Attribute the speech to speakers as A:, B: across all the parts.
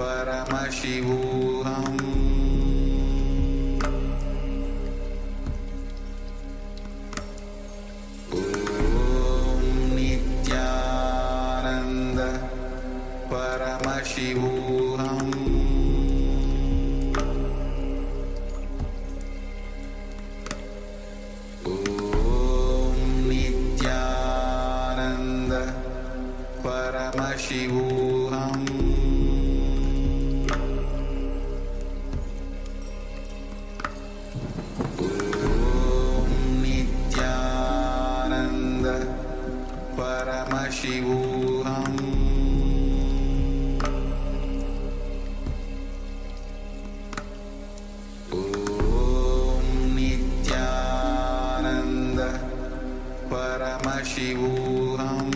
A: Paramashivoham Paramashivoham Om Nityananda Paramashivoham Om Nityananda Paramashivoham Paramashivoham Om Nityananda Paramashivoham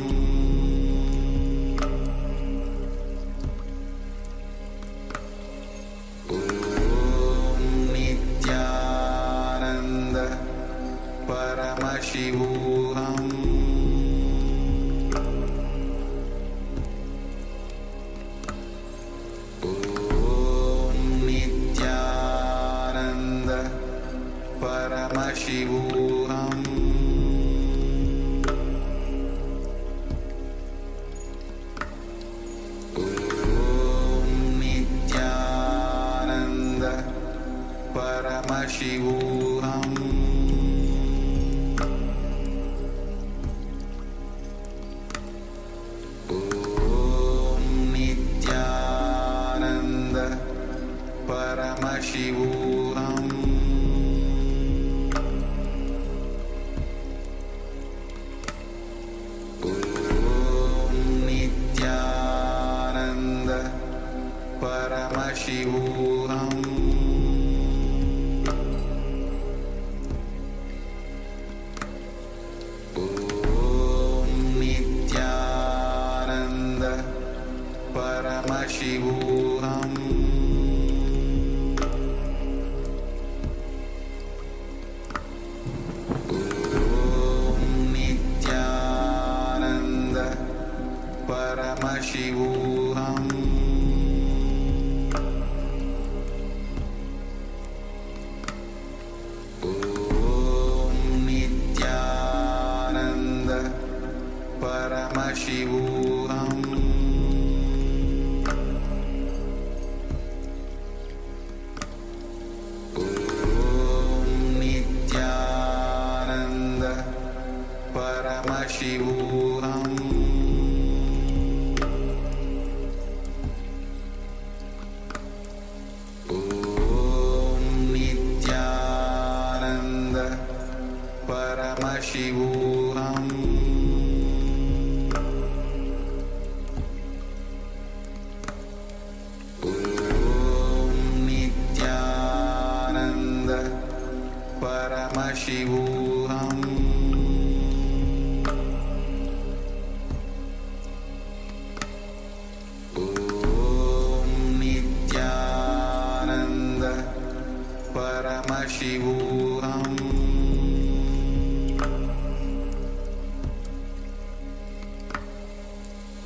A: Om Nityananda Paramashivoham Paramashivoham Om Nityananda Paramashivoham Om Nityananda Paramashivoham Paramashivoham Om Nityananda Paramashivoham Om Nityananda Paramashivoham Paramashivoham Om Nityananda Paramashivoham Om Nityananda Paramashivoham Paramashivoham Om Nityananda Paramashivoham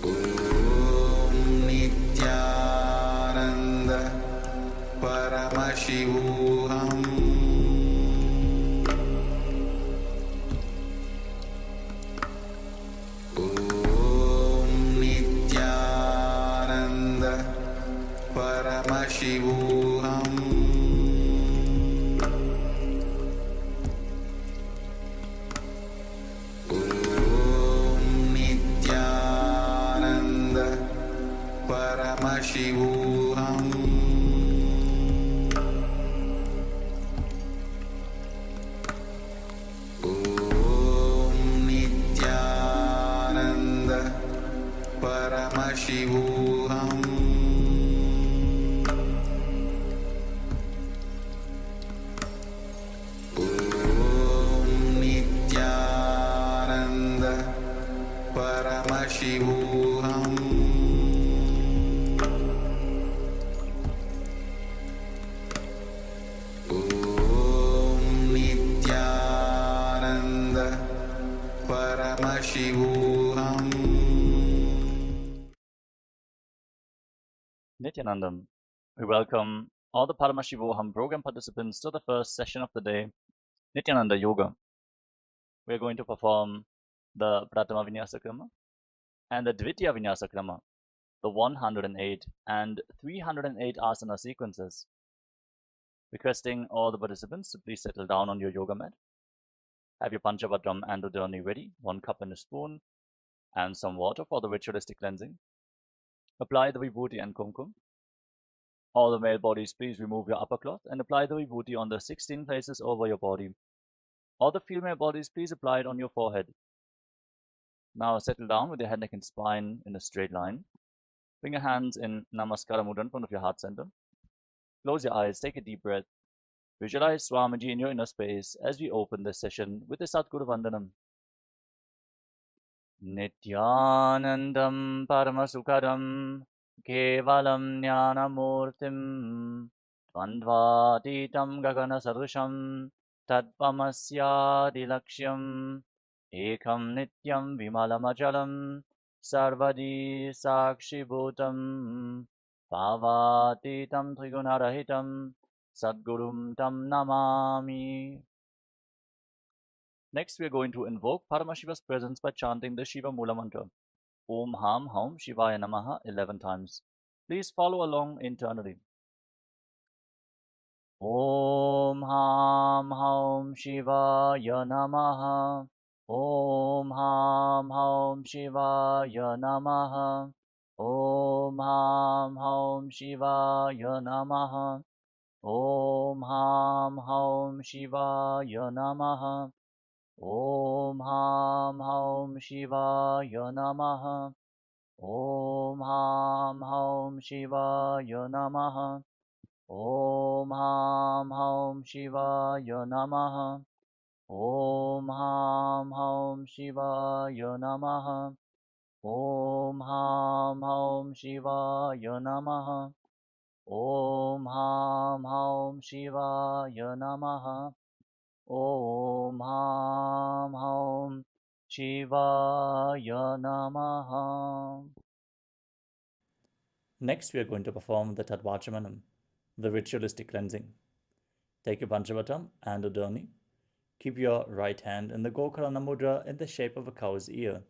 A: Om Nityananda Paramashivoham Paramashivoham Om Nityananda Paramashivoham Om Nityananda Paramashivoham Paramashivoham
B: Nityanandam. We welcome all the Paramashivoham program participants to the first session of the day, Nityananda Yoga. We are going to perform the Pratama Vinyasa Krama and the Dvitiya Vinyasa Krama, the 108 and 308 asana sequences. Requesting all the participants to please settle down on your yoga mat. Have your Panchabhatram and Udani ready, 1 cup and a spoon, and some water for the ritualistic cleansing. Apply the Vibhuti and Kumkum. All the male bodies, please remove your upper cloth and apply the Vibhuti on the 16 places over your body. All the female bodies, please apply it on your forehead. Now settle down with your head, neck, and spine in a straight line. Bring your hands in Namaskara Mudra in front of your heart center. Close your eyes, take a deep breath. Visualize Swamiji in your inner space as we open this session with the Satguru Vandanam. Nityanandam Paramasukharam Kevalam Jnanamurtim Dvandvatitam Gagana Sarusham Tatpamasyadilaksham Ekam Nityam Vimalamajalam Sarvadi Sakshibhutam Bhavatitam Trigunarahitam Sadgurum Tam Namami. Next, we are going to invoke Paramashiva's presence by chanting the Shiva Mula mantra. Om Ham Haum Shivaya Namaha 11 times. Please follow along internally. Om Ham Haum Shivaya Namaha. Om Ham Haum Shivaya Namaha. Om Ham Haum Shivaya Namaha. Om Ham Haum Shivaya Namaha. Om Ham Haum Shivaya Namaha. Om Ham Haum Shivaya Namaha. Om Ham Haum Shivaya Namaha. Om Ham Haum Shivaya Namaha. Om Ham Haum Shivaya Namaha. Om Ham Haum Shivaya Namaha. Om Ham Haum Shivaya Namaha. Next, we are going to perform the Tadvachamanam, the ritualistic cleansing. Take your Panchabhatam and Udani. Keep your right hand in the Gokarana Mudra in the shape of a cow's ear.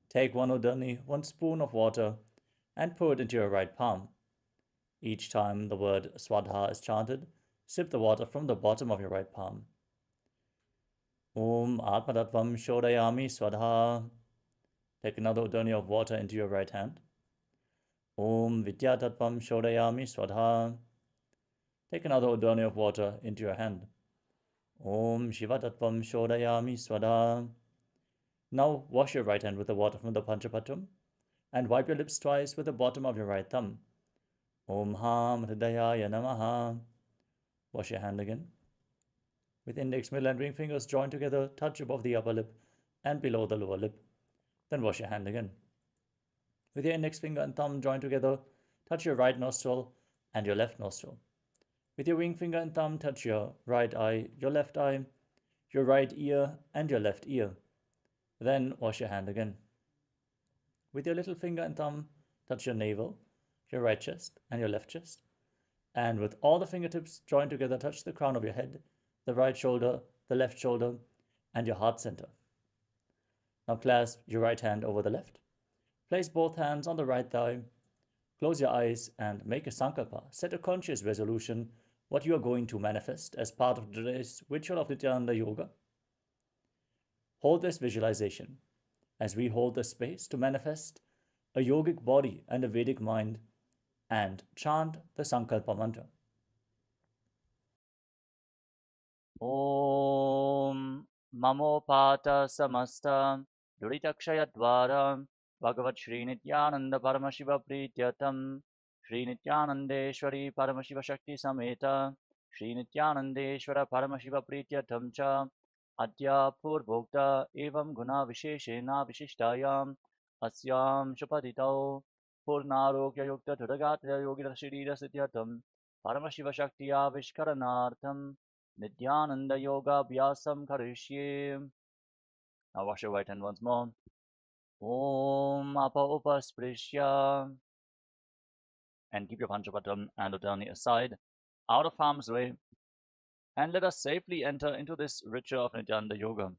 B: Take 1 Udani, 1 spoon of water, and pour it into your right palm. Each time the word Swadha is chanted, sip the water from the bottom of your right palm. Om Atmatattvam Shodayami Swadha. Take another Udani of water into your right hand. Om Vidyatattvam Shodayami Swadha. Take another Udani of water into your hand. Om Shivatattvam Shodayami Swadha. Now wash your right hand with the water from the Panchapatram and wipe your lips twice with the bottom of your right thumb. Om Ham Hridayaya Namaha. Wash your hand again. With index, middle and ring fingers joined together, touch above the upper lip and below the lower lip. Then wash your hand again. With your index finger and thumb joined together, touch your right nostril and your left nostril. With your ring finger and thumb, touch your right eye, your left eye, your right ear, and your left ear. Then wash your hand again. With your little finger and thumb, touch your navel, your right chest, and your left chest. And with all the fingertips joined together, touch the crown of your head, the right shoulder, the left shoulder, and your heart center. Now clasp your right hand over the left. Place both hands on the right thigh. Close your eyes and make a sankalpa. Set a conscious resolution what you are going to manifest as part of today's ritual of Nityananda Yoga. Hold this visualization as we hold the space to manifest a yogic body and a Vedic mind and chant the Sankalpa mantra. Om Mamopata Samasta Duritakshayadvara Bhagavat Shri Nityananda Paramashiva Prityatam Shri Nityanandeshwari Paramashiva Shakti Sameta Shri Nityanandeshwara Paramashiva Prityatam Cha Adya Purvokta Evam Guna Visheshena Vishishtayam Asyam Shapaditau Purnarokya Yukta Tudagatra Yogita Shirira Sityatam Paramashiva Shakti Avishkaranartham Nityananda Yoga Abhyasam Karishye. Now wash your right hand once more. Om Apa Upasprishya And keep your Panchapatam and Udani aside, out of harm's way, and let us safely enter into this ritual of Nityananda Yoga.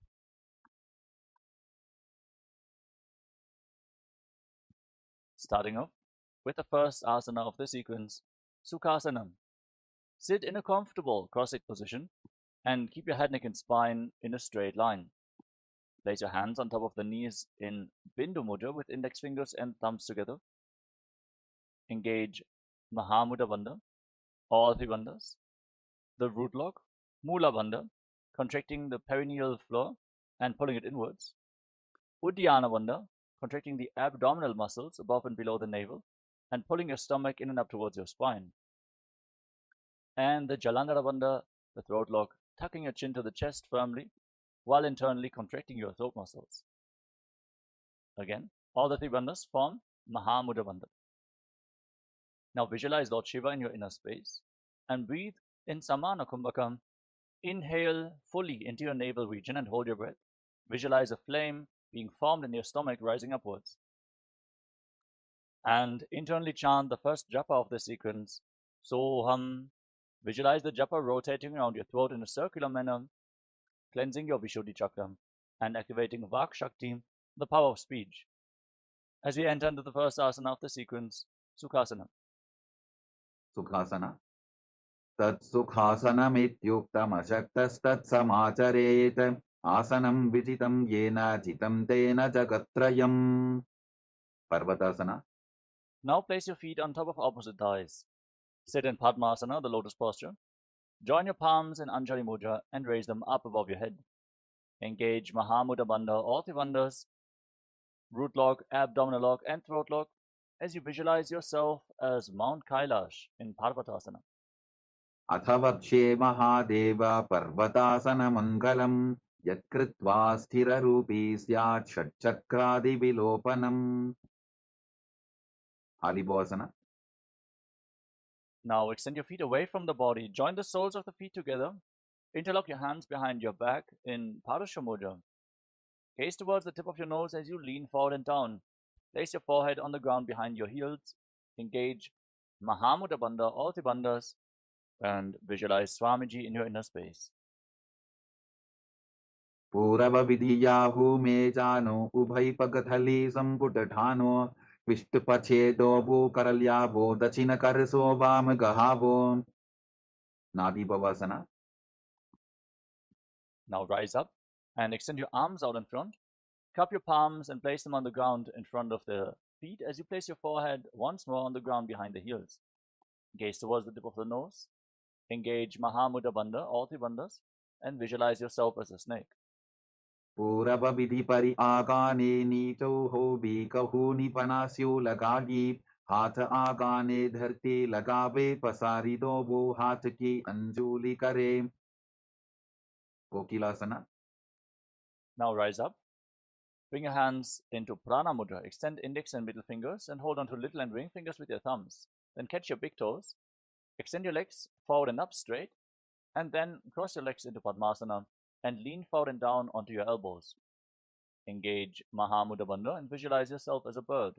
B: Starting off with the first asana of the sequence, Sukhasana. Sit in a comfortable cross-legged position and keep your head, neck, and spine in a straight line. Place your hands on top of the knees in Bindu Mudra with index fingers and thumbs together. Engage Mahamudra Bandha, all three bandhas. The root lock, Mula Bandha, contracting the perineal floor and pulling it inwards. Uddiyana Bandha, contracting the abdominal muscles above and below the navel and pulling your stomach in and up towards your spine. And the Jalandhara Bandha, the throat lock, tucking your chin to the chest firmly while internally contracting your throat muscles. Again, all the three bandhas form Mahamudra Bandha. Now visualize Lord Shiva in your inner space and breathe in Samana Kumbhakam. Inhale fully into your navel region and hold your breath. Visualize a flame being formed in your stomach rising upwards. And internally chant the first japa of the sequence, Soham. Visualize the japa rotating around your throat in a circular manner, cleansing your Vishuddhi chakra and activating Vak Shakti, the power of speech. As we enter into the first asana of the sequence, Sukhasana.
A: Sukhasana. Tat sukhasanamityuktam ashaktastatsamacharet asanam vijitam yena jitam tena jagatrayam. Parvatasana.
B: Now place your feet on top of opposite thighs. Sit in Padmasana, the lotus posture. Join your palms in Anjali Mudra and raise them up above your head. Engage Mahamudra Bandha, all three bandhas, root lock, abdominal lock, and throat lock as you visualize yourself as Mount Kailash in Parvatasana.
A: Athavakshe Mahadeva Parvatasana Mangalam Yatkritva Sthirarupi Syat Shatchakradi Vilopanam. Adibhasana.
B: Now extend your feet away from the body. Join the soles of the feet together. Interlock your hands behind your back in Parasha Mudra. Gaze towards the tip of your nose as you lean forward and down. Place your forehead on the ground behind your heels. Engage Mahamudra Bandha, all three bandhas, and visualize Swamiji in your inner space.
A: Purava Vidiyahu Mejano Ubhai Pagathali Samputatano Vishtupachedo Bhu Karalyavo Dachina Karso Vam Gahavo. Nadi Bhavasana.
B: Now rise up and extend your arms out in front. Cup your palms and place them on the ground in front of the feet as you place your forehead once more on the ground behind the heels. Gaze towards the tip of the nose. Engage Mahamudra Bandha, all three bandhas, and visualize yourself as a snake.
A: Purava Vidhi Pari Agane Nito Ho Bikahu Nipanasyo Lagagi Hatha Agane Dharti Lagave Pasari Dobo Hatha Ki Anjuli Kare. Kokilasana.
B: Now rise up. Bring your hands into Prana Mudra. Extend index and middle fingers and hold on to little and ring fingers with your thumbs. Then catch your big toes. Extend your legs forward and up straight. And then cross your legs into Padmasana and lean forward and down onto your elbows. Engage Mahamudra Bandha and visualize yourself as a bird.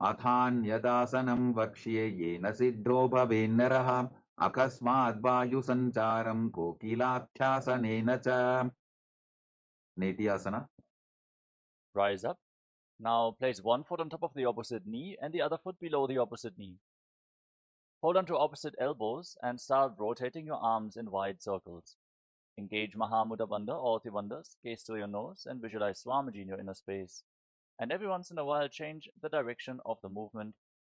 A: Athan Yadasanam Vakshye Yena Siddho Bhavennaraha Akasmad Vayu Sancharam Kokilabhyasanena Cha. Netiasana.
B: Rise up. Now place one foot on top of the opposite knee and the other foot below the opposite knee. Hold on to opposite elbows and start rotating your arms in wide circles. Engage Mahamudra Bandha, all three bandhas, gaze to your nose and visualize Swamiji in your inner space. And every once in a while change the direction of the movement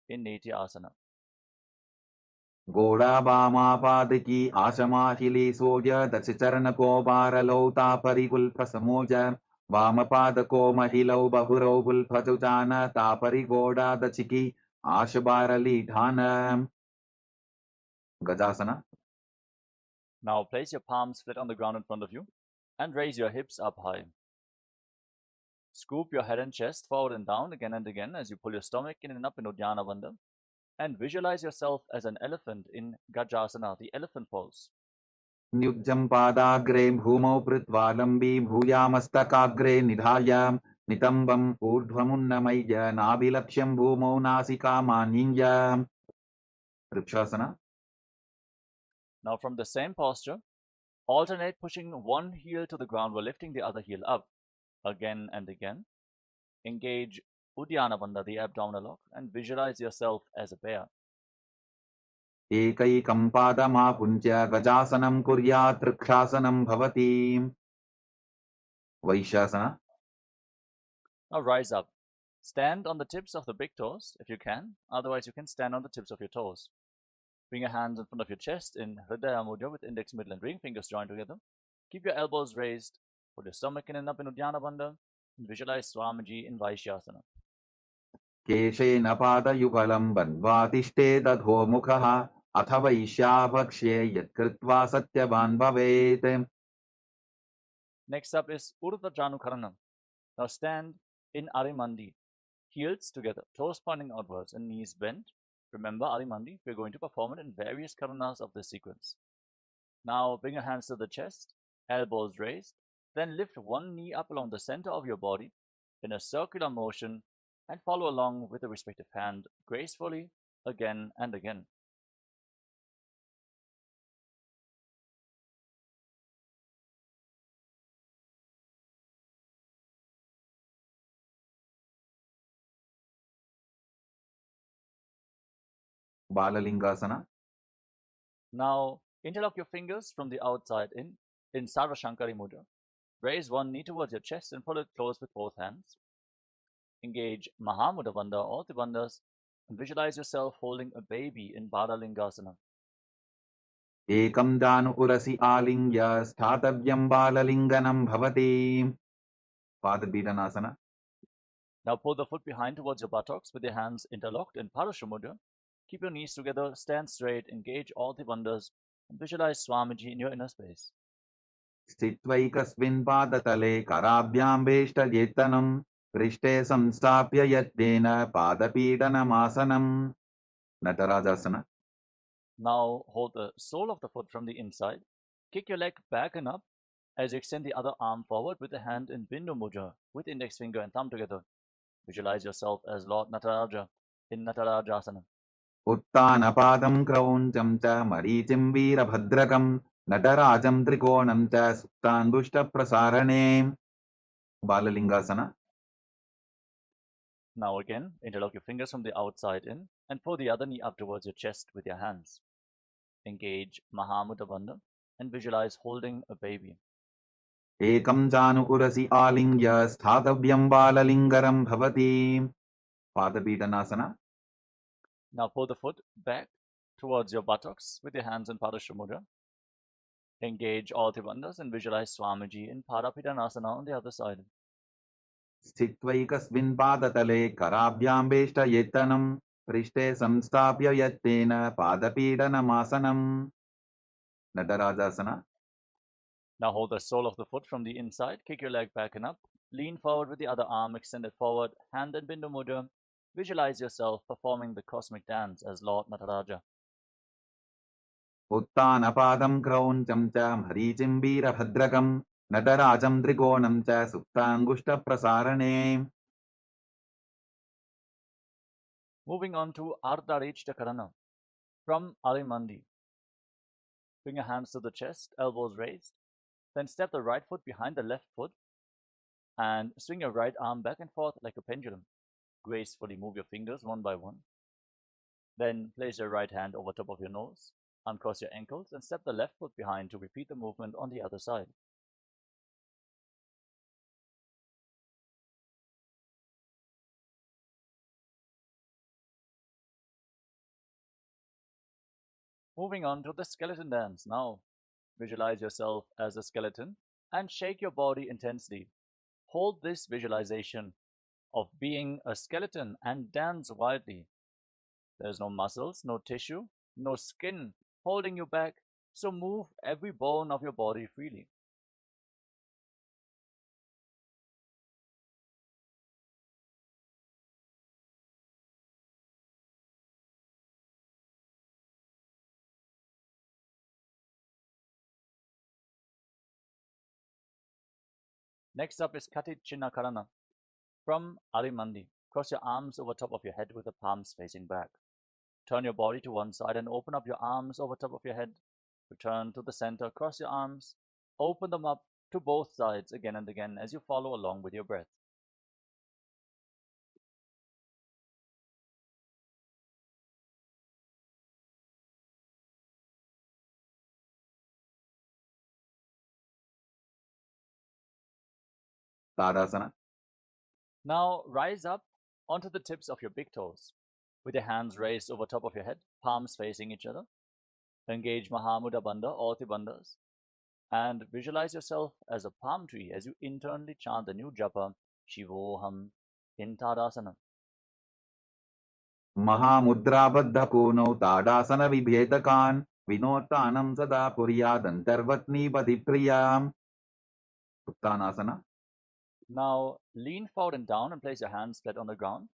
B: in Neti-asana.
A: Goda Bama Padiki Ashamahili Soja Dachitarana Ko Baralota Parikul Prasamoja Vama Padako Mahilo Bahuro Pajutana Tapari Goda Dachiki Ashabarali Dhana. Gajasana.
B: Now place your palms flat on the ground in front of you and raise your hips up high. Scoop your head and chest forward and down again and again as you pull your stomach in and up in Uddiyana Bandha. And visualize yourself as an elephant in Gajasana, the elephant pose.
A: Nyujjam Padagre Bhumo Pritvalambi Bhuyamastakaagre Nidhaya Nitambam urdhvamunnamaya nabilaksham bhumau nasikamaninja. Vrikshasana.
B: Now from the same posture, alternate pushing one heel to the ground while lifting the other heel up again and again. Engage Uddiyana Bandha, the abdominal lock, and visualize yourself as a bear.
A: एकैकं पादमापुञ्ज गजासनं कुर्यात् वृक्षासनं भवति. Vaishasana.
B: Now rise up. Stand on the tips of the big toes if you can. Otherwise, you can stand on the tips of your toes. Bring your hands in front of your chest in Hridaya Mudra with index, middle, and ring fingers joined together. Keep your elbows raised. Put your stomach in and up in Uddiyana Bandha. And visualize Swamiji in Vaishyasana.
A: केशेन पादयुगलं बन्ध्वा तिष्ठेदधो मुखः अथ वैश्याभक्ष्ये यत्कृत्वा सत्यवान् भवेत्.
B: Next up is Urdhva Janukarana. Now stand in Arimandi, heels together, toes pointing outwards and knees bent. Remember Arimandi, we're going to perform it in various karanas of this sequence. Now bring your hands to the chest, elbows raised, then lift one knee up along the center of your body in a circular motion and follow along with the respective hand gracefully again and again.
A: Balalingasana.
B: Now interlock your fingers from the outside in Sarva Shankari Mudra. Raise one knee towards your chest and pull it close with both hands. Engage Mahima Bandha, all the bandhas, and visualize yourself holding a baby in Balalingasana.
A: एकं दानु उरसि आलिङ्ग्य स्थातव्यं बाललिङ्गनं भवति. Padabhidanasana.
B: Now pull the foot behind towards your buttocks with your hands interlocked in Parasha Mudra. Keep your knees together, stand straight, engage all the bandhas, and visualize Swamiji in your inner space.
A: स्थित्वैकस्मिन् पादतले कराभ्यां वेष्टयेत्तनं पृष्ठे संस्थाप्य यत्नेन पादपीडनमासनं. Natarajasana.
B: Now hold the sole of the foot from the inside. Kick your leg back and up as you extend the other arm forward with the hand in Bindu Mudra with index finger and thumb together. Visualize yourself as Lord Nataraja in Natarajasana.
A: उत्तानपादं क्रौञ्चं च मरीचिं वीरभद्रकं नटराजं त्रिकोणं च सुप्तान्दुष्टप्रसारणे. Balalingasana.
B: Now again, interlock your fingers from the outside in and pull the other knee up towards your chest with your hands. Engage Mahima Bandha and visualize holding a baby.
A: एकं जानु उरसि आलिङ्ग्य स्थातव्यं बाललिङ्गरं भवति. Padapीडनासana.
B: Now pull the foot back towards your buttocks with your hands in Padasha Mudra. Engage all the bandhas and visualize Swamiji in Parapidanasana on the other side.
A: स्थित्वैकस्मिन् पादतले कराभ्यां वेष्टयेत्तनं पृष्ठे संस्थाप्य यत्तेन पादपीडनमासनं. Natarajasana.
B: Now hold the sole of the foot from the inside, kick your leg back and up, lean forward with the other arm extended forward, hand in Bindu Mudra. Visualize yourself performing the cosmic dance as Lord Nataraja.
A: उत्तानपादं क्रौञ्चं च मरीचिं वीरभद्रकं नटराजं त्रिकोणं च सुप्ताङ्गुष्टप्रसारणे.
B: Moving on to Ardharishta Karana. From Arimandi. Bring your hands to the chest, elbows raised. Then step the right foot behind the left foot and swing your right arm back and forth like a pendulum. Gracefully move your fingers one by one. Then place your right hand over top of your nose, uncross your ankles, and step the left foot behind to repeat the movement on the other side. Moving on to the skeleton dance now. Visualize yourself as a skeleton and shake your body intensely. Hold this visualization of being a skeleton and dance wildly. There's no muscles, no tissue, no skin holding you back, so move every bone of your body freely. Next up is Kati Chinna Karana. From Arimandi, cross your arms over top of your head with the palms facing back. Turn your body to one side and open up your arms over top of your head. Return to the center, cross your arms, open them up to both sides again and again as you follow along with your breath.
A: Tadasana.
B: Now rise up onto the tips of your big toes, with your hands raised over top of your head, palms facing each other. Engage Mahamudra Bandha, all three bandhas, and visualize yourself as a palm tree as you internally chant the new japa, Shivoham, in Tadasana.
A: महामुद्राबद्धपूर्णौ ताडासनविभेदकान् विनोत्तानं सदा कुर्यादन्तर्वत्नीपतिप्रियाम्. Uttanasana.
B: Now lean forward and down and place your hands flat on the ground.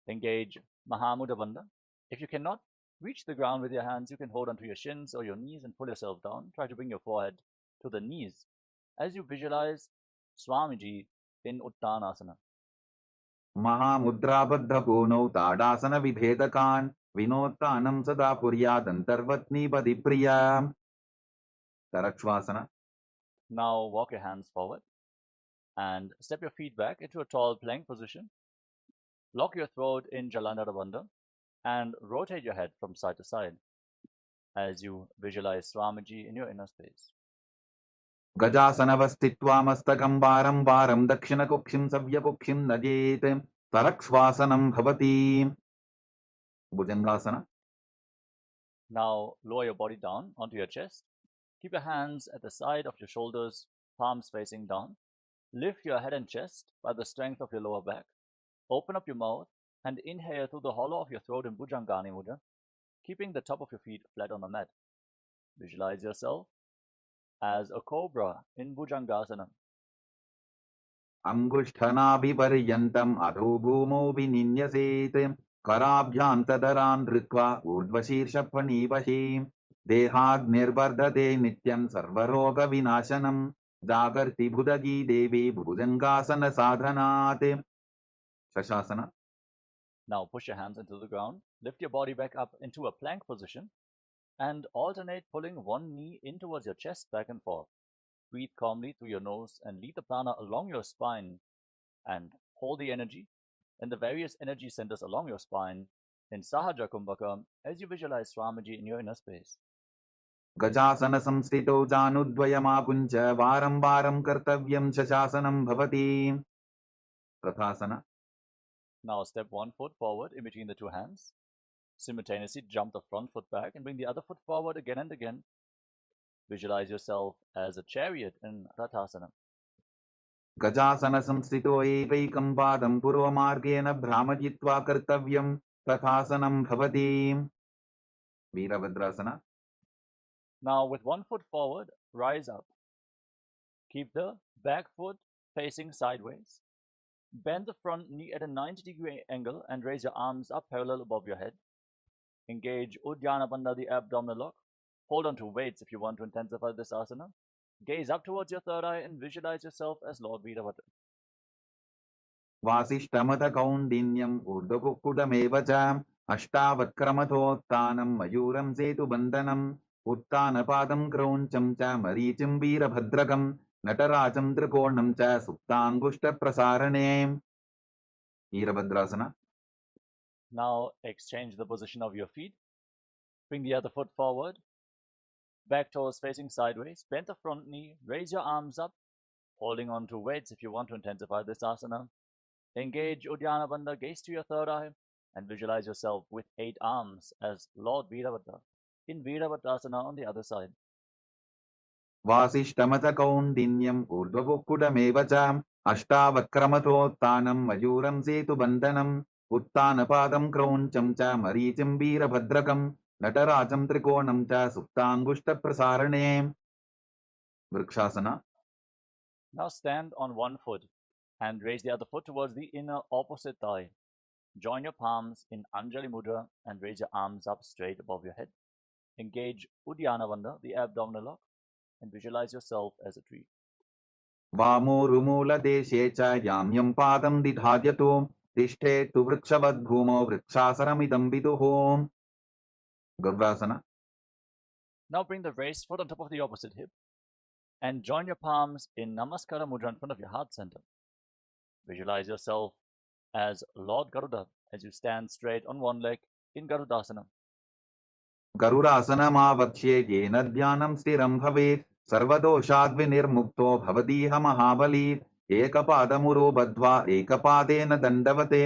B: Engage Mahamudra Bandha. If you cannot reach the ground with your hands, you can hold onto your shins or your knees and pull yourself down. Try to bring your forehead to the knees as you visualize Swamiji in Uttanasana.
A: महामुद्राबद्धपूर्णौ ताडासनविभेदकान् विनोत्तानं सदा कुर्यादन्तर्वत्नीपतिप्रियाम्. Tarakshvasana.
B: Now walk your hands forward and step your feet back into a tall plank position. Lock your throat in Jalandhara Bandha and rotate your head from side to side as you visualize Swamiji in your inner space.
A: गजासनवस्थित्वा मस्तकं वारं वारं दक्षिणकुक्षिं सव्यकुक्षिं नजेत्. तरक्ष्वासनं भवति. Bhujangasana.
B: Now lower your body down onto your chest. Keep your hands at the side of your shoulders, palms facing down. Lift your head and chest by the strength of your lower back. Open up your mouth and inhale through the hollow of your throat in Bhujangani Mudra, keeping the top of your feet flat on the mat. Visualize yourself as a cobra in Bhujangasana.
A: अंगुष्ठनाभिपर्यन्तम् अधो भूमौ विनिन्यसेत्. कराभ्यान्तदरान् धृत्वा ऊर्ध्वशीर्षफणीवशे. देहाग्निर्वर्धते नित्यं सर्वरोगविनाशनं. जागर्ति भुदगी देवी भुजङ्गासन साधनात्. Shashasana.
B: Now push your hands into the ground, lift your body back up into a plank position, and alternate pulling one knee in towards your chest back and forth. Breathe calmly through your nose and lead the prana along your spine and hold the energy in the various energy centers along your spine in Sahaja Kumbhaka as you visualize Swamiji in your inner space.
A: गजासन संस्थितौ जानुद्वयमापुञ्च वारं वारं कर्तव्यं शशासनं भवति. प्रथासना.
B: Now step one foot forward in between the two hands. Simultaneously jump the front foot back and bring the other foot forward again and again. Visualize yourself as a chariot in Rathasana.
A: गजासन संस्थितो एकैकं पादं पूर्वमार्गेण भ्रामयित्वा कर्तव्यं तथासनं भवति. Virabhadrasana.
B: Now with one foot forward, rise up. Keep the back foot facing sideways. Bend the front knee at a 90-degree angle and raise your arms up parallel above your head. Engage Uddiyana Bandha, the abdominal lock. Hold on to weights if you want to intensify this asana. Gaze up towards your third eye and visualize yourself as Lord Veerabhadra.
A: वासिष्ठमथ कौण्डिन्यम् ऊर्ध्वकुक्कुटमेव च. अष्टावक्रमथोत्थानं मयूरं सेतुबन्धनम्. उत्थानपादं क्रौञ्चं च मरीचिं वीरभद्रकं. नटराजं त्रिकोणं च सुप्ताङ्गुष्ठप्रसारणे. Virabhadrasana.
B: Now exchange the position of your feet. Bring the other foot forward. Back toes facing sideways. Bend the front knee. Raise your arms up. Holding on to weights if you want to intensify this asana. Engage Uddiyana Bandha. Gaze to your third eye. And visualize yourself with 8 arms as Lord Veerabhadra in Veerabhadrasana on the other side.
A: वासिष्ठमथ कौण्डिन्यम् ऊर्ध्वकुक्कुटमेव च. अष्टावक्रमथोत्थानं मयूरं सेतुबन्धनम्. उत्थानपादं क्रौञ्चं च मरीचिं वीरभद्रकं. नटराजं त्रिकोणं च सुप्ताङ्गुष्ठप्रसारणे. Vrikshasana.
B: Now stand on one foot and raise the other foot towards the inner opposite thigh. Join your palms in Anjali Mudra and raise your arms up straight above your head. Engage Uddiyana Bandha, the abdominal lock, and visualize yourself as a tree.
A: वामोरुमूलदेशे च याम्यं पादं दिधार्यतु तिष्ठेत्तु वृक्षवद्भूमौ वृक्षासनमिदं विदुः. Gavrasana.
B: Now bring the raised foot on top of the opposite hip and join your palms in Namaskara Mudra in front of your heart center. Visualize yourself as Lord Garuda as you stand straight on one leg in Garudasana.
A: गरुडासनमावक्ष्ये येन ध्यानं स्थिरं भवेत् सर्वदोषाद्विनिर्मुक्तो भवतीह महाबली. एकपादमुरो बद्ध्वा एकपादेन दण्डवते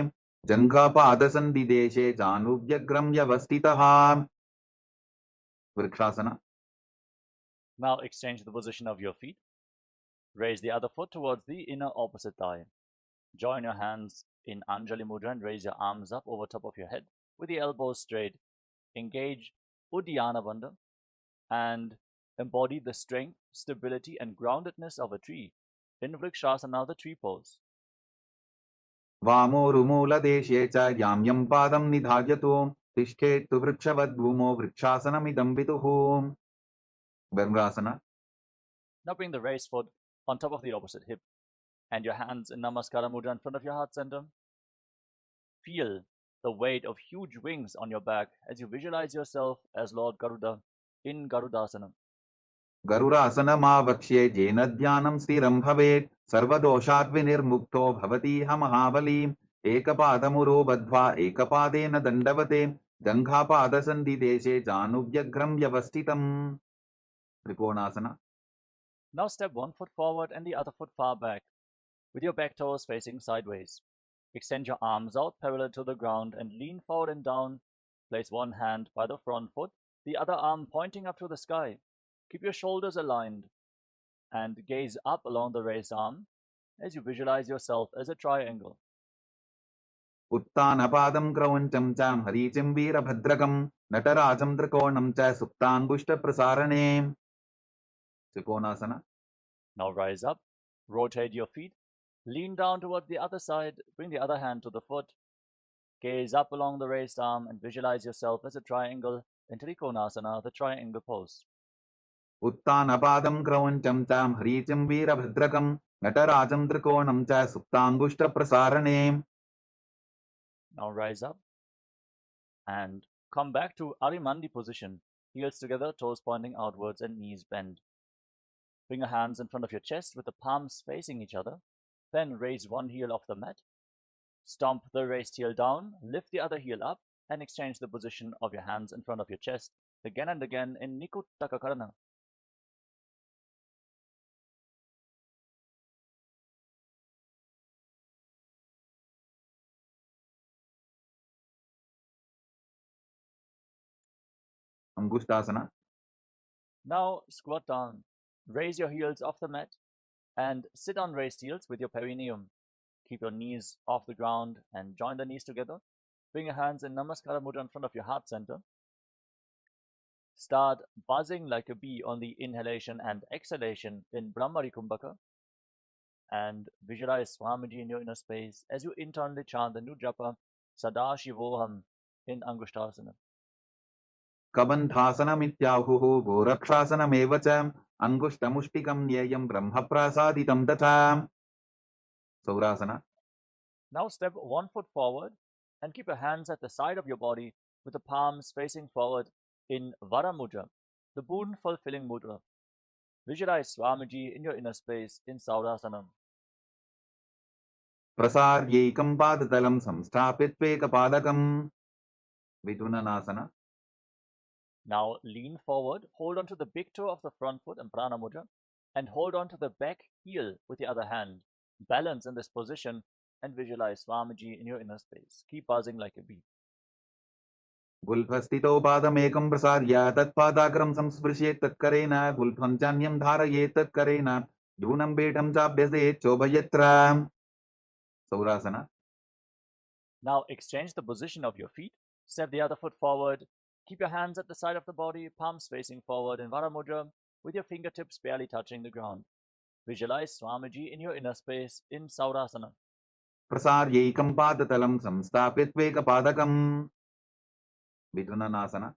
A: जङ्घापादसन्धिदेशे जानुभ्यग्रं व्यवस्थितः. Vrikshasana.
B: Now exchange the position of your feet. Raise the other foot towards the inner opposite thigh. Join your hands in Anjali Mudra and raise your arms up over top of your head with the elbows straight. Engage Uddiyana Bandha and embody the strength, stability, and groundedness of a tree in Vrikshasana, the tree pose.
A: वामोरुमूलदेशे च याम्यं पादं निधार्यतु तिष्ठेत्तु वृक्षवद्भूमौ वृक्षासनमिदं विदुः. Bhadrasana.
B: Now bring the raised foot on top of the opposite hip and your hands in Namaskara Mudra in front of your heart center. Feel the weight of huge wings on your back as you visualize yourself as Lord Garuda in Garudasana.
A: गरुडासनमावक्ष्ये येन ध्यानं स्थिरं भवेत् सर्वदोषाद्विनिर्मुक्तो भवतीह महाबली. एकपादमुरो बद्ध्वा एकपादेन दण्डवते जङ्घापादसन्धिदेशे जानुभ्यग्रं व्यवस्थितम्. Trikonasana.
B: Now step one foot forward and the other foot far back, with your back toes facing sideways. Extend your arms out parallel to the ground and lean forward and down. Place one hand by the front foot, the other arm pointing up to the sky. Keep your shoulders aligned and gaze up along the raised arm as you visualize yourself as a triangle.
A: उत्तानपादं क्रौञ्चं च हरीचिं वीरभद्रकं नटराजं त्रिकोणं च सुप्ताङ्गुष्ठप्रसारणे. Trikonasana.
B: Now rise up, rotate your feet, lean down towards the other side, bring the other hand to the foot, gaze up along the raised arm and visualize yourself as a triangle in Trikonasana, the triangle pose.
A: उत्तानपादं क्रौञ्चं च हरीचिं वीरभद्रकं नटराजं त्रिकोणं च सुप्ताङ्गुष्ठप्रसारणे.
B: Now rise up and come back to Arimandi position, heels together, toes pointing outwards and knees bend. Bring your hands in front of your chest with the palms facing each other. Then raise one heel off the mat. Stomp the raised heel down, lift the other heel up, and exchange the position of your hands in front of your chest again and again in Nikuttaka Karana.
A: Angushtasana.
B: Now squat down. Raise your heels off the mat and sit on raised heels with your perineum. Keep your knees off the ground and join the knees together. Bring your hands in Namaskara Mudra in front of your heart center. Start buzzing like a bee on the inhalation and exhalation in Brahmari Kumbhaka. And visualize Swamiji in your inner space as you internally chant the new japa Sadashivoham in Angushtasana.
A: कबन्धासनमित्याहुः गोरक्षासनमेव च अङ्गुष्ठमुष्टिकं न्येयं ब्रह्मप्रासादितं तथा. Saurasana.
B: Now step one foot forward and keep your hands at the side of your body with the palms facing forward in Vara Mudra, the boon-fulfilling mudra. Visualize Swamiji in your inner space in Saurasana.
A: प्रसार्यैकं पादतलं संस्थाप्यत्वेकपादकं. Vidunanasana.
B: Now lean forward, hold on to the big toe of the front foot in Prana Mudra, and hold on to the back heel with the other hand. Balance in this position and visualize Swamiji in your inner space. Keep buzzing like a bee.
A: गुल्फस्थितौ पादमेकं प्रसार्य तत्पादाग्रं संस्पृशेत् तत्करेण गुल्फं चान्यं धारयेत् तत्करेण धूनं पीठं चाभ्यसेत् चोभयत्र. Saurasana.
B: Now exchange the position of your feet. Step the other foot forward. Keep your hands at the side of the body, palms facing forward in Vara Mudra, with your fingertips barely touching the ground. Visualize Swamiji in your inner space in Saurasana.
A: प्रसार्यैकं पादतलं संस्थाप्यत्वेकपादकं. Vidunanasana.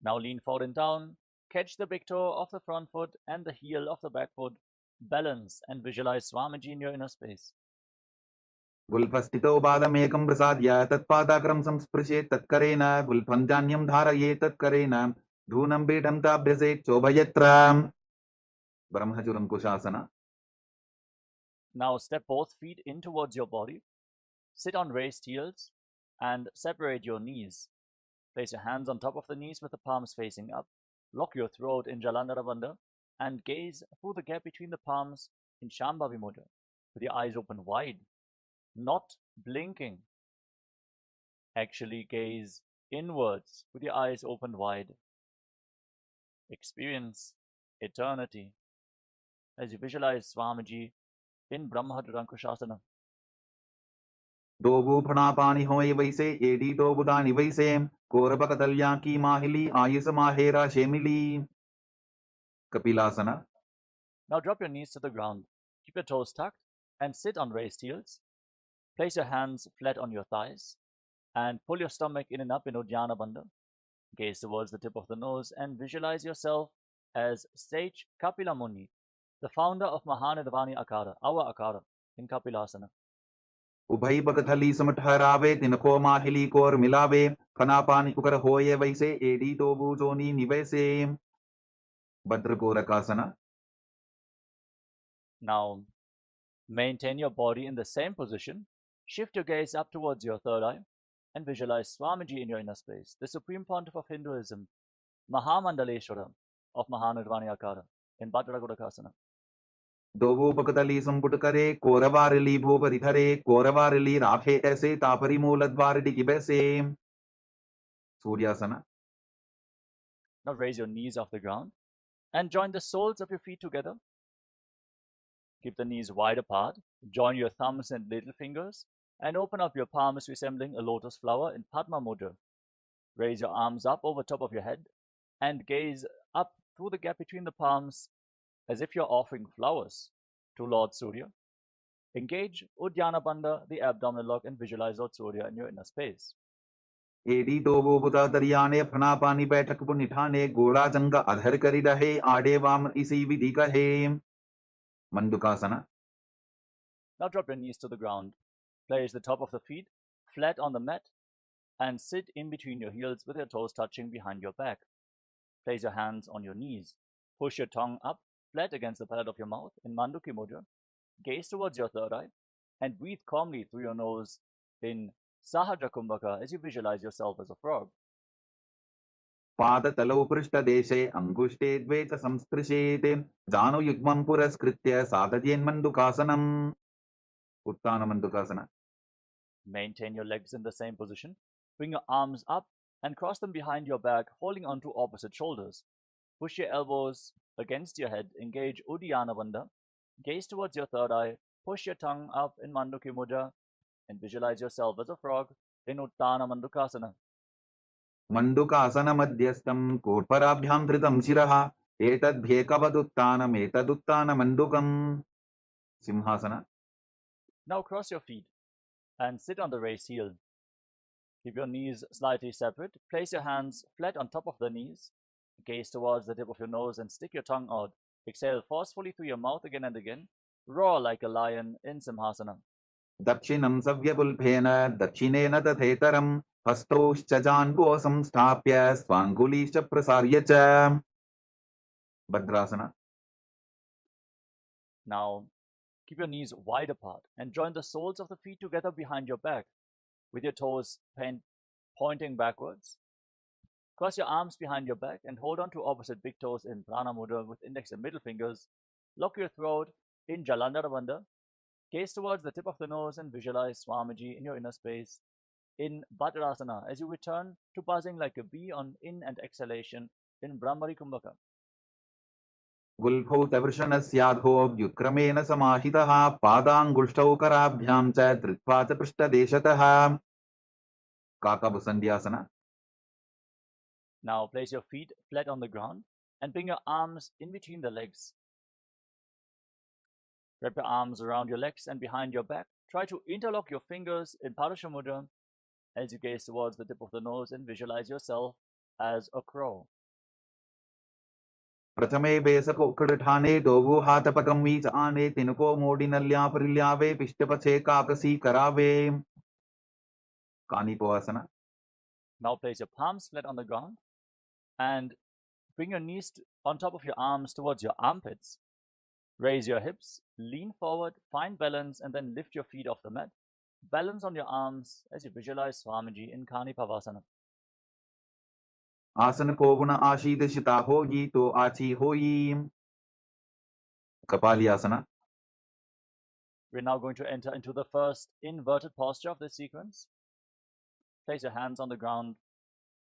B: Now lean forward and down. Catch the big toe of the front foot and the heel of the back foot. balance, and visualize Swamiji in your inner space.
A: गुल्फस्थितो पादमेकं प्रसाद्य तत्पादाग्रं संस्पृशेत् तत्करेण गुल्फं धान्यं धारयेत् तत्करेण धूनं पीठं ताभ्यसेत् चोभयत्र ब्रह्मचुरङ्कुशासना.
B: Now step both feet in towards your body. Sit on raised heels and separate your knees. Place your hands on top of the knees with the palms facing up. Lock your throat in Jalandhara Bandha and gaze through the gap between the palms in Shambhavi Mudra with your eyes open wide, not blinking. Actually gaze inwards with your eyes open wide. Experience eternity as you visualize Swamiji in Brahmahadurankushasana.
A: दोबू फणापानी होए वैसे AD दोबुदानी वैसे कोरबकदल्या की माहिली Ayush माहेरा शेमिली. कपिलासना.
B: Now drop your knees to the ground. Keep your toes tucked and sit on raised heels. Place your hands flat on your thighs and pull your stomach in and up in Uddiyana Bandha. Gaze towards the tip of the nose and visualize yourself as sage Kapila Muni, the founder of Mahanidvani Akara, our Akara, in Kapilasana.
A: उभई पकथली सम ठहरावे तिनको माहिली core मिलावे फनापानी कुकर होए वैसे एडी दोबू जोनी निवैसे. भद्रकोरकासना.
B: Now, maintain your body in the same position. Shift your gaze up towards your third eye and visualize Swamiji in your inner space, the Supreme Pontiff of Hinduism, Mahamandaleshwara of Mahanidvani Akara, in Bhadragodakasana.
A: दोबू पकतली संपुट करे कोरवारिली भूपरि धरे कोरवारिली Rafe ऐसे तापरी मूल द्वार डिगी बैसे. सूर्यासना.
B: Now raise your knees off the ground and join the soles of your feet together. Keep the knees wide apart. Join your thumbs and little fingers and open up your palms resembling a lotus flower in Padma Mudra. Raise your arms up over top of your head and gaze up through the gap between the palms as if you're offering flowers to Lord Surya. Engage Uddiyana Bandha, the abdominal lock, and visualize Lord Surya in your inner space.
A: एडी दोबू बुता दरियाने फनापानी बैठक पुनिठाने गोड़ा जंगा अधर करी रहे आडे वाम इसी विधि कहे. मंडुकासना.
B: Now drop your knees to the ground. Place the top of the feet flat on the mat and sit in between your heels with your toes touching behind your back. Place your hands on your knees. Push your tongue up flat against the palate of your mouth in Shanmukhi Mudra. Gaze towards your third eye and breathe calmly through your nose in Sahajra Kumbhaka as you visualize yourself as a frog.
A: पादतलौ पृष्ठदेशे अंगुष्टे द्वे च संस्पृशेते जानुयुग्मं पुरस्कृत्य साधयेन्मण्डुकासनम्. उत्तानमण्डुकासना.
B: Maintain your legs in the same position. Bring your arms up and cross them behind your back, holding onto opposite shoulders. Push your elbows against your head. Engage Uddiyana Bandha. Gaze towards your third eye. Push your tongue up in Shanmukhi Mudra and visualize yourself as a frog in Uttana Mandukasana.
A: मण्डुकासन मध्यस्थं कोट्पराभ्यां धृतं शिरः एतद्भ्येकवदुत्तानम् एतदुत्तानमण्डुकम्. सिंहासना.
B: Now cross your feet and sit on the raised heel. Keep your knees slightly separate. Place your hands flat on top of the knees. Gaze towards the tip of your nose and stick your tongue out. Exhale forcefully through your mouth again and again. Roar like a lion in Simhasana.
A: दक्षिणं सव्यपुल्फेन दक्षिणेन तथेतरम् हस्तौश्च जान्वो संस्थाप्य स्वाङ्गुलीश्च प्रसार्य च. भद्रासना.
B: Now, keep your knees wide apart and join the soles of the feet together behind your back with your toes pointing backwards. Cross your arms behind your back and hold on to opposite big toes in Prana Mudra with index and middle fingers. Lock your throat in Jalandhara Bandha. Gaze towards the tip of the nose and visualize Swamiji in your inner space in Bhadrasana as you return to buzzing like a bee on in and exhalation in Brahmari Kumbhaka.
A: गुल्फौ तवृषणस्याधो व्युत्क्रमेण समाहितः पादाङ्गुष्ठौ कराभ्यां च धृत्वा च पृष्ठदेशतः. काकभुसन्ध्यासना.
B: Now place your feet flat on the ground and bring your arms in between the legs. Wrap your arms around your legs and behind your back. Try to interlock your fingers in Parasha Mudra as you gaze towards the tip of the nose and visualize yourself as a crow.
A: प्रथमे बेसको खड़ठाने दोगो हाथ पकम वीच आने तिनको मोड़ी नल्या परिल्यावे पिष्ट पछे काकसी करावे कानी पोआसना.
B: Now place your palms flat on the ground and bring your knees on top of your arms towards your armpits. Raise your hips, lean forward, find balance, and then lift your feet off the mat. Balance on your arms as you visualize Swamiji in Kani Pavasana.
A: आसन को गुण आशीर्षिता होगी तो आची होई. कपाली आसना.
B: We're now going to enter into the first inverted posture of this sequence. Place your hands on the ground.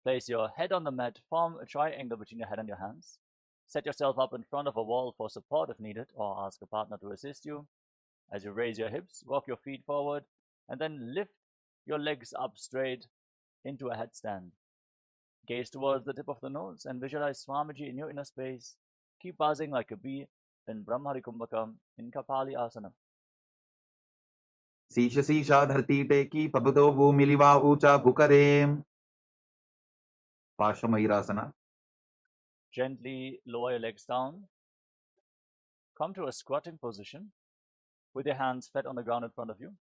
B: Place your head on the mat. Form a triangle between your head and your hands. Set yourself up in front of a wall for support if needed, or ask a partner to assist you. As you raise your hips, walk your feet forward, and then lift your legs up straight into a headstand. Gaze towards the tip of the nose and visualize Swamiji in your inner space. Keep buzzing like a bee in Brahmari Kumbhaka in Kapali Asana.
A: शीश शीशा धरती टेकी पबदो वो मिलिवा ऊंचा भुकरे. पार्श्वमयूरासना.
B: Gently lower your legs down. Come to a squatting position with your hands flat on the ground in front of you.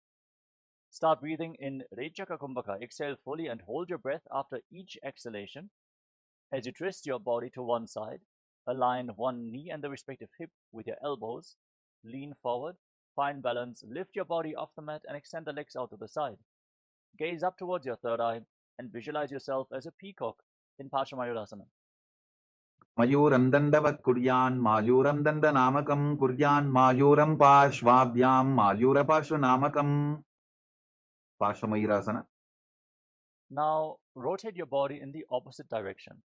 B: Start breathing in Rechaka Kumbhaka. Exhale fully and hold your breath after each exhalation. As you twist your body to one side, align one knee and the respective hip with your elbows. Lean forward, find balance, lift your body off the mat and extend the legs out to the side. Gaze up towards your third eye and visualize yourself as a peacock in Parsvamayurasana.
A: मयूरं दण्डवत् कुर्यान् मायूरं दण्डनामकं कुर्यान् मायूरं पार्श्वाभ्यां मायूरपार्श्वनामकं. पार्श्वमयूरासना.
B: Now rotate your body in the opposite direction.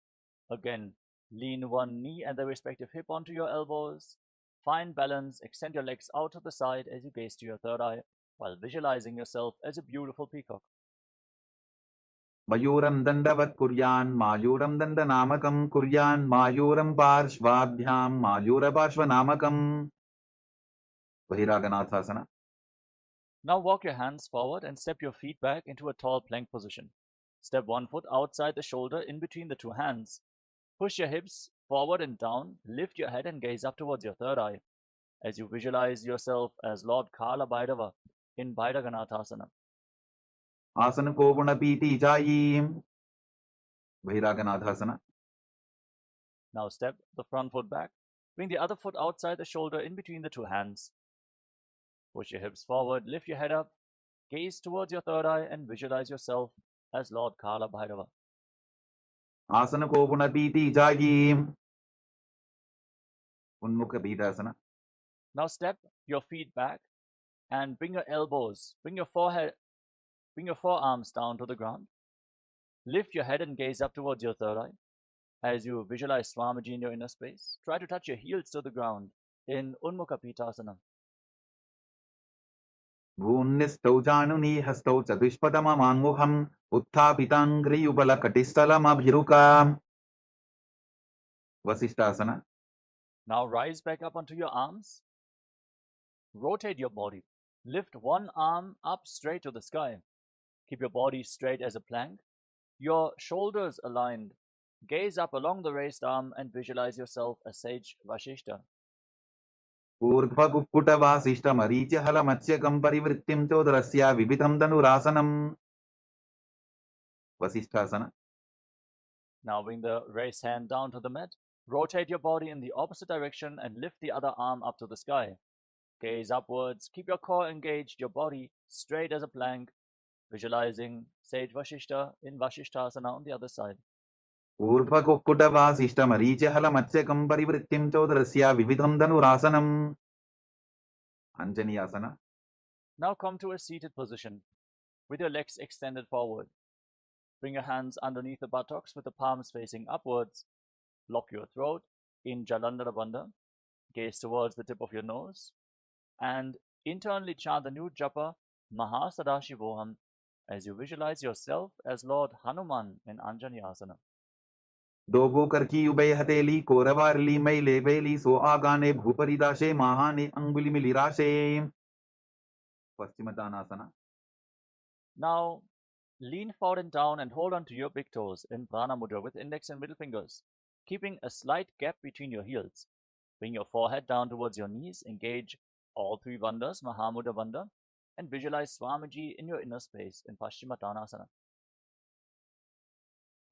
B: Again, lean one knee and the respective hip onto your elbows. Find balance, extend your legs out to the side as you gaze to your third eye while visualizing yourself as a beautiful peacock.
A: मयूरं दण्डवत् कुर्यान् मायूरं दण्डनामकं कुर्यान् मायूरं पार्श्वाभ्यां मायूरपार्श्वनामकं. बहिरागनाथासना.
B: Now walk your hands forward and step your feet back into a tall plank position. Step one foot outside the shoulder in between the two hands. Push your hips forward and down, lift your head and gaze up towards your third eye as you visualize yourself as Lord Kala Bhairava in Bhairaganathasana.
A: आसन को गुण पीति जायी. बहिरागनाथासना.
B: Now step the front foot back. Bring the other foot outside the shoulder in between the two hands. Push your hips forward, lift your head up, gaze towards your third eye and visualize yourself as Lord Kala Bhairava.
A: आसन को गुण पीति जायी. उन्मुख बीदासना.
B: Now step your feet back and bring your elbows, bring your forearms down to the ground. Lift your head and gaze up towards your third eye. As you visualize Swamiji in your inner space, try to touch your heels to the ground in Unmukha Pitasana.
A: भून्निष्ठौ जानुनी हस्तौ चतुष्पदममाङ्मुखम् उत्थापिताङ्घ्रियुगलकटिस्थलमभिरुका. वसिष्ठासना.
B: Now rise back up onto your arms. Rotate your body. Lift one arm up straight to the sky. Keep your body straight as a plank. Your shoulders aligned. Gaze up along the raised arm and visualize yourself as sage Vashishta.
A: ऊर्ध्वकुक्कुटवासिष्ठमरीचिहलमत्स्यकं परिवृत्तिं चोदरस्य विविधं धनुरासनम्. वसिष्ठासना.
B: Now bring the raised hand down to the mat. Rotate your body in the opposite direction and lift the other arm up to the sky. Gaze upwards. Keep your core engaged, your body straight as a plank. Visualizing sage Vashishta in Vashishthasana on the other side.
A: ऊर्ध्वकुक्कुटवासिष्ठमरीचिहलमत्स्यकं परिवृत्तिं चोदरस्य विविधं धनुरासनम्. अंजनीयासना.
B: Now come to a seated position with your legs extended forward. Bring your hands underneath the buttocks with the palms facing upwards. Lock your throat in Jalandhara Bandha. Gaze towards the tip of your nose and internally chant the new japa Mahasadashivoham as you visualize yourself as Lord Hanuman in Anjaneyasana.
A: दोगो करकी उबय हथेली कोरवारली मैले बेली सो आगाने भूपरिदाशे महाने अंगुली मिलिराशे. पश्चिमदानासना.
B: Now lean forward and down and hold on to your big toes in Prana Mudra with index and middle fingers. keeping a slight gap between your heels. Bring your forehead down towards your knees, engage all three bandhas, Mahamudra bandha, and visualize Swamiji in your inner space in Paschimottanasana.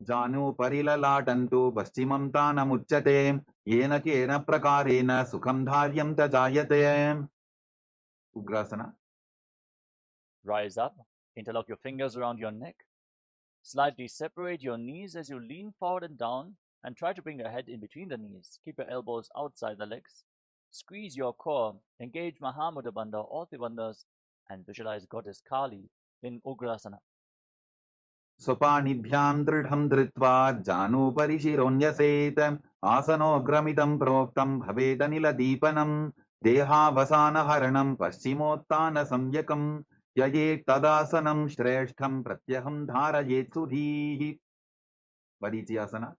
A: Janu parilalatantु paschimam tanamuchyate yena kena prakarena sukham dharyam tajayate. Ugrasana.
B: Rise up, interlock your fingers around your neck. Slightly separate your knees as you lean forward and down, and try to bring your head in between the knees. Keep your elbows outside the legs. Squeeze your core, engage Mahamudra bandha, all three bandhas, and visualize Goddess Kali in Ugrasana.
A: Sopanibhyam dridham dritva janu parishironyaset asanogramidam proktam bhavedanila deepanam dehavasana haranam paschimottana samyakam yaye tadasanam shreshtham pratyaham dharayet sudhihi. Varichiyasana.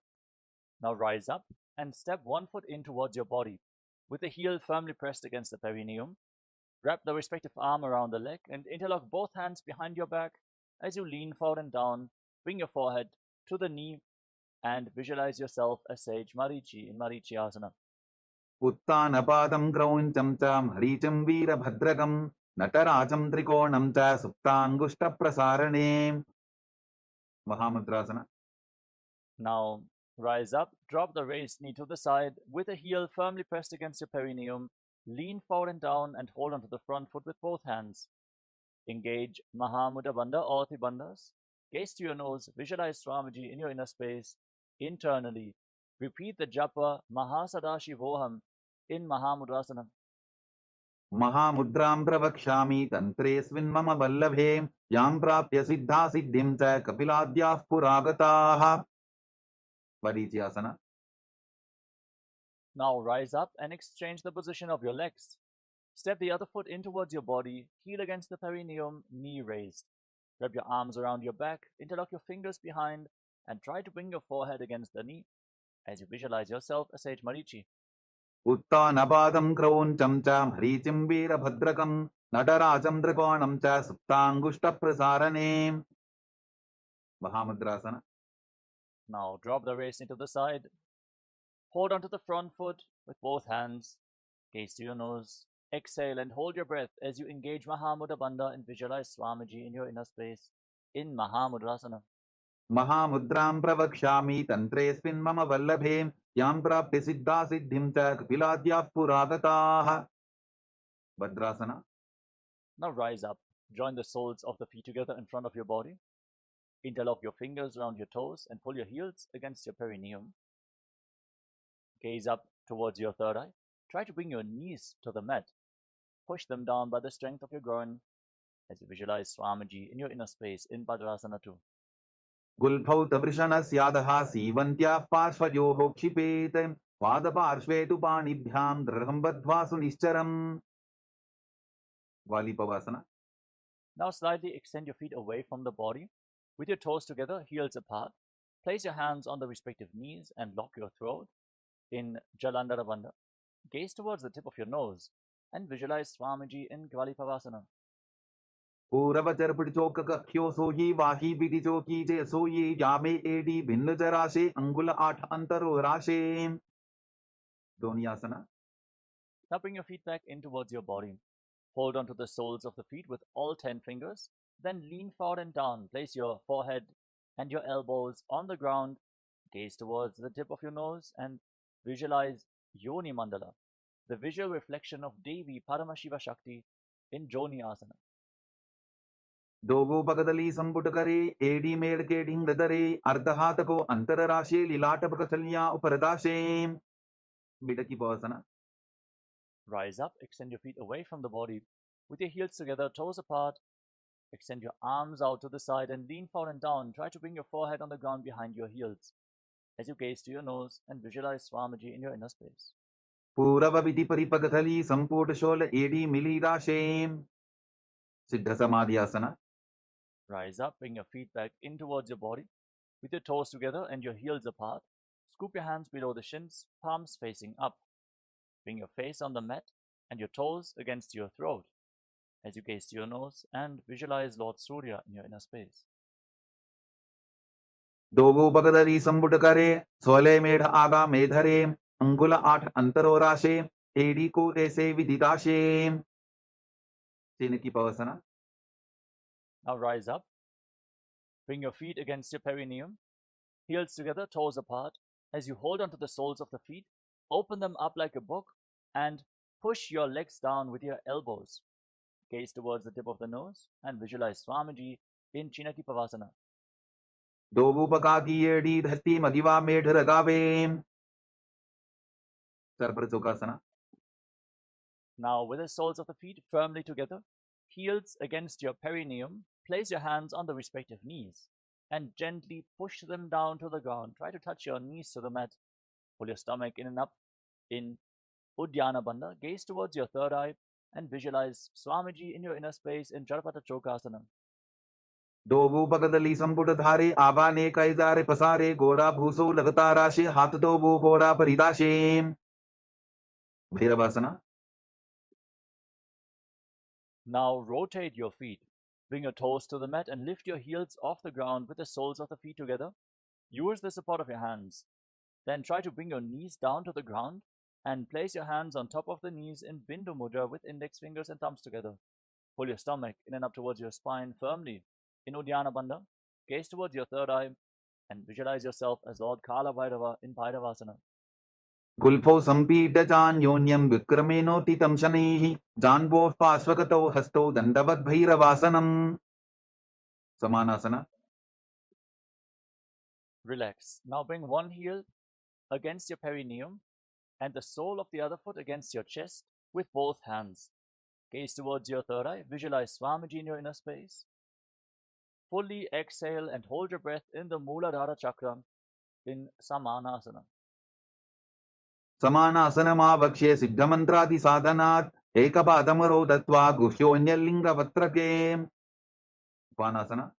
B: Now rise up and step one foot in towards your body, with the heel firmly pressed against the perineum. Wrap the respective arm around the leg and interlock both hands behind your back as you lean forward and down. Bring your forehead to the knee and visualize yourself as sage Marichi in Marichiyasana.
A: Uttanapadam krauncham cha maricham veerabhadrakam natarajam trikonam cha suptangushta prasarane. Mahamudrasana.
B: Now rise up, drop the raised knee to the side with the heel firmly pressed against your perineum. Lean forward and down and hold onto the front foot with both hands. Engage Mahamudra bandha, all three bandhas. Gaze to your nose, visualize Swamiji in your inner space. Internally, repeat the japa Mahasadashivoham in Mahamudrasana.
A: Mahamudram pravakshami tantresvin mama vallabhe yam prapya siddha siddhim cha kapiladyah puragataha. Varichiyasana.
B: Now rise up and exchange the position of your legs. Step the other foot in towards your body, heel against the perineum, knee raised. Wrap your arms around your back, interlock your fingers behind, and try to bring your forehead against the knee as you visualize yourself as Sage Marichi.
A: Uttanapadam krauncham cha maricham veerabhadrakam natarajam trikonam cha suptangushta prasarane. Mahamudrasana.
B: Now drop the waist into the side. Hold onto the front foot with both hands. Gaze to your nose. Exhale and hold your breath as you engage Mahamudra bandha and visualize Swamiji in your inner space in Mahamudrasana.
A: Mahamudram pravakshami tantresvin mama vallabhe yam prapya siddha siddhim cha kapiladyah puragataha. Bhadrasana.
B: Now rise up. Join the soles of the feet together in front of your body. Interlock your fingers around your toes and pull your heels against your perineum. Gaze up towards your third eye. Try to bring your knees to the mat. Push them down by the strength of your groin as you visualize Swamiji in your inner space in Bhadrasana 2.
A: Gulbhau tavrishana syadaha sivantyah parshvayoho kshipet padaparshve tu panibhyam dradham badhva sunischaram. Valipavasana.
B: Now slightly extend your feet away from the body. With your toes together, heels apart. Place your hands on the respective knees and lock your throat in Jalandhara bandha. Gaze towards the tip of your nose and visualize Swamiji in Gvalipavasana.
A: Puravajar pidichoka kakhyo soyi vahi pidichoki je soyi yame edi bhinna jarashe angula atha antaro rashe. Donyasana.
B: Now bring your feet back in towards your body. Hold onto the soles of the feet with all 10 fingers. Then lean forward and down. Place your forehead and your elbows on the ground. Gaze towards the tip of your nose and visualize Yoni Mandala, the visual reflection of Devi Paramashiva Shakti in Joni Asana.
A: Dogo pagadali samputakare edi medke dingdadare ardhatako antararashe lilata pakachalya uparadashe. Bidaki Pavasana.
B: Rise up, extend your feet away from the body. With your heels together, toes apart. Extend your arms out to the side and lean forward and down. Try to bring your forehead on the ground behind your heels as you gaze to your nose and visualize Swamiji in your inner space.
A: Purava vidhi paripagadali samputashola edi milirashe. Siddha Samadhyasana.
B: Rise up, bring your feet back in towards your body. With your toes together and your heels apart, scoop your hands below the shins, palms facing up. Bring your face on the mat and your toes against your throat as you gaze to your nose and visualize Lord Surya in your inner space.
A: दोगो बगदरी संबुट करे, सोले मेढ़ आगा मेधरे, अंगुल 8 अंतरोराशे, AD को ऐसे विदिताशे. Chiniki Pavasana.
B: Now rise up. Bring your feet against your perineum. Heels together, toes apart. As you hold onto the soles of the feet, open them up like a book and push your legs down with your elbows. Gaze towards the tip of the nose and visualize Swamiji in Chinaki Pavasana.
A: दोगो बका की AD धरती मदिवा मेढ़ रगावे. Sarpara Chokasana.
B: Now, with the soles of the feet firmly together, heels against your perineum, place your hands on the respective knees and gently push them down to the ground. Try to touch your knees to the mat. Pull your stomach in and up in Uddiyana Bandha. Gaze towards your third eye and visualize Swamiji in your inner space in Jarapata Chokasana.
A: दोगो बगदली संपुट धारे, आबा ने कैजारे पसारे, गोड़ा भूसो लगता राशे, हाथ दोगो गोड़ा परिदाशे. Bhairavasana.
B: Now rotate your feet. Bring your toes to the mat and lift your heels off the ground with the soles of the feet together. Use the support of your hands. Then try to bring your knees down to the ground and place your hands on top of the knees in Bindu Mudra with index fingers and thumbs together. Pull your stomach in and up towards your spine firmly in Uddiyana Bandha. Gaze towards your third eye and visualize yourself as Lord Kala Bhairava in Bhairavasana.
A: Gulpho sampita janyonyam vikramenotitam shanaihi, janvo pasvakato hasto dandavad bhairavasanam. Samanasana.
B: Relax. Now bring one heel against your perineum and the sole of the other foot against your chest with both hands. Gaze towards your third eye. Visualize Swamiji in your inner space. Fully exhale and hold your breath in the Mula chakra in Samanasana.
A: Samanasanamavakshe siddhamantradi sadhanat, ekapadamarho dattva guhyonya Upanasana.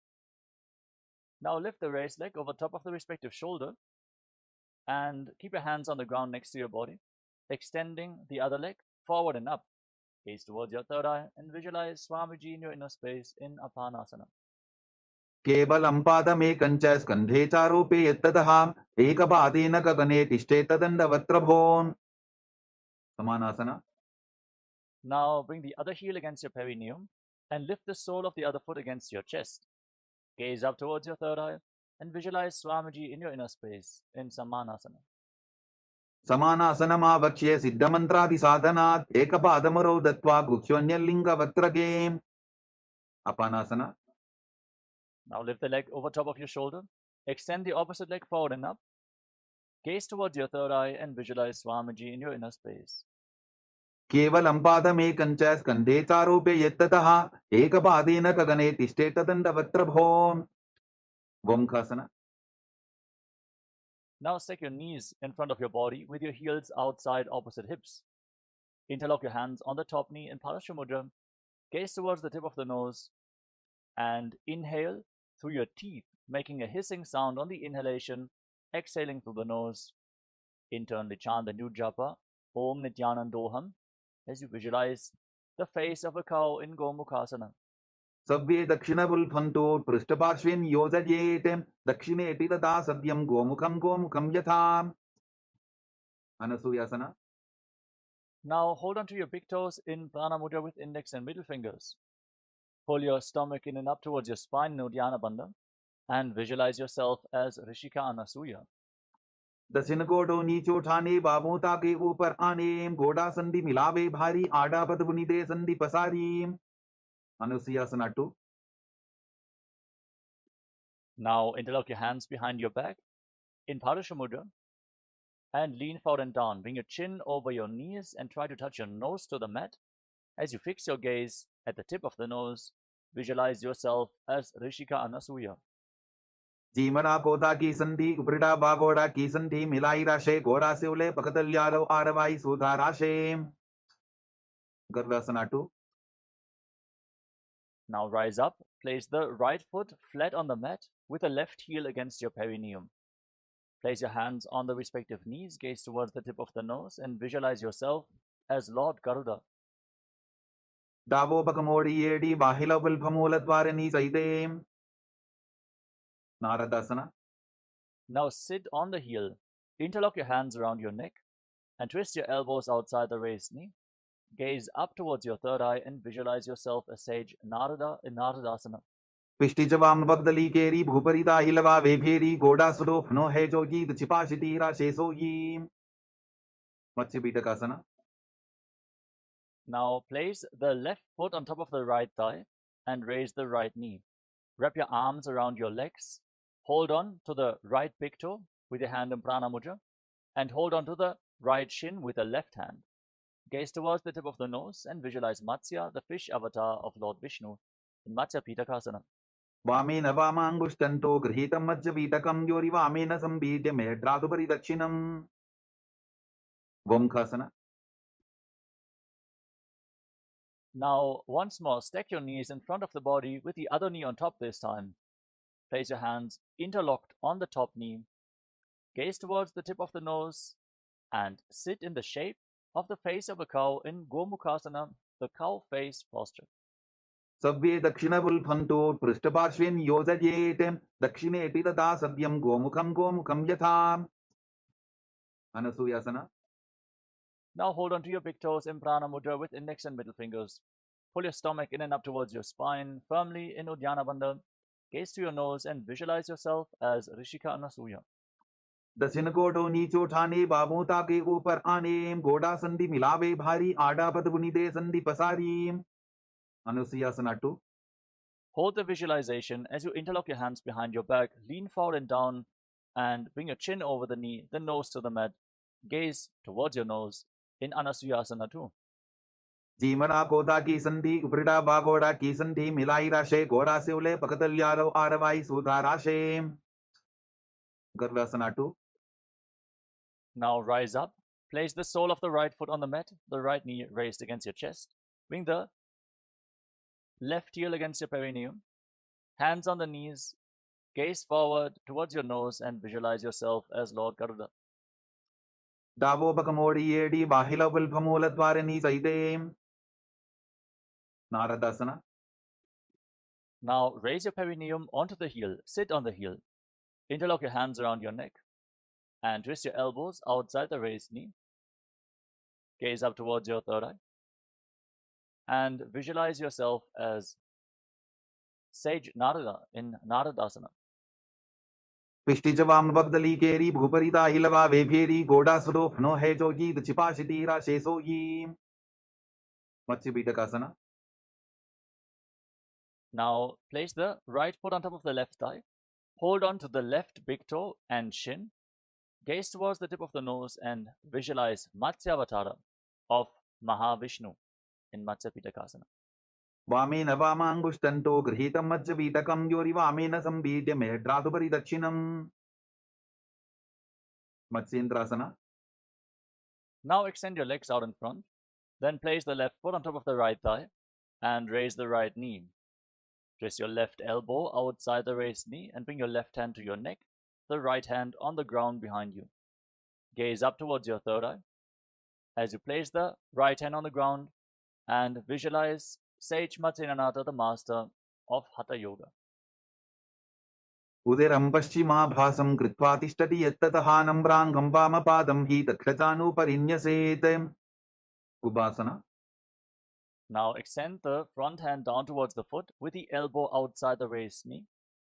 B: Now lift the raised leg over top of the respective shoulder and keep your hands on the ground next to your body, extending the other leg forward and up. Gaze towards your third eye and visualize Swamiji in your inner space in Apanasana.
A: केवलं पादमेकञ्च स्कन्धे चारोपे यत्ततः एकपादेन गगने तिष्ठे तदण्डवत्रभोन्. Samanasana.
B: Now bring the other heel against your perineum and lift the sole of the other foot against your chest. Gaze up towards your third eye and visualize Swamiji in your inner space in Samanasana.
A: Samanasanamavakshe siddhamantradisadhanaat ekapadamarho dattva guhyonyalingavatrage. Apanasana.
B: Now lift the leg over top of your shoulder. Extend the opposite leg forward and up. Gaze towards your third eye and visualize Swamiji in your inner space.
A: केवलं पादमेकञ्च स्कन्धे चारोपे यत्ततः एकपादेन गगने तिष्ठे तदण्डवत्रभोन्. Gomkhasana.
B: Now stick your knees in front of your body with your heels outside opposite hips. Interlock your hands on the top knee in Paramashivoham Mudra. Gaze towards the tip of the nose and inhale through your teeth, making a hissing sound on the inhalation, exhaling through the nose. Internally chant the new japa, Om Nityanandoham, as you visualize the face of a cow in Gomukhasana.
A: Sabve dakshinabulphanto prishtaparshvin yojayete dakshineti tata sadyam gomukham yatham. Anasuyasana.
B: Now hold on to your big toes in Prana Mudra with index and middle fingers. Pull your stomach in and up towards your spine in Uddiyana Bandha and visualize yourself as Rishika Anasuya.
A: दक्षिण कोटो नीचो ठाने बाबोता के ऊपर आने गोड़ा संधि मिलावे भारी आडा पद बुनिदे संधि पसारी. Anusuyasana 2.
B: Now interlock your hands behind your back in Paramashivoham Mudra and lean forward and down. Bring your chin over your knees and try to touch your nose to the mat. As you fix your gaze at the tip of the nose, visualize yourself as Rishika Anasuya.
A: जीमना कोता की संधि उपरिटा बागोड़ा की संधि मिलाई राशे घोड़ा से उले पकतल्यालो आरवाई सुधा राशे. Garbhasana 2.
B: Now rise up, place the right foot flat on the mat with the left heel against your perineum. Place your hands on the respective knees, gaze towards the tip of the nose and visualize yourself as Lord Garuda.
A: Davo bakamodi yedi bahila vilphamulatvarani saide. Naradasana.
B: Now sit on the heel, interlock your hands around your neck, and twist your elbows outside the raised knee. Gaze up towards your third eye and visualize yourself as sage Narada in Naradasana.
A: पिष्टि च वाम बगदली केरी भूपरिता हिलवा वे भेरी गोडा सुरो फनो है जोगी छिपाशिती राशे सोगी मत्स्य पीठकासना.
B: Now place the left foot on top of the right thigh and raise the right knee. Wrap your arms around your legs. Hold on to the right big toe with your hand in Prana Mudra and hold on to the right shin with the left hand. Gaze towards the tip of the nose and visualize Matsya, the fish avatar of Lord Vishnu, in Matsya Pitakasana.
A: वामेन वामाङ्गुष्टन्तो गृहीतं मज्जपीठकं योरिवामेन सम्बीज्य मेढ्रातुपरि दक्षिणम्. वोमखासना.
B: Now, once more, stack your knees in front of the body with the other knee on top this time. Place your hands interlocked on the top knee. Gaze towards the tip of the nose and sit in the shape of the face of a cow in Gomukhasana, the cow face posture.
A: सव्ये दक्षिणवुल्फन्तो पृष्ठपार्श्वेन योजयेत् दक्षिणेऽपि तथा सव्यं गोमुखं गोमुखं यथा. अनसूयासना.
B: Now hold on to your big toes in Prana Mudra with index and middle fingers. Pull your stomach in and up towards your spine, firmly in Uddiyana Bandha. Gaze to your nose and visualize yourself as Rishika Anasuya.
A: दक्षिण कोटो नीचो ठाने बाबू ताके ऊपर आने गोडा संधि मिलावे भारी आडा पद बुनिदे संधि पसारी. अनुसुयासना 2.
B: Hold the visualization as you interlock your hands behind your back, lean forward and down, and bring your chin over the knee, the nose to the mat. Gaze towards your nose in Anasuyasana 2.
A: जीमना कोदा की संधि उपरिडा बागोड़ा की संधि मिलाई राशे गोड़ा से उले पकतल्यारो आरवाई सुधा राशे. गर्वासना 2.
B: Now rise up. Place the sole of the right foot on the mat, the right knee raised against your chest. Bring the left heel against your perineum. Hands on the knees. Gaze forward towards your nose and visualize yourself as Lord Garuda.
A: डावो बकमोड़ी येडी बाहिला विल्फमूल द्वारनी सैदे. Naradasana.
B: Now raise your perineum onto the heel. Sit on the heel. Interlock your hands around your neck and twist your elbows outside the raised knee. Gaze up towards your third eye and visualize yourself as Sage Narada in Naradasana.
A: पिष्टि च वाम बगदली केरी भूपरिता हिलवा वे भेरी गोडा सुरो फनो है जोगी छिपाशिती राशे सोगी. मत्स्य पीठकासना.
B: Now place the right foot on top of the left thigh. Hold on to the left big toe and shin. Gaze towards the tip of the nose and visualize Matsyavatara of Mahavishnu in Matsya Pitakasana.
A: वामेन वामाङ्गुष्टन्तो गृहीतं मज्जपीठकं योरिवामेन सम्बीज्य मेढ्रातुपरि दक्षिणम्. Matsyendrasana.
B: Now extend your legs out in front. Then place the left foot on top of the right thigh and raise the right knee. Twist your left elbow outside the raised knee and bring your left hand to your neck, the right hand on the ground behind you. Gaze up towards your third eye. As you place the right hand on the ground and visualize Sage Matsyenanatha, the master of Hatha Yoga.
A: उदरं पश्चिमाभासं कृत्वा तिष्ठति यत्ततः नम्राङ्गं वामपादं हि दक्षतानुपरिन्यसेत्. उपासना.
B: Now extend the front hand down towards the foot with the elbow outside the raised knee.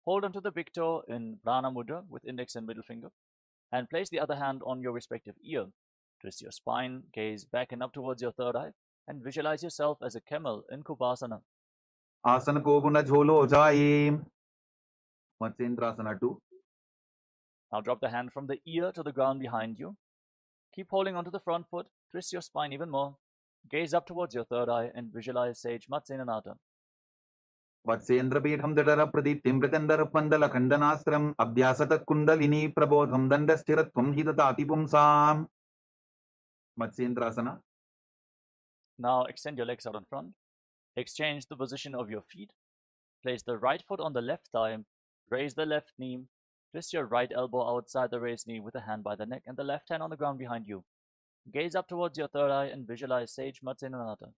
B: Hold onto the big toe in Prana Mudra with index and middle finger and place the other hand on your respective ear. Twist your spine, gaze back and up towards your third eye and visualize yourself as a camel in Kubasana.
A: आसन को गुण झोलो जाए. मत्स्येन्द्रासना 2.
B: Now drop the hand from the ear to the ground behind you. Keep holding onto the front foot, twist your spine even more. Gaze up towards your third eye and visualize Sage Matsyenanatha.
A: वत्सेन्द्रपीठं दडर प्रदीप्तिं प्रचण्डर पण्डल खण्डनास्त्रम् अभ्यासत kundalini प्रबोधं दण्डस्थिरत्वं हि ददाति पुंसाम्. मत्स्येन्द्रासना.
B: Now extend your legs out in front. Exchange the position of your feet. Place the right foot on the left thigh. Raise the left knee. Twist your right elbow outside the raised knee with a hand by the neck and the left hand on the ground behind you. Gaze up towards your third eye and visualize Sage Matsyenanatha.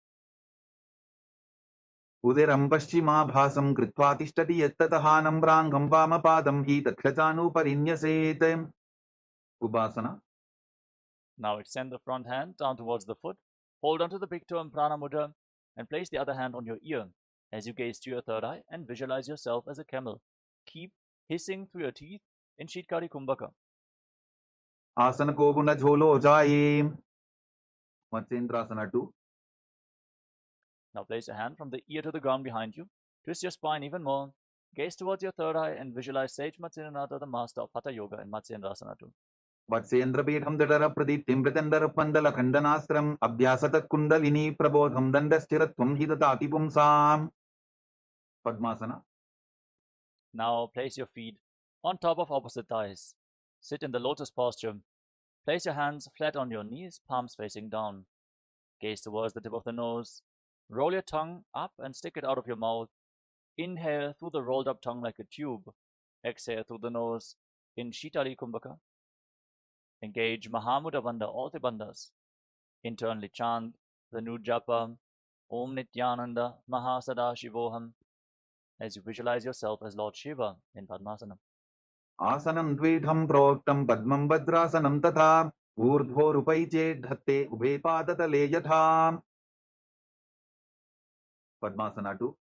A: उदिरं पश्चिमाभासं कृत्वा तिष्ठति यत्ततः नम्राङ्गं वामपादं हि तत्क्षचानुपरिन्यसेत्. Ubasana.
B: Now extend the front hand down towards the foot. Hold onto the big toe in Prana Mudra and place the other hand on your ear as you gaze to your third eye and visualize yourself as a camel. Keep hissing through your teeth in Shitkari Kumbhaka.
A: Asana ko guna jholo jaye. Matsyendrasana 2.
B: Now place your hand from the ear to the ground behind you. Twist your spine even more. Gaze towards your third eye and visualize Sage Matsyendranath, the master of Hatha Yoga in Matsyendrasana 2.
A: वत्सेन्द्रपीठं दडर प्रदीप्तिं प्रचण्डर पण्डल खण्डनास्त्रम् अभ्यासत kundalini प्रबोधं दण्डस्थिरत्वं हि ददाति पुंसाम्. Padmasana.
B: Now place your feet on top of opposite thighs. Sit in the lotus posture. Place your hands flat on your knees, palms facing down. Gaze towards the tip of the nose. Roll your tongue up and stick it out of your mouth. Inhale through the rolled up tongue like a tube. Exhale through the nose in Shitali Kumbhaka. Engage Mahamudra Bandha, all the bandhas. Internally chant the new japa, Om Nityananda Mahasadashivoham, as you visualize yourself as Lord Shiva in Padmasana.
A: Asanam dvedham proktam padmam vajrasanam tatha urdhvorupaiche dhatte ubhe padatale yatha. Padmasana 2.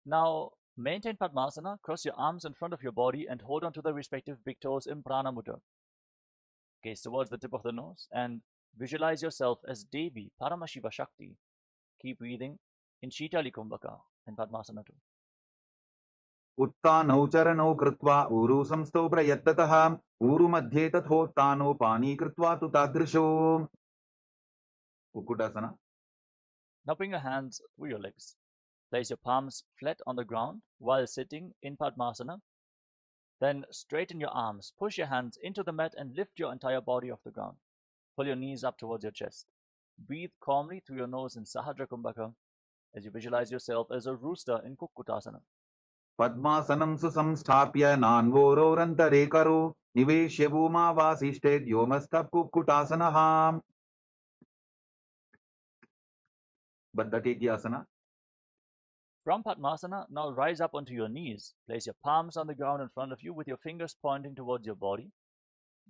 B: Now, maintain Padmasana, cross your arms in front of your body and hold on to the respective big toes in Prana Mudra. Gaze towards the tip of the nose and visualize yourself as Devi, Paramashiva Shakti. Keep breathing in Shitali Kumbhaka in Padmasana 2.
A: उत्तानौ चरणौ कृत्वा ऊरु संस्थौ प्रयत्ततः ऊरु मध्ये तथोत्तानौ पानी कृत्वा तु तादृशो. Kukutasana.
B: Now bring your hands through your legs. Place your palms flat on the ground while sitting in Padmasana. Then straighten your arms, push your hands into the mat and lift your entire body off the ground. Pull your knees up towards your chest. Breathe calmly through your nose in Sahadra Kumbhaka as you visualize yourself as a rooster in Kukutasana.
A: Padmasanam susamsthapya nanvororantare karo niveshya bhumavasishte dhyomastha kukutasanaha. Baddhatetyasana.
B: From Padmasana, now rise up onto your knees. Place your palms on the ground in front of you with your fingers pointing towards your body.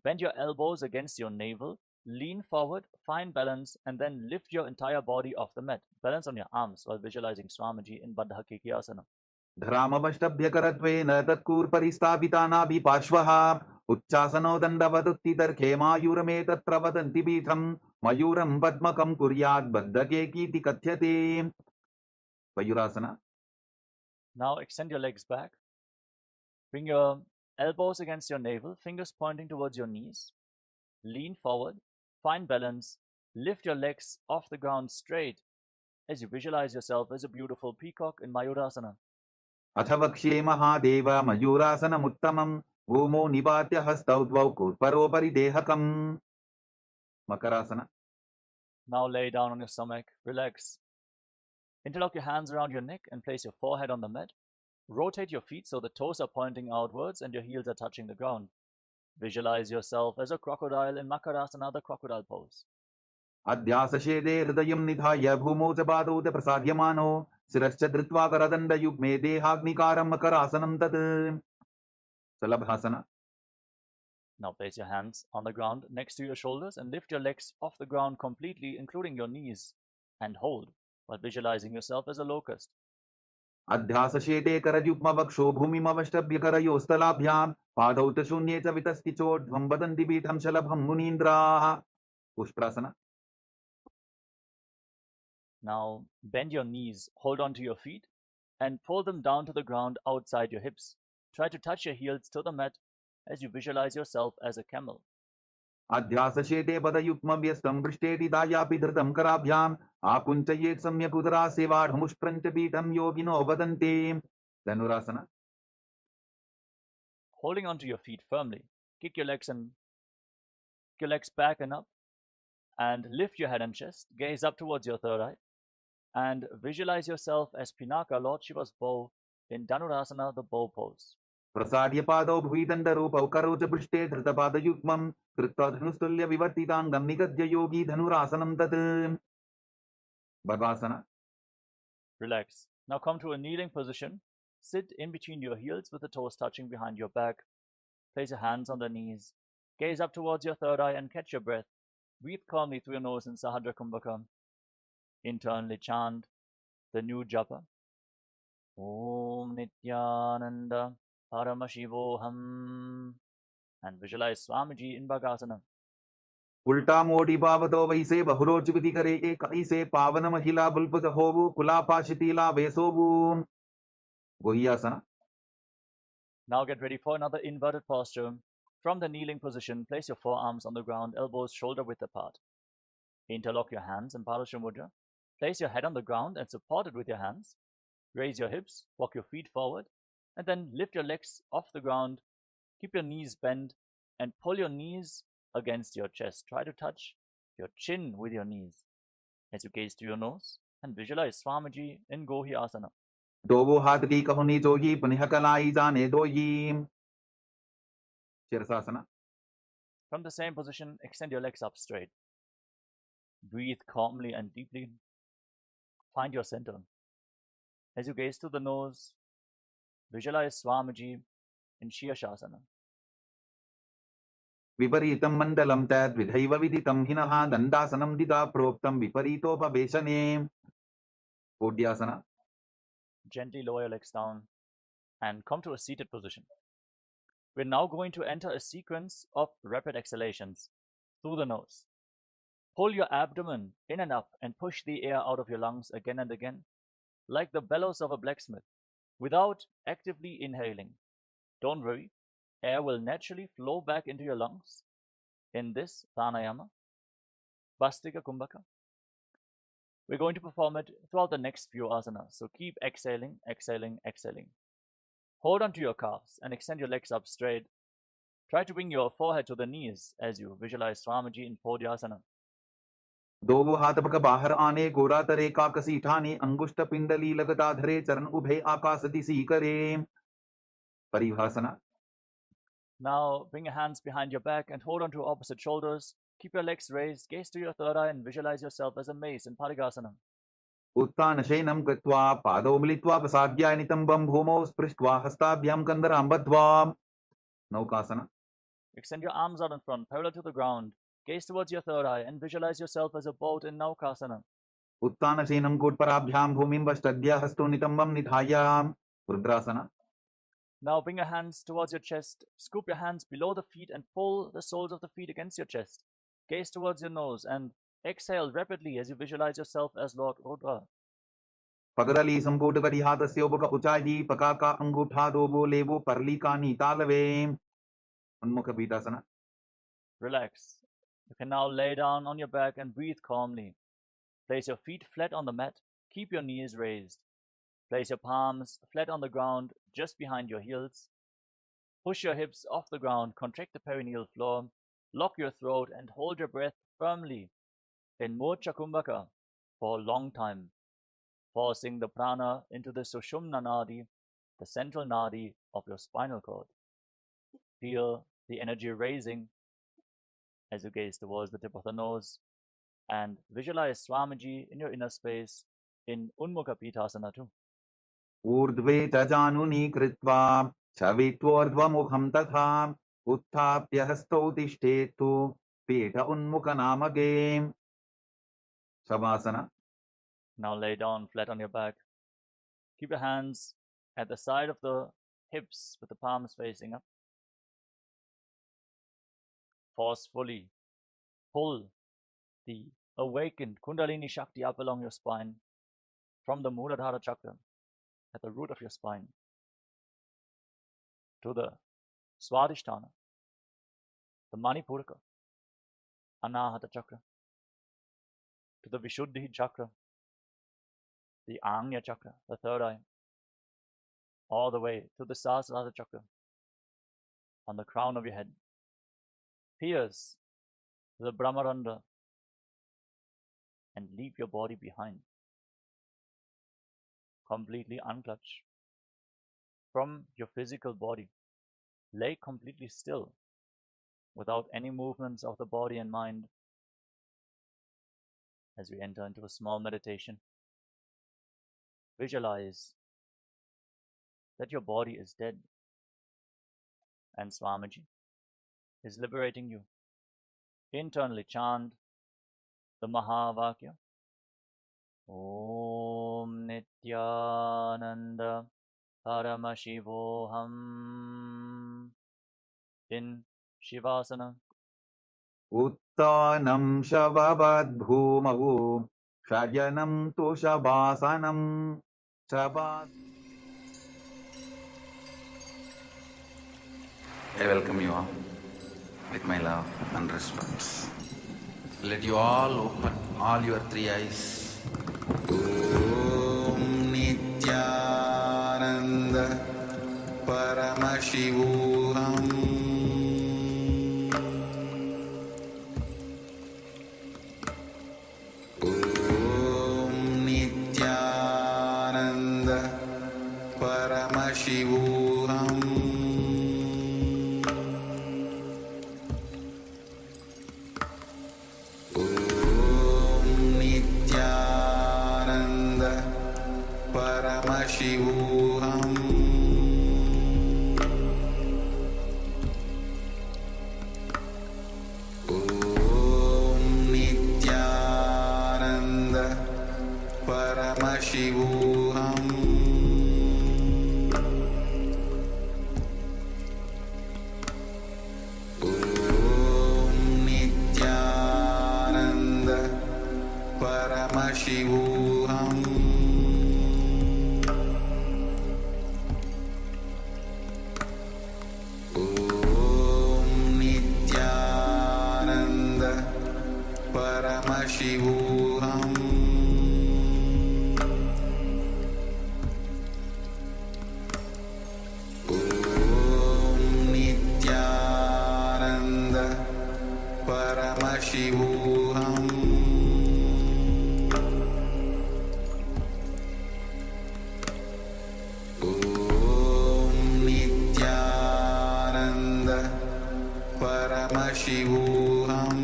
B: Bend your elbows against your navel. Lean forward, find balance, and then lift your entire body off the mat. Balance on your arms while visualizing Swamiji in Baddha Kikyasana.
A: धरामवष्टभ्यकरत्वेन तत्कूर्परिस्थापितानाभिपार्श्वः उच्चासनो दण्डवदुत्थितर्खे मायूरमे तत्र वदन्ति पीठम् मयूरं पद्मकं कुर्यात् बद्धकेकीति कथ्यते. Mayurasana.
B: Now extend your legs back. Bring your elbows against your navel, fingers pointing towards your knees. Lean forward, find balance, lift your legs off the ground straight as you visualize yourself as a beautiful peacock in Mayurasana.
A: अथ वक्ष्ये महादेव मयूरासनमुत्तमं भूमौ निपात्य हस्तौ द्वौ कूर्परोपरि देहकम्. Makarasana.
B: Now lay down on your stomach, relax. Interlock your hands around your neck and place your forehead on the mat. Rotate your feet so the toes are pointing outwards and your heels are touching the ground. Visualize yourself as a crocodile in Makarasana, the crocodile pose.
A: अध्यासशेदे हृदयं निधाय भूमौ च पादौ च प्रसाद्यमानो शिरश्च धृत्वा करदण्डयुग्मे देहाग्निकारं मकरासनं तत्. Salabhasana.
B: Now place your hands on the ground next to your shoulders and lift your legs off the ground completely, including your knees, and hold while visualizing yourself as a locust.
A: अध्यासशेते करयुग्मवक्षो भूमिमवष्टभ्यकरयोस्तलाभ्यां पादौ च शून्ये च वितस्ति चोर्ध्वं वदन्ति पीठं शलभं मुनीन्द्राः. Pushprasana.
B: Now bend your knees, hold on to your feet, and pull them down to the ground outside your hips. Try to touch your heels to the mat as you visualize yourself as a camel.
A: अध्यासशेते पदयुग्मव्यस्तं पृष्ठेति दायापि धृतं कराभ्याम् आकुञ्चयेत् सम्यक् उदरासेवाढमुष्प्रञ्च पीठं योगिनो वदन्ति. Dhanurasana.
B: Holding onto your feet firmly, kick your legs back and up, and lift your head and chest. Gaze up towards your third eye, and visualize yourself as Pinaka, Lord Shiva's bow, in Dhanurasana, the bow pose.
A: प्रसाद्य पादौ भुविदण्डरूपौ करौ च पृष्ठे धृतपादयुग्मं कृत्वा धनुस्तुल्य विवर्तिताङ्गं निगद्य योगी धनुरासनं तत्. Bhavasana.
B: Relax. Now come to a kneeling position. Sit in between your heels with the toes touching behind your back. Place your hands on the knees. Gaze up towards your third eye and catch your breath. Breathe calmly through your nose in Sahadra Kumbhaka. Internally chant the new japa. Om Nityananda Paramashivoham. And visualize Swamiji in Bhagasana.
A: उल्टा मोटी पावतो वैसे बहुरोचिपति करे के कैसे पावन महिला बुलपुत होवु कुला पाशितीला वेसोवु गोहियासना.
B: Now get ready for another inverted posture. From the kneeling position, place your forearms on the ground, elbows shoulder width apart. Interlock your hands in Paramashivoham Mudra. Place your head on the ground and support it with your hands. Raise your hips, walk your feet forward, and then lift your legs off the ground. Keep your knees bent and pull your knees against your chest. Try to touch your chin with your knees as you gaze to your nose and visualize Swamiji in Gohi Asana.
A: दोवो हाथ की कहुनी जोगी पुनिह कलाई जाने दोयी. Shirasasana.
B: From the same position, extend your legs up straight. Breathe calmly and deeply. Find your center. As you gaze to the nose, visualize Swamiji in Shirshasana.
A: विपरीतं मण्डलं तद्विधैव विदितं हिनः दण्डासनं दिदा प्रोक्तं विपरीतोपवेशने. Kodyasana.
B: Gently lower your legs down and come to a seated position. We're now going to enter a sequence of rapid exhalations through the nose. Pull your abdomen in and up and push the air out of your lungs again and again, like the bellows of a blacksmith, without actively inhaling. Don't worry, air will naturally flow back into your lungs in this pranayama, Vastika Kumbhaka. We're going to perform it throughout the next few asanas, so keep exhaling, exhaling, exhaling. Hold onto your calves and extend your legs up straight. Try to bring your forehead to the knees as you visualize Swamiji in Podyasana.
A: दोवो हाथ पक बाहर आने गोरा तरे काकसी ठाने अंगुष्ठ पिंडली लगता धरे चरण उभे आकाश दिशी करे. परिभासना.
B: Now bring your hands behind your back and hold on to your opposite shoulders. Keep your legs raised, gaze to your third eye and visualize yourself as a mace in Parigasana.
A: उत्थान शयनं कृत्वा पादौ मिलित्वा प्रसाद्याय नितम्बं भूमौ स्पृष्ट्वा हस्ताभ्यां कन्दरां बद्ध्वा. नौकासना.
B: Extend your arms out in front, parallel to the ground. Gaze towards your third eye and visualize yourself as a boat in Naukasana.
A: उत्थान शयनं कोट्पराभ्यां भूमिं वष्टद्य हस्तो नितम्बं निधाय. रुद्रासना.
B: Now bring your hands towards your chest, scoop your hands below the feet and pull the soles of the feet against your chest. Gaze towards your nose and exhale rapidly as you visualize yourself as Lord Rudra.
A: पगरली संपूट करी हाथस्य उपक उचाई पकाका अंगूठा दोबो लेबो परलिका नीतालवे. उन्मुख पीठासना.
B: Relax. You can now lay down on your back and breathe calmly. Place your feet flat on the mat. Keep your knees raised. Place your palms flat on the ground just behind your heels. Push your hips off the ground, contract the perineal floor, lock your throat and hold your breath firmly in Mocha Kumbhaka for a long time, forcing the prana into the Sushumna Nadi, the central nadi of your spinal cord. Feel the energy raising as you gaze towards the tip of the nose and visualize Swamiji in your inner space in Unmukha Pitasana too.
A: ऊर्ध्वे च जानुनी कृत्वा छवित्वोर्ध्वमुखं तथा उत्थाप्य हस्तौ तिष्ठेतु पीठ उन्मुखनामके. शवासना.
B: Now lay down flat on your back. Keep your hands at the side of the hips with the palms facing up. Forcefully pull the awakened Kundalini Shakti up along your spine from the Muladhara chakra at the root of your spine to the Swadhisthana, the Manipuraka, Anahata chakra, to the Vishuddhi chakra, the Anya chakra, the third eye, all the way to the Sahasrara chakra on the crown of your head. Pierce the Brahmarandha and leave your body behind. Completely unclutch from your physical body. Lay completely still without any movements of the body and mind as we enter into a small meditation. visualize that your body is dead and Swamiji is liberating you. Internally chant the Mahavakya. Om Nityananda Paramashivoham in Shivasana.
A: Uttanam Shababad Bhumau Shajanam Tu Shabasanam Shabad. I welcome you all with my love and respect. Let you all open all your three eyes. Om Nityananda Paramashivoham. Om Nityananda Paramashivoham. Paramashivoham. Om Nityananda Paramashivoham. Om Nityananda Paramashivoham. Paramashivoham. Om Nityananda Paramashivoham. Om Nityananda Paramashivoham. Paramashivoham.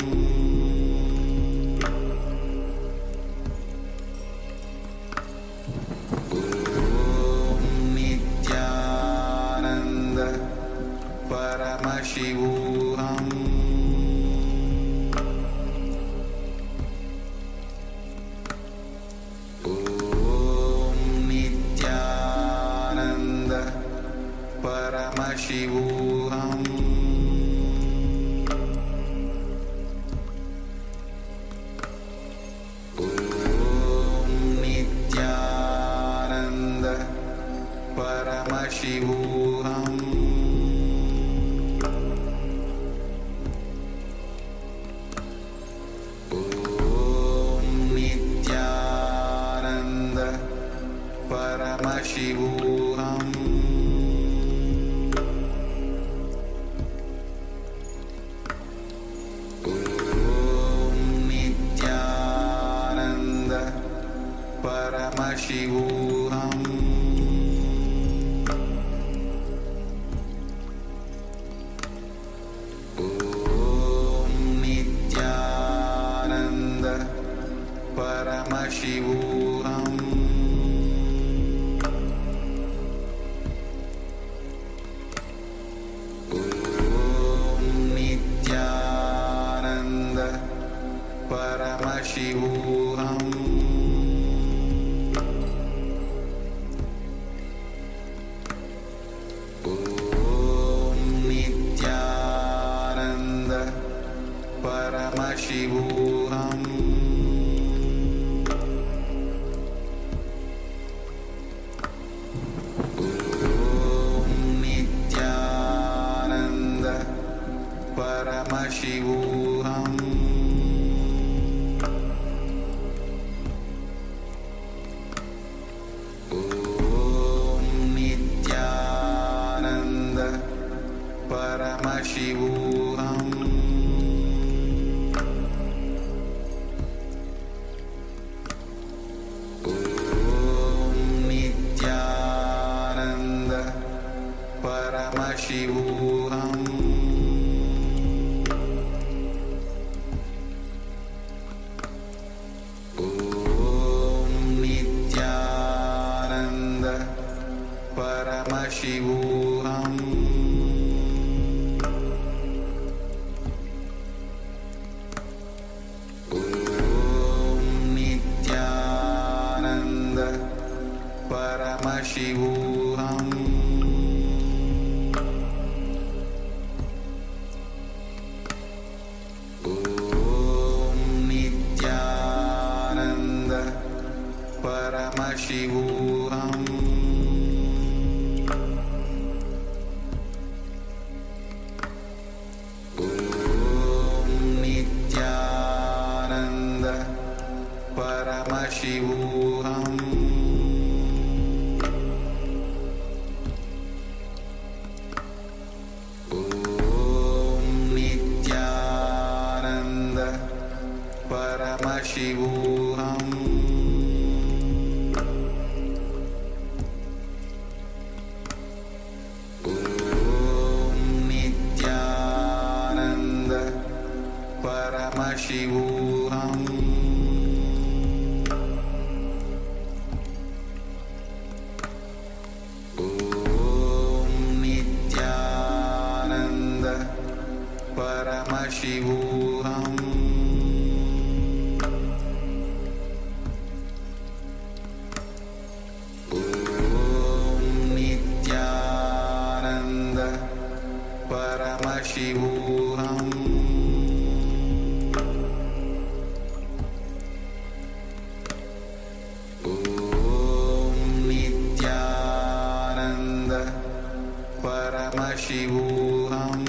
A: Om Nityananda Paramashivoham. Om Nityananda Paramashivoham. Paramashivoham. Om Nityananda Paramashivoham. Om Nityananda Paramashivoham. Paramashivoham. Om Nityananda Paramashivoham. Om Nityananda Paramashivoham. Paramashivoham. Om Nityananda Paramashivoham. Om Nityananda Paramashivoham Nityananda Paramashivoham Nityananda Paramashivoham Nityananda Paramashivoham Nityananda Paramashivoham Nityananda Paramashivoham Nityananda Paramashivoham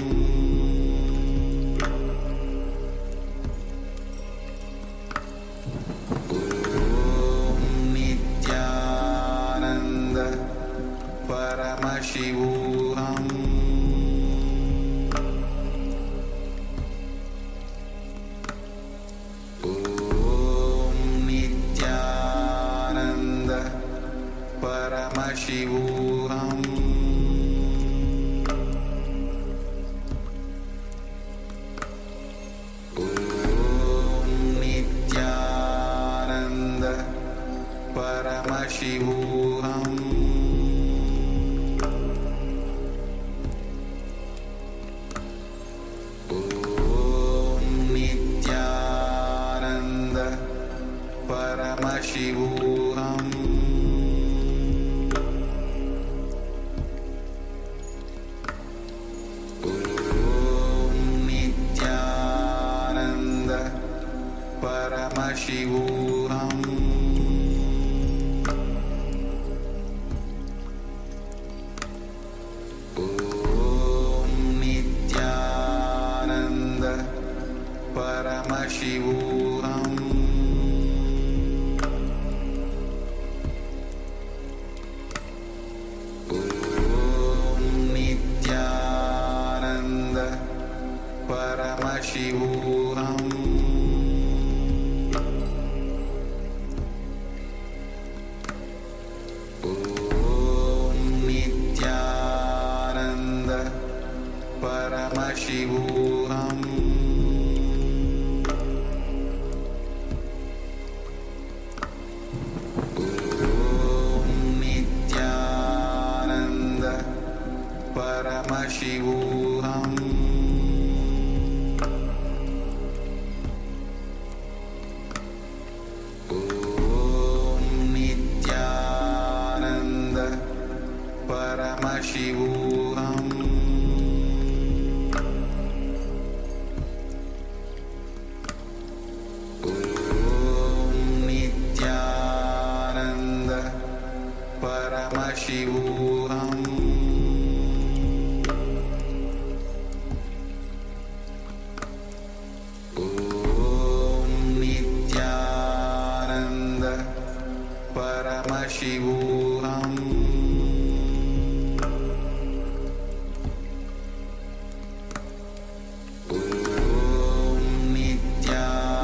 A: Nityananda Paramashivoham Nityananda Paramashivoham Nityananda Paramashivoham Nityananda Paramashivoham Nityananda Paramashivoham Nityananda Paramashivoham Nityananda Paramashivoham Nityananda Paramashivoham Nityananda Paramashivoham Nityananda Paramashivoham Nityananda Paramashivoham Nityananda Paramashivoham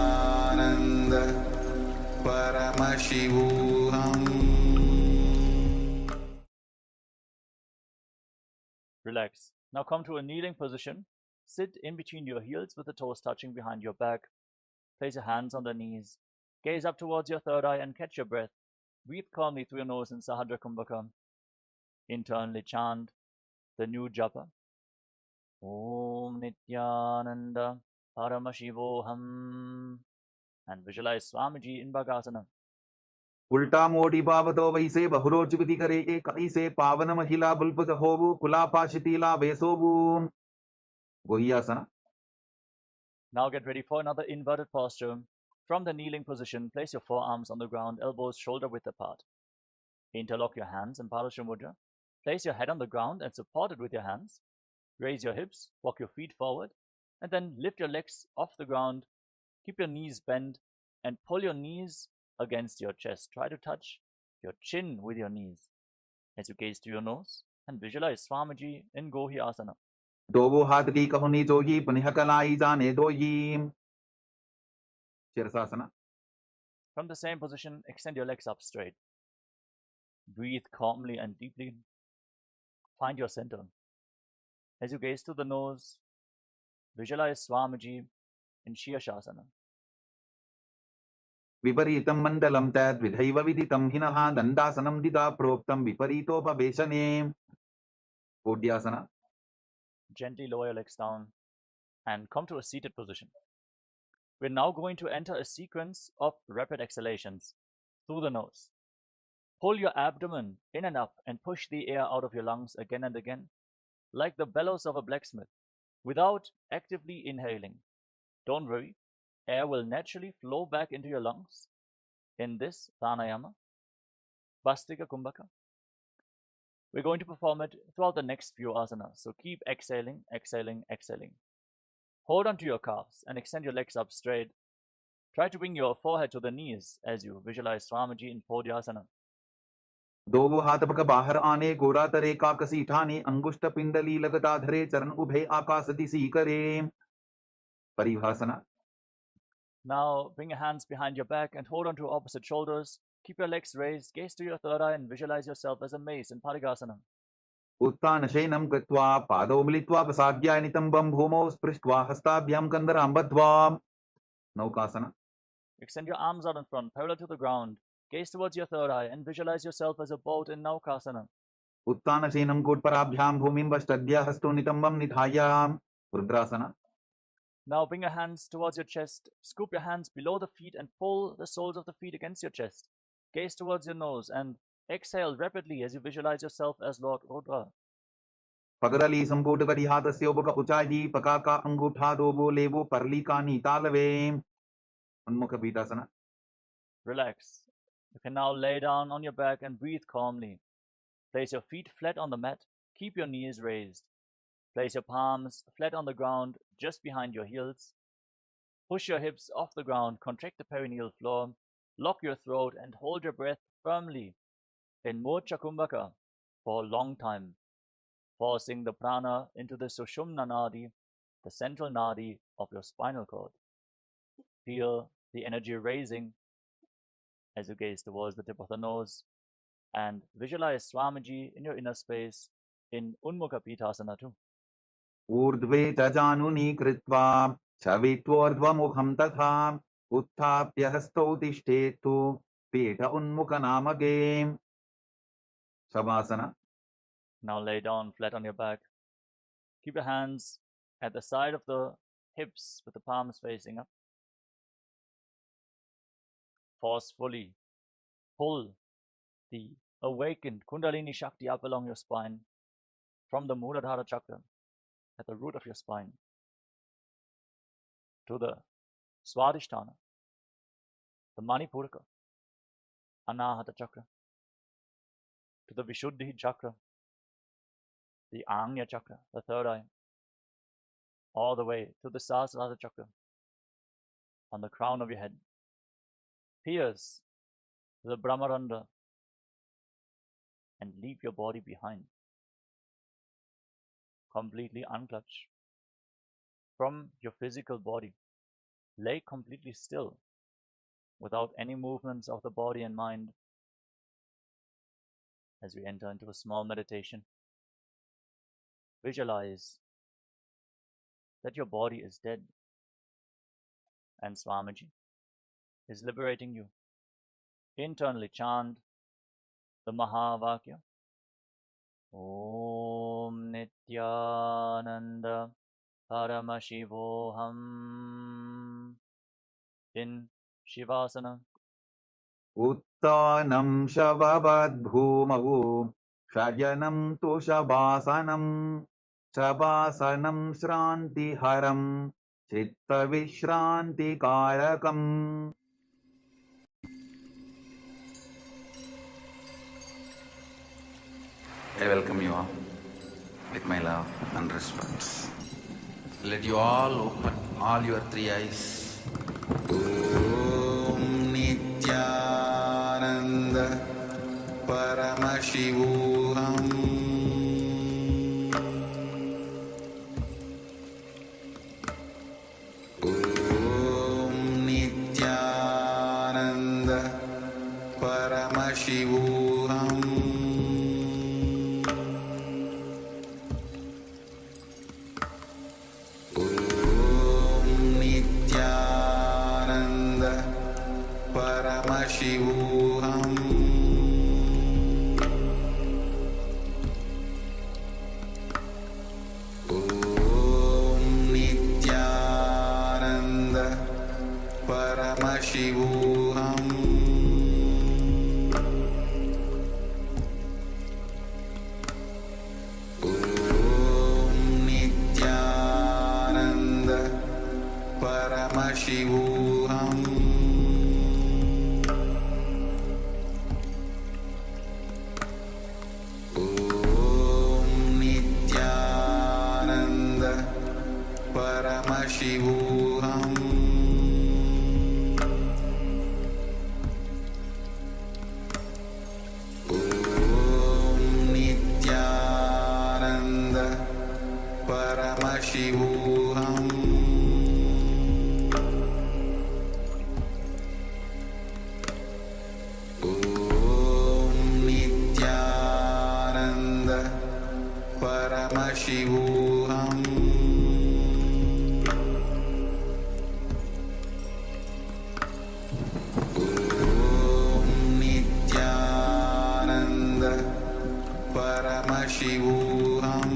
A: Nityananda Paramashivoham.
B: Relax. Now come to a kneeling position. Sit in between your heels with the toes touching behind your back. Place your hands on the knees. Gaze up towards your third eye and catch your breath. Breathe calmly through your nose in Sahadra Kumbhaka. Internally chant the new japa. Om Nityananda Paramashivoham. And visualize Swamiji in Bhagasana.
A: उल्टा मोटी पावतो वैसे बहुरोचुपति करे के कैसे पावन महिला बुल्पत होबु कुला पाशितीला वेसोबु गोहियासना.
B: Now get ready for another inverted posture. From the kneeling position, place your forearms on the ground, elbows shoulder width apart. Interlock your hands in Paramashivoham Mudra. Place your head on the ground and support it with your hands. Raise your hips, walk your feet forward, and then lift your legs off the ground. Keep your knees bent and pull your knees against your chest. Try to touch your chin with your knees as you gaze to your nose and visualize Swamiji in Gohi Asana.
A: Dovo हाथ की कहुनी जोगी पुनिह कलाई जाने दोयी. Shirasasana.
B: From the same position, extend your legs up straight. Breathe calmly and deeply. Find your center. As you gaze to the nose, visualize Swamiji in Shirshasana.
A: विपरीतं मण्डलं तद्विधैव विदितं हिनः दण्डासनं दिदा प्रोक्तं विपरीतोपवेशने. Uddiyasana.
B: Gently lower your legs down and come to a seated position. We're now going to enter a sequence of rapid exhalations through the nose. Pull your abdomen in and up and push the air out of your lungs again and again, like the bellows of a blacksmith, without actively inhaling. Don't worry, air will naturally flow back into your lungs in this pranayama, Vastika Kumbhaka. We're going to perform it throughout the next few asanas, so keep exhaling, exhaling, exhaling. Hold onto your calves and extend your legs up straight. Try to bring your forehead to the knees as you visualize Swamiji in Podhyasana.
A: दोवो हाथ पक बाहर आने गोरा तरे काकसी ठाने अंगुष्ठ पिंडली लगता धरे चरण उभे आकाश दिसी करे. Paribhasana.
B: Now bring your hands behind your back and hold on to opposite shoulders. Keep your legs raised, gaze to your third eye and visualize yourself as a mace in Parigasana.
A: उत्तानशयनं कृत्वा पादौ मिलित्वा प्रसाद्याय नितम्बं भूमौ स्पृष्ट्वा हस्ताभ्यां कन्दरां बद्ध्वा. Naukasana.
B: Extend your arms out in front, parallel to the ground. Gaze towards your third eye and visualize yourself as a boat in Naukasana.
A: उत्तानशयनं कोट्पराभ्यां भूमिं वष्टद्य हस्तो नितम्बं निधाय. Rudrasana.
B: Now bring your hands towards your chest, scoop your hands below the feet and pull the soles of the feet against your chest. Gaze towards your nose and exhale rapidly as you visualize yourself as Lord Rudra.
A: पगरली संपूट करी हाथस्य उपक उचाई पकाका अंगूठा दोबो लेवो परलिका नीतालवे. Unmukha Pीठाsana.
B: Relax. You can now lay down on your back and breathe calmly. Place your feet flat on the mat. Keep your knees raised. Place your palms flat on the ground just behind your heels. Push your hips off the ground, contract the perineal floor, lock your throat and hold your breath firmly in Mocha Kumbhaka for a long time, forcing the prana into the Sushumna Nadi, the central nadi of your spinal cord. Feel the energy raising as you gaze towards the tip of the nose and visualize Swamiji in your inner space in Unmukha Pīthāsana too.
A: ऊर्ध्वे च जानुनी कृत्वा छवित्वोर्ध्वमुखं तथा उत्थाप्य हस्तौ तिष्ठेतु पीठ उन्मुखनामके. Shavasana.
B: Now lay down flat on your back. Keep your hands at the side of the hips with the palms facing up. Forcefully pull the awakened Kundalini Shakti up along your spine from the Muladhara chakra at the root of your spine to the Swadhisthana, the Manipuraka, Anahata chakra, to the Vishuddhi chakra, the Anya chakra, the third eye, all the way to the Sahasrara chakra on the crown of your head. Pierce the Brahmarandha and leave your body behind. Completely unclutch from your physical body. Lay completely still without any movements of the body and mind as we enter into a small meditation. Visualize that your body is dead and Swamiji is liberating you. Internally chant the Mahavakya. Om Nityananda Paramashivoham in Shivasana.
A: उत्तानं शववद्भूमौ शयनं तु शवासनं शवासनं श्रान्तिहरं चित्तविश्रान्तिकारकम्. I welcome you all with my love and respect. Let you all open all your three eyes. Om Nityananda Paramashivoham Om Nityananda Paramashivoham Om Nityananda Paramashivoham Om Nityananda Paramashivoham Om Nityananda Paramashivoham Om Nityananda Paramashivoham Om Nityananda Paramashivoham Om Nityananda Paramashivoham Om Nityananda Paramashivoham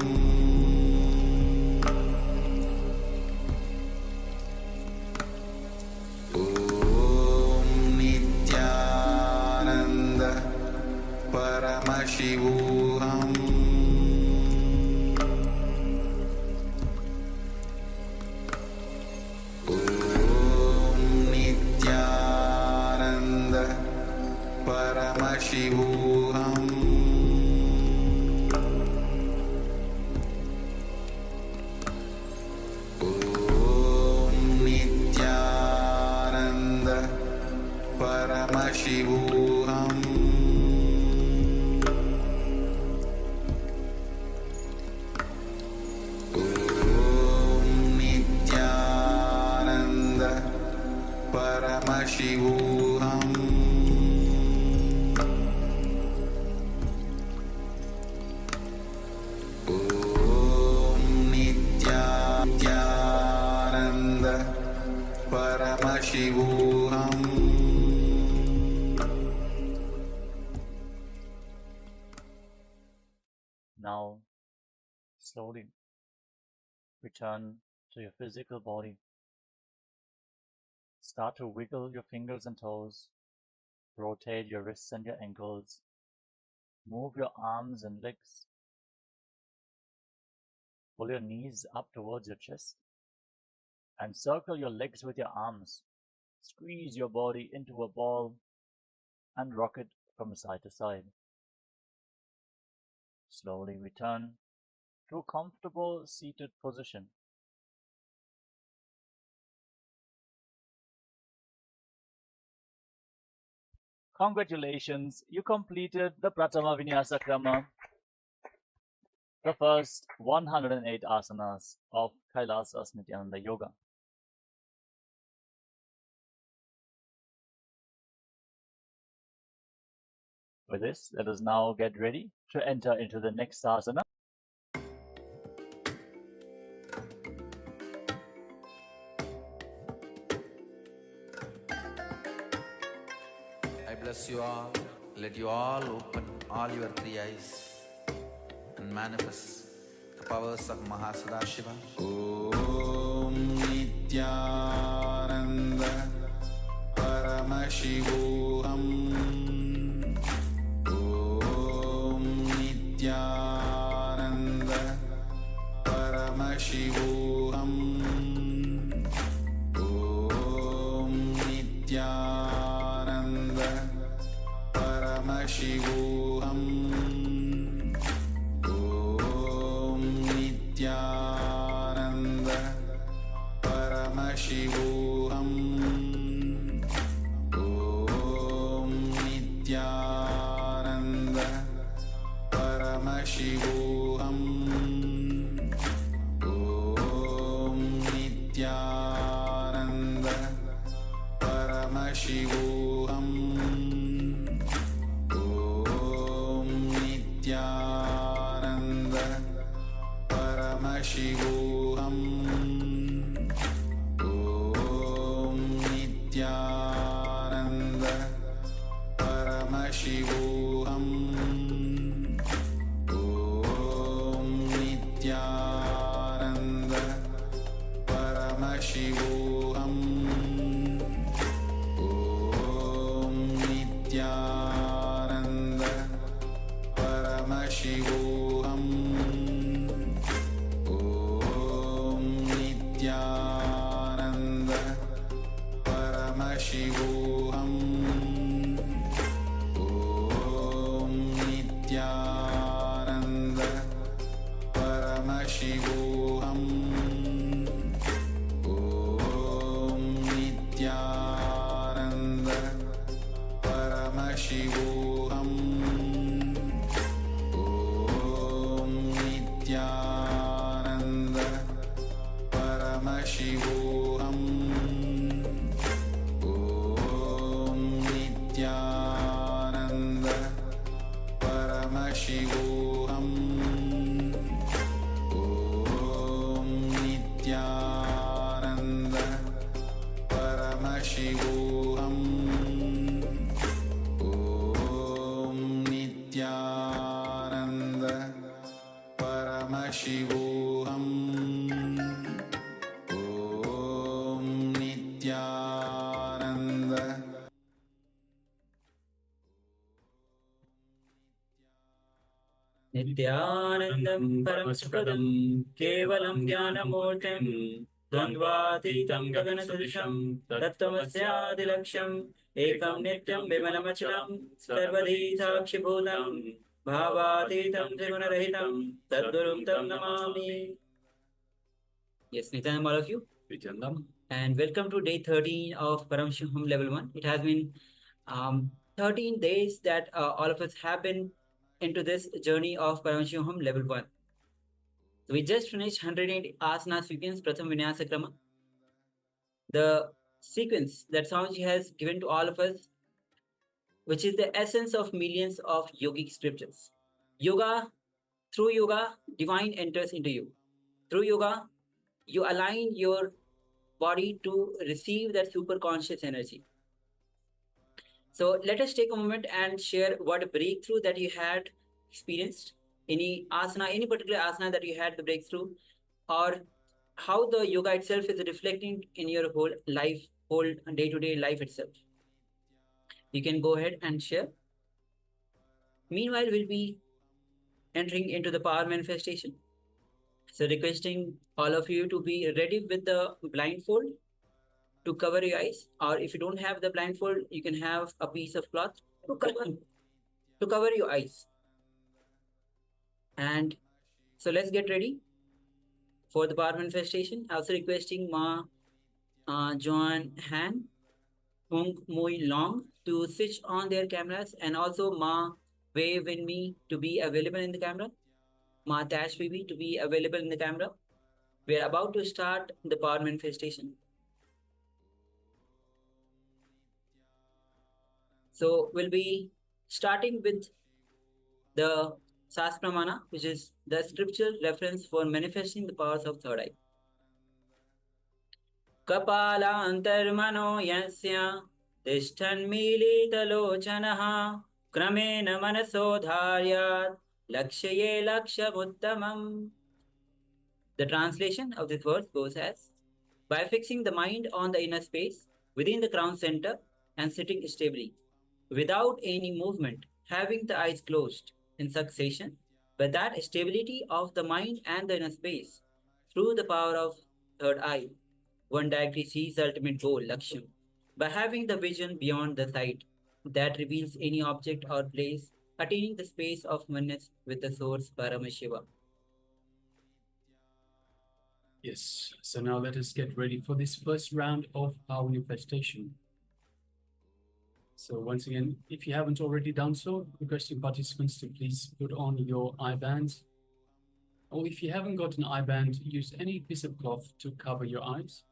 A: Om Nityananda Paramashivoham Om Nityananda Paramashivoham Om Nityananda Paramashivoham Om Nityananda Paramashivoham Om Nityananda Paramashivoham
B: Now, slowly return to your physical body. Start to wiggle your fingers and toes. Rotate your wrists and your ankles. Move your arms and legs. Pull your knees up towards your chest. And circle your legs with your arms. Squeeze your body into a ball and rock it from side to side. Slowly return to a comfortable seated position. Congratulations, you completed the Pratama Vinyasa Krama, the first 108 asanas of Kailasas Nityananda Yoga. With this, let us now get ready to enter into the next asana.
A: I bless you all. Let you all open all your three eyes and manifest the powers of Mahasada Shiva. Om Nityananda Paramashivoham Om Nityananda Paramashivoham Om Nityananda Paramashivoham Paramashivoham Om Nityananda Paramashivoham Om Nityananda Paramashivoham Om Nityananda Paramashivoham Om Nityananda Paramashivoham Om Nityananda Paramashivoham Om Nityananda Paramashivoham Om Nityananda Paramashivoham Om Nityananda Paramashivoham Om Nityananda Paramashivoham Om Nityananda Paramashivoham Om Nityananda Paramashivoham Om Nityananda Paramashivoham Om Nityananda Paramashivoham Om Nityananda
C: Nityanandam Paramaspadam Kevalam Jnanamurtim Dvandvatītam Gaganasudhisham Tattvamasyaadilaksham Ekam Nityam Vimalamachalam Sarvadhi Sakshibhutam Bhavatītam Trigunarahitam Tadgurum Tam Namami. Yes, Nityanam, all of you. And welcome to day 13 of Paramashivoham Level 1. It has been 13 days that all of us have been into this journey of Paramashivoham Level 1. So we just finished 108 asana sequence, Pratham Vinyasa Krama. The sequence that Swamiji has given to all of us, which is the essence of millions of yogic scriptures. Yoga, through yoga, divine enters into you. Through yoga, you align your body to receive that super conscious energy. So let us take a moment and share what breakthrough that you had experienced, any asana, any particular asana that you had the breakthrough, or how the yoga itself is reflecting in your whole life, whole day-to-day life itself. You can go ahead and share. Meanwhile, we'll be entering into the power manifestation. So requesting all of you to be ready with the blindfold to cover your eyes, or if you don't have the blindfold, you can have a piece of cloth to cover your eyes. And so let's get ready for the power manifestation. Also requesting Ma Joan Han, Hung Mui Long to switch on their cameras, and also Ma Wei Win Me to be available in the camera, Ma Tash Bibi to be available in the camera. We are about to start the power manifestation. So we'll be starting with the Saspramana, which is the scriptural reference for manifesting the powers of third eye. Kapala antarmano yasya tishthanmilitalochanaha kramena manasodharyat lakshaye lakshamuttamam. The translation of this verse goes as, by fixing the mind on the inner space within the crown center and sitting stably, without any movement, having the eyes closed in succession, by that stability of the mind and the inner space, through the power of third eye, one directly sees the ultimate goal, Laksham, by having the vision beyond the sight that reveals any object or place, attaining the space of oneness with the source Paramashiva. Yes, so now let us get ready for this first round of power manifestation. So once again, if you haven't already done so, requesting participants to please put on your eye bands. Or if you haven't got an eye band, use any piece of cloth to cover your eyes.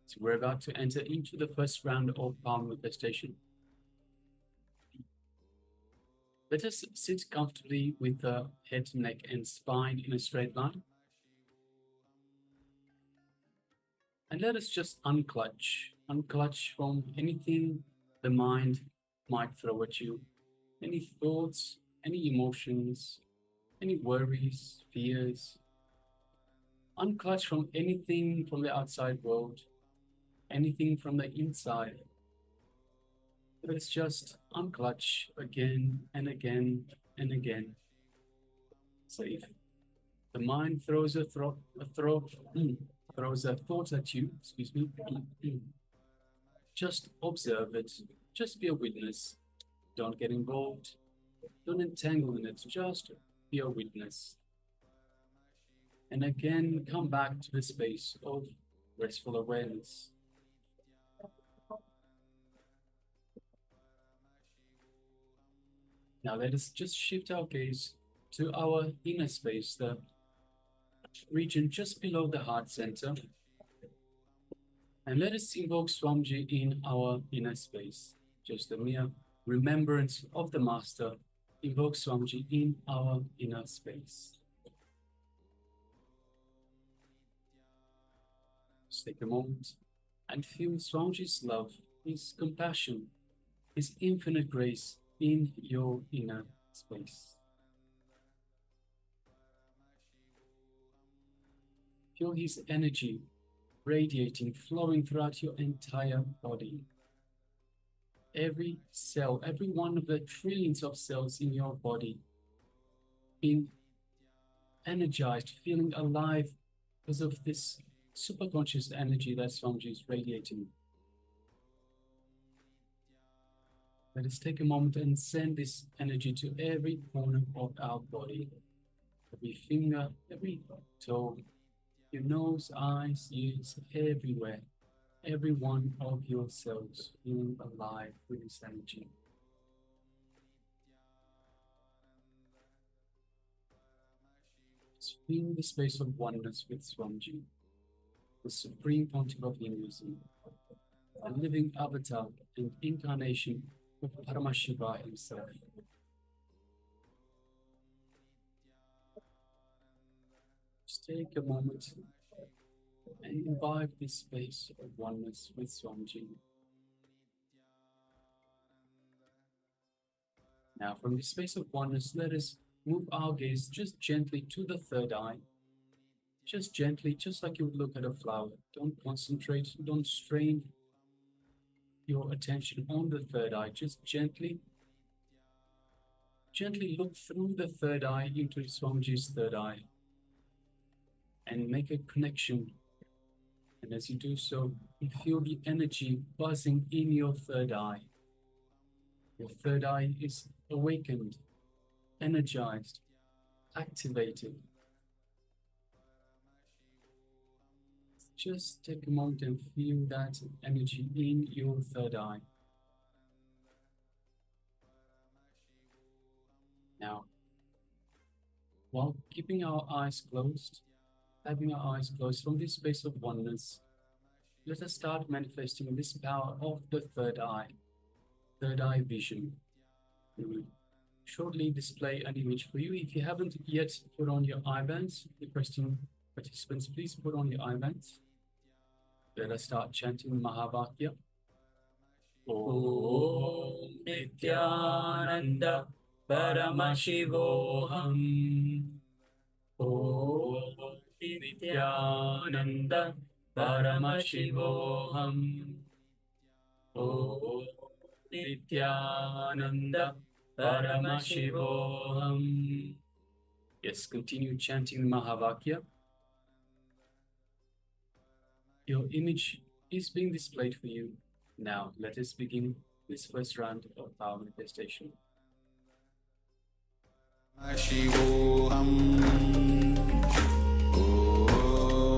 C: So we're about to enter into the first round of power manifestation. Let us sit comfortably with the head, neck, and spine in a straight line. And let us just unclutch from anything the mind might throw at you. Any thoughts, any emotions, any worries, fears. Unclutch from anything from the outside world, anything from the inside. Let's just unclutch again and again and again. So if the mind throws a thought at you, just observe it. Just be a witness. Don't get involved. Don't entangle in it. Just be a witness. And again, come back to the space of restful awareness. Now let us just shift our gaze to our inner space, the region just below the heart center. And let us invoke Swamiji in our inner space. Just a mere remembrance of the Master. Invoke Swamiji in our inner space. Just take a moment and feel Swamiji's love, His compassion, His infinite grace in your inner space. Feel His energy radiating, flowing throughout your entire body. Every cell, every one of the trillions of cells in your body being energized, feeling alive because of this superconscious energy that Swamiji is radiating. Let us take a moment and send this energy to every corner of our body. Every finger, every toe, your nose, eyes, ears, everywhere. Every one of your cells feeling alive with this energy. Just feel the space of oneness with Swamiji, the Supreme Pontiff of Hinduism, a living avatar and incarnation of Paramashivoham himself. Just take a moment and imbibe this space of oneness with Swamiji. Now, from this space of oneness, let us move our gaze just gently to the third eye. Just gently, just like you would look at a flower. Don't concentrate, don't strain your attention on the third eye. Just gently look through the third eye into Swamiji's third eye and make a connection. And as you do so, you feel the energy buzzing in your third eye. Your third eye is awakened, energized, activated. Just take a moment and feel that energy in your third eye. Now, while keeping our eyes closed, having our eyes closed from this space of oneness, let us start manifesting this power of the third eye vision. We will shortly display an image for you. If you haven't yet put on your eye bands, requesting participants, please put on your eye bands. Let us start chanting Mahavakya. Om Nityananda Paramashivoham. Om Nityananda Paramashivoham. Om Nityananda Paramashivoham. Yes, continue chanting Mahavakya. Your image is being displayed for you. Now, let us begin this first round of power manifestation.
A: Shivoham. Om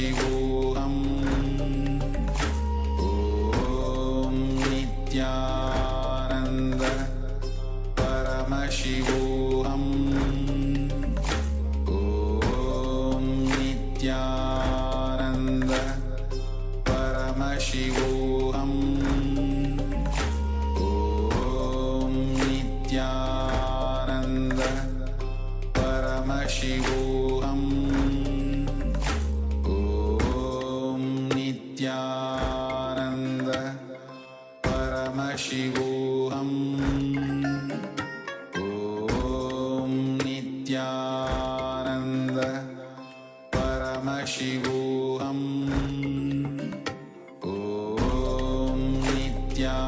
A: Paramashivoham Om Nityananda Paramashivoham Om Nityananda Paramashivoham Om Nityananda Paramashivoham Om Nityananda Paramashivoham Om Nityananda Paramashivoham Om Nityananda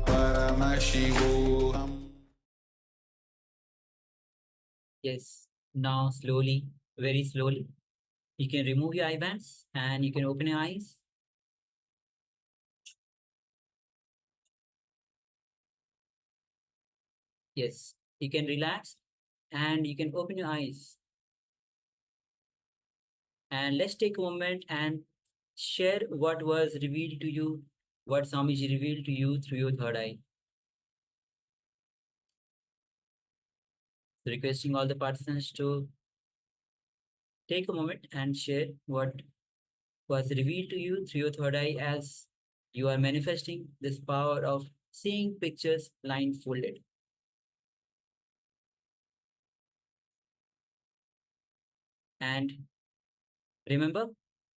A: Paramashivoham.
C: Yes. Now slowly, very slowly, you can remove your eye bands and you can open your eyes. Yes, you can relax and you can open your eyes. And let's take a moment and share what was revealed to you, what Swamiji revealed to you through your third eye. So requesting all the participants to take a moment and share what was revealed to you through your third eye as you are manifesting this power of seeing pictures blindfolded. And remember,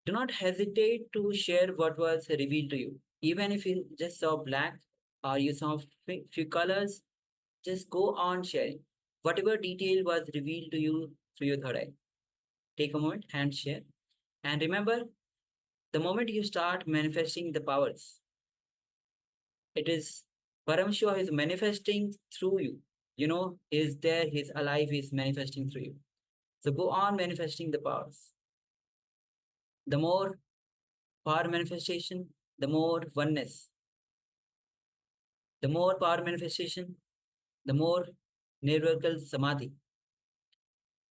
C: do not hesitate to share what was revealed to you. Even if you just saw black or you saw few colors, just go on sharing. Whatever detail was revealed to you through your third eye, take a moment and share. And remember, the moment you start manifesting the powers, it is Paramashiva is manifesting through you. You know, he is there, he is alive, he is manifesting through you. So go on manifesting the powers. The more power manifestation, the more oneness. The more power manifestation, the more nirvakal samadhi.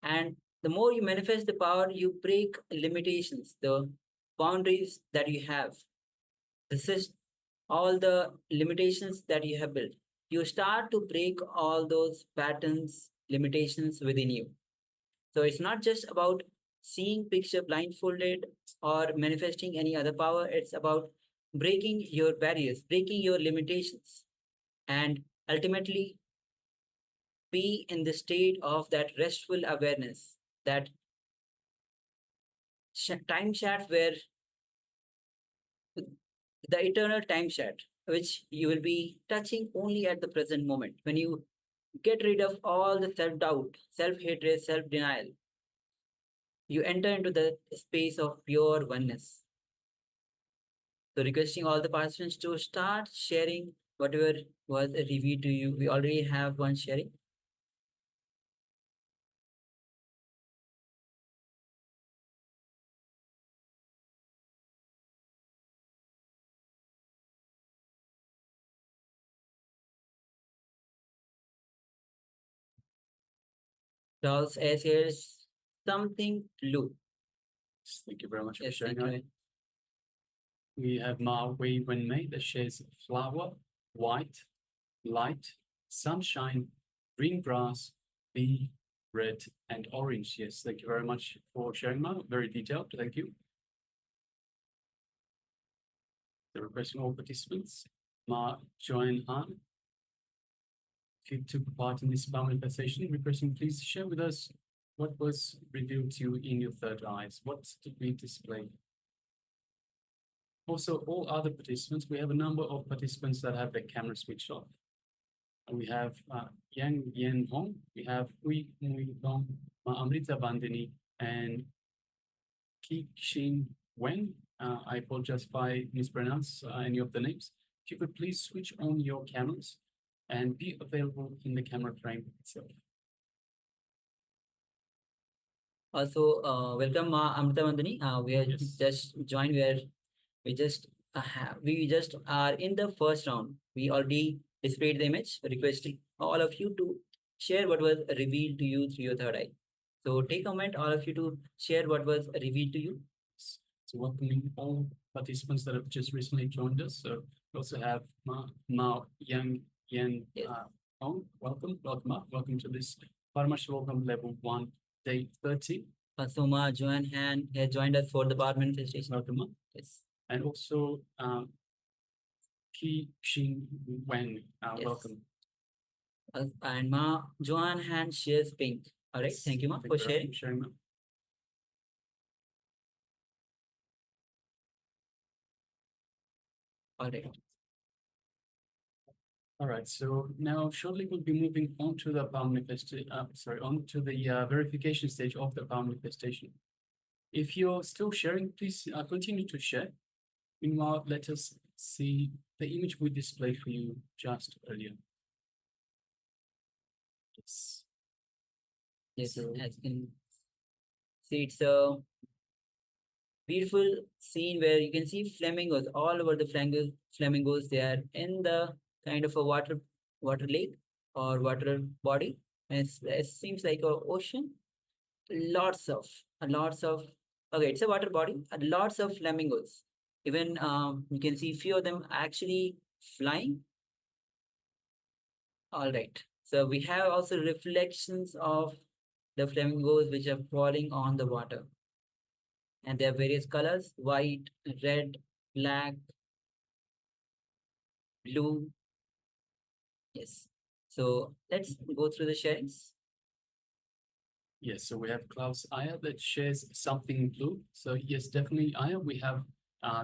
C: And the more you manifest the power, you break limitations, the boundaries that you have. This is all the limitations that you have built. You start to break all those patterns, limitations within you. So it's not just about seeing picture blindfolded or manifesting any other power. It's about breaking your barriers, breaking your limitations, and ultimately be in the state of that restful awareness, that time shaft where the eternal time shaft, which you will be touching only at the present moment. When you get rid of all the self-doubt, self-hatred, self-denial, you enter into the space of pure oneness. So requesting all the participants to start sharing whatever was revealed to you. We already have one sharing. Charles S. Here's something blue.
D: Thank you very much for
C: Yes,
D: sharing
C: thank
D: that.
C: you.
D: We have Ma Wei Wen Mei that shares flower, white, light, sunshine, green grass, bee, red, and orange. Yes, thank you very much for sharing, Ma. Very detailed. Thank you. The requesting all participants, Ma Joanne Han, if you took part in this manifestation, requesting please share with us what was revealed to you in your third eyes. What did we display? Also, all other participants, we have a number of participants that have their camera switched off. And we have Yang Yen Hong, we have Hui Mui Dong, Amrita Bandini, and Ki Xin Wen. I apologize if I mispronounce any of the names. If you could please switch on your cameras and be available in the camera frame itself.
C: Also, welcome Amrita Mandani. We are
D: Yes.
C: just joined. We just are in the first round. We already displayed the image, requesting all of you to share what was revealed to you through your third eye. So take a moment, all of you, to share what was revealed to you.
D: So welcoming all participants that have just recently joined us. So we also have Ma Yang Yen
C: Yes.
D: Hong. Welcome, Ma. Welcome to this Paramashivoham Level-1 Day 30.
C: Soma Joan Han has joined us for the power manifestation.
D: Welcome, Ma.
C: Yes.
D: And also Ki Xing Wang.
C: Yes.
D: Welcome.
C: And Ma Joan Han shares pink. All right.
D: Yes.
C: Thank you, Ma,
D: Thank
C: for
D: you very
C: sharing.
D: much for sharing, Ma.
C: All right.
D: All right, so now shortly we'll be moving on to the power manifestation, on to the verification stage of the power manifestation. If you're still sharing, please continue to share. Meanwhile, let us see the image we displayed for you just earlier. Yes.
C: Yes,
D: So-
C: as you can see, it's a beautiful scene where you can see flamingos all over the flamingos. They are in the kind of a water lake or water body, and it seems like a ocean. Lots of okay, it's a water body. Lots of flamingos. Even you can see few of them actually flying. All right. So we have also reflections of the flamingos which are falling on the water. And there are various colors: white, red, black, blue. Yes. So let's go through the sharings.
D: Yes, so we have Klaus Aya that shares something blue. So yes, definitely Aya, we have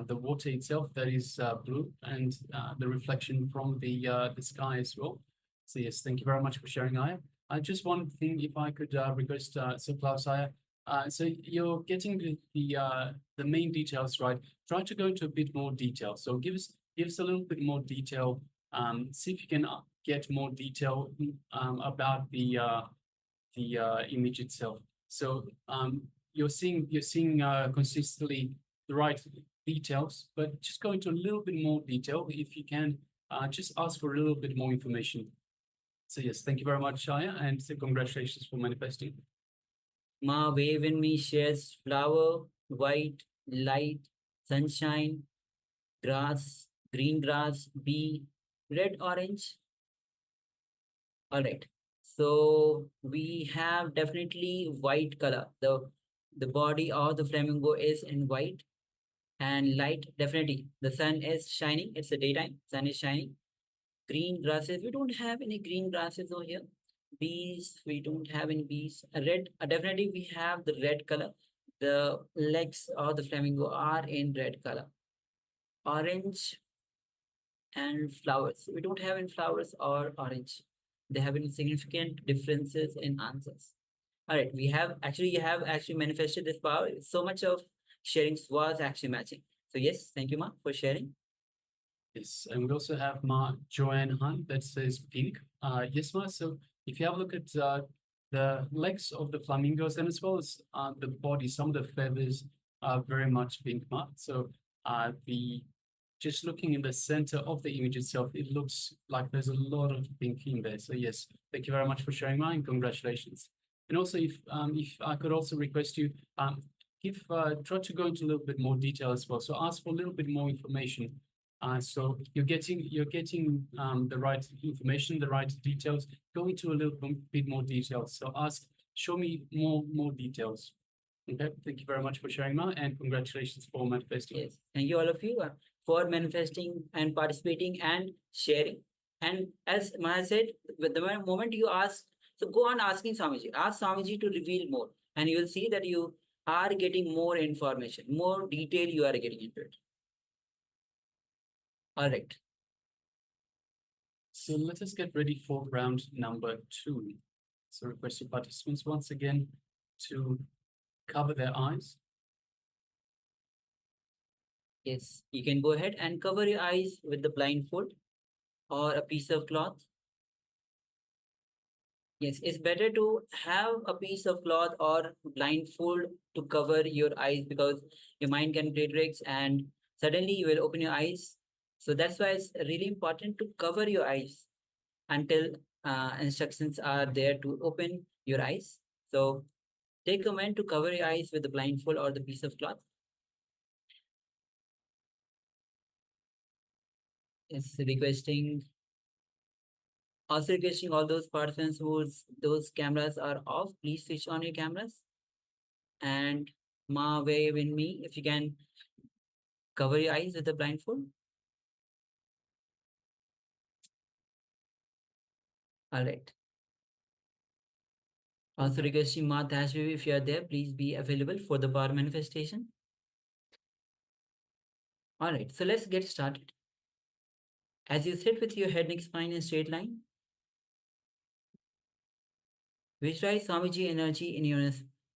D: the water itself that is blue, and the reflection from the sky as well. So yes, thank you very much for sharing, Aya. Just one thing, if I could request, so Klaus Aya, so you're getting the main details right. Try to go into a bit more detail. So give us a little bit more detail. See if you can get more detail about the image itself. So you're seeing consistently the right details, but just go into a little bit more detail. If you can, just ask for a little bit more information. So yes, thank you very much, Shaya, and congratulations for manifesting.
C: Ma wave in me shares flower, white, light, sunshine, grass, green grass, bee, red, orange. All right. So we have definitely white color. The body of the flamingo is in white and light. Definitely the sun is shining. It's the daytime. Sun is shining. Green grasses. We don't have any green grasses over here. Bees. We don't have any bees. Red. Definitely we have the red color. The legs of the flamingo are in red color. Orange and flowers. We don't have any flowers or orange. They have any significant differences in answers. All right, you have actually manifested this power. So much of sharing was actually matching. So yes, thank you, Ma, for sharing.
D: Yes, and we also have Ma Joanne Han that says pink. Yes, Ma. So if you have a look at the legs of the flamingos and as well as the body, some of the feathers are very much pink, Ma. So the just looking in the center of the image itself, it looks like there's a lot of pink in there. So yes, thank you very much for sharing, Ma, and congratulations. And also, if I could also request you, try to go into a little bit more detail as well. So ask for a little bit more information. So you're getting the right information, the right details. Go into a little bit more details. So ask, show me more details. Okay, thank you very much for sharing, Ma, and congratulations for manifesting.
C: Yes, thank you all of you for manifesting and participating and sharing. And as Maya said, with the moment you ask, so go on asking Swamiji. Ask Swamiji to reveal more, and you will see that you are getting more information, more detail you are getting into it. All right.
D: So let us get ready for round number 2. So request your participants once again to cover their eyes.
C: Yes, you can go ahead and cover your eyes with the blindfold or a piece of cloth. Yes, it's better to have a piece of cloth or blindfold to cover your eyes because your mind can play tricks and suddenly you will open your eyes. So that's why it's really important to cover your eyes until instructions are there to open your eyes. So Take a moment to cover your eyes with the blindfold or the piece of cloth. It's requesting, also requesting all those persons whose those cameras are off, please switch on your cameras. And Ma, wave in me if you can cover your eyes with the blindfold. All right. Also requesting Ma Tashvi, if you are there, please be available for the power manifestation. All right, so let's get started. As you sit with your head, neck, spine in a straight line, visualize Swamiji energy in your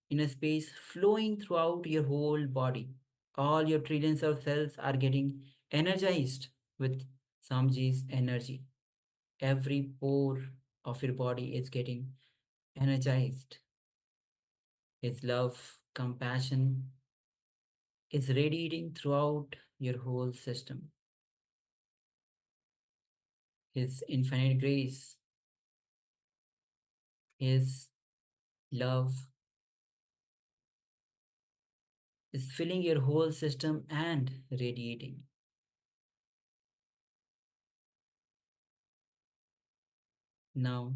C: inner space flowing throughout your whole body. All your trillions of cells are getting energized with Swamiji's energy. Every pore of your body is getting energized. His love, compassion is radiating throughout your whole system. His infinite grace, His love is filling your whole system and radiating. Now,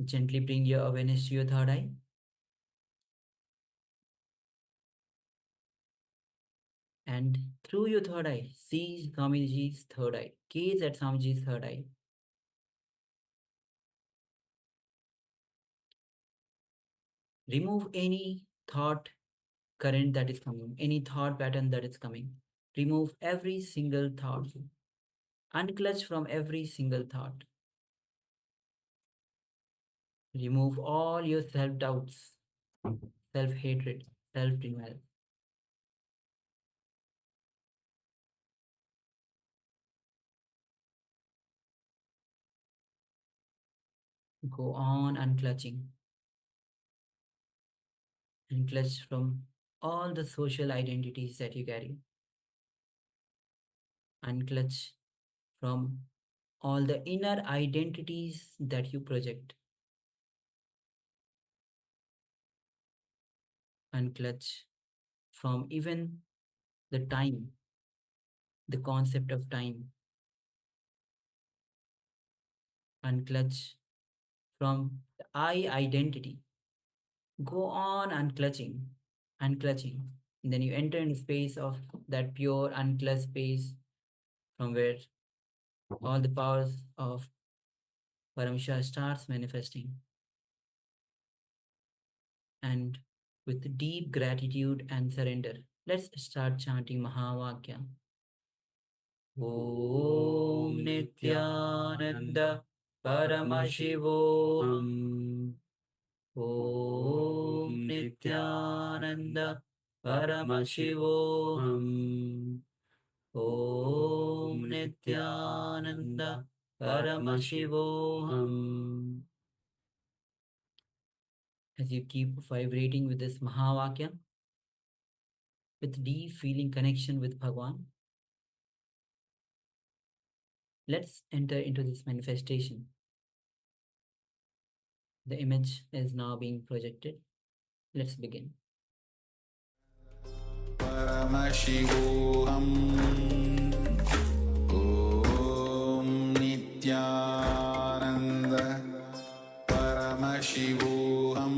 C: gently bring your awareness to your third eye. And through your third eye, see Swamiji's third eye. Gaze at Swamiji's third eye. Remove any thought current that is coming, any thought pattern that is coming. Remove every single thought. Unclutch from every single thought. Remove all your self-doubts, self-hatred, self-denial. Go on unclutching. Unclutch from all the social identities that you carry. Unclutch from all the inner identities that you project. Unclutch from even the time, the concept of time. Unclutch from the I identity. Go on unclutching, unclutching. And then you enter in the space of that pure unclutched space from where all the powers of Paramashivoham starts manifesting. And with deep gratitude and surrender, let's start chanting Mahavakya. Om Nityananda Paramashivoham. Om Nityananda Paramashivoham. Om Nityananda Paramashivoham. As you keep vibrating with this Mahavakya, with deep feeling connection with Bhagwan, let's enter into this manifestation. The image is now being projected. Let's begin.
A: Paramashivoham Om Nityananda Paramashivoham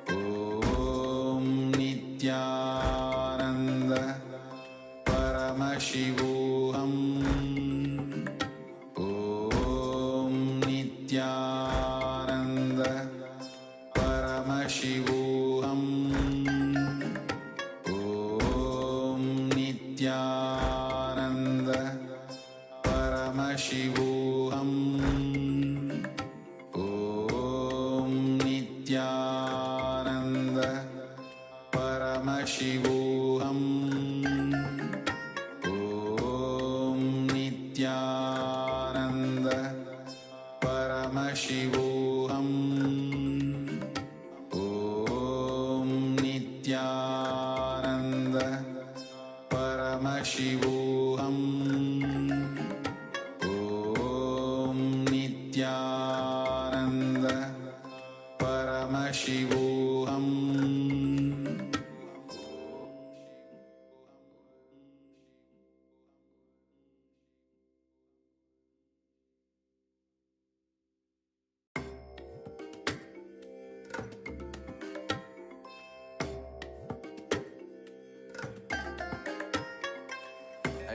A: Om Nityananda Paramashivoham Om Nityananda Paramashivoham Om Nityananda Paramashivoham Om Nityananda Paramashivoham Om Nityananda Paramashivoham Om Nityananda Paramashivoham Om Nityananda Paramashivoham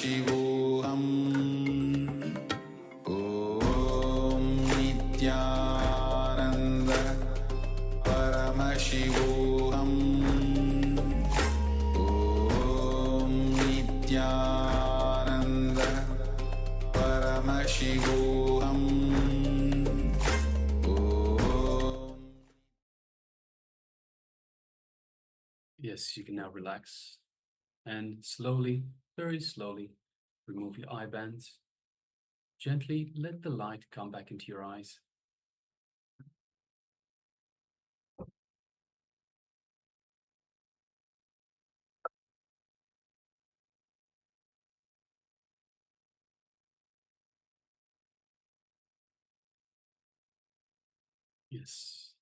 E: Paramashivoham Om Nityananda Paramashivoham Om Nityananda Paramashivoham Om.
D: Yes, you can now relax and slowly, very slowly, remove your eye bands. Gently let the light come back into your eyes. Yes,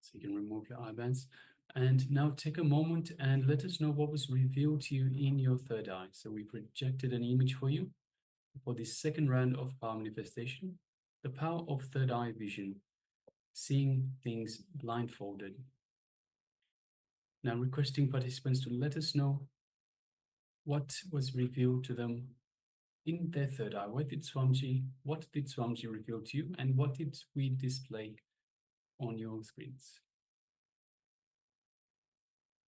D: so you can remove your eye bands. And now take a moment and let us know what was revealed to you in your third eye. So we projected an image for you for this second round of power manifestation, the power of third eye vision, seeing things blindfolded. Now requesting participants to let us know what was revealed to them in their third eye. What did Swamiji reveal to you, and what did we display on your screens?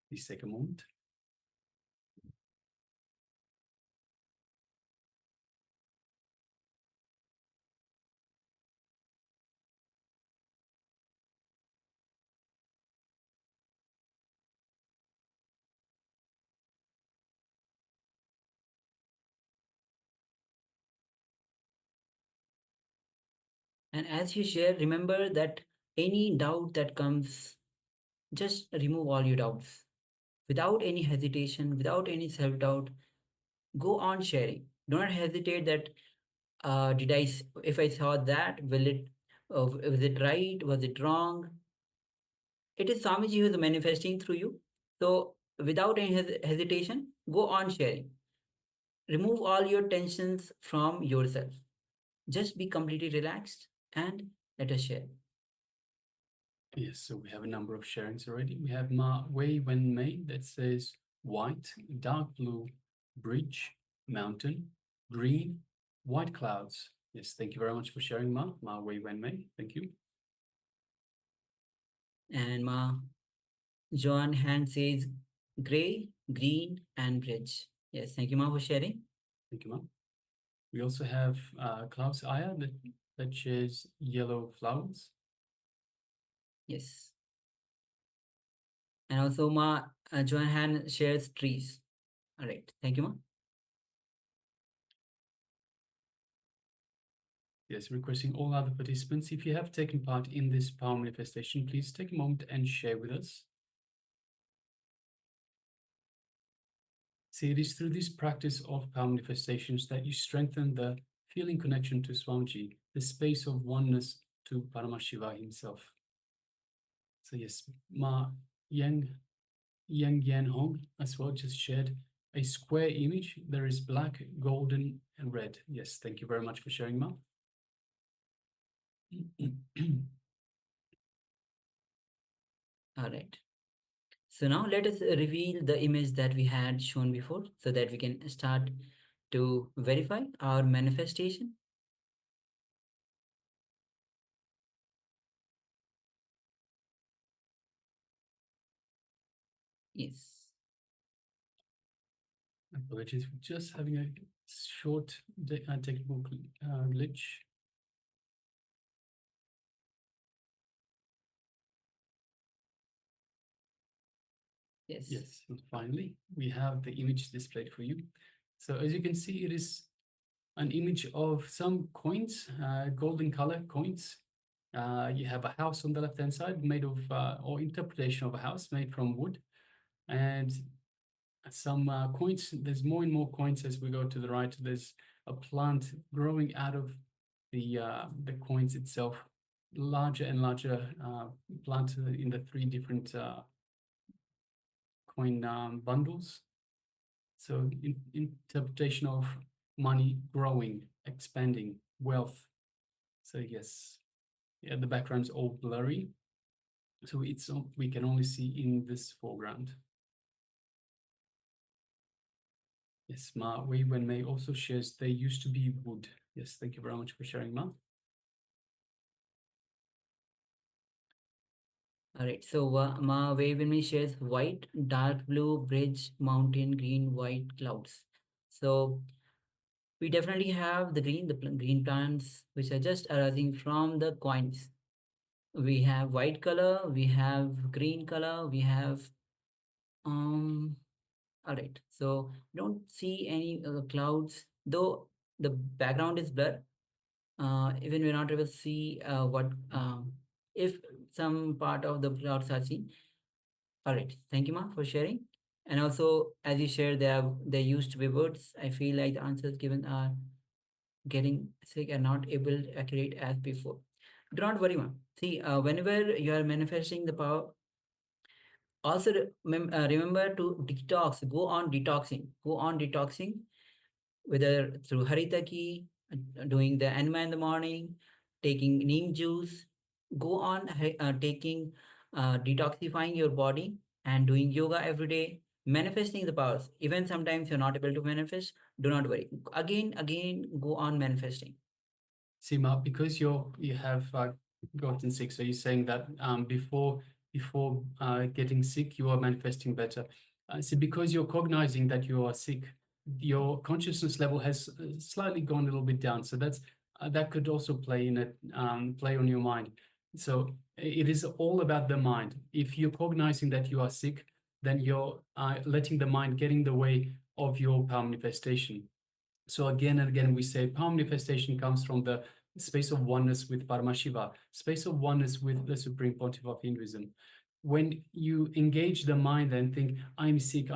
D: Please take a moment.
C: And as you share, remember that any doubt that comes, just remove all your doubts. Without any hesitation, without any self-doubt, go on sharing. Do not hesitate that, if I saw that, was it right? Was it wrong? It is Swamiji who is manifesting through you. So without any hesitation, go on sharing. Remove all your tensions from yourself. Just be completely relaxed and let us share.
D: Yes, so we have a number of sharings already. We have Ma Wei Wen Mei that says white, dark blue, bridge, mountain, green, white clouds. Yes, thank you very much for sharing, Ma Wei Wen Mei. Thank you.
C: And Ma Joan hand says gray, green, and bridge. Yes, thank you, Ma, for sharing.
D: Thank you, Ma. We also have Klaus Aya that shares yellow flowers.
C: Yes. And also, Ma Joan hand shares trees. All right, thank you, Ma.
D: Yes, requesting all other participants, if you have taken part in this power manifestation, please take a moment and share with us. See, it is through this practice of power manifestations that you strengthen the feeling connection to Swamiji, the space of oneness to Paramashiva himself. So yes, Ma Yang Yan Hong as well just shared a square image. There is black, golden, and red. Yes, thank you very much for sharing, Ma.
C: All right. So now let us reveal the image that we had shown before so that we can start to verify our manifestation. Yes.
D: Apologies for just having a short technical glitch.
C: Yes.
D: Yes, and finally, we have the image displayed for you. So as you can see, it is an image of some coins, golden color coins. You have a house on the left-hand side made of, or interpretation of a house made from wood. And some coins, there's more and more coins as we go to the right. There's a plant growing out of the coins itself, larger and larger plant in the three different coin bundles. So interpretation of money growing, expanding, wealth. So yes, yeah, the background's all blurry. So it's we can only see in this foreground. Yes, Ma, Wei Wen Mei also shares they used to be wood. Yes, thank you very much for sharing, Ma.
C: All right. So Ma Wei Wen Mei shares white, dark blue, bridge, mountain, green, white, clouds. So we definitely have the green, green plants, which are just arising from the coins. We have white color, we have green color, we have um all right. So don't see any clouds, though the background is blurred. Even we're not able to see what if some part of the clouds are seen. All right. Thank you, Ma, for sharing. And also, as you shared, there used to be words. I feel like the answers given are getting sick and not able to accurate as before. Do not worry, Ma. See, whenever you are manifesting the power, also remember to detox. Go on detoxing, whether through Haritaki, doing the enema in the morning, taking neem juice. Go on taking detoxifying your body and doing yoga every day, manifesting the powers. Even sometimes you're not able to manifest, do not worry. Again, go on manifesting.
D: See, Ma, because you have gotten sick, so you're saying that before getting sick, you are manifesting better. See, because you're cognizing that you are sick, your consciousness level has slightly gone a little bit down. So that could also play in it, play on your mind. So it is all about the mind. If you're cognizing that you are sick, then you're letting the mind get in the way of your power manifestation. So again and again, we say power manifestation comes from the space of oneness with Paramashiva, space of oneness with the Supreme Pontiff of Hinduism. When you engage the mind and think, I'm sick,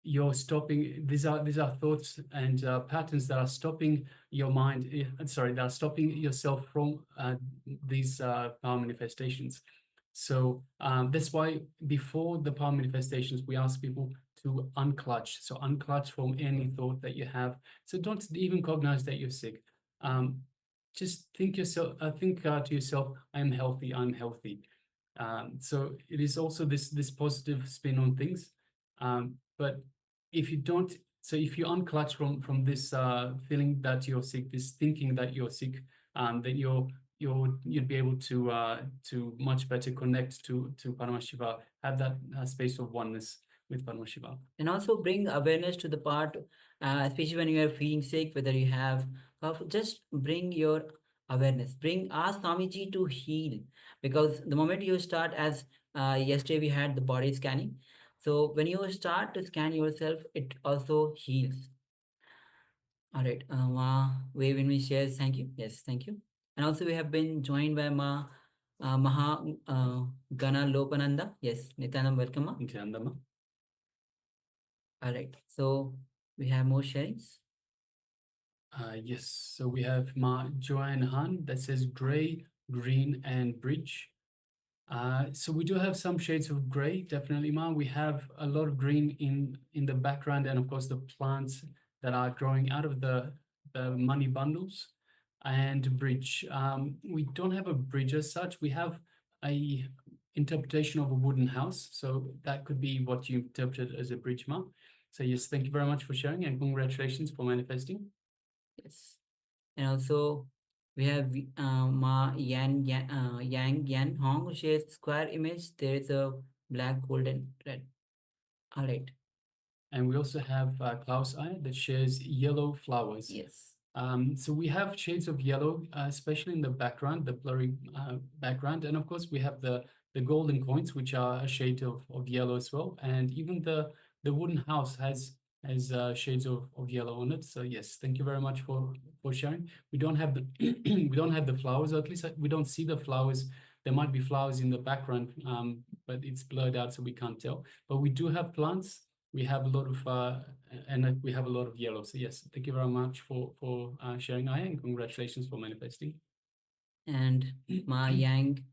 D: you're stopping. These are thoughts and patterns that are stopping your mind. That are stopping yourself from these power manifestations. So that's why before the power manifestations, we ask people to unclutch. So unclutch from any thought that you have. So don't even cognize that you're sick. Just think to yourself, I'm healthy, I'm healthy. So it is also this positive spin on things. But if you don't, so if you unclutch from this feeling that you're sick, this thinking that you're sick, then you'd be able to much better connect to Paramashiva, have that space of oneness with Paramashiva.
C: And also bring awareness to the part, especially when you are feeling sick, whether you have cough, just bring your awareness. Ask Swamiji to heal, because the moment you start, as yesterday we had the body scanning. So when you start to scan yourself, it also heals. All right. Ma Wavin shares. Thank you. Yes, thank you. And also we have been joined by Maha Gana Lopananda. Yes, Nityanam, welcome, Ma.
D: Nityananda.
C: All right. So we have more sharings.
D: Yes, so we have Ma Joanne Han that says gray, green, and bridge. So we do have some shades of gray, definitely, Ma. We have a lot of green in the background, and of course the plants that are growing out of the money bundles. And bridge. We don't have a bridge as such. We have a interpretation of a wooden house. So that could be what you interpret as a bridge, Ma. So yes, thank you very much for sharing, and congratulations for manifesting.
C: Yes. And also we have Ma Yang Yan Hong, who shares square image. There is a black, golden, red. All right.
D: And we also have Klaus Eye that shares yellow flowers.
C: Yes.
D: So we have shades of yellow, especially in the background, the blurry background. And of course, we have the golden coins, which are a shade of yellow as well. And even the wooden house has shades of yellow on it. So yes, thank you very much for sharing. We don't have the we don't have the flowers, or at least we don't see the flowers. There might be flowers in the background, but it's blurred out, so we can't tell. But we do have plants. We have a lot of and we have a lot of yellow. So yes, thank you very much for sharing, Aya, and congratulations for manifesting.
C: And Ma Yang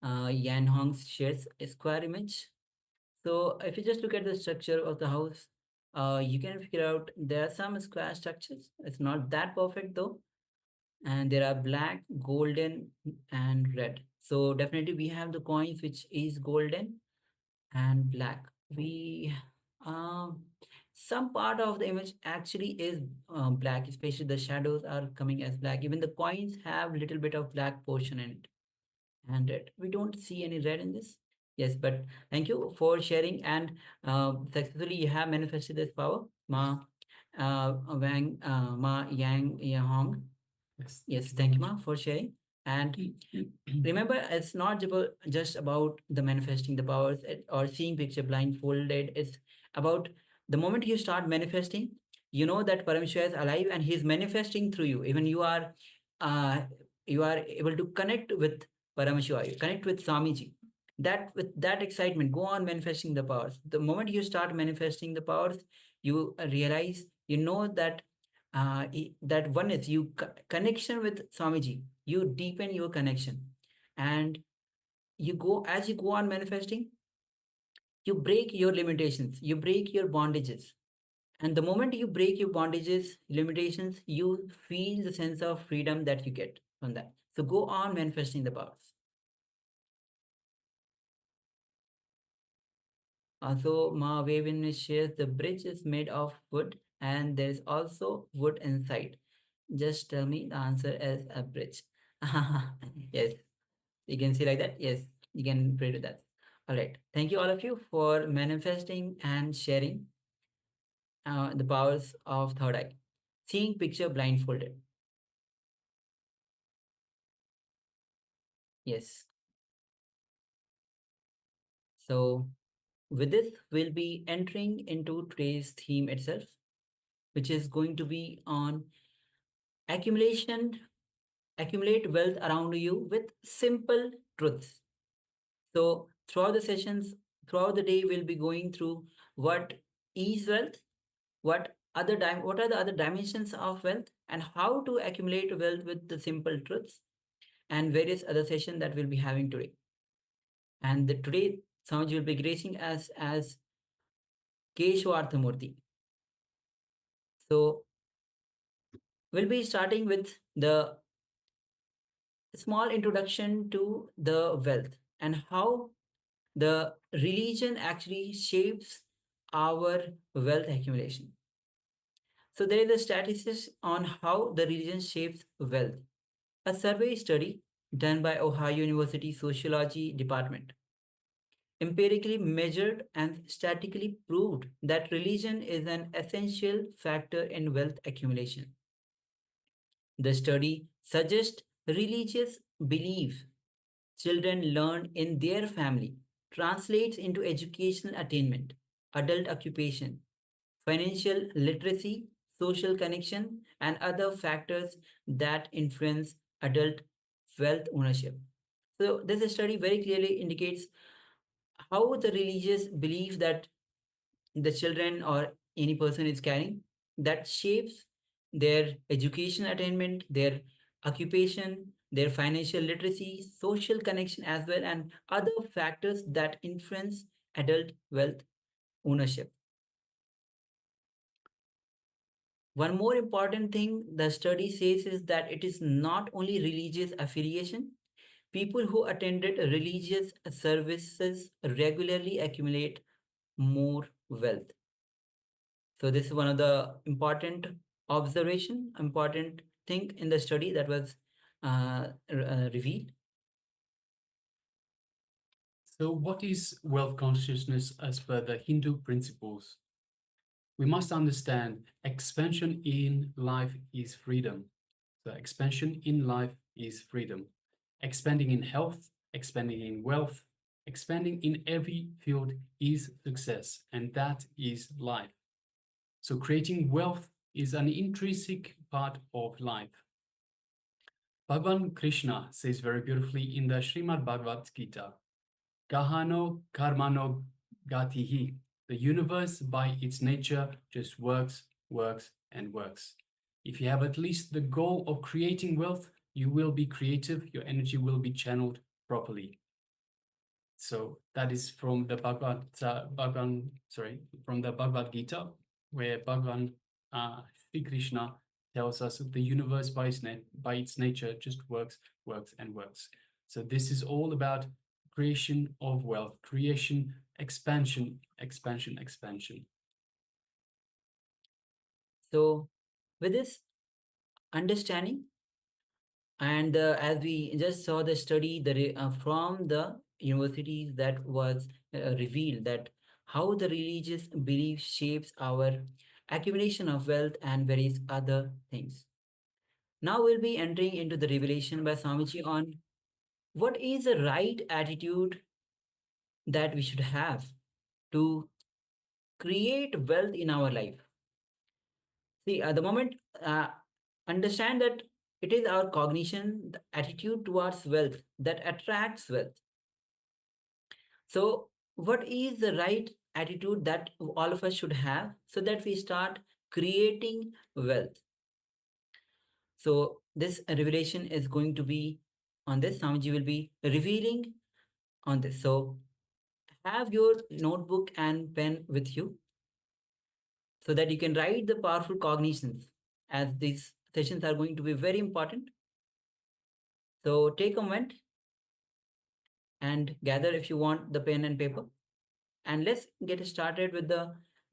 C: Yan Hong shares a square image. So if you just look at the structure of the house, you can figure out there are some square structures. It's not that perfect though. And there are black, golden, and red. So definitely we have the coins which is golden and black. We some part of the image actually is black, especially the shadows are coming as black. Even the coins have little bit of black portion in it. And red. We don't see any red in this. Yes, but thank you for sharing, and successfully you have manifested this power. Ma Wang Ma Yang Yang. Yes, thank you, Ma, for sharing. And remember, it's not just about the manifesting the powers or seeing picture blindfolded. It's about the moment you start manifesting, you know that Parameshwar is alive and he's manifesting through you. Even uh, you are able to connect with Parameshwar, you connect with Swamiji. That with that excitement, go on manifesting the powers. The moment you start manifesting the powers, you realize, you know that that one is you connection with Swamiji. You deepen your connection, and you go as you go on manifesting. You break your limitations. You break your bondages, and the moment you break your bondages, limitations, you feel the sense of freedom that you get from that. So go on manifesting the powers. Also, Ma Wavin shares the bridge is made of wood and there is also wood inside. Just tell me the answer as a bridge. Yes, you can see like that. Yes, you can pray to that. All right. Thank you all of you for manifesting and sharing the powers of third eye. Seeing picture blindfolded. Yes. So with this, we'll be entering into today's theme itself, which is going to be on accumulation, accumulate wealth around you with simple truths. So throughout the sessions, throughout the day, we'll be going through what is wealth, what are the other dimensions of wealth, and how to accumulate wealth with the simple truths, and various other sessions that we'll be having today. And today, Swamiji will be gracing us as Keshwarthamurti. So we'll be starting with the small introduction to the wealth and how the religion actually shapes our wealth accumulation. So there is a statistics on how the religion shapes wealth. A survey study done by Ohio University Sociology Department empirically measured and statistically proved that religion is an essential factor in wealth accumulation. The study suggests religious belief children learn in their family translates into educational attainment, adult occupation, financial literacy, social connection, and other factors that influence adult wealth ownership. So, this study very clearly indicates how the religious belief that the children or any person is carrying that shapes their education attainment, their occupation, their financial literacy, social connection as well, and other factors that influence adult wealth ownership. One more important thing the study says is that it is not only religious affiliation. People who attended religious services regularly accumulate more wealth. So this is one of the important observation, important thing in the study that was revealed.
D: So, what is wealth consciousness as per the Hindu principles? We must understand expansion in life is freedom. So, expansion in life is freedom. Expanding in health, expanding in wealth, expanding in every field is success, and that is life. So, creating wealth is an intrinsic part of life. Bhagavan Krishna says very beautifully in the Srimad Bhagavad Gita, Gahano Karmano Gatihi. The universe by its nature just works, works, and works. If you have at least the goal of creating wealth, you will be creative, your energy will be channeled properly. So that is from the Bhagavad Gita, where Bhagavan Sri Krishna tells us that the universe by its nature just works, works, and works. So this is all about creation of wealth, creation, expansion, expansion, expansion.
C: So with this understanding, and as we just saw the study from the universities that was revealed that how the religious belief shapes our accumulation of wealth and various other things. Now we'll be entering into the revelation by Swamiji on what is the right attitude that we should have to create wealth in our life. See, at the moment, understand that it is our cognition, the attitude towards wealth that attracts wealth. So, what is the right attitude that all of us should have so that we start creating wealth? So, this revelation is going to be on this. Swamiji will be revealing on this. So, have your notebook and pen with you so that you can write the powerful cognitions, as these sessions are going to be very important. So take a moment and gather, if you want, the pen and paper, and let's get started with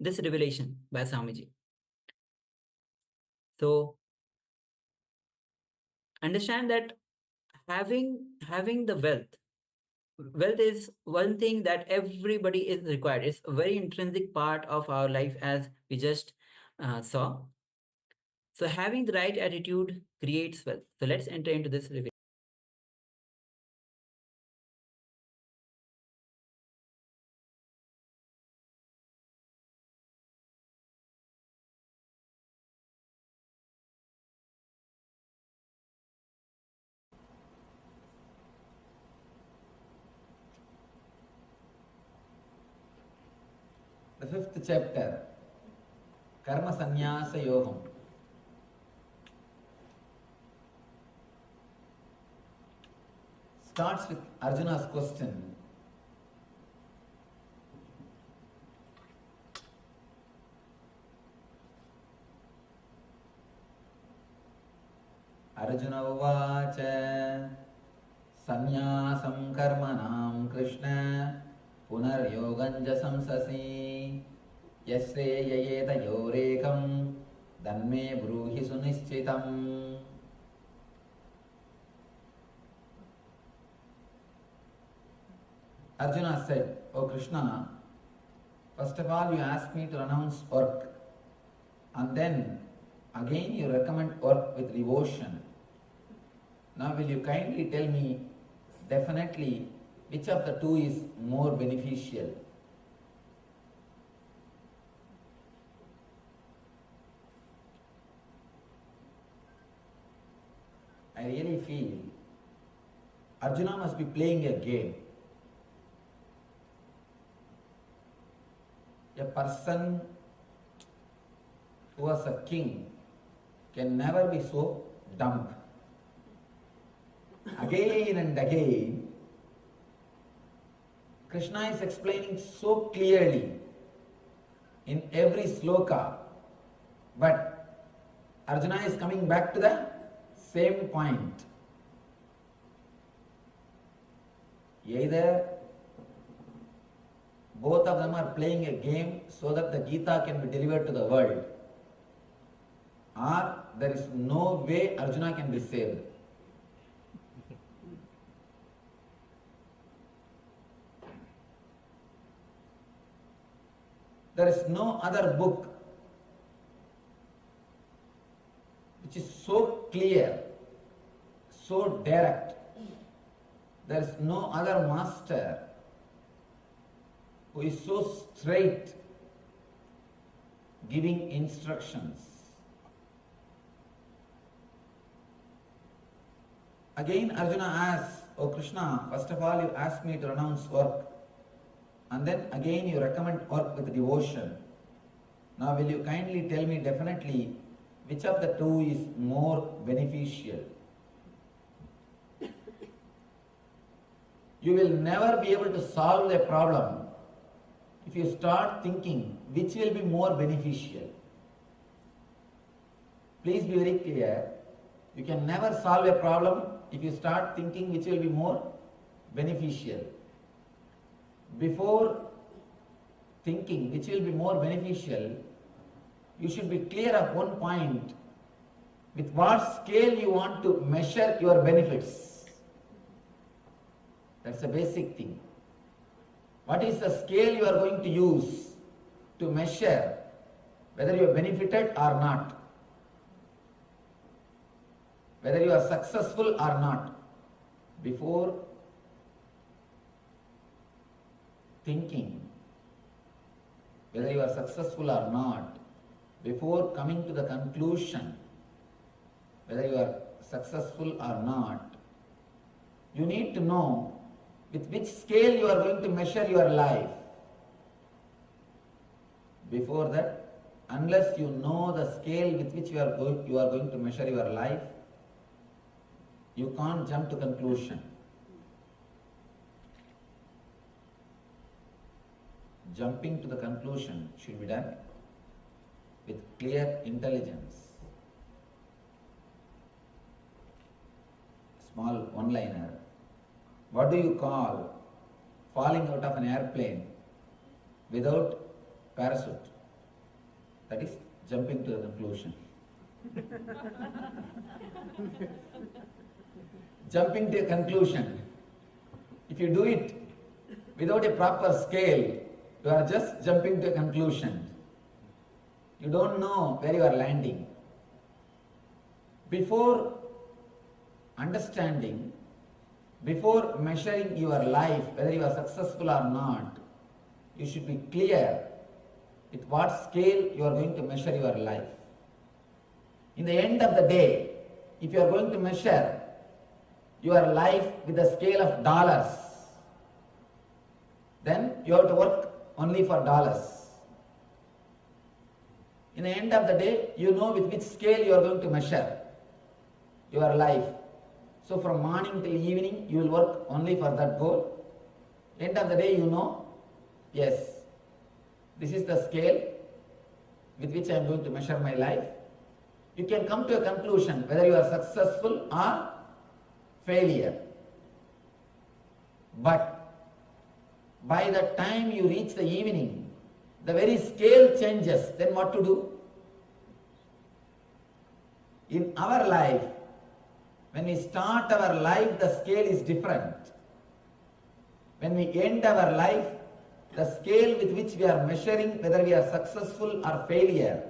C: this revelation by Swamiji. So understand that having the wealth is one thing that everybody is required. It's a very intrinsic part of our life, as we just saw. So having the right attitude creates wealth. So let's enter into this revelation.
E: The fifth chapter, Karma Sannyasa Yogam, starts with Arjuna's question. Arjuna uvacha Sannyasam karmanam Krishna Punar yoganja samsasi Yasre yayeta yorekam Danme bruhi sunischitam. Arjuna said, "O Krishna, first of all you asked me to renounce work, and then again you recommend work with devotion. Now will you kindly tell me definitely which of the two is more beneficial?" I really feel Arjuna must be playing a game. A person who was a king can never be so dumb. Again and again, Krishna is explaining so clearly in every sloka, but Arjuna is coming back to the same point. Either both of them are playing a game so that the Gita can be delivered to the world, or there is no way Arjuna can be saved. There is no other book which is so clear, so direct. There is no other master who is so straight, giving instructions. Again Arjuna asks, "O Krishna, first of all you asked me to renounce work, and then again you recommend work with devotion. Now will you kindly tell me definitely which of the two is more beneficial?" You will never be able to solve a problem if you start thinking which will be more beneficial. Please be very clear. You can never solve a problem if you start thinking which will be more beneficial. Before thinking which will be more beneficial, you should be clear of one point. With what scale you want to measure your benefits. That's a basic thing. What is the scale you are going to use to measure whether you are benefited or not? Whether you are successful or not? Before thinking whether you are successful or not, before coming to the conclusion whether you are successful or not, you need to know with which scale you are going to measure your life. Before that, unless you know the scale with which you are going to measure your life, you can't jump to conclusion. Jumping to the conclusion should be done with clear intelligence. Small one-liner. What do you call falling out of an airplane without parachute? That is jumping to a conclusion. Jumping to a conclusion. If you do it without a proper scale, you are just jumping to a conclusion. You don't know where you are landing. Before understanding, before measuring your life, whether you are successful or not, you should be clear with what scale you are going to measure your life. In the end of the day, if you are going to measure your life with the scale of dollars, then you have to work only for dollars. In the end of the day, you know with which scale you are going to measure your life. So from morning till evening, you will work only for that goal. End of the day, you know, yes, this is the scale with which I am going to measure my life. You can come to a conclusion whether you are successful or failure. But by the time you reach the evening, the very scale changes. Then what to do? In our life, when we start our life, the scale is different. When we end our life, the scale with which we are measuring whether we are successful or failure,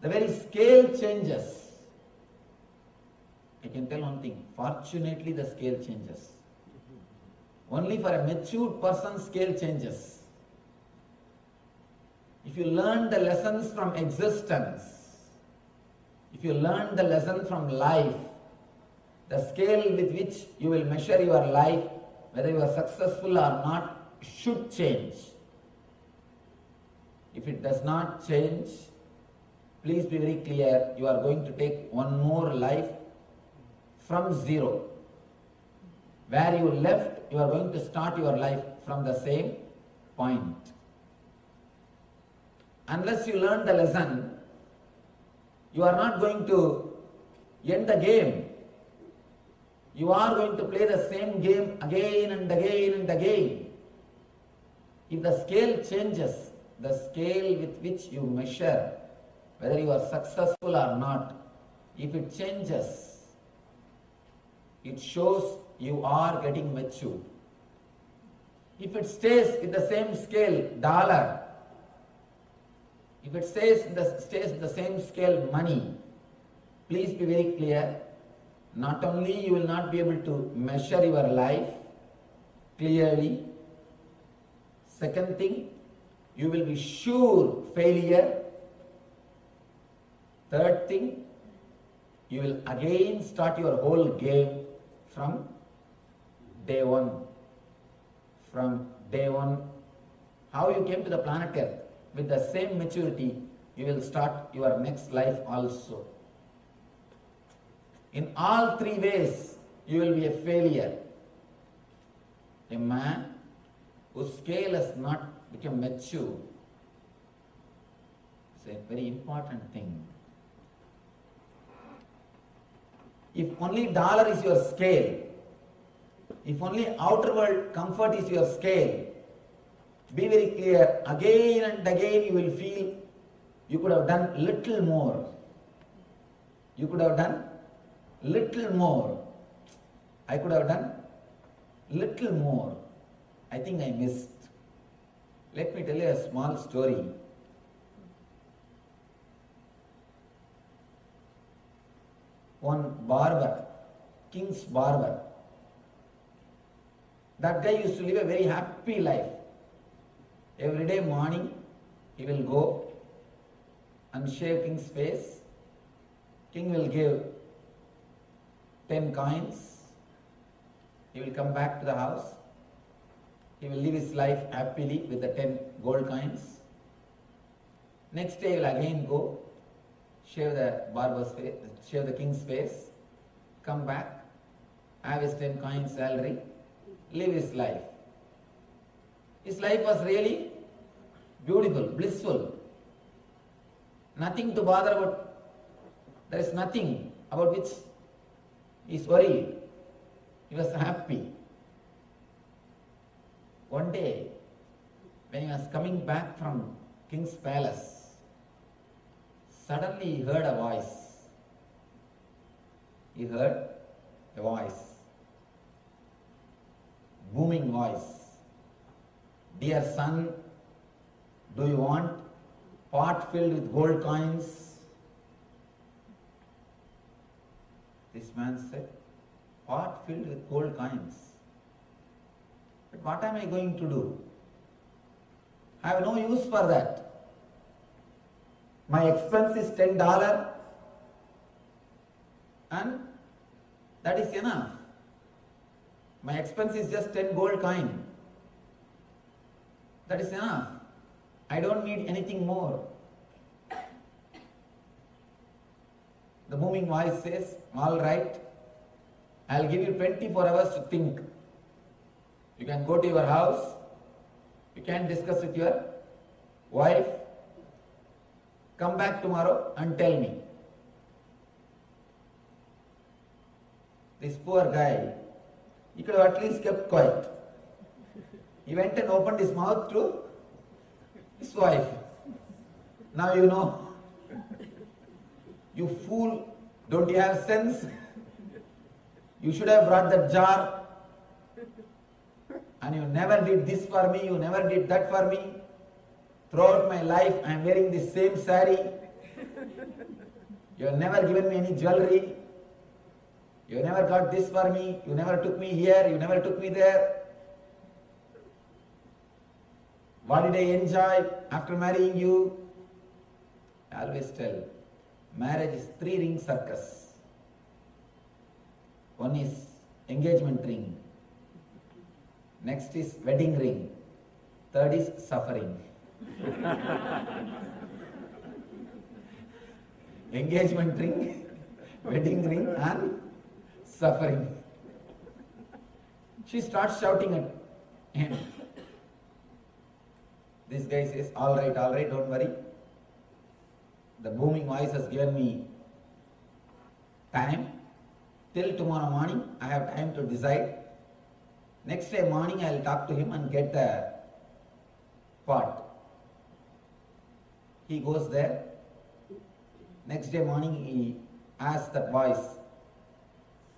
E: the very scale changes. I can tell one thing, fortunately the scale changes. Only for a matured person scale changes. If you learn the lessons from existence, if you learn the lesson from life, the scale with which you will measure your life, whether you are successful or not, should change. If it does not change, please be very clear, you are going to take one more life from zero. Where you left, you are going to start your life from the same point. Unless you learn the lesson, you are not going to end the game. You are going to play the same game again and again and again. If the scale changes, the scale with which you measure whether you are successful or not, if it changes, it shows you are getting mature. If it stays with the same scale, dollar, if it stays with the same scale, money, please be very clear. Not only you will not be able to measure your life clearly, second thing, you will be sure failure. Third thing, you will again start your whole game from day one. From day one, how you came to the planet Earth, with the same maturity, you will start your next life also. In all three ways, you will be a failure. A man whose scale has not become mature. It's a very important thing. If only dollar is your scale, if only outer world comfort is your scale, be very clear, again and again you will feel You could have done little more. You could have done little more. I could have done little more. I think I missed. Let me tell you a small story. One barber, king's barber, that guy used to live a very happy life. Every day morning, he will go and shave king's face. King will give 10 coins. He will come back to the house. He will live his life happily with the 10 gold coins. Next day, he will again go, shave the barber's face, shave the king's face, come back, have his 10 coins salary, live his life. His life was really beautiful, blissful. Nothing to bother about. There is nothing about which he is worried. He was happy. One day, when he was coming back from king's palace, suddenly he heard a voice. He heard a voice. Booming voice. Dear son, do you want pot filled with gold coins? This man said, pot filled with gold coins. But what am I going to do? I have no use for that. My expense is $10 and that is enough. My expense is just 10 gold coin. That is enough. I don't need anything more. The booming voice says, all right, I'll give you 24 hours to think. You can go to your house, you can discuss with your wife, come back tomorrow and tell me. This poor guy, he could have at least kept quiet. He went and opened his mouth to his wife. Now you know. You fool, don't you have sense? You should have brought that jar. And you never did this for me, you never did that for me. Throughout my life, I am wearing the same sari. You have never given me any jewelry. You never got this for me. You never took me here. You never took me there. What did I enjoy after marrying you? I always tell, marriage is 3-ring circus. One is engagement ring. Next is wedding ring. Third is suffering. Engagement ring, wedding ring and suffering. She starts shouting at him. This guy says, all right, don't worry. The booming voice has given me time. Till tomorrow morning, I have time to decide. Next day morning, I will talk to him and get the pot. He goes there. Next day morning, he asks that voice,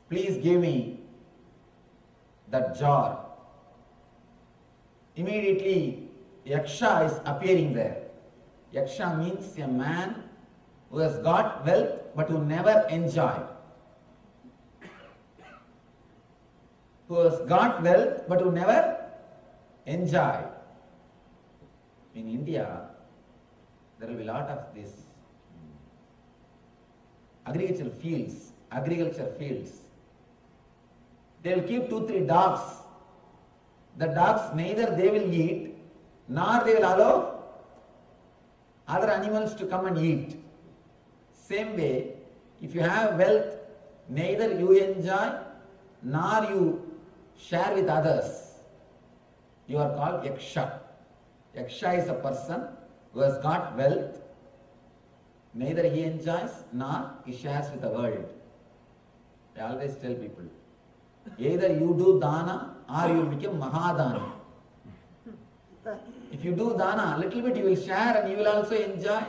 E: please give me that jar. Immediately, Yaksha is appearing there. Yaksha means a man who has got wealth but who never enjoyed. Who has got wealth but who never enjoyed. In India, there will be a lot of these agricultural fields. They will keep 2-3 dogs. The dogs neither they will eat nor they will allow other animals to come and eat. Same way, if you have wealth, neither you enjoy nor you share with others. You are called Yaksha. Yaksha is a person who has got wealth, neither he enjoys nor he shares with the world. I always tell people, either you do dana or you become Mahadana. If you do dana, a little bit you will share and you will also enjoy.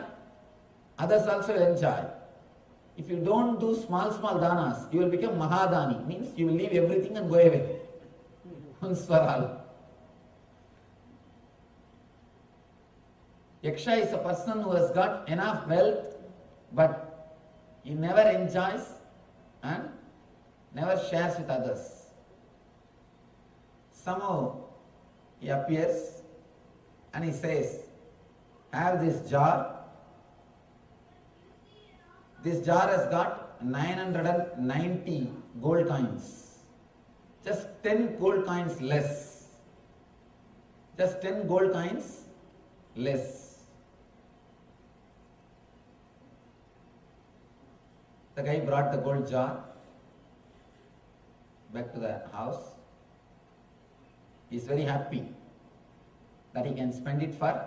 E: Others also will enjoy. If you don't do small danas, you will become mahadani, means you will leave everything and go away. Once for all. Yaksha is a person who has got enough wealth, but he never enjoys and never shares with others. Somehow he appears and he says, have this jar. This jar has got 990 gold coins. Just 10 gold coins less. Just 10 gold coins less. The guy brought the gold jar back to the house. He is very happy that he can spend it for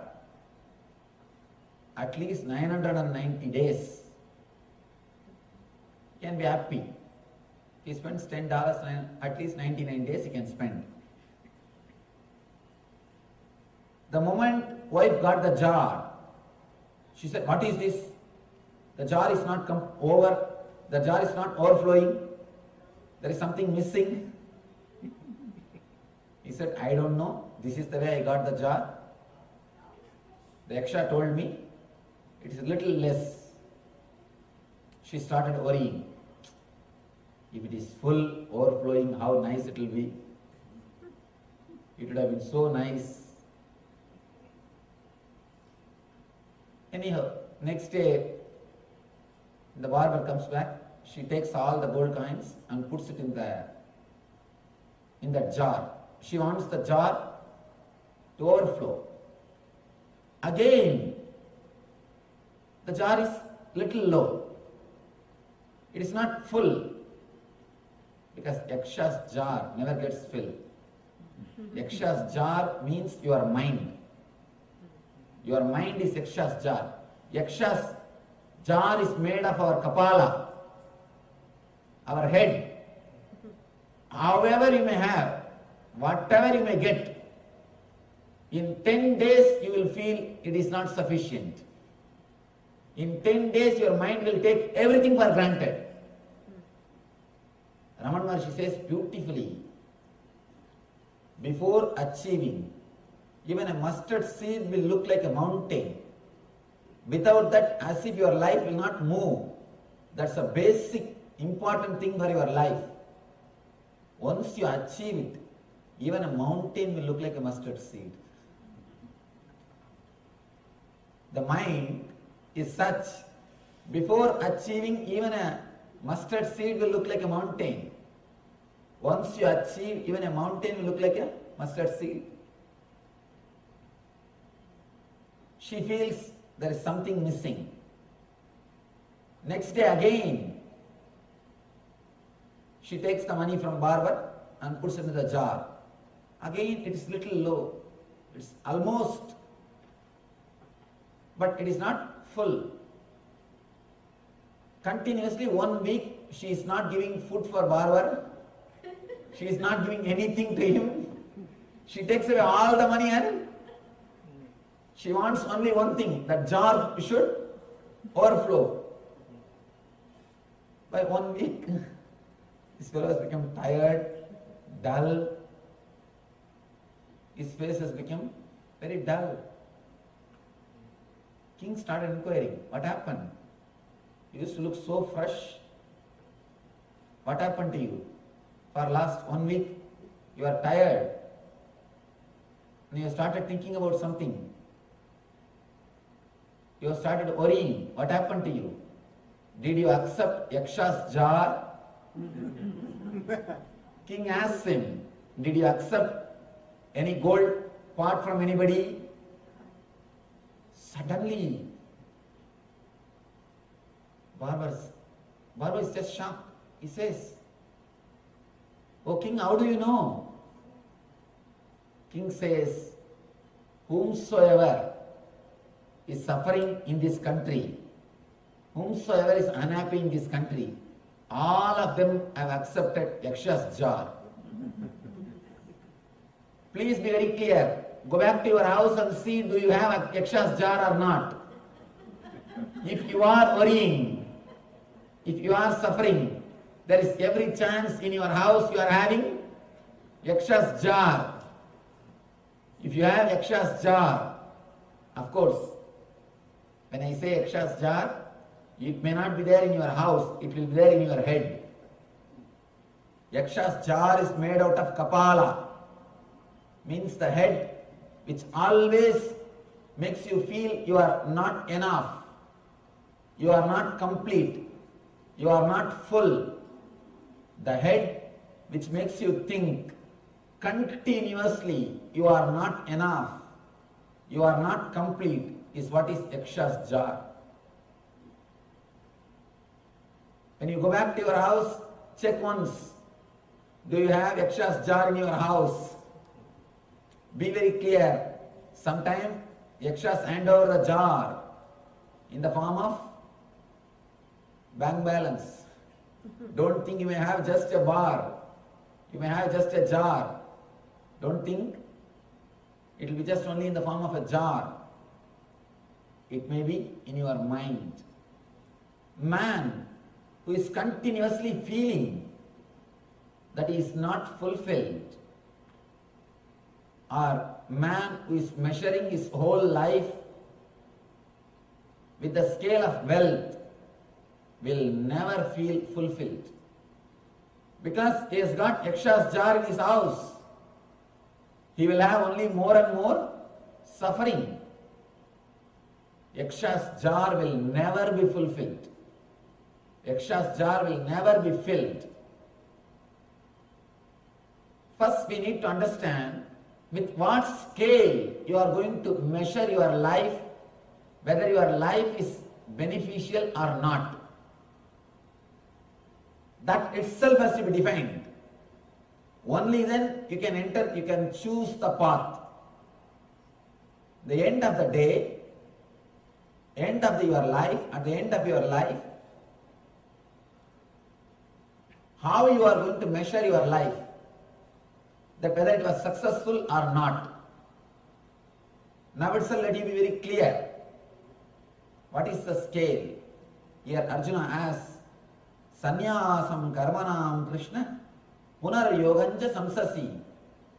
E: at least 990 days. He can be happy. If he spends $10, at least 99 days he can spend. The moment wife got the jar, she said, what is this? The jar is not the jar is not overflowing. There is something missing. He said, I don't know. This is the way I got the jar. The Yaksha told me it is a little less. She started worrying. If it is full, overflowing, how nice it will be. It would have been so nice. Anyhow, next day, the barber comes back. She takes all the gold coins and puts it in that jar. She wants the jar to overflow. Again, the jar is little low. It is not full because Yaksha's jar never gets filled. Yaksha's jar means your mind. Your mind is Yaksha's jar. Yaksha's jar is made of our kapala, our head. However you may have, whatever you may get, in 10 days you will feel it is not sufficient. In 10 days your mind will take everything for granted. Ramana Maharshi says beautifully, before achieving, even a mustard seed will look like a mountain. Without that, as if your life will not move. That's a basic important thing for your life. Once you achieve it, even a mountain will look like a mustard seed. The mind is such, before achieving, even a mustard seed will look like a mountain. Once you achieve, even a mountain will look like a mustard seed. She feels there is something missing. Next day again, she takes the money from barber and puts it in the jar. Again it is little low. It's almost, but it is not full. Continuously 1 week she is not giving food for barber. She is not giving anything to him. She takes away all the money and she wants only one thing, that jar should overflow. By 1 week, this fellow has become tired, dull. His face has become very dull. King started inquiring, what happened? You used to look so fresh. What happened to you? For last 1 week, you are tired. And you started thinking about something. You have started worrying. What happened to you? Did you accept Yaksha's jar? King asks him, did you accept any gold part from anybody? Suddenly, Barber is just shocked. He says, "Oh king, how do you know?" King says, "Whomsoever is suffering in this country, whomsoever is unhappy in this country, all of them have accepted Yaksha's jar. Please be very clear. Go back to your house and see, do you have a Yaksha's jar or not?" If you are worrying, if you are suffering, there is every chance in your house you are having Yaksha's jar. If you have Yaksha's jar, of course, when I say Yaksha's jar, it may not be there in your house, it will be there in your head. Yaksha's jar is made out of kapala, means the head, which always makes you feel you are not enough, you are not complete, you are not full. The head which makes you think continuously you are not enough, you are not complete, is what is Yaksha's jar. When you go back to your house, check once. Do you have Yaksha's jar in your house? Be very clear. Sometimes Yakshas hand over the jar in the form of bank balance. Don't think you may have just a bar. You may have just a jar. Don't think it will be just only in the form of a jar. It may be in your mind. Man who is continuously feeling that he is not fulfilled, or man who is measuring his whole life with the scale of wealth, will never feel fulfilled. Because he has got Yaksha's jar in his house, he will have only more and more suffering. Yaksha's jar will never be fulfilled. Yaksha's jar will never be filled. First we need to understand with what scale you are going to measure your life, whether your life is beneficial or not. That itself has to be defined. Only then you can enter, you can choose the path. The end of the day, end of your life, at the end of your life, how you are going to measure your life, that whether it was successful or not. Now itself let you be very clear. What is the scale? Here Arjuna asks, Sanyasam karmanam Krishna punar yoganja samsasi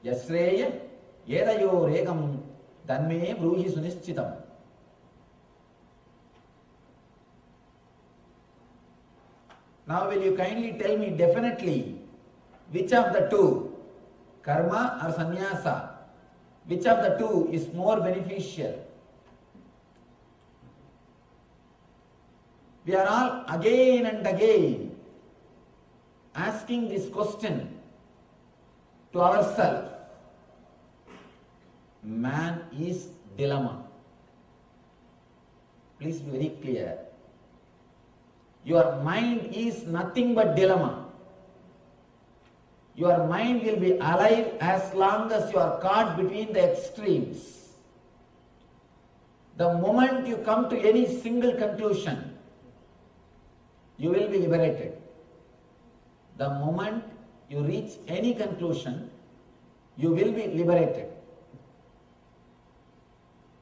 E: yasreya yedayo regam danme bruhi sunischitam. Now will you kindly tell me definitely which of the two, karma or sannyasa, which of the two is more beneficial? We are all again and again asking this question to ourselves. Man is dilemma. Please be very clear. Your mind is nothing but dilemma. Your mind will be alive as long as you are caught between the extremes. The moment you come to any single conclusion, you will be liberated. The moment you reach any conclusion, you will be liberated.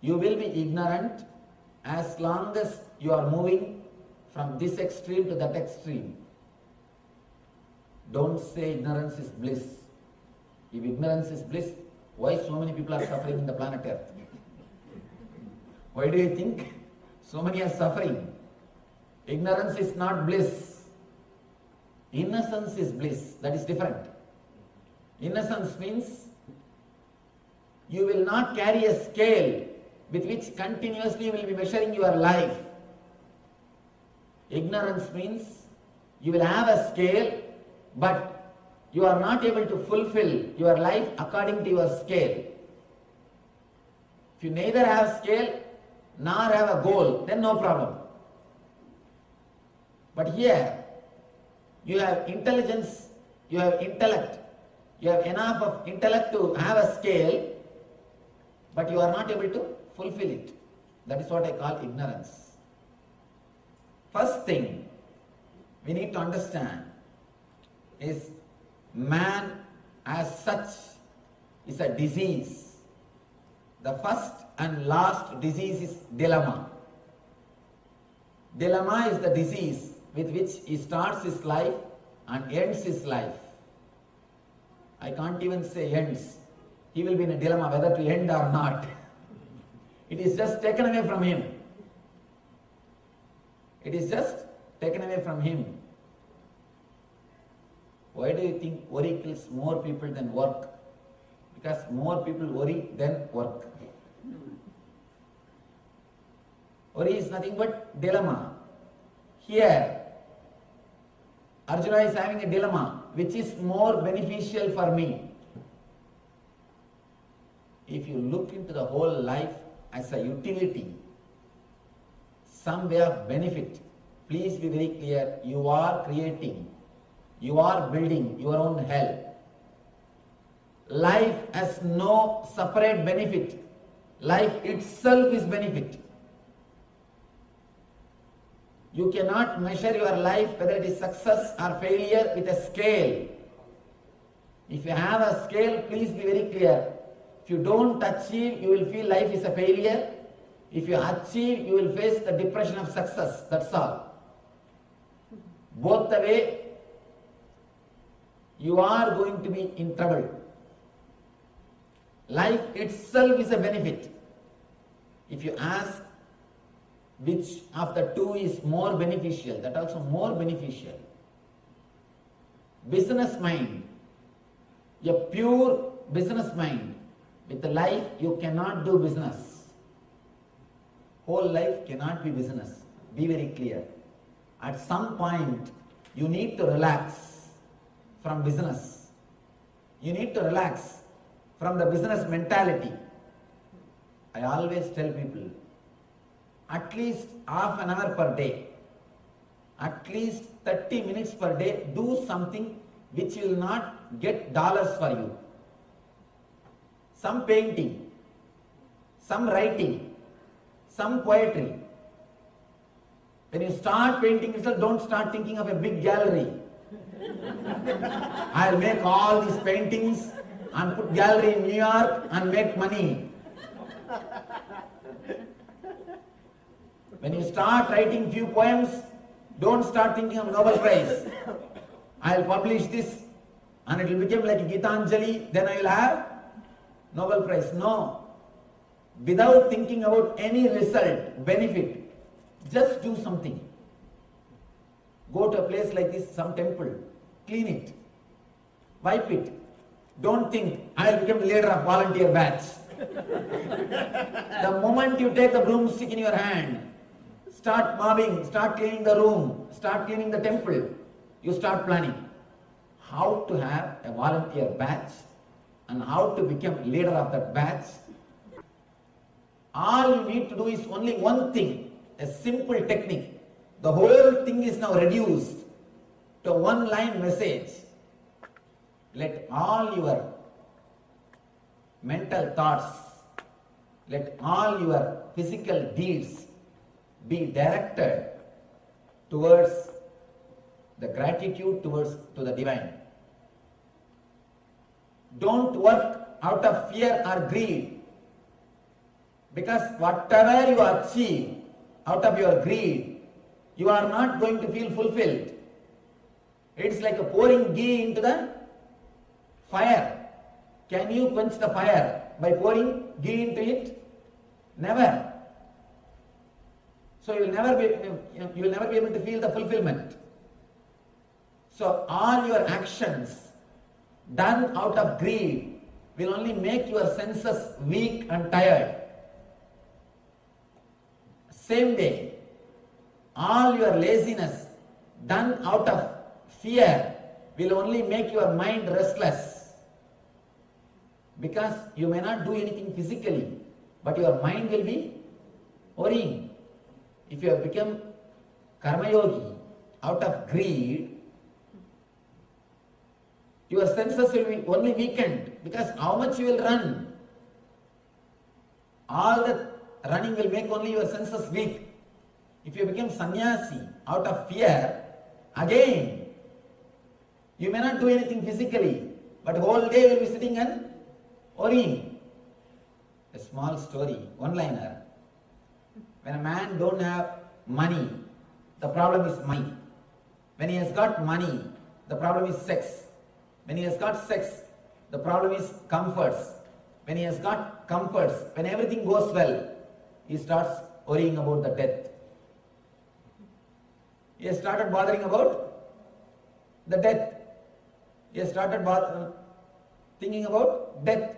E: You will be ignorant as long as you are moving from this extreme to that extreme. Don't say ignorance is bliss. If ignorance is bliss, why so many people are suffering in the planet Earth? Why do you think so many are suffering? Ignorance is not bliss. Innocence is bliss. That is different. Innocence means you will not carry a scale with which continuously you will be measuring your life. Ignorance means you will have a scale, but you are not able to fulfill your life according to your scale. If you neither have scale nor have a goal, then no problem. But here, you have intelligence, you have intellect, you have enough of intellect to have a scale, but you are not able to fulfill it. That is what I call ignorance. First thing we need to understand is man as such is a disease. The first and last disease is dilemma. Dilemma is the disease with which he starts his life and ends his life. I can't even say ends. He will be in a dilemma whether to end or not. It is just taken away from him. It is just taken away from him. Why do you think worry kills more people than work? Because more people worry than work. Worry is nothing but dilemma. Here, Arjuna is having a dilemma. Which is more beneficial for me? If you look into the whole life as a utility, some way of benefit, please be very clear, you are creating, you are building your own hell. Life has no separate benefit. Life itself is benefit. You cannot measure your life whether it is success or failure with a scale. If you have a scale, please be very clear. If you don't achieve, you will feel life is a failure. If you achieve, you will face the depression of success. That's all. Both the way, you are going to be in trouble. Life itself is a benefit. If you ask which of the two is more beneficial, that also more beneficial. Business mind, a pure business mind, with the life you cannot do business. Whole life cannot be business. Be very clear. At some point, you need to relax from business. You need to relax from the business mentality. I always tell people, at least half an hour per day, at least 30 minutes per day, do something which will not get dollars for you. Some painting, some writing, some poetry. When you start painting itself, don't start thinking of a big gallery. I'll make all these paintings and put gallery in New York and make money. When you start writing few poems, don't start thinking of Nobel Prize. I'll publish this and it will become like Gitanjali, then I will have Nobel Prize. No. Without thinking about any result, benefit, just do something. Go to a place like this, some temple, clean it, wipe it. Don't think, I will become the leader of volunteer batch. The moment you take the broomstick in your hand, start mopping, start cleaning the room, start cleaning the temple, you start planning how to have a volunteer batch and how to become leader of that batch. All you need to do is only one thing, a simple technique. The whole thing is now reduced to a one-line message. Let all your mental thoughts, let all your physical deeds be directed towards the gratitude to the divine. Don't work out of fear or greed, because whatever you achieve out of your greed, you are not going to feel fulfilled. It's like a pouring ghee into the fire. Can you quench the fire by pouring ghee into it? Never. So you will never be able to feel the fulfillment. So all your actions done out of greed will only make your senses weak and tired. Same way, all your laziness done out of fear will only make your mind restless, because you may not do anything physically, but your mind will be worrying. If you have become karma yogi out of greed, your senses will be only weakened, because how much you will run? All the running will make only your senses weak. If you become sannyasi out of fear, again, you may not do anything physically, but whole day you will be sitting and worrying. A small story, one-liner. When a man don't have money the problem is money. When he has got money, the problem is sex. When he has got sex, the problem is comforts. When he has got comforts, when everything goes well, he starts worrying about the death. He has started bothering about the death. He has started thinking about death.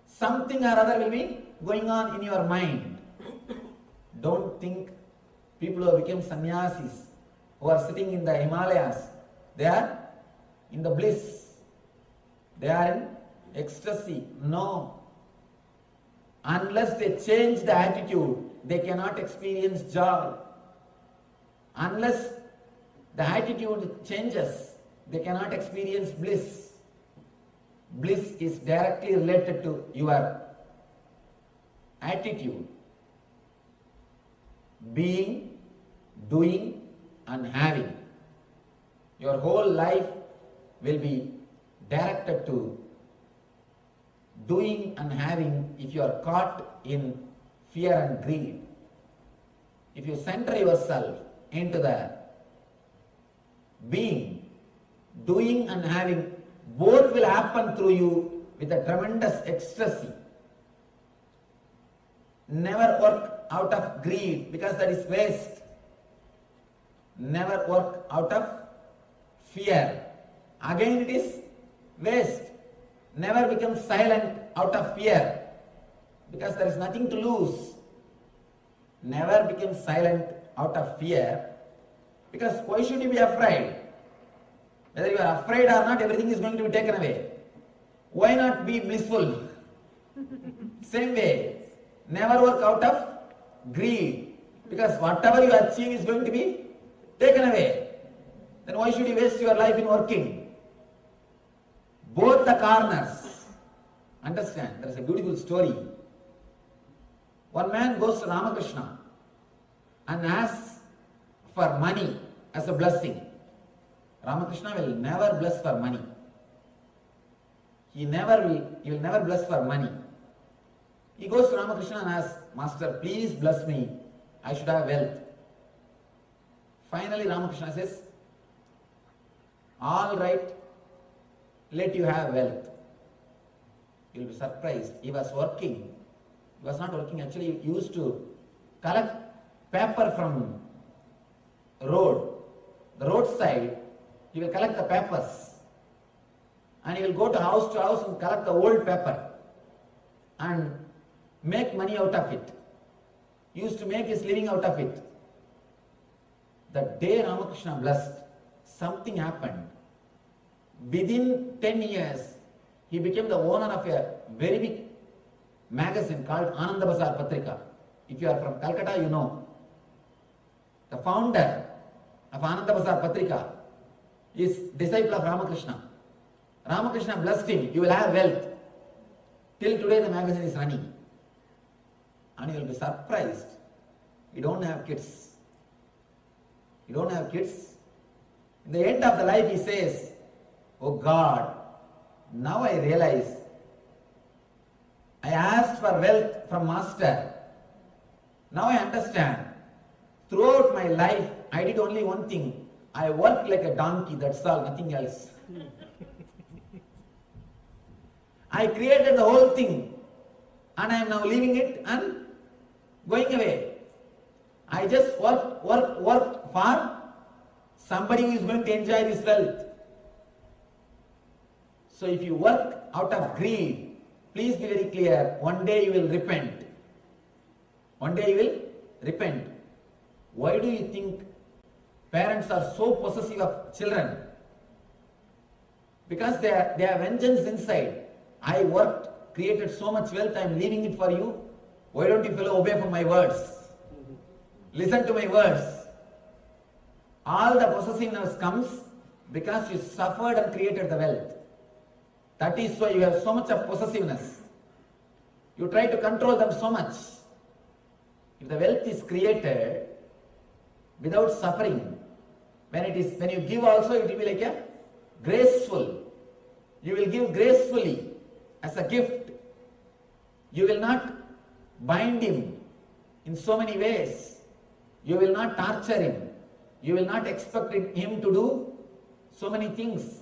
E: Something or other will be going on in your mind. Don't think people who have become sannyasis, who are sitting in the Himalayas, they are in the bliss. They are in ecstasy. No. Unless they change the attitude, they cannot experience joy. Unless the attitude changes, they cannot experience bliss. Bliss is directly related to your attitude. Being, doing and having. Your whole life will be directed to doing and having if you are caught in fear and greed. If you center yourself into the being, doing and having, both will happen through you with a tremendous ecstasy. Never work out of greed because that is waste. Never work out of fear. Again it is waste. Never become silent out of fear because there is nothing to lose. Never become silent out of fear because why should you be afraid? Whether you are afraid or not, everything is going to be taken away. Why not be blissful? Same way, never work out of greed because whatever you achieve is going to be taken away. Then why should you waste your life in working? Both the corners. Understand, there is a beautiful story. One man goes to Ramakrishna and asks for money as a blessing. Ramakrishna will never bless for money. He will never bless for money. He goes to Ramakrishna and asks, Master, please bless me. I should have wealth. Finally, Ramakrishna says, all right, let you have wealth. You will be surprised. He was working. He was not working. Actually, he used to collect paper from road. The roadside, he will collect the papers. And he will go to house and collect the old paper and make money out of it. He used to make his living out of it. The day Ramakrishna blessed, something happened. Within 10 years, he became the owner of a very big magazine called Ananda Bazar Patrika. If you are from Calcutta, you know. The founder of Ananda Bazar Patrika is disciple of Ramakrishna. Ramakrishna blessed him, you will have wealth. Till today the magazine is running. And you will be surprised. You don't have kids. You don't have kids. In the end of the life he says, oh God, now I realize I asked for wealth from Master. Now I understand. Throughout my life I did only one thing. I worked like a donkey, that's all, nothing else. I created the whole thing and I am now leaving it and going away. I just work for somebody who is going to enjoy this wealth. So if you work out of greed, please be very clear, one day you will repent. One day you will repent. Why do you think parents are so possessive of children? Because they have vengeance inside. I worked, created so much wealth, I am leaving it for you. Why don't you fellow obey from my words? Listen to my words. All the possessiveness comes because you suffered and created the wealth. That is why you have so much of possessiveness. You try to control them so much. If the wealth is created without suffering, when you give also, it will be like a graceful. You will give gracefully as a gift. You will not bind him in so many ways. You will not torture him. You will not expect him to do so many things.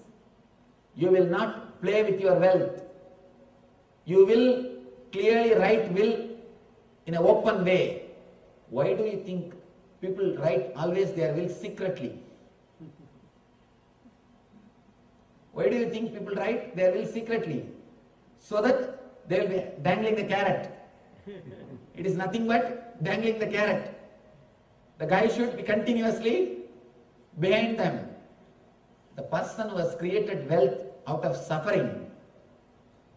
E: You will not play with your wealth. You will clearly write will in an open way. Why do you think people write always their will secretly? Why do you think people write their will secretly? So that they will be dangling the carrot. It is nothing but dangling the carrot. The guy should be continuously behind them. The person who has created wealth out of suffering,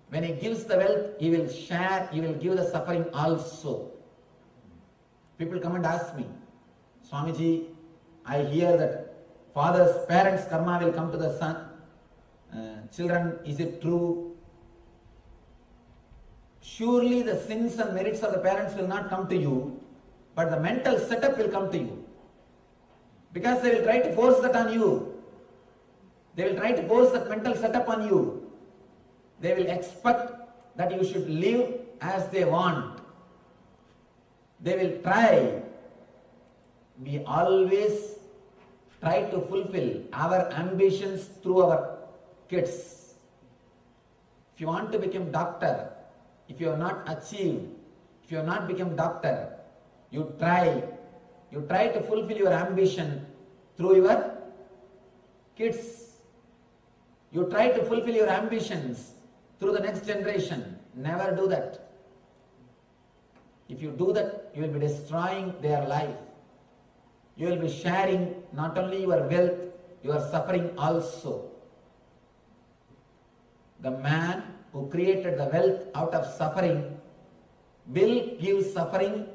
E: when he gives the wealth, he will share, he will give the suffering also. People come and ask me, Swamiji, I hear that father's parents' karma will come to the son. Children, is it true? Surely the sins and merits of the parents will not come to you, but the mental setup will come to you. Because they will try to force that on you. They will try to force that mental setup on you. They will expect that you should live as they want. They will try. We always try to fulfill our ambitions through our kids. If you want to become doctor, if you have not achieved, if you have not become doctor, you try to fulfill your ambition through your kids. You try to fulfill your ambitions through the next generation. Never do that. If you do that, you will be destroying their life. You will be sharing not only your wealth, your suffering also. The man who created the wealth out of suffering will give suffering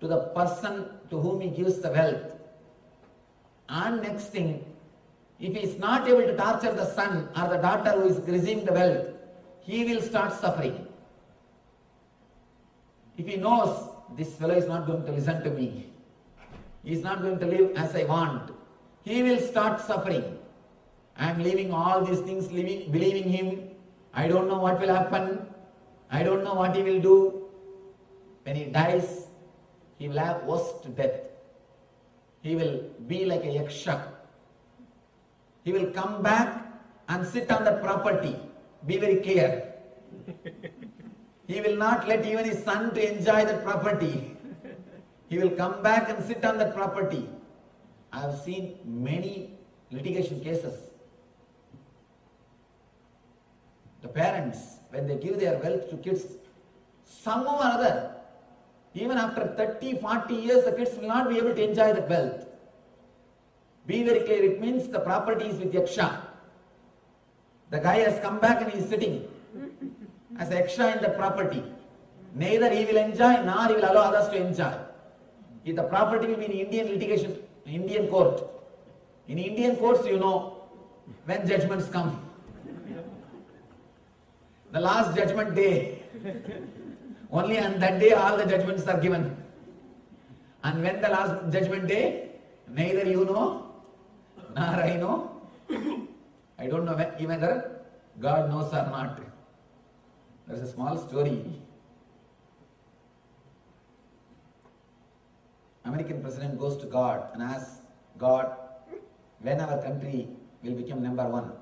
E: to the person to whom he gives the wealth. And next thing, if he is not able to torture the son or the daughter who is receiving the wealth, he will start suffering. If he knows this fellow is not going to listen to me, he is not going to live as I want, he will start suffering. I am leaving all these things, believing him. I don't know what will happen. I don't know what he will do. When he dies, he will have worst death. He will be like a yaksha. He will come back and sit on that property. Be very clear. He will not let even his son to enjoy that property. He will come back and sit on that property. I have seen many litigation cases. The parents, when they give their wealth to kids, somehow or other, even after 30, 40 years, the kids will not be able to enjoy that wealth. Be very clear, it means the property is with yaksha. The guy has come back and he is sitting as yaksha in the property. Neither he will enjoy, nor he will allow others to enjoy. If the property will be in Indian litigation, Indian court. In Indian courts, you know, when judgments come. The last judgment day, only on that day all the judgments are given. And when the last judgment day, neither you know, nor I know. I don't know whether God knows or not. There's a small story. American president goes to God and asks God, when our country will become number one?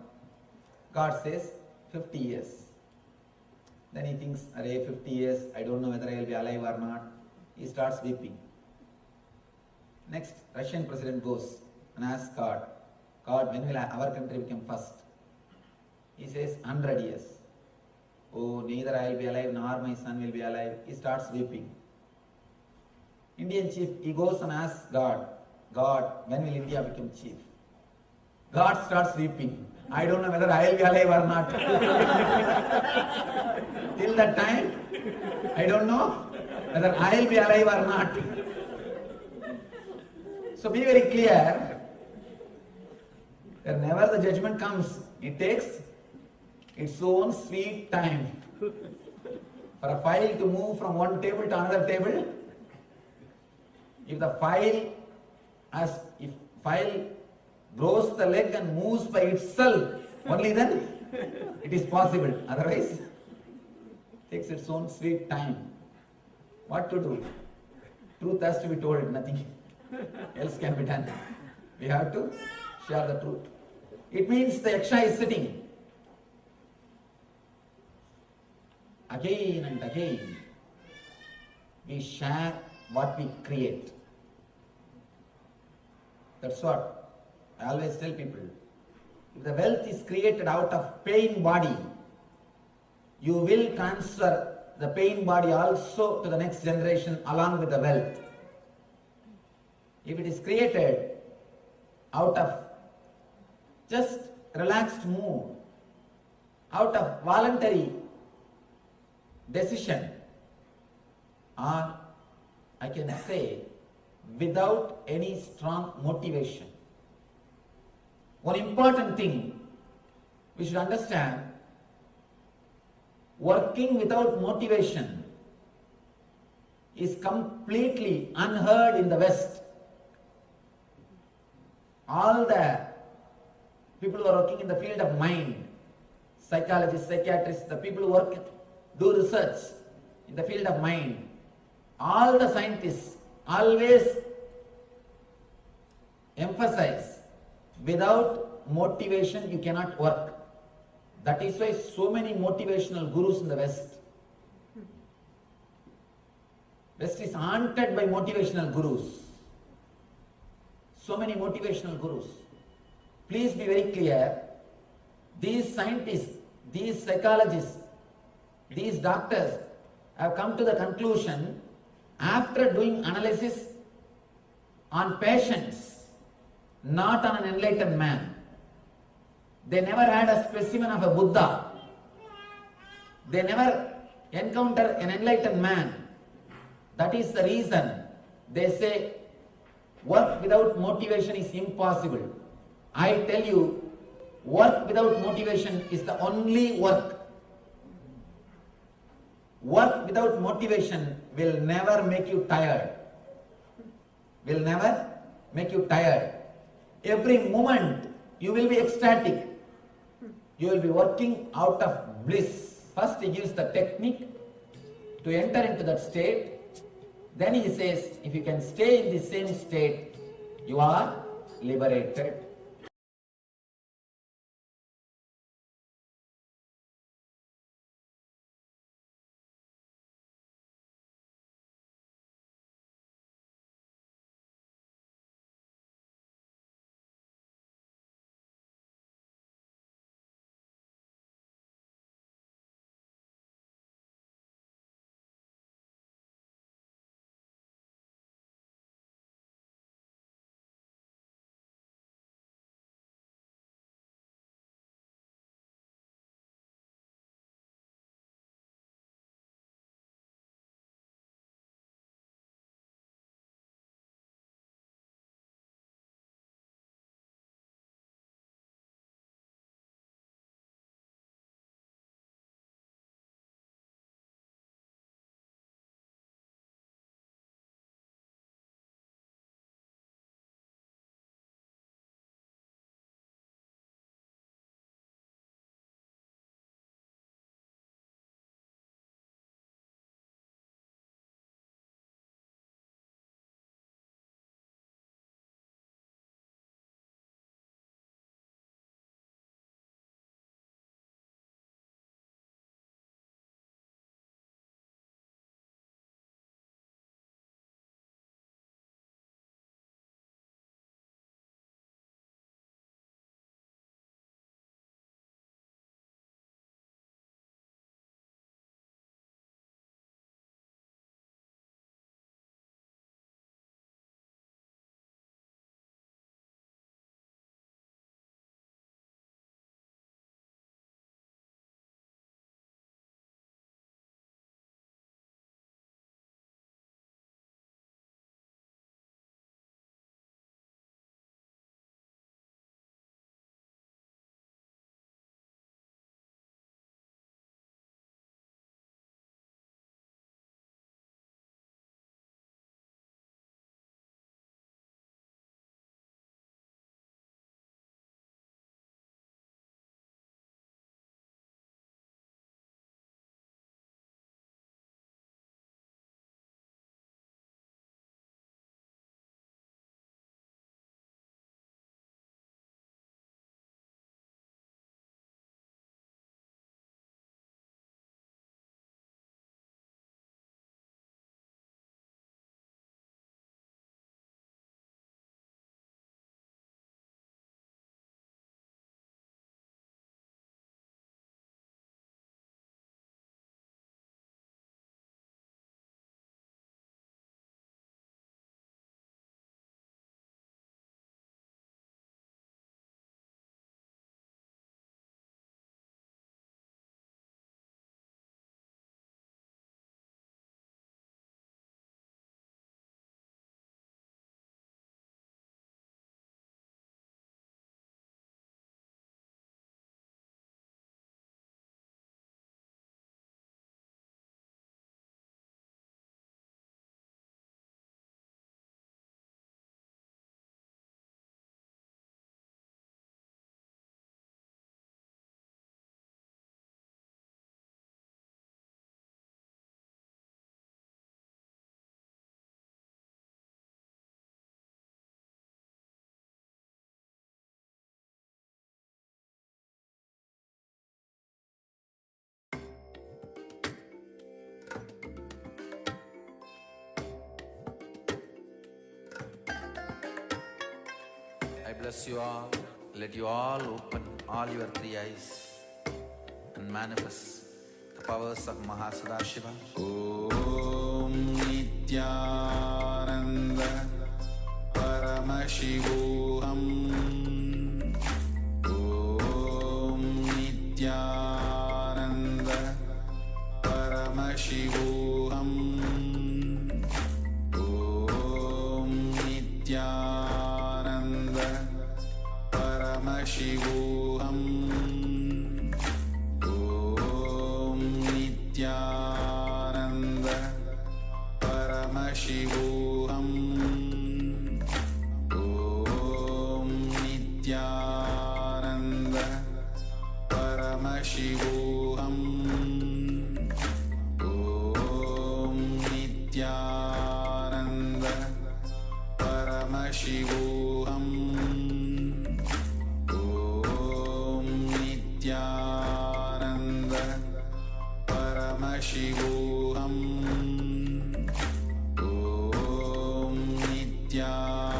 E: God says, 50 years. Then he thinks, array, 50 years, I don't know whether I will be alive or not. He starts weeping. Next, Russian president goes and asks God, God, when will our country become first? He says, 100 years. Oh, neither I will be alive nor my son will be alive. He starts weeping. Indian chief, he goes and asks God, God, when will India become chief? God starts weeping. I don't know whether I will be alive or not. Till that time, I don't know whether I will be alive or not. So be very clear, whenever the judgment comes, it takes its own sweet time. For a file to move from one table to another table, if the file grows the leg and moves by itself, only then it is possible. Otherwise, it takes its own sweet time. What to do? Truth has to be told, nothing else can be done. We have to share the truth. It means the yaksha is sitting again and again. We share what we create. That's what I always tell people. If the wealth is created out of pain body, you will transfer the pain body also to the next generation along with the wealth. If it is created out of just relaxed mood, out of voluntary decision, or I can say without any strong motivation. One important thing we should understand, working without motivation is completely unheard in the West. All the people who are working in the field of mind, psychologists, psychiatrists, the people who do research in the field of mind, all the scientists always emphasize, without motivation you cannot work. That is why so many motivational gurus in the West. West is haunted by motivational gurus. So many motivational gurus. Please be very clear. These scientists, these psychologists, these doctors have come to the conclusion after doing analysis on patients, not on an enlightened man. They never had a specimen of a Buddha. They never encounter an enlightened man. That is the reason they say work without motivation is impossible. I tell you, work without motivation is the only work. Work without motivation will never make you tired. Will never make you tired. Every moment you will be ecstatic. You will be working out of bliss. First he gives the technique to enter into that state. Then he says, if you can stay in the same state, you are liberated. bless you all. Let you all open all your three eyes and manifest the powers of Mahasudashiva. Om Nityananda Paramashivoham. Om Nityananda Paramashivoham. Om Nityananda Paramashivoham. Om Nityananda Paramashivoham. Om Nityananda Paramashivoham. Om Nityananda Paramashivoham. Om Nityananda Paramashivoham. Om Nityananda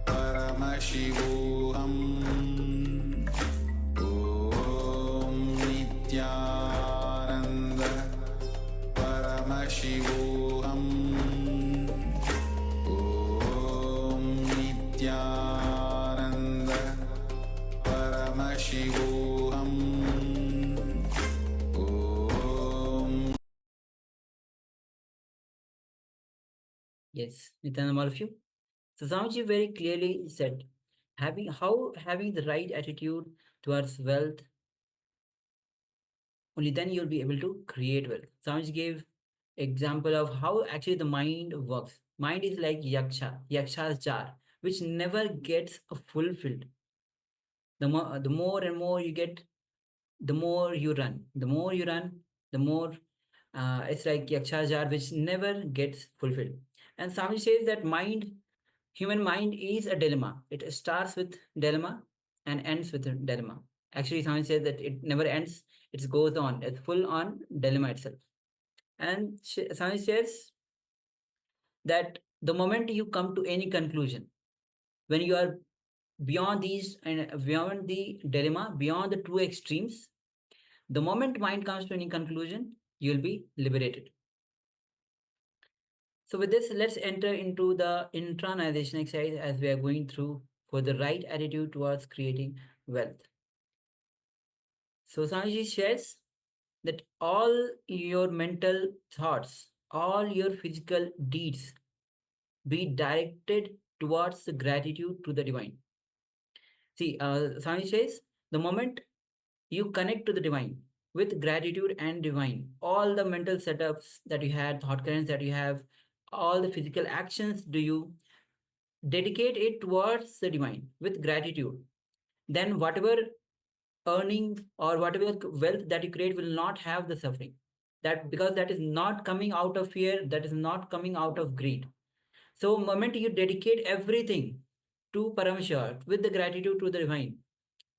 E: Paramashivoham. Om Nityananda Paramashivoham. Om Nityananda Paramashivoham. Om.
C: Yes, Nityananda, all of you. So Swamiji very clearly said, having the right attitude towards wealth, only then you'll be able to create wealth. Swamiji gave example of how actually the mind works. Mind is like yaksha's jar, which never gets fulfilled. The more and more you get, the more you run. The more you run, the more it's like yaksha's jar, which never gets fulfilled. And Swamiji says that human mind is a dilemma. It starts with dilemma and ends with a dilemma. Actually, Swamiji says that it never ends. It goes on. It's full on dilemma itself. And Swamiji says that the moment you come to any conclusion, when you are beyond these and beyond the dilemma, beyond the two extremes, the moment mind comes to any conclusion, you will be liberated. So with this, let's enter into the internalization exercise as we are going through for the right attitude towards creating wealth. So Swamiji shares that all your mental thoughts, all your physical deeds be directed towards the gratitude to the divine. See, Swamiji says, the moment you connect to the divine with gratitude and divine, all the mental setups that you had, thought currents that you have, all the physical actions do you dedicate it towards the divine with gratitude, then whatever earning or whatever wealth that you create will not have the suffering. That because that is not coming out of fear, that is not coming out of greed. So moment you dedicate everything to Paramashiva with the gratitude to the divine,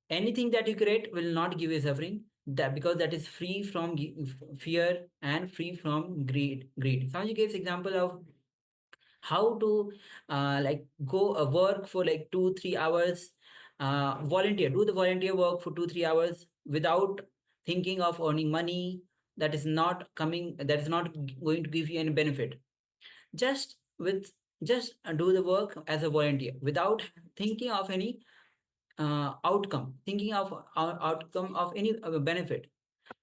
C: anything that you create will not give you suffering, that because that is free from fear and free from greed. Swamiji gives example of how to like go work for like 2-3 hours, do the volunteer work for 2-3 hours without thinking of earning money. That is not going to give you any benefit. Just do the work as a volunteer without thinking of any outcome of any benefit,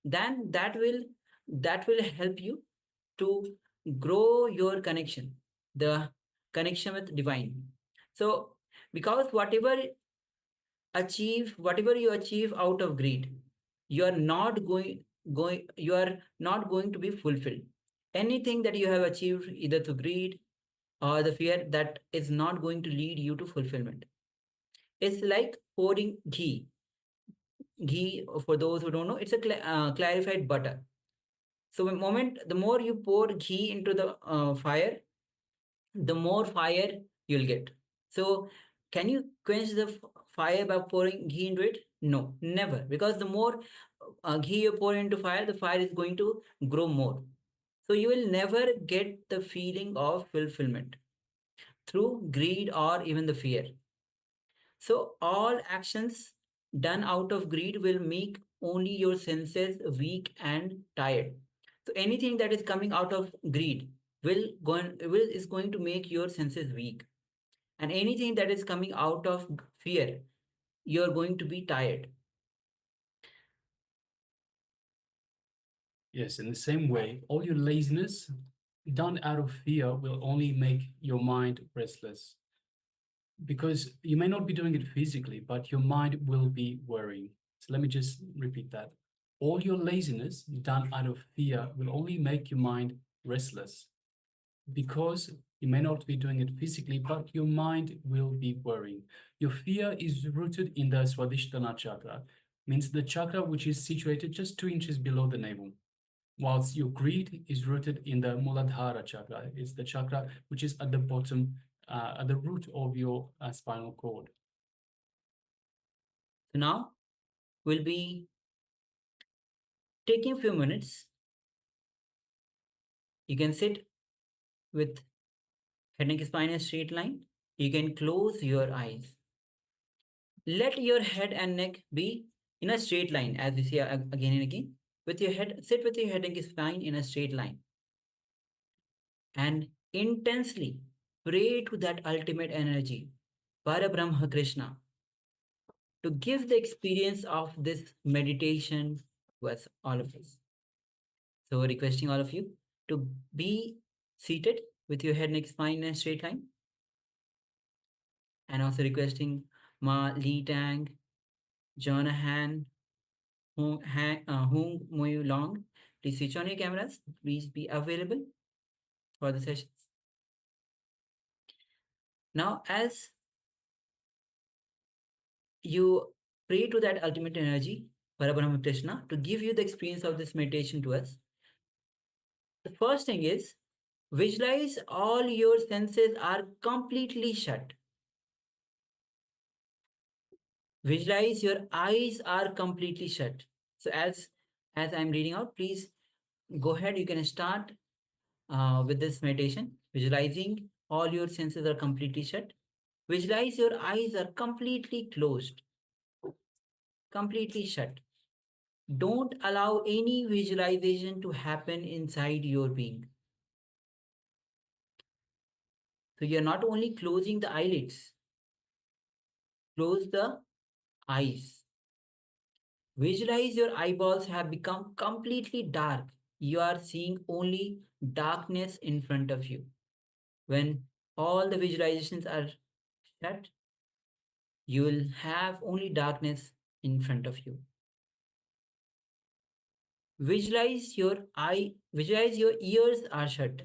C: then that will help you to grow your connection, the connection with divine. So because whatever you achieve out of greed, you are not going to be fulfilled. Anything that you have achieved either through greed or the fear, that is not going to lead you to fulfillment. It's like pouring ghee. Ghee, for those who don't know, it's a clarified butter. So the more you pour ghee into the fire, the more fire you'll get. So can you quench the fire by pouring ghee into it? No, never. Because the more ghee you pour into fire, the fire is going to grow more. So you will never get the feeling of fulfillment. through greed or even the fear. So all actions done out of greed will make only your senses weak and tired. So anything that is coming out of greed is going to make your senses weak. And anything that is coming out of fear, you're going to be tired.
D: Yes, in the same way, all your laziness done out of fear will only make your mind restless. Because you may not be doing it physically, but your mind will be worrying. So let me just repeat that. All your laziness done out of fear will only make your mind restless. Because you may not be doing it physically, but your mind will be worrying. Your fear is rooted in the Swadhisthana chakra, means the chakra which is situated just 2 inches below the navel, whilst your greed is rooted in the Muladhara chakra. It's the chakra which is at the bottom, at the root of your spinal cord.
C: So now we'll be taking a few minutes. You can sit with head neck spine in a straight line. You can close your eyes. Let your head and neck be in a straight line, as we see again and again. Sit with your head and spine in a straight line. And intensely pray to that ultimate energy, Parabrahma Krishna, to give the experience of this meditation to us, all of us. So requesting all of you to be seated with your head, neck, spine in a straight line. And also requesting Ma Li Tang, Jonahan, Hung Mui Long, please switch on your cameras. Please be available for the sessions. Now, as you pray to that ultimate energy, Parabrahma Krishna, to give you the experience of this meditation to us, the first thing is visualize all your senses are completely shut. Visualize your eyes are completely shut. So as I'm reading out, please go ahead. You can start with this meditation. Visualizing all your senses are completely shut. Visualize your eyes are completely closed, completely shut. Don't allow any visualization to happen inside your being. So you're not only closing the eyelids, close the eyes. Visualize your eyeballs have become completely dark. You are seeing only darkness in front of you. When all the visualizations are shut, you will have only darkness in front of you. Visualize your ears are shut.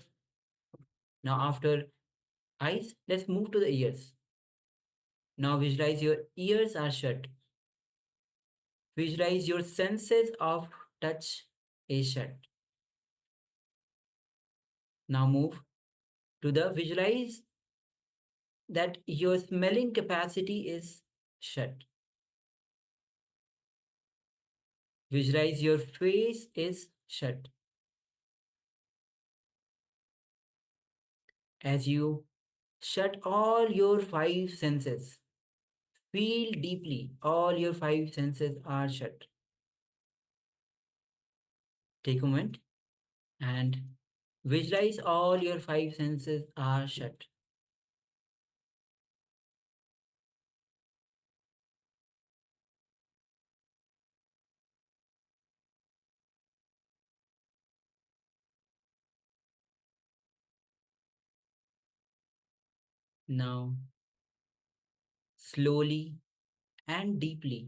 C: Now after eyes, let's move to the ears. Now visualize your ears are shut. Visualize your senses of touch is shut. Now move to the visualize that your smelling capacity is shut. Visualize your face is shut. As you shut all your 5 senses, feel deeply all your 5 senses are shut. Take a moment and visualize all your 5 senses are shut. Now, slowly and deeply,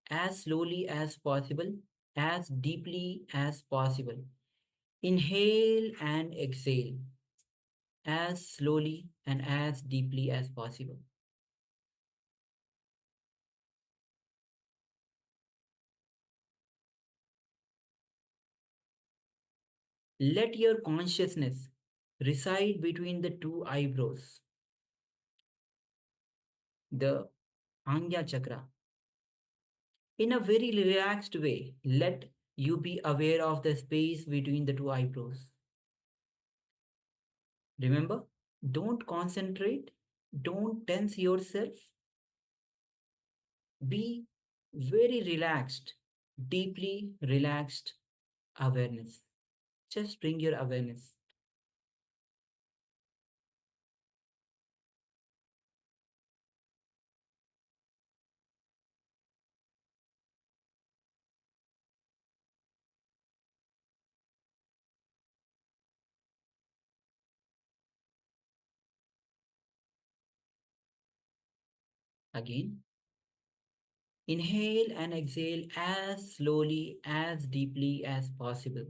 C: as slowly as possible, as deeply as possible, inhale and exhale as slowly and as deeply as possible. Let your consciousness reside between the 2 eyebrows, the Angya chakra. In a very relaxed way, let you be aware of the space between the 2 eyebrows. Remember, Don't concentrate. Don't tense yourself. Be very relaxed, deeply relaxed awareness. Just bring your awareness. Again, inhale and exhale as slowly, as deeply as possible.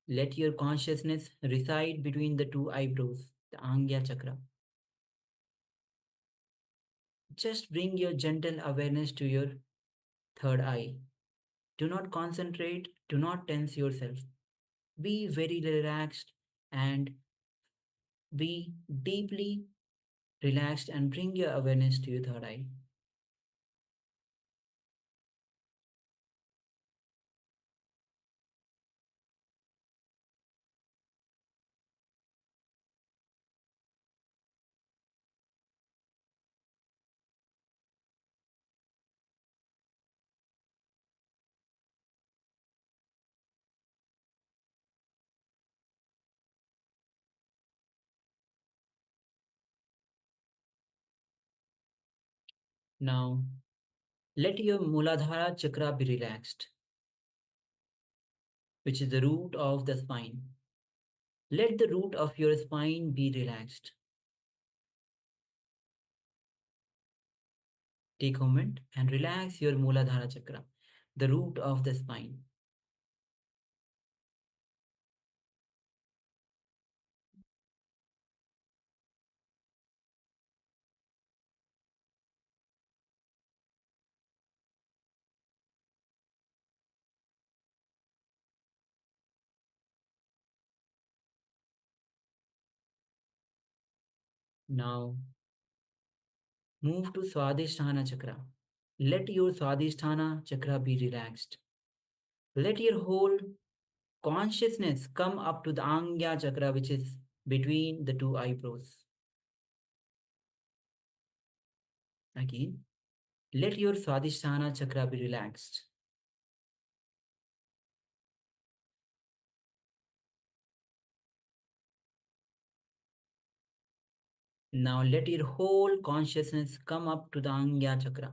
C: Let your consciousness reside between the two eyebrows, the Angya chakra. Just bring your gentle awareness to your third eye. Do not concentrate, do not tense yourself. Be very relaxed and be deeply relaxed and bring your awareness to your third eye. Now, let your Muladhara chakra be relaxed, which is the root of the spine. Let the root of your spine be relaxed. Take a moment and relax your Muladhara chakra, the root of the spine. Now, move to Swadhisthana chakra. Let your Swadhisthana chakra be relaxed. Let your whole consciousness come up to the Angya chakra, which is between the two eyebrows. Again, let your Swadhisthana chakra be relaxed. Now let your whole consciousness come up to the Angya chakra,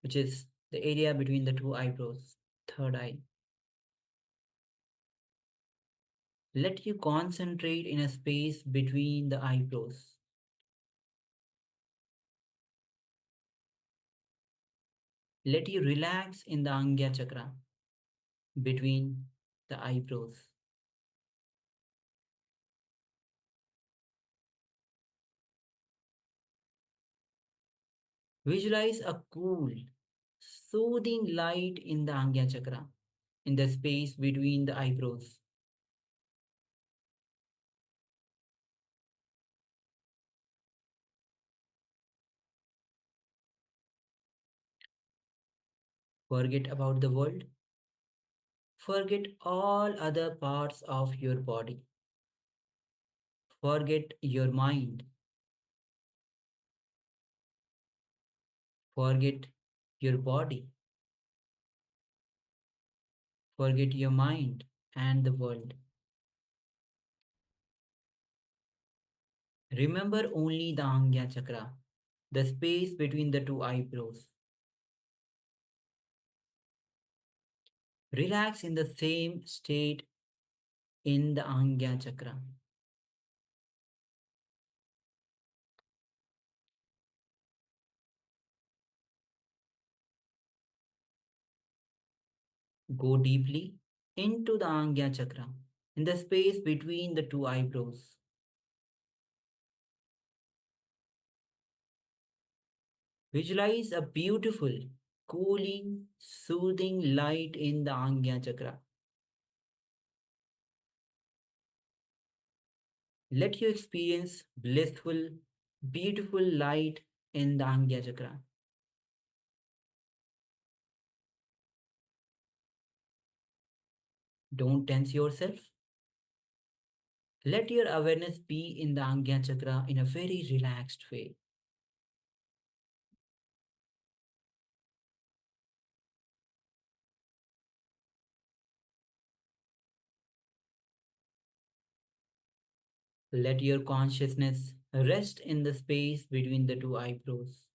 C: which is the area between the two eyebrows, third eye. Let you concentrate in a space between the eyebrows. Let you relax in the Angya chakra between the eyebrows. Visualize a cool, soothing light in the Angya chakra, in the space between the eyebrows. Forget about the world. Forget all other parts of your body. Forget your mind. Forget your body. Forget your mind and the world. Remember only the Angya chakra, the space between the two eyebrows. Relax in the same state in the Angya chakra. Go deeply into the Angya chakra, in the space between the two eyebrows. Visualize a beautiful, cooling, soothing light in the Angya chakra. Let you experience blissful, beautiful light in the Angya chakra. Don't tense yourself. Let your awareness be in the Ajna chakra in a very relaxed way. Let your consciousness rest in the space between the two eyebrows.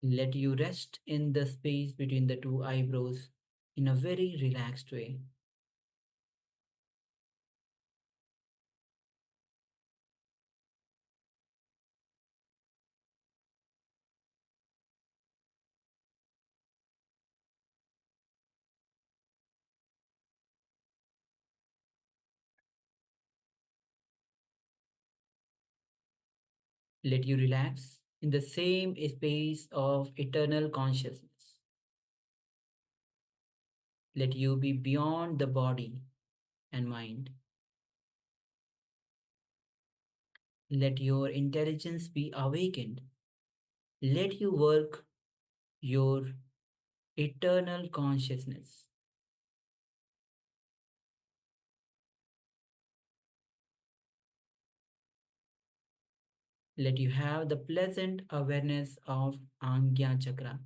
C: Let you rest in the space between the two eyebrows in a very relaxed way. Let you relax in the same space of eternal consciousness. Let you be beyond the body and mind. Let your intelligence be awakened. Let you work your eternal consciousness. Let you have the pleasant awareness of Ajna chakra.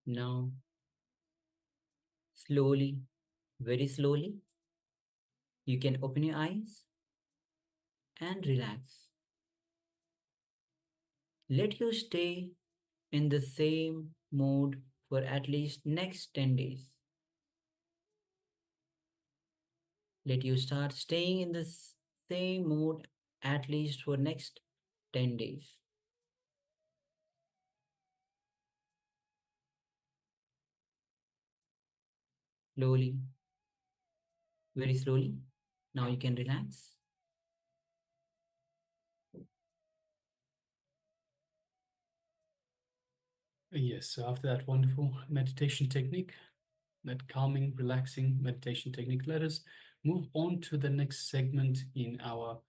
C: Now, slowly, very slowly, you can open your eyes and relax. Let you stay in the same mode for at least next 10 days. Let you start staying in the same mode at least for next 10 days. Slowly, very slowly. Now you can relax.
D: Yes, so after that wonderful meditation technique, that calming, relaxing meditation technique, let us move on to the next segment in our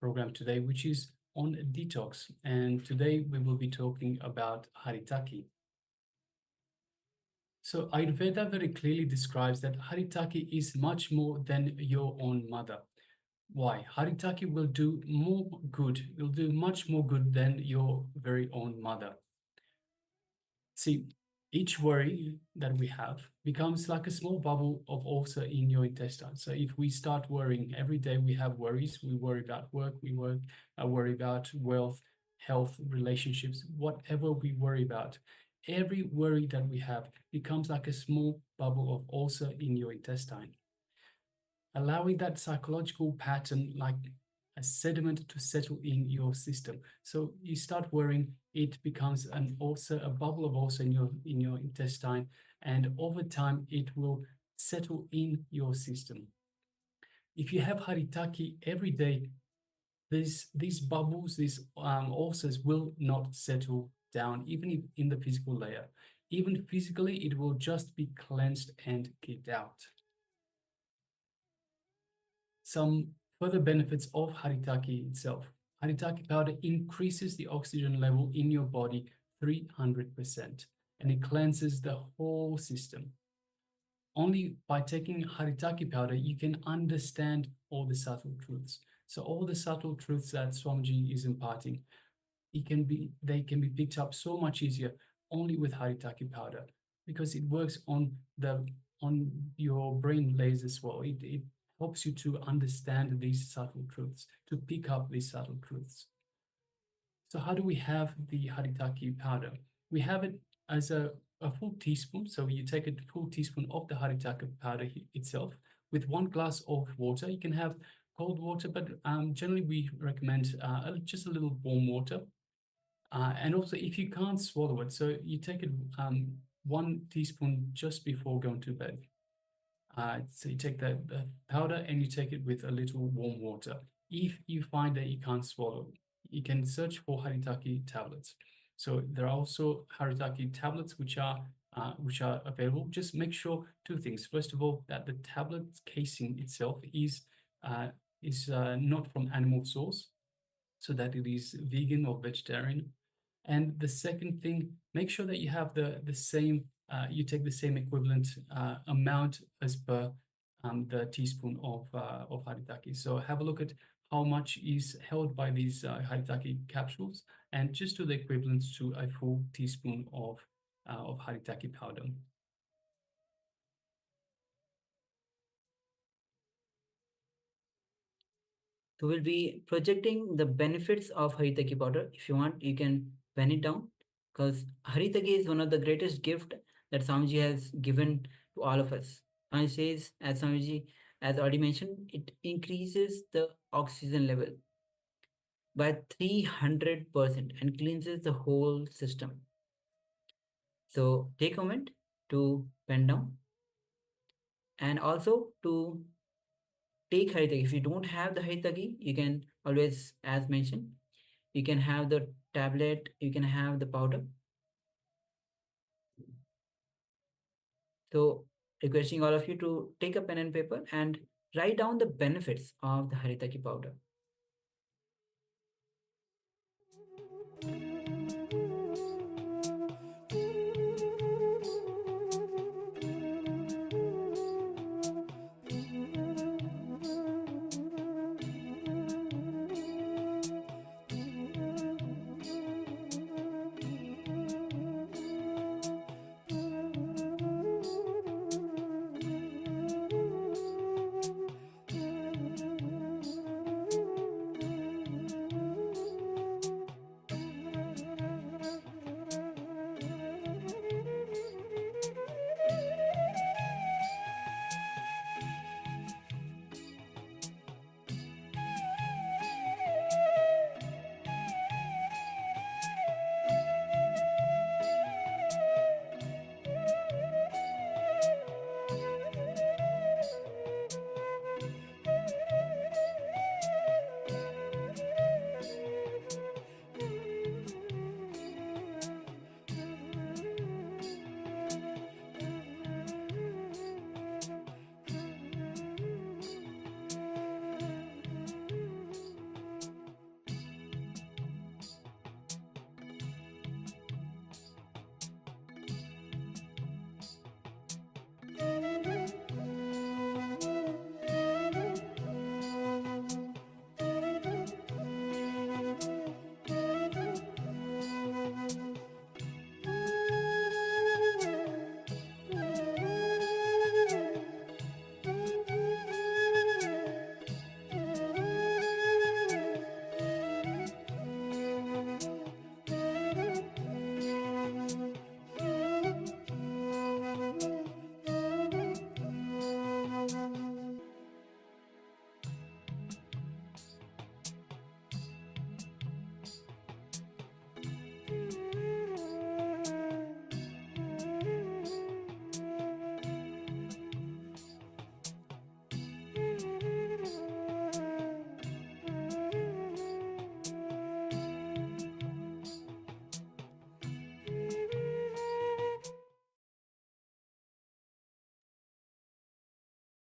D: program today, which is on detox. And today we will be talking about Haritaki. So Ayurveda very clearly describes that Haritaki is much more than your own mother. Why? Haritaki will do more good, will do much more good than your very own mother. See, each worry that we have becomes like a small bubble of ulcer in your intestine. So if we start worrying every day, we have worries. We worry about work, worry about wealth, health, relationships, whatever we worry about. Every worry that we have becomes like a small bubble of ulcer in your intestine, allowing that psychological pattern like a sediment to settle in your system. So you start worrying, it becomes an ulcer, a bubble of ulcer in your intestine, and over time it will settle in your system. If you have haritaki every day, these bubbles, these ulcers will not settle down, even if in the physical layer. Even physically, it will just be cleansed and kicked out. Some further benefits of Haritaki itself. Haritaki powder increases the oxygen level in your body 300%, and it cleanses the whole system. Only by taking Haritaki powder, you can understand all the subtle truths. So all the subtle truths that Swamiji is imparting, they can be picked up so much easier only with Haritaki powder, because it works on your brain layers as well. It helps you to understand these subtle truths, to pick up these subtle truths. So how do we have the Haritaki powder? We have it as a full teaspoon. So you take a full teaspoon of the Haritaki powder itself with 1 glass of water. You can have cold water, but generally we recommend just a little warm water. And also, if you can't swallow it, so you take it 1 teaspoon just before going to bed. So you take the powder and you take it with a little warm water. If you find that you can't swallow, you can search for Haritaki tablets. So there are also Haritaki tablets which are available. Just make sure 2 things. First of all, that the tablet casing itself is not from animal source, so that it is vegan or vegetarian. And the second thing, make sure that you have the same, you take the same equivalent amount as per the teaspoon of Haritaki. So have a look at how much is held by these Haritaki capsules, and just do the equivalence to a full teaspoon of Haritaki powder.
C: So we'll be projecting the benefits of Haritaki powder. If you want, you can pen it down, because Haritaki is one of the greatest gift that Swamiji has given to all of us. And it says, as Swamiji has already mentioned, it increases the oxygen level by 300% and cleanses the whole system. So take a moment to pen down, and also to take Haritaki. If you don't have the Haritaki, you can always, as mentioned, you can have the tablet, you can have the powder. So requesting all of you to take a pen and paper and write down the benefits of the Haritaki powder.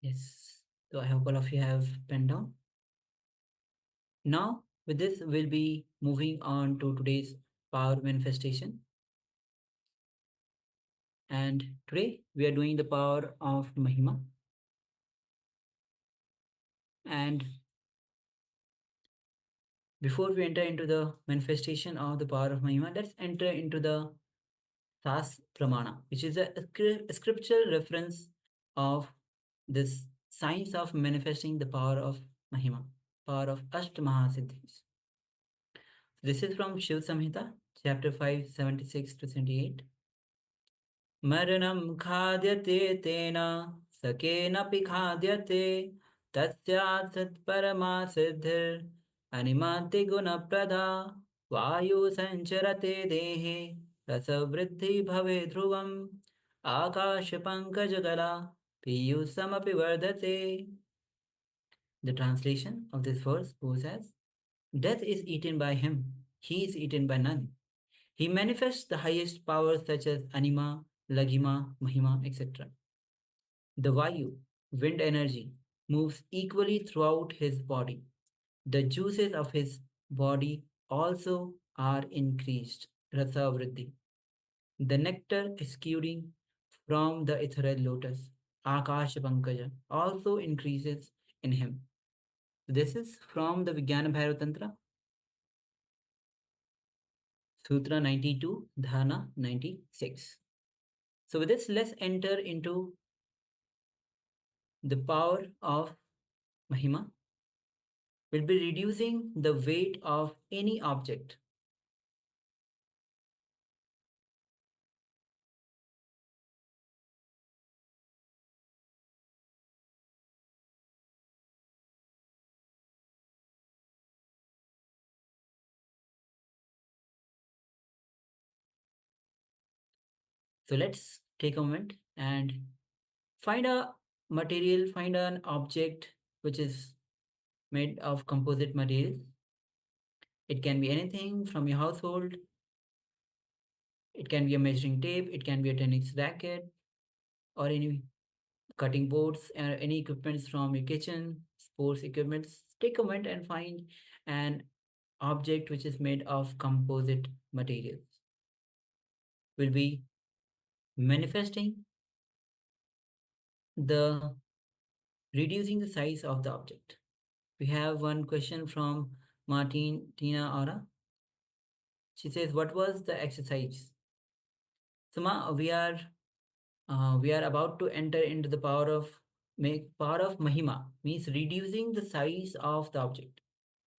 C: Yes. So I hope all of you have penned down. Now, with this, we'll be moving on to today's power manifestation. And today we are doing the power of Mahima. And before we enter into the manifestation of the power of Mahima, let's enter into the Tas Pramana, which is a scriptural reference of this science of manifesting the power of Mahima, power of Ashtamaha-siddhis. This is from Shiv Samhita, chapter 5, 76 to 78. Maranam khadyate tena sakena pi khadyate tasyat sat parama siddhir animante guna prada vayu sancharate dehe rasavriddhi bhave dhruvam akasha pankajagala piyusamapi vardhate. The translation of this verse goes as, death is eaten by him, he is eaten by none. He manifests the highest powers such as anima, laghima, mahima, etc. The vayu, wind energy, moves equally throughout his body. The juices of his body also are increased, rasa vriddhi. The nectar exuding from the ethereal lotus, akasha pankaja, also increases in him. This is from the Vijnana Bhairav Tantra, Sutra 92, Dharana 96. So with this, let's enter into the power of Mahima. We'll be reducing the weight of any object. So let's take a moment and find a material, find an object which is made of composite materials. It can be anything from your household. It can be a measuring tape. It can be a tennis racket or any cutting boards or any equipments from your kitchen, sports equipments. Take a moment and find an object which is made of composite materials. We'll be manifesting the reducing the size of the object. We have one question from Tina Aura. She says, "What was the exercise?" So, we are about to enter into the power of Mahima, means reducing the size of the object.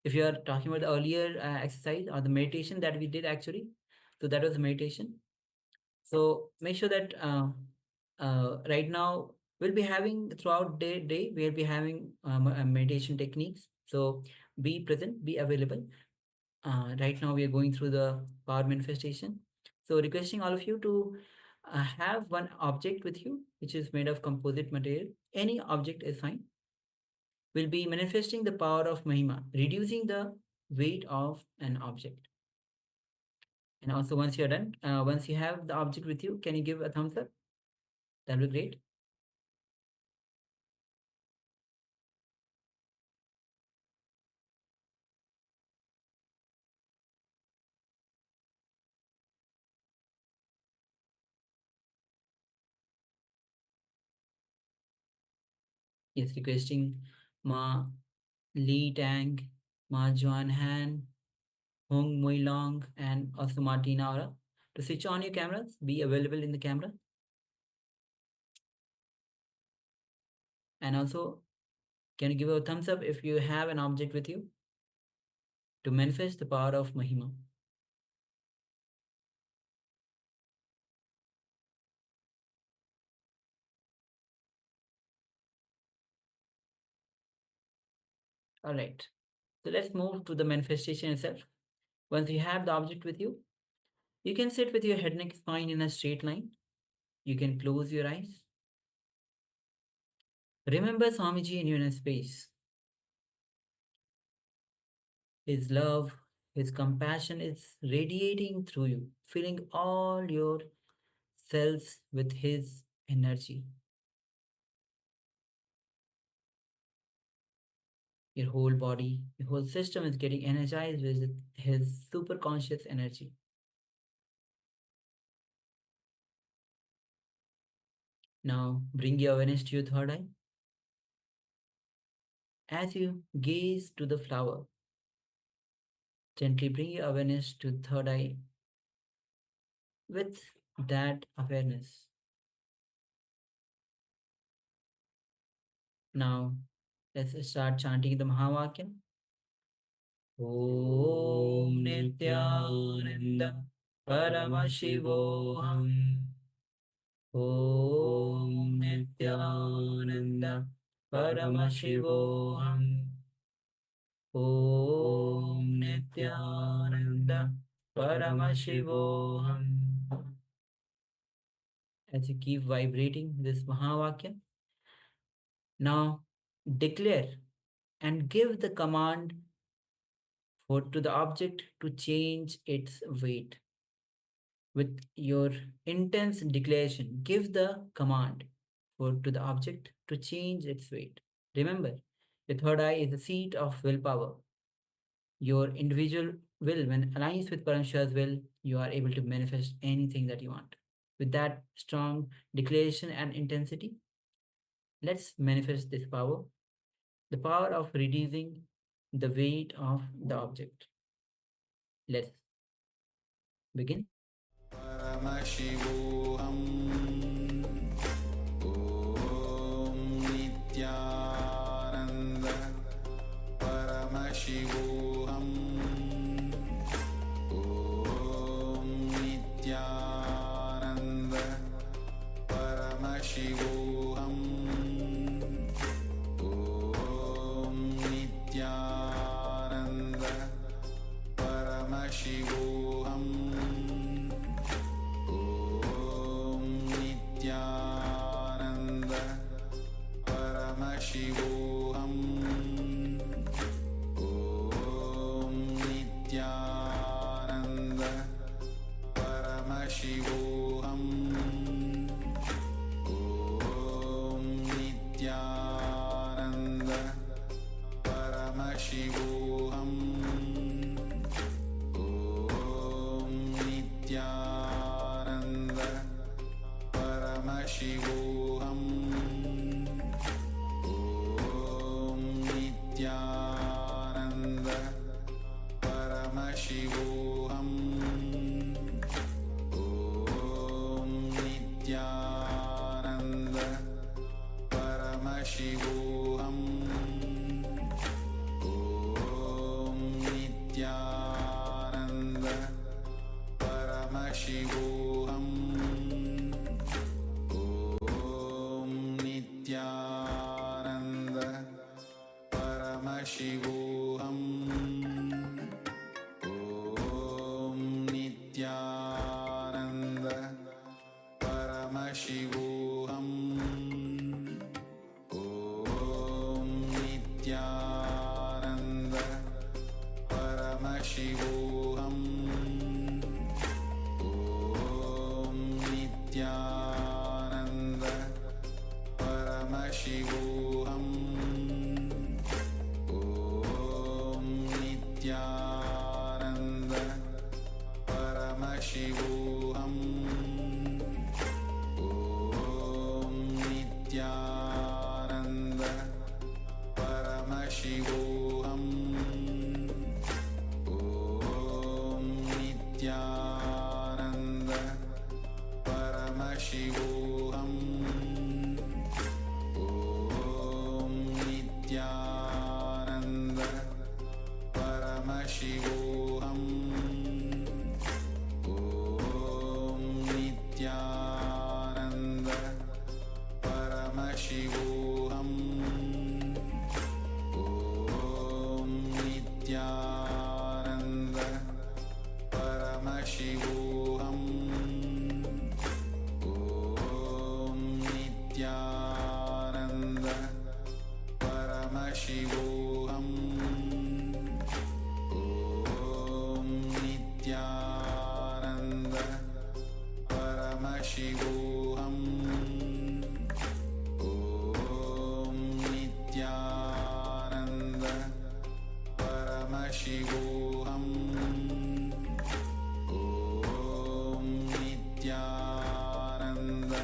C: If you are talking about the earlier exercise or the meditation that we did actually, so that was the meditation. So make sure that right now we'll be having throughout day we'll be having meditation techniques. So be present, be available. Right now we are going through the power manifestation. So requesting all of you to have one object with you which is made of composite material. Any object is fine. We'll be manifesting the power of Mahima, reducing the weight of an object. And also once you're done, once you have the object with you, can you give a thumbs up? That'll be great. Yes, requesting Ma Li Tang, Ma Juan Han, Hong Mui Long, and also Martina Aura to switch on your cameras, be available in the camera. And also, can you give a thumbs up if you have an object with you to manifest the power of Mahima? All right. So let's move to the manifestation itself. Once you have the object with you, you can sit with your head, neck, spine in a straight line. You can close your eyes. Remember Swamiji in your inner space. His love, his compassion is radiating through you, filling all your cells with his energy. Your whole body, your whole system is getting energized with his super conscious energy. Now bring your awareness to your third eye. As you gaze to the flower, gently bring your awareness to the third eye with that awareness. Now let's start chanting the Mahavakya. Om Nityananda Paramashivoham. Om Nityananda Paramashivoham. Om Nityananda Paramashivoham. As you keep vibrating this Mahavakya, now declare and give the command to the object to change its weight. With your intense declaration, give the command to the object to change its weight. Remember, the third eye is the seat of willpower. Your individual will, when aligns with Paramashiva's will, you are able to manifest anything that you want. With that strong declaration and intensity, let's manifest this power, the power of reducing the weight of the object. Let's begin.
E: Paramashivoham Om Nityananda Paramashivoham Om Nityananda Paramashivoham Om Nityananda Paramashivoham Paramashivoham Om Nityananda Paramashivoham Om Nityananda Paramashivoham Om Nityananda Paramashivoham Nityananda Paramashivoham Om Nityananda Paramashivoham Om Nityananda Paramashivoham Om Nityananda Paramashivoham Om Nityananda Paramashivoham Om Nityananda Paramashivoham Om Nityananda Paramashivoham Nityananda Paramashivoham Om Nityananda Paramashivoham Om Nityananda Paramashivoham Om Nityananda Paramashivoham Om Nityananda Paramashivoham Om Nityananda Paramashivoham Om Nityananda Paramashivoham Om Nityananda Paramashivoham Om Nityananda Paramashivoham Om Nityananda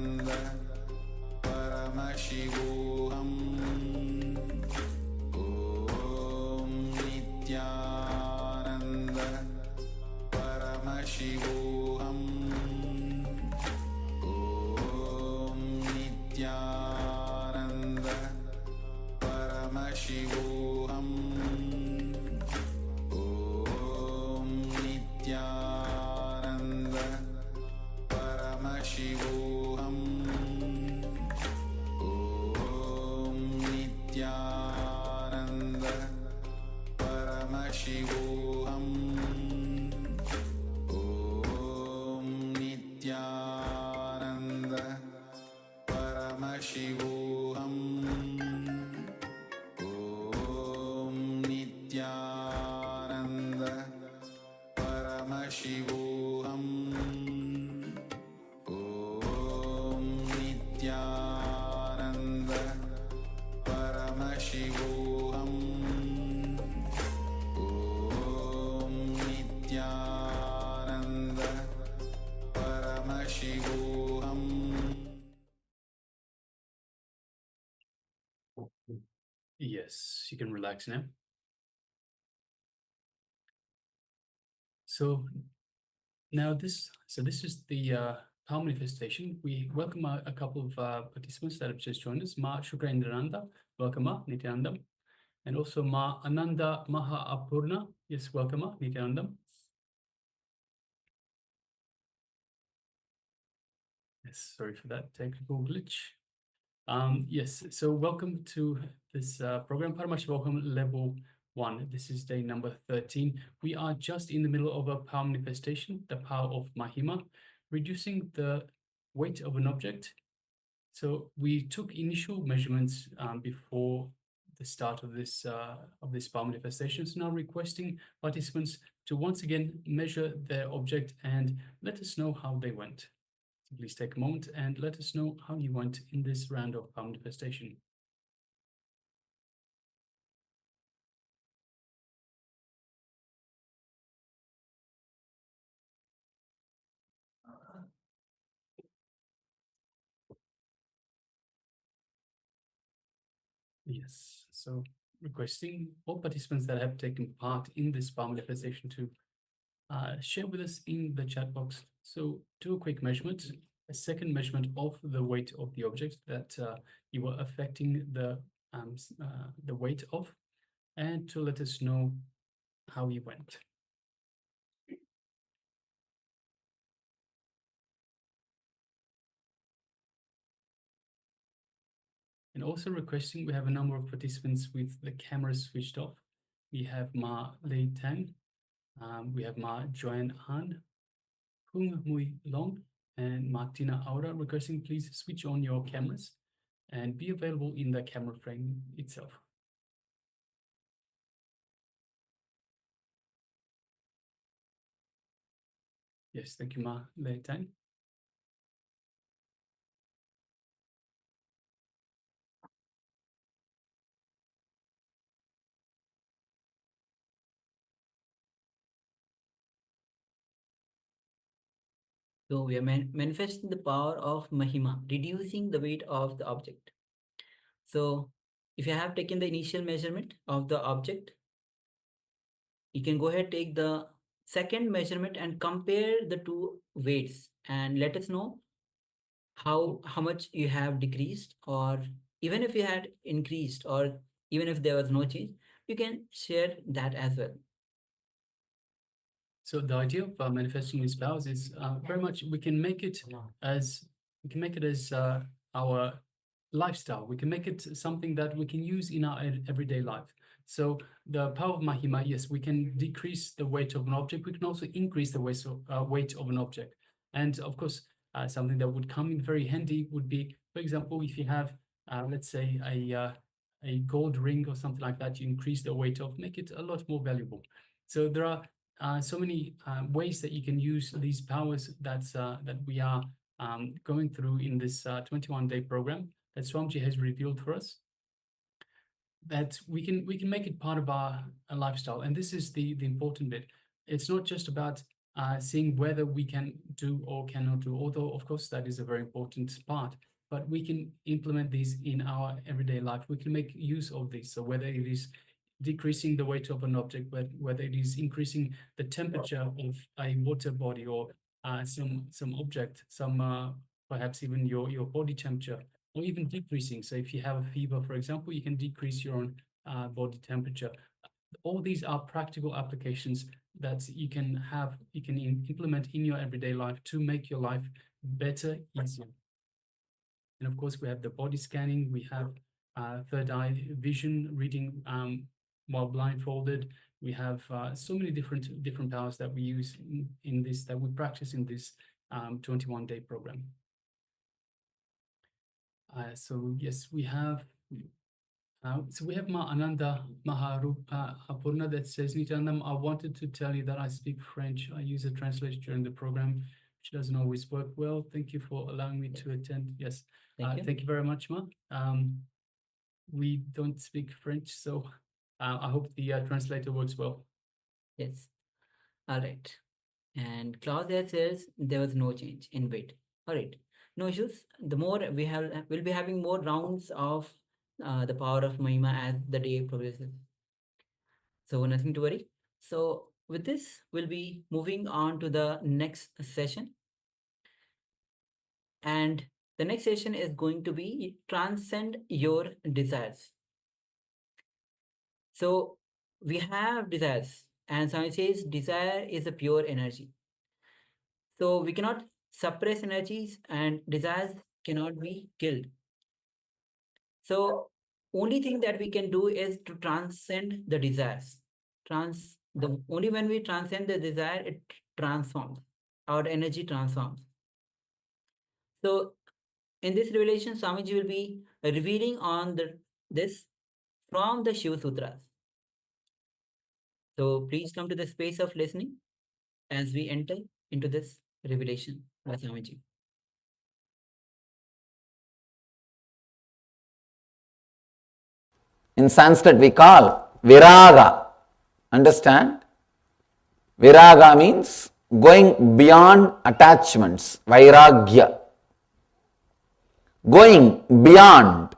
A: Paramashivoham Om Nityananda Paramashivoham Om Nityananda Paramashivoham Om Nityananda Paramashivoham Om Nityananda Paramashivoham Om Nityananda Paramashivoham.
D: Yes, you can relax now. So now this is the power manifestation. We welcome a couple of participants that have just joined us. Ma Shukrendraanda, welcome Ma Nityanandam. And also Ma Ananda Maha Apurna, yes, welcome Ma Nityanandam. Yes, sorry for that technical glitch. Yes, so welcome to this program, Paramashivoham Level 1. This is day number 13. We are just in the middle of a power manifestation, the power of Mahima, reducing the weight of an object. So we took initial measurements before the start of this power manifestation. So now requesting participants to once again measure their object and let us know how they went. So please take a moment and let us know how you went in this round of power manifestation. Yes, so requesting all participants that have taken part in this power manifestation to share with us in the chat box. So do a quick measurement, a second measurement of the weight of the object that you were affecting the weight of, and to let us know how you went. And also requesting, we have a number of participants with the cameras switched off. We have Ma Lei Tang, we have Ma Joanne Han, Hung Mui Long, and Martina Aura, requesting please switch on your cameras and be available in the camera frame itself. Yes, thank you, Ma Lei Tang.
C: So we are manifesting the power of Mahima, reducing the weight of the object. So if you have taken the initial measurement of the object, you can go ahead, take the second measurement and compare the two weights and let us know how much you have decreased, or even if you had increased, or even if there was no change, you can share that as well.
D: So the idea of manifesting these powers is very much we can make it as our lifestyle. We can make it something that we can use in our everyday life. So the power of Mahima, yes, we can decrease the weight of an object. We can also increase the weight of an object. And of course, something that would come in very handy would be, for example, if you have, let's say, a gold ring or something like that, you increase the weight of, make it a lot more valuable. So there are so many ways that you can use these powers that we are going through in this 21-day program that Swamiji has revealed for us, that we can make it part of our lifestyle. And this is the important bit. It's not just about seeing whether we can do or cannot do, although of course that is a very important part, but we can implement these in our everyday life. We can make use of this. So whether it is decreasing the weight of an object, but whether it is increasing the temperature of a water body, or some object, perhaps even your body temperature, or even decreasing. So if you have a fever, for example, you can decrease your own body temperature. All these are practical applications that you can implement in your everyday life to make your life better, easier. And of course, we have the body scanning, we have third eye vision reading while blindfolded. We have so many different powers that we use in this, that we practice in this 21-day program. So yes, we have. So we have Ma Ananda Apurna that says, Nityanandam, I wanted to tell you that I speak French. I use a translation during the program, which doesn't always work well. Thank you for allowing me to attend. Yes, thank you very much, Ma. We don't speak French, so I hope the translator works well.
C: Yes. All right. And Claudia says there was no change in weight. All right. No issues. The more we have, we'll be having more rounds of the power of Mahima as the day progresses. So nothing to worry. So with this, we'll be moving on to the next session. And the next session is going to be transcend your desires. So we have desires, and Swami says desire is a pure energy. So we cannot suppress energies, and desires cannot be killed. So only thing that we can do is to transcend the desires. Only when we transcend the desire, it transforms. Our energy transforms. So in this revelation, Swamiji will be revealing on this from the Shiva Sutras. So please come to the space of listening as we enter into this revelation by Swamiji.
E: In Sanskrit we call viraga. Understand? Viraga means going beyond attachments. Vairagya. Going beyond.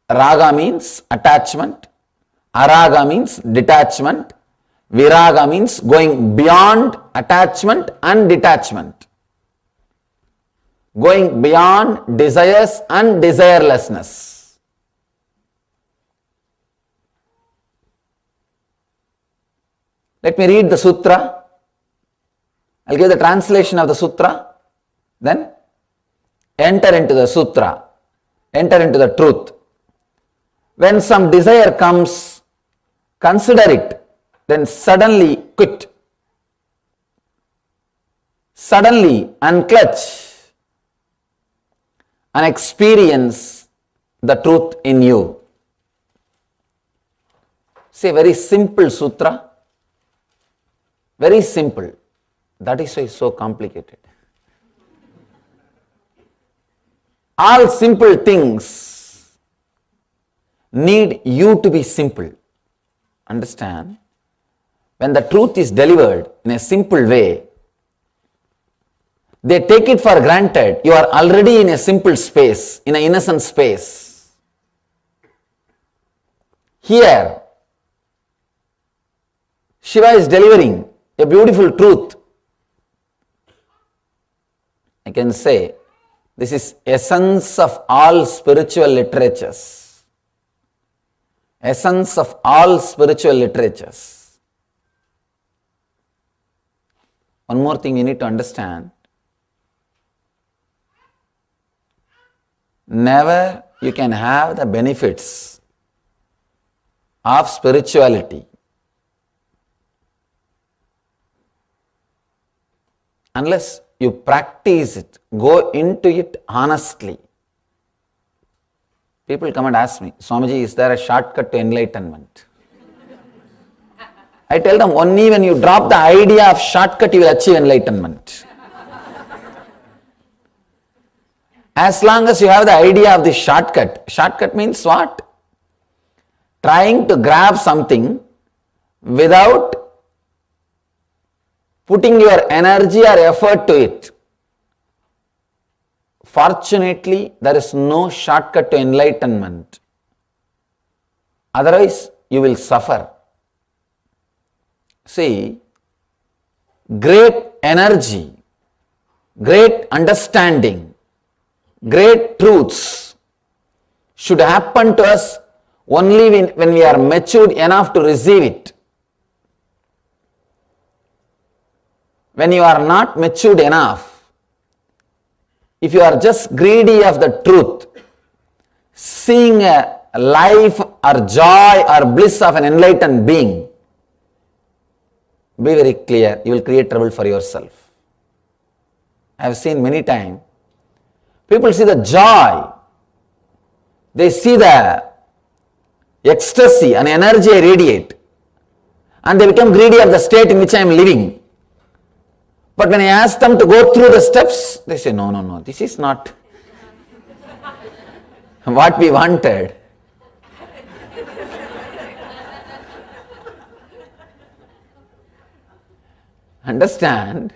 E: Raga means attachment. Araga means detachment. Viraga means going beyond attachment and detachment. Going beyond desires and desirelessness. Let me read the sutra. I'll give the translation of the sutra. Then enter into the sutra. Enter into the truth. When some desire comes, consider it. Then suddenly quit. Suddenly unclutch and experience the truth in you. It's a very simple sutra. Very simple. That is why it's so complicated. All simple things need you to be simple. Understand? When the truth is delivered in a simple way, they take it for granted. You are already in a simple space, in an innocent space. Here, Shiva is delivering a beautiful truth. I can say this is essence of all spiritual literatures. Essence of all spiritual literatures. One more thing you need to understand. Never you can have the benefits of spirituality unless you practice it, go into it honestly. People come and ask me, Swamiji, is there a shortcut to enlightenment? I tell them, only when you drop the idea of shortcut, you will achieve enlightenment. As long as you have the idea of the shortcut means what? Trying to grab something without putting your energy or effort to it. Fortunately, there is no shortcut to enlightenment. Otherwise, you will suffer. See, great energy, great understanding, great truths should happen to us only when we are matured enough to receive it. When you are not matured enough, if you are just greedy of the truth, seeing a life or joy or bliss of an enlightened being, be very clear, you will create trouble for yourself. I have seen many times, people see the joy, they see the ecstasy and energy I radiate, and they become greedy of the state in which I am living. But when I ask them to go through the steps, they say, no, this is not what we wanted. Understand?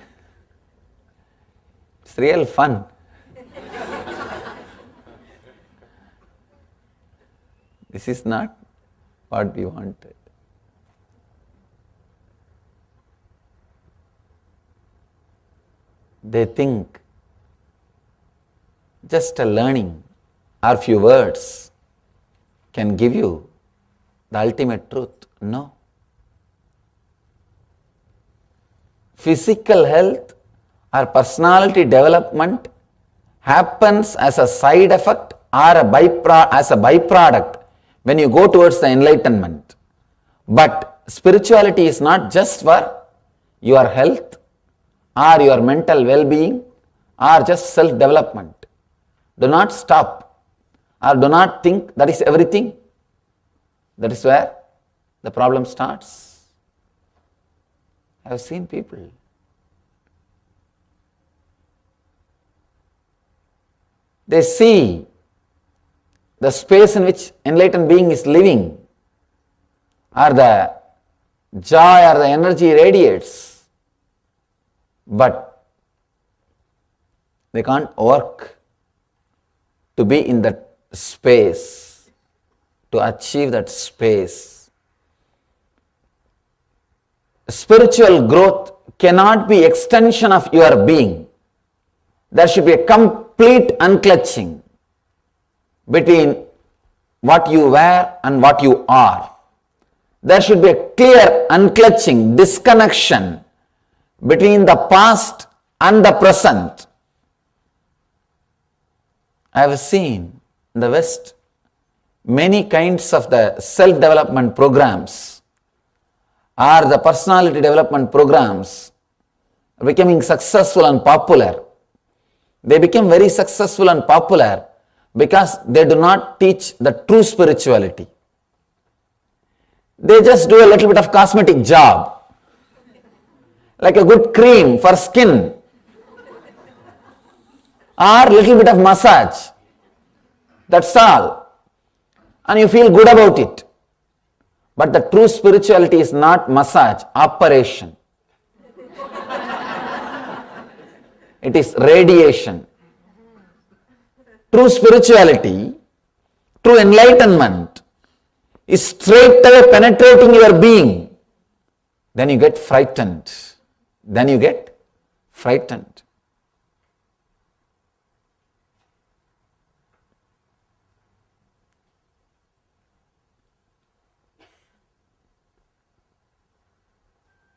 E: It's real fun. This is not what we wanted. They think just a learning or few words can give you the ultimate truth. No. Physical health or personality development happens as a side effect or as a byproduct when you go towards the enlightenment. But spirituality is not just for your health or your mental well-being or just self-development. Do not stop or do not think that is everything. That is where the problem starts. I have seen people. They see the space in which enlightened being is living, or the joy or the energy radiates, but they can't work to be in that space, to achieve that space. Spiritual growth cannot be extension of your being. There should be a complete unclutching between what you were and what you are. There should be a clear unclutching, disconnection between the past and the present. I have seen in the West many kinds of the self-development programs or the personality development programs becoming successful and popular. They become very successful and popular because they do not teach the true spirituality. They just do a little bit of cosmetic job, like a good cream for skin, or little bit of massage. That's all. And you feel good about it. But the true spirituality is not massage, operation. It is radiation. True spirituality, true enlightenment is straight away penetrating your being. Then you get frightened.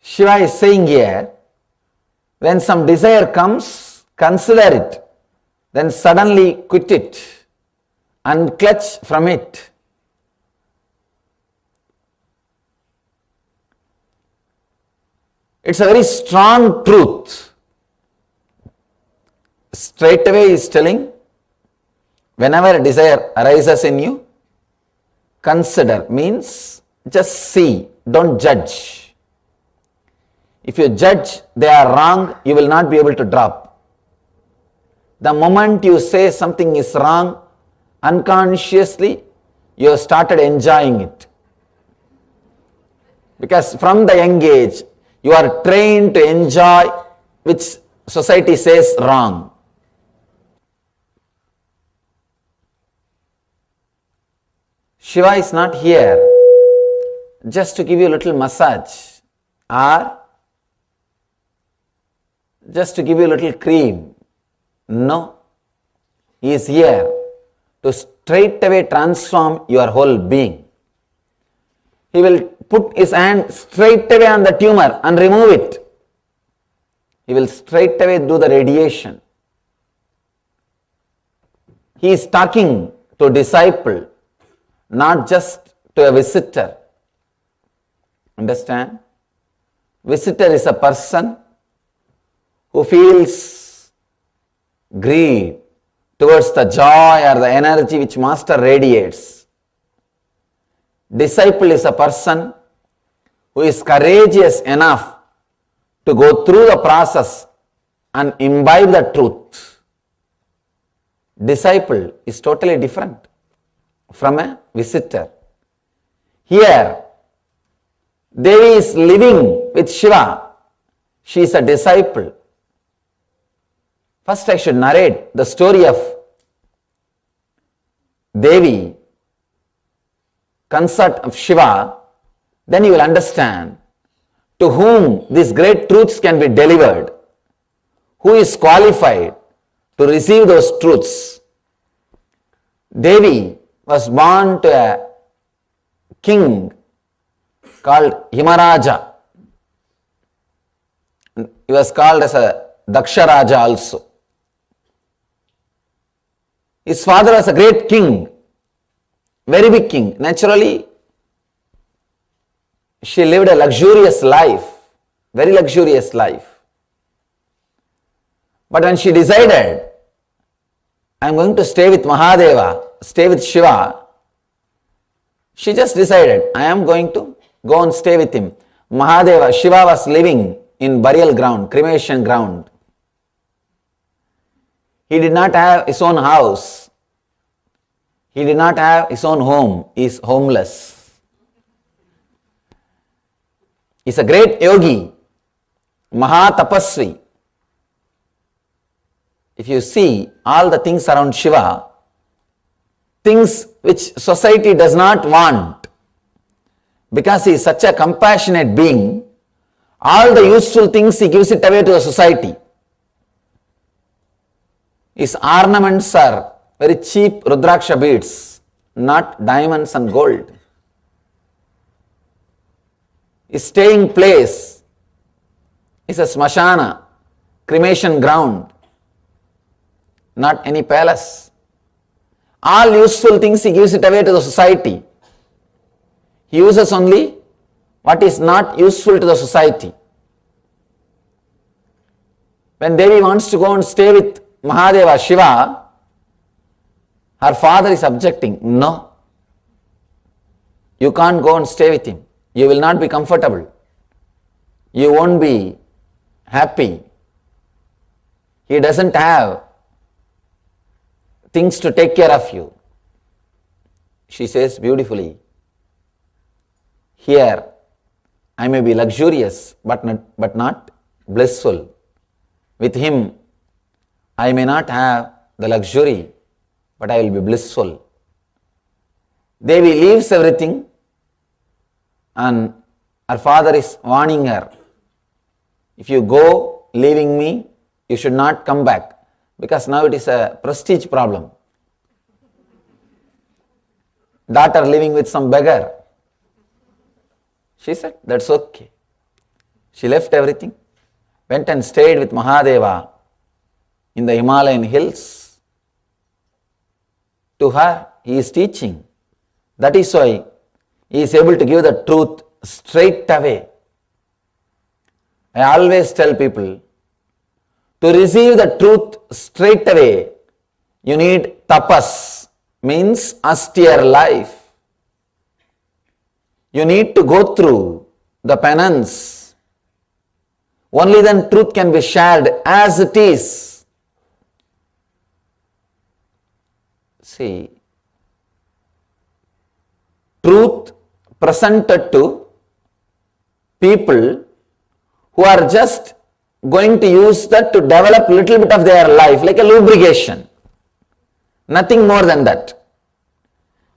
E: Shiva is saying here, when some desire comes, consider it, then suddenly quit it, unclutch from it. It's a very strong truth. Straight away he is telling, whenever a desire arises in you, consider, means just see, don't judge. If you judge they are wrong, you will not be able to drop. The moment you say something is wrong, unconsciously you have started enjoying it. Because from the young age, you are trained to enjoy which society says wrong. Shiva is not here just to give you a little massage or just to give you a little cream. No. He is here to straight away transform your whole being. He will put his hand straight away on the tumor and remove it. He will straight away do the radiation. he is talking to a disciple, not just to a visitor. Understand? Visitor is a person who feels greed towards the joy or the energy which master radiates. Disciple is a person who is courageous enough to go through the process and imbibe the truth. Disciple is totally different from a visitor. Here, Devi is living with Shiva. She is a disciple. First, I should narrate the story of Devi, consort of Shiva. Then you will understand to whom these great truths can be delivered, who is qualified to receive those truths. Devi was born to a king called Himaraja. He was called as a Daksharaja also. His father was a great king, very big king. Naturally, she lived a luxurious life, very luxurious life. But when she decided, I am going to stay with Mahadeva, stay with Shiva, she just decided, I am going to go and stay with him. Mahadeva, Shiva was living in burial ground, cremation ground. He did not have his own house. He did not have his own home. He is homeless. He is a great yogi, Mahatapasvi. If you see all the things around Shiva, things which society does not want, because he is such a compassionate being, all the useful things he gives it away to the society. His ornaments are very cheap Rudraksha beads, not diamonds and gold. His staying place is a smashana, cremation ground, not any palace. All useful things he gives it away to the society. He uses only what is not useful to the society. When Devi wants to go and stay with Mahadeva, Shiva, her father is objecting. No, you can't go and stay with him. You will not be comfortable. You won't be happy. He doesn't have things to take care of you. She says beautifully, here I may be luxurious but not blissful. With him I may not have the luxury, but I will be blissful. Devi leaves everything and her father is warning her, if you go leaving me, you should not come back, because now it is a prestige problem. Daughter living with some beggar. She said, that's okay. She left everything, went and stayed with Mahadeva in the Himalayan hills. To her, he is teaching. That is why he is able to give the truth straight away. I always tell people, to receive the truth straight away, you need tapas, means austere life. You need to go through the penance. Only then truth can be shared as it is. See, truth presented to people who are just going to use that to develop a little bit of their life, like a lubrication. Nothing more than that.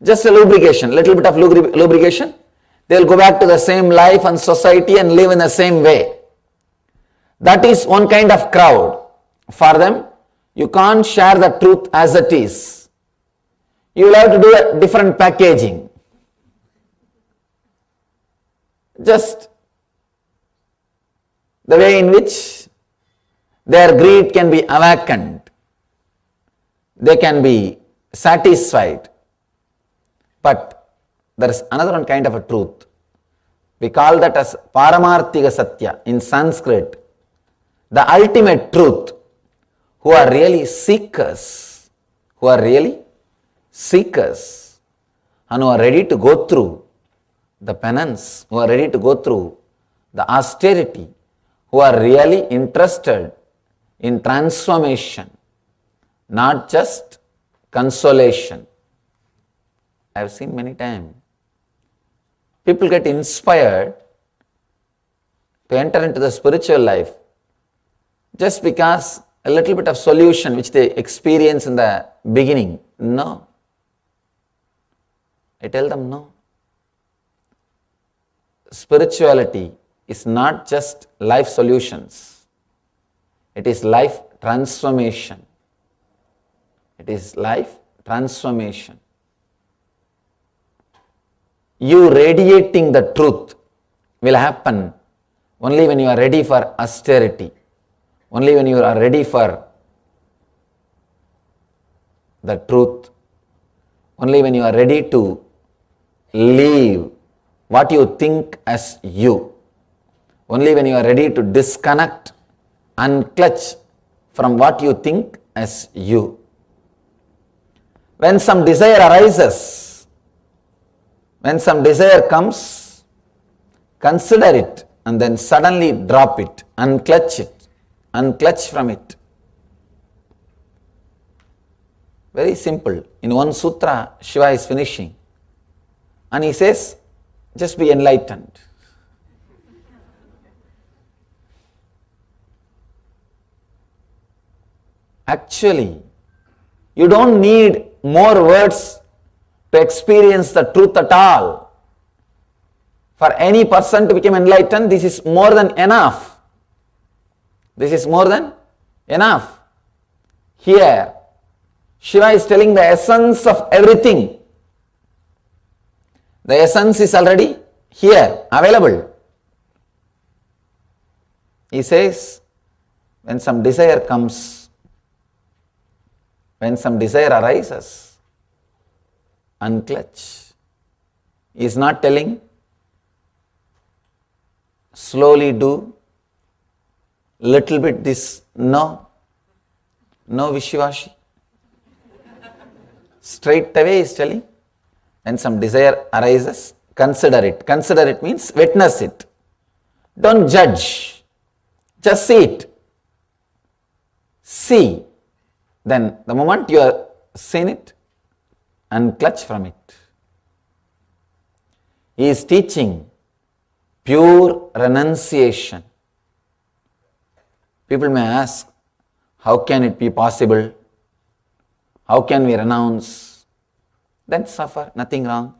E: Just a lubrication, little bit of lubrication. They will go back to the same life and society and live in the same way. That is one kind of crowd. For them, you can't share the truth as it is. You will have to do a different packaging. Just the way in which their greed can be awakened. They can be satisfied. But there is another one kind of a truth. We call that as Paramarthika Satya in Sanskrit. The ultimate truth, who are really seekers, and who are ready to go through the penance, who are ready to go through the austerity, who are really interested in transformation, not just consolation. I have seen many times people get inspired to enter into the spiritual life just because a little bit of solution which they experience in the beginning. No. I tell them no. Spirituality is not just life solutions. It is life transformation. It is life transformation. You radiating the truth will happen only when you are ready for austerity, only when you are ready for the truth, only when you are ready to leave what you think as you, only when you are ready to disconnect and clutch from what you think as you. When some desire arises, when some desire comes, consider it and then suddenly drop it, unclutch from it. Very simple. In one sutra, Shiva is finishing and he says, just be enlightened. Actually, you don't need more words to experience the truth at all. For any person to become enlightened, this is more than enough. This is more than enough. Here, Shiva is telling the essence of everything. The essence is already here, available. He says, when some desire comes, when some desire arises, unclutch. He is not telling, slowly do, little bit this. No vishi-vashi. Straight away he is telling, when some desire arises, consider it. Consider it means witness it. Don't judge. Just see it. See. Then the moment you are seen it, unclutch from it. He is teaching pure renunciation. People may ask, how can it be possible? How can we renounce? Then suffer, nothing wrong.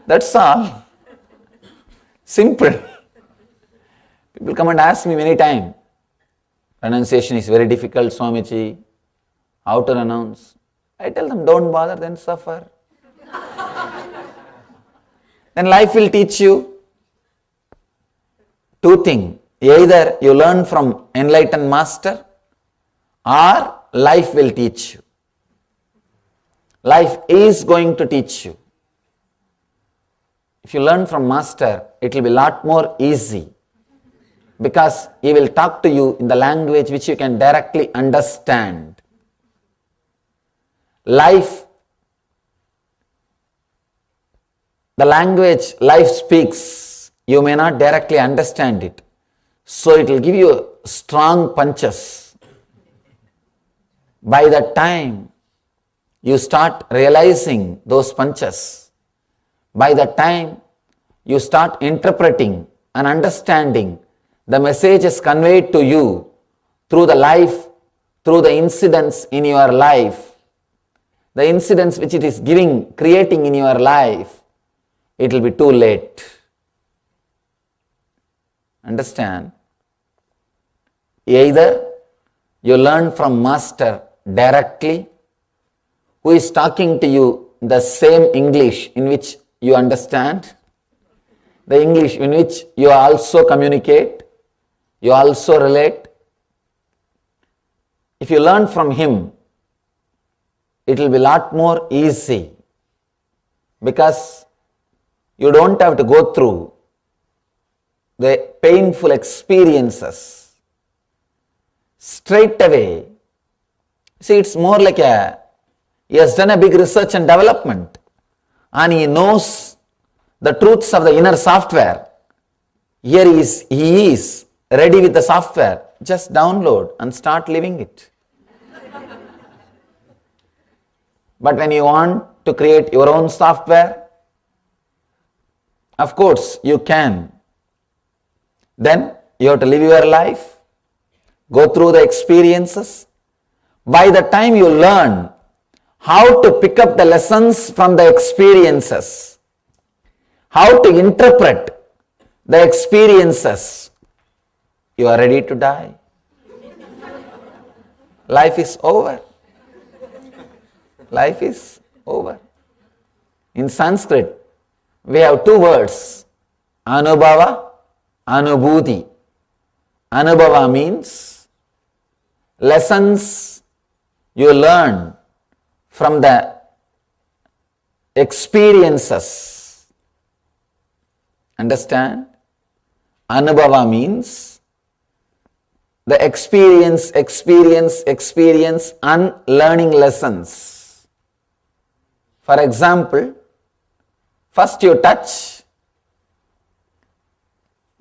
E: That's all. Simple. People come and ask me many times, renunciation is very difficult, Swamiji. How to renounce? I tell them, don't bother, then suffer. Then life will teach you two things. Either you learn from enlightened master or life will teach you. Life is going to teach you. If you learn from master, it will be a lot more easy because he will talk to you in the language which you can directly understand. Life, the language life speaks, you may not directly understand it. So it will give you strong punches. By the time you start realizing those punches, by the time you start interpreting and understanding the messages conveyed to you through the life, through the incidents in your life, the incidents which it is creating in your life, it will be too late. Understand? Either you learn from master directly, who is talking to you the same English in which you understand, the English in which you also communicate, you also relate. If you learn from him, it will be a lot more easy, because you don't have to go through the painful experiences. Straight away, see, it's more like he has done a big research and development, and he knows the truths of the inner software. Here he is ready with the software. Just download and start living it. But when you want to create your own software, of course you can. Then you have to live your life, go through the experiences. By the time you learn how to pick up the lessons from the experiences, how to interpret the experiences, you are ready to die. Life is over. Life is over. In Sanskrit, we have two words, anubhava, anubhuti. Anubhava means lessons you learn from the experiences. Understand? Anubhava means the experience, and learning lessons. For example, first you touch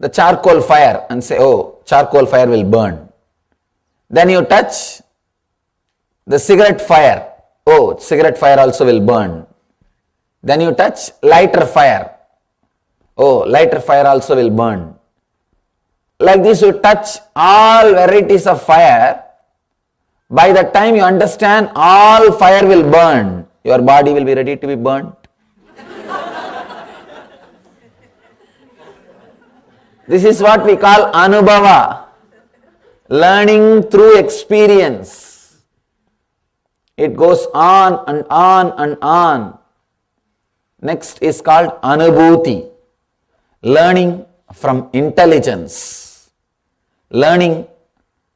E: the charcoal fire and say, oh, charcoal fire will burn. Then you touch the cigarette fire. Oh, cigarette fire also will burn. Then you touch lighter fire. Oh, lighter fire also will burn. Like this, you touch all varieties of fire. By the time you understand all fire will burn, your body will be ready to be burnt. This is what we call anubhava, learning through experience. It goes on and on and on. Next is called anubhuti, learning from intelligence, learning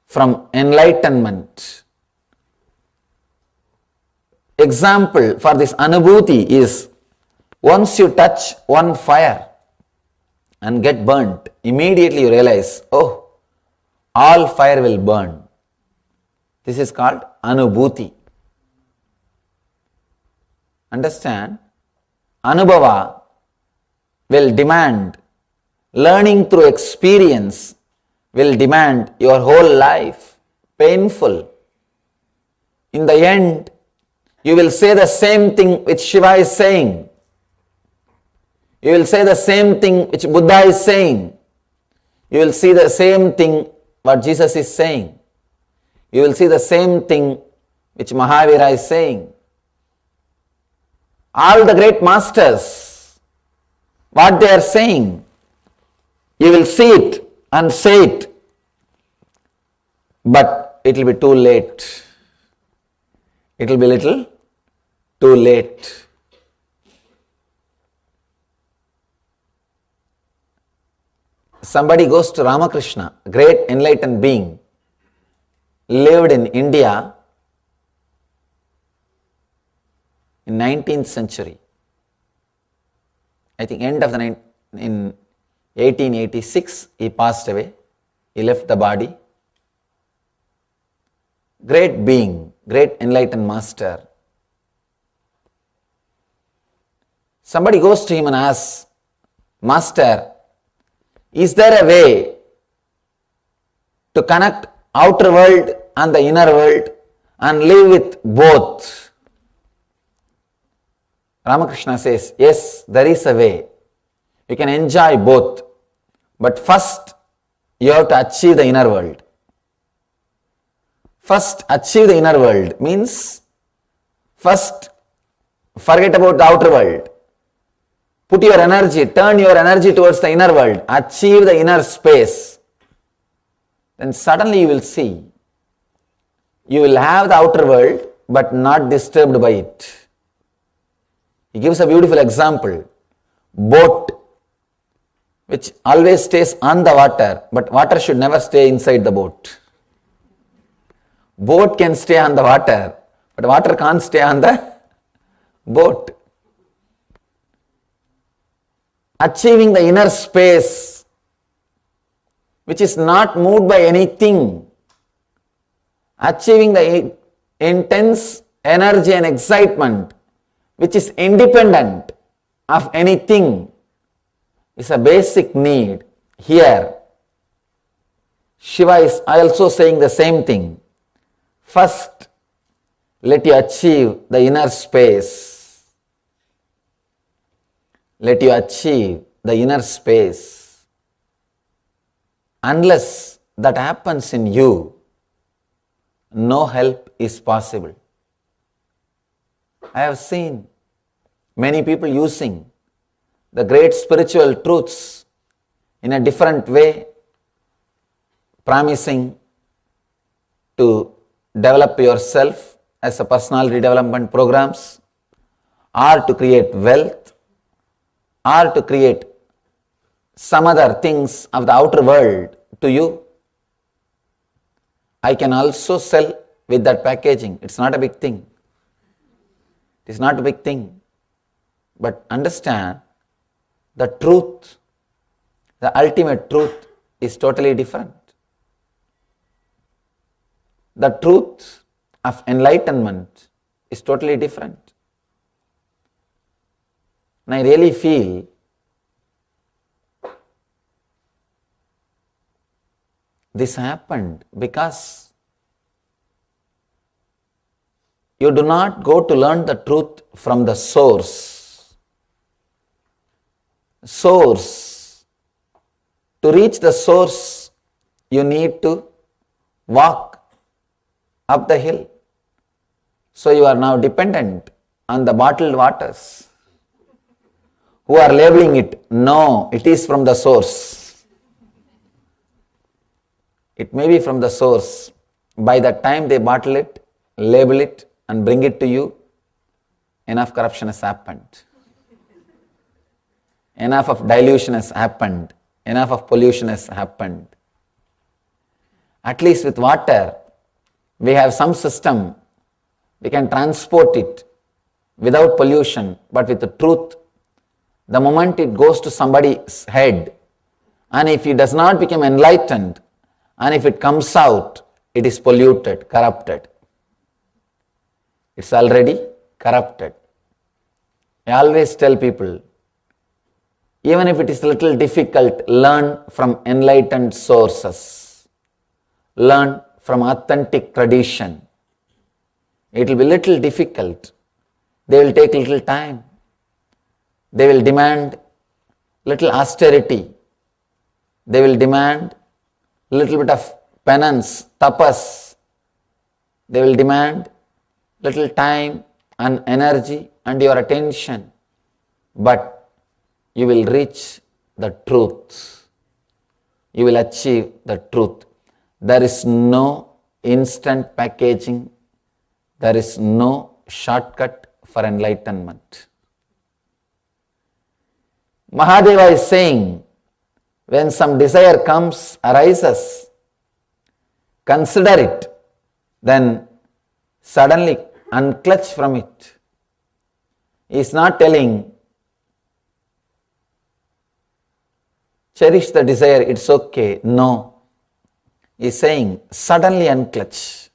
E: from enlightenment. Example for this anubhuti is, once you touch one fire and get burnt, immediately you realize, oh, all fire will burn. This is called anubhuti. Understand? Anubhava will demand, learning through experience will demand your whole life, painful. In the end, you will say the same thing which Shiva is saying. You will say the same thing which Buddha is saying. You will see the same thing what Jesus is saying. You will see the same thing which Mahavira is saying. All the great masters, what they are saying, you will see it and say it, but it will be too late. It will be little too late. Somebody goes to Ramakrishna, a great enlightened being, lived in India in 19th century. I think end of in 1886 he passed away. He left the body. Great being, great enlightened master. Somebody goes to him and asks, Master, is there a way to connect outer world and the inner world and live with both? Ramakrishna says, yes, there is a way. You can enjoy both. But first, you have to achieve the inner world. First, achieve the inner world means, first, forget about the outer world. Put your energy, turn your energy towards the inner world. Achieve the inner space. Then suddenly you will see, you will have the outer world, but not disturbed by it. He gives a beautiful example. Boat, which always stays on the water, but water should never stay inside the boat. Boat can stay on the water, But water can't stay on the boat. Achieving the inner space, which is not moved by anything. Achieving the intense energy and excitement, which is independent of anything, is a basic need. Here, Shiva is also saying the same thing. First, let you achieve the inner space. Let you achieve the inner space. Unless that happens in you, no help is possible. I have seen many people using the great spiritual truths in a different way, promising to develop yourself as a personality development programs, or to create wealth, or to create some other things of the outer world to you. I can also sell with that packaging. It's not a big thing. It is not a big thing. But understand, the truth, the ultimate truth is totally different. The truth of enlightenment is totally different. And I really feel this happened because you do not go to learn the truth from the source. To reach the source, you need to walk up the hill. So you are now dependent on the bottled waters, who are labeling it. No, it is from the source. It may be from the source. By the time they bottle it, label it, and bring it to you, enough corruption has happened. Enough of dilution has happened. Enough of pollution has happened. At least with water, we have some system. We can transport it without pollution. But with the truth, the moment it goes to somebody's head, and if it does not become enlightened, and if it comes out, it is polluted, corrupted. It's already corrupted. I always tell people, even if it is a little difficult, learn from enlightened sources. Learn from authentic tradition. It will be little difficult. They will take little time. They will demand little austerity. They will demand little bit of penance, tapas. They will demand little time and energy and your attention. But you will reach the truth. You will achieve the truth. There is no instant packaging. There is no shortcut for enlightenment. Mahadeva is saying, when some desire arises, consider it, then suddenly unclutch from it. He is not telling, cherish the desire, it's okay. No. He is saying, suddenly unclutch.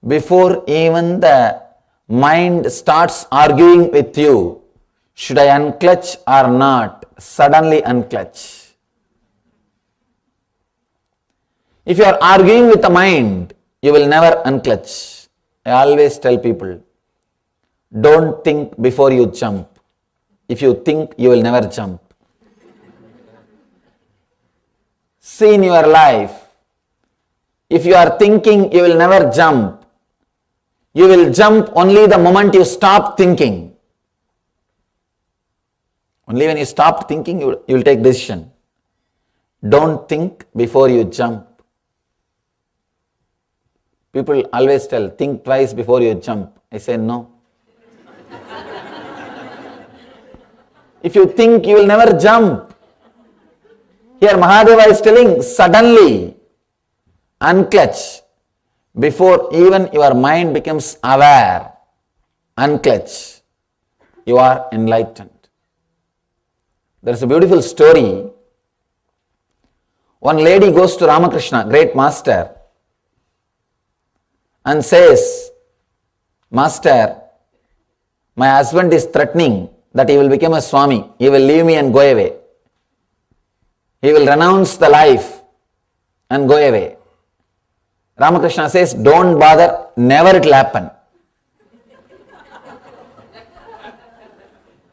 E: Before even the mind starts arguing with you, should I unclutch or not? Suddenly unclutch. If you are arguing with the mind, you will never unclutch. I always tell people, don't think before you jump. If you think, you will never jump. See in your life, if you are thinking, you will never jump. You will jump only the moment you stop thinking. Only when you stop thinking, you will take decision. Don't think before you jump. People always tell, think twice before you jump. I say no. If you think, you will never jump. Here Mahadeva is telling, suddenly unclutch. Before even your mind becomes aware, unclench, you are enlightened. There is a beautiful story. One lady goes to Ramakrishna, great master, and says, Master, my husband is threatening that he will become a Swami. He will leave me and go away. He will renounce the life and go away. Ramakrishna says, don't bother, never it will happen.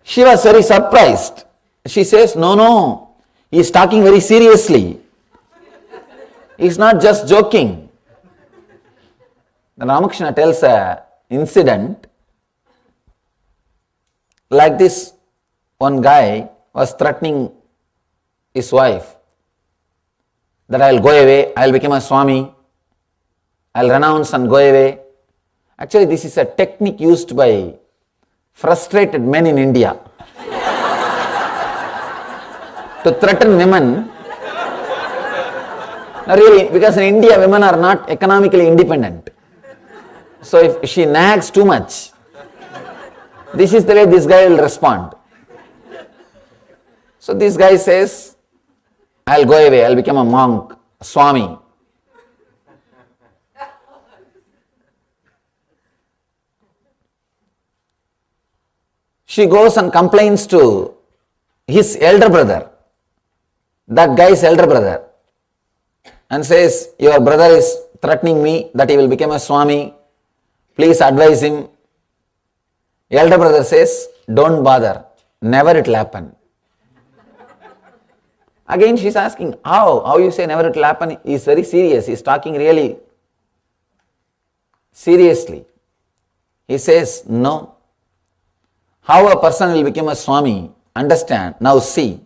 E: She was very surprised. She says, no, he is talking very seriously. He is not just joking. Then Ramakrishna tells an incident. Like this, one guy was threatening his wife that I will go away, I will become a Swami, I will renounce and go away. Actually, this is a technique used by frustrated men in India to threaten women. No, really, because in India, women are not economically independent. So if she nags too much, this is the way this guy will respond. So this guy says, I'll go away, I'll become a monk, a Swami. She goes and complains to his elder brother, that guy's elder brother, and says, your brother is threatening me that he will become a Swami. Please advise him. Elder brother says, don't bother, never it will happen. Again she is asking, how you say never it will happen? He is very serious, he is talking really seriously. He says, no. How a person will become a Swami? Understand, now see.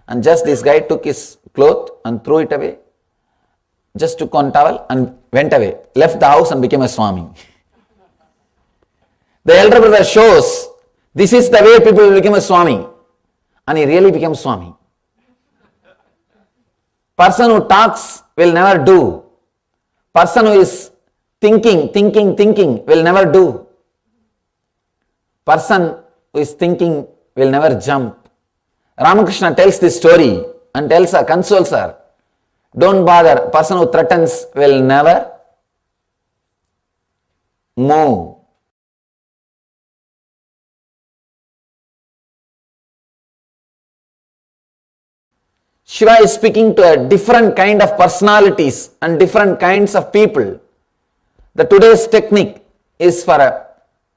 E: And just this guy took his cloth and threw it away. Just took one towel and went away. Left the house and became a Swami. The elder brother shows, this is the way people will become a Swami. And he really becomes Swami. Person who talks will never do. Person who is thinking will never do. Person who is thinking will never jump. Ramakrishna tells this story and tells her, consoles her, don't bother, person who threatens will never move. Shiva is speaking to a different kind of personalities and different kinds of people. The today's technique is for a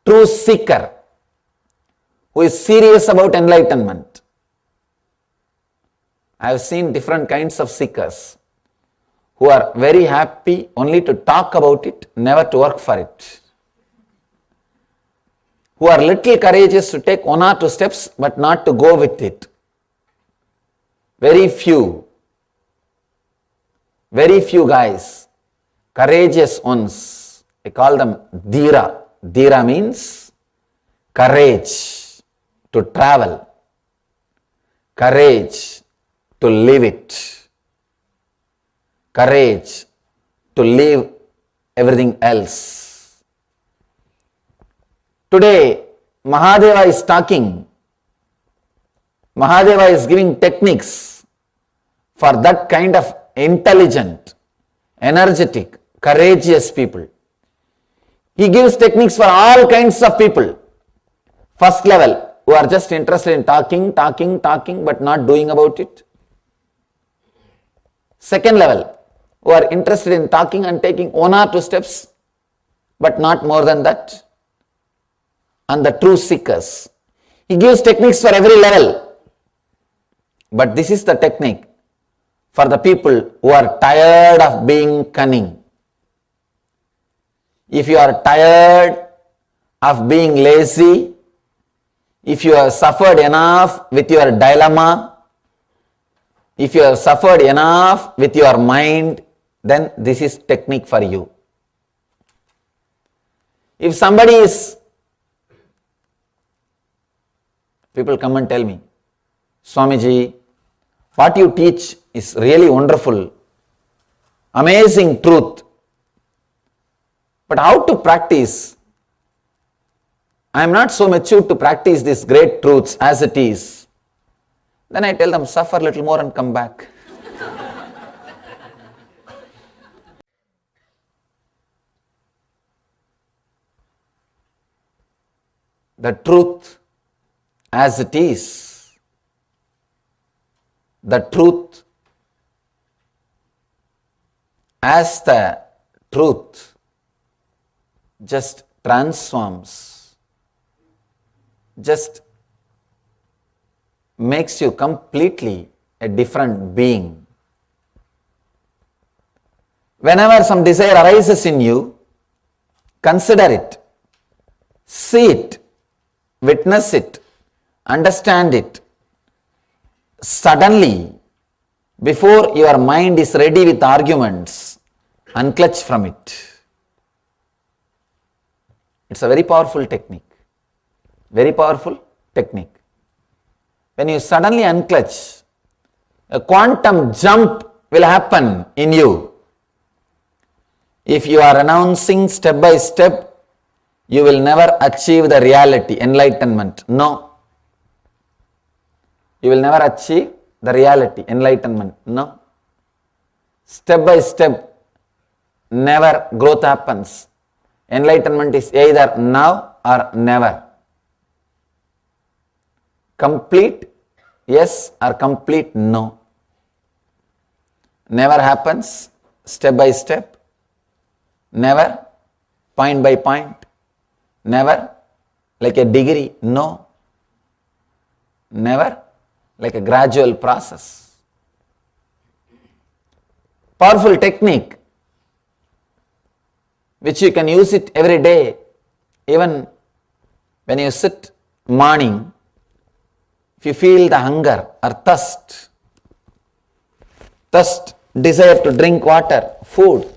E: true seeker who is serious about enlightenment. I have seen different kinds of seekers who are very happy only to talk about it, never to work for it. Who are little courageous to take one or two steps but not to go with it. Very few guys, courageous ones, I call them Dhira. Dhira means courage to travel, courage to live it, courage to leave everything else. Today, Mahadeva is talking. Mahadeva is giving techniques for that kind of intelligent, energetic, courageous people. He gives techniques for all kinds of people. First level, who are just interested in talking, but not doing about it. Second level, who are interested in talking and taking one or two steps, but not more than that. And the true seekers. He gives techniques for every level. But this is the technique for the people who are tired of being cunning. If you are tired of being lazy, if you have suffered enough with your dilemma, if you have suffered enough with your mind, then this is technique for you. If somebody is, people come and tell me, Swamiji, what you teach is really wonderful, amazing truth. But how to practice? I am not so mature to practice these great truths as it is. Then I tell them, suffer a little more and come back. The truth as it is, the truth as the truth just transforms, just makes you completely a different being. Whenever some desire arises in you, consider it, see it, witness it, understand it. Suddenly, before your mind is ready with arguments, unclutch from it. It's a very powerful technique. Very powerful technique. When you suddenly unclutch, a quantum jump will happen in you. If you are renouncing step by step, you will never achieve the reality, enlightenment. No. You will never achieve the reality, enlightenment. No. Step by step, never growth happens. Enlightenment is either now or never. Complete yes or complete no. Never happens step by step. Never point by point. Never like a degree, no. Never like a gradual process. Powerful technique which you can use it every day. Even when you sit morning, if you feel the hunger or thirst, desire to drink water, food,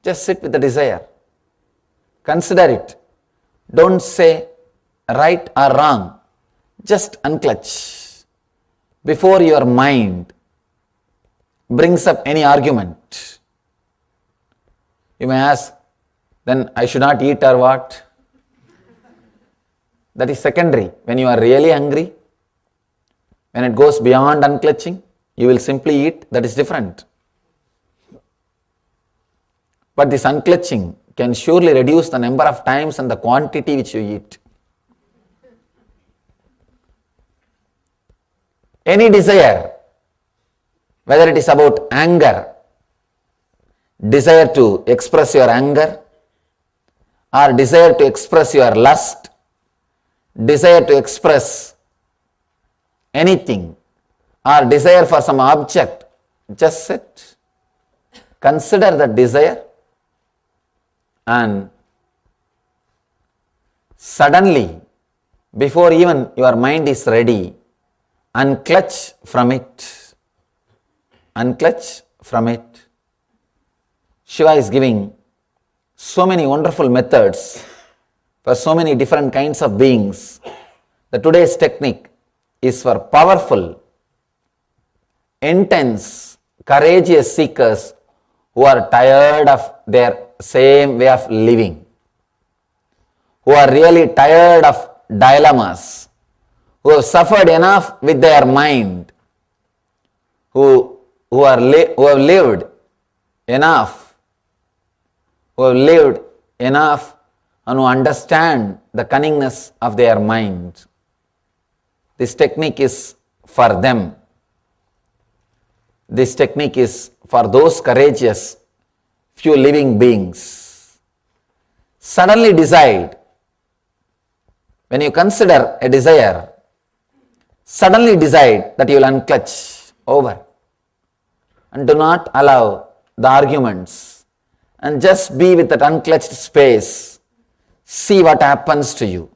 E: just sit with the desire. Consider it. Don't say right or wrong. Just unclutch before your mind brings up any argument. You may ask, then I should not eat or what? That is secondary. When you are really hungry, when it goes beyond unclutching, you will simply eat. That is different. But this unclutching can surely reduce the number of times and the quantity which you eat. Any desire, whether it is about anger, desire to express your anger, or desire to express your lust, desire to express anything, or desire for some object, just sit, consider the desire, and suddenly, before even your mind is ready, unclutch from it. Unclutch from it. Shiva is giving so many wonderful methods for so many different kinds of beings. The today's technique is for powerful, intense, courageous seekers who are tired of their same way of living, who are really tired of dilemmas, who have suffered enough with their mind, who have lived enough, and who understand the cunningness of their mind. This technique is for them. This technique is for those courageous few living beings. Suddenly decide, when you consider a desire, suddenly decide that you will unclutch over and do not allow the arguments and just be with that unclutched space. See what happens to you.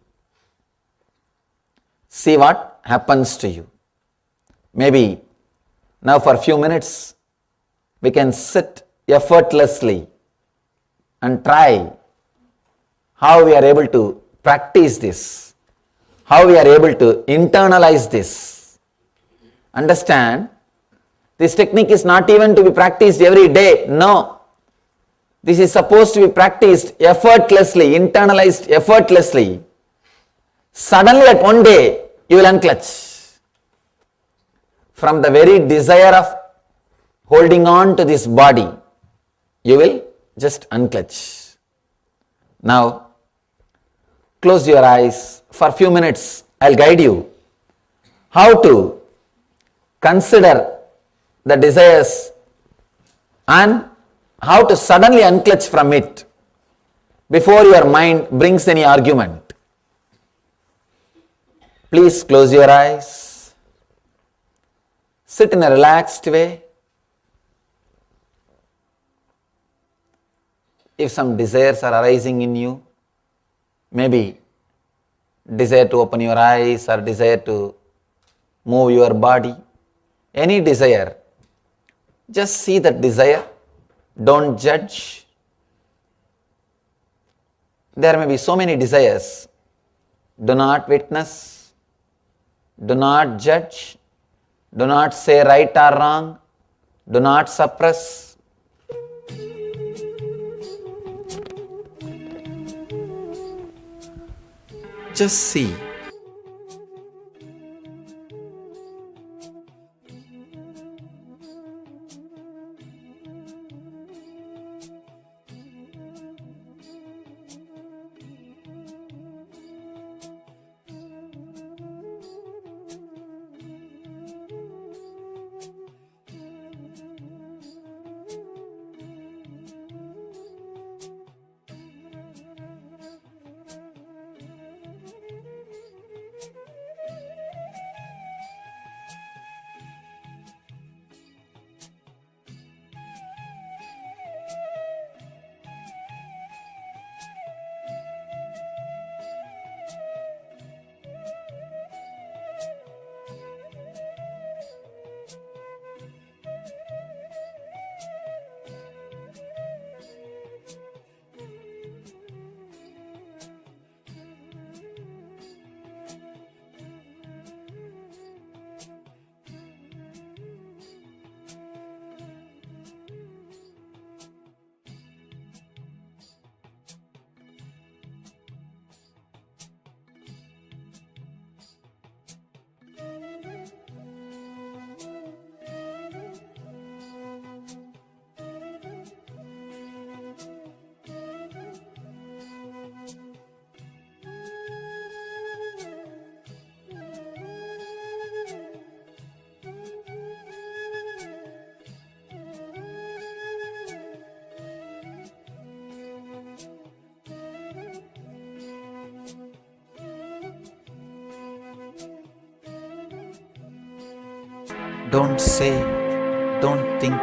E: See what happens to you. Maybe now for a few minutes we can sit effortlessly and try how we are able to practice this, how we are able to internalize this. Understand, This technique is not even to be practiced every day. No. This is supposed to be practiced effortlessly, internalized effortlessly. Suddenly at one day, you will unclutch. From the very desire of holding on to this body, you will just unclutch. Now, close your eyes for a few minutes. I'll guide you how to consider the desires and how to suddenly unclutch from it before your mind brings any argument. Please close your eyes. Sit in a relaxed way. If some desires are arising in you, maybe desire to open your eyes or desire to move your body, any desire, just see that desire. Don't judge. There may be so many desires. Do not witness. Do not judge. Do not say right or wrong. Do not suppress. Just see. Don't say, don't think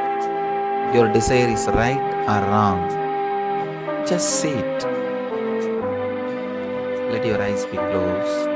E: your desire is right or wrong. Just see it. Let your eyes be closed.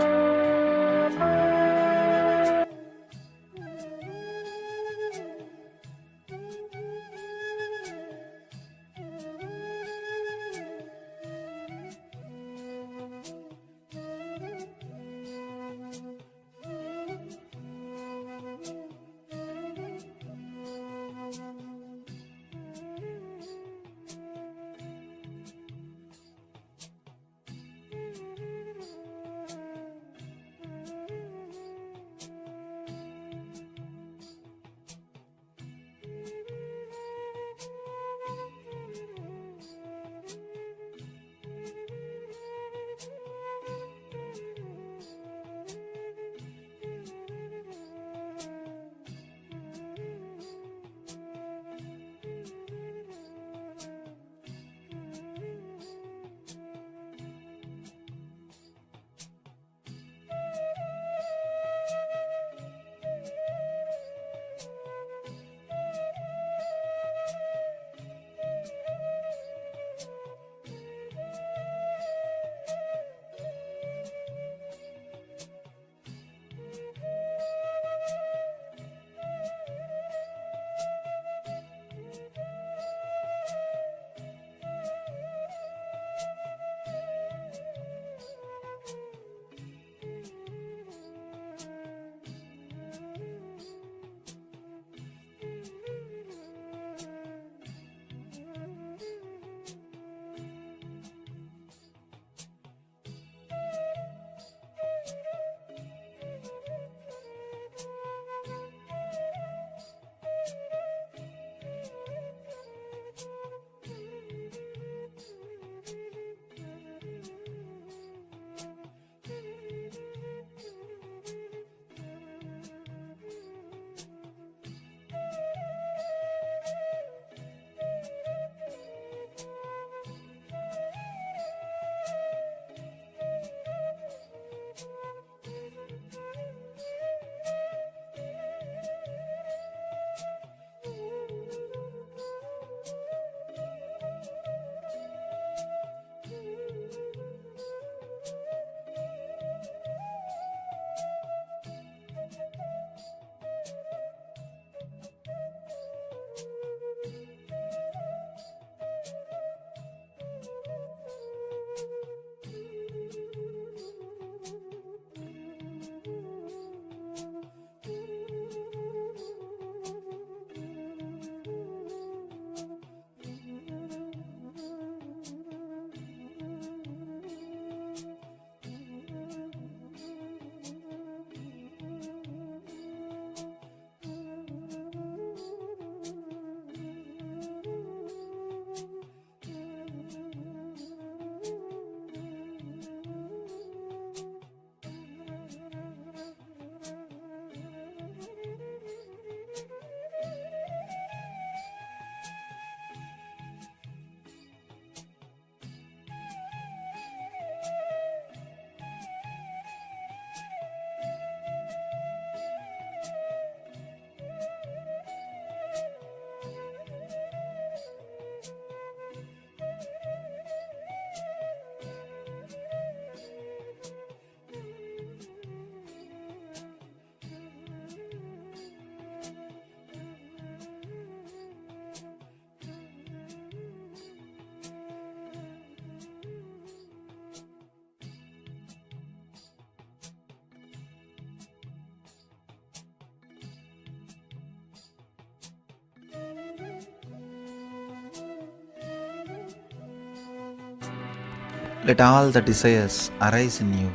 E: Let all the desires arise in you.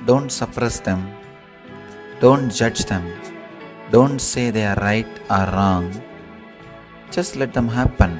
E: Don't suppress them. Don't judge them. Don't say they are right or wrong. Just let them happen.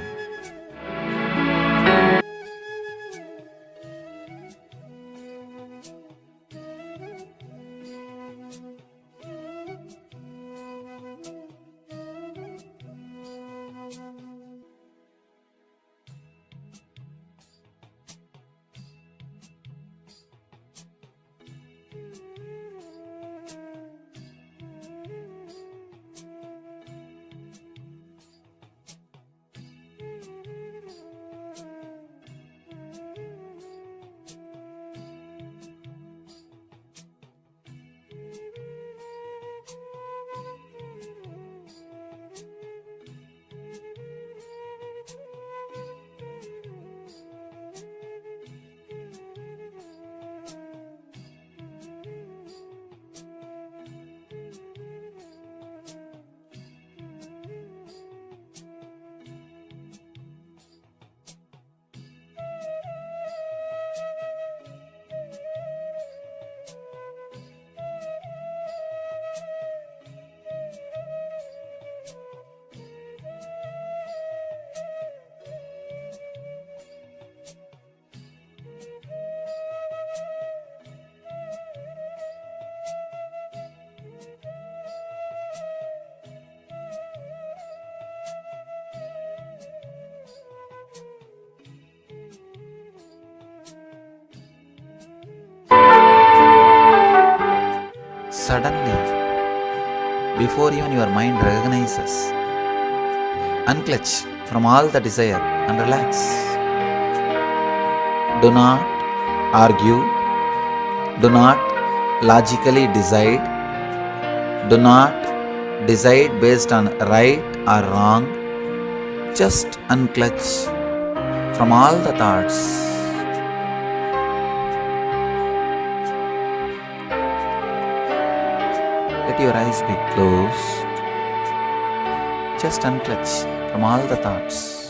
E: Suddenly, before even your mind recognizes, unclutch from all the desire and relax. Do not argue. Do not logically decide. Do not decide based on right or wrong. Just unclutch from all the thoughts. Let your eyes be closed. Just unclutch from all the thoughts.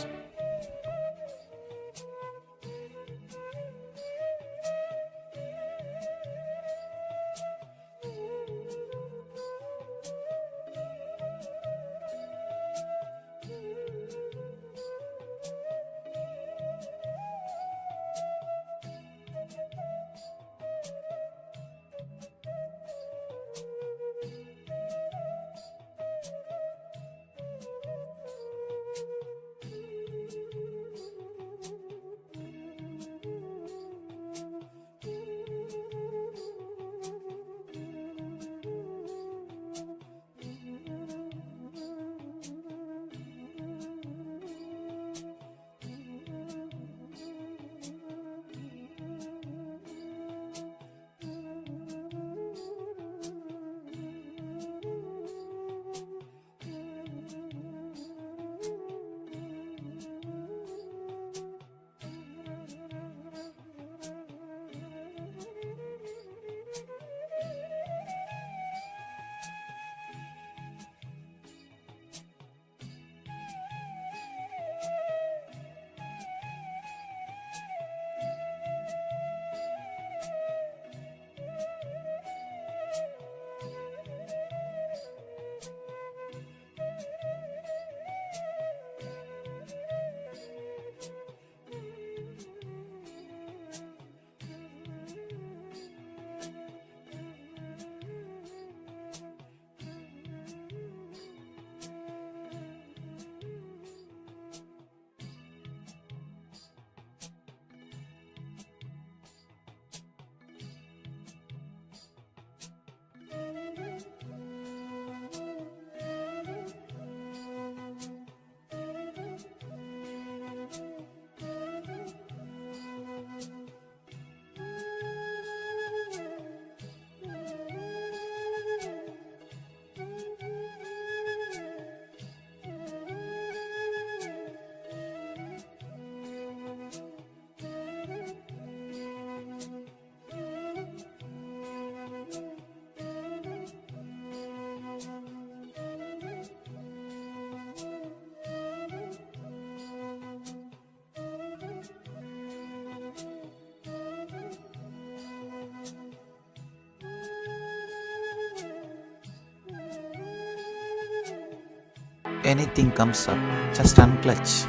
A: anything comes up, just unclutch.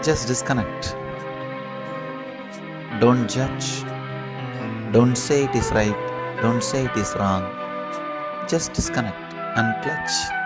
A: Just disconnect. Don't judge. Don't say it is right. Don't say it is wrong. Just disconnect, unclutch.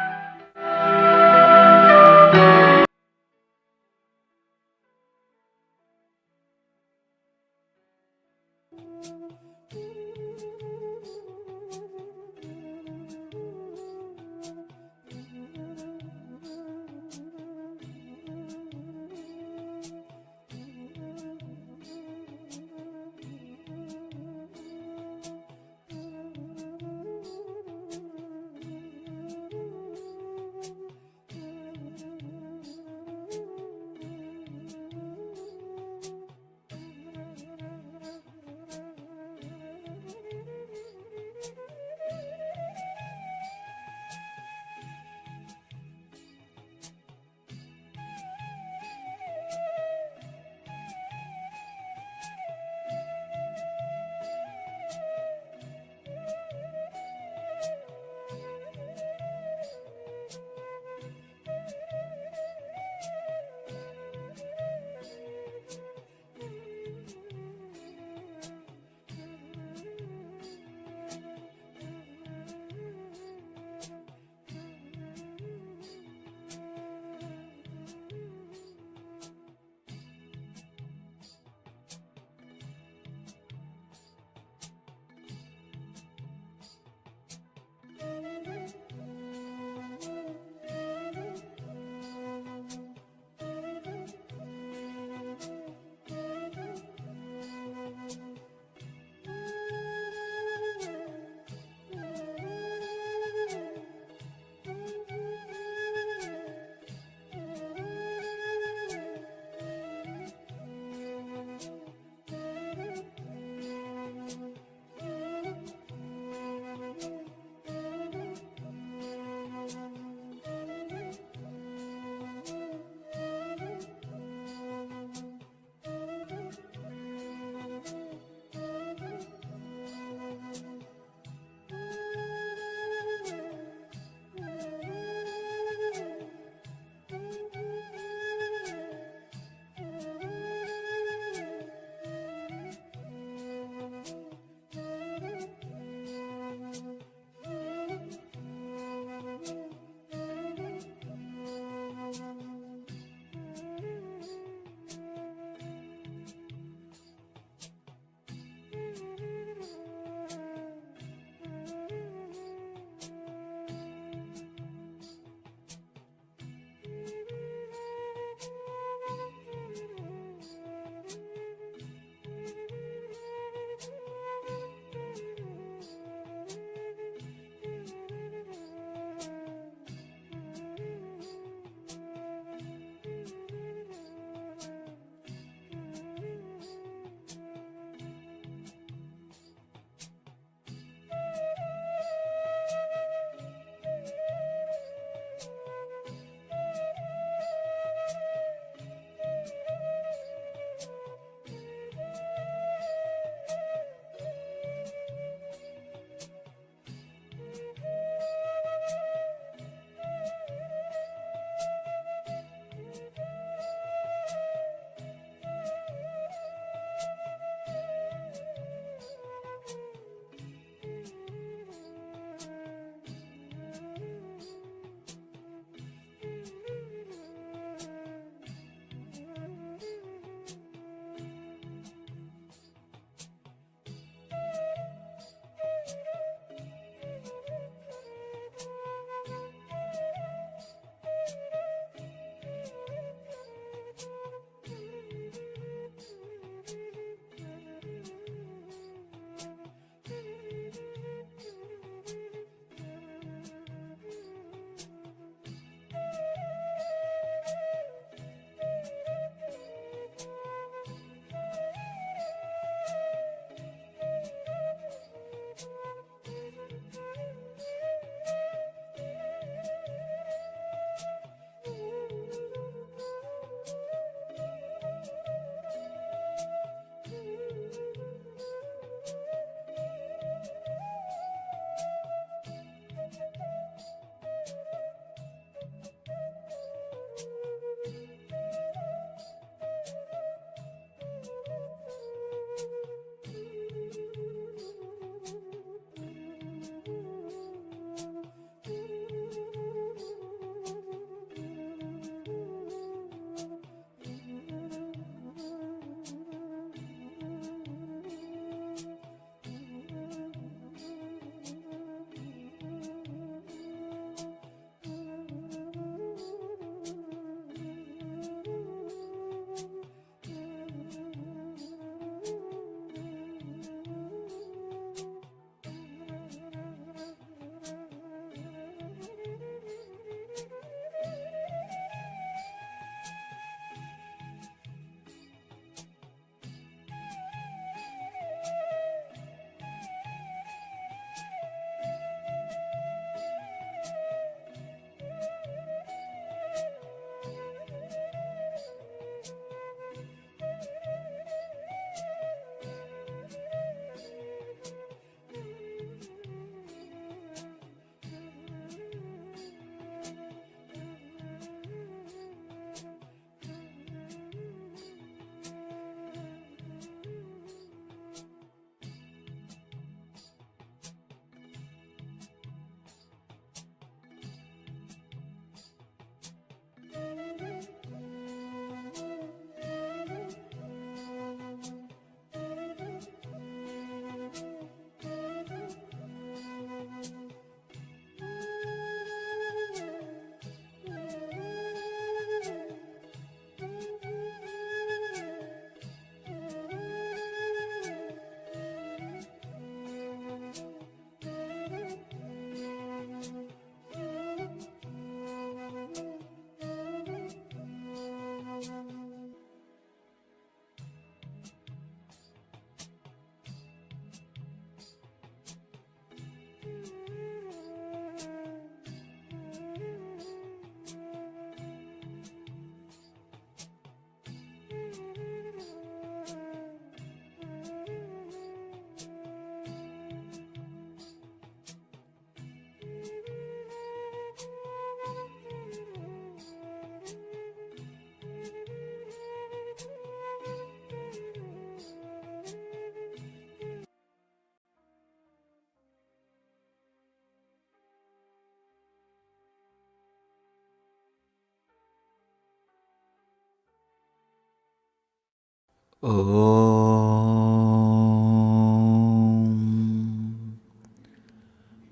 E: Om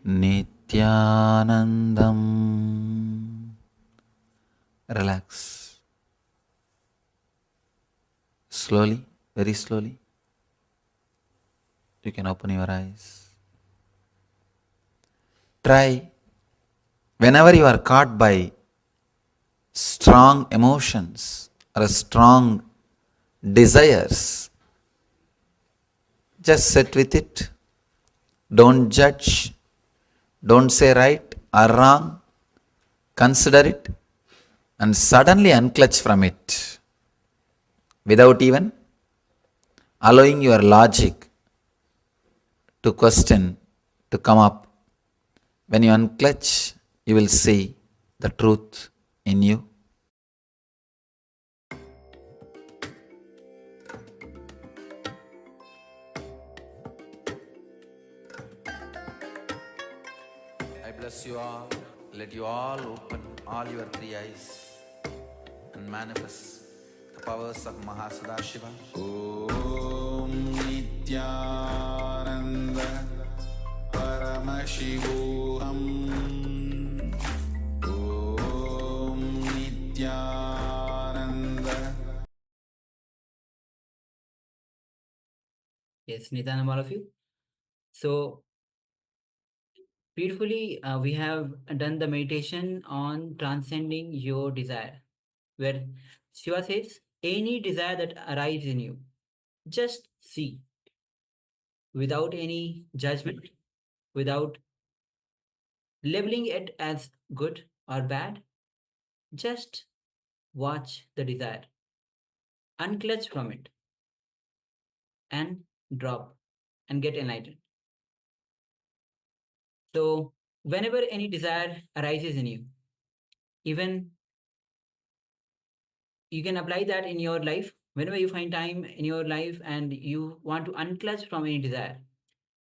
E: Nityanandam. Relax. Slowly, very slowly, you can open your eyes. Try, whenever you are caught by strong emotions or strong desires, just sit with it. Don't judge. Don't say right or wrong. Consider it and suddenly unclutch from it without even allowing your logic to question, to come up. When you unclutch, you will see the truth in you. I bless you all. Let you all open all your three eyes and manifest the powers of Mahasada Om Nityananda Paramashivoham Om Nityananda.
C: Yes, Nitanam, all of you. So beautifully, we have done the meditation on transcending your desire, where Shiva says, any desire that arises in you, just see without any judgment, without labeling it as good or bad. Just watch the desire, unclutch from it, and drop and get enlightened. So, whenever any desire arises in you, even you can apply that in your life. Whenever you find time in your life and you want to unclutch from any desire,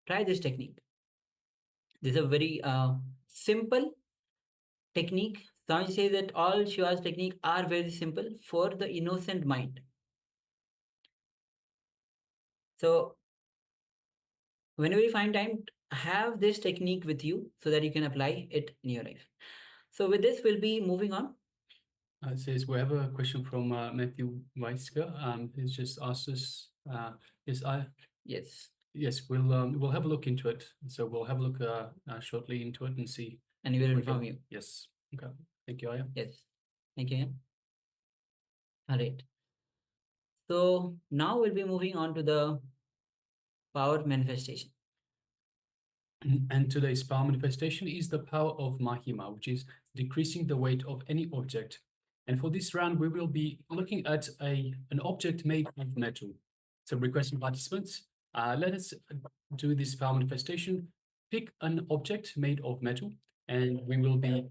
C: try this technique. This is a very simple technique. Swami says that all Shiva's techniques are very simple for the innocent mind. So, whenever you find time, have this technique with you so that you can apply it in your life. So, with this, we'll be moving on.
D: It says we have a question from Matthew Weisker. He's just asked us,
C: Yes.
D: yes, we'll have a look into it. So we'll have a look shortly into it and see.
C: And we will inform you.
D: Yes. Okay. Thank you, Aya.
C: Yes. Thank you. All right. So now we'll be moving on to the power manifestation.
D: And today's power manifestation is the power of Mahima, which is decreasing the weight of any object. And for this round, we will be looking at an object made of metal. So requesting participants, let us do this power manifestation. Pick an object made of metal, and we will be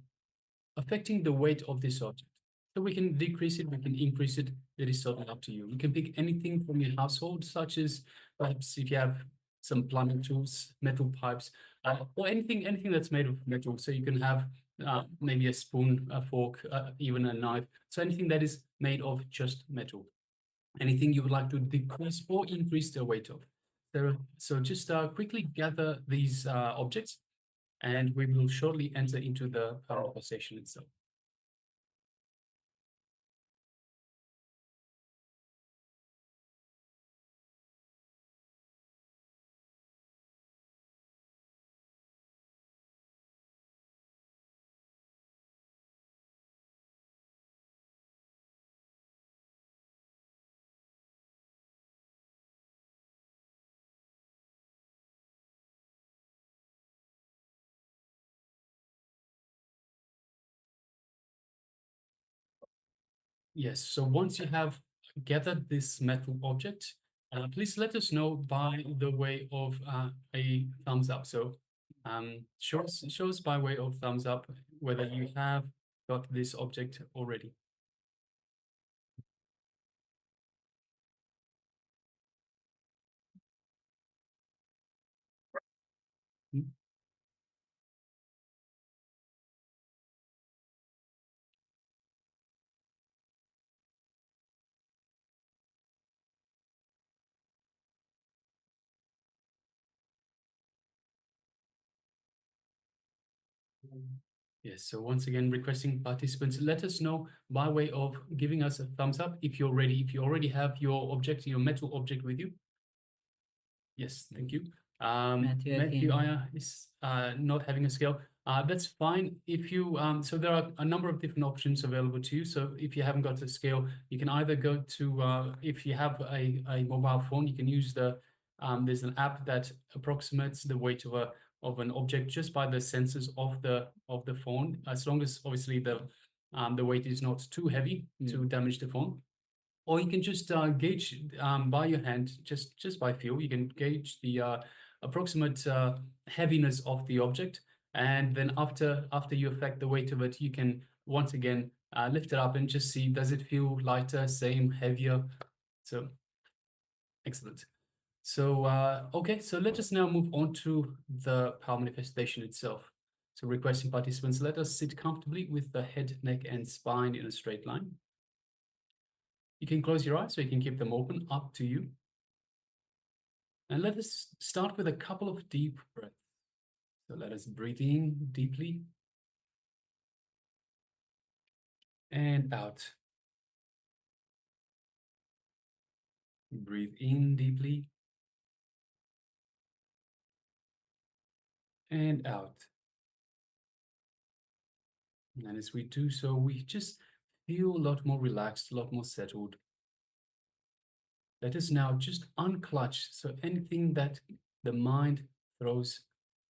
D: affecting the weight of this object. So we can decrease it, we can increase it. It is totally up to you. You can pick anything from your household, such as perhaps if you have some plumbing tools, metal pipes, or anything that's made of metal. So you can have maybe a spoon, a fork, even a knife. So anything that is made of just metal. Anything you would like to decrease or increase the weight of. So just quickly gather these objects, and we will shortly enter into the power session itself. Yes, so once you have gathered this metal object, please let us know by the way of a thumbs up. So show us by way of thumbs up whether you have got this object already. Hmm? Yes, so once again, requesting participants, let us know by way of giving us a thumbs up if you're ready, if you already have your object, your metal object with you. Yes, thank you. Matthew Aya is not having a scale. That's fine. If you so there are a number of different options available to you. So if you haven't got a scale, you can either go to if you have a mobile phone, you can use the there's an app that approximates the weight of an object just by the sensors of the phone, as long as obviously the weight is not too heavy to damage the phone. Or you can just gauge by your hand, just by feel. You can gauge the approximate heaviness of the object, and then after you affect the weight of it, you can once again lift it up and just see, does it feel lighter, same, heavier? So excellent. So okay, so let us now move on to the power manifestation itself. So requesting participants, let us sit comfortably with the head, neck, and spine in a straight line. You can close your eyes or you can keep them open, up to you. And let us start with a couple of deep breaths. So let us breathe in deeply and out. Breathe in deeply and out. And as we do so, we just feel a lot more relaxed, a lot more settled. Let us now just unclutch. So anything that the mind throws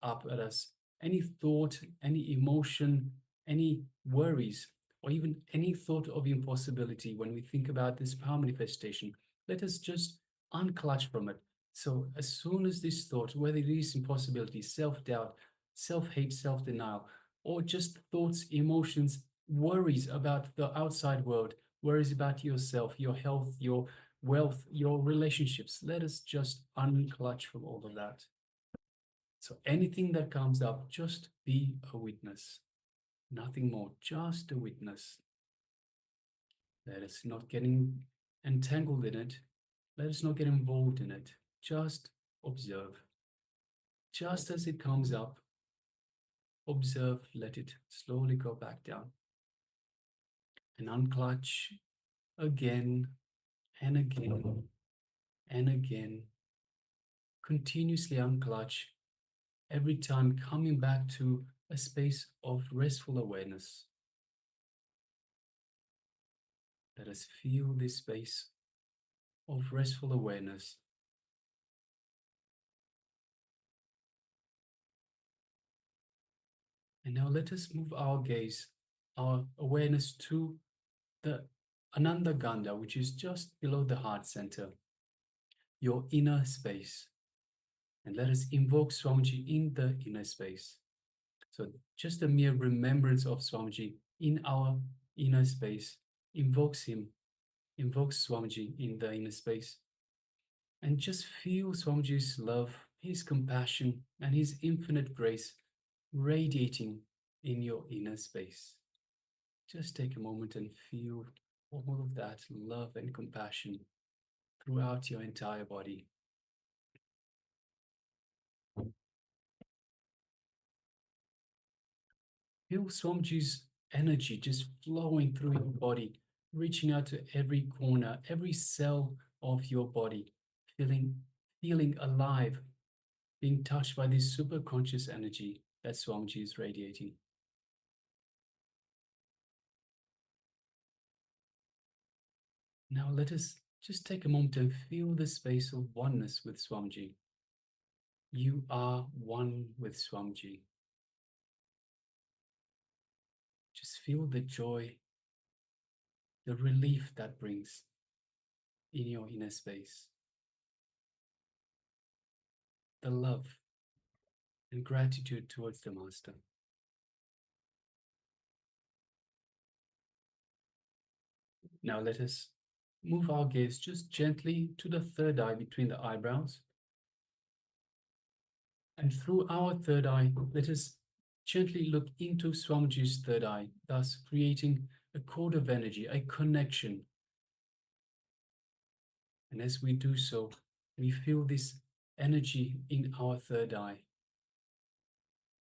D: up at us, any thought, any emotion, any worries, or even any thought of impossibility when we think about this power manifestation, let us just unclutch from it. So as soon as this thought, whether it is impossibility, self-doubt, self-hate, self-denial, or just thoughts, emotions, worries about the outside world, worries about yourself, your health, your wealth, your relationships, let us just unclutch from all of that. So anything that comes up, just be a witness. Nothing more, just a witness. Let us not get entangled in it. Let us not get involved in it. Just observe. Just as it comes up, observe, let it slowly go back down. And unclutch again and again and again. Continuously unclutch, every time coming back to a space of restful awareness. Let us feel this space of restful awareness. And now let us move our gaze, our awareness to the Ananda Gandha, which is just below the heart center, your inner space. And let us invoke Swamiji in the inner space. So just a mere remembrance of Swamiji in our inner space invokes him, invokes Swamiji in the inner space. And just feel Swamiji's love, his compassion, and his infinite grace radiating in your inner space. Just take a moment and feel all of that love and compassion throughout your entire body. Feel Swamiji's energy just flowing through your body, reaching out to every corner, every cell of your body, feeling alive, being touched by this super conscious energy that Swamiji is radiating. Now let us just take a moment and feel the space of oneness with Swamiji. You are one with Swamiji. Just feel the joy, the relief that brings in your inner space, the love and gratitude towards the Master. Now let us move our gaze just gently to the third eye between the eyebrows. And through our third eye, let us gently look into Swamiji's third eye, thus creating a cord of energy, a connection. And as we do so, we feel this energy in our third eye.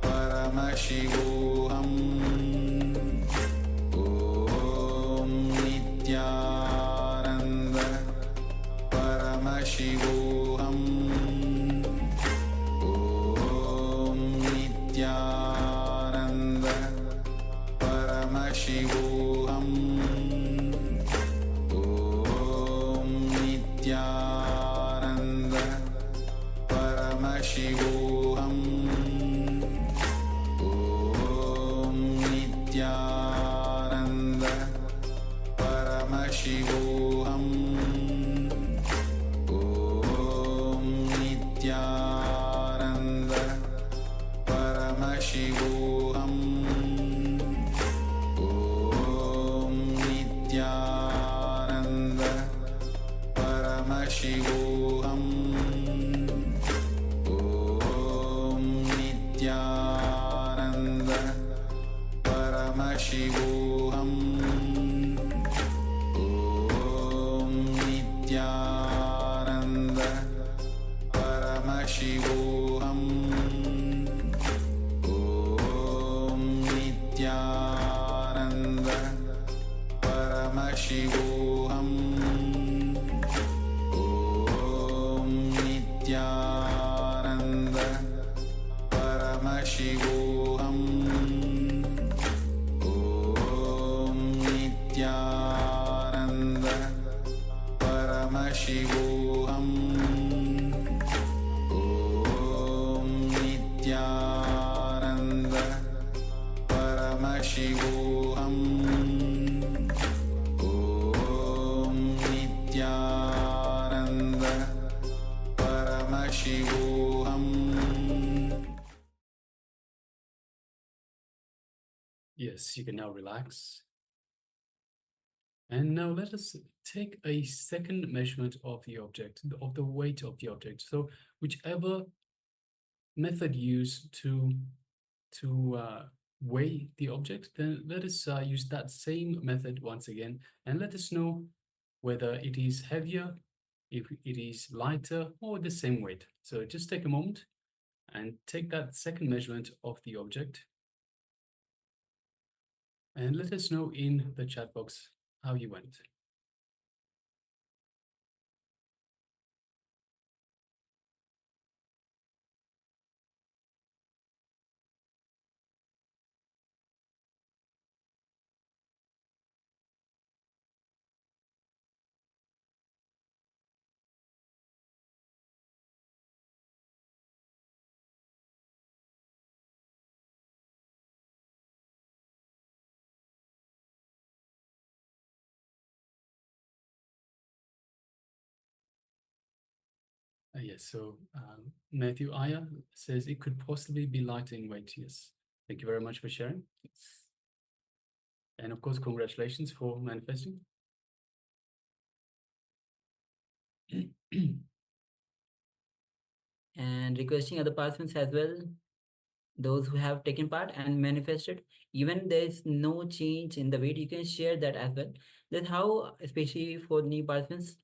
F: Paramashivoham Om Nityananda Paramashivoham Om Nityananda Paramashivoham Om Nityananda Paramashivoham Om Nityananda Paramashivoham Om Nityananda Paramashivoham Om Nityananda Paramashivoham Om Nityananda Paramashivoham Om Nityananda Paramashivoham Om Nityananda Paramashivoham Om Nityananda Paramashivoham Om Nityananda Paramashivoham Om Nityananda Paramashivoham Om Nityananda Paramashivoham.
D: Yes, you can now relax. And now let us take a second measurement of the object, of the weight of the object. So whichever method used to weigh the object, then let us use that same method once again, and let us know whether it is heavier, if it is lighter, or the same weight. So just take a moment and take that second measurement of the object, and let us know in the chat box how you went. Yes, so Matthew Aya says it could possibly be lighter in weight. Yes, thank you very much for sharing. And of course, congratulations for manifesting.
C: And requesting other participants as well, those who have taken part and manifested, even there's no change in the weight, you can share that as well. That's how, especially for new participants,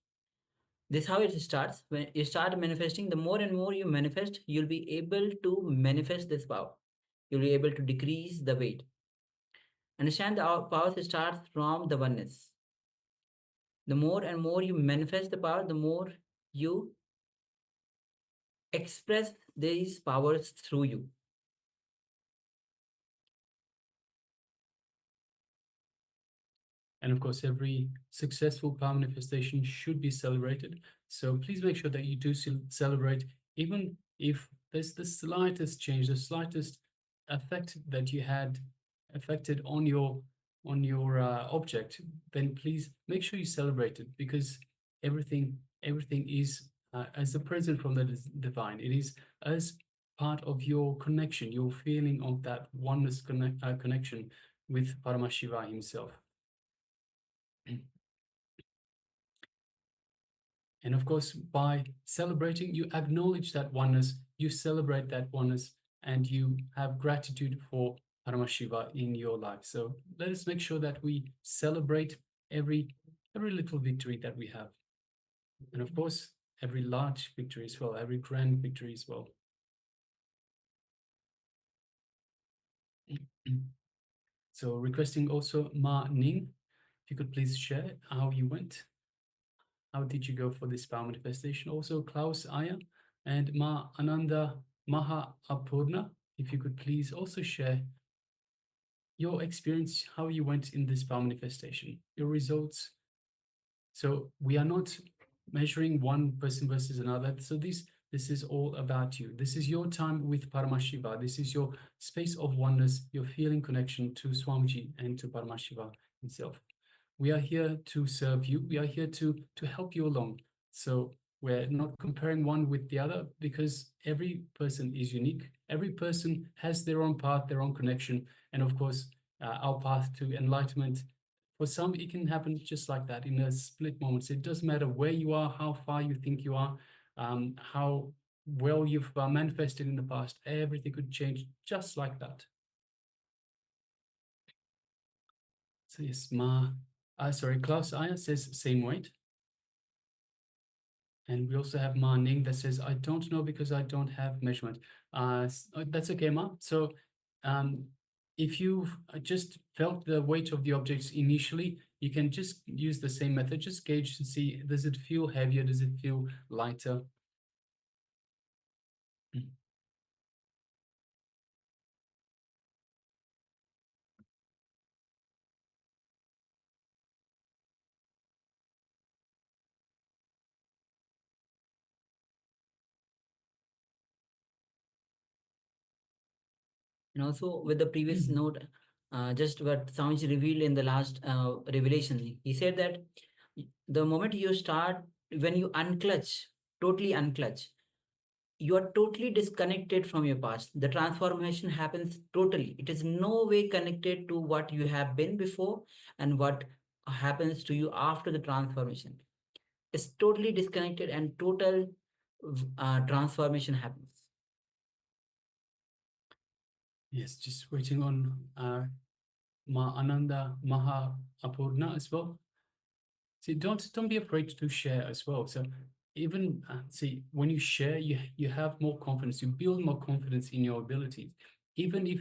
C: this is how it starts. When you start manifesting, the more and more you manifest, you'll be able to manifest this power. You'll be able to decrease the weight. Understand the power starts from the oneness. The more and more you manifest the power, the more you express these powers through you.
D: And of course, every successful power manifestation should be celebrated. So please make sure that you do celebrate, even if there's the slightest change, the slightest effect that you had affected on your object. Then please make sure you celebrate it, because everything is as a present from the divine. It is as part of your connection, your feeling of that oneness connection with Paramashiva himself. And of course, by celebrating, you acknowledge that oneness, you celebrate that oneness, and you have gratitude for Paramashiva in your life. So let us make sure that we celebrate every little victory that we have. And of course, every large victory as well, every grand victory as well. So requesting also Ma Ning, if you could please share how you went. How did you go for this power manifestation? Also Klaus Aya and Ma Ananda Maha Apurna, if you could please also share your experience, how you went in this power manifestation, your results. So we are not measuring one person versus another. So this is all about you. This is your time with Paramashiva. This is your space of oneness, your feeling connection to Swamiji and to Paramashiva himself. We are here to serve you. We are here to help you along. So we're not comparing one with the other, because every person is unique. Every person has their own path, their own connection. And of course, our path to enlightenment, for some, it can happen just like that in a split moment. So it doesn't matter where you are, how far you think you are, how well you've manifested in the past. Everything could change just like that. So yes, Klaus Aya says same weight. And we also have Ma Ning that says, I don't know because I don't have measurement. That's okay, Ma. So if you've just felt the weight of the objects initially, you can just use the same method, just gauge to see, does it feel heavier? Does it feel lighter?
C: And also with the previous note, just what Swamiji revealed in the last revelation, he said that the moment you start, when you unclutch, totally unclutch, you are totally disconnected from your past. The transformation happens totally. It is no way connected to what you have been before and what happens to you after the transformation. It's totally disconnected and total transformation happens.
D: Yes, just waiting on Ma Ananda Maha Apurna as well. See, don't be afraid to share as well. So even see, when you share, you have more confidence. You build more confidence in your abilities. Even if,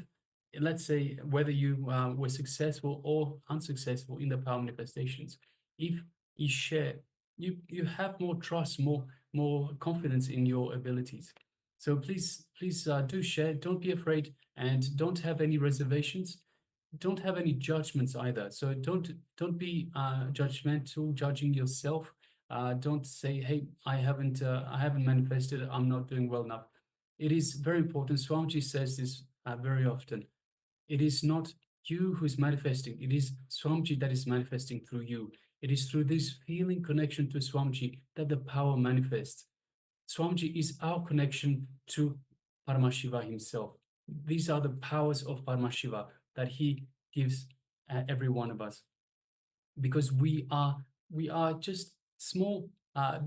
D: let's say, whether you were successful or unsuccessful in the power manifestations, if you share, you have more trust, more confidence in your abilities. So please do share. Don't be afraid, and don't have any reservations. Don't have any judgments either. So don't be judgmental, judging yourself. Don't say, hey, I haven't manifested, I'm not doing well enough. It is very important. Swamiji says this very often. It is not you who's manifesting, it is Swamiji that is manifesting through you. It is through this feeling connection to Swamiji that the power manifests. Swamiji is our connection to Paramashiva himself. These are the powers of Paramashiva that he gives every one of us, because we are just small.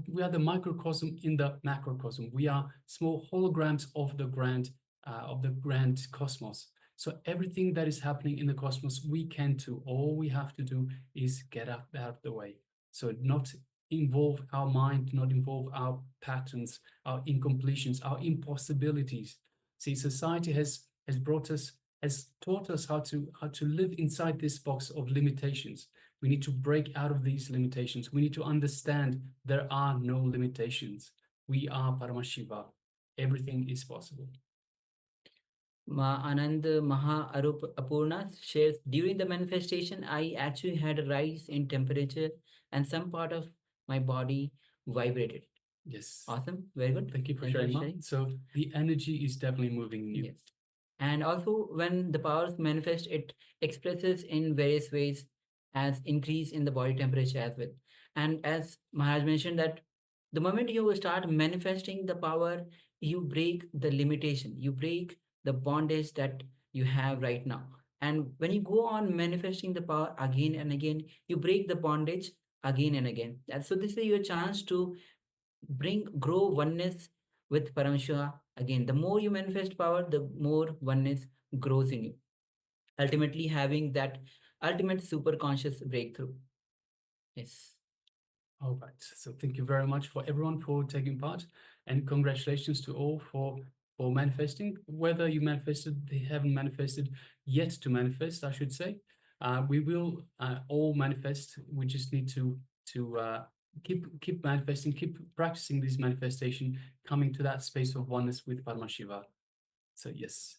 D: We are the microcosm in the macrocosm. We are small holograms of the grand cosmos. So everything that is happening in the cosmos, we can too. All we have to do is get out of the way. So not involve our mind, not involve our patterns, our incompletions, our impossibilities. See, society has taught us how to live inside this box of limitations. We need to break out of these limitations. We need to understand there are no limitations. We are Paramashiva. Everything is possible.
C: Ma Anand Maha Apurna shares, during the manifestation, I actually had a rise in temperature and some part of my body vibrated.
D: Yes.
C: Awesome. Very good.
D: Thank you for sharing. So the energy is definitely moving in you.
C: Yes. And also when the powers manifest, it expresses in various ways as increase in the body temperature as well. And as Maharaj mentioned that the moment you start manifesting the power, you break the limitation, you break the bondage that you have right now. And when you go on manifesting the power again and again, you break the bondage again and again. And so this is your chance to grow oneness with Paramashiva. Again, the more you manifest power, the more oneness grows in you, ultimately having that ultimate super conscious breakthrough. Yes.
D: All right. So thank you very much for everyone for taking part, and congratulations to all for or manifesting, whether you manifested, they haven't manifested yet to manifest, I should say. We will all manifest. We just need to keep manifesting, keep practicing this manifestation, coming to that space of oneness with Paramashiva. So yes.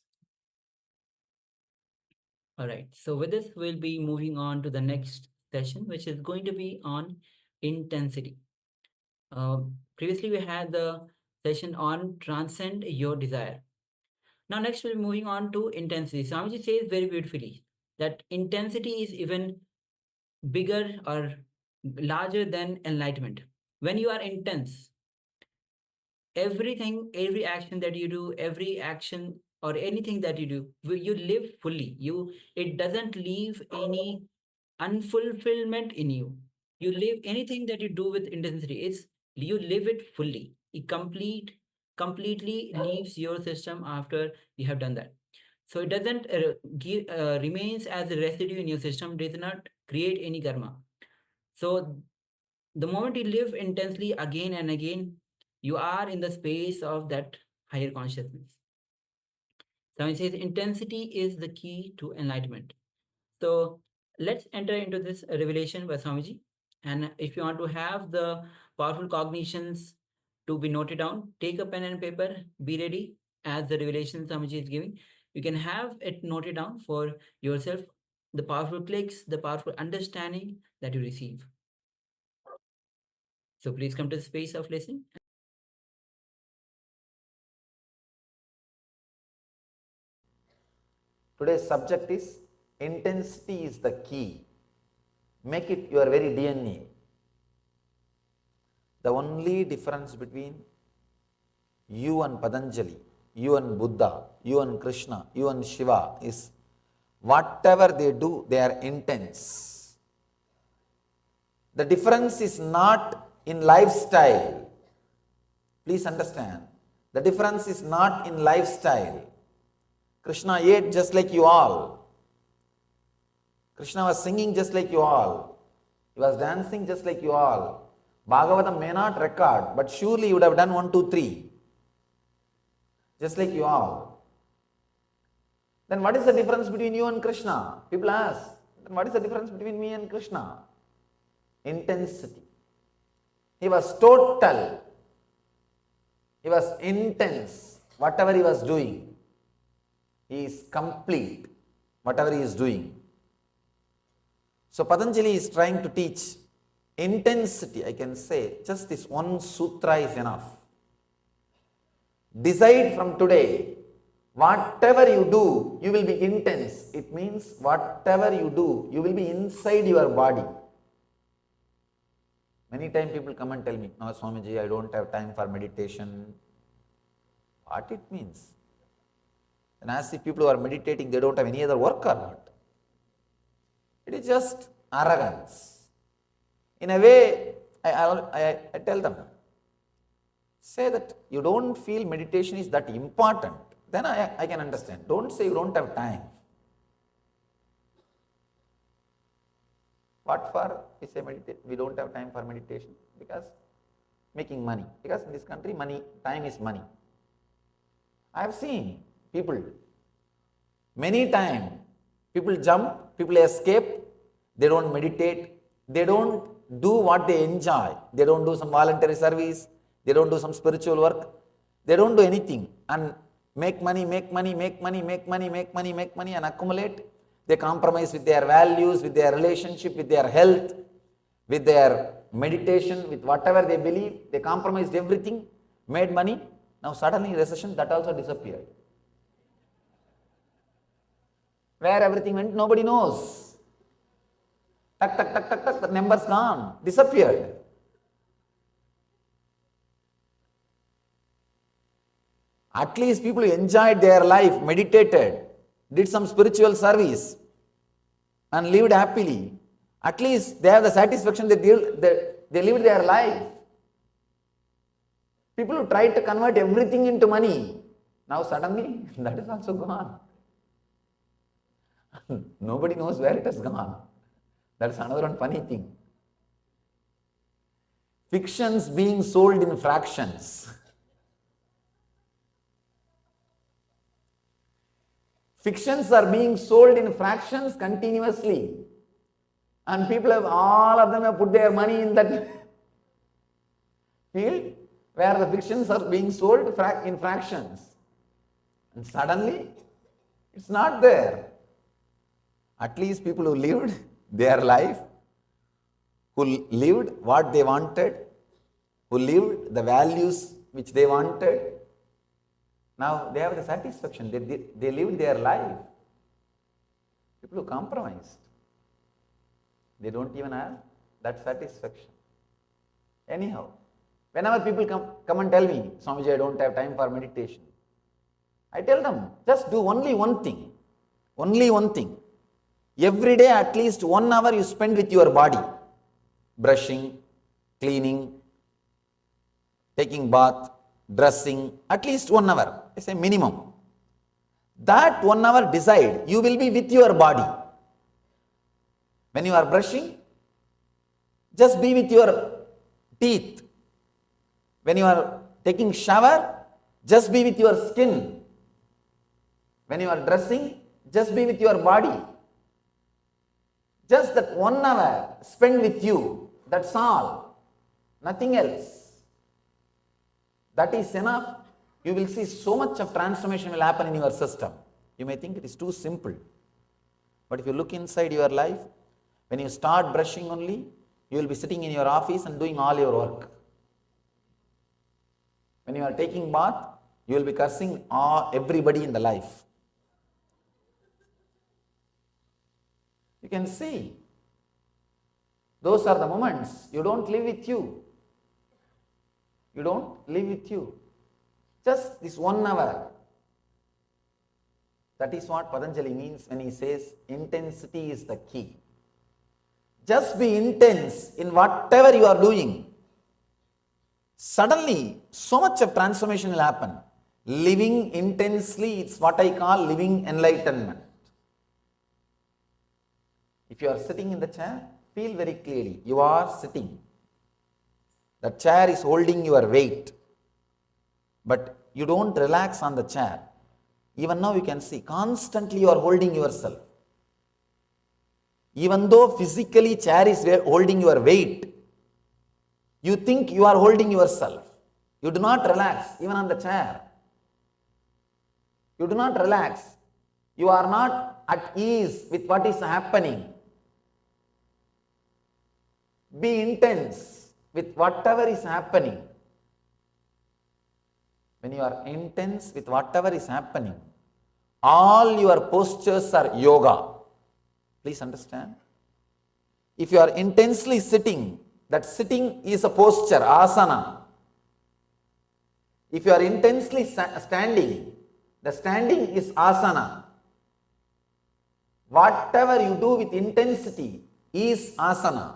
C: All right. So with this, we'll be moving on to the next session, which is going to be on intensity. Previously, we had the session on transcend your desire. Now, next we'll be moving on to intensity. Swamiji says very beautifully that intensity is even bigger or larger than enlightenment. When you are intense, everything, every action that you do, every action or anything that you do, you live fully. It doesn't leave any unfulfillment in you. You live anything that you do with intensity. You live it fully. It completely leaves your system after you have done that. So it doesn't remains as a residue in your system. Does not create any karma. So the moment you live intensely again and again, you are in the space of that higher consciousness. So it says intensity is the key to enlightenment. So let's enter into this revelation by Swamiji. And if you want to have the powerful cognitions to be noted down, take a pen and paper, be ready as the revelation Swamiji is giving. You can have it noted down for yourself, the powerful clicks, the powerful understanding that you receive. So please come to the space of listening.
E: Today's subject is intensity is the key. Make it your very DNA. The only difference between you and Patanjali, you and Buddha, you and Krishna, you and Shiva is whatever they do, they are intense. The difference is not in lifestyle. Please understand. The difference is not in lifestyle. Krishna ate just like you all. Krishna was singing just like you all. He was dancing just like you all. Bhagavatam may not record, but surely you would have done 1, 2, 3. Just like you all. Then what is the difference between you and Krishna? People ask, then what is the difference between me and Krishna? Intensity. He was total. He was intense. Whatever he was doing, he is complete. Whatever he is doing. So Patanjali is trying to teach intensity. I can say just this one sutra is enough. Decide from today, whatever you do, you will be intense. It means whatever you do, you will be inside your body. Many times people come and tell me, no Swamiji, I don't have time for meditation. What it means? And as if people who are meditating, they don't have any other work or not. It is just arrogance. In a way, I tell them, say that you don't feel meditation is that important. Then I can understand. Don't say you don't have time. What for? We say we don't have time for meditation because making money. Because in this country, time is money. I have seen people, many times, people jump, people escape, they don't meditate, they don't do what they enjoy, they don't do some voluntary service, they don't do some spiritual work, they don't do anything and make money and accumulate. They compromise with their values, with their relationship, with their health, with their meditation, with whatever they believe. They compromised everything, made money. Now suddenly recession, that also disappeared. Where everything went, nobody knows. Tuck, the numbers gone, disappeared. At least people enjoyed their life, meditated, did some spiritual service and lived happily. At least they have the satisfaction that they lived their life. People who tried to convert everything into money, now suddenly that is also gone. Nobody knows where it has gone. That's another one funny thing. Fictions being sold in fractions. Fictions are being sold in fractions continuously. And people have, all of them have put their money in that field where the fictions are being sold in fractions. And suddenly, it's not there. At least people who lived their life, who lived what they wanted, who lived the values which they wanted, now they have the satisfaction. They lived their life. People who compromised, they don't even have that satisfaction. Anyhow, whenever people come and tell me, Swamiji, I don't have time for meditation, I tell them, just do only one thing. Only one thing. Every day at least 1 hour you spend with your body. Brushing, cleaning, taking bath, dressing, at least 1 hour. I say minimum. That 1 hour decide, you will be with your body. When you are brushing, just be with your teeth. When you are taking shower, just be with your skin. When you are dressing, just be with your body. Just that 1 hour spend with you, that's all. Nothing else. That is enough. You will see so much of transformation will happen in your system. You may think it is too simple. But if you look inside your life, when you start brushing only, you will be sitting in your office and doing all your work. When you are taking bath, you will be cursing everybody in the life. You can see, those are the moments you don't live with you. You don't live with you. Just this 1 hour. That is what Patanjali means when he says intensity is the key. Just be intense in whatever you are doing. Suddenly, so much of transformation will happen. Living intensely, it's what I call living enlightenment. If you are sitting in the chair, feel very clearly, you are sitting. The chair is holding your weight, but you don't relax on the chair. Even now you can see, constantly you are holding yourself. Even though physically chair is holding your weight, you think you are holding yourself. You do not relax, even on the chair. You do not relax. You are not at ease with what is happening. Be intense with whatever is happening. When you are intense with whatever is happening, all your postures are yoga. Please understand. If you are intensely sitting, that sitting is a posture, asana. If you are intensely standing, the standing is asana. Whatever you do with intensity is asana.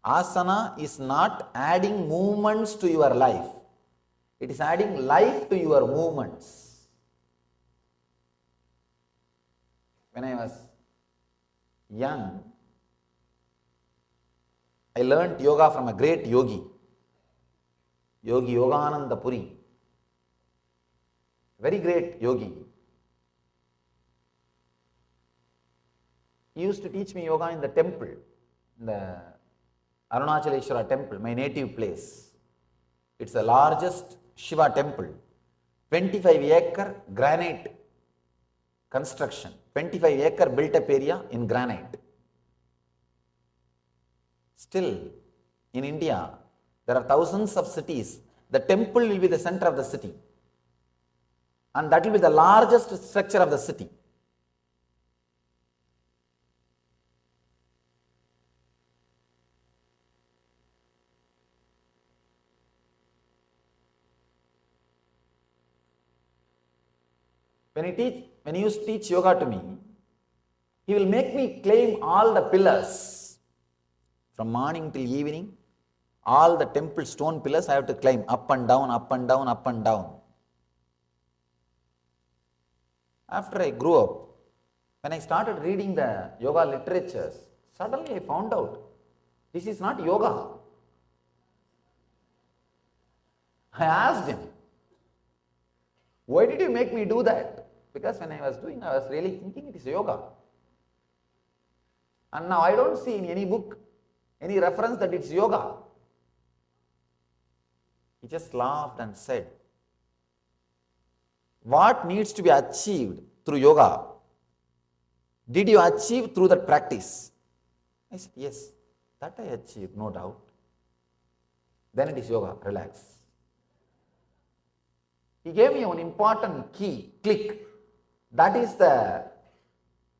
E: Asana is not adding movements to your life. It is adding life to your movements. When I was young, I learnt yoga from a great yogi, Yogi Yogananda Puri. Very great yogi. He used to teach me yoga in the temple, in the Arunachaleshwara temple, my native place. It's the largest Shiva temple. 25-acre granite construction. 25-acre built-up area in granite. Still, in India, there are thousands of cities. The temple will be the center of the city. And that will be the largest structure of the city. When he used to teach yoga to me, he will make me claim all the pillars. From morning till evening, all the temple stone pillars I have to climb up and down, up and down, up and down. After I grew up, when I started reading the yoga literatures, suddenly I found out this is not yoga. I asked him, why did you make me do that? Because when I was doing, I was really thinking it is yoga. And now I don't see in any book any reference that it's yoga. He just laughed and said, what needs to be achieved through yoga? Did you achieve through that practice? I said, yes, that I achieved, no doubt. Then it is yoga, relax. He gave me an important key, click. That is the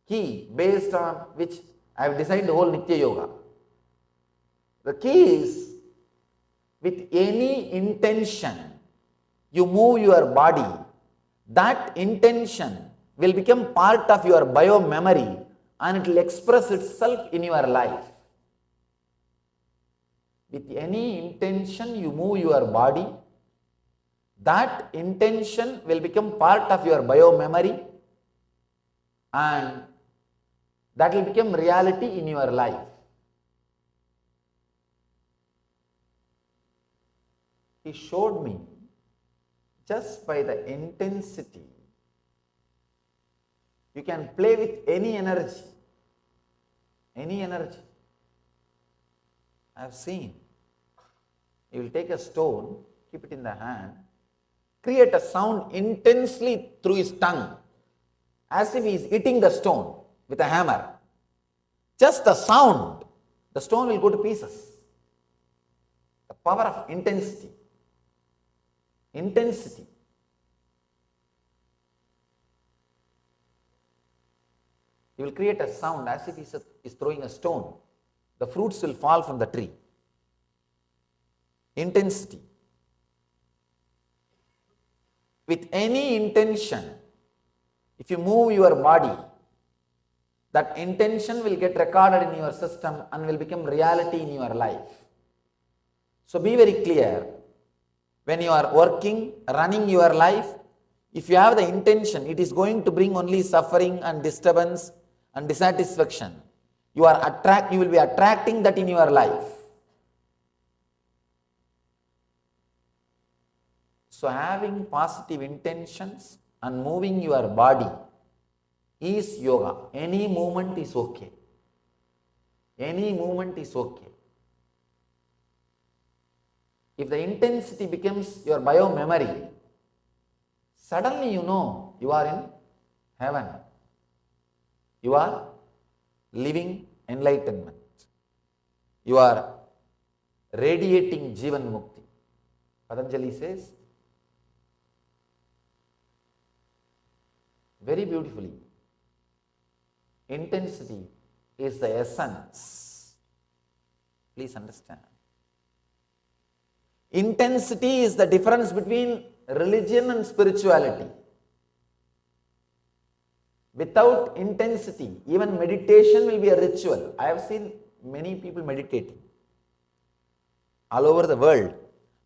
E: key based on which I have designed the whole Nitya Yoga. The key is, with any intention, you move your body, that intention will become part of your bio-memory and it will express itself in your life. With any intention you move your body, that intention will become part of your bio-memory and that will become reality in your life. He showed me just by the intensity. You can play with any energy. Any energy. I have seen. You will take a stone, keep it in the hand, create a sound intensely through his tongue, as if he is hitting the stone with a hammer. Just the sound, the stone will go to pieces. The power of intensity. Intensity. He will create a sound as if he is throwing a stone. The fruits will fall from the tree. Intensity. With any intention, if you move your body, that intention will get recorded in your system and will become reality in your life. So be very clear. When you are working, running your life, if you have the intention, it is going to bring only suffering and disturbance and dissatisfaction. You will be attracting that in your life. So having positive intentions and moving your body is yoga. Any movement is okay. Any movement is okay. If the intensity becomes your bio-memory, suddenly you know you are in heaven. You are living enlightenment. You are radiating Jivan Mukti. Patanjali says very beautifully, intensity is the essence. Please understand. Intensity is the difference between religion and spirituality. Without intensity, even meditation will be a ritual. I have seen many people meditating all over the world.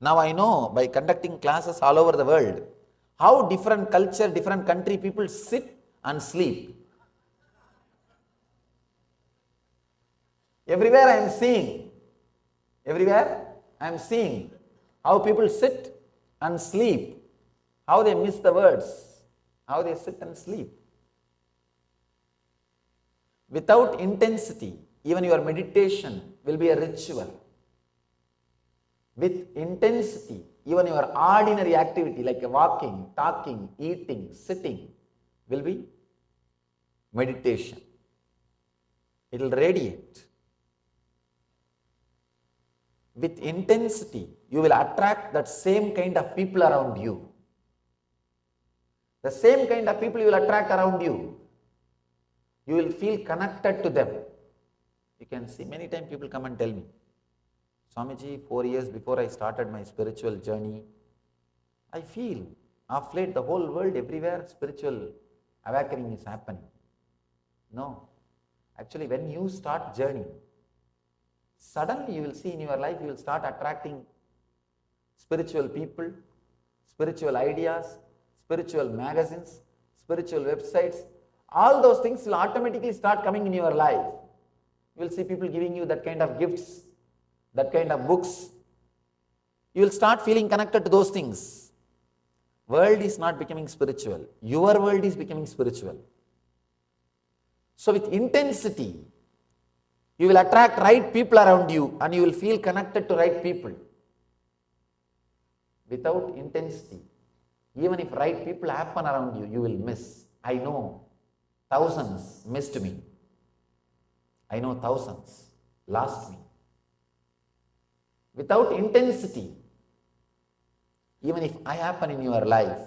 E: Now I know by conducting classes all over the world, how different culture, different country people sit and sleep. Everywhere I am seeing how people sit and sleep, how they miss the words, how they sit and sleep. Without intensity, even your meditation will be a ritual. With intensity, even your ordinary activity like walking, talking, eating, sitting will be meditation. It will radiate. With intensity, you will attract that same kind of people around you. The same kind of people you will attract around you. You will feel connected to them. You can see many times people come and tell me, Swamiji, 4 years before I started my spiritual journey, I feel of late the whole world, everywhere spiritual awakening is happening. No. Actually, when you start journey, suddenly you will see in your life, you will start attracting spiritual people, spiritual ideas, spiritual magazines, spiritual websites. All those things will automatically start coming in your life. You will see people giving you that kind of gifts, that kind of books. You will start feeling connected to those things. World is not becoming spiritual. Your world is becoming spiritual. So with intensity, you will attract right people around you and you will feel connected to right people. Without intensity, even if right people happen around you, you will miss. I know thousands missed me. I know thousands lost me. Without intensity, even if I happen in your life,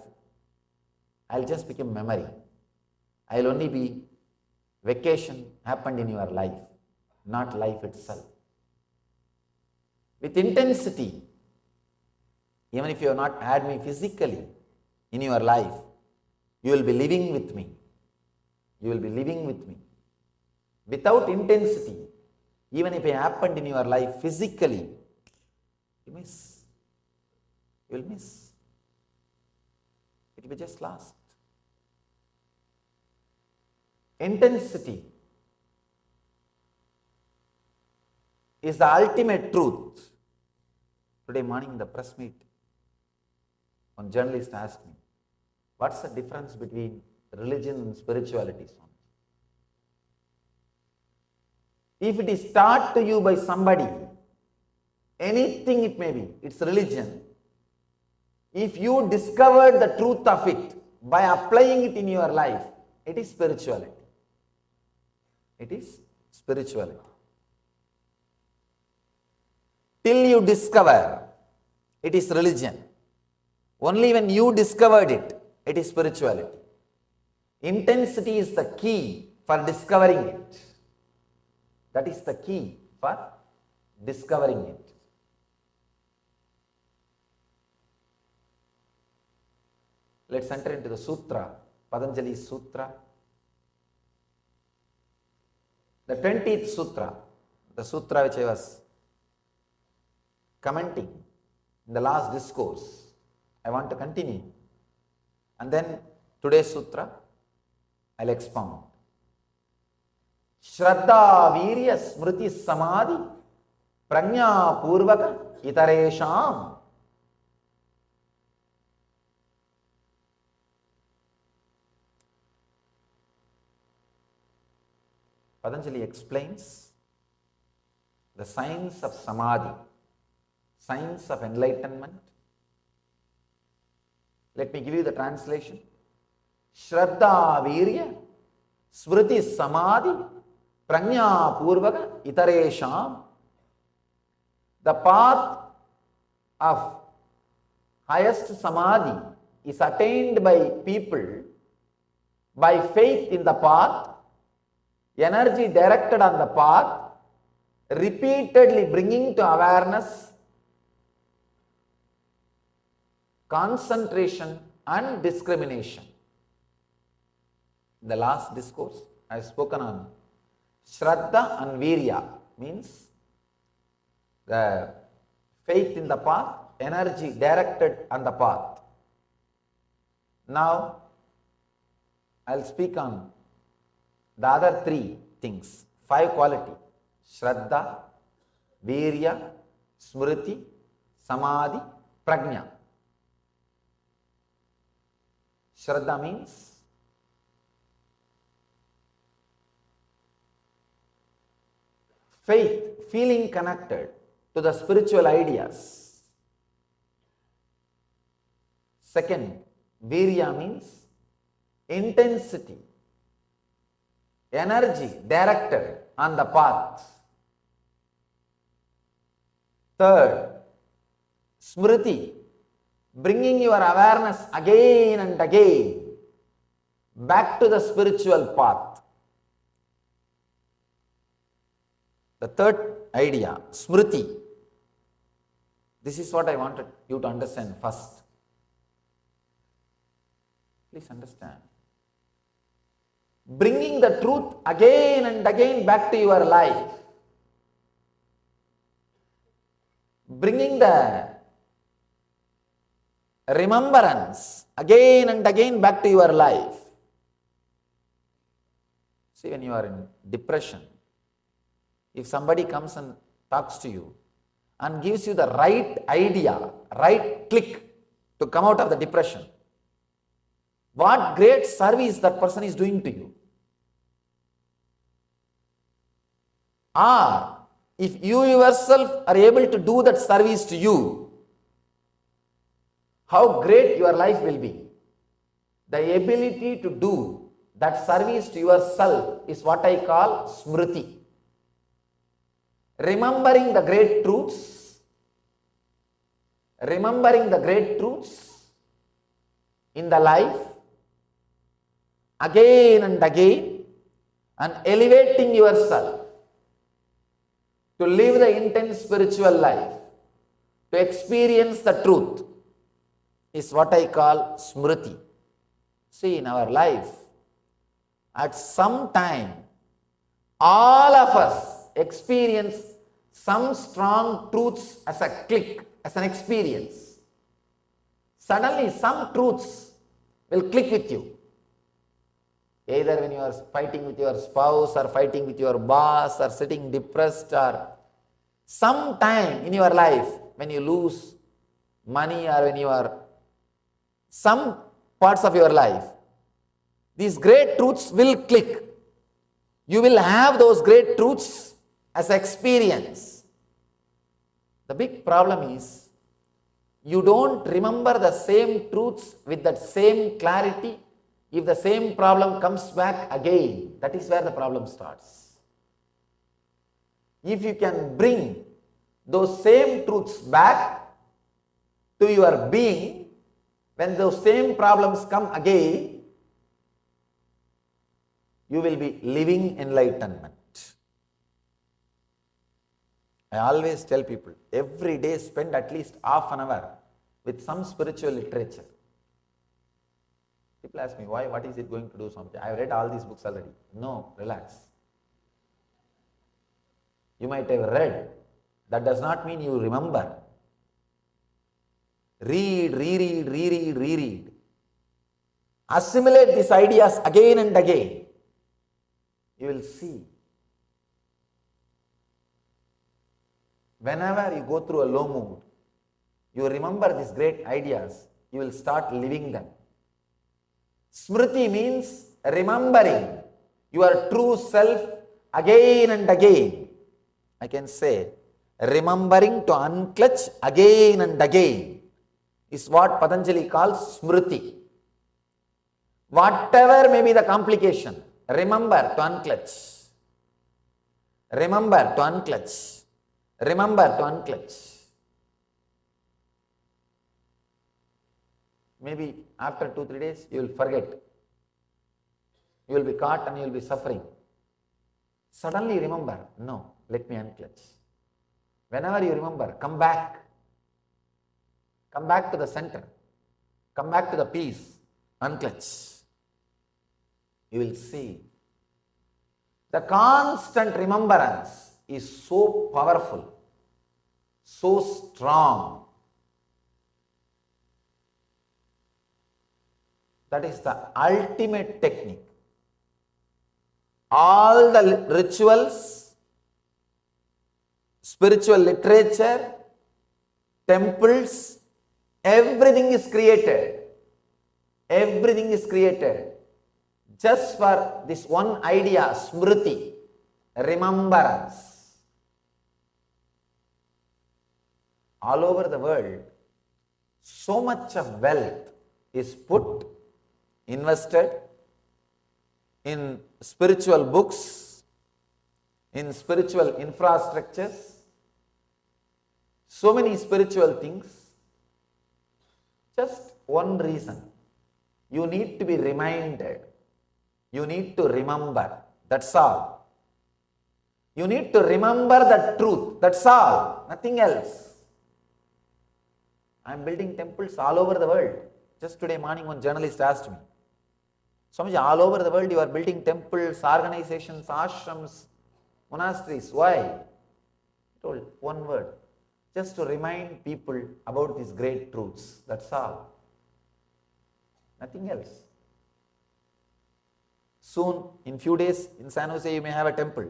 E: I'll just become memory. I'll only be vacation happened in your life, not life itself. With intensity, even if you have not had me physically in your life, you will be living with me. You will be living with me. Without intensity, even if it happened in your life physically, you miss. You will miss. It will be just lost. Intensity is the ultimate truth. Today morning in the press meet, one journalist asked me, what's the difference between religion and spirituality? If it is taught to you by somebody, anything it may be, it's religion. If you discover the truth of it by applying it in your life, it is spirituality. It is spirituality. Till you discover, it is religion. Only when you discovered it, it is spirituality. Intensity is the key for discovering it. That is the key for discovering it. Let's enter into the sutra, Patanjali's sutra. The 20th sutra, the sutra which I was commenting in the last discourse. I want to continue. And then today's sutra, I'll expound. Shraddha Virya Smriti Samadhi Prajna Purvaka Itaresham. Patanjali explains the science of samadhi, science of enlightenment. Let me give you the translation. Shraddha Virya Smriti Samadhi Prajna Purvaka Itaresham. The path of highest samadhi is attained by people by faith in the path, energy directed on the path, repeatedly bringing to awareness, concentration and discrimination. In the last discourse, I have spoken on Shraddha and Virya, means the faith in the path, energy directed on the path. Now, I will speak on the other three things, 5 quality: Shraddha, Virya, Smriti, Samadhi, Prajna. Shraddha means faith, feeling connected to the spiritual ideas. Second, Virya means intensity, energy directed on the path. Third, Smriti, bringing your awareness again and again back to the spiritual path. The third idea, Smriti. This is what I wanted you to understand first. Please understand. Bringing the truth again and again back to your life. Bringing the remembrance again and again back to your life. See, when you are in depression, if somebody comes and talks to you and gives you the right idea, right click to come out of the depression, what great service that person is doing to you. Or if you yourself are able to do that service to you, how great your life will be. The ability to do that service to yourself is what I call smriti. Remembering the great truths, in the life again and again, and elevating yourself to live the intense spiritual life, to experience the truth, is what I call smriti. See, in our life, at some time, all of us experience some strong truths as a click, as an experience. Suddenly, some truths will click with you. Either when you are fighting with your spouse, or fighting with your boss, or sitting depressed, or some time in your life when you lose money, or when you are some parts of your life, these great truths will click. You will have those great truths as experience. The big problem is you don't remember the same truths with that same clarity if the same problem comes back again. That is where the problem starts. If you can bring those same truths back to your being, when those same problems come again, you will be living enlightenment. I always tell people, every day spend at least half an hour with some spiritual literature. People ask me, why? What is it going to do something? I have read all these books already. No, relax. You might have read. That does not mean you remember. Read, reread. Assimilate these ideas again and again. You will see. Whenever you go through a low mood, you remember these great ideas, you will start living them. Smriti means remembering your true self again and again. I can say, remembering to unclutch again and again is what Patanjali calls smriti. Whatever may be the complication, remember to unclutch. Remember to unclutch. Remember to unclutch. Maybe after 2-3 days, you will forget. You will be caught and you will be suffering. Suddenly remember, no, let me unclutch. Whenever you remember, come back. Come back to the center. Come back to the peace. Unclutch. You will see. The constant remembrance is so powerful, so strong. That is the ultimate technique. All the rituals, spiritual literature, temples, everything is created. Everything is created just for this one idea, smriti, remembrance. All over the world, so much of wealth is invested in spiritual books, in spiritual infrastructures, so many spiritual things. Just one reason. You need to be reminded. You need to remember. That's all. You need to remember the truth. That's all. Nothing else. I am building temples all over the world. Just today morning, one journalist asked me, Swamiji, all over the world you are building temples, organizations, ashrams, monasteries. Why? I told one word. Just to remind people about these great truths. That's all. Nothing else. Soon, in few days, in San Jose, you may have a temple.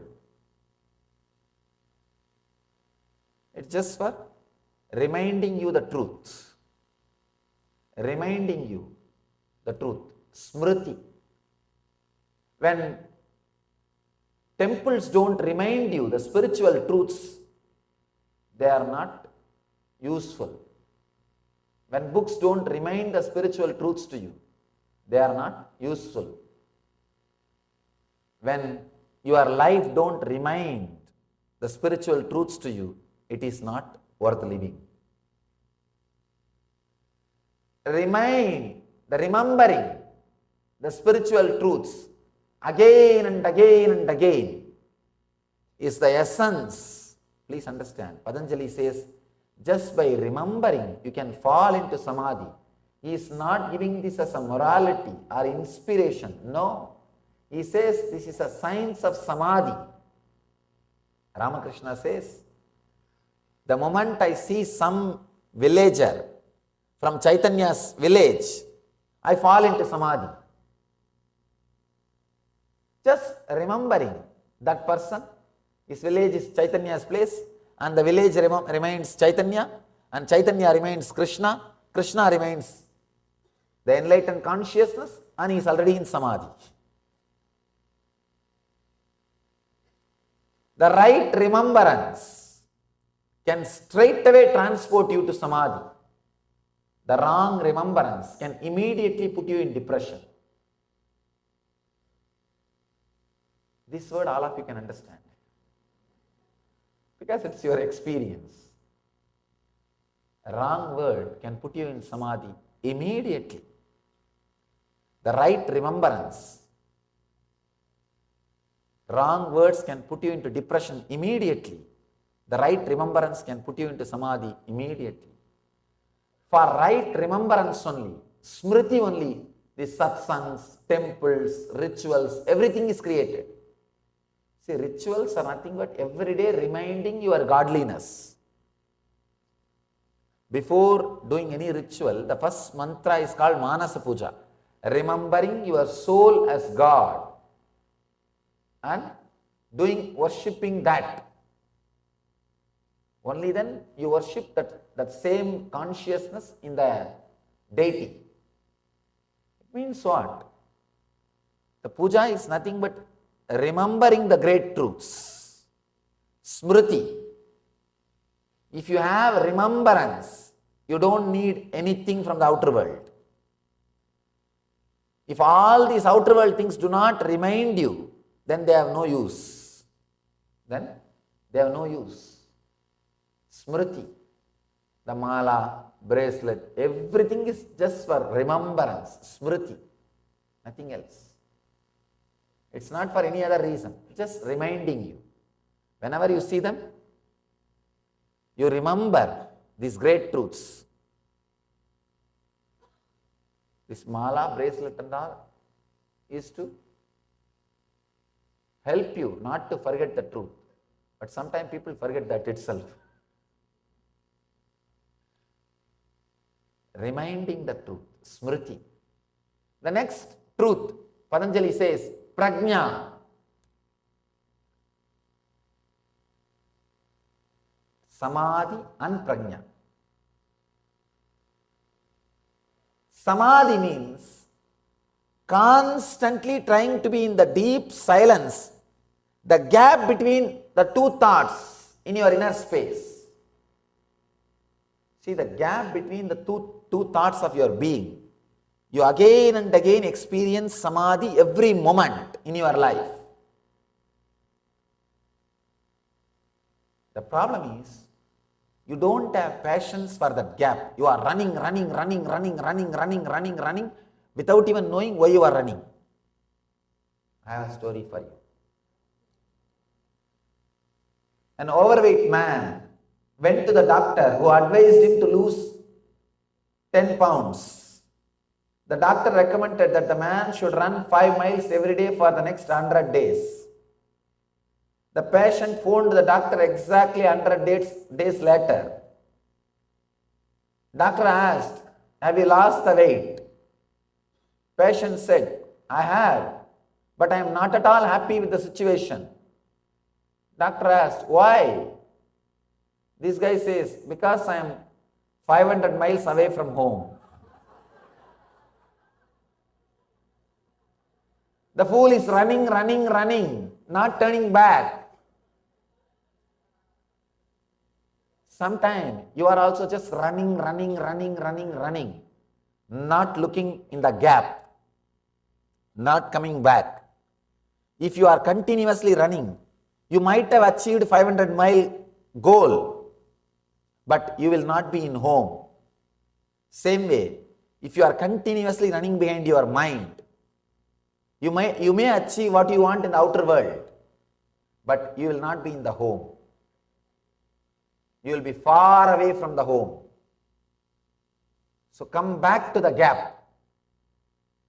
E: It's just for reminding you the truth. Reminding you the truth. Smriti. When temples don't remind you the spiritual truths, they are not useful. When books don't remind the spiritual truths to you, they are not useful. When your life don't remind the spiritual truths to you, it is not worth living. Remembering the spiritual truths again and again and again is the essence. Please understand, Patanjali says, just by remembering, you can fall into samadhi. He is not giving this as a morality or inspiration. No. He says this is a science of samadhi. Ramakrishna says, the moment I see some villager from Chaitanya's village, I fall into samadhi. Just remembering that person, his village is Chaitanya's place, and the village remains Chaitanya, and Chaitanya remains Krishna, Krishna remains the enlightened consciousness, and he is already in samadhi. The right remembrance can straightaway transport you to samadhi. The wrong remembrance can immediately put you in depression. This word all of you can understand, because it's your experience. A wrong word can put you in samadhi immediately. The right remembrance. Wrong words can put you into depression immediately. The right remembrance can put you into samadhi immediately. For right remembrance only, smriti only, the satsangs, temples, rituals, everything is created. See, rituals are nothing but everyday reminding your godliness. Before doing any ritual, the first mantra is called Manasa Puja, remembering your soul as God and worshipping that. Only then you worship that same consciousness in the deity. It means what? The puja is nothing but remembering the great truths. Smriti. If you have remembrance, you don't need anything from the outer world. If all these outer world things do not remind you, then they have no use. Then they have no use. Smriti, the mala, bracelet, everything is just for remembrance. Smriti, nothing else. It's not for any other reason, just reminding you. Whenever you see them, you remember these great truths. This mala, bracelet and all is to help you not to forget the truth. But sometimes people forget that itself. Reminding the truth, smriti. The next truth, Patanjali says, prajna. Samadhi and prajna. Samadhi means constantly trying to be in the deep silence, the gap between the two thoughts in your inner space. See, the gap between the two thoughts of your being. You again and again experience samadhi every moment in your life. The problem is, you don't have patience for that gap. You are running without even knowing why you are running. I have a story for you. An overweight man went to the doctor who advised him to lose 10 pounds. The doctor recommended that the man should run 5 miles every day for the next 100 days. The patient phoned the doctor exactly 100 days later. Doctor asked, "Have you lost the weight?" Patient said, "I have, but I am not at all happy with the situation." Doctor asked, "Why?" This guy says, "Because I am 500 miles away from home." The fool is running, running, running, not turning back. Sometimes you are also just running, running, running, running, running, not looking in the gap, not coming back. If you are continuously running, you might have achieved 500-mile goal, but you will not be in home. Same way, if you are continuously running behind your mind, you may achieve what you want in the outer world, but you will not be in the home. You will be far away from the home. So come back to the gap.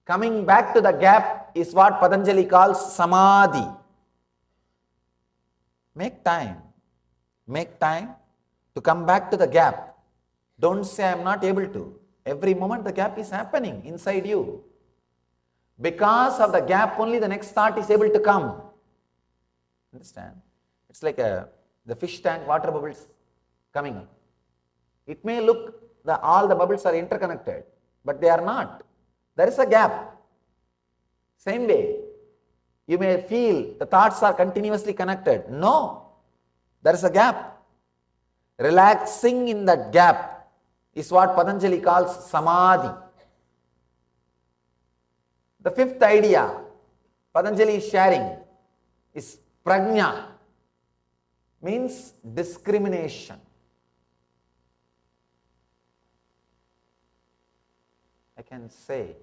E: Coming back to the gap is what Patanjali calls samadhi. Make time. Make time to come back to the gap. Don't say I am not able to. Every moment the gap is happening inside you. Because of the gap only the next thought is able to come. Understand? It's like the fish tank, water bubbles coming up. It may look that all the bubbles are interconnected, but they are not. There is a gap. Same way, you may feel the thoughts are continuously connected. No, there is a gap. Relaxing in that gap is what Patanjali calls samadhi. The fifth idea Patanjali is sharing is prajna, means discrimination. I can say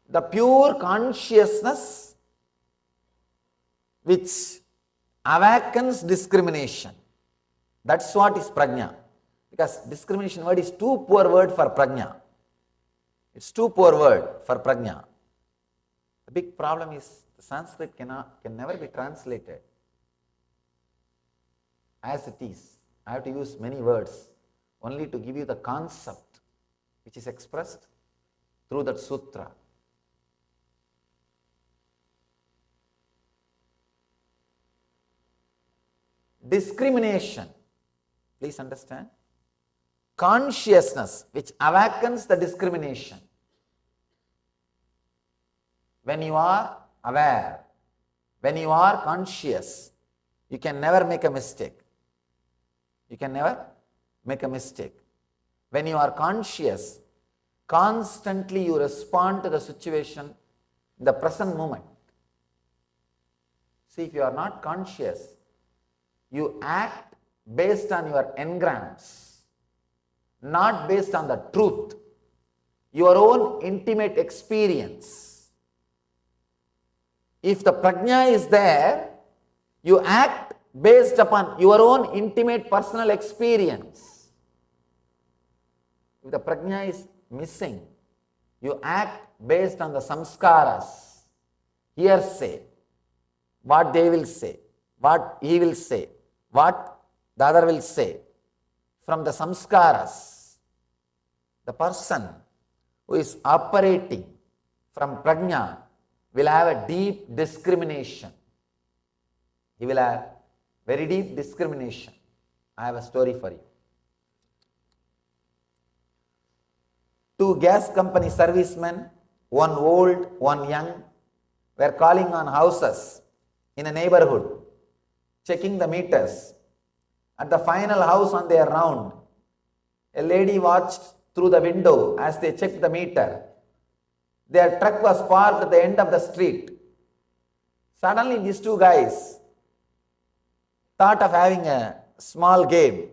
E: the pure consciousness which awakens discrimination. That's what is prajna. Because discrimination word is too poor word for prajna. It's too poor word for prajna. The big problem is the Sanskrit can never be translated as it is. I have to use many words only to give you the concept which is expressed through that sutra. Discrimination, please understand, consciousness which awakens the discrimination. When you are aware, when you are conscious, you can never make a mistake. You can never make a mistake. When you are conscious, constantly you respond to the situation in the present moment. See, if you are not conscious, you act based on your engrams, not based on the truth, your own intimate experience. If the prajna is there, you act based upon your own intimate personal experience. If the prajna is missing, you act based on the samskaras, hearsay, what they will say, what he will say, what the other will say. From the samskaras, the person who is operating from prajna will have a deep discrimination. He will have very deep discrimination. I have a story for you. Two gas company servicemen, one old, one young, were calling on houses in a neighborhood, checking the meters. At the final house on their round, a lady watched through the window as they checked the meter. Their truck was parked at the end of the street. Suddenly these two guys thought of having a small game.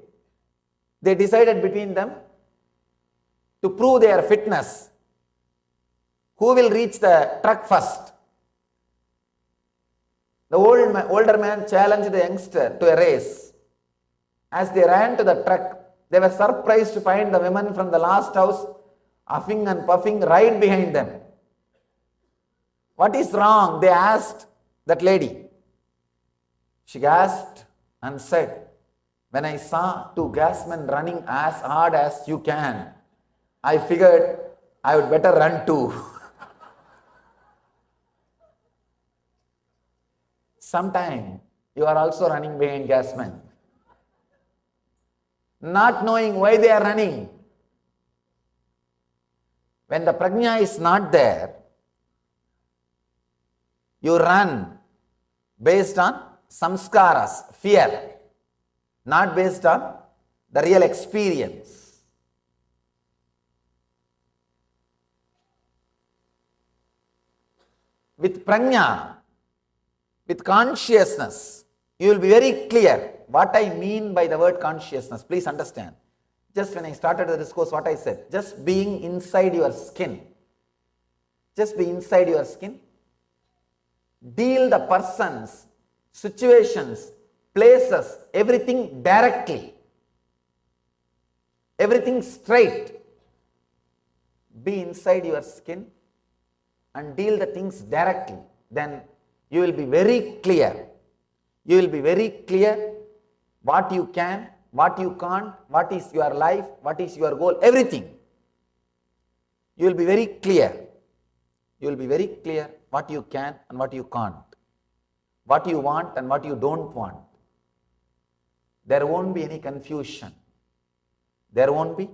E: They decided between them to prove their fitness. Who will reach the truck first? The older man challenged the youngster to a race. As they ran to the truck, they were surprised to find the woman from the last house huffing and puffing right behind them. What is wrong? They asked that lady. She gasped and said, when I saw two gasmen running as hard as you can, I figured I would better run too. Sometime you are also running behind gasmen, not knowing why they are running. When the prajna is not there, you run based on samskaras, fear, not based on the real experience. With prajna, with consciousness, you will be very clear what I mean by the word consciousness. Please understand. Just when I started the discourse, what I said, just being inside your skin. Just be inside your skin. Deal the persons, situations, places, everything directly. Everything straight. Be inside your skin and deal the things directly. Then you will be very clear. You will be very clear what you can, what you can't, what is your life, what is your goal, everything. You will be very clear. You will be very clear what you can and what you can't, what you want and what you don't want. There won't be any confusion. There won't be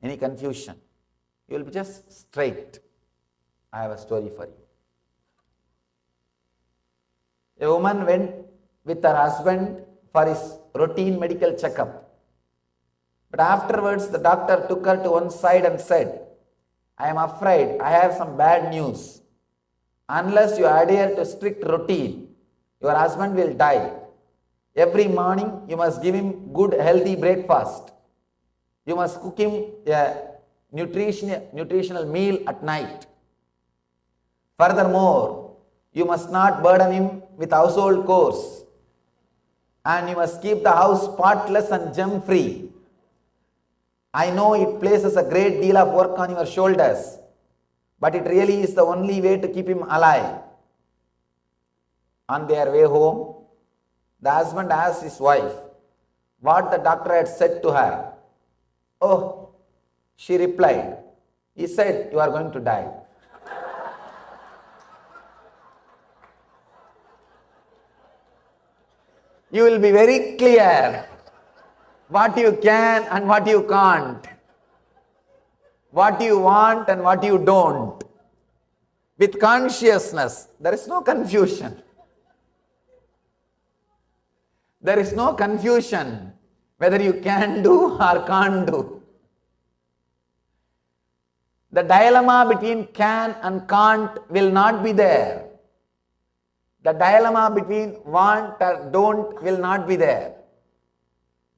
E: any confusion. You will be just straight. I have a story for you. A woman went with her husband for his routine medical checkup. But afterwards, the doctor took her to one side and said, I am afraid I have some bad news. Unless you adhere to strict routine, your husband will die. Every morning, you must give him good, healthy breakfast. You must cook him a nutritional meal at night. Furthermore, you must not burden him with household chores. And you must keep the house spotless and germ-free. I know it places a great deal of work on your shoulders, but it really is the only way to keep him alive. On their way home, the husband asked his wife what the doctor had said to her. Oh, she replied, he said, you are going to die. You will be very clear what you can and what you can't, what you want and what you don't. With consciousness, there is no confusion. There is no confusion whether you can do or can't do. The dilemma between can and can't will not be there. The dilemma between want or don't will not be there.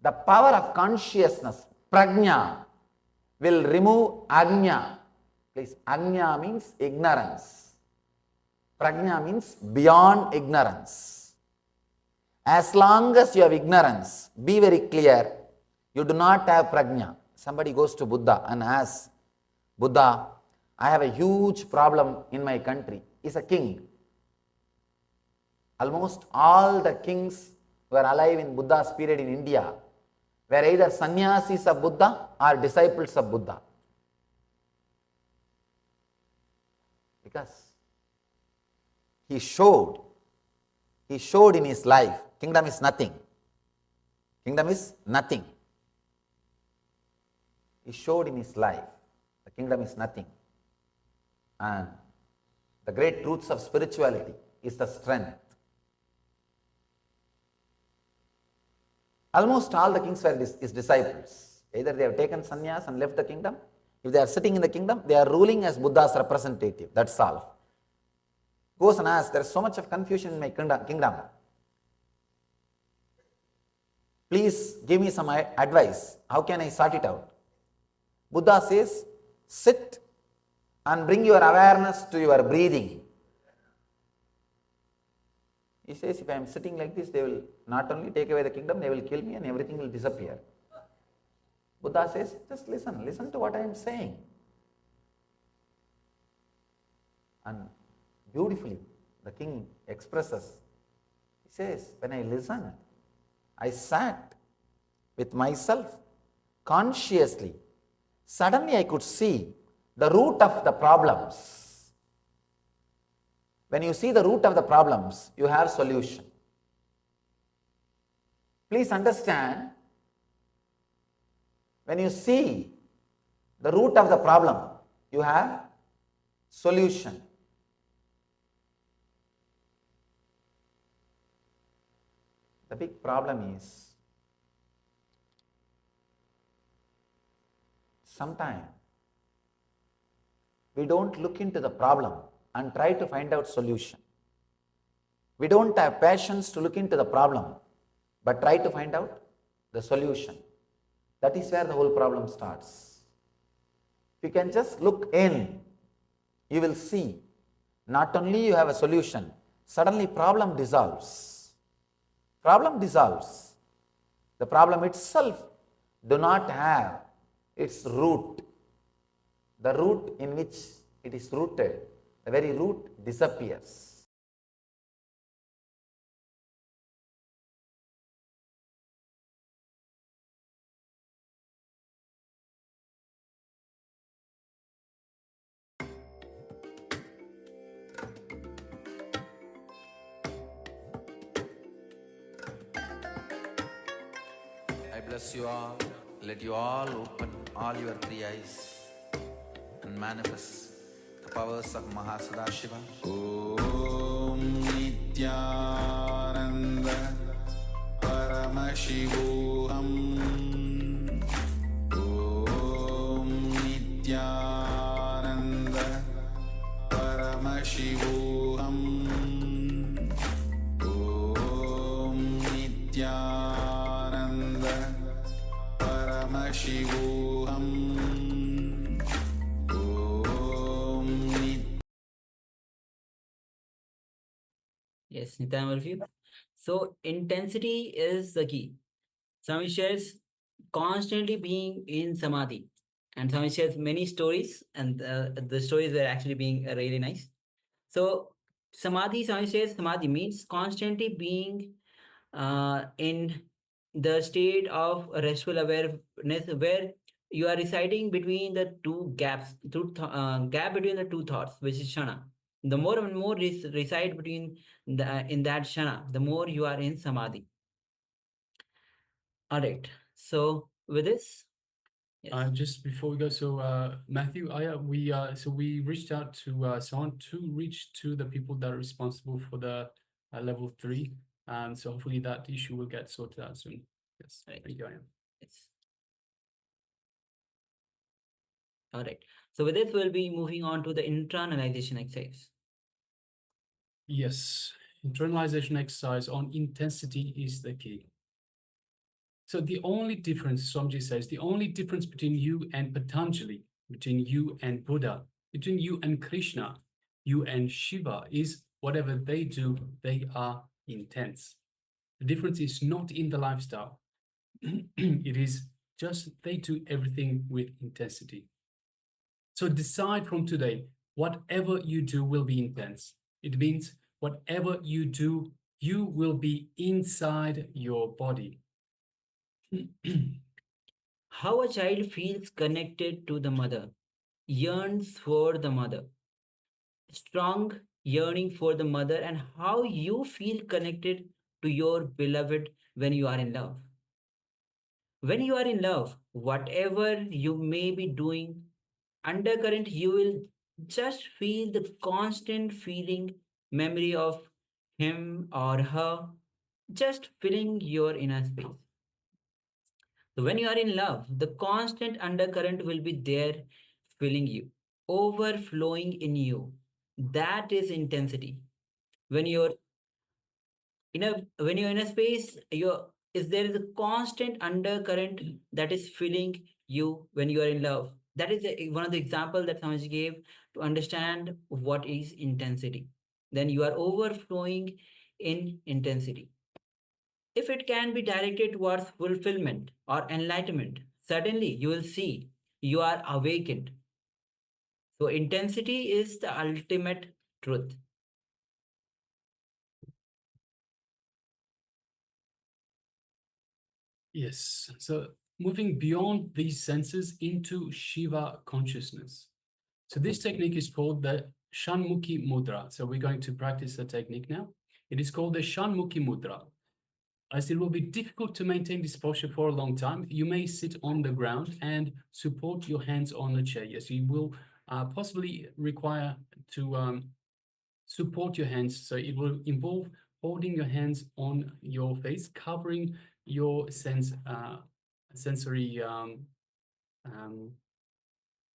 E: The power of consciousness, prajna, will remove ajna. Please, ajna means ignorance. Prajna means beyond ignorance. As long as you have ignorance, be very clear, you do not have prajna. Somebody goes to Buddha and asks, Buddha, I have a huge problem in my country. He's a king. Almost all the kings who were alive in Buddha's period in India were either sannyasis of Buddha or disciples of Buddha. Because he showed in his life, kingdom is nothing. Kingdom is nothing. He showed in his life, the kingdom is nothing. And the great truths of spirituality is the strength. Almost all the kings were his disciples. Either they have taken sannyas and left the kingdom. If they are sitting in the kingdom, they are ruling as Buddha's representative. That's all. Goes and asks, there is so much of confusion in my kingdom. Please give me some advice. How can I sort it out? Buddha says, sit and bring your awareness to your breathing. He says, if I am sitting like this, they will not only take away the kingdom, they will kill me and everything will disappear. Buddha says, just listen to what I am saying. And beautifully, the king expresses, he says, when I listened, I sat with myself consciously. Suddenly I could see the root of the problems. When you see the root of the problems, you have solution. Please understand, when you see the root of the problem, you have solution. The big problem is sometimes we don't look into the problem and try to find out solution. We don't have patience to look into the problem, but try to find out the solution. That is where the whole problem starts. If you can just look in, you will see not only you have a solution, suddenly problem dissolves. Problem dissolves. The problem itself do not have its root. The root in which it is rooted, the very root disappears.
F: I bless you all. Let you all open all your three eyes and manifest the powers of Shiva. Om Nityananda Paramashivoham. Om Nityananda Paramashivoham. Om Nityananda Paramashivoham.
C: Yes, Nitan overview. So intensity is the key. Swami shares constantly being in samadhi, and Swami shares many stories, and the stories are actually being really nice. So samadhi, Swami shares samadhi means constantly being in the state of restful awareness, where you are residing between the two gaps, gap between the two thoughts, which is shana. The more and more reside between in that shana, the more you are in samadhi. All right. So with this, yes.
D: Just before we go, so Matthew, we reached out to someone to reach to the people that are responsible for the level 3, and so hopefully that issue will get sorted out soon. Yes,
C: Right.
D: thank you, Ayam.
C: Yes. All right. So with this, we'll be moving on to the internalization exercise.
D: Yes, internalization exercise on intensity is the key. So the only difference, Swamiji says, the only difference between you and Patanjali, between you and Buddha, between you and Krishna, you and Shiva, is whatever they do, they are intense. The difference is not in the lifestyle. It is just they do everything with intensity. So decide from today, whatever you do will be intense. It means whatever you do, you will be inside your body.
C: How a child feels connected to the mother, yearns for the mother, strong yearning for the mother, and how you feel connected to your beloved when you are in love. When you are in love, whatever you may be doing, undercurrent, you will just feel the constant feeling, memory of him or her, just filling your inner space. So when you are in love, the constant undercurrent will be there, filling you, overflowing in you. That is intensity. When you're when you're in a space, you're is there is a constant undercurrent that is filling you when you are in love. That is one of the example that Samaj gave to understand what is intensity. Then you are overflowing in intensity. If it can be directed towards fulfillment or enlightenment, suddenly you will see you are awakened. So intensity is the ultimate truth.
D: Yes, so moving beyond these senses into Shiva consciousness. So this technique is called the Shanmukhi Mudra. So we're going to practice the technique now. It is called the Shanmukhi Mudra. As it will be difficult to maintain this posture for a long time, you may sit on the ground and support your hands on the chair. Yes, you will possibly require to support your hands. So it will involve holding your hands on your face, covering your sensory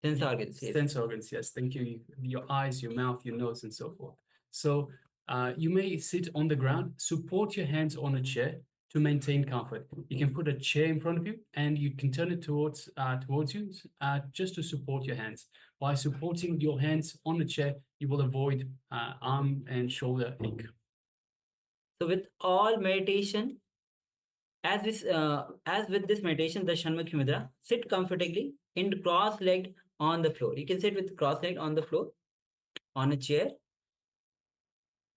C: Sense organs. Yes.
D: sense organs. Yes, thank you. Your eyes, your mouth, your nose, and so forth. So you may sit on the ground, support your hands on a chair to maintain comfort. You can put a chair in front of you, and you can turn it towards you, just to support your hands. By supporting your hands on a chair, you will avoid arm and shoulder ache.
C: So with all meditation, as with this meditation, the Shanmukhi Mudra, sit comfortably in cross-legged on the floor. You can sit with cross-legged on the floor, on a chair,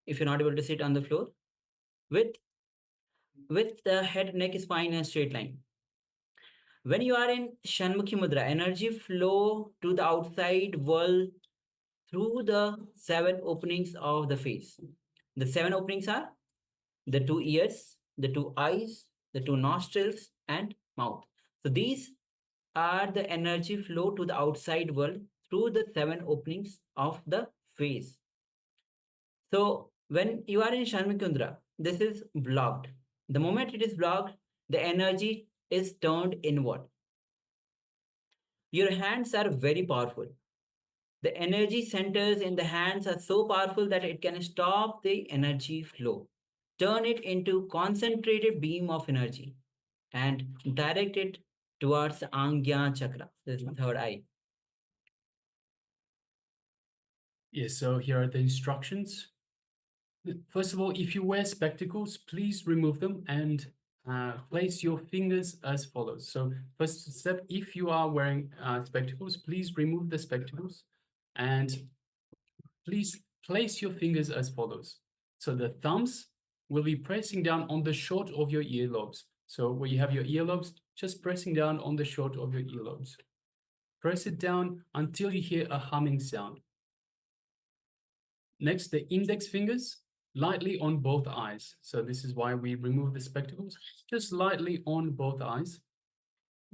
C: if you're not able to sit on the floor, with the head, neck, spine, and straight line. When you are in Shanmukhi Mudra, energy flow to the outside world through the 7 openings of the face. The 7 openings are the 2 ears, the 2 eyes, the 2 nostrils, and mouth. So these are the energy flow to the outside world through the 7 openings of the face. So when you are in Shanmukhi Mudra, this is blocked. The moment it is blocked, the energy is turned inward. Your hands are very powerful. The energy centers in the hands are so powerful that it can stop the energy flow, turn it into concentrated beam of energy, and direct it towards the Angya chakra, the 3rd eye.
D: Yes, so here are the instructions. First of all, if you wear spectacles, please remove them and place your fingers as follows. So first step, if you are wearing spectacles, please remove the spectacles and please place your fingers as follows. So the thumbs will be pressing down on the short of your earlobes. So where you have your earlobes, just pressing down on the short of your earlobes. Press it down until you hear a humming sound. Next, the index fingers lightly on both eyes. So this is why we remove the spectacles, just lightly on both eyes.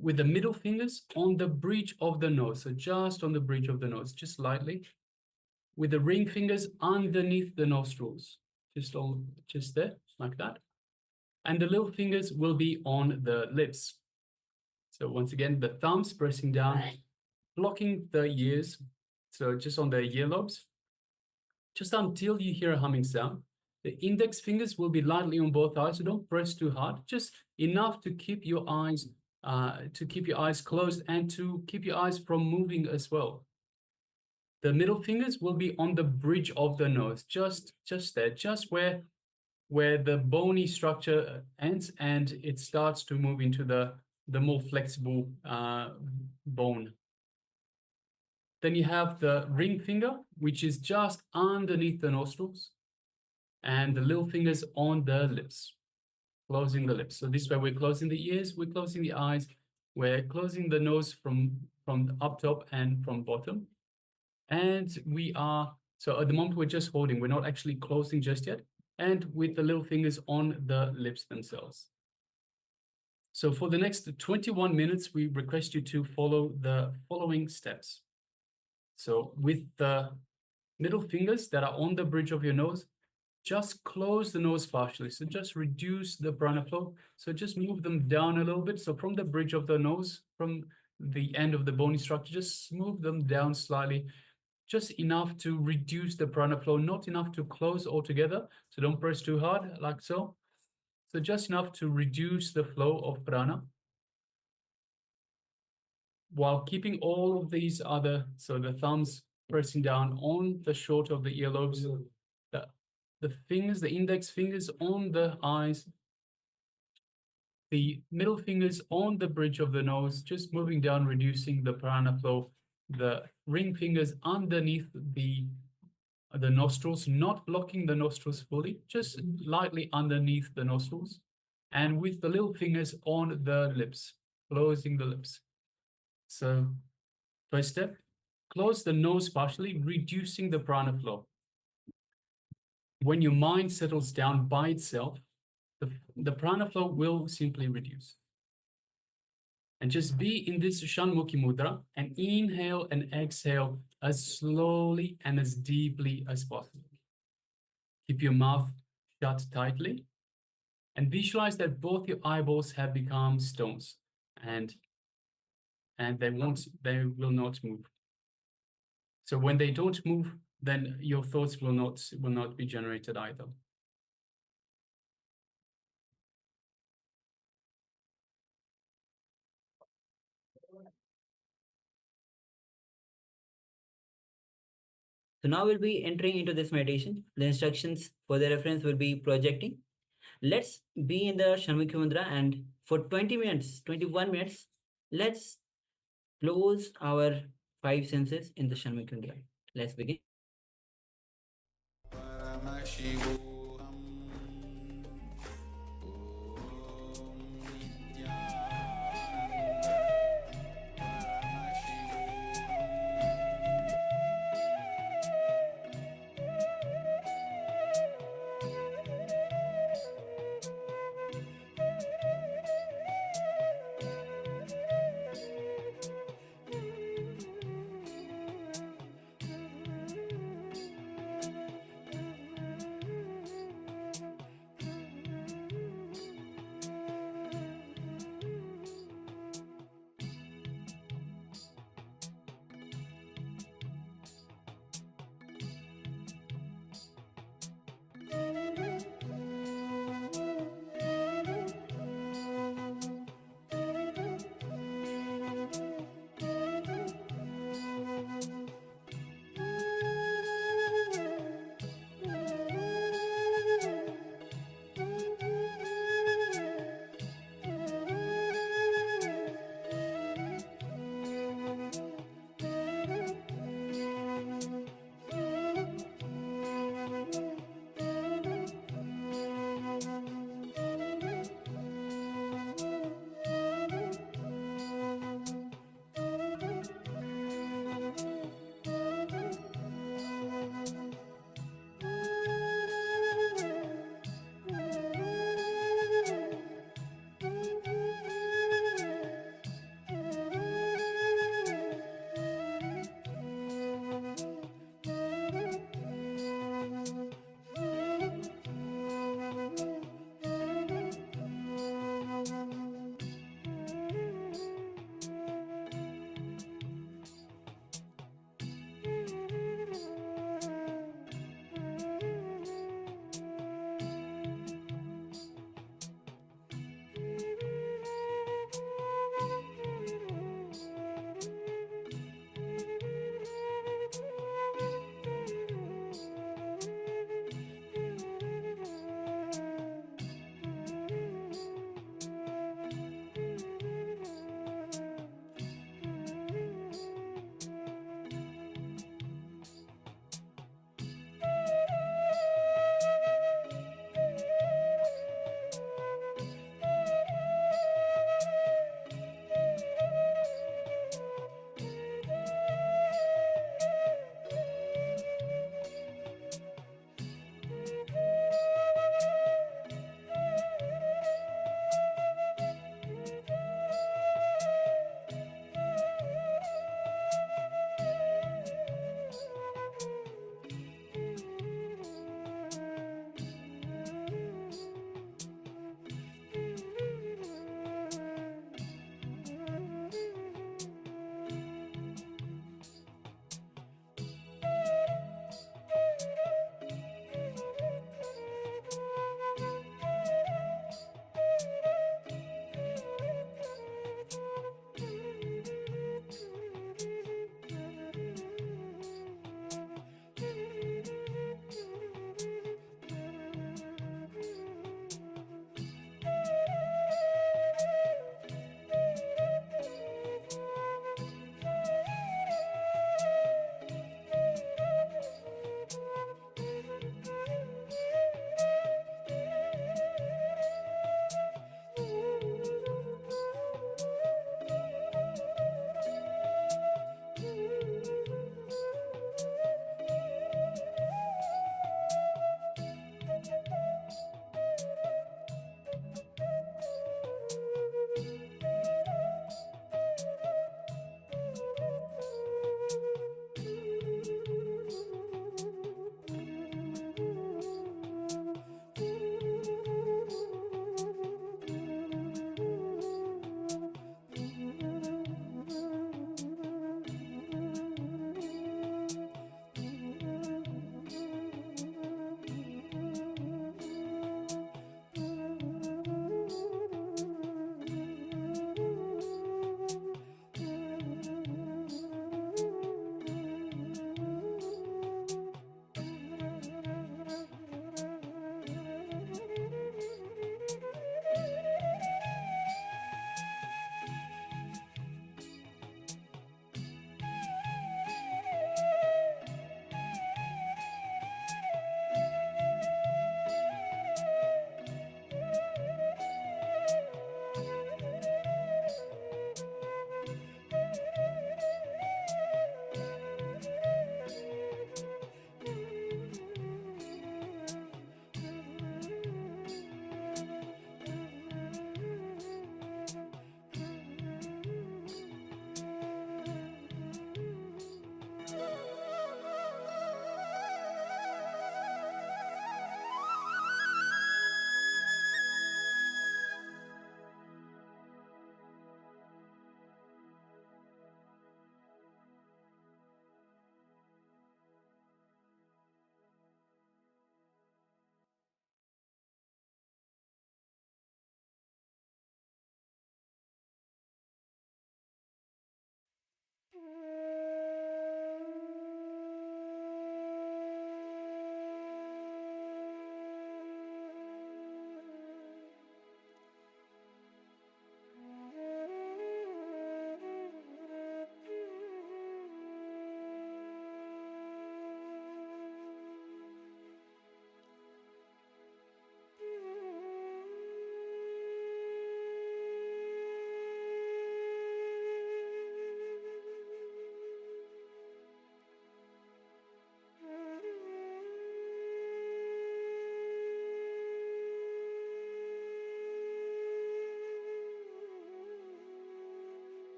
D: With the middle fingers on the bridge of the nose. So just on the bridge of the nose, just lightly. With the ring fingers underneath the nostrils, just there, like that. And the little fingers will be on the lips. So once again, the thumbs pressing down, blocking the ears. So just on the earlobes, just until you hear a humming sound. The index fingers will be lightly on both eyes, so don't press too hard, just enough to keep your eyes closed and to keep your eyes from moving as well. The middle fingers will be on the bridge of the nose, just there, just where the bony structure ends and it starts to move into the more flexible bone. Then you have the ring finger, which is just underneath the nostrils, and the little fingers on the lips, closing the lips. So this way we're closing the ears, we're closing the eyes, we're closing the nose from up top and from bottom. And we are, so at the moment we're just holding, we're not actually closing just yet, and with the little fingers on the lips themselves. So for the next 21 minutes, we request you to follow the following steps. So with the middle fingers that are on the bridge of your nose, just close the nose partially. So just reduce the prana flow. So just move them down a little bit. So from the bridge of the nose, from the end of the bony structure, just move them down slightly, just enough to reduce the prana flow, not enough to close altogether. So don't press too hard, like so. So just enough to reduce the flow of prana, while keeping all of these other, so the thumbs pressing down on the short of the earlobes, the fingers, the index fingers on the eyes, the middle fingers on the bridge of the nose, just moving down, reducing the prana flow, the ring fingers underneath the nostrils, not blocking the nostrils fully, just lightly underneath the nostrils, and with the little fingers on the lips, closing the lips. So first step, close the nose partially, reducing the prana flow. When your mind settles down by itself, the prana flow will simply reduce. And just be in this Shanmukhi Mudra and inhale and exhale as slowly and as deeply as possible. Keep your mouth shut tightly and visualize that both your eyeballs have become stones and they will not move. So when they don't move, then your thoughts will not be generated either.
C: So now we'll be entering into this meditation. The instructions for the reference will be projecting. Let's be in the Shanmukhi Mudra, and for 20 minutes, 21 minutes, let's close our 5 senses in the Shanmukhi Mudra. Let's begin.
F: Paramashivoham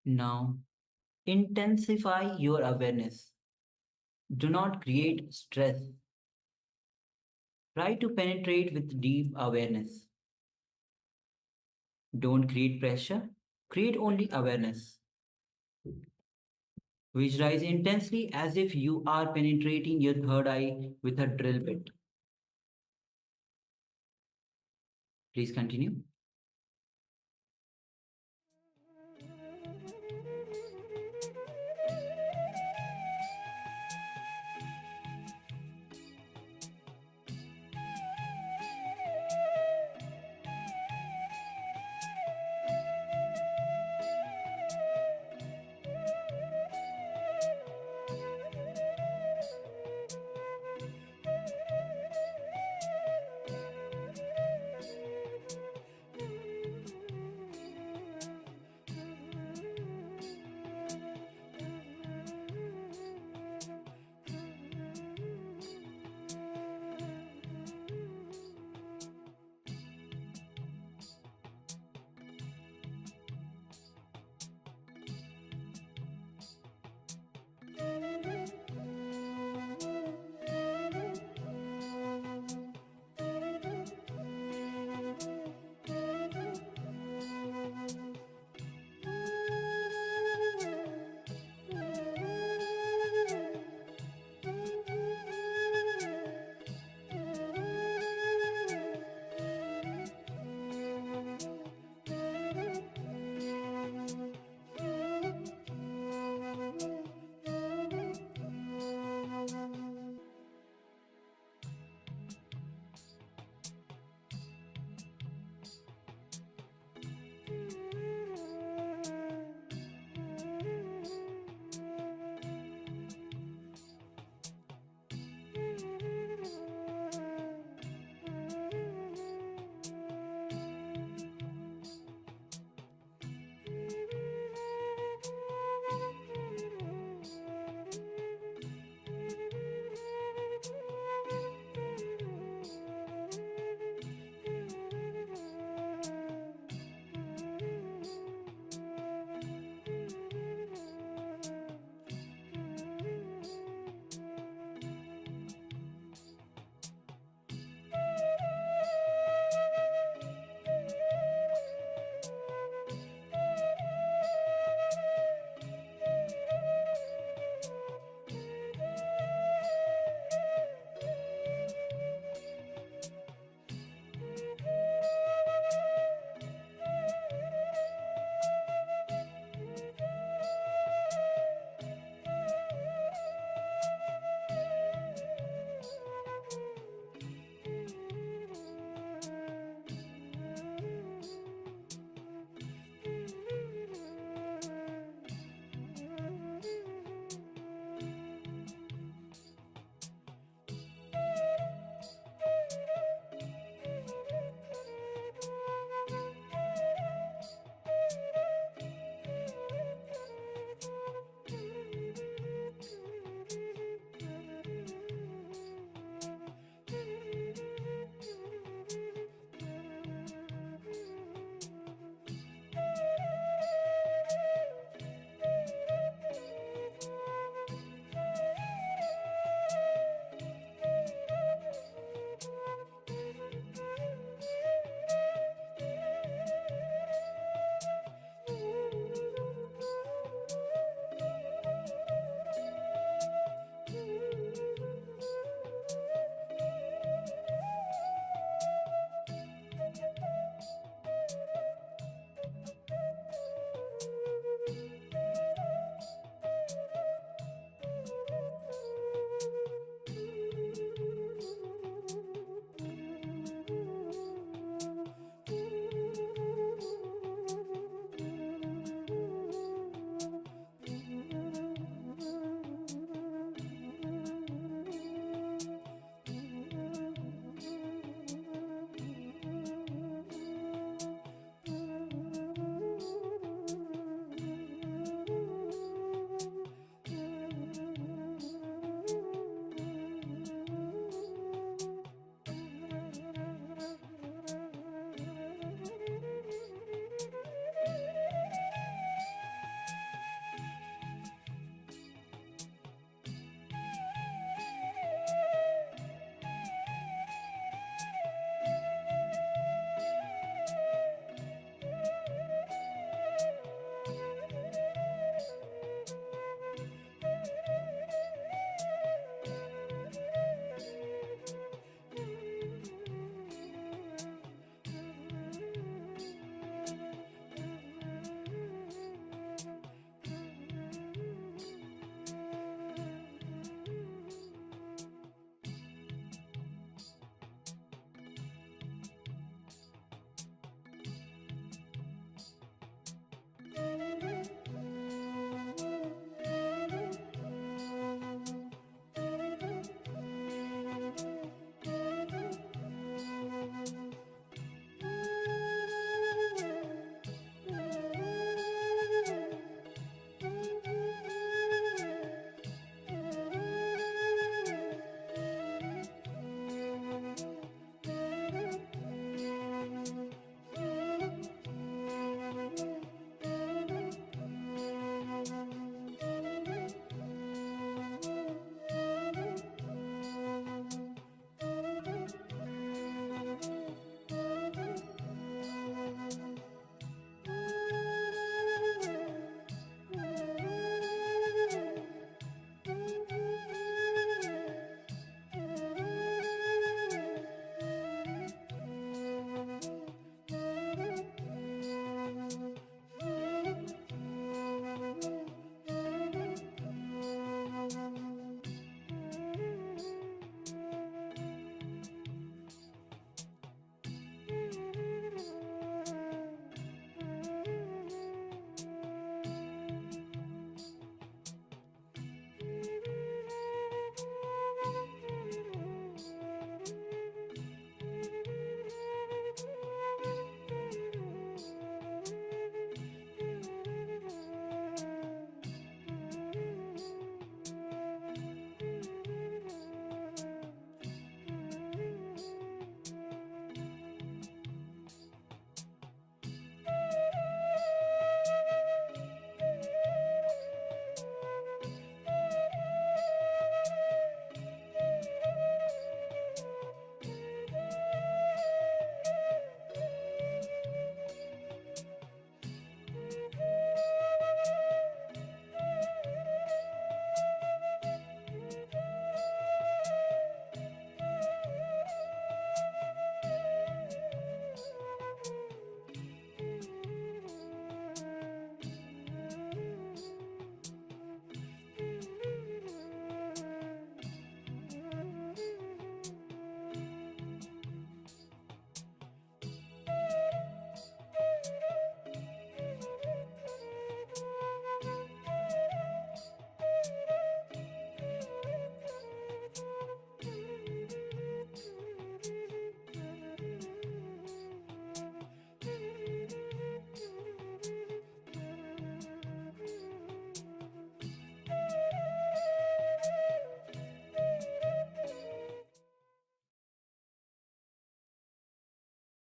C: Now, intensify your awareness. Do not create stress. Try to penetrate with deep awareness. Don't create pressure, create only awareness. Visualize intensely as if you are penetrating your third eye with a drill bit. Please continue.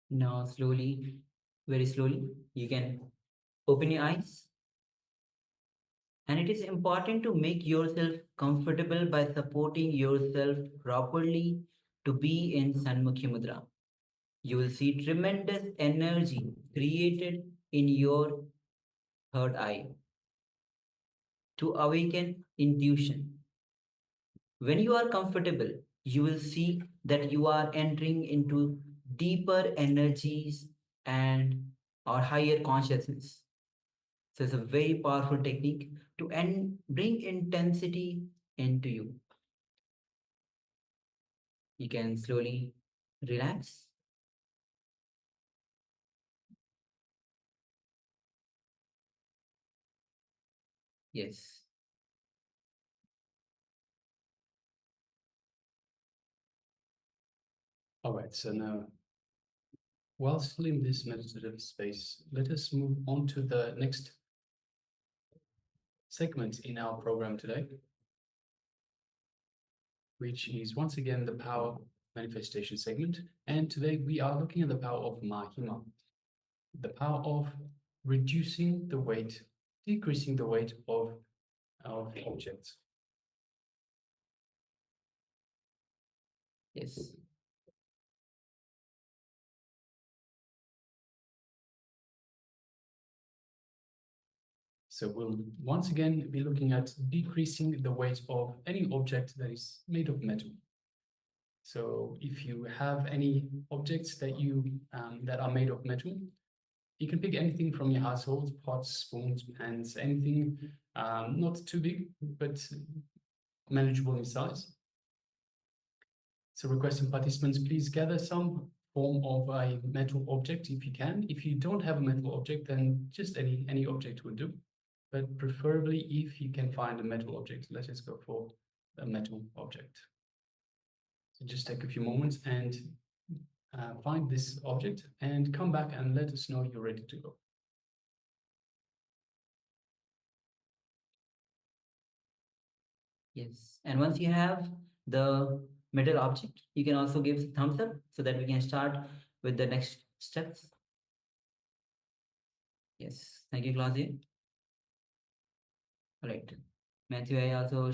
C: Now slowly, very slowly, you can open your eyes. And it is important to make yourself comfortable by supporting yourself properly to be in Shanmukhi Mudra. You will see tremendous energy created in your third eye to awaken intuition. When you are comfortable, you will see that you are entering into deeper energies and or higher consciousness. So it's a very powerful technique to bring intensity into you. You can slowly relax. Yes.
D: All right, so now, while still in this meditative space, let us move on to the next segment in our program today, which is once again the power manifestation segment. And today we are looking at the power of Mahima, the power of reducing the weight, decreasing the weight of objects.
C: Yes.
D: So we'll once again be looking at decreasing the weight of any object that is made of metal. So if you have any objects that that are made of metal, you can pick anything from your household: pots, spoons, pans, anything not too big, but manageable in size. So requesting participants, please gather some form of a metal object if you can. If you don't have a metal object, then just any object will do. But preferably if you can find a metal object, let us go for a metal object. So just take a few moments and find this object and come back and let us know you're ready to go.
C: Yes. And once you have the metal object, you can also give thumbs up so that we can start with the next steps. Yes. Thank you, Claudia. All right. Matthew, I also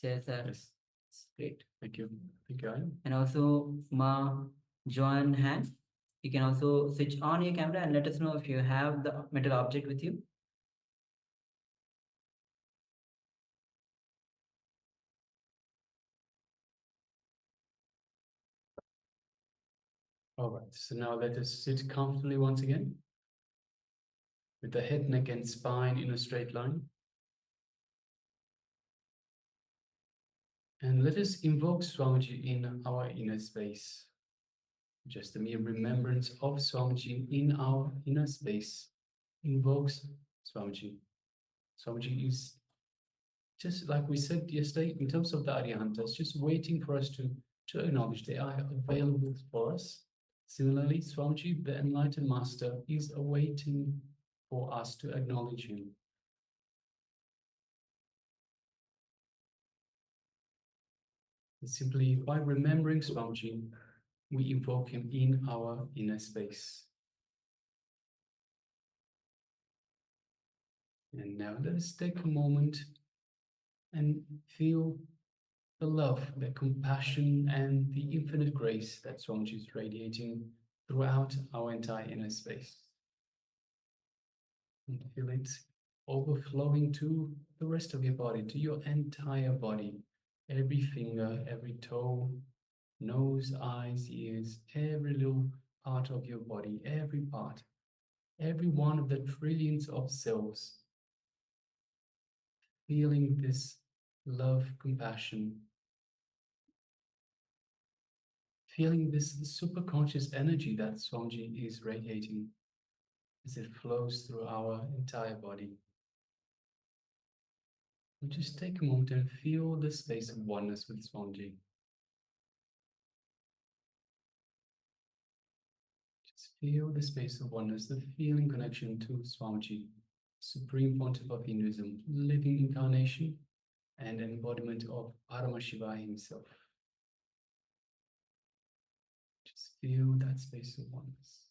C: shares that.
D: Yes.
C: It's great.
D: Thank you. Thank you, Ayan.
C: And also, Joan Han, you can also switch on your camera and let us know if you have the metal object with you.
D: All right, so now let us sit comfortably once again with the head, neck, and spine in a straight line. And let us invoke Swamiji in our inner space. Just the mere remembrance of Swamiji in our inner space invokes Swamiji. Swamiji is, just like we said yesterday, in terms of the Aryahantas, just waiting for us to acknowledge they are available for us. Similarly, Swamiji, the enlightened master, is awaiting for us to acknowledge him. And simply by remembering Swamiji, we invoke him in our inner space. And now let us take a moment and feel the love, the compassion, and the infinite grace that Swamiji is radiating throughout our entire inner space. And feel it overflowing to the rest of your body, to your entire body, every finger, every toe, nose, eyes, ears, every little part of your body, every part, every one of the trillions of cells, feeling this love, compassion, feeling this superconscious energy that Swamiji is radiating as it flows through our entire body. And just take a moment and feel the space of oneness with Swamiji. Just feel the space of oneness, the feeling connection to Swamiji, Supreme Pontiff of Hinduism, living incarnation and embodiment of Paramashivoham himself. Just feel that space of oneness.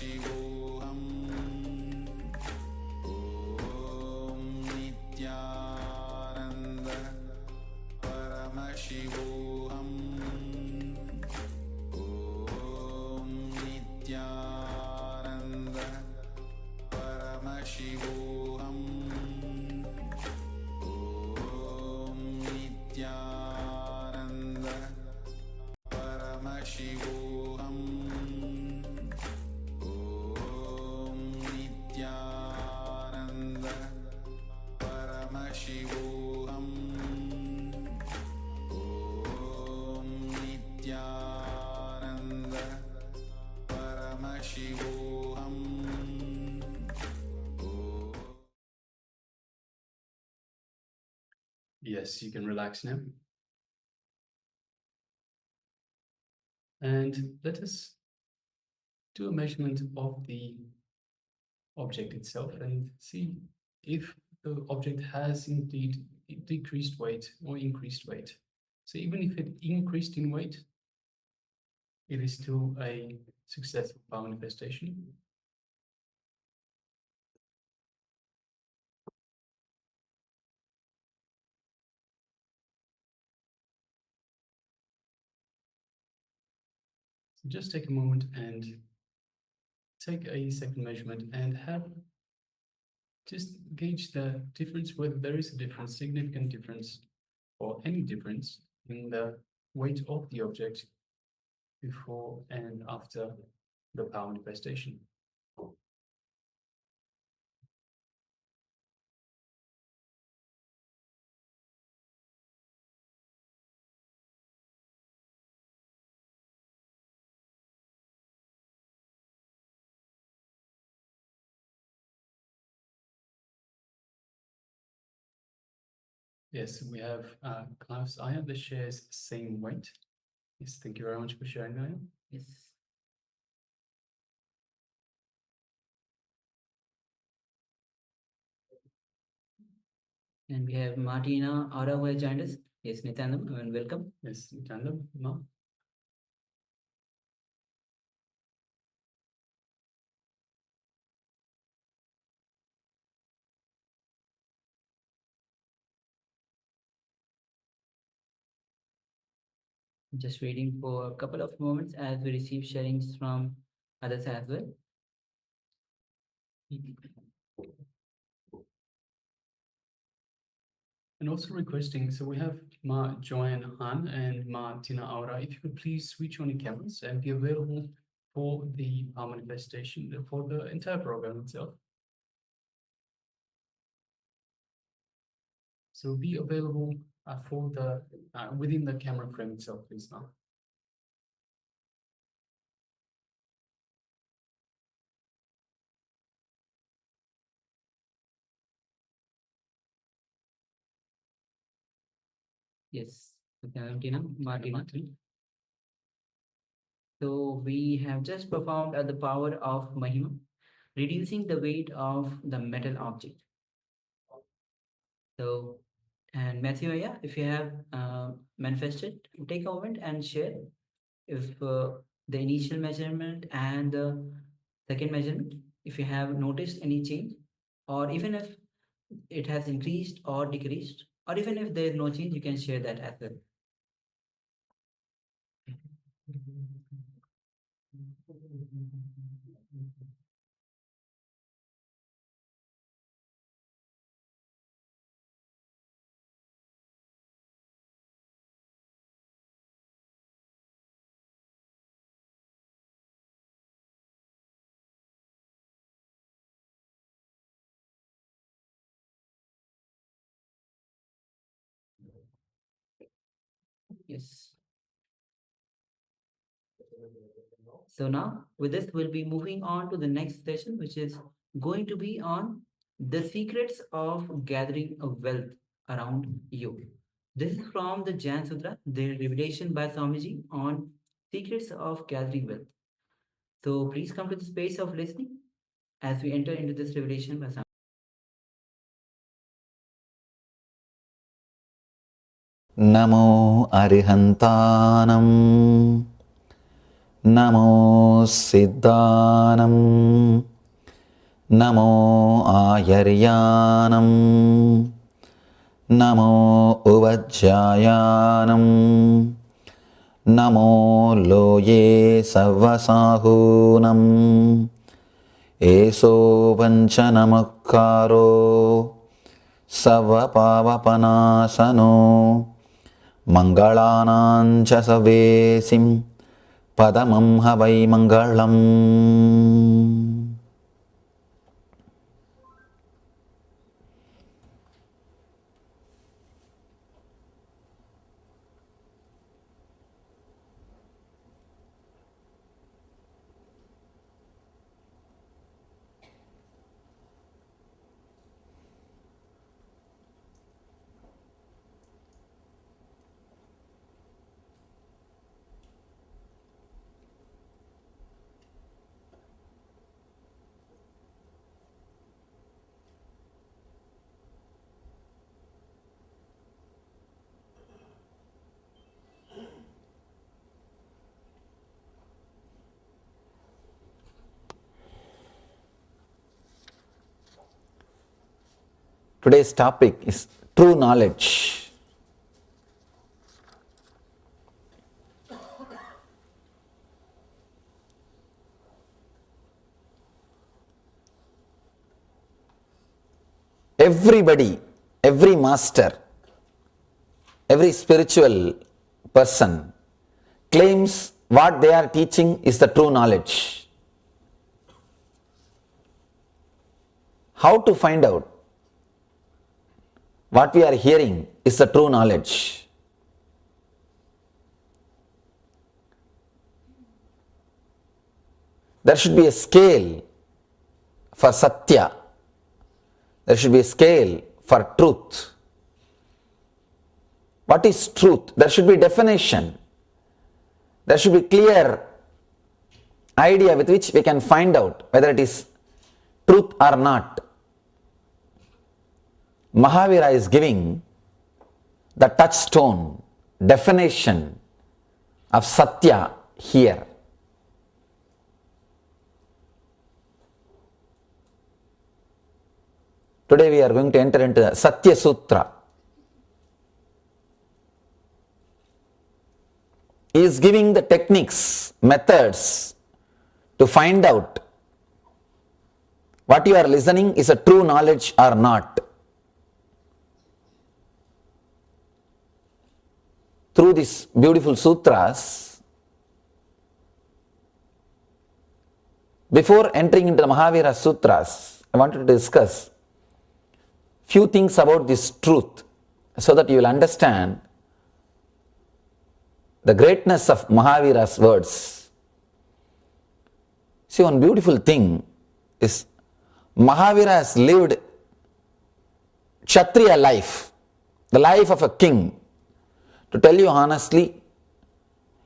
F: Paramashivoham Om Nityananda Paramashivoham Om Nityananda Paramashivoham Om Nityananda Paramashivoham Om Nityananda Paramashivoham Om Nityananda Paramashivoham.
D: Yes, you can relax now. And let us do a measurement of the object itself and see if the object has indeed decreased weight or increased weight. So even if it increased in weight, it is still a successful power manifestation. So just take a moment and take a second measurement and just gauge the difference, whether there is a difference, significant difference, or any difference in the weight of the object before and after the power manifestation. Yes, we have Klaus Iyer that shares same weight. Yes, thank you very much for sharing that.
C: Yes. And we have Martina Aura who has joined us. Yes, Nityanam, and welcome.
D: Yes, Nityanam, Ma.
C: Just waiting for a couple of moments as we receive sharings from others as well.
D: And also requesting, so we have Ma Joanne Han and Ma Tina Aura. If you could please switch on your cameras and be available for the power manifestation, for the entire program itself. So be available for the within the camera frame itself, please now.
C: Yes, Martina. So we have just performed the power of Mahima, reducing the weight of the metal object. So, and Matthew, yeah, if you have manifested, take a moment and share if the initial measurement and the second measurement, if you have noticed any change, or even if it has increased or decreased, or even if there is no change, you can share that as well. Yes. So now with this, we'll be moving on to the next session, which is going to be on the secrets of gathering a wealth around you. This is from the Jan Sutra, the revelation by Swamiji on secrets of gathering wealth. So please come to the space of listening as we enter into this revelation by Swamiji.
F: Namo Arihantanam Namo Siddhanam, Namo Ayaryanam, Namo Uvajjayanam, Namo Loye Savasahunam, Eso Vanchanamakaro, Savapavapanasano, Mangalanancha Savesim, Padamam Havai Mangalam. Today's topic is true knowledge. Everybody, every master, every spiritual person claims what they are teaching is the true knowledge. How to find out what we are hearing is the true knowledge? There should be a scale for satya. There should be a scale for truth. What is truth? There should be definition. There should be clear idea with which we can find out whether it is truth or not. Mahavira is giving the touchstone definition of Satya here. Today we are going to enter into the Satya Sutra. He is giving the techniques, methods to find out what you are listening is a true knowledge or not. Through these beautiful sutras, before entering into the Mahavira Sutras, I wanted to discuss few things about this truth so that you will understand the greatness of Mahavira's words. See, one beautiful thing is Mahavira has lived Kshatriya life, the life of a king. To tell you honestly,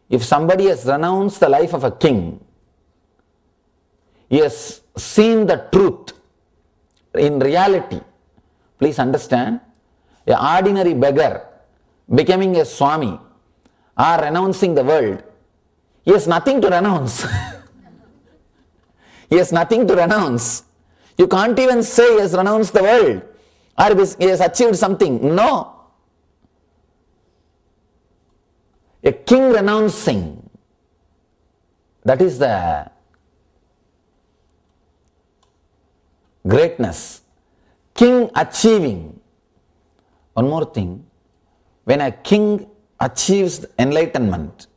F: if somebody has renounced the life of a king, he has seen the truth in reality. Please understand, an ordinary beggar becoming a Swami or renouncing the world, he has nothing to renounce. He has nothing to renounce. You can't even say he has renounced the world or he has achieved something. No. A king renouncing, that is the greatness. King achieving. One more thing, when a king achieves enlightenment,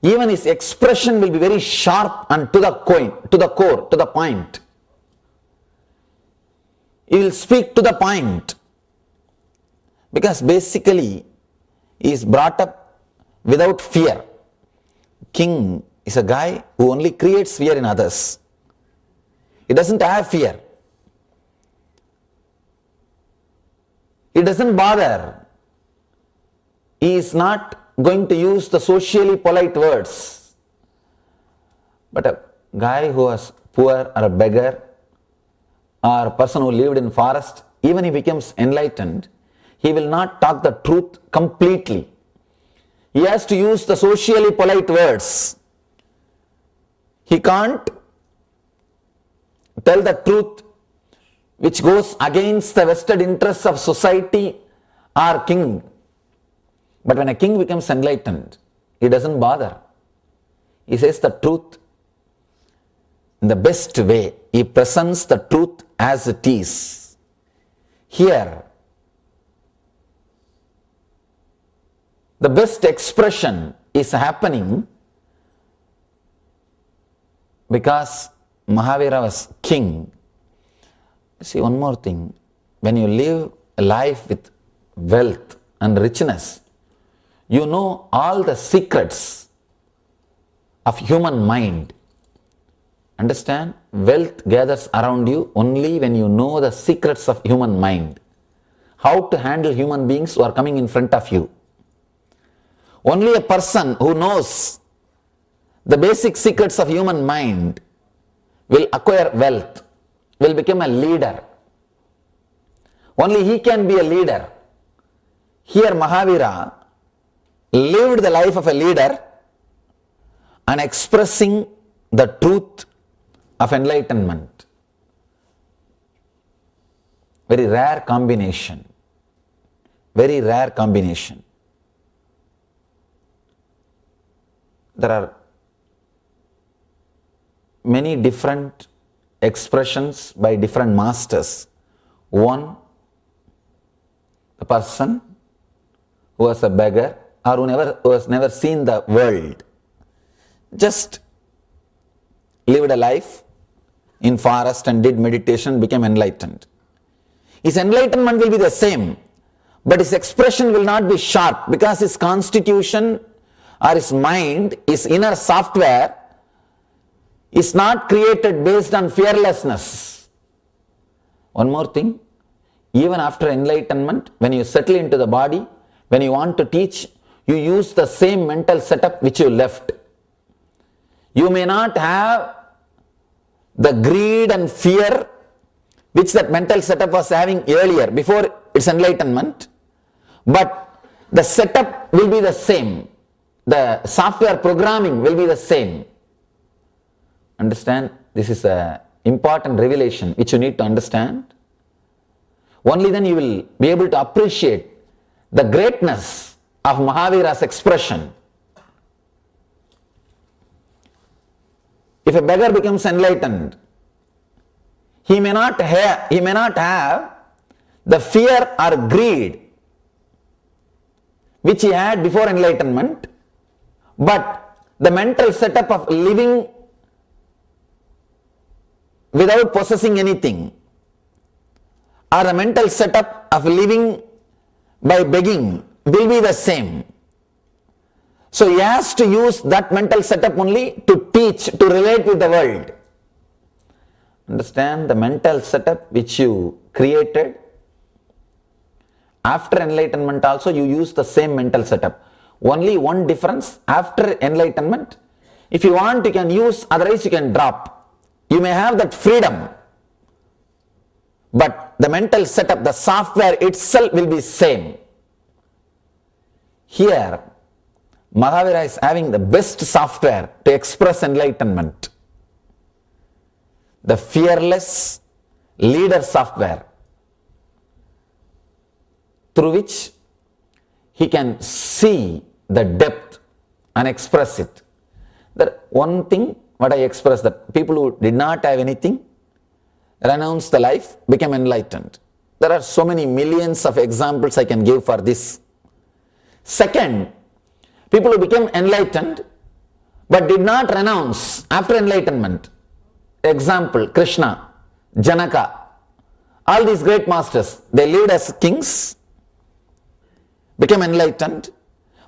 F: even his expression will be very sharp and to the core, to the point. He will speak to the point because basically he is brought up without fear. King is a guy who only creates fear in others. He doesn't have fear. He doesn't bother. He is not going to use the socially polite words. But a guy who was poor or a beggar or a person who lived in forest, even if he becomes enlightened, he will not talk the truth completely. He has to use the socially polite words. He can't tell the truth which goes against the vested interests of society or king. But when a king becomes enlightened, he doesn't bother. He says the truth in the best way. He presents the truth as it is. Here, the best expression is happening because Mahavira was king. See, one more thing. When you live a life with wealth and richness, you know all the secrets of human mind. Understand? Wealth gathers around you only when you know the secrets of human mind. How to handle human beings who are coming in front of you. Only a person who knows the basic secrets of human mind will acquire wealth, will become a leader. Only he can be a leader. Here Mahavira lived the life of a leader and expressing the truth of enlightenment. Very rare combination. Very rare combination. There are many different expressions by different masters. One, the person who was a beggar or who has never seen the world, just lived a life in forest and did meditation, became enlightened. His enlightenment will be the same, but his expression will not be sharp because his constitution or his mind, his inner software is not created based on fearlessness. One more thing, even after enlightenment, when you settle into the body, when you want to teach, you use the same mental setup which you left. You may not have the greed and fear which that mental setup was having earlier, before its enlightenment, but the setup will be the same. The software programming will be the same. Understand? This is an important revelation which you need to understand. Only then you will be able to appreciate the greatness of Mahavira's expression. If a beggar becomes enlightened, he may not have the fear or greed which he had before enlightenment, but the mental setup of living without possessing anything, or the mental setup of living by begging will be the same. So he has to use that mental setup only to teach, to relate with the world. Understand? The mental setup which you created after enlightenment also, you use the same mental setup. Only one difference, after enlightenment, if you want you can use, otherwise you can drop. You may have that freedom, but the mental setup, the software itself will be same. Here, Mahavira is having the best software to express enlightenment. The fearless leader software, through which he can see the depth and express it. That one thing, what I expressed, that people who did not have anything, renounced the life, became enlightened. There are so many millions of examples I can give for this. Second, people who became enlightened but did not renounce after enlightenment. Example, Krishna, Janaka, all these great masters, they lived as kings, became enlightened,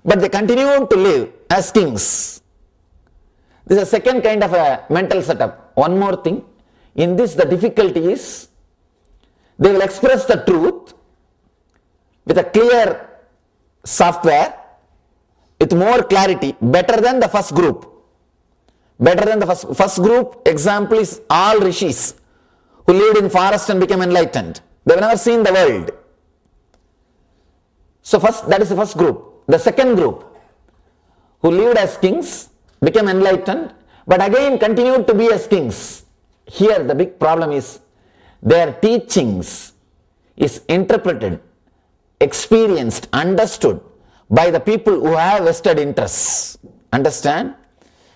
F: but they continued to live as kings. This is a second kind of a mental setup. One more thing, in this the difficulty is, they will express the truth with a clear software, with more clarity, better than the first group. Better than the first group, example is all rishis who lived in forest and became enlightened. They have never seen the world. So that is the first group. The second group, who lived as kings, became enlightened, but again continued to be as kings. Here the big problem is their teachings is interpreted, experienced, understood by the people who have vested interests. Understand?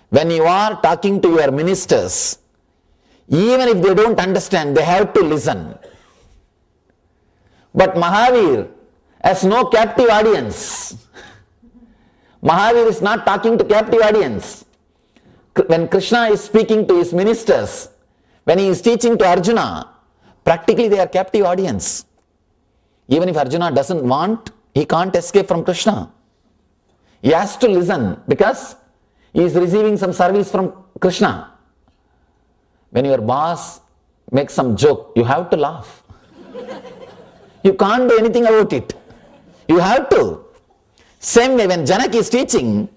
F: When you are talking to your ministers, even if they don't understand, they have to listen. But Mahavir has no captive audience. Mahavir is not talking to captive audience. When Krishna is speaking to his ministers, when he is teaching to Arjuna, practically they are captive audience. Even if Arjuna doesn't want, he can't escape from Krishna. He has to listen because he is receiving some service from Krishna. When your boss makes some joke, you have to laugh. You can't do anything about it. You have to. Same way when Janak is teaching,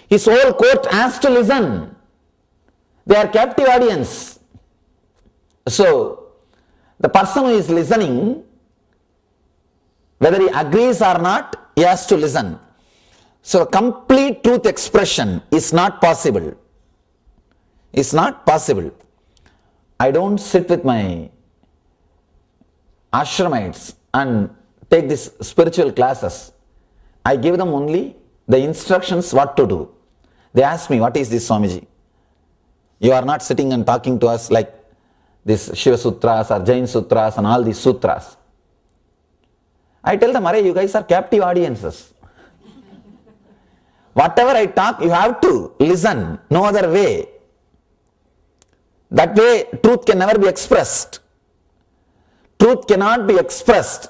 F: his whole court has to listen. They are captive audience. So, the person who is listening, whether he agrees or not, he has to listen. So, complete truth expression is not possible. It's not possible. I don't sit with my ashramites and take these spiritual classes. I give them only the instructions what to do. They ask me, what is this, Swamiji? You are not sitting and talking to us like this Shiva Sutras or Jain Sutras and all these sutras. I tell them, Arey, you guys are captive audiences. Whatever I talk, you have to listen. No other way. That way, truth can never be expressed. Truth cannot be expressed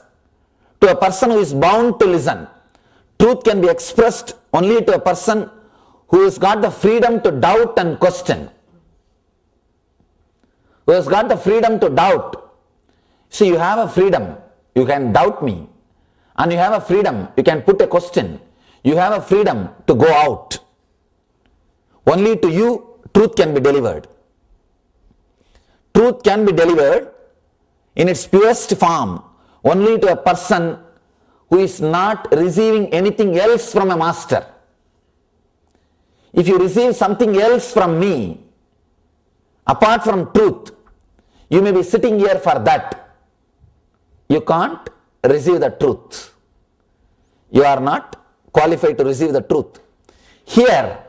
F: to a person who is bound to listen. Truth can be expressed only to a person who has got the freedom to doubt and question. Who has got the freedom to doubt. So you have a freedom, you can doubt me. And you have a freedom, you can put a question. You have a freedom to go out. Only to you, truth can be delivered. Truth can be delivered in its purest form only to a person who is not receiving anything else from a master. If you receive something else from me, apart from truth, you may be sitting here for that. You can't receive the truth. You are not qualified to receive the truth. Here,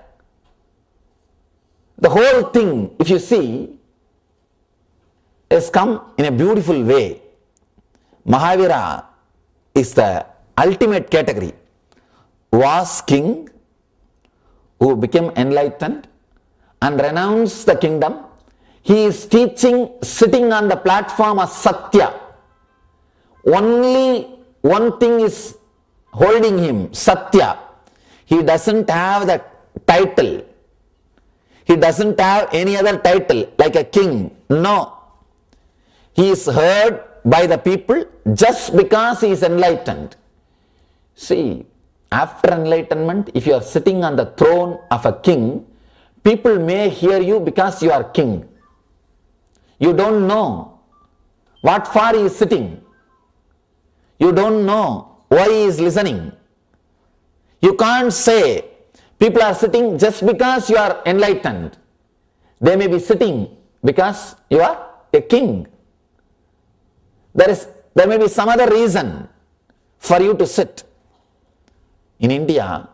F: the whole thing, if you see, has come in a beautiful way. Mahavira is the ultimate category. Was king who became enlightened and renounced the kingdom. He is teaching, sitting on the platform of Satya. Only one thing is holding him, Satya. He doesn't have the title. He doesn't have any other title like a king. No. He is heard by the people just because he is enlightened. See, after enlightenment, if you are sitting on the throne of a king, people may hear you because you are king. You don't know what for he is sitting. You don't know why he is listening. You can't say people are sitting just because you are enlightened. They may be sitting because you are a king. There may be some other reason for you to sit. In India,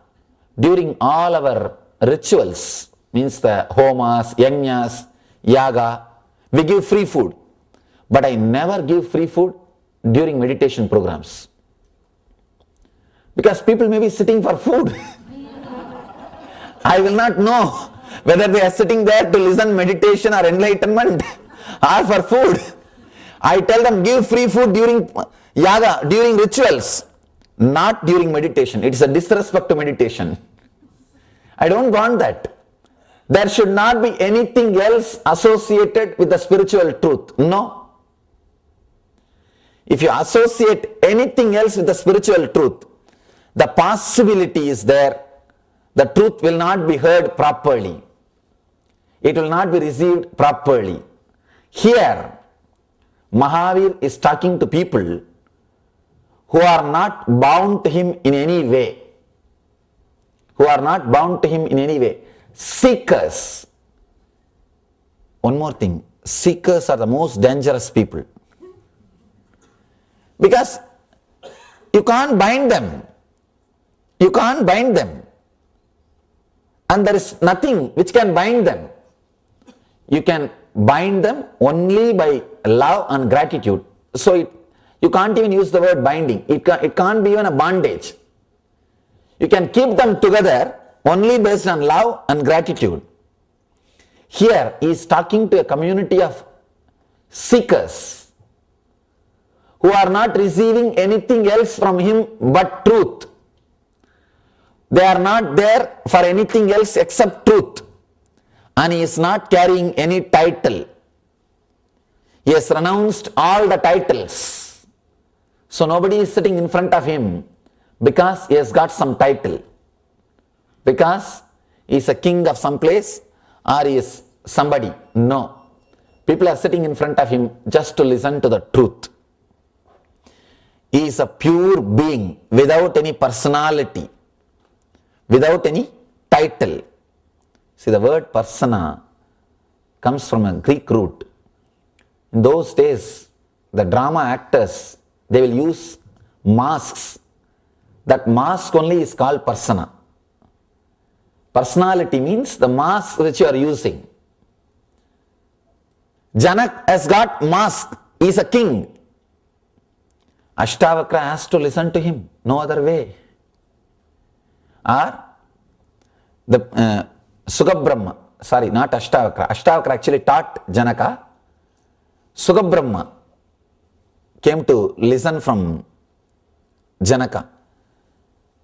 F: during all our rituals, means the homas, yajnas, yaga, we give free food. But I never give free food during meditation programs. Because people may be sitting for food. I will not know whether they are sitting there to listen meditation or enlightenment or for food. I tell them give free food during yaga, during rituals, not during meditation. It is a disrespect to meditation. I don't want that. There should not be anything else associated with the spiritual truth. No. If you associate anything else with the spiritual truth, the possibility is there, the truth will not be heard properly. It will not be received properly. Here, Mahavir is talking to people who are not bound to him in any way. Who are not bound to him in any way. Seekers. one more thing, seekers are the most dangerous people. Because you can't bind them. You can't bind them. And there is nothing which can bind them. You can bind them only by love and gratitude. So you can't even use the word binding. It can't be even a bondage. You can keep them together only based on love and gratitude. Here he is talking to a community of seekers who are not receiving anything else from him but truth. They are not there for anything else except truth. And he is not carrying any title. He has renounced all the titles. So nobody is sitting in front of him because he has got some title. Because he is a king of some place or he is somebody. No. People are sitting in front of him just to listen to the truth. He is a pure being without any personality, without any title. See, the word persona comes from a Greek root. In those days, the drama actors, they will use masks. That mask only is called persona. Personality means the mask which you are using. Janak has got mask. He is a king. Ashtavakra has to listen to him. No other way. Or the Sugabrahma, sorry, not Ashtavakra. Ashtavakra actually taught Janaka. Sugabrahma came to listen from Janaka.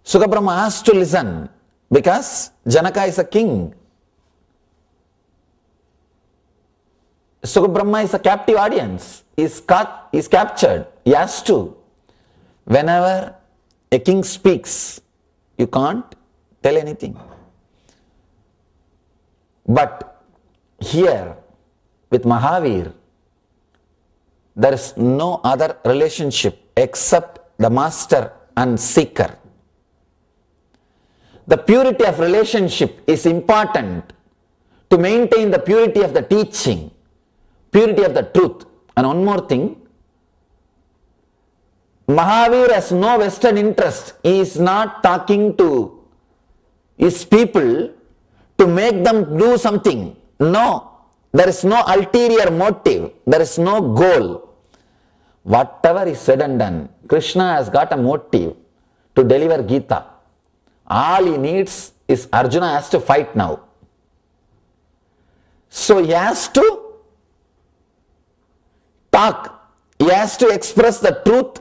F: Sugabrahma has to listen because Janaka is a king. Sugabrahma is a captive audience. He is captured. He has to. Whenever a king speaks, you can't tell anything. But here with Mahavir, there is no other relationship except the master and seeker. The purity of relationship is important to maintain the purity of the teaching, purity of the truth. And one more thing, Mahavir has no vested interest. He is not talking to his people to make them do something. No, there is no ulterior motive. There is no goal. Whatever is said and done, Krishna has got a motive to deliver Gita. All he needs is Arjuna has to fight now. So he has to talk. He has to express the truth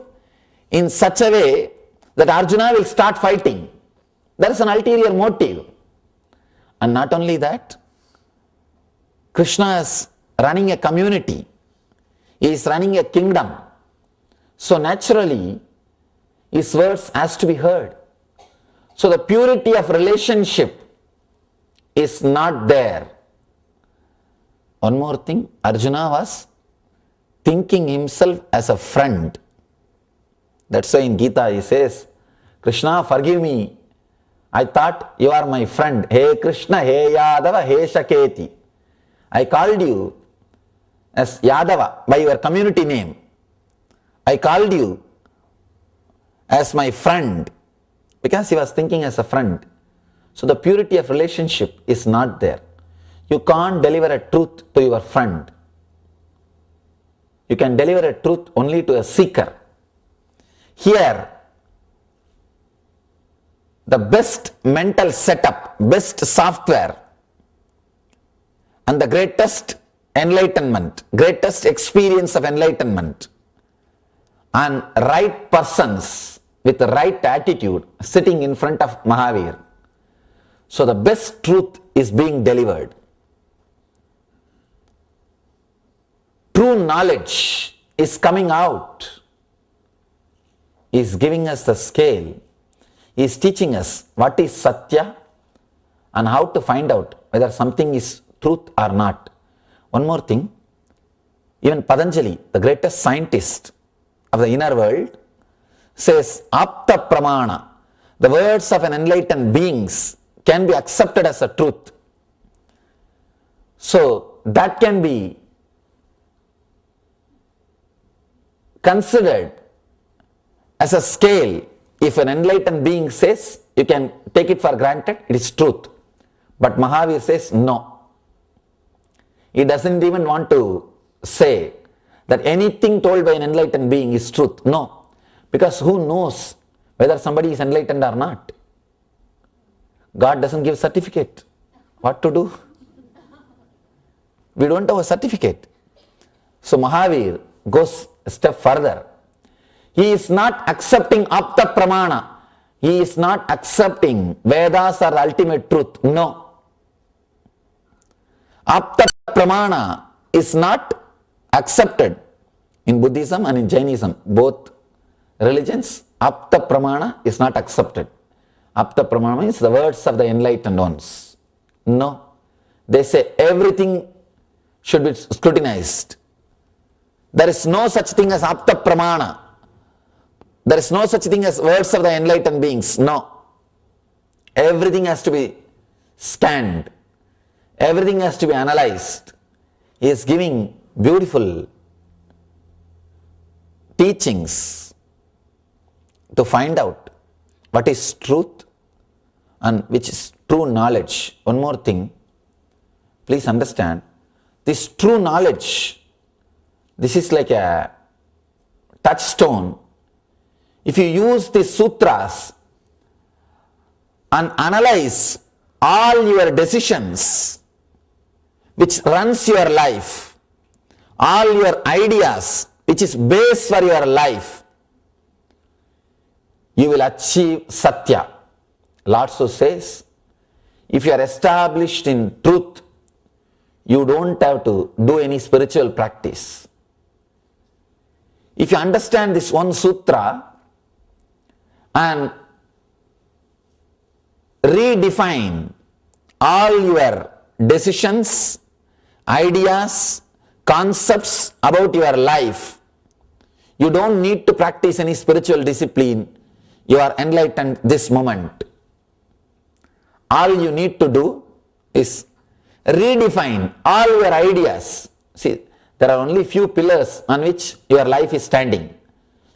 F: in such a way that Arjuna will start fighting. There is an ulterior motive. And not only that, Krishna is running a community. He is running a kingdom. So naturally, his words has to be heard. So the purity of relationship is not there. One more thing, Arjuna was thinking himself as a friend. That's why in Gita he says, Krishna, forgive me. I thought you are my friend. Hey Krishna, hey Yadava, hey Shaketi. I called you as Yadava by your community name. I called you as my friend because he was thinking as a friend. So the purity of relationship is not there. You can't deliver a truth to your friend. You can deliver a truth only to a seeker. Here, the best mental setup, best software, and the greatest enlightenment, greatest experience of enlightenment, and right persons with the right attitude sitting in front of Mahavir. So the best truth is being delivered. True knowledge is coming out. He is giving us the scale. He is teaching us what is Satya and how to find out whether something is truth or not. One more thing, even Patanjali, the greatest scientist of the inner world, says Apta Pramana, the words of an enlightened beings can be accepted as a truth. So that can be considered as a scale. If an enlightened being says, you can take it for granted, it is truth. But Mahavir says no. He doesn't even want to say that anything told by an enlightened being is truth. No. Because who knows whether somebody is enlightened or not? God doesn't give certificate. What to do? We don't have a certificate. So Mahavir goes a step further. He is not accepting apta pramana. He is not accepting Vedas are the ultimate truth. No. Apta pramana is not accepted in Buddhism and in Jainism. Both religions, apta pramana is not accepted. Apta pramana means the words of the enlightened ones. No. They say everything should be scrutinized. There is no such thing as apta pramana. There is no such thing as words of the enlightened beings. No. Everything has to be scanned. Everything has to be analyzed. He is giving beautiful teachings to find out what is truth and which is true knowledge. One more thing, please understand, this true knowledge, this is like a touchstone. If you use the sutras and analyze all your decisions which runs your life, all your ideas which is base for your life, you will achieve satya. Lord so says, if you are established in truth, you don't have to do any spiritual practice. If you understand this one sutra and redefine all your decisions, ideas, concepts about your life, you don't need to practice any spiritual discipline. You are enlightened this moment. All you need to do is redefine all your ideas. See, there are only few pillars on which your life is standing.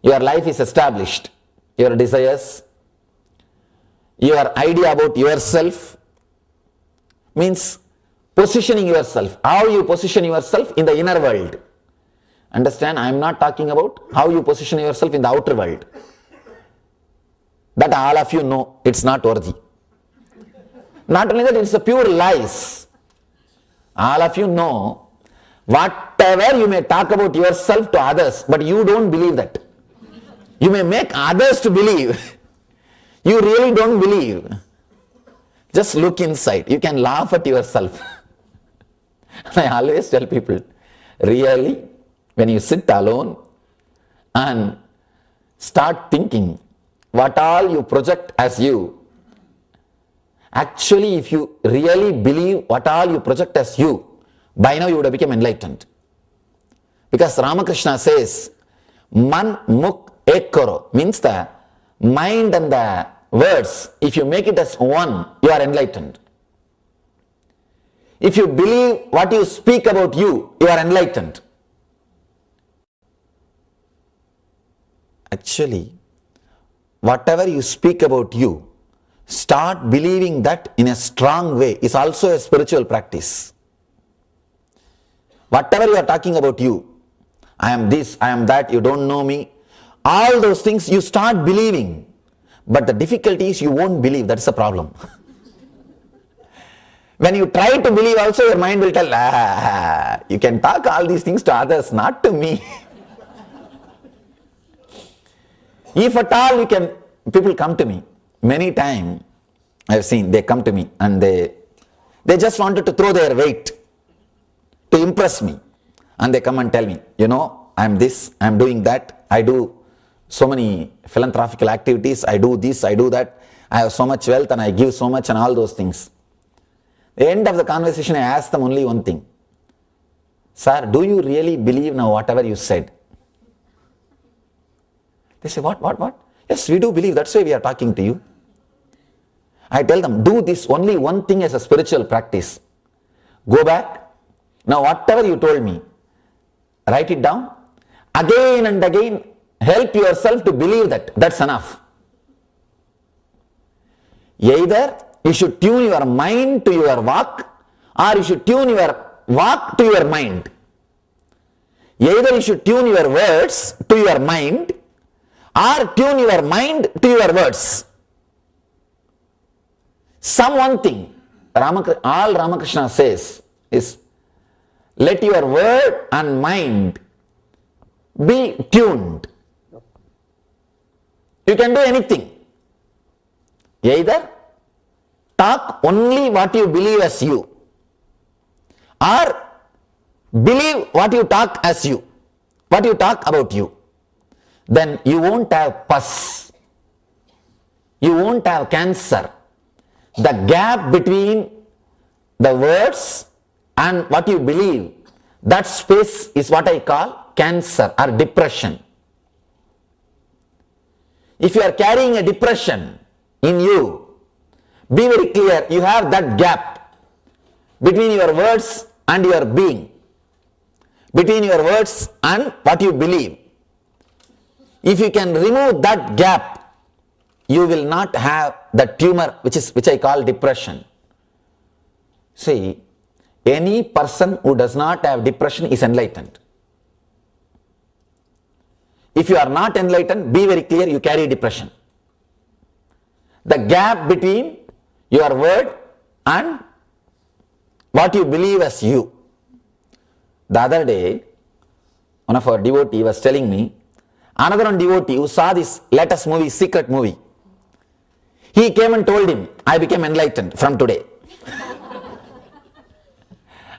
F: Your life is established. Your desires, your idea about yourself, means positioning yourself. How you position yourself in the inner world. Understand, I am not talking about how you position yourself in the outer world. That all of you know it's not worthy. Not only that, it's a pure lies. All of you know whatever you may talk about yourself to others, but you don't believe that. You may make others to believe. You really don't believe. Just look inside. You can laugh at yourself. I always tell people, really, when you sit alone and start thinking what all you project as you, actually if you really believe what all you project as you, by now you would have become enlightened. Because Ramakrishna says, man muk ek karo, means the mind and the words, if you make it as one, you are enlightened. If you believe what you speak about you, you are enlightened. Actually, whatever you speak about you, start believing that in a strong way is also a spiritual practice. Whatever you are talking about you, I am this, I am that, you don't know me, all those things you start believing. But the difficulty is you won't believe, that's the problem. When you try to believe also, your mind will tell, you can talk all these things to others, not to me. If at all you can, people come to me. Many times I have seen, they come to me and they just wanted to throw their weight to impress me. And they come and tell me, you know, I am this, I am doing that, I do so many philanthropical activities, I do this, I do that, I have so much wealth and I give so much and all those things. The end of the conversation, I ask them only one thing. Sir, do you really believe now whatever you said? They say, what? Yes, we do believe, that's why we are talking to you. I tell them, do this only one thing as a spiritual practice. Go back, Now whatever you told me, write it down. Again and again, help yourself to believe that. That's enough. Either you should tune your mind to your walk, or you should tune your walk to your mind. Either you should tune your words to your mind, or tune your mind to your words. Some one thing, all Ramakrishna says is, let your word and mind be tuned. You can do anything. Either talk only what you believe as you, or believe what you talk as you, what you talk about you. Then you won't have pus. You won't have cancer. The gap between the words and what you believe, that space is what I call cancer or depression. If you are carrying a depression in you, be very clear, you have that gap between your words and your being, between your words and what you believe. If you can remove that gap, you will not have the tumor which I call depression. See, any person who does not have depression is enlightened. If you are not enlightened, be very clear, you carry depression. The gap between your word and what you believe as you. The other day, one of our devotees was telling me, another one devotee who saw this latest movie, secret movie, he came and told him, I became enlightened from today.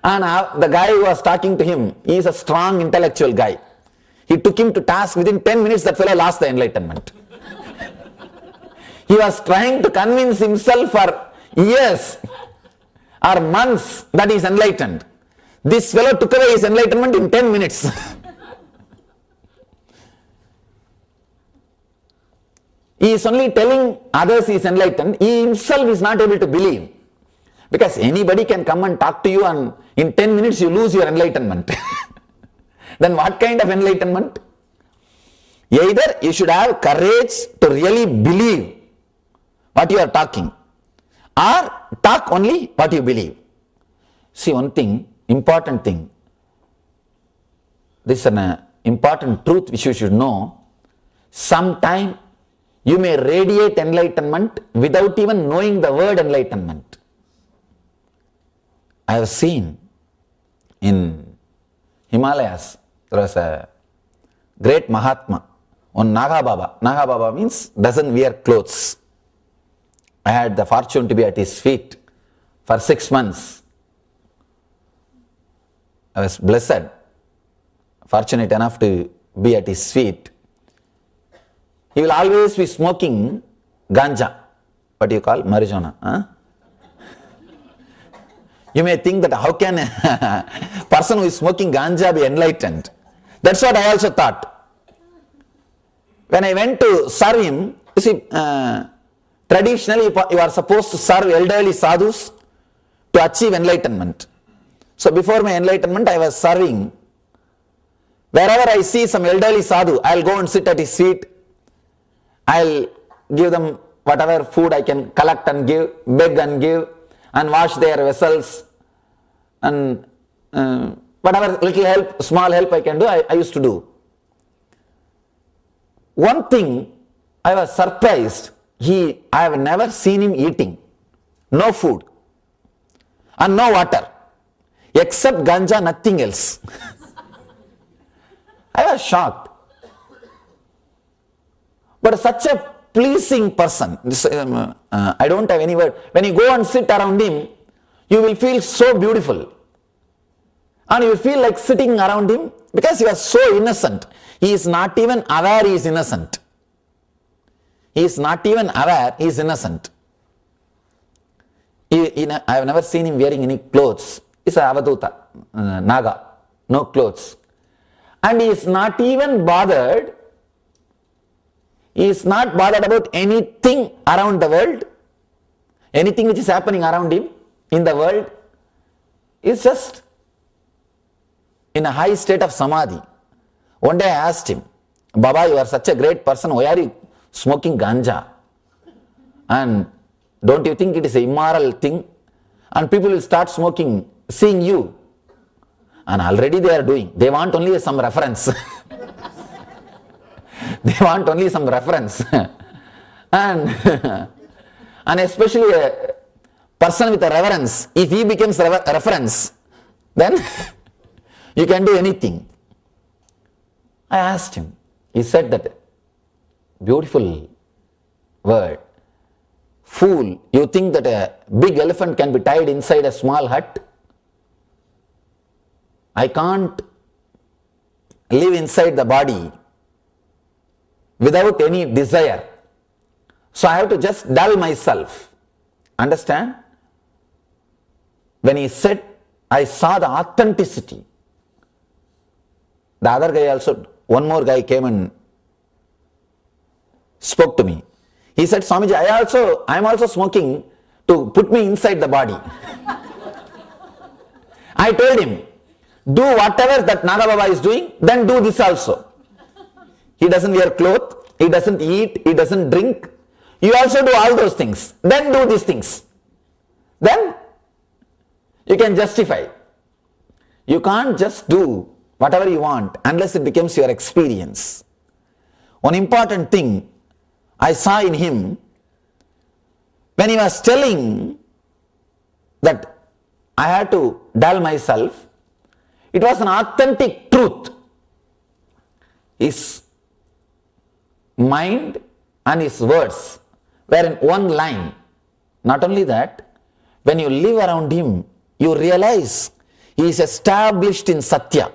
F: And the guy who was talking to him, he is a strong intellectual guy. He took him to task. Within 10 minutes, that fellow lost the enlightenment. He was trying to convince himself for years or months that he is enlightened. This fellow took away his enlightenment in 10 minutes. He is only telling others he is enlightened. He himself is not able to believe. Because anybody can come and talk to you and in 10 minutes you lose your enlightenment. Then what kind of enlightenment? Either you should have courage to really believe what you are talking, or talk only what you believe. See, one thing, important thing, this is an important truth which you should know. Sometime you may radiate enlightenment without even knowing the word enlightenment. I have seen in Himalayas, there was a great Mahatma, one Naga Baba. Naga Baba means doesn't wear clothes. I had the fortune to be at his feet for 6 months. I was blessed, fortunate enough to be at his feet. He will always be smoking ganja, what do you call marijuana. Huh? You may think that how can a person who is smoking ganja be enlightened? That's what I also thought. When I went to serve him, you see, traditionally you are supposed to serve elderly sadhus to achieve enlightenment. So before my enlightenment, I was serving. Wherever I see some elderly sadhu, I'll go and sit at his feet. I'll give them whatever food I can collect and give, beg and give, and wash their vessels, and whatever little help, small help I can do, I used to do. One thing, I was surprised, I have never seen him eating, no food and no water, except ganja, nothing else. I was shocked. But such a pleasing person, I don't have any word. When you go and sit around him, you will feel so beautiful. And you will feel like sitting around him because he was so innocent. He is not even aware he is innocent. He is not even aware he is innocent. I have never seen him wearing any clothes. He is a avaduta, Naga, no clothes. And he is not even bothered. He is not bothered about anything around the world. Anything which is happening around him in the world is just in a high state of samadhi. One day I asked him, Baba, you are such a great person, why are you smoking ganja? And don't you think it is an immoral thing? And people will start smoking, seeing you. And already they are doing. They want only some reference. They want only some reference. And especially a person with a reverence, if he becomes a reference, then you can do anything. I asked him. He said that beautiful word. Fool, you think that a big elephant can be tied inside a small hut? I can't live inside the body without any desire. So I have to just dull myself. Understand? When he said, I saw the authenticity. The other guy also, one more guy came and spoke to me. He said, Swamiji, I am also smoking to put me inside the body. I told him, do whatever that Naga Baba is doing, then do this also. He doesn't wear clothes, he doesn't eat, he doesn't drink. You also do all those things. Then do these things. Then you can justify. You can't just do whatever you want unless it becomes your experience. One important thing I saw in him, when he was telling that I had to dull myself, it was an authentic truth. His mind and his words were in one line. Not only that, when you live around him, you realize he is established in Satya.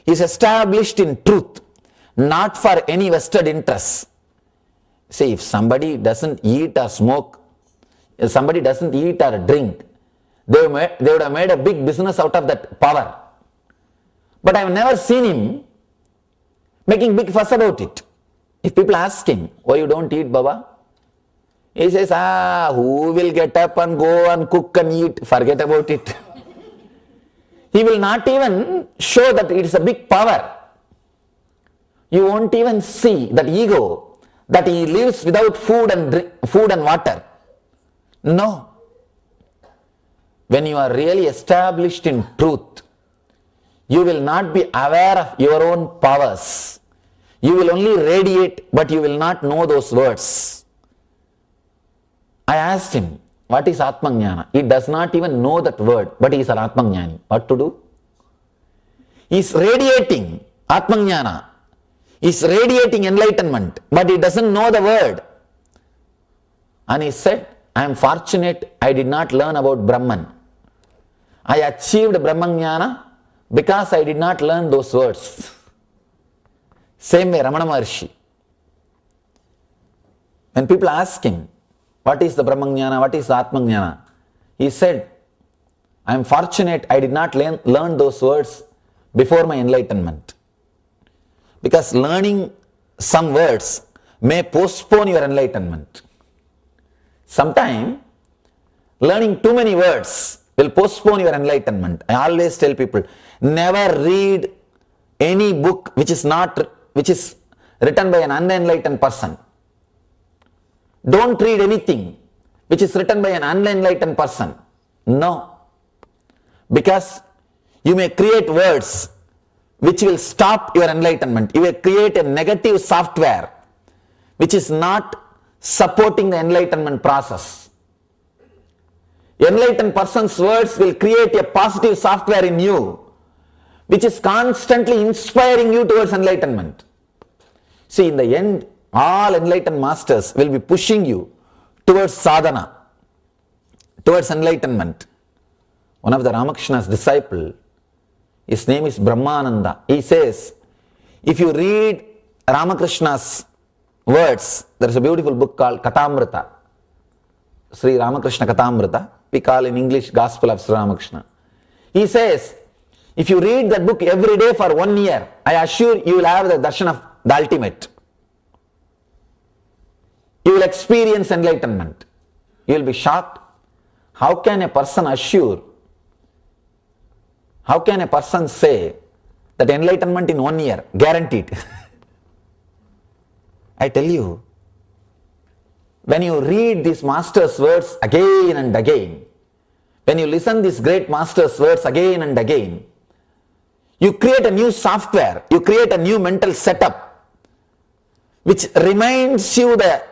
F: He is established in truth, not for any vested interests. See, if somebody doesn't eat or smoke, if somebody doesn't eat or drink, they would have made a big business out of that power. But I have never seen him making big fuss about it. If people ask him, why you don't eat, Baba? He says, who will get up and go and cook and eat? Forget about it. He will not even show that it is a big power. You won't even see that ego, that he lives without food and water. No. When you are really established in truth, you will not be aware of your own powers. You will only radiate, but you will not know those words. I asked him, what is Atmajnana? He does not even know that word, but he is an Atmajnani. What to do? He is radiating Atmajnana. He is radiating enlightenment, but he doesn't know the word. And he said, I am fortunate I did not learn about Brahman. I achieved Brahmajnana because I did not learn those words. Same way Ramana Maharshi. When people ask him, what is the Brahmajnana, what is the Atmajnana? He said, I am fortunate I did not learn those words before my enlightenment. Because learning some words may postpone your enlightenment. Sometimes learning too many words will postpone your enlightenment. I always tell people, never read any book which is written by an unenlightened person. Don't read anything which is written by an unenlightened person. No. Because you may create words which will stop your enlightenment. You will create a negative software which is not supporting the enlightenment process. Enlightened person's words will create a positive software in you which is constantly inspiring you towards enlightenment. See, in the end, all enlightened masters will be pushing you towards sadhana, towards enlightenment. One of the Ramakrishna's disciples, his name is Brahmananda. He says, if you read Ramakrishna's words, there is a beautiful book called Katamrita, Sri Ramakrishna Katamrita, we call in English Gospel of Sri Ramakrishna. He says, if you read that book every day for 1 year, I assure you will have the darshan of the ultimate. You will experience enlightenment. You will be shocked. How can a person assure How can a person say that enlightenment in 1 year, guaranteed? I tell you, when you read these master's words again and again, when you listen these great master's words again and again, you create a new software, you create a new mental setup, which reminds you the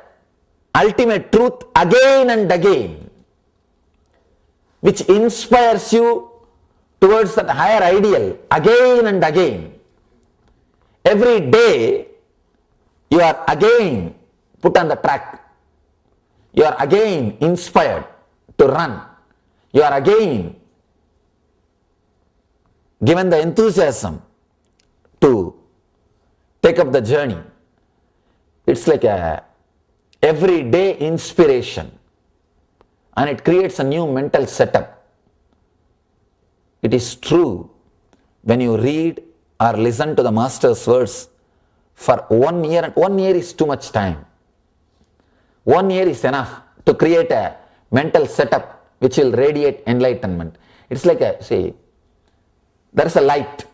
F: ultimate truth again and again, which inspires you towards that higher ideal again and again. Every day, you are again put on the track. You are again inspired to run. You are again given the enthusiasm to take up the journey. It's like a everyday inspiration, and it creates a new mental setup. It is true, when you read or listen to the master's words for 1 year, and 1 year is too much time. 1 year is enough to create a mental setup which will radiate enlightenment. It's like there is a light.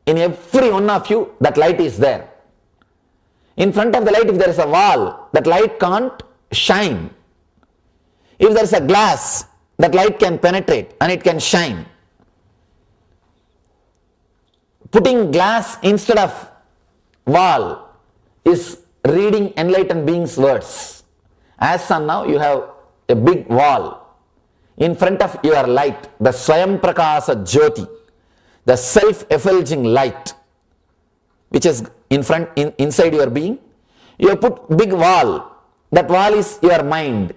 F: In every one of you, that light is there. In front of the light, if there is a wall, that light can't shine. If there is a glass, that light can penetrate and it can shine. Putting glass instead of wall is reading enlightened beings' words. As of now, you have a big wall. In front of your light, the Swayam Prakasa Jyoti, the self-effulging light, which is inside your being, you have put big wall. That wall is your mind.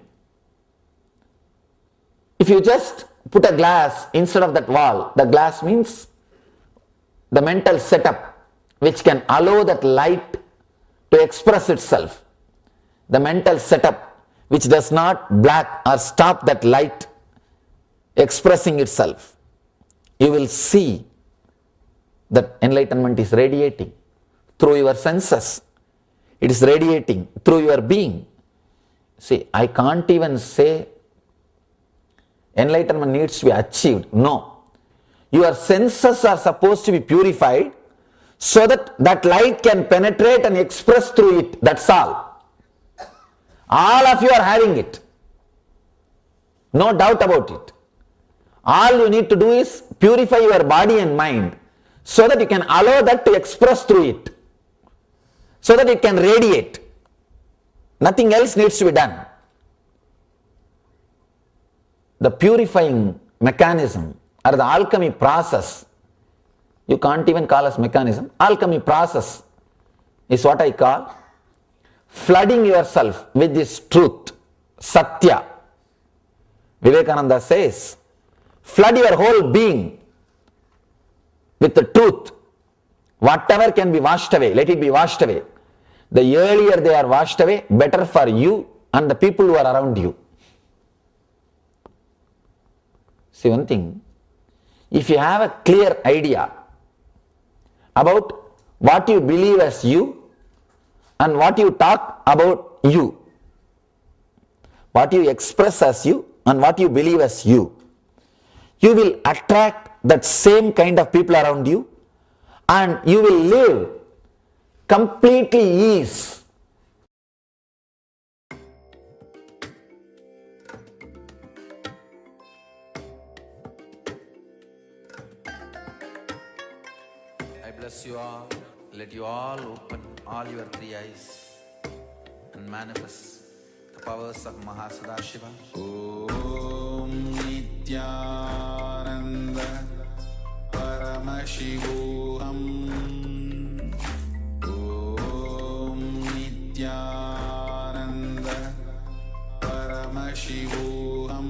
F: If you just put a glass instead of that wall, the glass means the mental setup which can allow that light to express itself. The mental setup which does not block or stop that light expressing itself. You will see that enlightenment is radiating through your senses. It is radiating through your being. See, I can't even say enlightenment needs to be achieved. No. Your senses are supposed to be purified so that that light can penetrate and express through it. That's all. All of you are having it. No doubt about it. All you need to do is purify your body and mind so that you can allow that to express through it, so that it can radiate. Nothing else needs to be done. The purifying mechanism or the alchemy process, you can't even call as mechanism, alchemy process is what I call flooding yourself with this truth, Satya. Vivekananda says, flood your whole being with the truth. Whatever can be washed away, let it be washed away. The earlier they are washed away, better for you and the people who are around you. See one thing, if you have a clear idea about what you believe as you and what you talk about you, what you express as you and what you believe as you will attract that same kind of people around you, and you will live completely ease. I bless you all. Let you all open all your three eyes and manifest the powers of Mahasudashiva. Om Nityananda Paramashivoham. Om Nityananda Paramashivoham.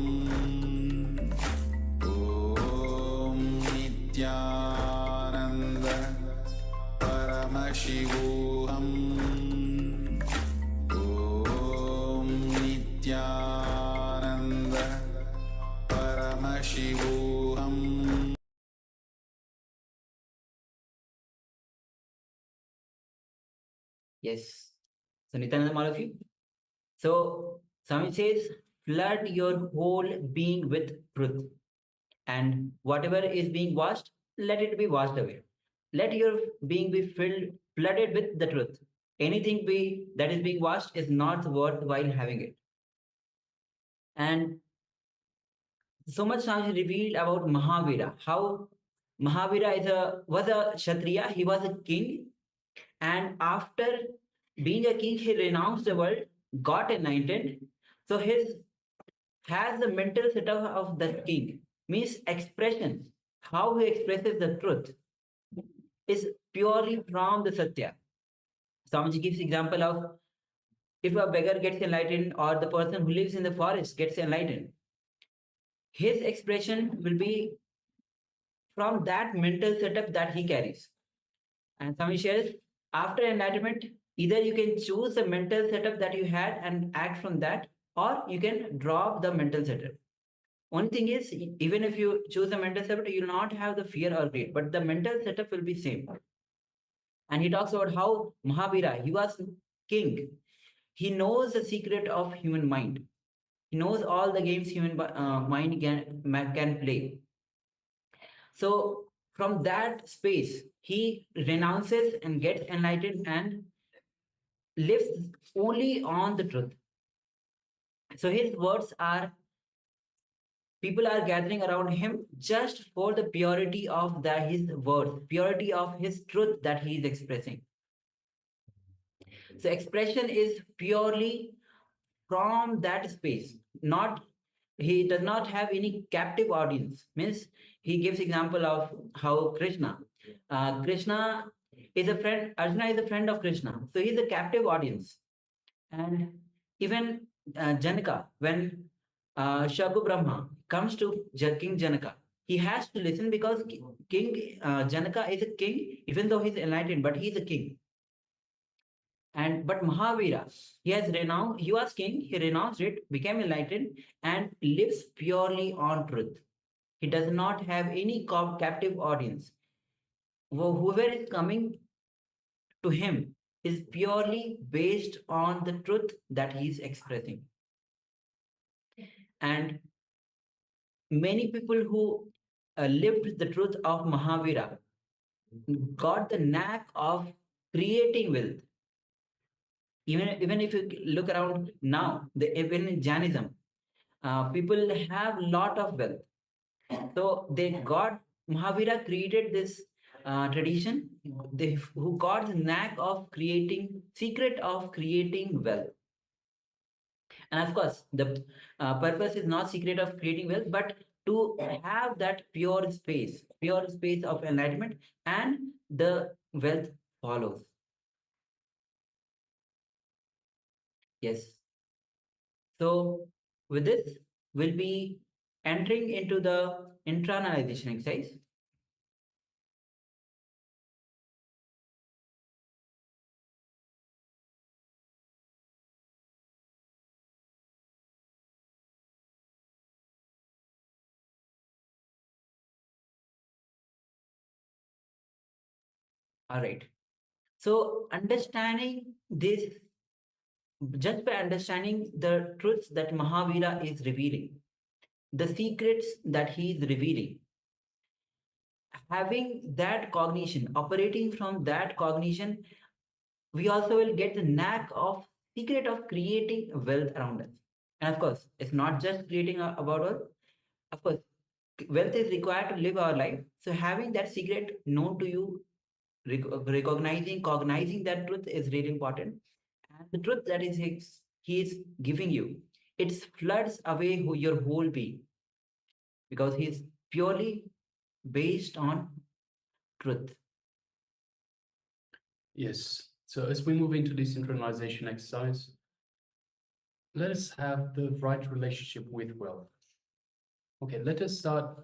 F: Om Nityananda Paramashivoham. Om Nityananda Paramashivoham.
C: Yes. So Nityananda, all of you. So Swami says, flood your whole being with truth. and whatever is being washed, let it be washed away. Let your being be flooded with the truth. Anything that is being washed is not worthwhile having it. And so much Swamiji revealed about Mahavira, how Mahavira was a Kshatriya, he was a king, and after being a king, he renounced the world, got enlightened. So his has the mental setup of the king, means expression, how he expresses the truth is purely from the Satya. Swamiji gives example of if a beggar gets enlightened or the person who lives in the forest gets enlightened, his expression will be from that mental setup that he carries. And Swami shares, after enlightenment, either you can choose the mental setup that you had and act from that, or you can drop the mental setup. Only thing is, even if you choose the mental setup, you will not have the fear or greed, but the mental setup will be same. And he talks about how Mahavira, he was king. He knows the secret of human mind. He knows all the games human mind can play. So from that space, he renounces and gets enlightened and lives only on the truth. So his words are, people are gathering around him just for the purity of his words, purity of his truth that he is expressing. So expression is purely from that space, not he does not have any captive audience. Means he gives example of how Krishna is a friend, Arjuna is a friend of Krishna, so he's a captive audience. And even Janaka, when Shagu Brahma comes to King Janaka, he has to listen because King Janaka is a king, even though he's enlightened, but he's a king. And but Mahavira, he was king, he renounced it, became enlightened, and lives purely on truth. He does not have any captive audience. Whoever is coming to him is purely based on the truth that he is expressing. And many people who lived the truth of Mahavira got the knack of creating wealth. Even if you look around now, even in Jainism, people have a lot of wealth. So Mahavira created this tradition, who got the knack of secret of creating wealth. And of course, the purpose is not secret of creating wealth, but to have that pure space of enlightenment, and the wealth follows. Yes. So with this, we'll be entering into the internalization exercise. All right. So understanding this, just by understanding the truths that Mahavira is revealing, the secrets that he is revealing, having that cognition, operating from that cognition, we also will get the knack of secret of creating wealth around us. And of course, it's not just creating about us. Of course, wealth is required to live our life. So having that secret known to you, cognizing that truth is really important. And the truth that he is giving you, it floods away your whole being, because he is purely based on truth.
D: Yes. So as we move into this internalization exercise, let us have the right relationship with wealth. Okay, let us start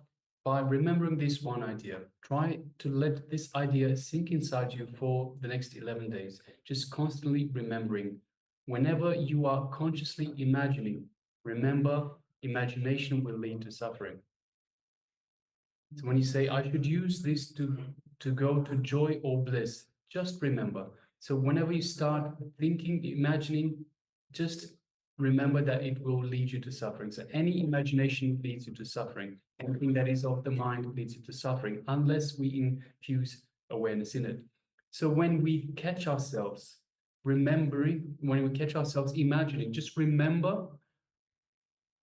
D: by remembering this one idea. Try to let this idea sink inside you for the next 11 days. Just constantly remembering. Whenever you are consciously imagining, remember, imagination will lead to suffering. So when you say, I should use this to go to joy or bliss, just remember. So whenever you start thinking, imagining, just remember that it will lead you to suffering. So any imagination leads you to suffering. Anything that is of the mind leads you to suffering, unless we infuse awareness in it. So when we catch ourselves remembering, when we catch ourselves imagining, just remember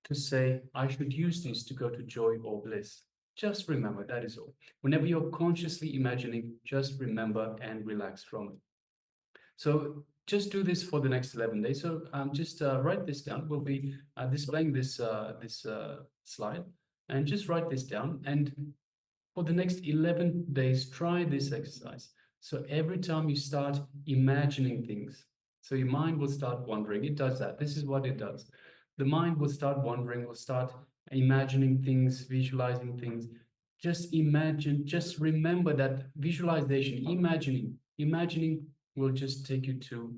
D: to say, I should use this to go to joy or bliss. Just remember, that is all. Whenever you're consciously imagining, just remember and relax from it. So just do this for the next 11 days. So just write this down. We'll be displaying this slide, and just write this down. And for the next 11 days, try this exercise. So every time you start imagining things, so your mind will start wandering. It does that. This is what it does. The mind will start wandering, will start imagining things, visualizing things. Just imagine, just remember that visualization, imagining will just take you to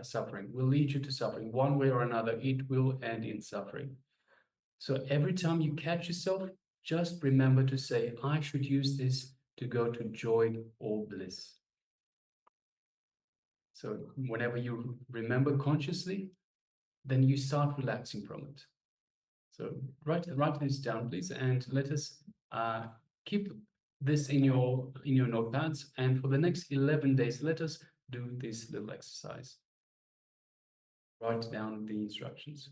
D: suffering, will lead you to suffering. One way or another, it will end in suffering. So every time you catch yourself, just remember to say, I should use this to go to joy or bliss. So whenever you remember consciously, then you start relaxing from it. So write this down, please, and let us keep this in your notepads. And for the next 11 days, let us do this little exercise. Write down the instructions.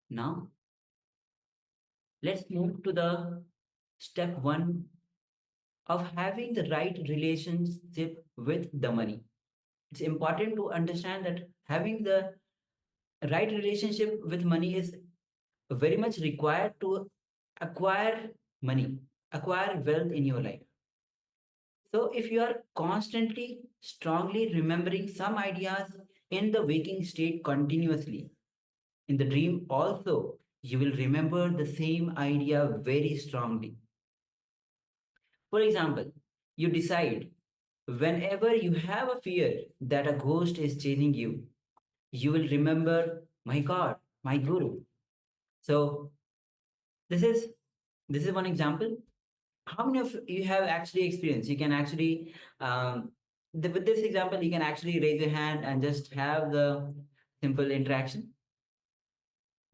C: Now, let's move to the step 1 of having the right relationship with the money. It's important to understand that having the right relationship with money is very much required to acquire money, acquire wealth in your life. So, if you are constantly, strongly remembering some ideas in the waking state continuously, in the dream also, you will remember the same idea very strongly. For example, you decide whenever you have a fear that a ghost is chasing you, you will remember, my God, my Guru. So this is one example. How many of you have actually experienced? You can actually with this example, you can actually raise your hand and just have the simple interaction.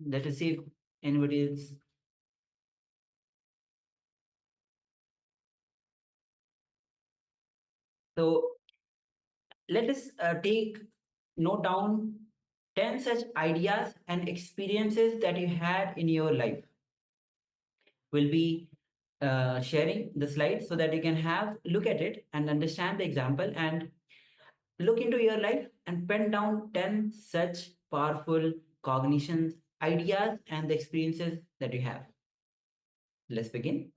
C: Let us see if anybody is. So let us take note down 10 such ideas and experiences that you had in your life. We'll be sharing the slides so that you can have look at it and understand the example and look into your life and pen down 10 such powerful cognitions, ideas, and the experiences that you have. Let's begin.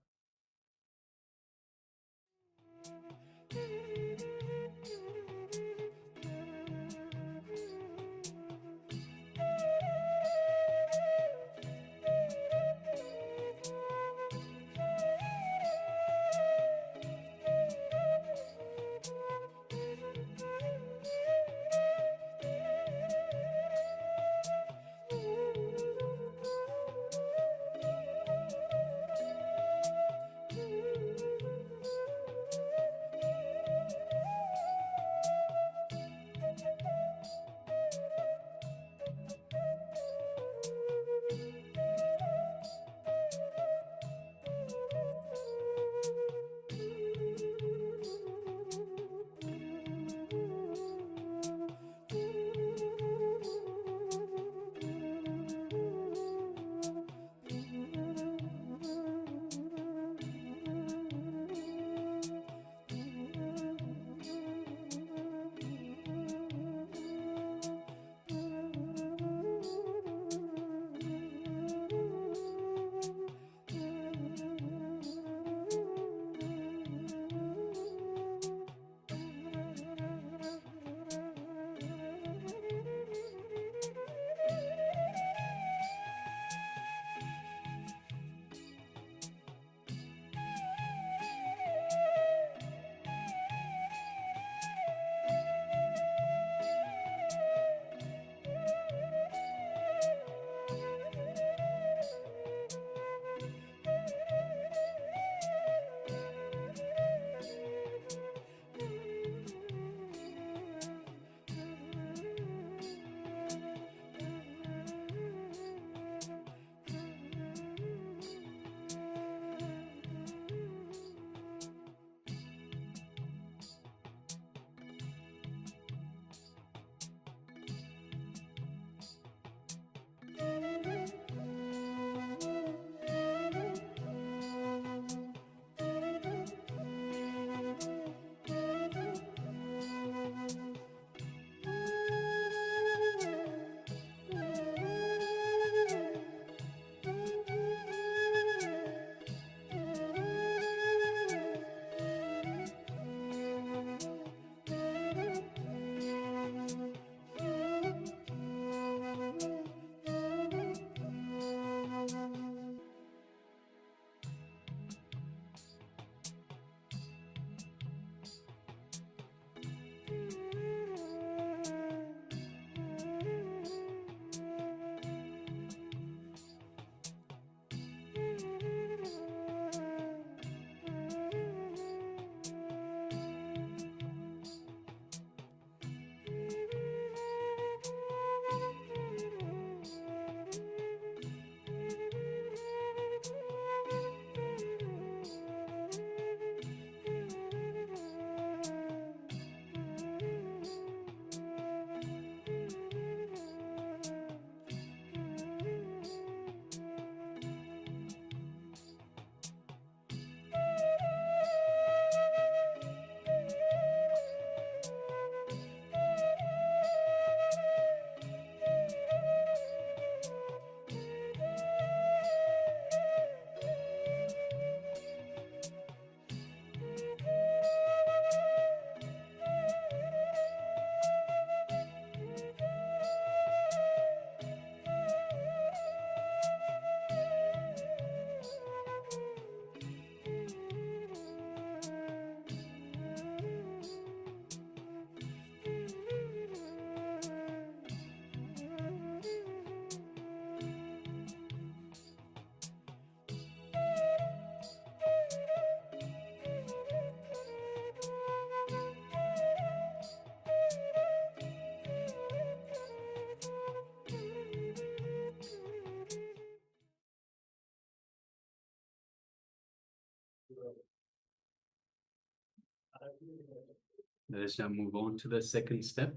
D: Let us now move on to the second step.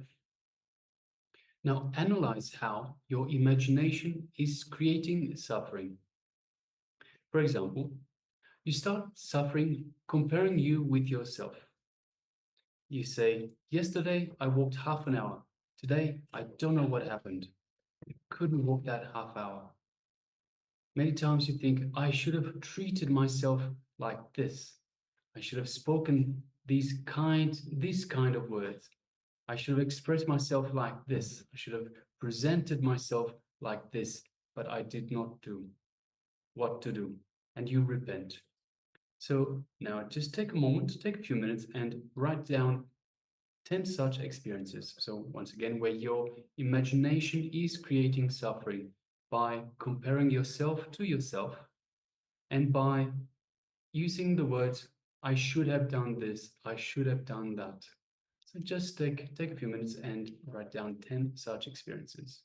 D: Now analyze how your imagination is creating suffering. For example, you start suffering comparing you with yourself. You say, yesterday I walked half an hour. Today, I don't know what happened. I couldn't walk that half hour. Many times you think, I should have treated myself like this. I should have spoken these kind of words. I should have expressed myself like this. I should have presented myself like this, but I did not do what to do. And you repent. So now just take a moment, take a few minutes and write down 10 such experiences. So once again, where your imagination is creating suffering by comparing yourself to yourself and by using the words, I should have done this, I should have done that. So just take a few minutes and write down 10 such experiences.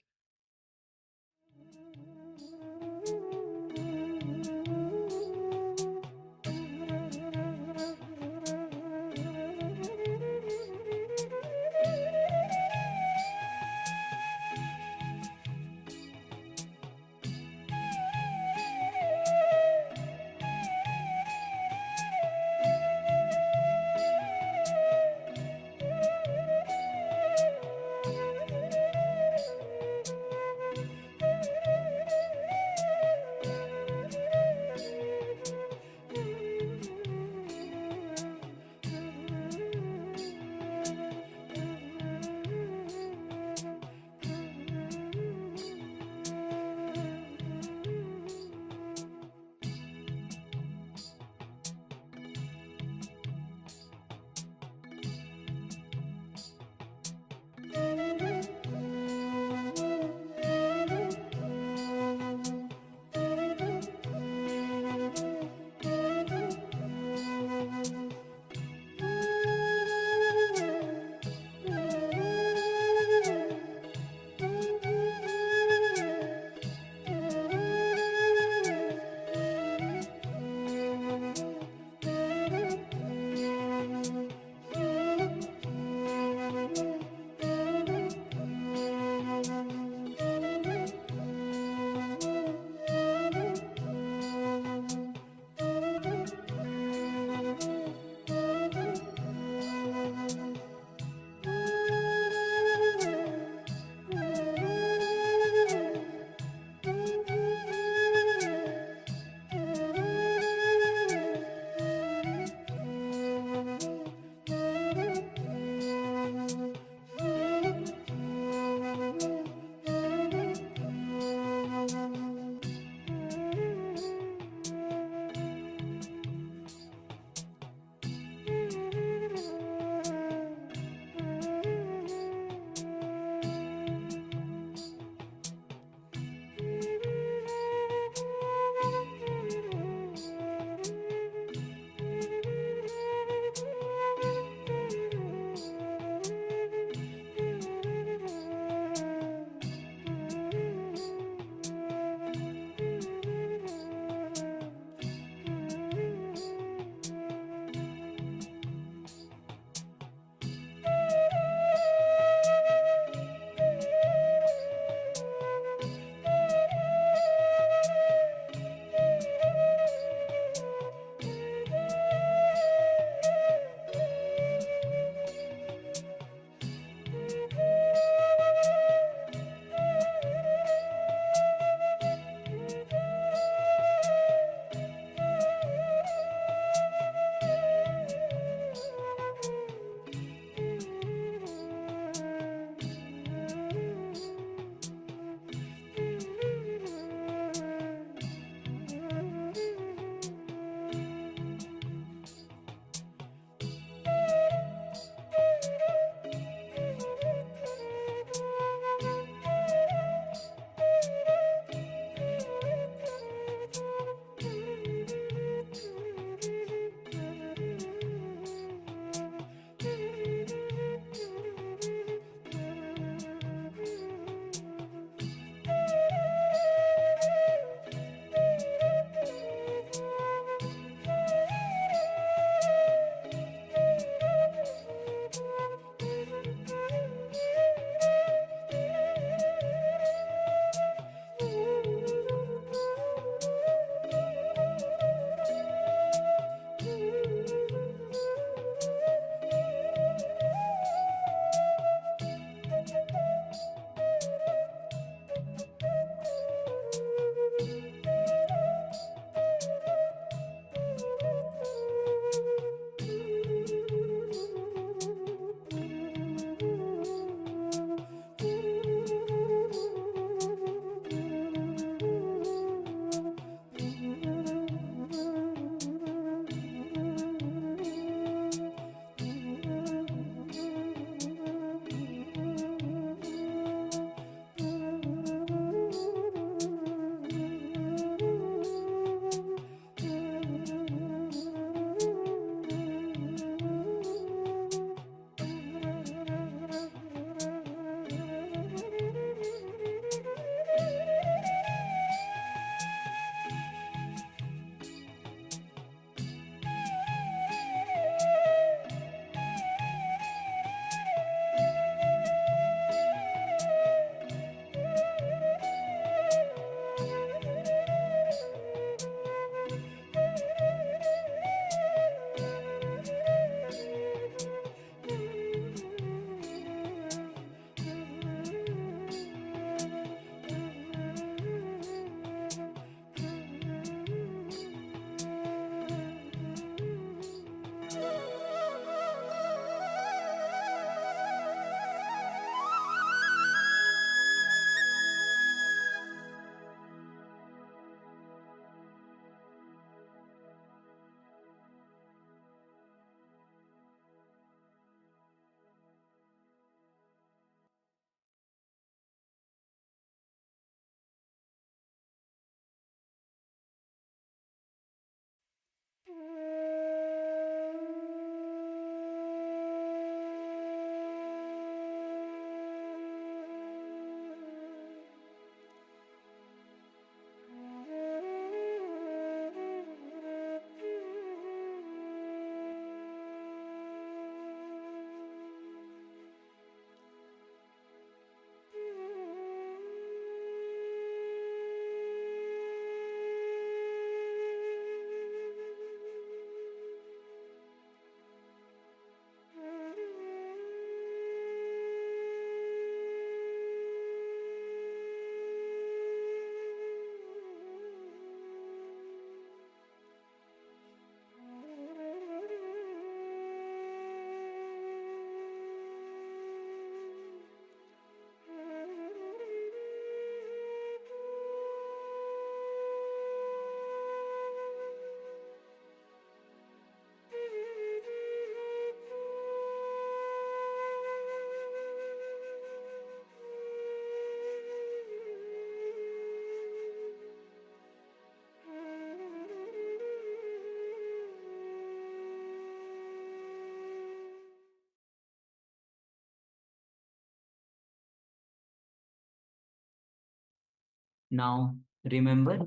C: Now, remember,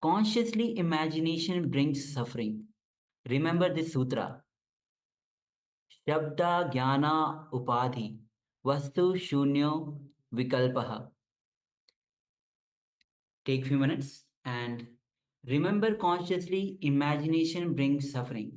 C: consciously imagination brings suffering. Remember this sutra. Shabda Jnana Upadhi Vastu Shunyo Vikalpaha. Take few minutes and remember, consciously imagination brings suffering.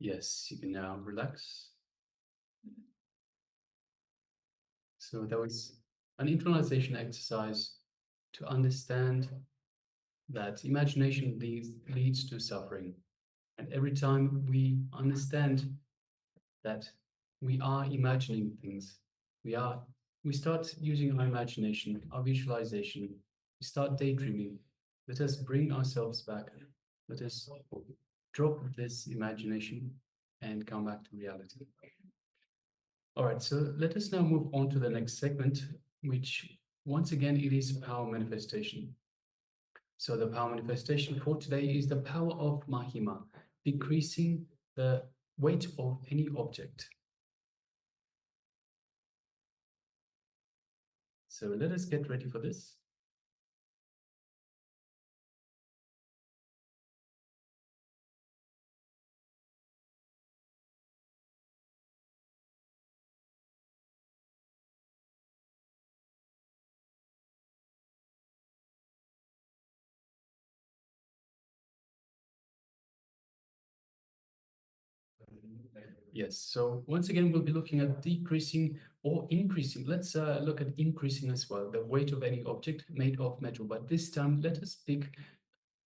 D: Yes, you can now relax. So that was an internalization exercise to understand that imagination leads to suffering. And every time we understand that we are imagining things, we start using our imagination, our visualization, we start daydreaming. Let us bring ourselves back. Let us drop this imagination and come back to reality. All right, so let us now move on to the next segment, which once again, it is power manifestation. So the power manifestation for today is the power of Mahima, decreasing the weight of any object. So let us get ready for this. Yes, so once again, we'll be looking at decreasing or increasing. Let's look at increasing as well, the weight of any object made of metal. But this time, let us pick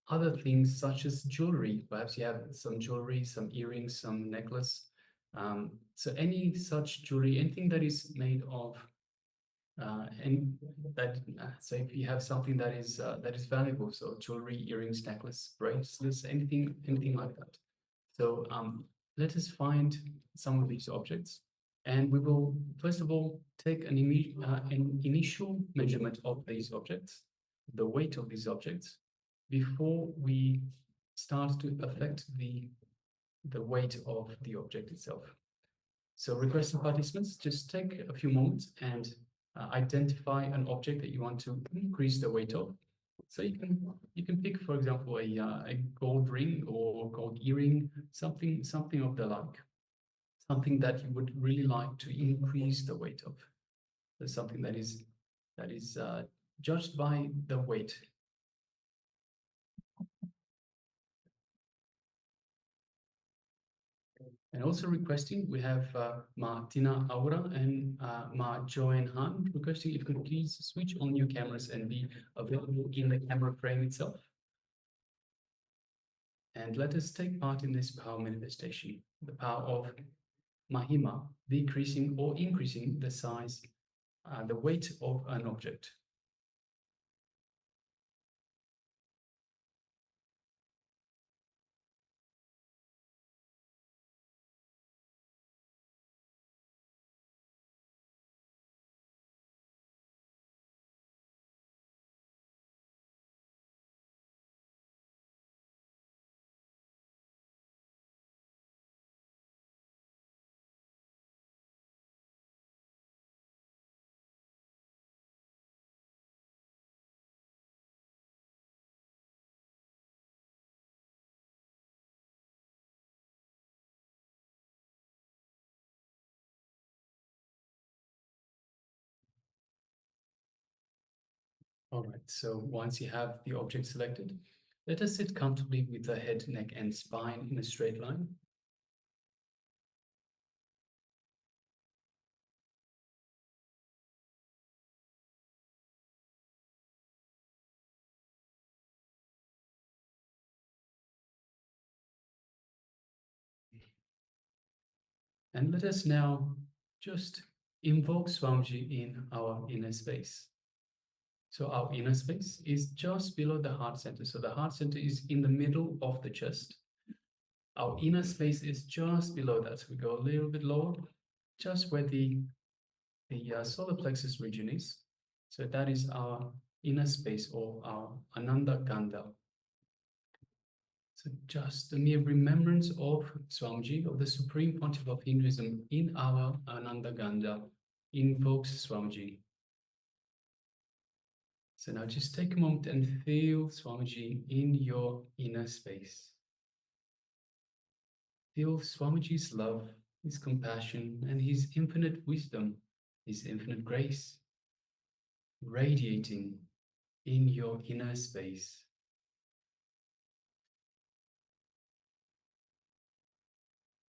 D: other things such as jewelry. Perhaps you have some jewelry, some earrings, some necklace. So any such jewelry, anything that is made of, and that, so if you have something that is valuable, so jewelry, earrings, necklace, bracelets, anything like that. So let us find some of these objects, and we will first of all take an initial measurement of these objects, the weight of these objects, before we start to affect the weight of the object itself. So requesting participants, just take a few moments and identify an object that you want to increase the weight of. So you can pick, for example, a gold ring or gold earring, something of the like, something that you would really like to increase the weight of. So something that is judged by the weight. And also requesting, we have Ma Tina Aura and Ma Joanne Han requesting if you could please switch on your cameras and be available in the camera frame itself. And let us take part in this power manifestation, the power of Mahima, decreasing or increasing the size, the weight of an object. All right, so once you have the object selected, let us sit comfortably with the head, neck, and spine in a straight line. And let us now just invoke Swamiji in our inner space. So our inner space is just below the heart center. So the heart center is in the middle of the chest. Our inner space is just below that. So we go a little bit lower, just where the solar plexus region is. So that is our inner space, or our Ananda Gandha. So just the mere remembrance of Swamiji, of the Supreme Pontiff of Hinduism in our Ananda Gandha, invokes Swamiji. So now just take a moment and feel Swamiji in your inner space. Feel Swamiji's love, his compassion, and his infinite wisdom, his infinite grace, radiating in your inner space.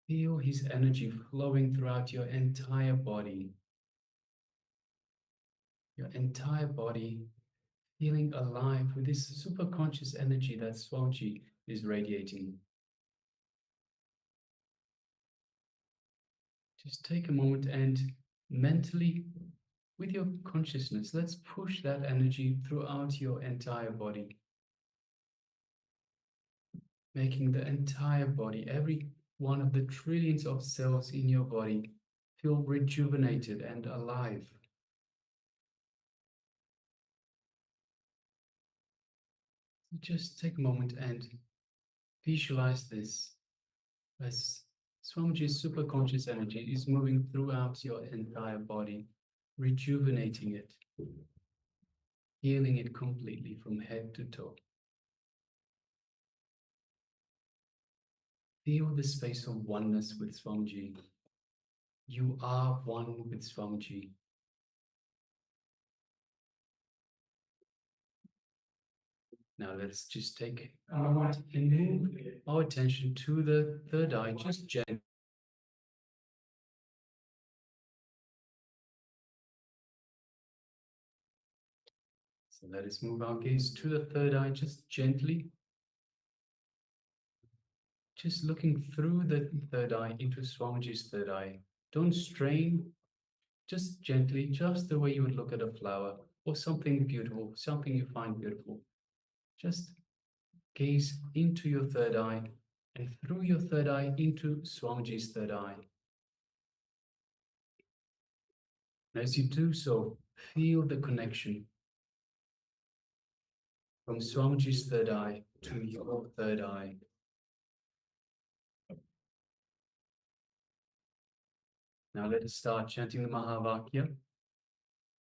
D: Feel his energy flowing throughout your entire body. Your entire body feeling alive with this super conscious energy that Swamiji is radiating. Just take a moment and mentally, with your consciousness, let's push that energy throughout your entire body. Making the entire body, every one of the trillions of cells in your body, feel rejuvenated and alive. Just take a moment and visualize this as Swamiji's superconscious energy is moving throughout your entire body, rejuvenating it, healing it completely from head to toe. Feel the space of oneness with Swamiji. You are one with Swamiji. Now let's just take a moment and move our attention to the third eye, just gently. So let us move our gaze to the third eye, just gently. Just looking through the third eye into Swamiji's third eye. Don't strain, just gently, just the way you would look at a flower or something beautiful, something you find beautiful. Just gaze into your third eye and through your third eye into Swamiji's third eye. And as you do so, feel the connection from Swamiji's third eye to your third eye. Now let us start chanting the Mahavakya.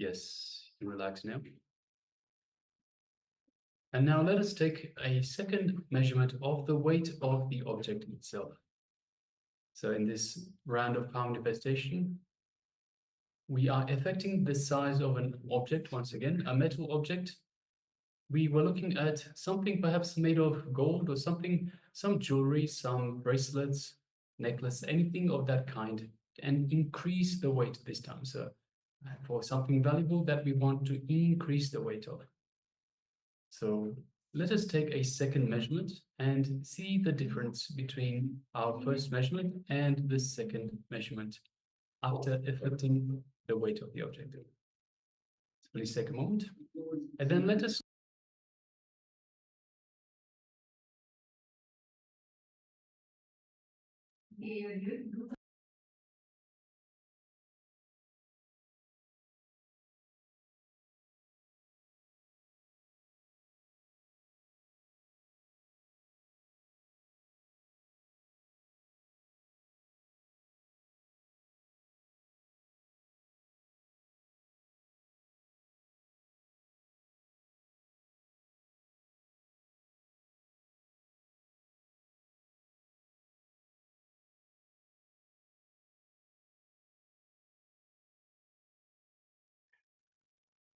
D: Yes, you relax now. And now let us take a second measurement of the weight of the object itself. So in this round of power manifestation, we are affecting the size of an object, once again, a metal object. We were looking at something perhaps made of gold or something, some jewelry, some bracelets, necklace, anything of that kind, and increase the weight this time. So for something valuable that we want to increase the weight of. So let us take a second measurement and see the difference between our first measurement and the second measurement after affecting the weight of the object. So please take a moment, and then let us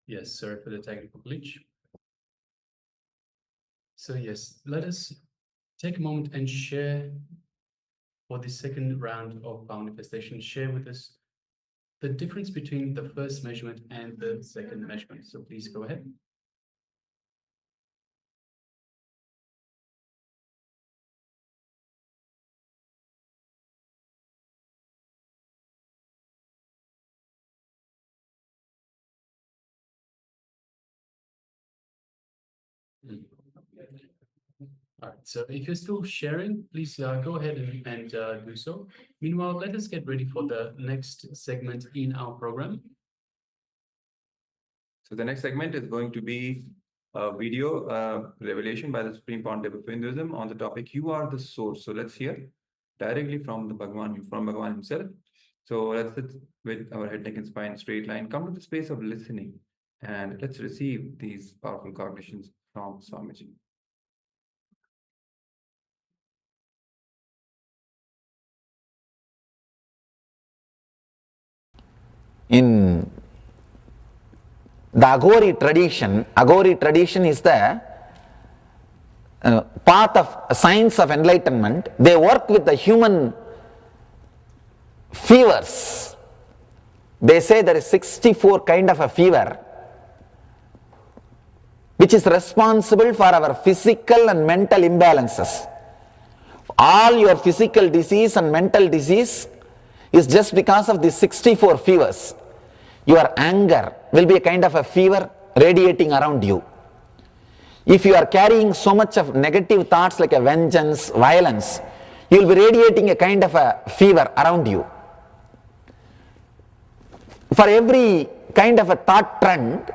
D: Yes, sorry for the technical glitch. So yes, let us take a moment and share for the second round of power manifestation, share with us the difference between the first measurement and the second measurement. So please go ahead. All right, so if you're still sharing, please go ahead and do so. Meanwhile, let us get ready for the next segment in our program.
G: So the next segment is going to be a video revelation by the Supreme Pontiff of Hinduism on the topic, "You are the source." So let's hear directly from Bhagavan himself. So let's sit with our head, neck, and spine straight line. Come to the space of listening, and let's receive these powerful cognitions from Swamiji.
F: In the Aghori tradition is the path of science of enlightenment. They work with the human fevers. They say there is 64 kind of a fever which is responsible for our physical and mental imbalances. All your physical disease and mental disease is just because of these 64 fevers. Your anger will be a kind of a fever radiating around you. If you are carrying so much of negative thoughts like a vengeance, violence, you will be radiating a kind of a fever around you. For every kind of a thought trend,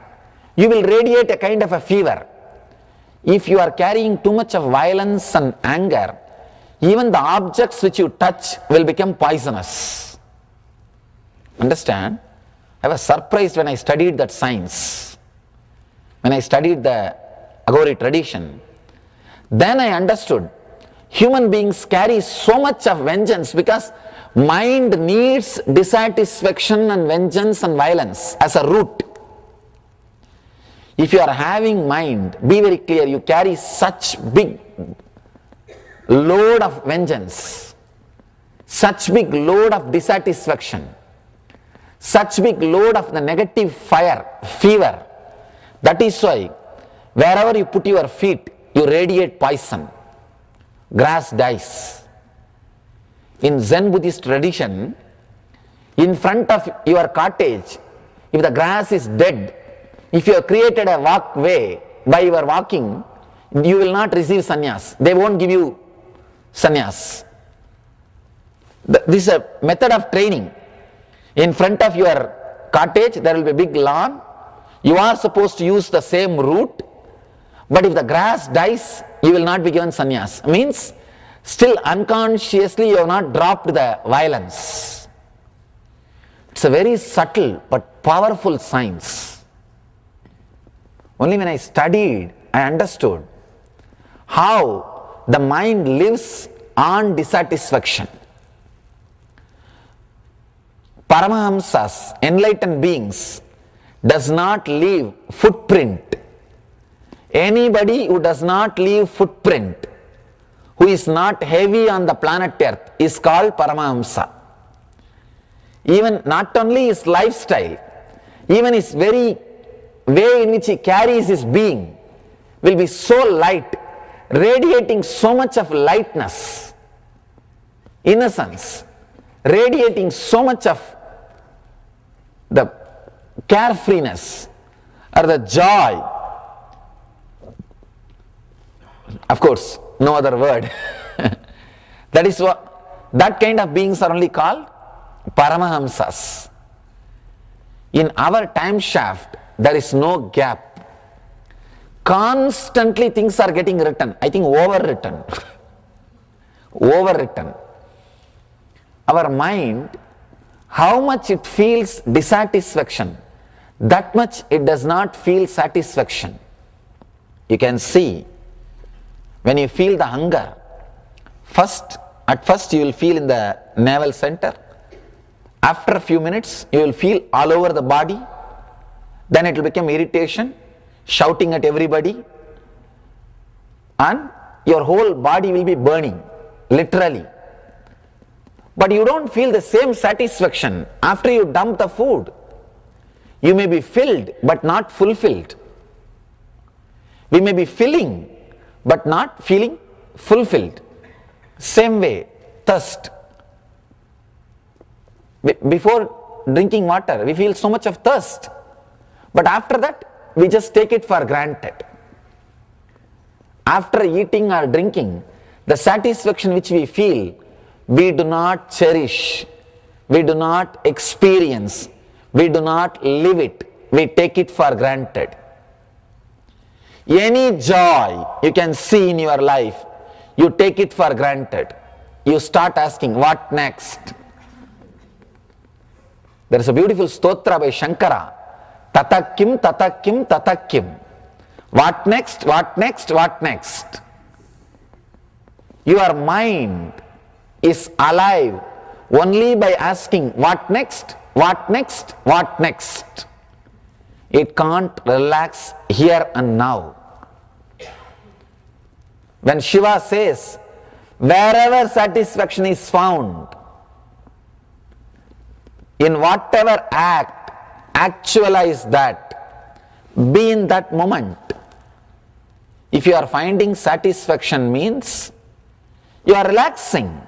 F: you will radiate a kind of a fever. If you are carrying too much of violence and anger, even the objects which you touch will become poisonous. Understand? I was surprised when I studied that science, when I studied the Aghori tradition. Then I understood human beings carry so much of vengeance because mind needs dissatisfaction and vengeance and violence as a root. If you are having mind, be very clear, you carry such big load of vengeance, such big load of dissatisfaction, such big load of the negative fire, fever. That is why wherever you put your feet, you radiate poison. Grass dies. In Zen Buddhist tradition, in front of your cottage, if the grass is dead, if you have created a walkway by your walking, you will not receive sannyas. They won't give you sannyas. This is a method of training. In front of your cottage, there will be a big lawn. You are supposed to use the same route, but if the grass dies, you will not be given sannyas. Means, still unconsciously you have not dropped the violence. It's a very subtle but powerful science. Only when I studied, I understood how the mind lives on dissatisfaction. Paramahamsas, enlightened beings, does not leave footprint. Anybody who does not leave footprint, who is not heavy on the planet Earth, is called Paramahamsa. Even not only his lifestyle, even his very way in which he carries his being will be so light, radiating so much of lightness, innocence, radiating so much of the carefreeness or the joy. Of course, no other word. That is what, that kind of beings are only called Paramahamsas. In our time shaft, there is no gap. Constantly things are getting written. I think overwritten. Overwritten. Our mind, how much it feels dissatisfaction, that much it does not feel satisfaction. You can see when you feel the hunger, at first you will feel in the navel center. After a few minutes, you will feel all over the body. Then it will become irritation, shouting at everybody, and your whole body will be burning, literally. But you don't feel the same satisfaction after you dump the food. You may be filled but not fulfilled. We may be filling but not feeling fulfilled. Same way, thirst. Before drinking water, we feel so much of thirst. But after that, we just take it for granted. After eating or drinking, the satisfaction which we feel, we do not cherish, we do not experience, we do not live it, we take it for granted. Any joy you can see in your life, you take it for granted. You start asking, what next? There is a beautiful stotra by Shankara. Tatakim, tatakim, tatakim. What next, what next, what next? Your mind is alive only by asking what next, what next, what next. It can't relax here and now. When Shiva says, wherever satisfaction is found, in whatever act, actualize that, be in that moment. If you are finding satisfaction means you are relaxing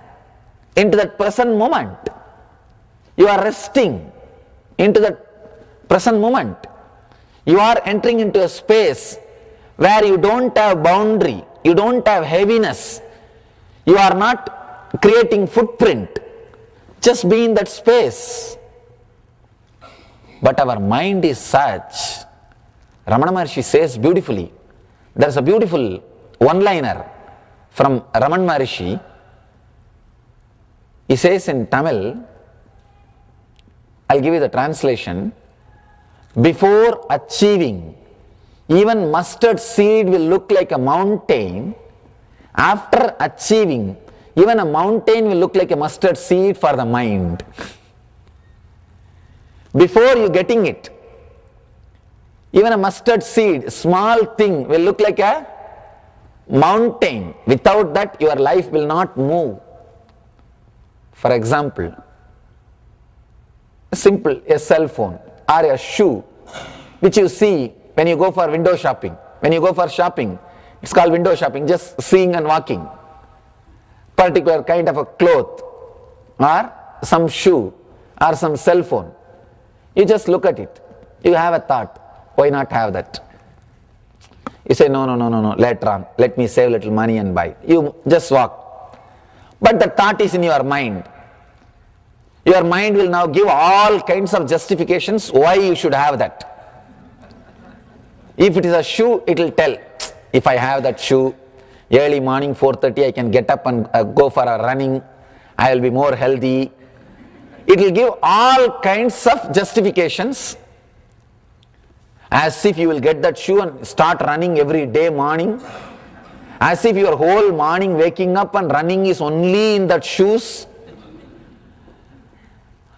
F: into that present moment. You are resting into that present moment. You are entering into a space where you don't have boundary, you don't have heaviness, you are not creating footprint. Just be in that space. But our mind is such. Ramana Maharshi says beautifully. There is a beautiful one-liner from Ramana Maharshi. He says in Tamil, I'll give you the translation. Before achieving, even mustard seed will look like a mountain. After achieving, even a mountain will look like a mustard seed for the mind. Before you getting it, even a mustard seed, small thing, will look like a mountain. Without that, your life will not move. For example, a cell phone or a shoe, which you see when you go for window shopping. When you go for shopping, it's called window shopping, just seeing and walking. Particular kind of a cloth or some shoe or some cell phone. You just look at it. You have a thought. Why not have that? You say, no, later on. Let me save a little money and buy. You just walk. But the thought is in your mind. Your mind will now give all kinds of justifications why you should have that. If it is a shoe, it will tell, if I have that shoe, early morning 4:30 I can get up and go for a running. I will be more healthy. it will give all kinds of justifications, as if you will get that shoe and start running every day morning, as if your whole morning waking up and running is only in that shoes,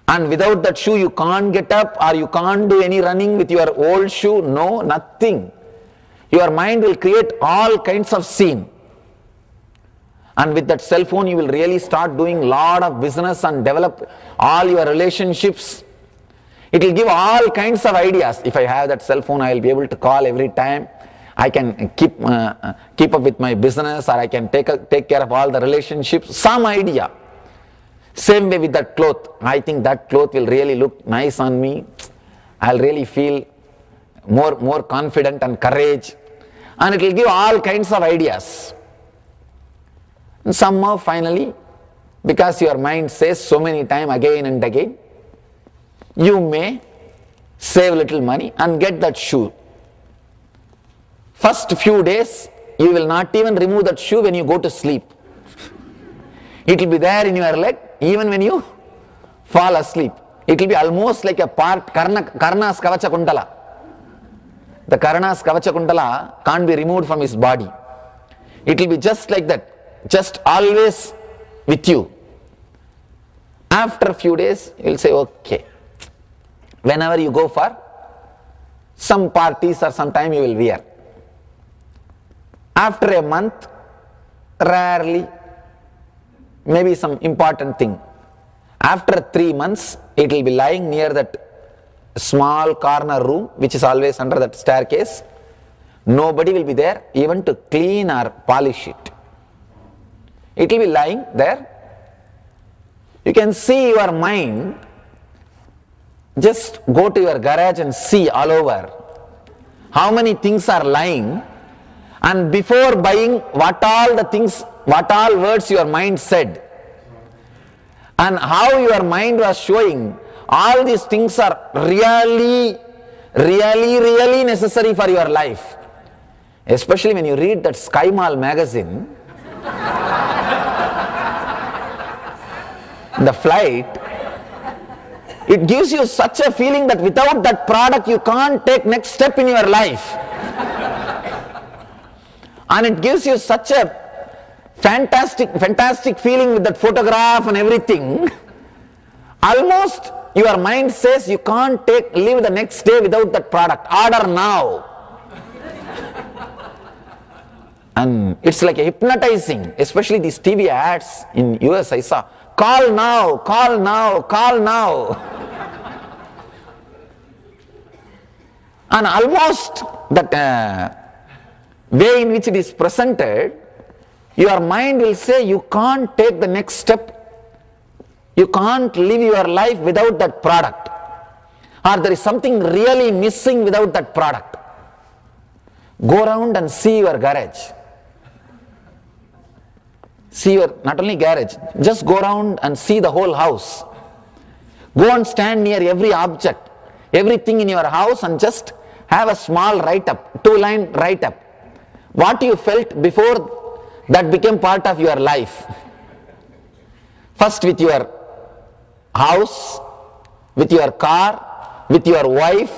F: and without that shoe you can't get up or you can't do any running with your old shoe. No, nothing. Your mind will create all kinds of scene, and with that cell phone you will really start doing lot of business and develop all your relationships. It will give all kinds of ideas. If I have that cell phone, I will be able to call every time. I can keep up with my business, or I can take care of all the relationships. Some idea. Same way with that cloth. I think that cloth will really look nice on me. I'll really feel more confident and courage. And it will give all kinds of ideas. And somehow finally, because your mind says so many times again and again, you may save little money and get that shoe. First few days, you will not even remove that shoe when you go to sleep. It will be there in your leg even when you fall asleep. It will be almost like a part, Karna's Kavacha Kundala. The Karna's Kavacha Kundala can't be removed from his body. It will be just like that, just always with you. After a few days, you will say, okay. Whenever you go for some parties or some time, you will wear. After a month, rarely, maybe some important thing. After 3 months, it will be lying near that small corner room which is always under that staircase. Nobody will be there even to clean or polish it. It will be lying there. You can see your mind. Just go to your garage and see all over how many things are lying, and before buying, what all words your mind said, and how your mind was showing all these things are really necessary for your life. Especially when you read that Sky Mall magazine, the flight, it gives you such a feeling that without that product you can't take next step in your life. And it gives you such a fantastic feeling with that photograph and everything. Almost your mind says you can't live the next day without that product. Order now. And it's like a hypnotizing, especially these TV ads in US I saw. Call now, call now, call now. And almost that way in which it is presented, your mind will say you can't take the next step. You can't live your life without that product. Or there is something really missing without that product. Go around and see your garage. See your, not only garage, just go around and see the whole house. Go and stand near every object, everything in your house, and just have a small write-up, 2-line write-up. What you felt before that became part of your life. First with your house, with your car, with your wife,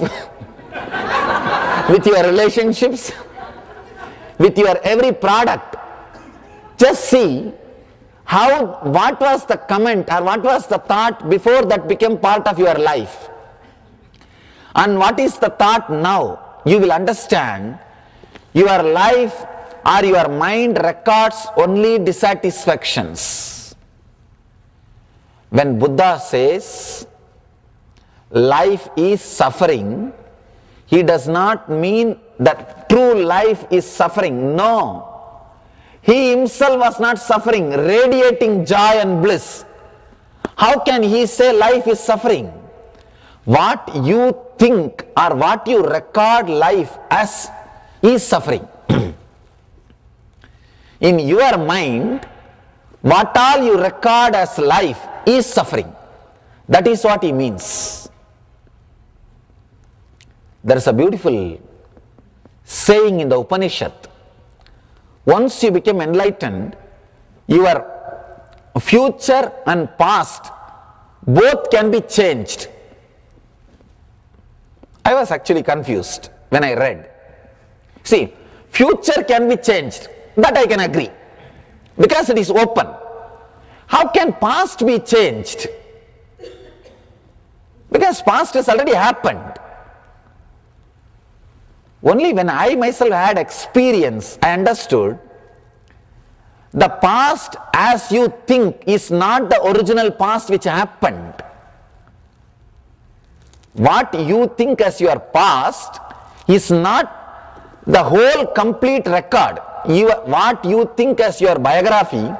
F: with your relationships, with your every product. Just see what was the comment or what was the thought before that became part of your life. And what is the thought now? You will understand your life or your mind records only dissatisfactions. When Buddha says life is suffering, he does not mean that true life is suffering. No. He himself was not suffering, radiating joy and bliss. How can he say life is suffering? What you think or what you record life as is suffering. In your mind, what all you record as life is suffering. That is what he means. There is a beautiful saying in the Upanishad. Once you become enlightened, your future and past both can be changed. I was actually confused when I read. See, future can be changed, that I can agree, because it is open. How can past be changed? Because past has already happened. Only when I myself had experience, I understood the past as you think is not the original past which happened. What you think as your past is not the whole complete record. What you think as your biography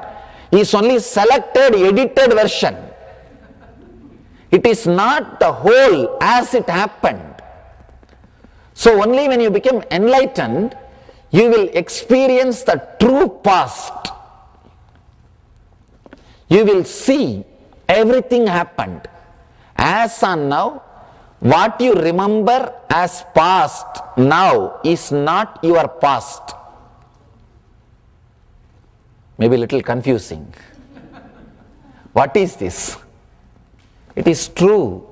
F: is only selected, edited version. It is not the whole as it happened. So only when you become enlightened, you will experience the true past. You will see everything happened. As on now, what you remember as past now is not your past. Maybe a little confusing. What is this? It is true.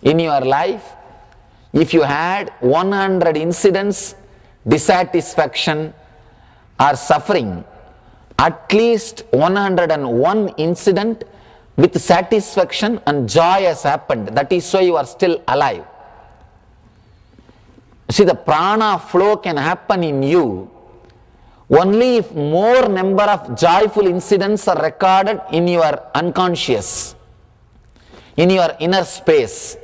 F: In your life, if you had 100 incidents, dissatisfaction or suffering, at least 101 incident with satisfaction and joy has happened. That is why you are still alive. See, the prana flow can happen in you only if more number of joyful incidents are recorded in your unconscious, in your inner space.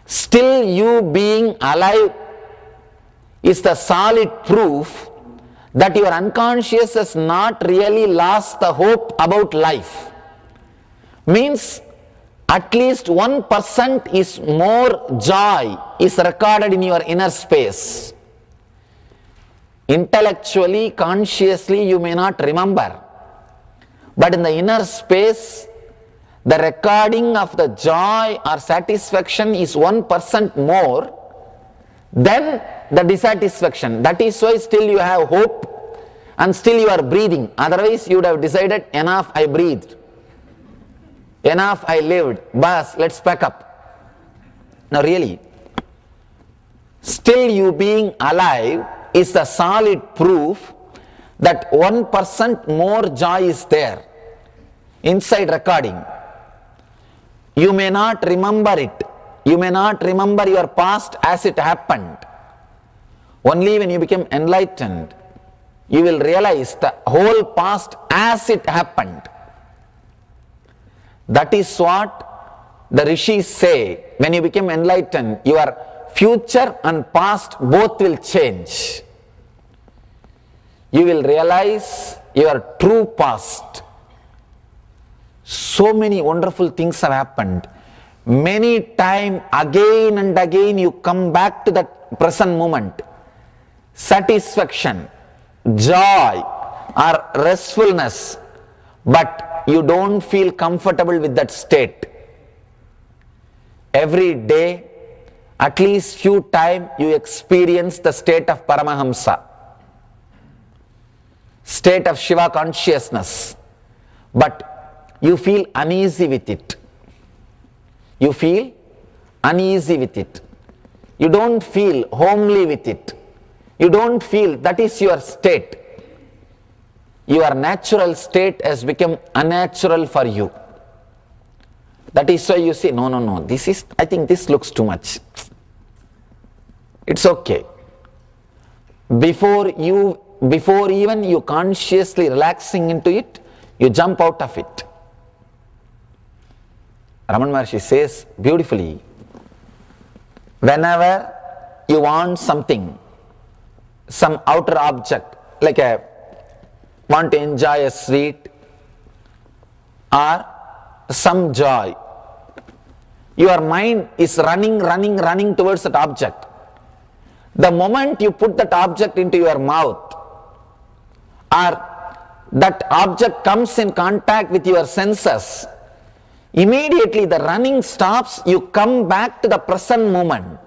F: Still you being alive is the solid proof that your unconscious has not really lost the hope about life. Means at least 1% is more joy is recorded in your inner space. Intellectually, consciously you may not remember, but in the inner space the recording of the joy or satisfaction is 1% more than the dissatisfaction. That is why still you have hope and still you are breathing. Otherwise you would have decided, enough, I breathed, enough, I lived, bas, let's pack up. Now really, still you being alive is the solid proof that 1% more joy is there inside recording. You may not remember it. You may not remember your past as it happened. Only when you become enlightened, you will realize the whole past as it happened. That is what the rishis say. When you become enlightened, your future and past both will change. You will realize your true past. So many wonderful things have happened. Many times again and again you come back to that present moment. Satisfaction, joy or restfulness, but you don't feel comfortable with that state. Every day, at least few times you experience the state of Paramahamsa, state of Shiva consciousness, but you feel uneasy with it. You feel uneasy with it. You don't feel homely with it. You don't feel that is your state. Your natural state has become unnatural for you. That is why you say, no, this is, I think this looks too much. It's okay. Before even you consciously relaxing into it, you jump out of it. Raman Maharshi says beautifully, whenever you want something, some outer object, like want to enjoy a sweet or some joy, your mind is running towards that object. The moment you put that object into your mouth or that object comes in contact with your senses, immediately the running stops, you come back to the present moment.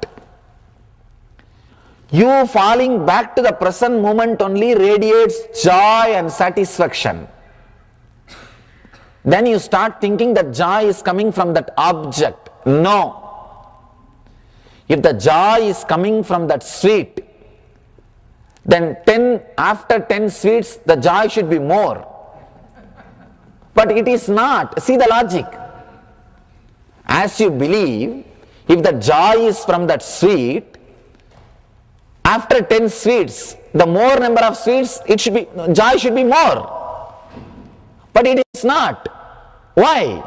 F: You falling back to the present moment only radiates joy and satisfaction. then you start thinking that joy is coming from that object. No. If the joy is coming from that sweet, then after 10 sweets, the joy should be more. But it is not. See the logic. As you believe, if the joy is from that sweet, after 10 sweets, the more number of sweets, joy should be more. But it is not. Why?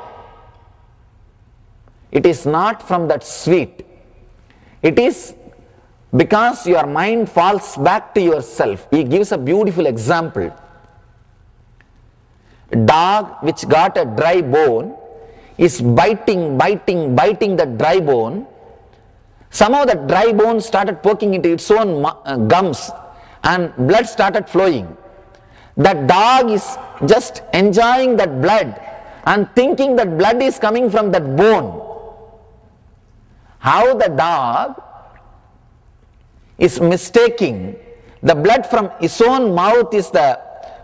F: It is not from that sweet. It is because your mind falls back to yourself. He gives a beautiful example. A dog which got a dry bone is biting the dry bone. Somehow the dry bone started poking into its own gums and blood started flowing. That dog is just enjoying that blood and thinking that blood is coming from that bone. How the dog is mistaking the blood from his own mouth is the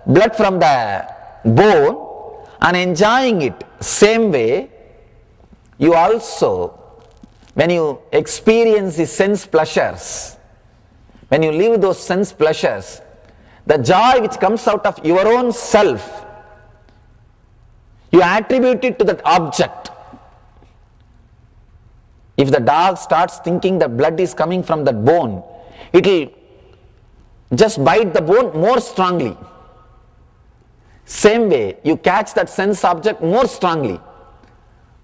F: blood from the bone and enjoying it. Same way, you also, when you experience the sense pleasures, when you live those sense pleasures, the joy which comes out of your own self, you attribute it to that object. If the dog starts thinking that blood is coming from that bone, it will just bite the bone more strongly. Same way, you catch that sense object more strongly.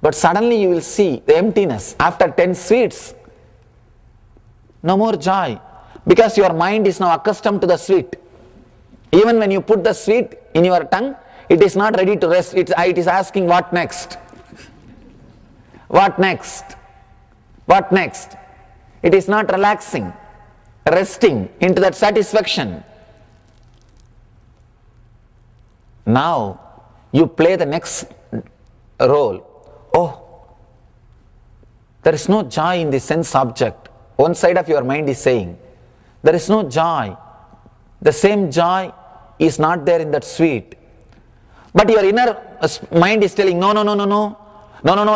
F: But suddenly you will see the emptiness. After 10 sweets, no more joy. Because your mind is now accustomed to the sweet. Even when you put the sweet in your tongue, it is not ready to rest. It is asking, what next? What next? What next? It is not relaxing, resting into that satisfaction. Now you play the next role. Oh, there is no joy in the sense object. One side of your mind is saying, there is no joy. The same joy is not there in that sweet. But your inner mind is telling, no,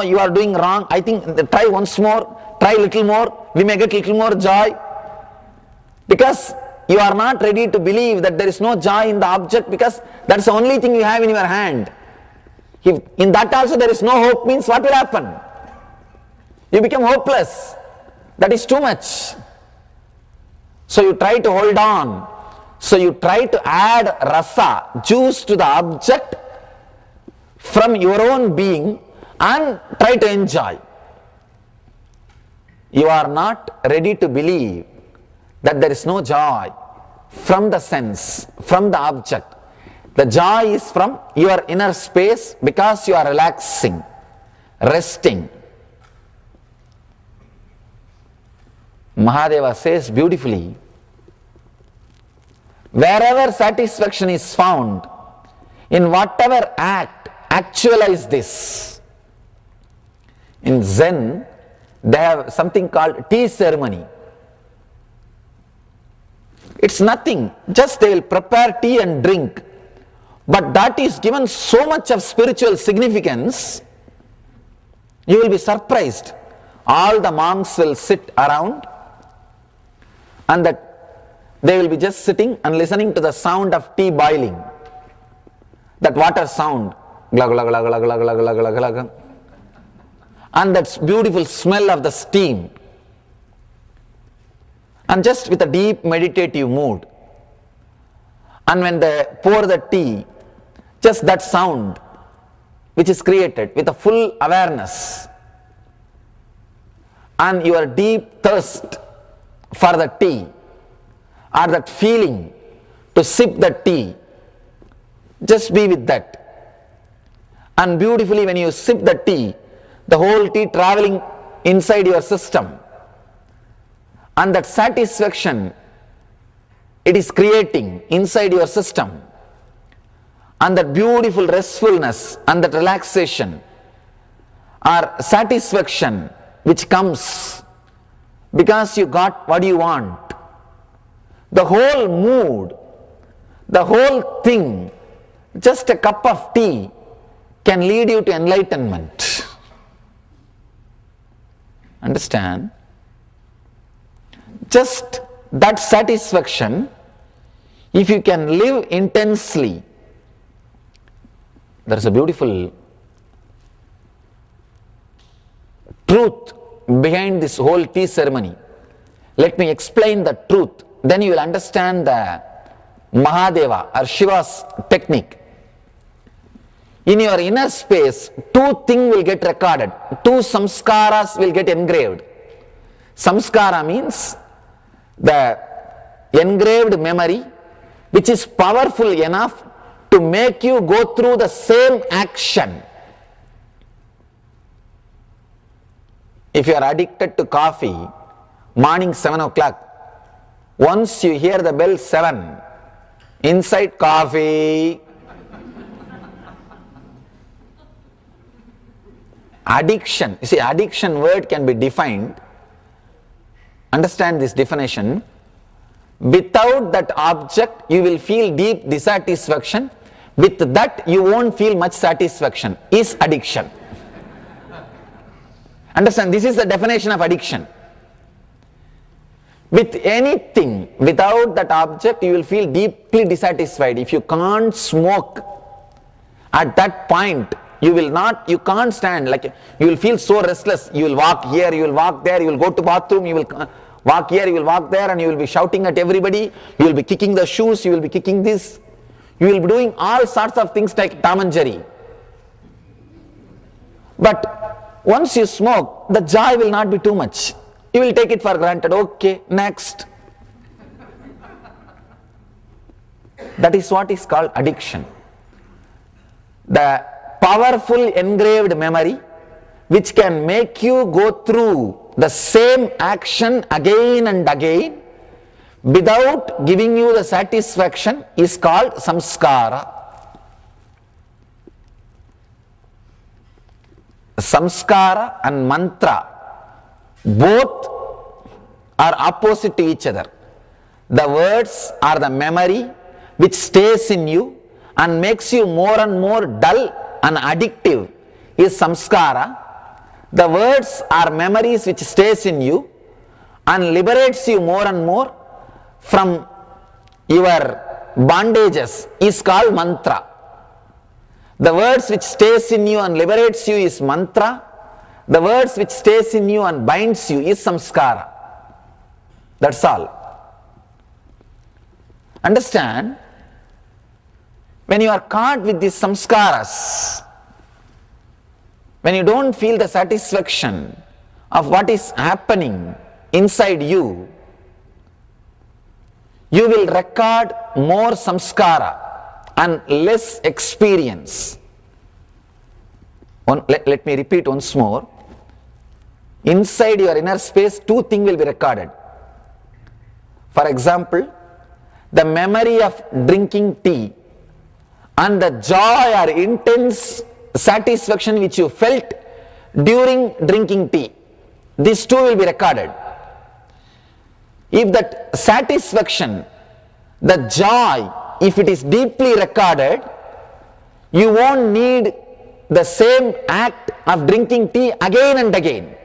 F: you are doing wrong. I think try once more, try little more, we may get little more joy. Because you are not ready to believe that there is no joy in the object, because that's the only thing you have in your hand. If in that also there is no hope, means what will happen? You become hopeless. That is too much. So you try to hold on. So you try to add rasa, juice to the object from your own being and try to enjoy. You are not ready to believe that there is no joy from the sense, from the object. The joy is from your inner space because you are relaxing, resting. Mahadeva says beautifully, wherever satisfaction is found, in whatever act, actualize this. In Zen, they have something called tea ceremony. It's nothing, just they will prepare tea and drink. But that is given so much of spiritual significance, you will be surprised. All the monks will sit around and that they will be just sitting and listening to the sound of tea boiling. That water sound. Glug, glug, glug, glug, glug, glug, glug, glug, glug. And that beautiful smell of the steam. And just with a deep meditative mood. And when they pour the tea, just that sound which is created with a full awareness and your deep thirst for the tea or that feeling to sip the tea, just be with that. And beautifully when you sip the tea, the whole tea traveling inside your system, and that satisfaction it is creating inside your system, and that beautiful restfulness and that relaxation or satisfaction which comes because you got what you want. The whole mood, the whole thing, just a cup of tea can lead you to enlightenment. Understand? Just that satisfaction, if you can live intensely, there is a beautiful truth behind this whole tea ceremony. Let me explain the truth, then you will understand the Mahadeva or Shiva's technique. In your inner space, two things will get recorded, two samskaras will get engraved. Samskara means the engraved memory which is powerful enough to make you go through the same action. If you are addicted to coffee, morning 7 o'clock, once you hear the bell 7, inside coffee, addiction. You see, addiction word can be defined. Understand this definition. Without that object, you will feel deep dissatisfaction. With that, you won't feel much satisfaction. Is addiction. Understand, this is the definition of addiction. With anything, without that object, you will feel deeply dissatisfied. If you can't smoke, at that point, you can't stand, like you will feel so restless. You will walk here, you will walk there, you will go to bathroom, you will walk here, you will walk there, and you will be shouting at everybody. You will be kicking the shoes, you will be kicking this. You will be doing all sorts of things like Tom and Jerry. But once you smoke, the joy will not be too much. You will take it for granted. Okay, next. That is what is called addiction. The powerful engraved memory which can make you go through the same action again and again without giving you the satisfaction is called samskara. Samskara and mantra, both are opposite to each other. The words are the memory which stays in you and makes you more and more dull and addictive is samskara. The words are memories which stays in you and liberates you more and more from your bondages is called mantra. The words which stays in you and liberates you is mantra. The words which stays in you and binds you is samskara. That's all. Understand? When you are caught with these samskaras, when you don't feel the satisfaction of what is happening inside you, you will record more samskara and less experience. Let me repeat once more. Inside your inner space, two things will be recorded. For example, the memory of drinking tea and the joy or intense satisfaction which you felt during drinking tea. These two will be recorded. If that satisfaction, the joy, if it is deeply recorded, you won't need the same act of drinking tea again and again.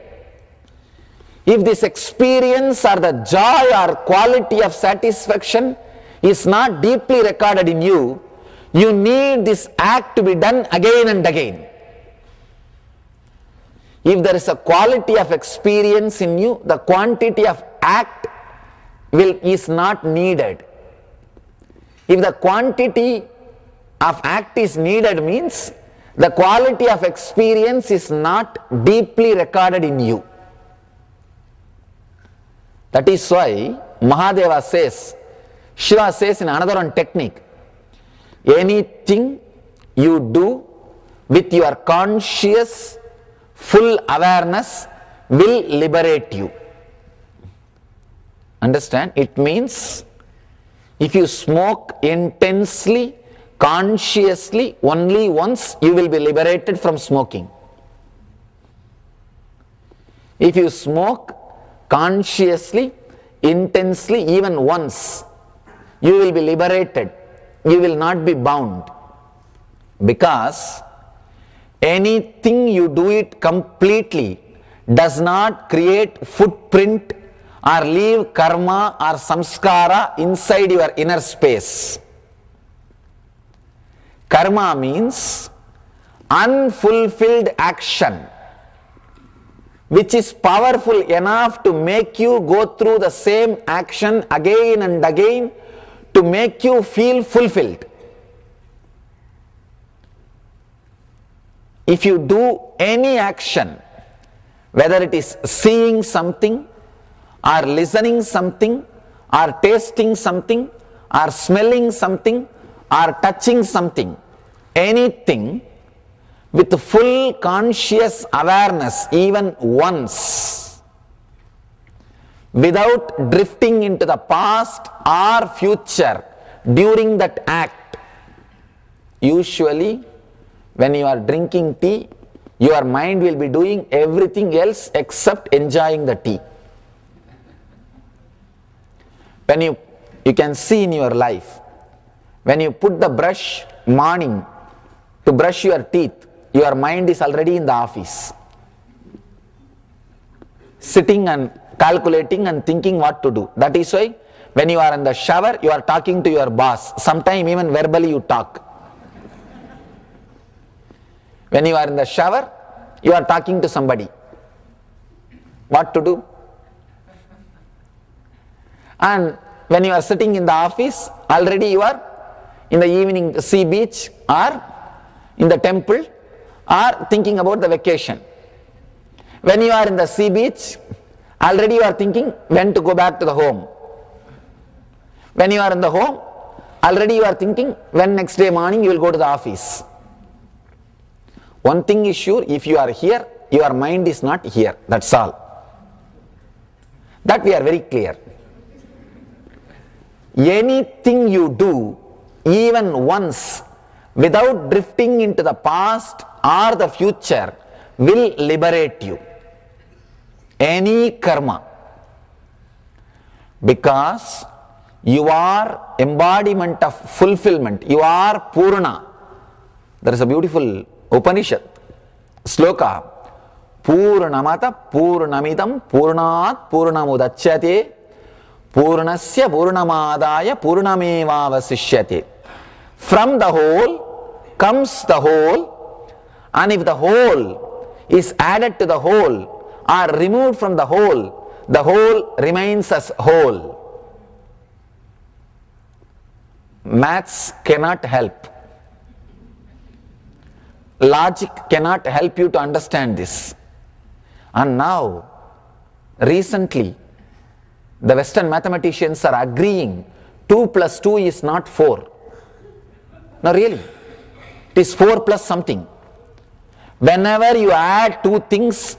F: If this experience or the joy or quality of satisfaction is not deeply recorded in you, you need this act to be done again and again. If there is a quality of experience in you, the quantity of act is not needed. If the quantity of act is needed means the quality of experience is not deeply recorded in you. That is why Mahadeva says, Shiva says in another one technique, anything you do with your conscious full awareness will liberate you. Understand? It means if you smoke intensely, consciously, only once, you will be liberated from smoking. If you smoke consciously, intensely, even once, you will be liberated. You will not be bound. Because anything you do it completely does not create footprint or leave karma or samskara inside your inner space. Karma means unfulfilled action, which is powerful enough to make you go through the same action again and again to make you feel fulfilled. If you do any action, whether it is seeing something, or listening something, or tasting something, or smelling something, or touching something, anything with full conscious awareness even once, without drifting into the past or future during that act. Usually, when you are drinking tea, your mind will be doing everything else except enjoying the tea. When you can see in your life, when you put the brush morning to brush your teeth, your mind is already in the office, sitting and calculating and thinking what to do. That is why when you are in the shower, you are talking to your boss. Sometimes even verbally you talk. When you are in the shower, you are talking to somebody. What to do? And when you are sitting in the office, already you are in the evening sea beach or in the temple or thinking about the vacation. When you are in the sea beach, already you are thinking when to go back to the home. When you are in the home, already you are thinking when next day morning you will go to the office. One thing is sure, if you are here, your mind is not here. That's all. That we are very clear. Anything you do, even once, without drifting into the past or the future, will liberate you. Any karma. Because you are embodiment of fulfillment. You are Purna. There is a beautiful Upanishad sloka. Purnamata Purnamidam Purnat Purnamudachyate Purnasya Purnamadaya Purnamevavasishyate. From the whole comes the whole, and if the whole is added to the whole or removed from the whole remains as whole. Maths cannot help. Logic cannot help you to understand this. And now, recently, the Western mathematicians are agreeing 2 plus 2 is not 4. No, really, it is 4 plus something. Whenever you add two things,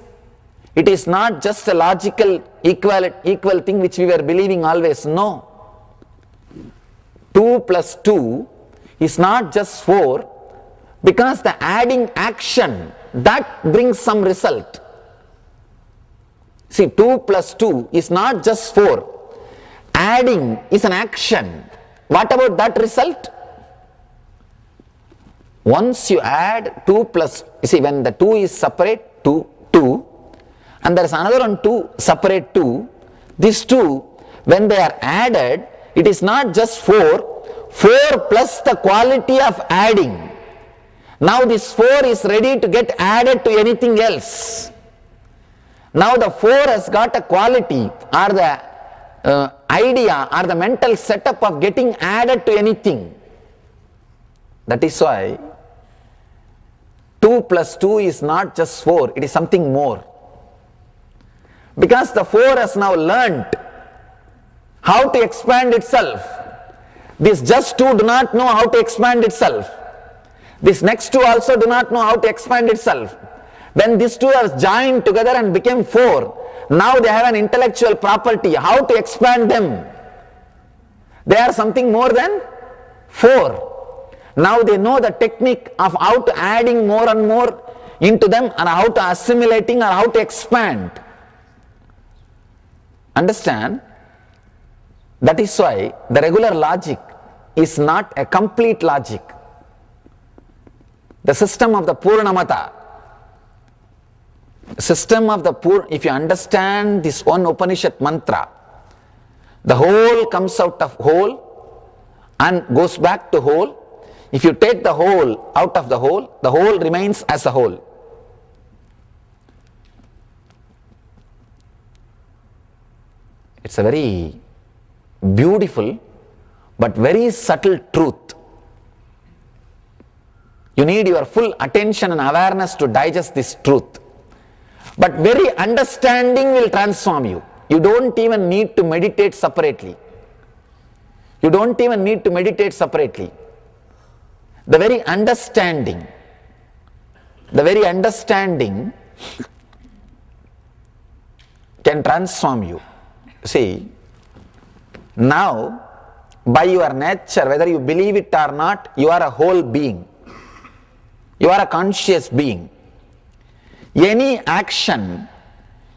F: it is not just a logical equal thing which we were believing always. No. 2 plus 2 is not just 4, because the adding action, that brings some result. See, 2 plus 2 is not just 4. Adding is an action. What about that result? Once you add 2 plus, you see, when the 2 is separate, 2, and there is another one 2, separate 2, these two, when they are added, it is not just 4 plus the quality of adding. Now this 4 is ready to get added to anything else. Now the 4 has got a quality or the idea or the mental setup of getting added to anything. That is why 2 plus 2 is not just 4, it is something more. Because the 4 has now learnt how to expand itself. This just 2 do not know how to expand itself. This next 2 also do not know how to expand itself. When these 2 are joined together and became 4, now they have an intellectual property, how to expand them. They are something more than 4. Now they know the technique of how to adding more and more into them and how to assimilating or how to expand. Understand? That is why the regular logic is not a complete logic. The system of the Purnamata, if you understand this one Upanishad mantra, the whole comes out of whole and goes back to whole. If you take the whole out of the whole remains as a whole. It's a very beautiful but very subtle truth. You need your full attention and awareness to digest this truth. But very understanding will transform you. You don't even need to meditate separately. The very understanding can transform you. See, now by your nature, whether you believe it or not, you are a whole being. You are a conscious being. Any action,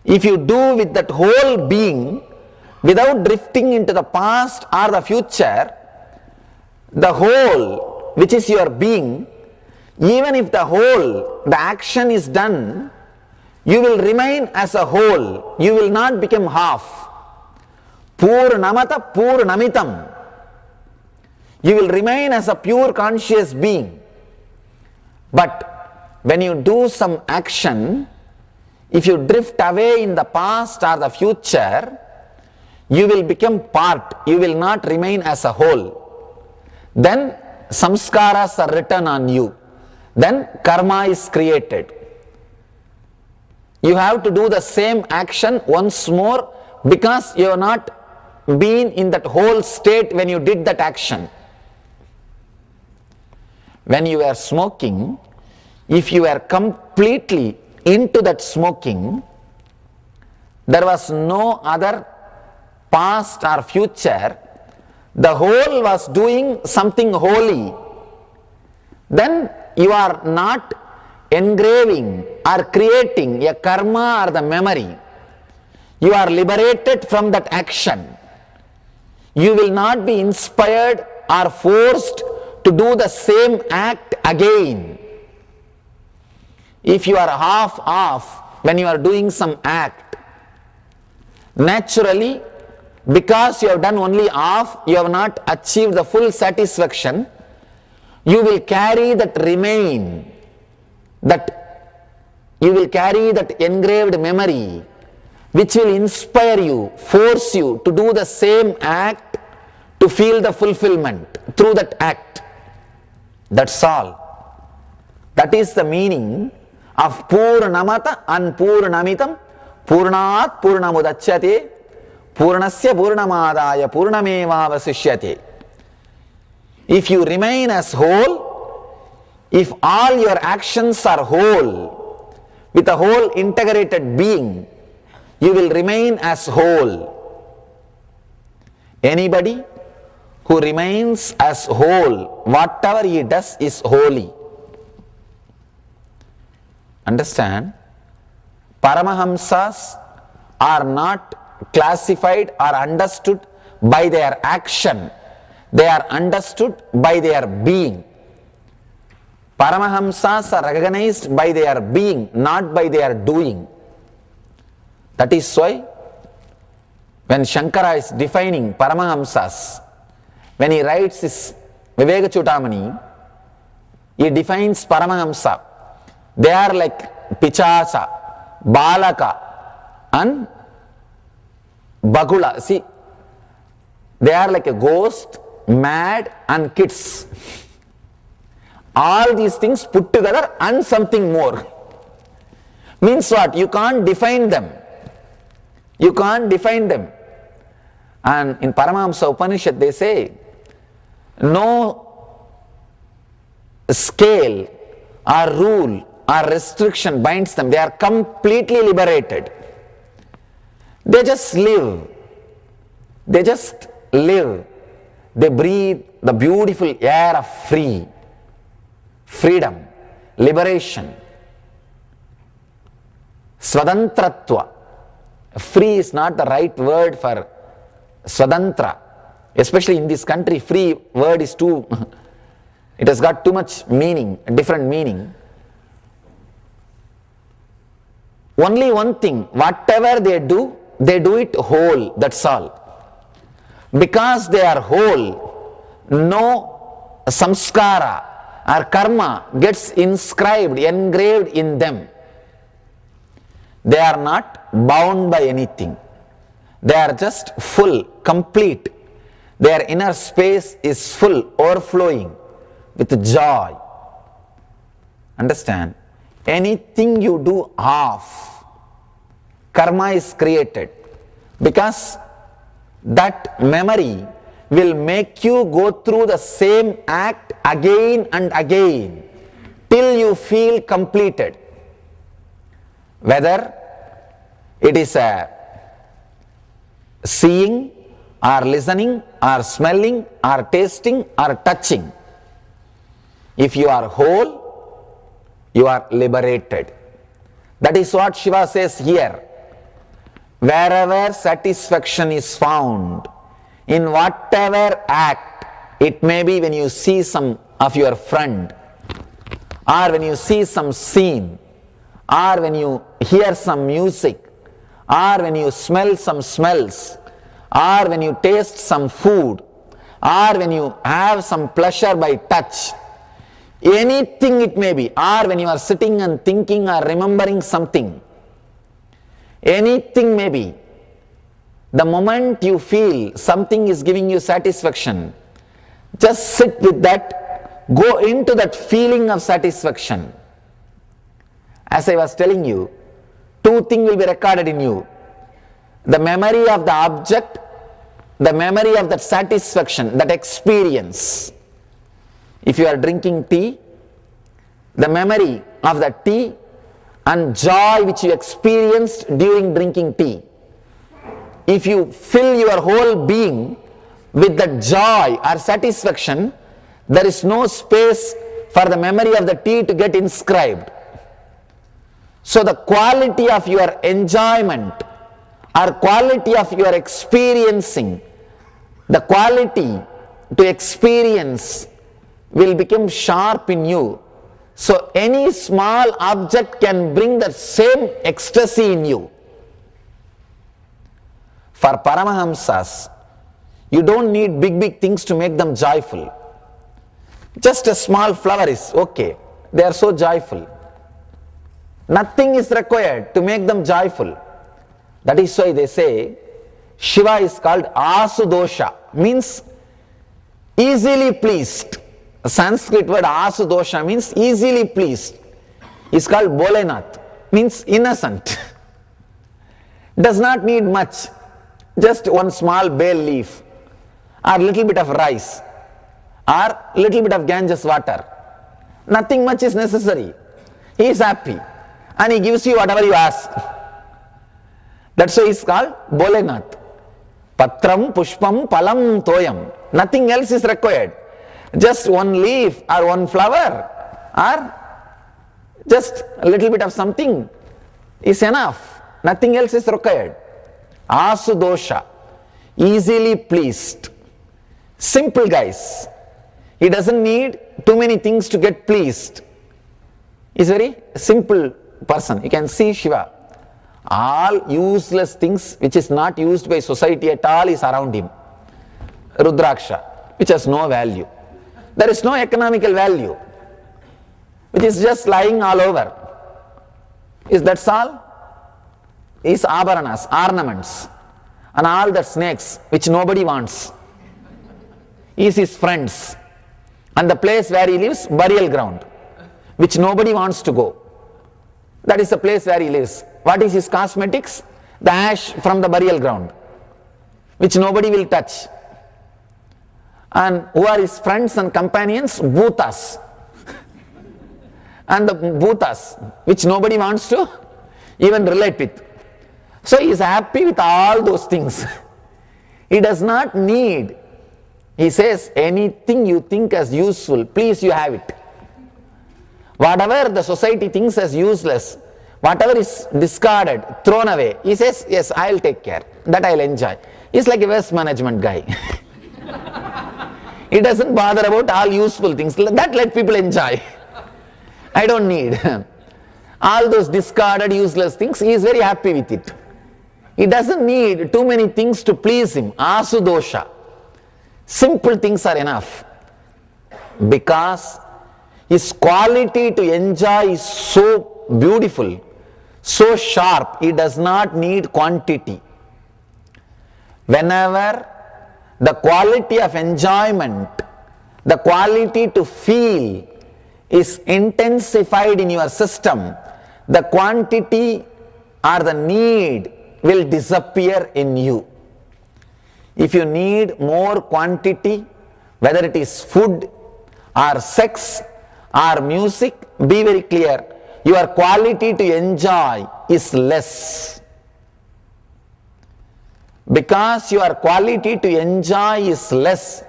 F: if you do with that whole being, without drifting into the past or the future, the whole, which is your being, even if the action is done, you will remain as a whole. You will not become half. Purnamata Purnamitam. You will remain as a pure conscious being. But when you do some action, if you drift away in the past or the future, you will become part. You will not remain as a whole. Then samskaras are written on you. Then karma is created. You have to do the same action once more because you have not been in that whole state when you did that action. When you were smoking, if you were completely into that smoking, there was no other past or future, the whole was doing something holy, then you are not engraving or creating a karma or the memory. You are liberated from that action. You will not be inspired or forced to do the same act again. If you are half off when you are doing some act, naturally, because you have done only half, you have not achieved the full satisfaction, you will carry that you will carry that engraved memory, which will inspire you, force you to do the same act, to feel the fulfillment through that act. That's all. That is the meaning of Purnamata and Purnamitam. Purnat Purnamudachyate Purnasya Purnamadaya Purnamevavasishyate. If you remain as whole, if all your actions are whole, with a whole integrated being, you will remain as whole. Anybody who remains as whole, whatever he does is holy. Understand? Paramahamsas are not classified or understood by their action. They are understood by their being. Paramahamsas are recognized by their being, not by their doing. That is why when Shankara is defining Paramahamsas, when he writes his Viveka Chudamani, he defines Paramahamsa. They are like Pichasa, Balaka and Bagula. See, they are like a ghost, mad and kids. All these things put together and something more. Means what? You can't define them. You can't define them. And in Paramahamsa Upanishad they say, no scale or rule or restriction binds them. They are completely liberated. They just live. They just live. They breathe the beautiful air of freedom, liberation, Swadantratva. Free is not the right word for Swadantra. Especially in this country, free word is too It has got too much meaning, different meaning. Only one thing, whatever they do it whole, that's all. Because they are whole, no samskara or karma gets engraved in them. They are not bound by anything. They are just full, complete. Their inner space is full, overflowing with joy. Understand? Anything you do half, karma is created, because that memory will make you go through the same act again and again till you feel completed. Whether it is a seeing or listening or smelling or tasting or touching, if you are whole, you are liberated. That is what Shiva says here. Wherever satisfaction is found, in whatever act, it may be when you see some of your friend, or when you see some scene, or when you hear some music, or when you smell some smells, or when you taste some food, or when you have some pleasure by touch, anything it may be, or when you are sitting and thinking or remembering something, anything may be, the moment you feel something is giving you satisfaction, just sit with that, go into that feeling of satisfaction. As I was telling you, two things will be recorded in you. The memory of the object, the memory of that satisfaction, that experience. If you are drinking tea, the memory of the tea and joy which you experienced during drinking tea. If you fill your whole being with the joy or satisfaction, there is no space for the memory of the tea to get inscribed. So the quality of your enjoyment or quality of your experiencing, the quality to experience will become sharp in you. So any small object can bring the same ecstasy in you. For Paramahamsas, you don't need big things to make them joyful. Just a small flower is okay. They are so joyful. Nothing is required to make them joyful. That is why they say Shiva is called Asudosha, means easily pleased. The Sanskrit word Asudosha means easily pleased. It's called Bholenath, means innocent. Does not need much. Just one small bay leaf, or little bit of rice, or little bit of Ganges water. Nothing much is necessary. He is happy and he gives you whatever you ask. That's why it's called Bholenath. Patram, Pushpam, Palam, Toyam. Nothing else is required. Just one leaf or one flower or just a little bit of something is enough. Nothing else is required. Asudosha, easily pleased. Simple guys. He doesn't need too many things to get pleased. He's a very simple person. You can see Shiva. All useless things which is not used by society at all is around him. Rudraksha, which has no value. There is no economical value, which is just lying all over. Is that all? Is abharanas, ornaments, and all the snakes which nobody wants. Is his friends, and the place where he lives, burial ground, which nobody wants to go. That is the place where he lives. What is his cosmetics? The ash from the burial ground, which nobody will touch. And who are his friends and companions? Bhutas. And the bhutas, which nobody wants to even relate with. So he is happy with all those things. He does not need. He says, anything you think as useful, please you have it. Whatever the society thinks as useless, whatever is discarded, thrown away, he says, yes, I'll take care. That I'll enjoy. He's like a waste management guy. He doesn't bother about all useful things. That let people enjoy. I don't need. All those discarded, useless things, he is very happy with it. He doesn't need too many things to please him. Asudosha. Simple things are enough. Because his quality to enjoy is so beautiful, so sharp, he does not need quantity. Whenever the quality of enjoyment, the quality to feel is intensified in your system, the quantity or the need will disappear in you. If you need more quantity, whether it is food or sex or music, be very clear, your quality to enjoy is less. Because your quality to enjoy is less,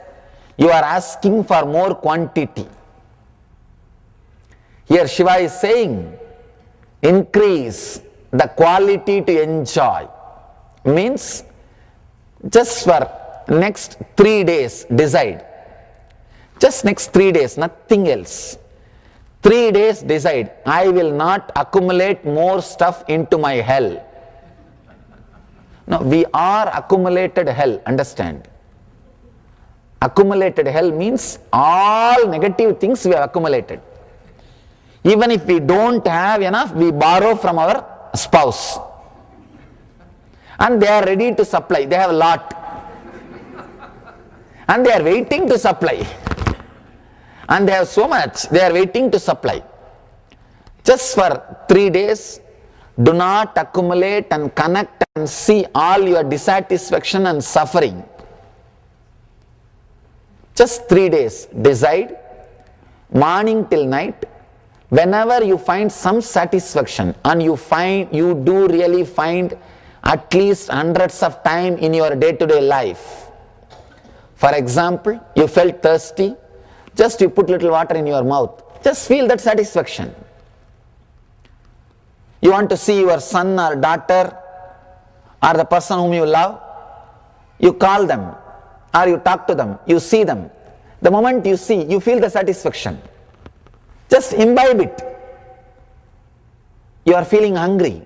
F: you are asking for more quantity. Here Shiva is saying, increase the quality to enjoy. Means, just for next 3 days, decide. Just next 3 days, nothing else. 3 days, decide, I will not accumulate more stuff into my hell. No, we are accumulated hell, understand. Accumulated hell means all negative things we have accumulated. Even if we don't have enough, we borrow from our spouse. And they are ready to supply, they have a lot. And they are waiting to supply. And they have so much, they are waiting to supply. Just for 3 days, do not accumulate and connect and see all your dissatisfaction and suffering. Just 3 days, decide, morning till night, whenever you find some satisfaction and you do really find at least hundreds of time in your day-to-day life. For example, you felt thirsty, just you put little water in your mouth, just feel that satisfaction. You want to see your son or daughter or the person whom you love, you call them or you talk to them, you see them. The moment you see, you feel the satisfaction. Just imbibe it. You are feeling hungry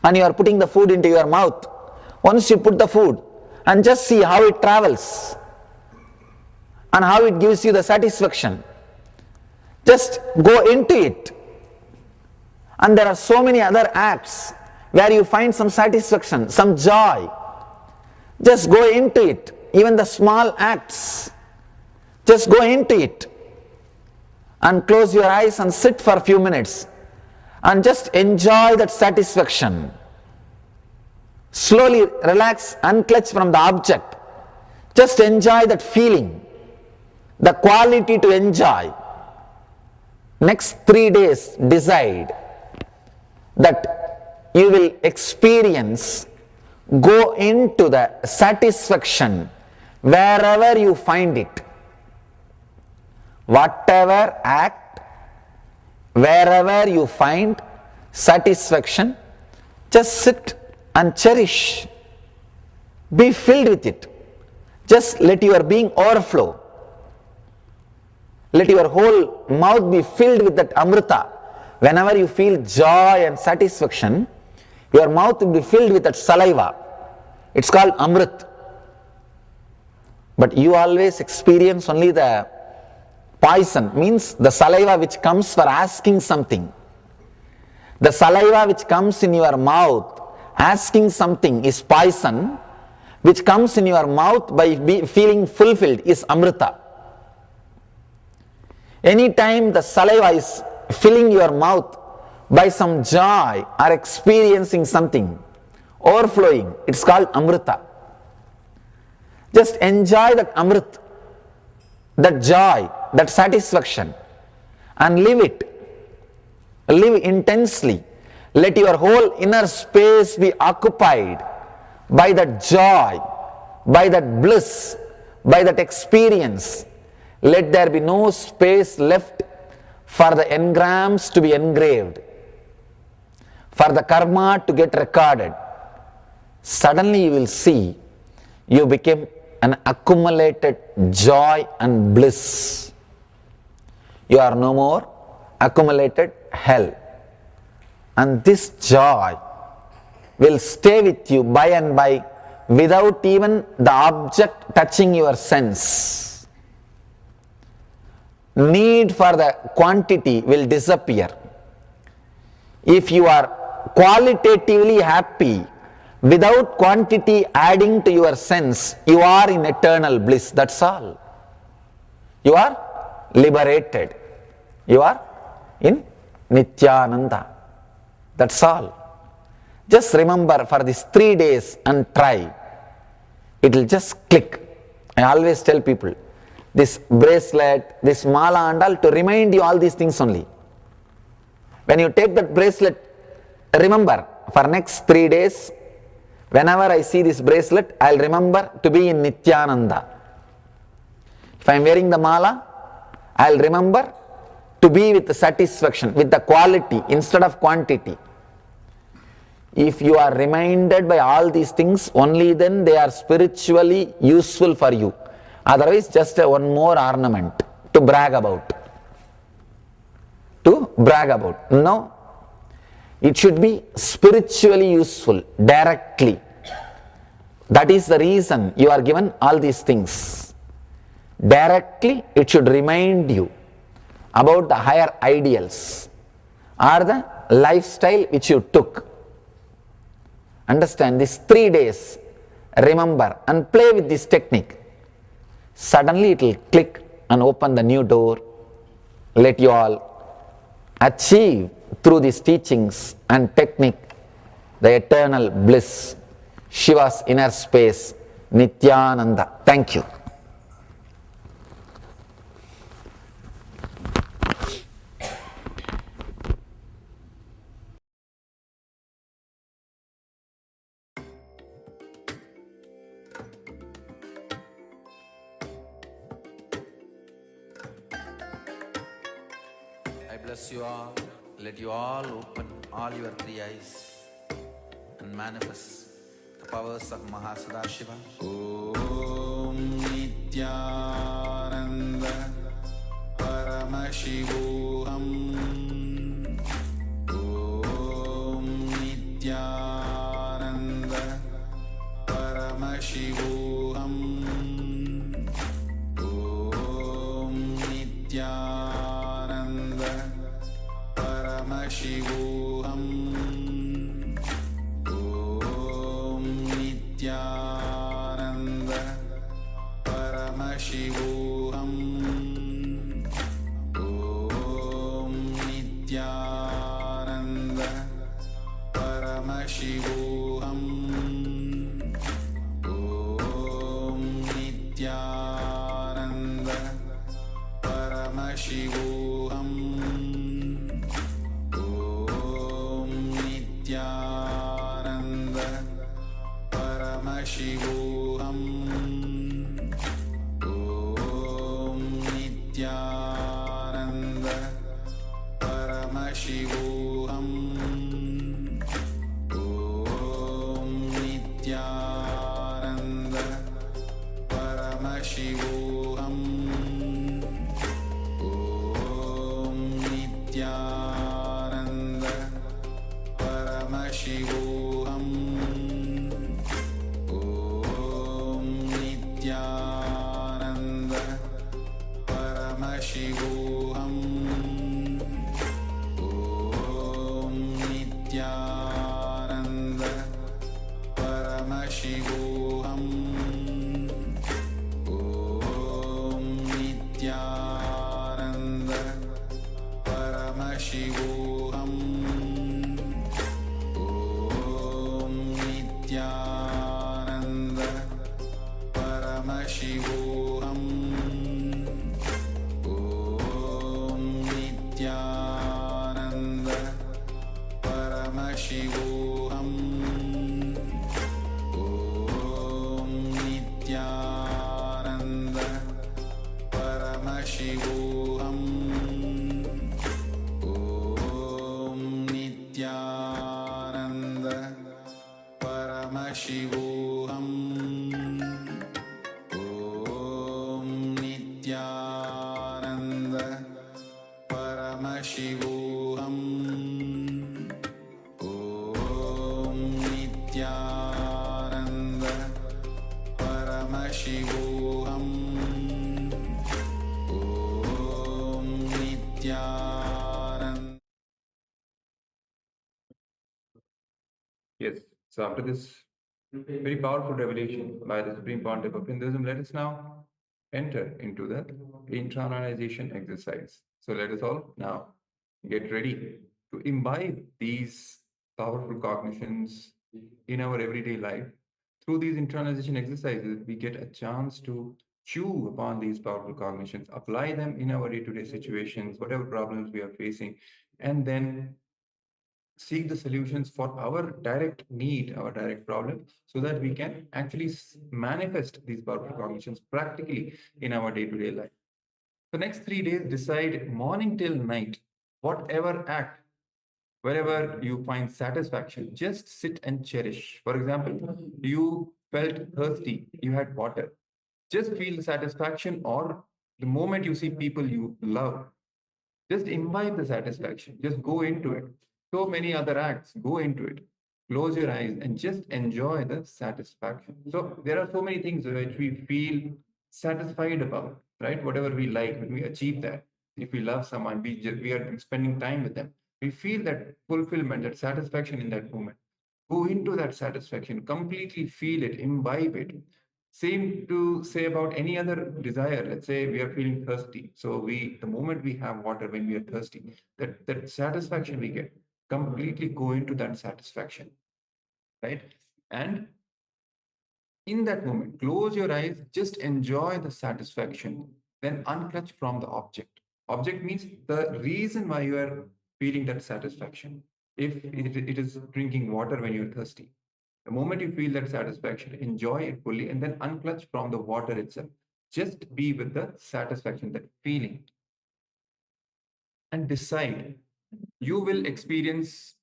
F: and you are putting the food into your mouth. Once you put the food and just see how it travels and how it gives you the satisfaction. Just go into it. And there are so many other acts where you find some satisfaction, some joy. Just go into it. Even the small acts. Just go into it. And close your eyes and sit for a few minutes. And just enjoy that satisfaction. Slowly relax, unclutch from the object. Just enjoy that feeling. The quality to enjoy. Next 3 days, decide that you will experience, go into the satisfaction wherever you find it. Whatever act, wherever you find satisfaction, just sit and cherish. Be filled with it. Just let your being overflow. Let your whole mouth be filled with that amrita. Whenever you feel joy and satisfaction, your mouth will be filled with that saliva. It's called amrit. But you always experience only the poison, means the saliva which comes for asking something. The saliva which comes in your mouth asking something is poison, which comes in your mouth by feeling fulfilled is amrita. Anytime the saliva is filling your mouth by some joy or experiencing something, overflowing, it's called amrita. Just enjoy that amrit, that joy, that satisfaction, and live it. Live intensely. Let your whole inner space be occupied by that joy, by that bliss, by that experience. Let there be no space left for the engrams to be engraved, for the karma to get recorded. Suddenly you will see you became an accumulated joy and bliss. You are no more accumulated hell. And this joy will stay with you by and by without even the object touching your sense. Need for the quantity will disappear. If you are qualitatively happy without quantity adding to your sense, you are in eternal bliss. That's all. You are liberated. You are in Nityananda. That's all. Just remember for these 3 days and try. It will just click. I always tell people, this bracelet, this mala and all, to remind you all these things only. When you take that bracelet, remember for next 3 days, whenever I see this bracelet, I'll remember to be in Nityananda. If I'm wearing the mala, I'll remember to be with the satisfaction, with the quality instead of quantity. If you are reminded by all these things, only then they are spiritually useful for you. Otherwise, just one more ornament to brag about. No. It should be spiritually useful, directly. That is the reason you are given all these things. Directly, it should remind you about the higher ideals or the lifestyle which you took. Understand, these 3 days, remember and play with this technique. Suddenly it will click and open the new door. Let you all achieve through these teachings and technique the eternal bliss, Shiva's inner space, Nityananda. Thank you.
H: I bless you all. Let you all open all your 3 eyes and manifest the powers of Mahasada
I: Om Nityananda Paramashivoham. Om Nityananda Paramashivoham. Om Nityananda Paramashivoham. Om Nityananda Paramashivoham. Om Nityananda Paramashivoham. Om Nityananda Paramashivoham. Om Nityananda Paramashivoham. Om Nityananda Paramashivoham. Om Nityananda Paramashivoham. Om Nityananda Paramashivoham. Om Nityananda Paramashivoham. Om Nityananda Paramashivoham. Om Nityananda Paramashivoham. Om Nityananda Paramashivoham. Om Nityananda Paramashivoham. Om Nityananda Paramashivoham. Om Nityananda Paramashivoham. Paramashivoham Om Nityananda Paramashivoham Om Nityananda.
G: Yes. So after this very powerful revelation by the Supreme Pontiff of Hinduism, let us now enter into the internalization exercise. So let us all now get ready to imbibe these powerful cognitions in our everyday life. Through these internalization exercises, we get a chance to chew upon these powerful cognitions, apply them in our day-to-day situations, whatever problems we are facing, and then seek the solutions for our direct need, our direct problem, so that we can actually manifest these powerful cognitions practically in our day-to-day life. The next 3 days, decide morning till night, whatever act, wherever you find satisfaction, just sit and cherish. For example, you felt thirsty, you had water. Just feel the satisfaction, or the moment you see people you love, just imbibe the satisfaction. Just go into it. So many other acts, go into it. Close your eyes and just enjoy the satisfaction. So there are so many things which we feel satisfied about, right? Whatever we like, when we achieve that, if we love someone, we are spending time with them. We feel that fulfillment, that satisfaction in that moment. Go into that satisfaction, completely feel it, imbibe it. Same to say about any other desire. Let's say we are feeling thirsty. So the moment we have water when we are thirsty, that satisfaction we get, completely go into that satisfaction, right? And in that moment, close your eyes, just enjoy the satisfaction, then unclutch from the object. Object means the reason why you are feeling that satisfaction. If it is drinking water when you're thirsty, the moment you feel that satisfaction, enjoy it fully and then unclutch from the water itself. Just be with the satisfaction, that feeling, and decide. You will experience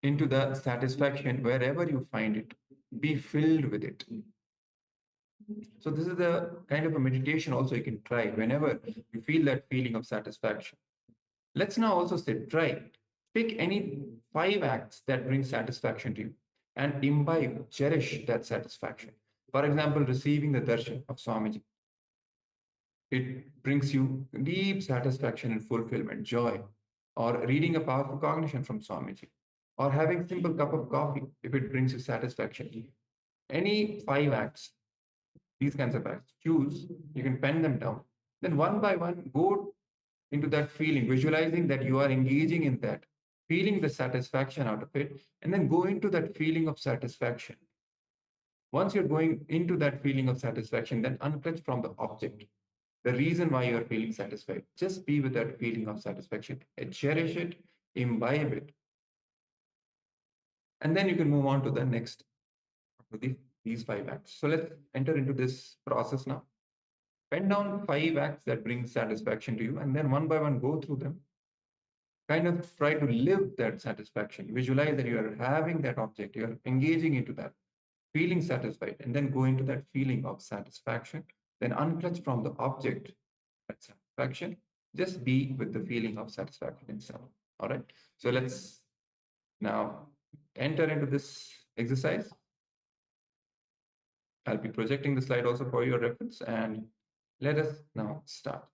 G: into the satisfaction wherever you find it. Be filled with it. So this is the kind of a meditation also you can try whenever you feel that feeling of satisfaction. Let's now also say, try. Pick any 5 acts that bring satisfaction to you and imbibe, cherish that satisfaction. For example, receiving the darshan of Swamiji. It brings you deep satisfaction and fulfillment, joy. Or reading a powerful cognition from Swamiji. Or having simple cup of coffee if it brings you satisfaction. Any 5 acts, these kinds of acts, choose, you can pen them down. Then one by one, go into that feeling, visualizing that you are engaging in that, feeling the satisfaction out of it, and then go into that feeling of satisfaction. Once you're going into that feeling of satisfaction, then unclutch from the object, the reason why you're feeling satisfied. Just be with that feeling of satisfaction, cherish it, imbibe it. And then you can move on to the next, these 5 acts. So let's enter into this process now. Pen down 5 acts that bring satisfaction to you, and then one by one go through them. Kind of try to live that satisfaction. Visualize that you are having that object, you are engaging into that, feeling satisfied, and then go into that feeling of satisfaction. Then unclutch from the object, that satisfaction. Just be with the feeling of satisfaction itself. All right. So let's now enter into this exercise. I'll be projecting the slide also for your reference, and let us now start.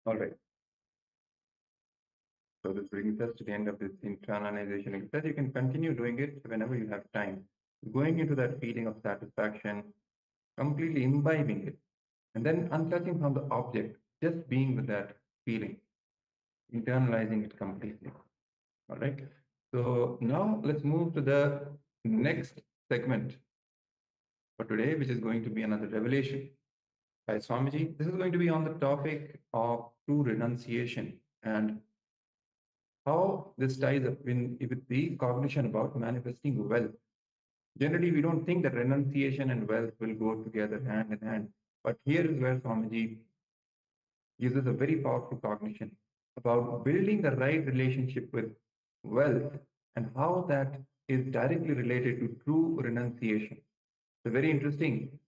G: All right. So this brings us to the end of this internalization exercise. You can continue doing it whenever you have time. Going into that feeling of satisfaction, completely imbibing it, and then untouching from the object, just being with that feeling, internalizing it completely. All right. So now let's move to the next segment for today, which is going to be another revelation by Swamiji. This is going to be on the topic of true renunciation and how this ties up with the cognition about manifesting wealth. Generally, we don't think that renunciation and wealth will go together hand in hand. But here is where Swamiji gives us a very powerful cognition about building the right relationship with wealth and how that is directly related to true renunciation. It's a very interesting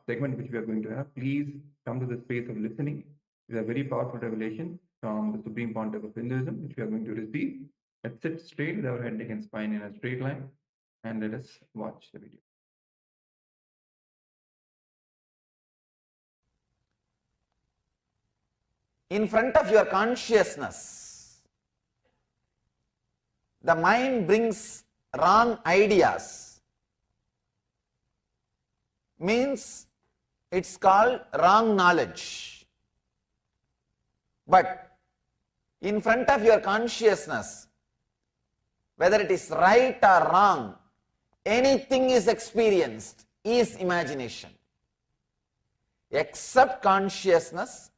G: segment which we are going to have. Please come to the space of listening. It's a very powerful revelation from the Supreme Pontiff of Hinduism, which we are going to receive. Let's sit straight with our head, neck, and spine in a straight line, and let us watch the video.
F: In front of your consciousness, the mind brings wrong ideas. Means it's called wrong knowledge. But in front of your consciousness, whether it is right or wrong, anything is experienced is imagination. Except consciousness,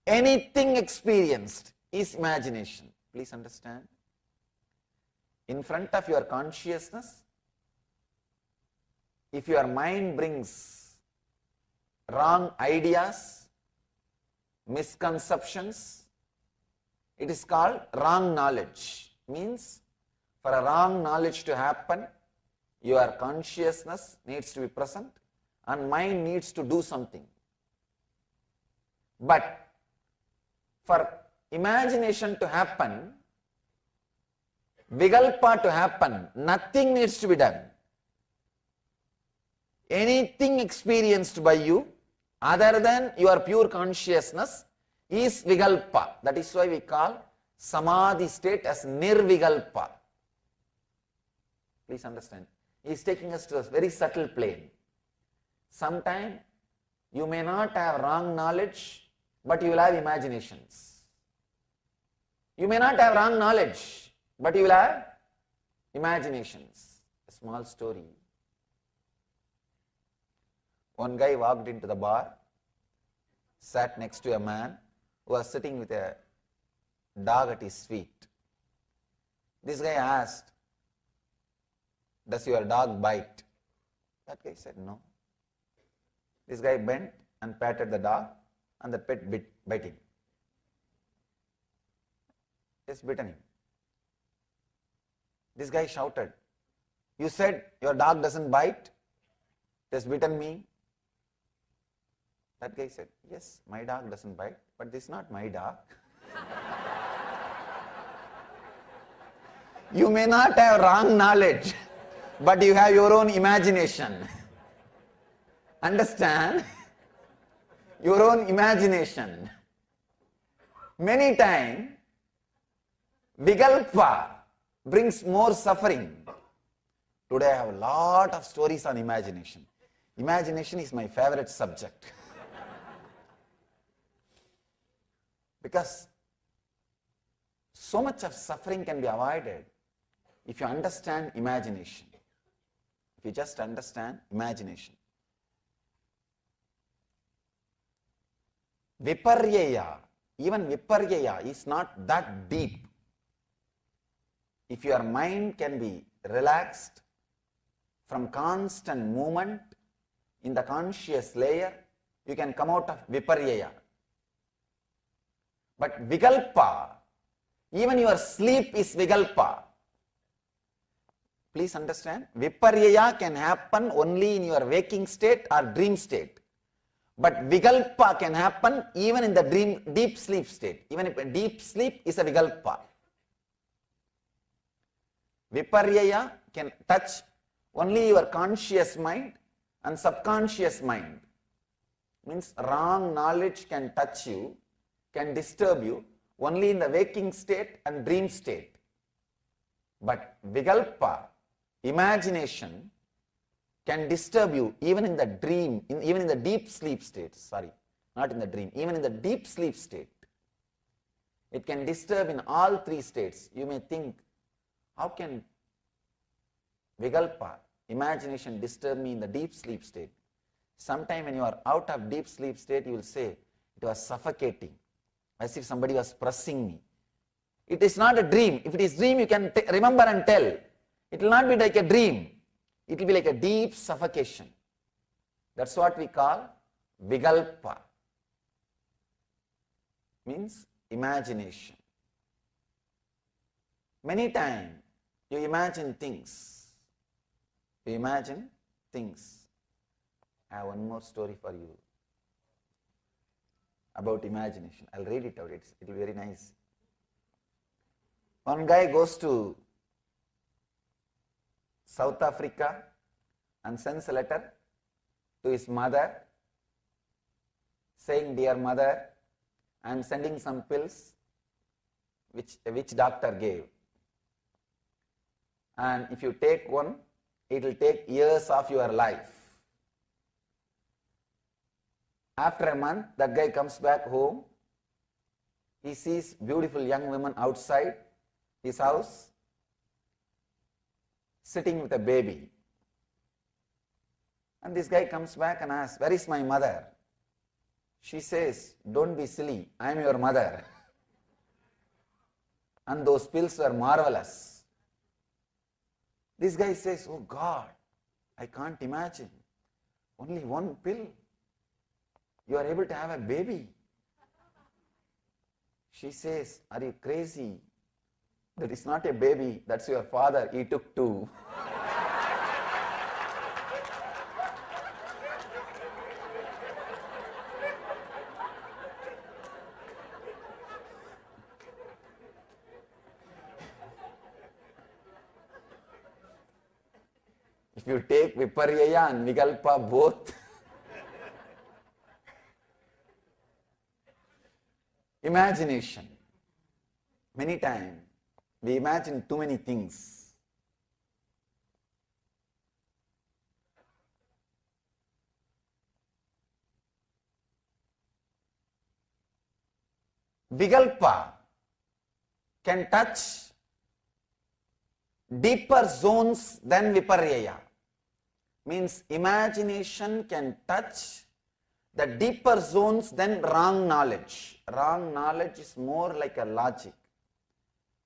F: anything experienced is imagination. Please understand. In front of your consciousness, if your mind brings wrong ideas, misconceptions, it is called wrong knowledge. Means for a wrong knowledge to happen, your consciousness needs to be present and mind needs to do something. But for imagination to happen, vigalpa to happen, nothing needs to be done. Anything experienced by you other than your pure consciousness is vigalpa. That is why we call samadhi state as nirvigalpa. Please understand. He is taking us to a very subtle plane. Sometimes you may not have wrong knowledge, but you will have imaginations. You may not have wrong knowledge, but you will have imaginations. A small story. One guy walked into the bar, sat next to a man who was sitting with a dog at his feet. This guy asked, "Does your dog bite?" That guy said, "No." This guy bent and patted the dog, and the pet bit him. Just bitten him. This guy shouted, "You said your dog doesn't bite? It has bitten me." That guy said, "Yes, my dog doesn't bite, but this is not my dog." You may not have wrong knowledge, but you have your own imagination. Understand? Your own imagination. Many times, vigalpa brings more suffering. Today I have a lot of stories on imagination. Imagination is my favorite subject. Because so much of suffering can be avoided if you understand imagination. If you just understand imagination. Viparyaya, even Viparyaya is not that deep. If your mind can be relaxed from constant movement in the conscious layer, you can come out of Viparyaya. But Vikalpa, even your sleep is Vikalpa. Please understand, Viparyaya can happen only in your waking state or dream state. But Vikalpa can happen even in the deep sleep state. Even if a deep sleep is a Vikalpa. Viparyaya can touch only your conscious mind and subconscious mind. Means wrong knowledge can touch you, can disturb you only in the waking state and dream state. But Vikalpa, imagination, can disturb you even in the dream, even in the deep sleep state. Sorry, not in the dream, even in the deep sleep state. It can disturb in all three states. You may think, how can Vikalpa, imagination, disturb me in the deep sleep state? Sometime when you are out of deep sleep state, you will say, it was suffocating, as if somebody was pressing me. It is not a dream. If it is dream, you can remember and tell. It will not be like a dream. It will be like a deep suffocation. That's what we call Vikalpa. Means imagination. Many times you imagine things. You imagine things. I have one more story for you about imagination. I'll read it out. It will be very nice. One guy goes to South Africa and sends a letter to his mother saying, "Dear mother, I am sending some pills which doctor gave. And if you take one, it will take years of your life." After a month, that guy comes back home. He sees beautiful young women outside his house sitting with a baby. And this guy comes back and asks, "Where is my mother?" She says, "Don't be silly, I am your mother." And those pills were marvelous. This guy says, "Oh God, I can't imagine. Only one pill. You are able to have a baby." She says, "Are you crazy? That is not a baby, that's your father, he took two." If you take Viparyaya and Vikalpa both, imagination. Many times we imagine too many things. Vikalpa can touch deeper zones than Viparyaya. Means imagination can touch the deeper zones than wrong knowledge. Wrong knowledge is more like a logic.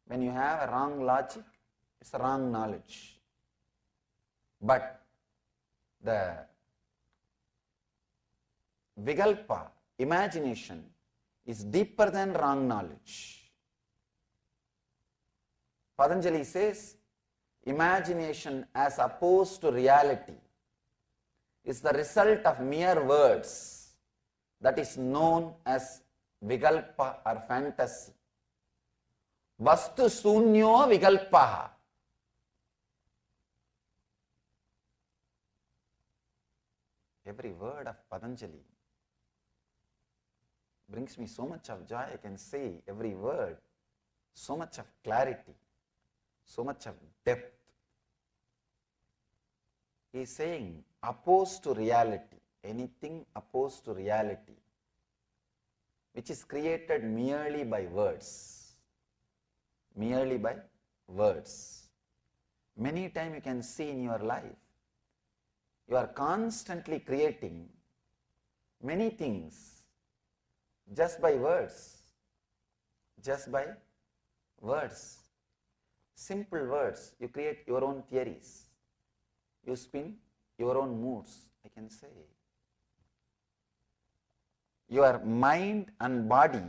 F: When you have a wrong logic, it's a wrong knowledge. But the Vikalpa, imagination, is deeper than wrong knowledge. Patanjali says, imagination as opposed to reality is the result of mere words that is known as Vikalpa or fantasy. Vastu sunyo Vikalpaha. Every word of Patanjali brings me so much of joy. I can say every word, so much of clarity, so much of depth. He is saying opposed to reality, anything opposed to reality which is created merely by words. Merely by words. Many times you can see in your life, you are constantly creating many things just by words. Just by words. Simple words. You create your own theories. You spin your own moods, I can say. Your mind and body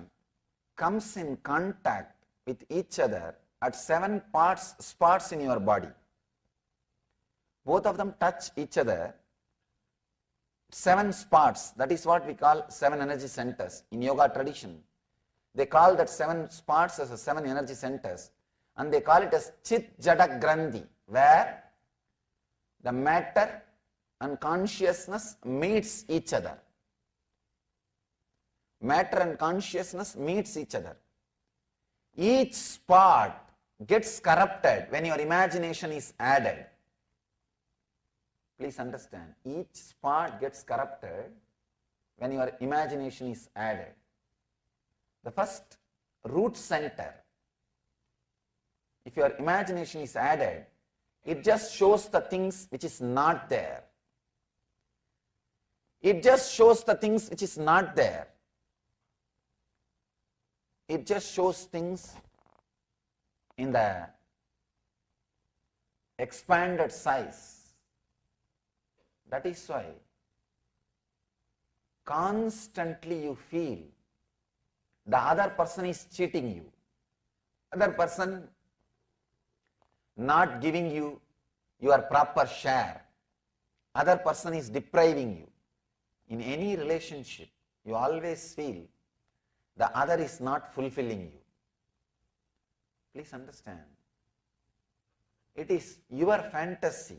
F: comes in contact with each other at 7 spots in your body. Both of them touch each other. 7 spots, that is what we call 7 energy centers. In yoga tradition, they call that 7 spots as 7 energy centers, and they call it as Chit Jada Grandhi, where the matter and consciousness meets each other. Matter and consciousness meets each other. Each spot gets corrupted when your imagination is added. Please understand, each spot gets corrupted when your imagination is added. The first root center, if your imagination is added, it just shows the things which is not there. It just shows the things which is not there. It just shows things in the expanded size. That is why constantly you feel the other person is cheating you. Other person not giving you your proper share. Other person is depriving you. In any relationship, you always feel the other is not fulfilling you. Please understand. It is your fantasy.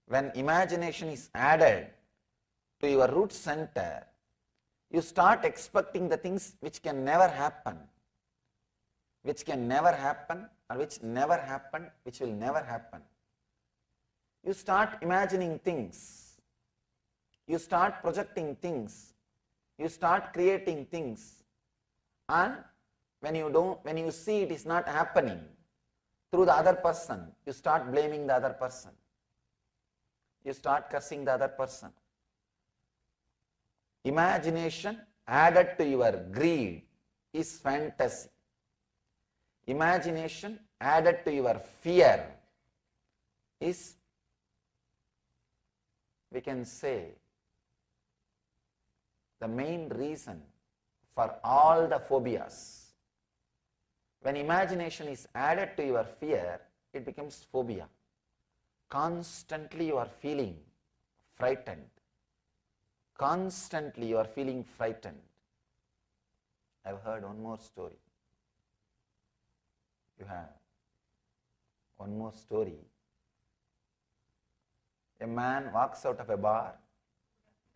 F: When imagination is added to your root center, you start expecting the things which can never happen. Which can never happen, or which never happened, which will never happen. You start imagining things. You start projecting things. You start creating things. And when you see it is not happening through the other person, you start blaming the other person. You start cursing the other person. Imagination added to your greed is fantasy. Imagination added to your fear is, we can say, the main reason for all the phobias. When imagination is added to your fear, it becomes phobia. Constantly you are feeling frightened. Constantly you are feeling frightened. I have heard one more story. You have one more story. A man walks out of a bar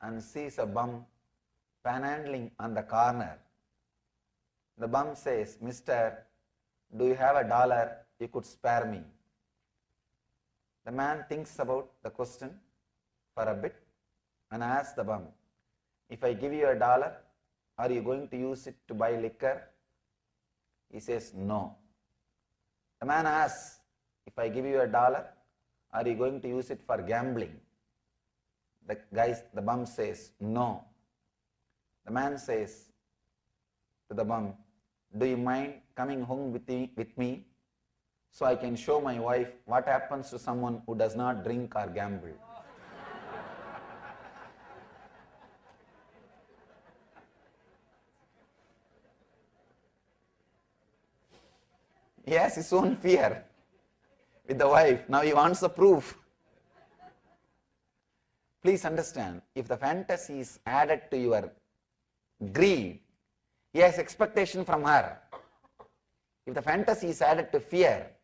F: and sees a bum panhandling on the corner. The bum says, "Mister, do you have $1? You could spare me." The man thinks about the question for a bit and asks the bum, "If I give you $1, are you going to use it to buy liquor?" He says, "No." The man asks, "If I give you $1, are you going to use it for gambling?" The bum says, "No." The man says to the bum, "Do you mind coming home with me so I can show my wife what happens to someone who does not drink or gamble?" He has his own fear with the wife. Now he wants the proof. Please understand, if the fantasy is added to your greed, he has expectation from her. If the fantasy is added to fear,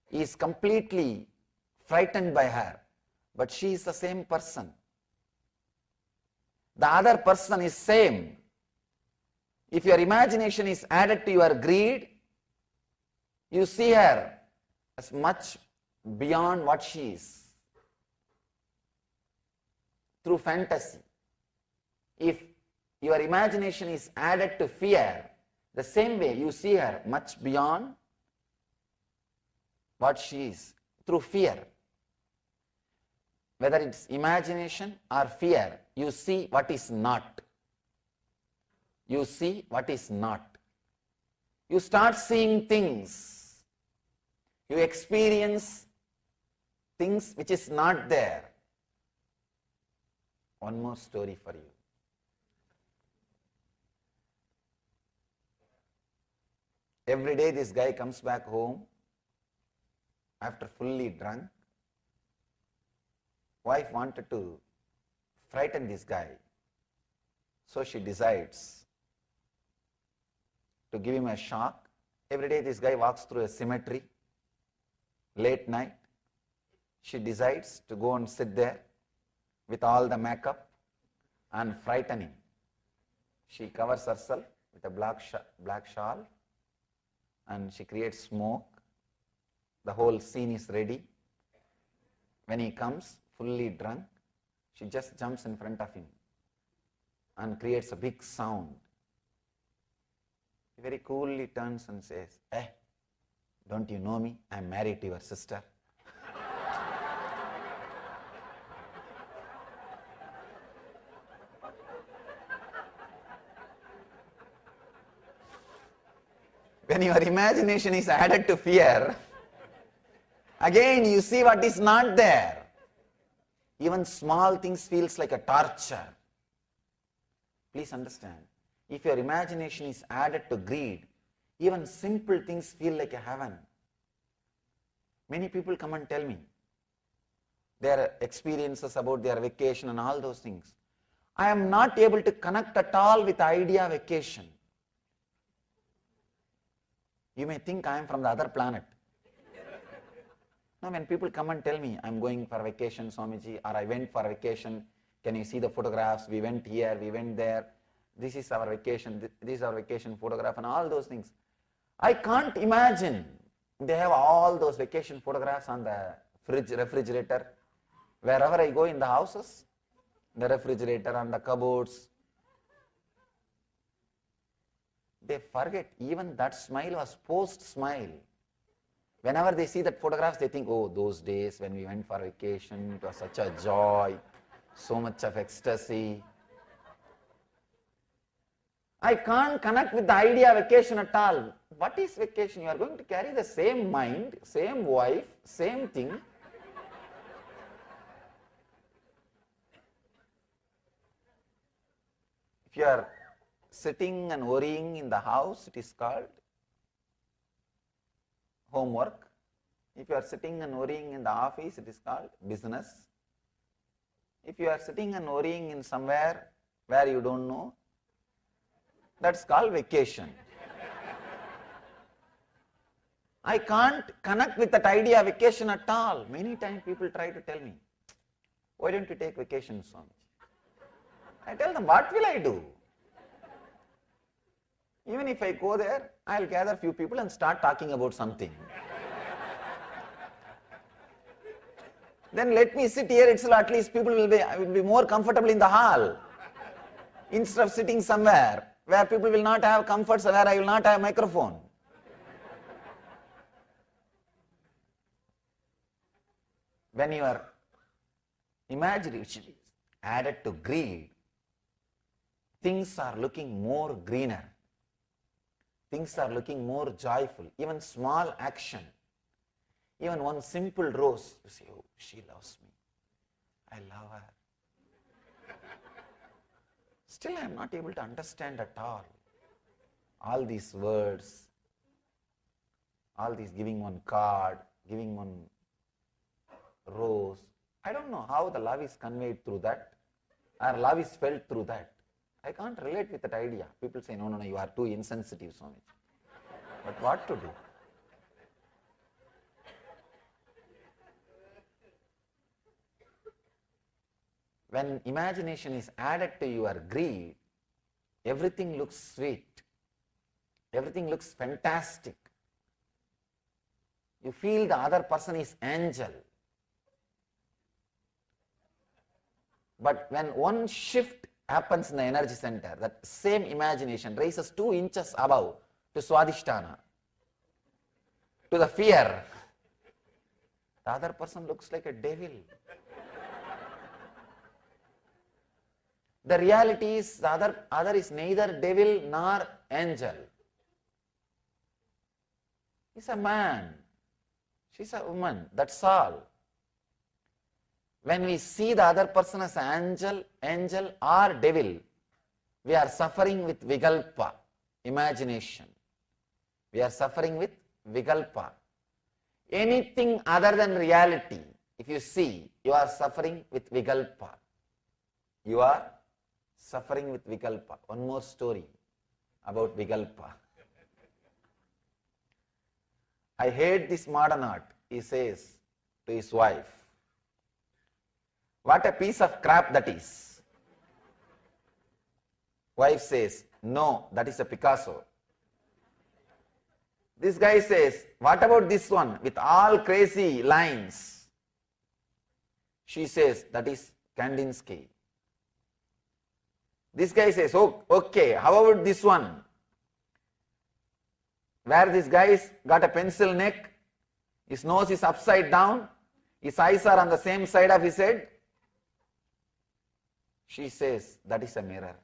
F: he is completely frightened by her. But she is the same person. The other person is same. If your imagination is added to your greed, you see her as much beyond what she is through fantasy. If your imagination is added to fear, the same way you see her much beyond what she is through fear. Whether it's imagination or fear, you see what is not. You see what is not. You start seeing things. You experience things which is not there. One more story for you. Every day this guy comes back home after fully drunk. Wife wanted to frighten this guy, so she decides to give him a shock. Every day this guy walks through a cemetery, late night. She decides to go and sit there with all the makeup and frighten him. She covers herself with a black shawl and she creates smoke. The whole scene is ready. When he comes, fully drunk, she just jumps in front of him and creates a big sound. He very coolly turns and says, don't you know me? I am married to your sister. When your imagination is added to fear, again you see what is not there. Even small things feels like a torture. Please understand, if your imagination is added to greed, even simple things feel like a heaven. Many people come and tell me their experiences about their vacation and all those things. I am not able to connect at all with the idea of vacation. You may think I am from the other planet. No, when people come and tell me, I'm going for vacation, Swamiji, or I went for vacation, can you see the photographs? We went here, we went there. This is our vacation, this is our vacation photograph and all those things. I can't imagine. They have all those vacation photographs on the refrigerator. Wherever I go in the houses, the refrigerator, on the cupboards. They forget even that smile was post-smile. Whenever they see that photographs, they think, oh, those days when we went for vacation, it was such a joy, so much of ecstasy. I can't connect with the idea of vacation at all. What is vacation? You are going to carry the same mind, same wife, same thing. If you are sitting and worrying in the house, it is called homework. If you are sitting and worrying in the office, it is called business. If you are sitting and worrying in somewhere where you don't know, that's called vacation. I can't connect with that idea of vacation at all. Many times people try to tell me, why don't you take vacation, Swami? I tell them, what will I do? Even if I go there, I'll gather few people and start talking about something. Then let me sit here itself, at least people will be more comfortable in the hall. Instead of sitting somewhere where people will not have comforts, where I will not have microphone. When your imagination is added to greed, things are looking more greener. Things are looking more joyful. Even small action, even one simple rose, you say, oh, she loves me. I love her. Still I am not able to understand at all these words, all these giving one card, giving one rose. I don't know how the love is conveyed through that, or love is felt through that. I can't relate with that idea. People say, no, you are too insensitive, Swami. But what to do? When imagination is added to your greed, everything looks sweet. Everything looks fantastic. You feel the other person is angel. But when one shift happens in the energy center. That same imagination raises 2 inches above to Swadhisthana, to the fear. The other person looks like a devil. The reality is the other is neither devil nor angel. He's a man. She's a woman. That's all. When we see the other person as angel or devil, we are suffering with vikalpa, imagination. We are suffering with vikalpa. Anything other than reality, if you see, you are suffering with vikalpa. You are suffering with vikalpa. One more story about vikalpa. I hate this modern art, he says to his wife. What a piece of crap that is. Wife says, no, that is a Picasso. This guy says, what about this one with all crazy lines? She says, that is Kandinsky. This guy says, oh, okay, how about this one? Where this guy's got a pencil neck, his nose is upside down, his eyes are on the same side of his head. She says, that is a mirror.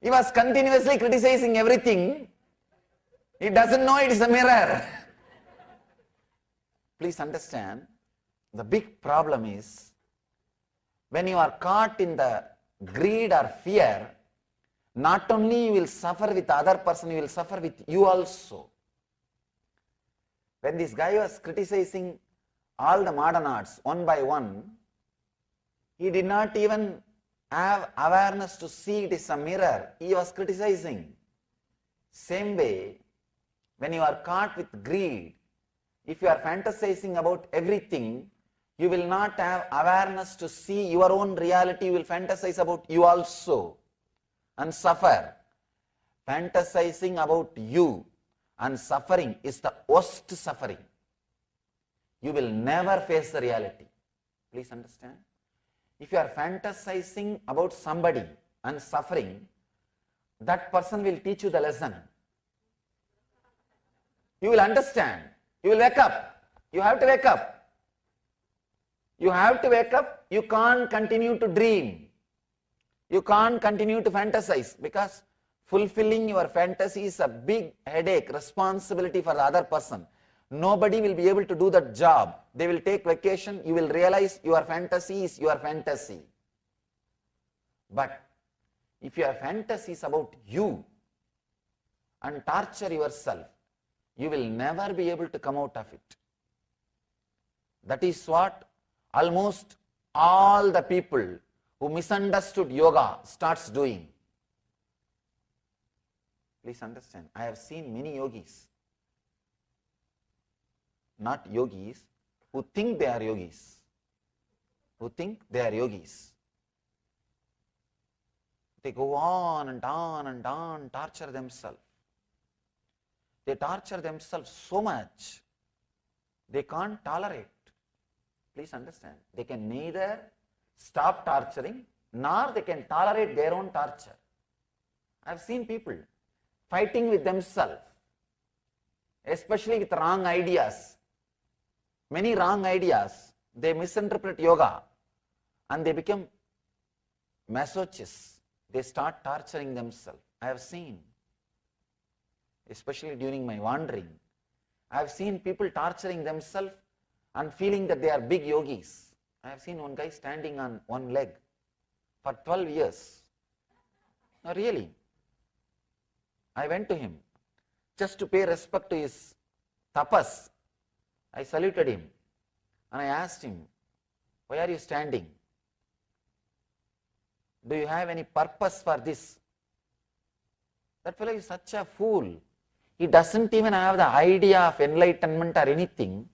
F: He was continuously criticizing everything. He doesn't know it is a mirror. Please understand, the big problem is when you are caught in the greed or fear, not only you will suffer with the other person, you will suffer with you also. When this guy was criticizing all the modern arts one by one, he did not even have awareness to see it is a mirror. He was criticizing. Same way, when you are caught with greed, if you are fantasizing about everything, you will not have awareness to see your own reality. You will fantasize about you also and suffer. Fantasizing about you and suffering is the worst suffering. You will never face the reality. Please understand. If you are fantasizing about somebody and suffering, that person will teach you the lesson. You will understand. You will wake up. You have to wake up. You have to wake up. You can't continue to dream. You can't continue to fantasize because fulfilling your fantasy is a big headache, responsibility for the other person. Nobody will be able to do that job. They will take vacation. You will realize your fantasy is your fantasy. But if your fantasy is about you and torture yourself, you will never be able to come out of it. That is what almost all the people who misunderstood yoga starts doing. Please understand, I have seen many yogis, not yogis, who think they are yogis. Who think they are yogis. They go on and on and on, torture themselves. They torture themselves so much, they can't tolerate. Please understand, they can neither stop torturing, nor they can tolerate their own torture. I have seen people fighting with themselves, especially with wrong ideas. Many wrong ideas, they misinterpret yoga and they become masochists. They start torturing themselves. I have seen, especially during my wandering, I have seen people torturing themselves and feeling that they are big yogis. I have seen one guy standing on one leg for 12 years. No, really. I went to him just to pay respect to his tapas. I saluted him and I asked him, why are you standing? Do you have any purpose for this? That fellow is such a fool. He doesn't even have the idea of enlightenment or anything.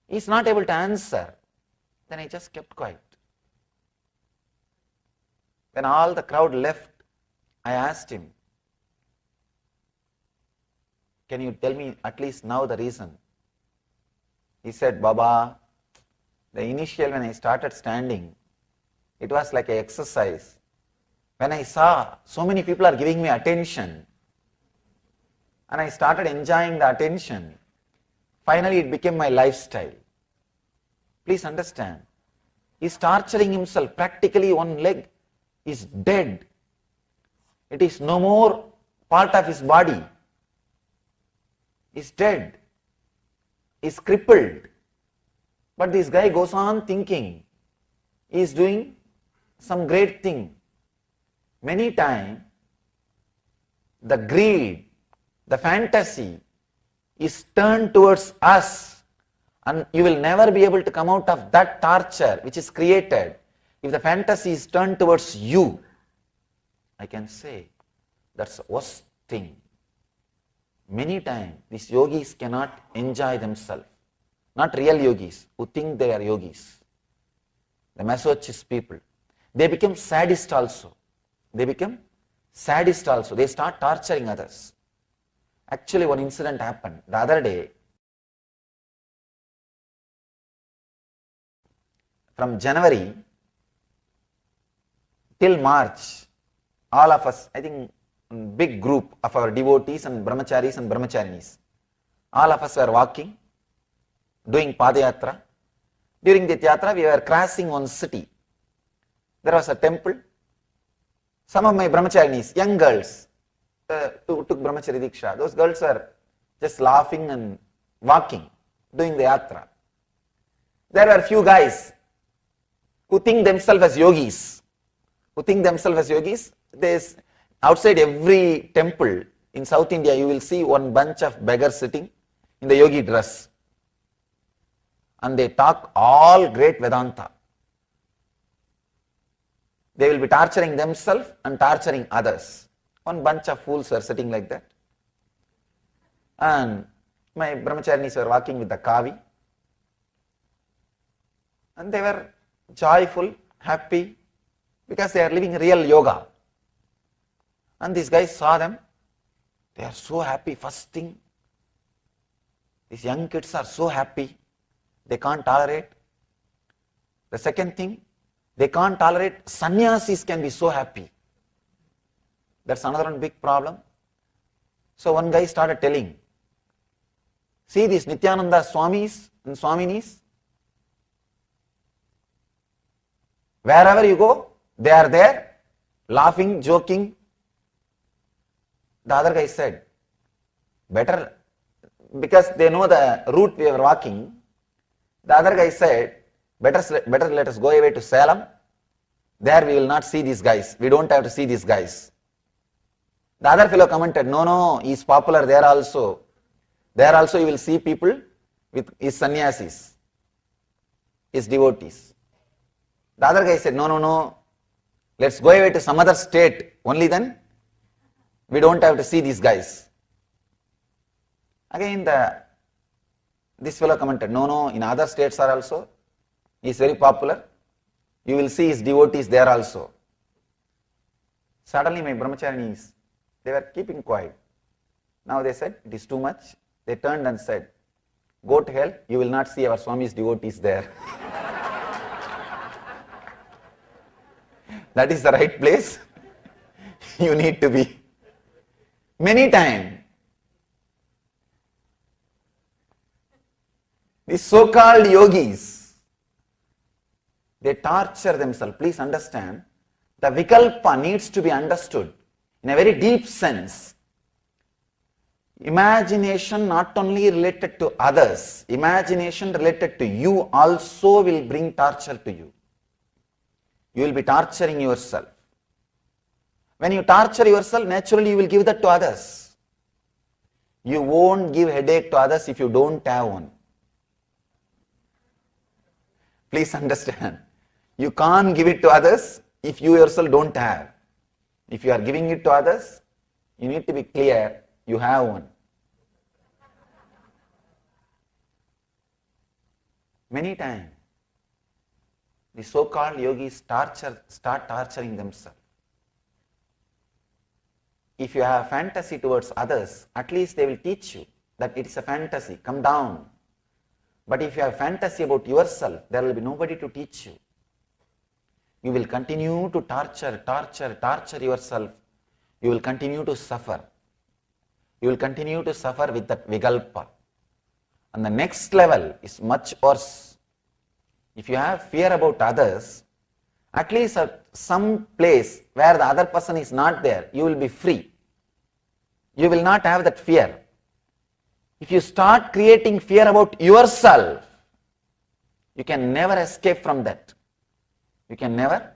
F: He is not able to answer. Then I just kept quiet. When all the crowd left, I asked him, can you tell me at least now the reason? He said, Baba, the initial when I started standing, it was like an exercise. When I saw so many people are giving me attention, and I started enjoying the attention, finally it became my lifestyle. Please understand, he's torturing himself. Practically one leg is dead. It is no more part of his body. He's dead. He's crippled. But this guy goes on thinking he is doing some great thing. Many times, the greed, the fantasy is turned towards us, and you will never be able to come out of that torture which is created if the fantasy is turned towards you. I can say that's the worst thing. Many times these yogis cannot enjoy themselves. Not real yogis who think they are yogis. The masochist people. They become sadist also. They start torturing others. Actually, one incident happened the other day. From January till March, all of us, I think big group of our devotees and brahmacharis and brahmacharinis, all of us were walking, doing padayatra. During the yatra, we were crossing one city. There was a temple. Some of my brahmacharinis, young girls, took brahmachari diksha. Those girls were just laughing and walking, doing the yatra. There were few guys who think themselves as yogis. There's outside every temple in South India, you will see one bunch of beggars sitting in the yogi dress. And they talk all great Vedanta. They will be torturing themselves and torturing others. One bunch of fools were sitting like that. And my brahmacharinis were walking with the kavi. And they were joyful, happy, because they are living real yoga. And these guys saw them. They are so happy. First thing, these young kids are so happy. They can't tolerate. The second thing, they can't tolerate sannyasis can be so happy. That's another one big problem. So one guy started telling, see these Nityananda Swamis and Swaminis, wherever you go, they are there, laughing, joking. The other guy said, better, because they know the route we were walking, the other guy said, better let us go away to Salem. There we will not see these guys. We don't have to see these guys. The other fellow commented, no, he is popular there also. There also you will see people with his sannyasis, his devotees. The other guy said, no, let's go away to some other state. Only then we don't have to see these guys. Again, this fellow commented, no, in other states are also. He is very popular. You will see his devotees there also. Suddenly my brahmacharinis, they were keeping quiet. Now they said, it is too much. They turned and said, go to hell, you will not see our Swami's devotees there. That is the right place you need to be. Many times, these so-called yogis, they torture themselves. Please understand, the vikalpa needs to be understood in a very deep sense. Imagination not only related to others, imagination related to you also will bring torture to you. You will be torturing yourself. When you torture yourself, naturally you will give that to others. You won't give headache to others if you don't have one. Please understand. You can't give it to others if you yourself don't have. If you are giving it to others, you need to be clear, you have one. Many times, the so-called yogis start torturing themselves. if you have fantasy towards others, at least they will teach you that it is a fantasy, come down. But if you have fantasy about yourself, there will be nobody to teach you. You will continue to torture yourself. You will continue to suffer. You will continue to suffer with that vigalpa. And the next level is much worse. If you have fear about others, at least at some place where the other person is not there, you will be free. You will not have that fear. If you start creating fear about yourself, you can never escape from that. You can never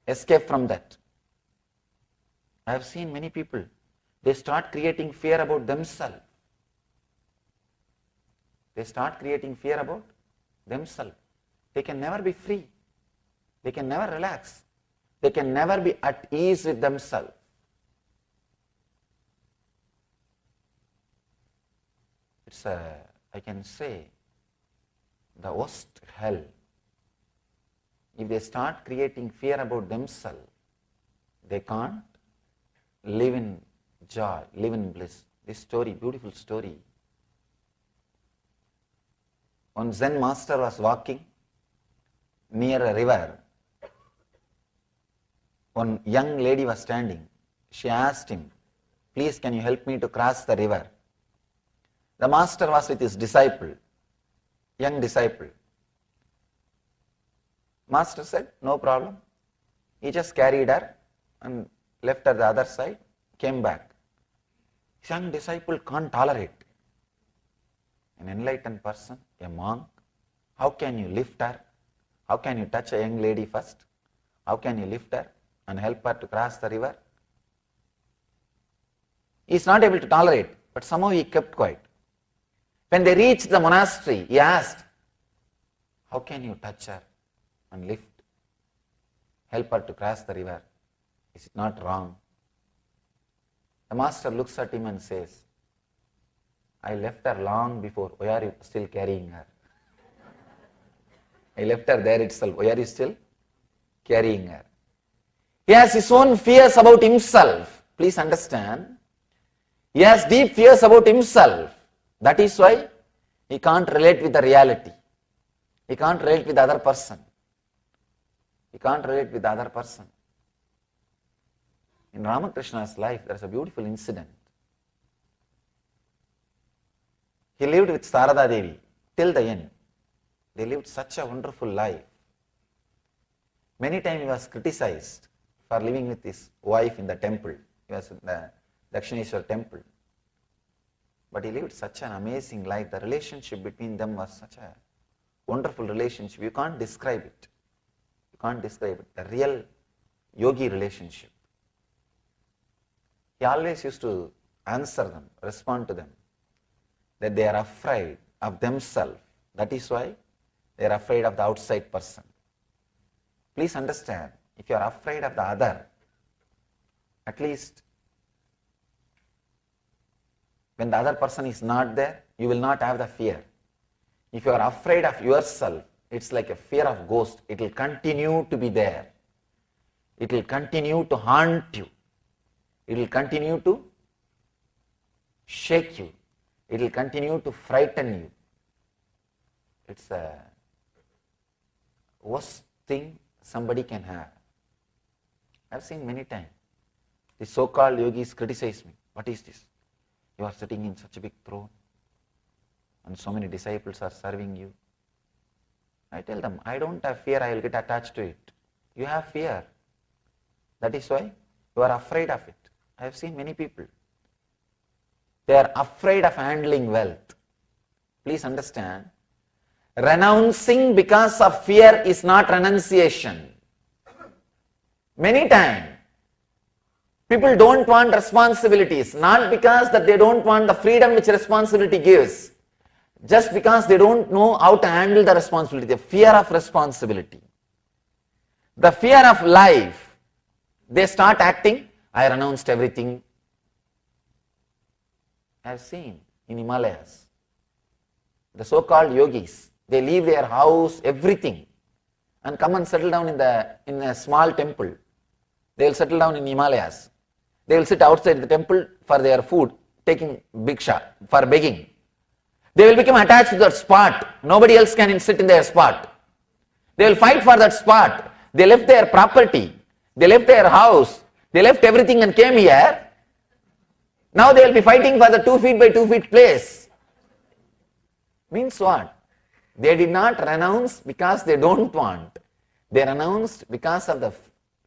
F: escape from that. I have seen many people, they start creating fear about themselves. They start creating fear about themselves. They can never be free. They can never relax. They can never be at ease with themselves. It's I can say, the worst hell. If they start creating fear about themselves, they can't live in joy, live in bliss. This story, beautiful story. One Zen master was walking near a river. One young lady was standing. She asked him, please can you help me to cross the river? The master was with his disciple, young disciple. Master said, no problem. He just carried her and left her the other side, came back. His young disciple can't tolerate. An enlightened person, a monk, how can you lift her? How can you touch a young lady first? How can you lift her and help her to cross the river? He is not able to tolerate, but somehow he kept quiet. When they reached the monastery, he asked, how can you touch her and lift, help her to cross the river? Is it not wrong? The master looks at him and says, I left her long before, why are you still carrying her? I left her there itself, why are you still carrying her? He has his own fears about himself. Please understand. He has deep fears about himself. That is why he can't relate with the reality. He can't relate with the other person. He can't relate with the other person. In Ramakrishna's life, there is a beautiful incident. He lived with Sarada Devi till the end. They lived such a wonderful life. Many times he was criticized for living with his wife in the temple. He was in the Dakshineshwar temple. But he lived such an amazing life. The relationship between them was such a wonderful relationship. You can't describe it. You can't describe it. The real yogi relationship. He always used to answer them, respond to them, that they are afraid of themselves. That is why they are afraid of the outside person. Please understand, if you are afraid of the other, at least when the other person is not there, you will not have the fear. If you are afraid of yourself, it's like a fear of ghost. It will continue to be there. It will continue to haunt you. It will continue to shake you. It will continue to frighten you. It's the worst thing somebody can have. I've seen many times. The so-called yogis criticize me. What is this? You are sitting in such a big throne and so many disciples are serving you. I tell them, I don't have fear, I will get attached to it. You have fear. That is why you are afraid of it. I have seen many people. They are afraid of handling wealth. Please understand, renouncing because of fear is not renunciation. Many times, people don't want responsibilities, not because that they don't want the freedom which responsibility gives, just because they don't know how to handle the responsibility, the fear of responsibility. The fear of life, they start acting, I renounced everything. I have seen in Himalayas, the so-called yogis, they leave their house, everything, and come and settle down in a small temple. They will settle down in Himalayas. They will sit outside the temple for their food, taking bhiksha, for begging. They will become attached to that spot. Nobody else can sit in their spot. They will fight for that spot. They left their property. They left their house. They left everything and came here. Now they will be fighting for the 2 feet by 2 feet place. Means what? They did not renounce because they don't want. They renounced because of the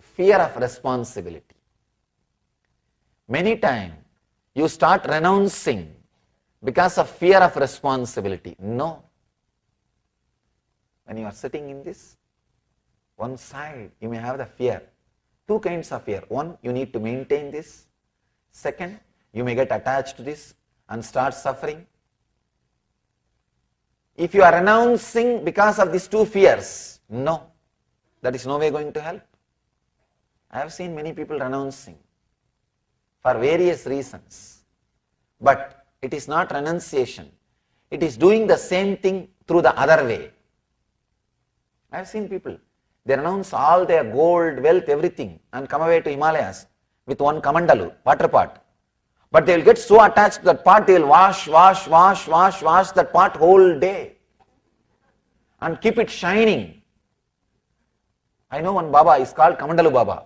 F: fear of responsibility. Many times you start renouncing because of fear of responsibility. No. When you are sitting in this, one side you may have the fear. Two kinds of fear. One, you need to maintain this. Second, you may get attached to this and start suffering. If you are renouncing because of these two fears, no, that is no way going to help. I have seen many people renouncing for various reasons, but it is not renunciation. It is doing the same thing through the other way. I have seen people, they renounce all their gold, wealth, everything and come away to Himalayas with one kamandalu, water pot. But they will get so attached to that pot, they will wash that pot whole day and keep it shining. I know one Baba is called Kamandalu Baba.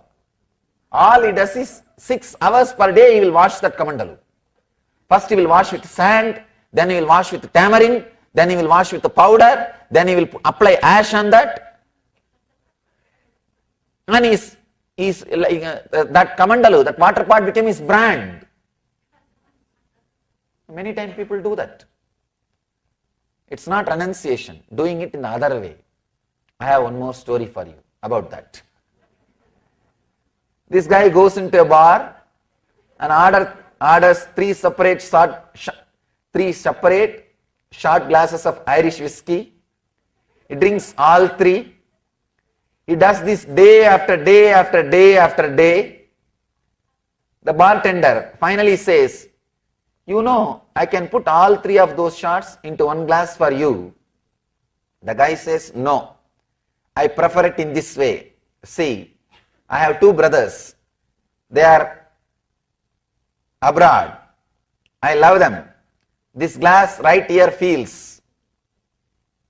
F: All he does is 6 hours per day he will wash that kamandalu. First he will wash with sand, then he will wash with tamarind, then he will wash with the powder, then he will apply ash on that. And he's like, that kamandalu, that water pot became his brand. Many times people do that. It's not renunciation, doing it in the other way. I have one more story for you about that. This guy goes into a bar and orders 3 separate short glasses of Irish whiskey. He drinks all 3. He does this day after day after day after day. The bartender finally says, you know, I can put all 3 of those shots into one glass for you. The guy says, no, I prefer it in this way. See, I have 2 brothers. They are abroad. I love them. This glass right here feels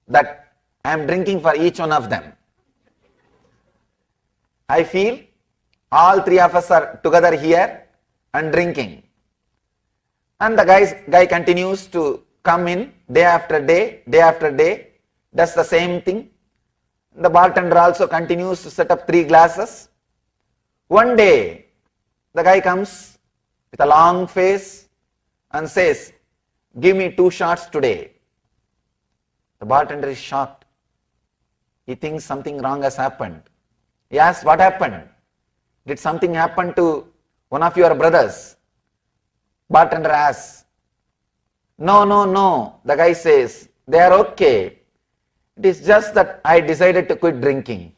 F: that I am drinking for each one of them. I feel all 3 of us are together here and drinking. And the guy continues to come in day after day after day, does the same thing. The bartender also continues to set up 3 glasses. One day, the guy comes with a long face and says, give me 2 shots today. The bartender is shocked. He thinks something wrong has happened. He asks, what happened? Did something happen to one of your brothers? Bartender asks. No. The guy says, they are okay. It is just that I decided to quit drinking.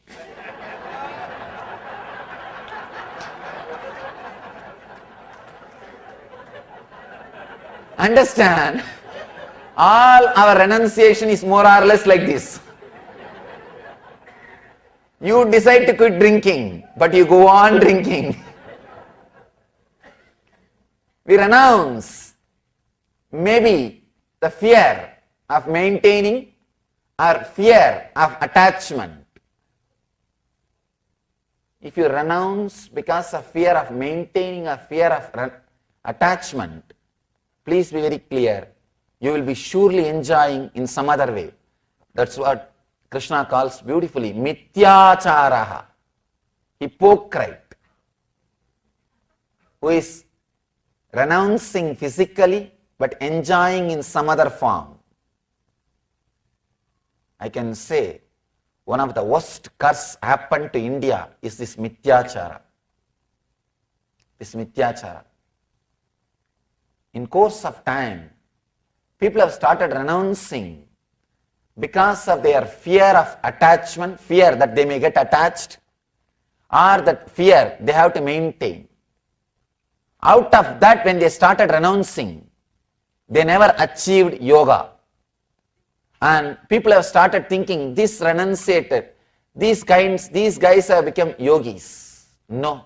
F: Understand? All our renunciation is more or less like this. You decide to quit drinking, but you go on drinking. We renounce maybe the fear of maintaining or fear of attachment. If you renounce because of fear of maintaining or fear of attachment, please be very clear, you will be surely enjoying in some other way. That's what Krishna calls beautifully, mithyacharaha, hypocrite, who is renouncing physically but enjoying in some other form. I can say one of the worst curse happened to India is this mithyachara. In course of time, people have started renouncing because of their fear of attachment, fear that they may get attached, or that fear they have to maintain. Out of that, when they started renouncing, they never achieved yoga. And people have started thinking, this renunciated, these guys have become yogis. No.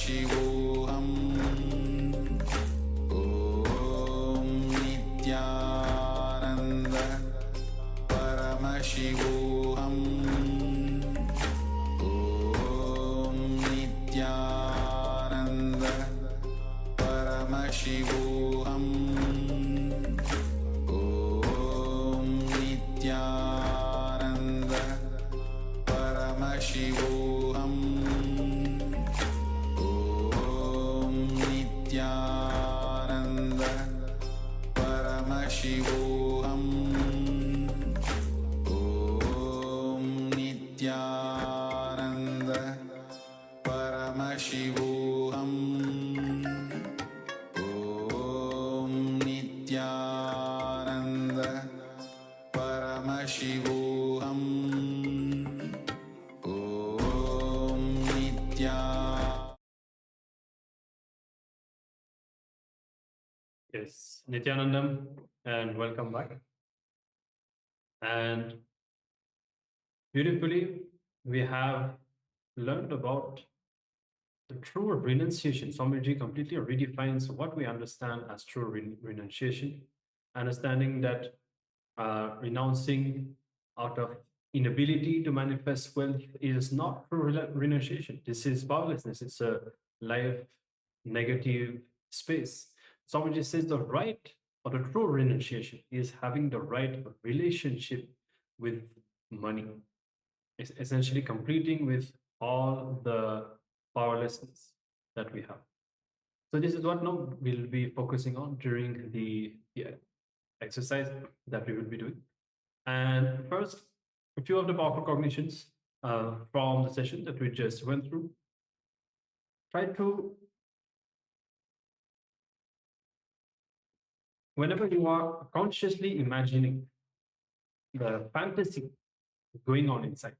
I: Paramashivoham Om Nityananda Paramashivoham Om Nityananda Paramashivoham Om Nityananda Paramashivoham Om Nityananda Paramashivoham Om Nityananda Paramashivoham Om Nityananda Paramashivoham Om Nityananda.
D: Yes, Nityanandam, and welcome back. And beautifully, we have learned about the true renunciation. Swamiji completely redefines what we understand as true renunciation, understanding that renouncing out of inability to manifest wealth is not true renunciation. This is powerlessness. It's a life negative space. Swamiji says the right or the true renunciation is having the right relationship with money. It's essentially completing with all the powerlessness that we have. So this is what now we'll be focusing on during the exercise that we will be doing. And first, a few of the powerful cognitions from the session that we just went through. Try to, whenever you are consciously imagining the fantasy going on inside,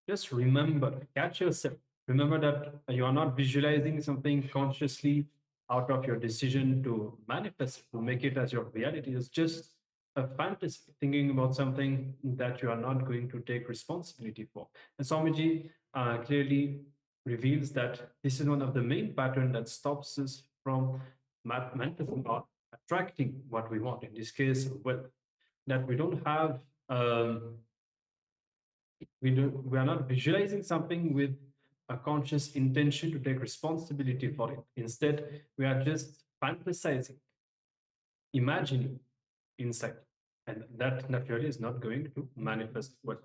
D: just remember, catch yourself. Remember that you are not visualizing something consciously out of your decision to manifest, to make it as your reality. It's just a fantasy, thinking about something that you are not going to take responsibility for. And Swamiji clearly reveals that this is one of the main patterns that stops us from manifesting or attracting what we want. In this case, wealth. That we don't have we are not visualizing something with a conscious intention to take responsibility for it. Instead, we are just fantasizing, imagining inside, and that naturally is not going to manifest well.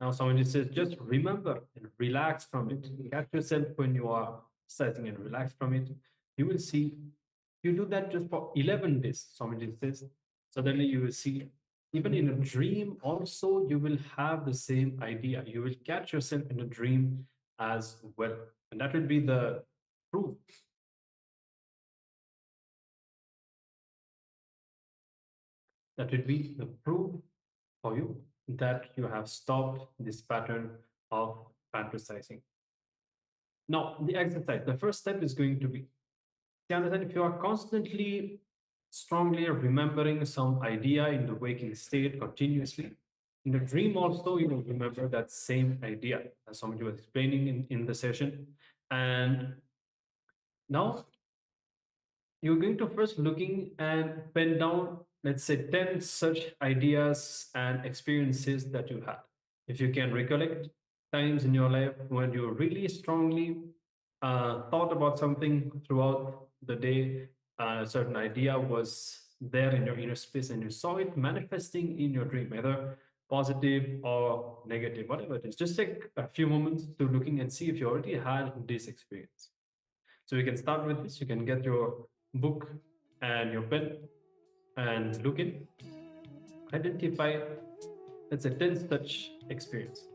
D: Now, somebody says, just remember and relax from it. Catch yourself when you are exercising and relax from it. You will see, you do that just for 11 days, somebody says, suddenly you will see, even in a dream also, you will have the same idea. You will catch yourself in a dream as well. And that will be the proof. That will be the proof for you that you have stopped this pattern of fantasizing. Now, the exercise, the first step is going to be, understand if you are constantly, strongly remembering some idea in the waking state continuously, in the dream also, you will remember that same idea, as somebody was explaining in the session. And now, you're going to first looking and pen down, let's say 10 such ideas and experiences that you had. If you can recollect times in your life when you really strongly thought about something throughout the day, a certain idea was there in your inner space and you saw it manifesting in your dream, either positive or negative, whatever it is. Just take a few moments to looking and see if you already had this experience. So you can start with this. You can get your book and your pen and look in, identify, let's say 10 such experience.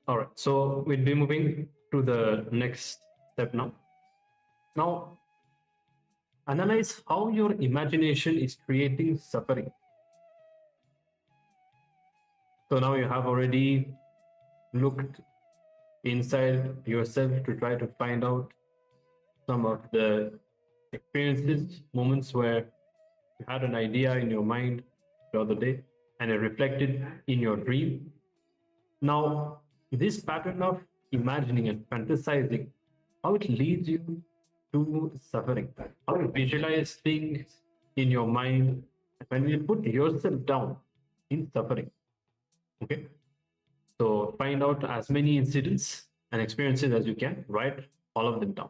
J: All right, so we'll be moving to the next step now. Now, analyze how your imagination is creating suffering. So now you have already looked inside yourself to try to find out some of the experiences, moments where you had an idea in your mind the other day and it reflected in your dream. Now, this pattern of imagining and fantasizing, how it leads you to suffering, how you visualize things in your mind when you put yourself down in suffering. Okay, so find out as many incidents and experiences as you can, write all of them down.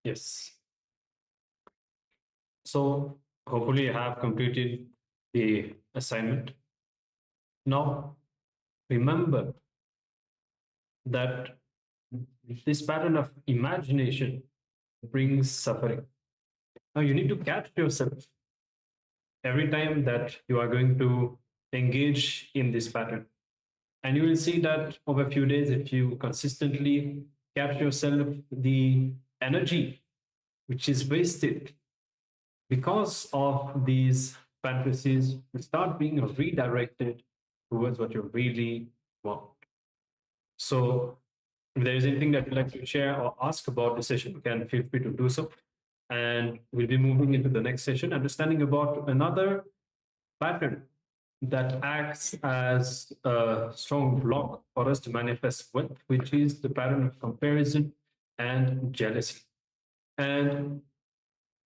J: Yes. So hopefully you have completed the assignment. Now, remember that this pattern of imagination brings suffering. Now you need to catch yourself every time that you are going to engage in this pattern. And you will see that over a few days, if you consistently catch yourself, the energy which is wasted because of these fantasies will start being redirected towards what you really want. So if there is anything that you'd like to share or ask about the session, you can feel free to do so. And we'll be moving into the next session, understanding about another pattern that acts as a strong block for us to manifest wealth, which is the pattern of comparison and jealousy. And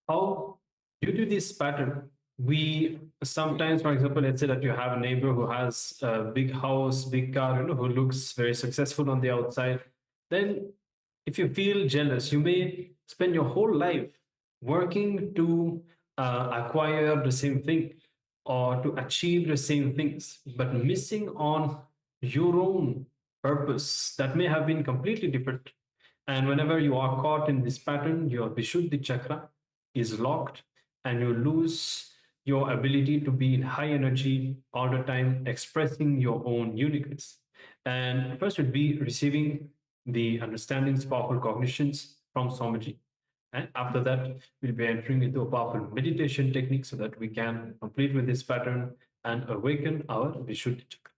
J: how, due to this pattern, we sometimes, for example, let's say that you have a neighbor who has a big house, big car, who looks very successful on the outside. Then if you feel jealous, you may spend your whole life working to acquire the same thing or to achieve the same things, but missing on your own purpose that may have been completely different. And whenever you are caught in this pattern, your Vishuddhi chakra is locked and you lose your ability to be in high energy all the time, expressing your own uniqueness. And first would be receiving the understandings, powerful cognitions from Swamiji. And after that, we'll be entering into a powerful meditation technique so that we can complete with this pattern and awaken our Vishuddhi chakra.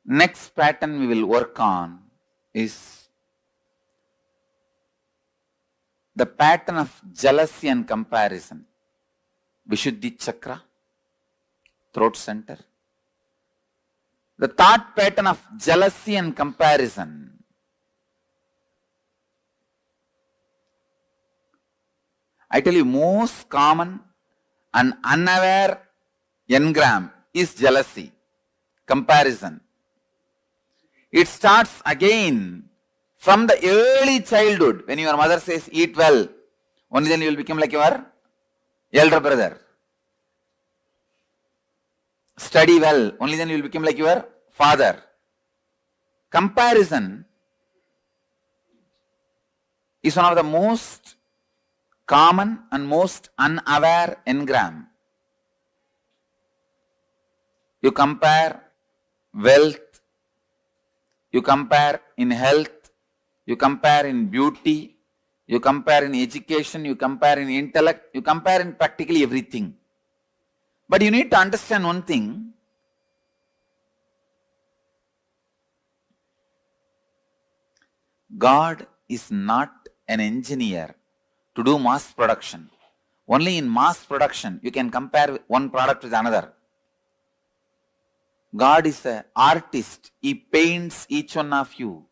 F: Next pattern we will work on is the pattern of jealousy and comparison. Vishuddhi chakra, throat center. The thought pattern of jealousy and comparison. I tell you, most common and unaware engram is jealousy, comparison. It starts again from the early childhood. When your mother says, eat well, only then you will become like your elder brother. Study well, only then you will become like your father. Comparison is one of the most common and most unaware engram. You compare wealth, you compare in health, you compare in beauty, you compare in education, you compare in intellect, you compare in practically everything. But you need to understand one thing. God is not an engineer to do mass production. Only in mass production you can compare one product with another. God is an artist. He paints each one of you.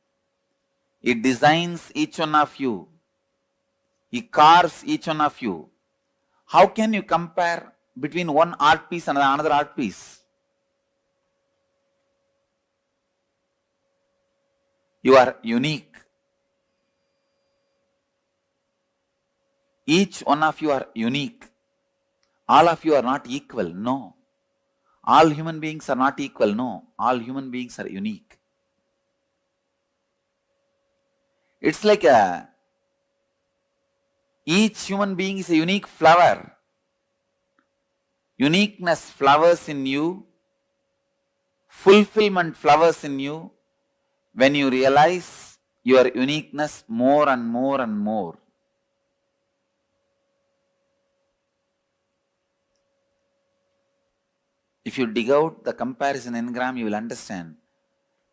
F: He designs each one of you. He carves each one of you. How can you compare between one art piece and another art piece? You are unique. Each one of you are unique. All of you are not equal. No. All human beings are not equal. No. All human beings are unique. It's like each human being is a unique flower. Uniqueness flowers in you. Fulfillment flowers in you when you realize your uniqueness more and more and more. If you dig out the comparison engram, you will understand.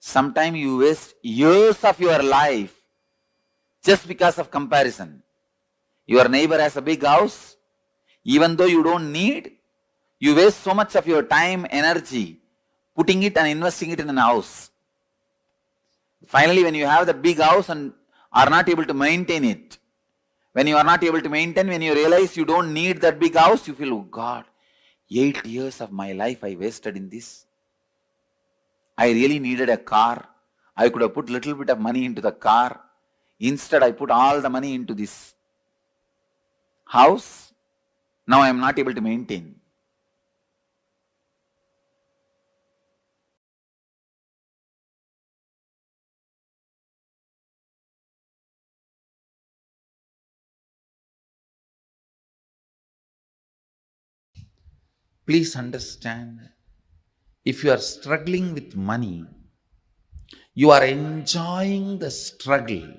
F: Sometimes you waste years of your life just because of comparison. Your neighbor has a big house. Even though you don't need, you waste so much of your time, energy, putting it and investing it in a house. Finally, when you have that big house and are not able to maintain it, when you are not able to maintain, when you realize you don't need that big house, you feel, oh God, 8 years of my life I wasted in this. I really needed a car. I could have put little bit of money into the car. Instead, I put all the money into this house. Now I am not able to maintain. Please understand, if you are struggling with money, you are enjoying the struggle.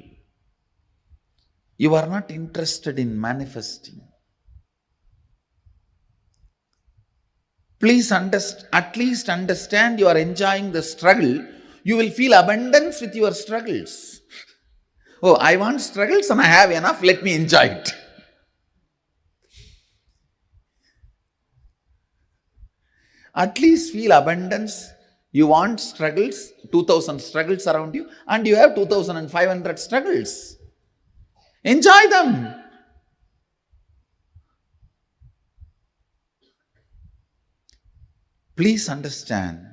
F: You are not interested in manifesting. Please at least understand you are enjoying the struggle. You will feel abundance with your struggles. Oh, I want struggles and I have enough, let me enjoy it. At least feel abundance. You want struggles, 2000 struggles around you, and you have 2500 struggles. Enjoy them. Please understand,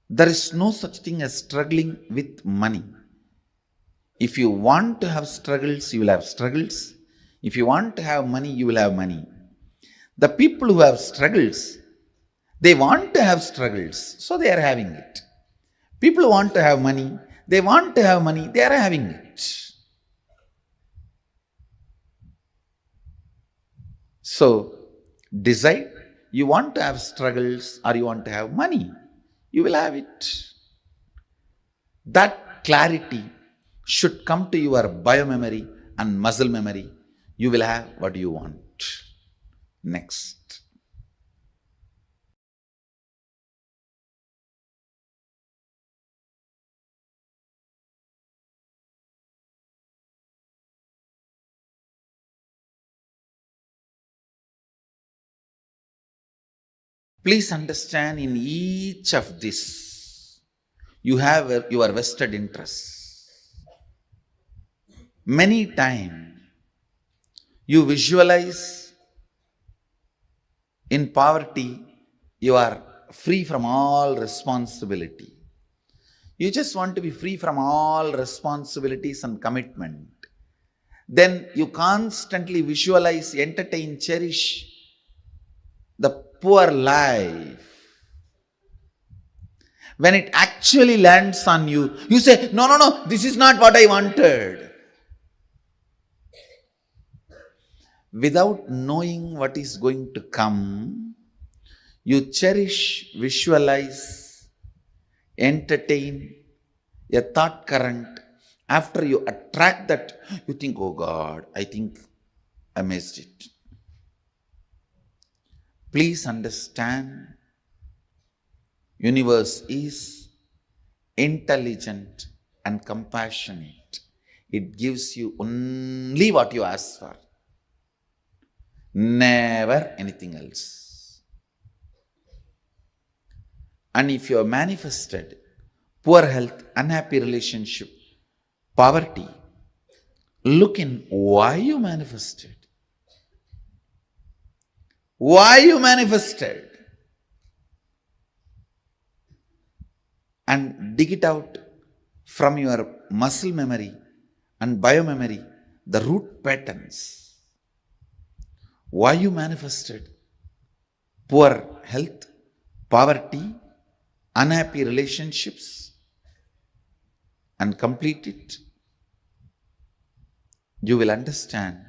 F: there is no such thing as struggling with money. If you want to have struggles, you will have struggles. If you want to have money, you will have money. The people who have struggles, they want to have struggles, so they are having it. People who want to have money, they want to have money, they are having it. So, decide, you want to have struggles or you want to have money, you will have it. That clarity should come to your biomemory and muscle memory. You will have what you want. Next. Please understand, in each of this, you have your vested interests. Many times, you visualize in poverty, you are free from all responsibility. You just want to be free from all responsibilities and commitment. Then you constantly visualize, entertain, cherish the poor life. When it actually lands on you, you say, no, this is not what I wanted. Without knowing what is going to come, you cherish, visualize, entertain a thought current. After you attract that, you think, oh God, I think I missed it. Please understand, universe is intelligent and compassionate. It gives you only what you ask for, never anything else. And if you have manifested poor health, unhappy relationship, poverty, look in why you manifested. Why you manifested. And dig it out from your muscle memory and biomemory, the root patterns. Why you manifested poor health, poverty, unhappy relationships, and complete it. You will understand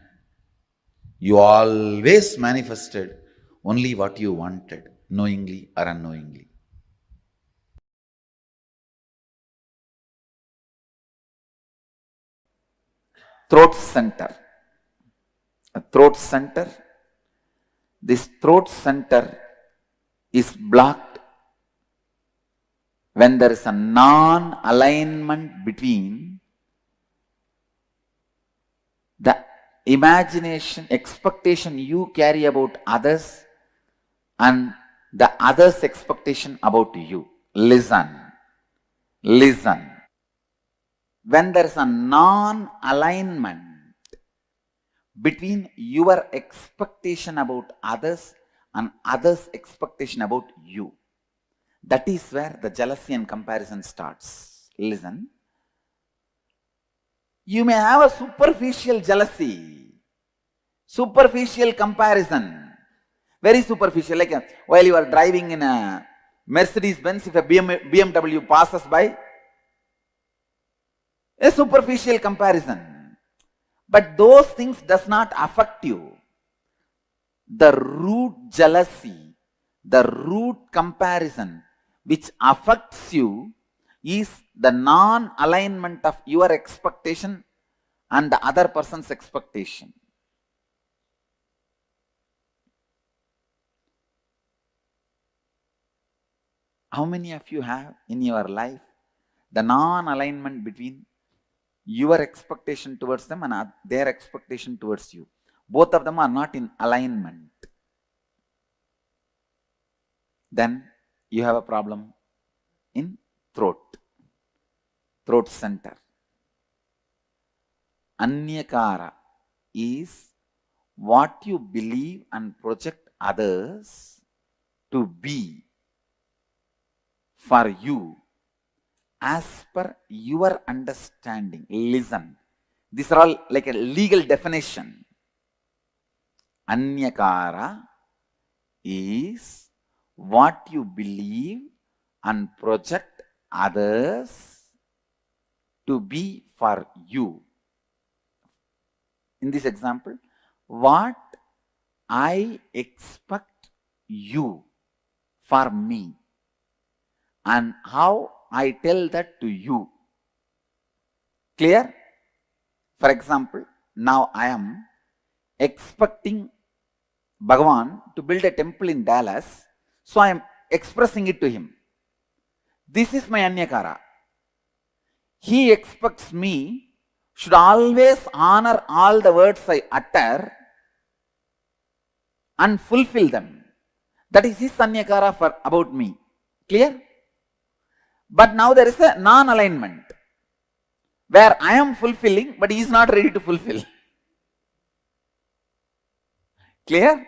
F: you always manifested only what you wanted, knowingly or unknowingly. Throat center. A throat center. This throat center is blocked when there is a non-alignment between the imagination, expectation you carry about others and the others' expectation about you. Listen. Listen. When there is a non-alignment between your expectation about others and others' expectation about you, that is where the jealousy and comparison starts. Listen. You may have a superficial jealousy, superficial comparison, very superficial. Like while you are driving in a Mercedes-Benz, if a BMW passes by, a superficial comparison. But those things does not affect you. The root jealousy, the root comparison which affects you is the non-alignment of your expectation and the other person's expectation. How many of you have in your life the non-alignment between your expectation towards them and their expectation towards you? Both of them are not in alignment. Then you have a problem in throat center. Anyakara is what you believe and project others to be for you as per your understanding. Listen. These are all like a legal definition. Anyakara is what you believe and project others to be for you. In this example, what I expect you for me and how I tell that to you. Clear? For example, now I am expecting Bhagavan to build a temple in Dallas, so I am expressing it to him. This is my Anyakara. He expects me should always honor all the words I utter and fulfill them. That is his Anyakara about me. Clear? But now there is a non-alignment where I am fulfilling but he is not ready to fulfill. Clear?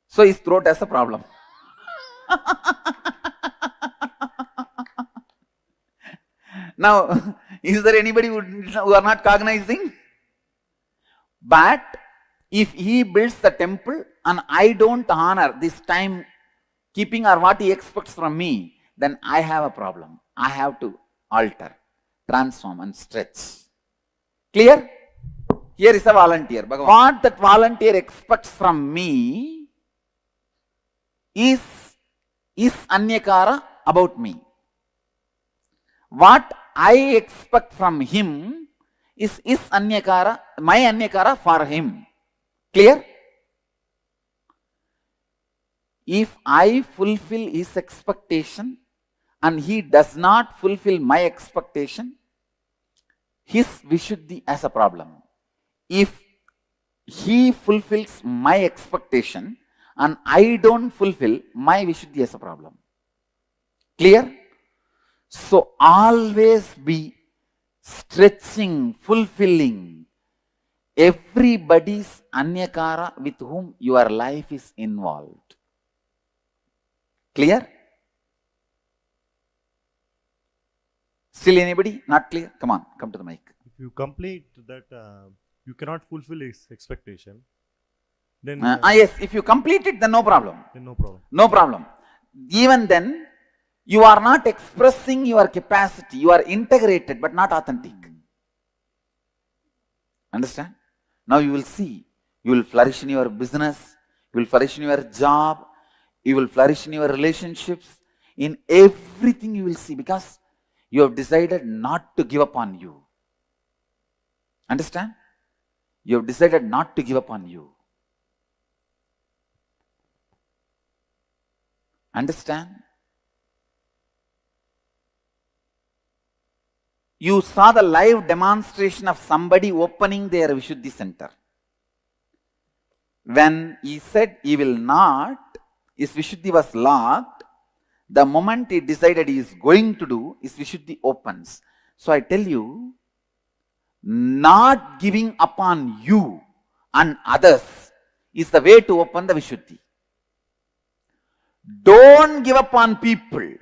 F: So his throat has a problem. Now, is there anybody who are not cognizing? But if he builds the temple and I don't honor this time keeping or what he expects from me, then I have a problem. I have to alter, transform and stretch. Clear? Here is a volunteer. What that volunteer expects from me is Anyakara about me. What I expect from him is Anyakara, my Anyakara for him. Clear? If I fulfill his expectation and he does not fulfill my expectation, his Vishuddhi has a problem. If he fulfills my expectation and I don't fulfill, my Vishuddhi has a problem. Clear? So always be stretching, fulfilling everybody's Anyakara with whom your life is involved. Clear? Still anybody? Not clear? Come on, come to the mic.
K: If you complete that, you cannot fulfill his expectation. Then
F: yes, if you complete it, then no problem.
K: Then no problem.
F: No problem. Even then, you are not expressing your capacity. You are integrated but not authentic. Understand? Now you will see. You will flourish in your business. You will flourish in your job. You will flourish in your relationships. In everything you will see because you have decided not to give up on you. Understand? You have decided not to give up on you. Understand? You saw the live demonstration of somebody opening their Vishuddhi center. When he said he will not, his Vishuddhi was locked, The moment he decided he is going to do, his Vishuddhi opens. So I tell you, not giving upon you and others is the way to open the Vishuddhi. Don't give up on people.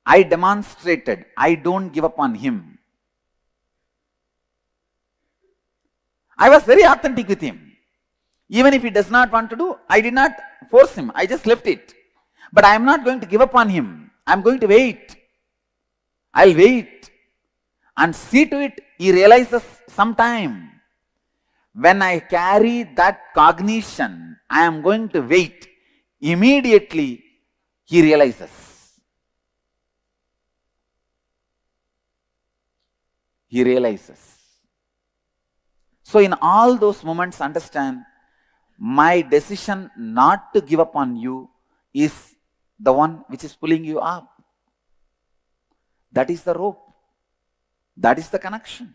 F: I demonstrated, I don't give up on him. I was very authentic with him. Even if he does not want to do, I did not force him. I just left it. But I am not going to give up on him. I am going to wait. I'll wait and see to it he realizes sometime. When I carry that cognition, I am going to wait. Immediately he realizes. He realizes. So in all those moments, understand, my decision not to give up on you is the one which is pulling you up. That is the rope. That is the connection.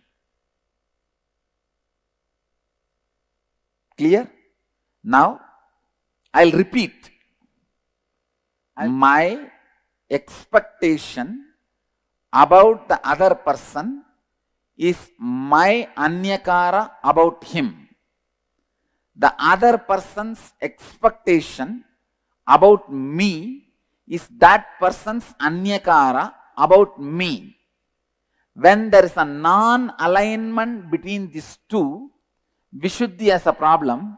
F: Clear? Now, I'll repeat. My expectation about the other person is my anyakara about him. The other person's expectation about me is that person's anyakara about me. When there is a non-alignment between these two, Vishuddhi has a problem.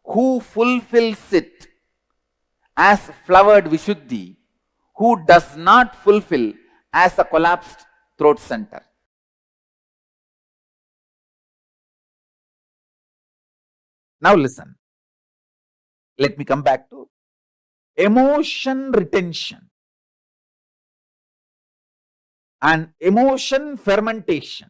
F: Who fulfills it as flowered Vishuddhi? Who does not fulfill as a collapsed throat center? Now listen. Let me come back to emotion retention and emotion fermentation.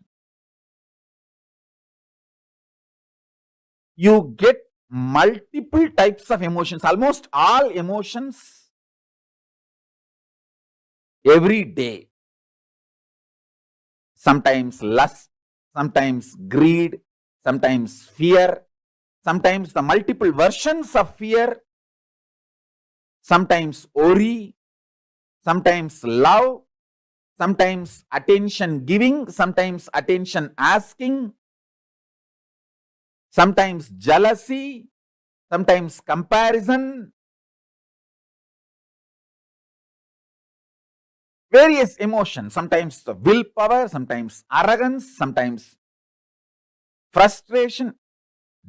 F: You get multiple types of emotions, almost all emotions every day. Sometimes lust, sometimes greed, sometimes fear, sometimes the multiple versions of fear, sometimes worry, sometimes love, sometimes attention giving, sometimes attention asking, sometimes jealousy, sometimes comparison, various emotions, sometimes the willpower, sometimes arrogance, sometimes frustration,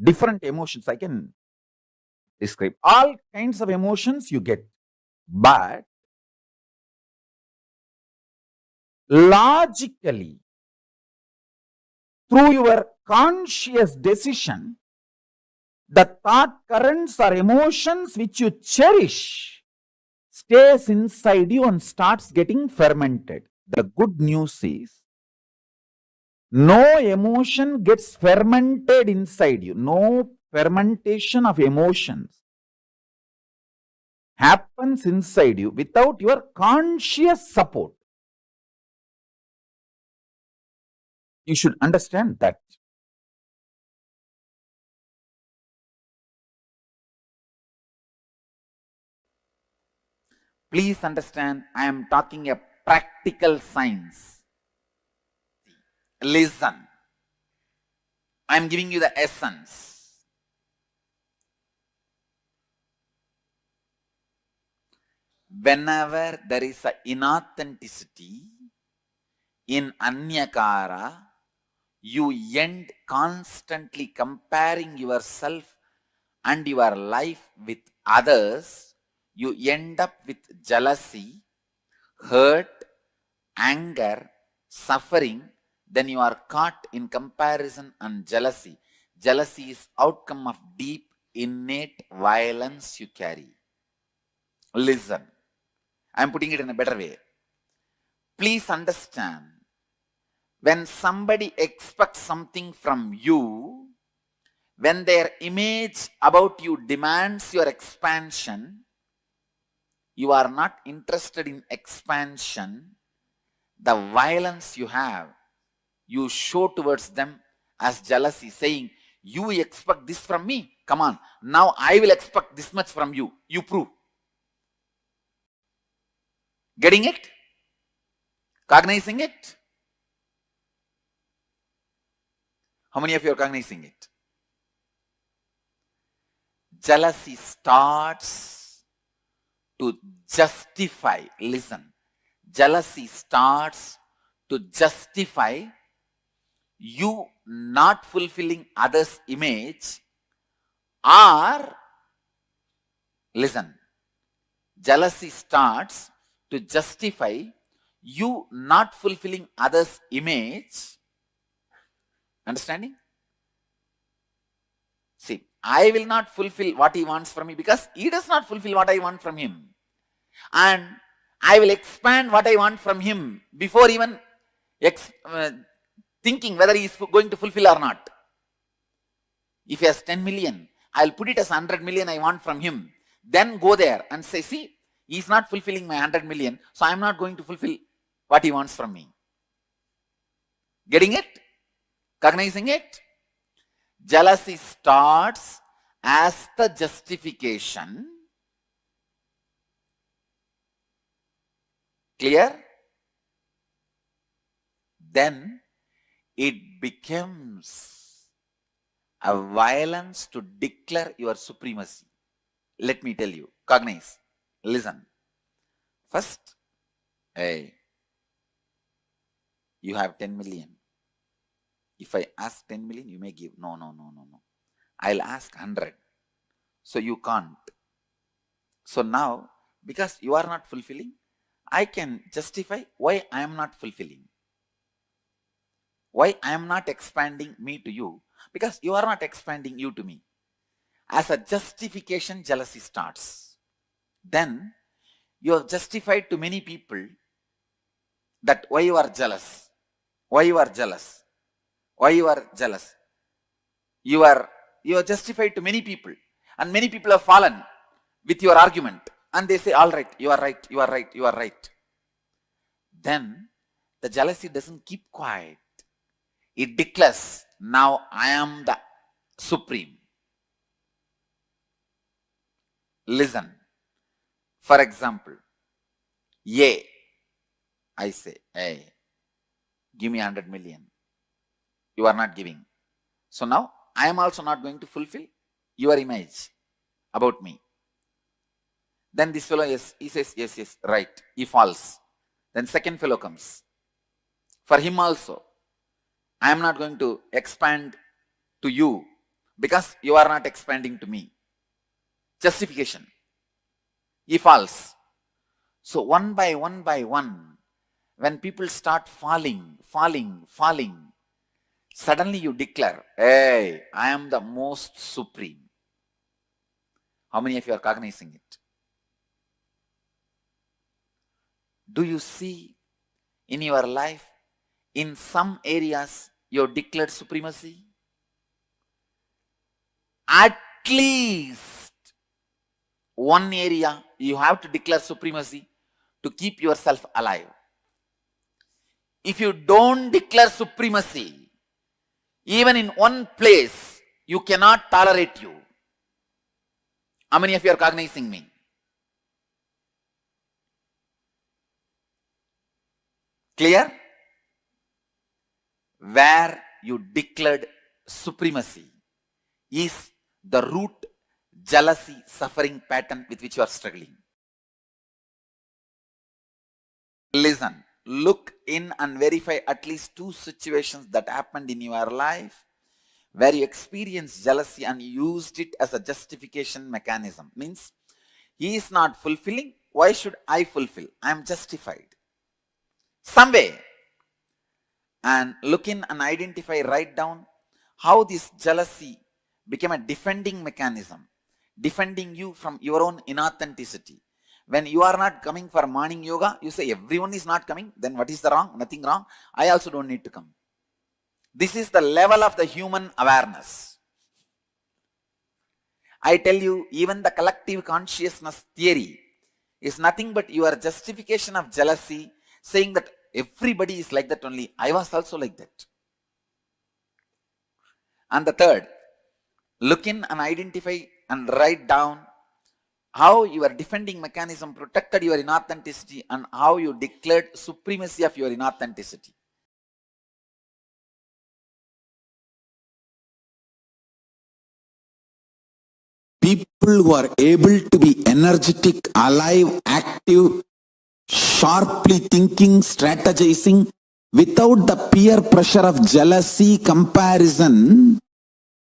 F: different emotions I can describe. All kinds of emotions you get. But logically, through your conscious decision, the thought currents or emotions which you cherish stays inside you and starts getting fermented. The good news is, no emotion gets fermented inside you. No fermentation of emotions happens inside you without your conscious support. You should understand that. Please understand, I am talking a practical science. Listen. I am giving you the essence. Whenever there is an inauthenticity in anyakara, you end constantly comparing yourself and your life with others. You end up with jealousy, hurt, anger, suffering. Then you are caught in comparison and jealousy. Jealousy is outcome of deep, innate violence you carry. Listen, I am putting it in a better way. Please understand, when somebody expects something from you, when their image about you demands your expansion, you are not interested in expansion. The violence you have, you show towards them as jealousy, saying, you expect this from me? Come on, now I will expect this much from you. You prove. Getting it? Cognizing it? How many of you are cognizing it? Jealousy starts to justify, listen, jealousy starts to justify you not fulfilling others' image, or, listen, jealousy starts to justify you not fulfilling others' image. Understanding? See, I will not fulfill what he wants from me because he does not fulfill what I want from him. And I will expand what I want from him before even thinking whether he is going to fulfill or not. If he has 10 million, I'll put it as 100 million I want from him. Then go there and say, see, he's not fulfilling my 100 million, so I'm not going to fulfill what he wants from me. Getting it? Cognizing it? Jealousy starts as the justification. Clear? Then it becomes a violence to declare your supremacy. Let me tell you, cognize, listen. First, hey, you have 10 million. If I ask 10 million, you may give. No. I'll ask 100. So you can't. So now, because you are not fulfilling, I can justify why I am not fulfilling. Why I am not expanding me to you? Because you are not expanding you to me. As a justification, jealousy starts. Then you have justified to many people that why you are jealous. Why you are jealous. Why you are jealous. You are justified to many people. And many people have fallen with your argument. And they say, all right, you are right, you are right, you are right. Then the jealousy doesn't keep quiet. It declares, now I am the supreme. Listen. For example, I say, hey, give me 100 million. You are not giving. So now I am also not going to fulfill your image about me. Then this fellow, yes, he says, yes, right. He falls. Then second fellow comes. For him also, I am not going to expand to you because you are not expanding to me. Justification. He falls. So one by one, when people start falling, suddenly you declare, hey, I am the most supreme. How many of you are cognizing it? Do you see in your life, in some areas, you have declared supremacy? At least one area you have to declare supremacy to keep yourself alive. If you don't declare supremacy, even in one place, you cannot tolerate you. How many of you are cognizing me? Clear? Where you declared supremacy is the root jealousy suffering pattern with which you are struggling. Listen, look in and verify at least 2 situations that happened in your life where you experienced jealousy and used it as a justification mechanism. Means, he is not fulfilling, why should I fulfill? I am justified. Some way. And look in and identify, write down how this jealousy became a defending mechanism, defending you from your own inauthenticity. When you are not coming for morning yoga, you say everyone is not coming, then what is the wrong? Nothing wrong. I also don't need to come. This is the level of the human awareness. I tell you, even the collective consciousness theory is nothing but your justification of jealousy, saying that everybody is like that only. I was also like that. And the third, look in and identify and write down how your defending mechanism protected your inauthenticity and how you declared supremacy of your inauthenticity. People who are able to be energetic, alive, active, sharply thinking, strategizing, without the peer pressure of jealousy, comparison,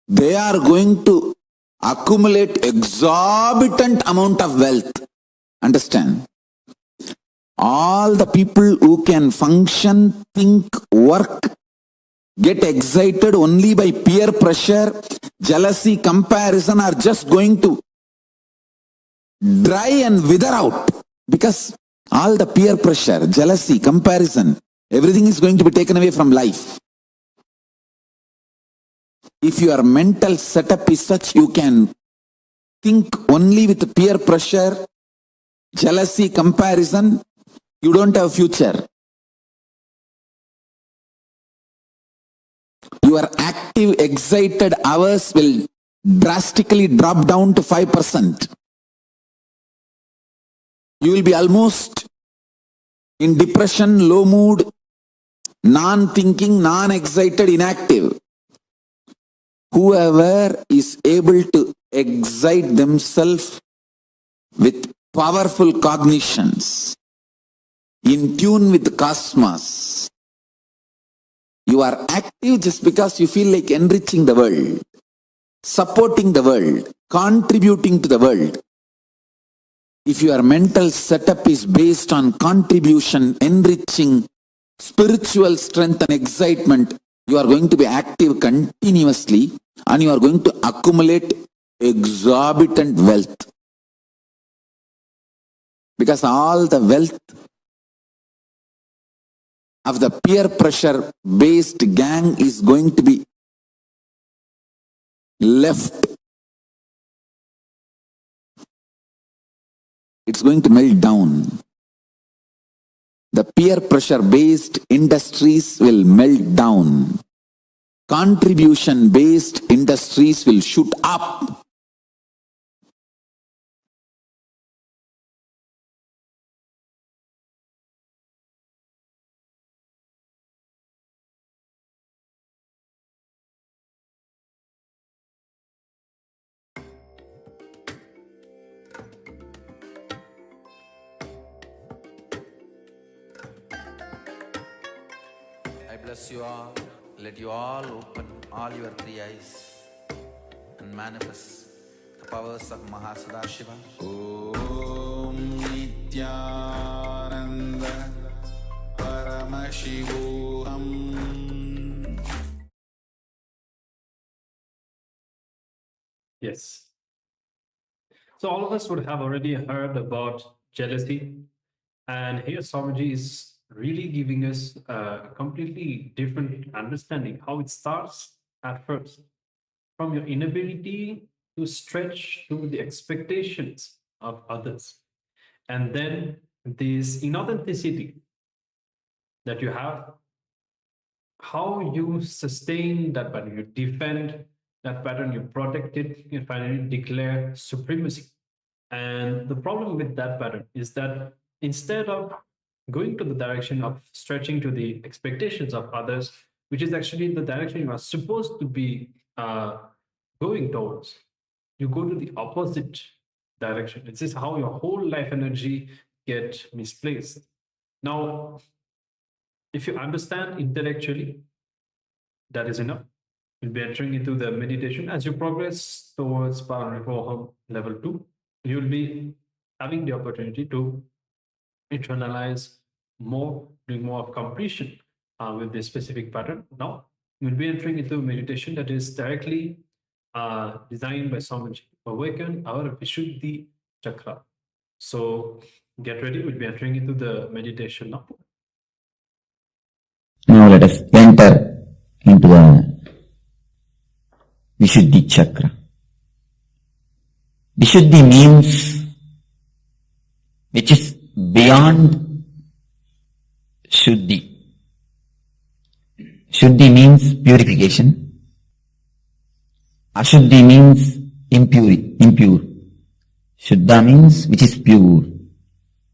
F: they are going to accumulate exorbitant amount of wealth. Understand? All the people who can function, think, work, get excited only by peer pressure, jealousy, comparison are just going to dry and wither out, because all the peer pressure, jealousy, comparison, everything is going to be taken away from life. If your mental setup is such, you can think only with peer pressure, jealousy, comparison, you don't have a future. Your active, excited hours will drastically drop down to 5%. You will be almost in depression, low mood, non-thinking, non-excited, inactive. Whoever is able to excite themselves with powerful cognitions, in tune with the cosmos, you are active just because you feel like enriching the world, supporting the world, contributing to the world. If your mental setup is based on contribution, enriching, spiritual strength and excitement, you are going to be active continuously and you are going to accumulate exorbitant wealth. Because all the wealth of the peer pressure based gang is going to be left. It's going to melt down. The peer pressure based industries will melt down. Contribution based industries will shoot up.
H: I bless you all. Let you all open all your three eyes and manifest the powers of Mahasudashiva.
I: Om Nityananda Paramashivoham.
D: Yes. So all of us would have already heard about jealousy. And here Swamiji is really giving us a completely different understanding how it starts at first. From your inability to stretch to the expectations of others. And then this inauthenticity that you have, how you sustain that pattern, you defend that pattern, you protect it, you finally declare supremacy. And the problem with that pattern is that instead of going to the direction of stretching to the expectations of others, which is actually the direction you are supposed to be going towards, you go to the opposite direction. This is how your whole life energy get misplaced. Now, if you understand intellectually, that is enough. You'll be entering into the meditation. As you progress towards Paramashivoham Level 2, you'll be having the opportunity to internalize more, doing more of completion with this specific pattern. Now, you'll be entering into a meditation that is directly designed by Swamiji to awaken our Vishuddhi chakra. So get ready, we'll be entering into the meditation now.
F: Now let us enter into the Vishuddhi chakra. Vishuddhi means which is beyond Shuddhi. Shuddhi means purification. Ashuddhi means impure. Shuddha means which is pure.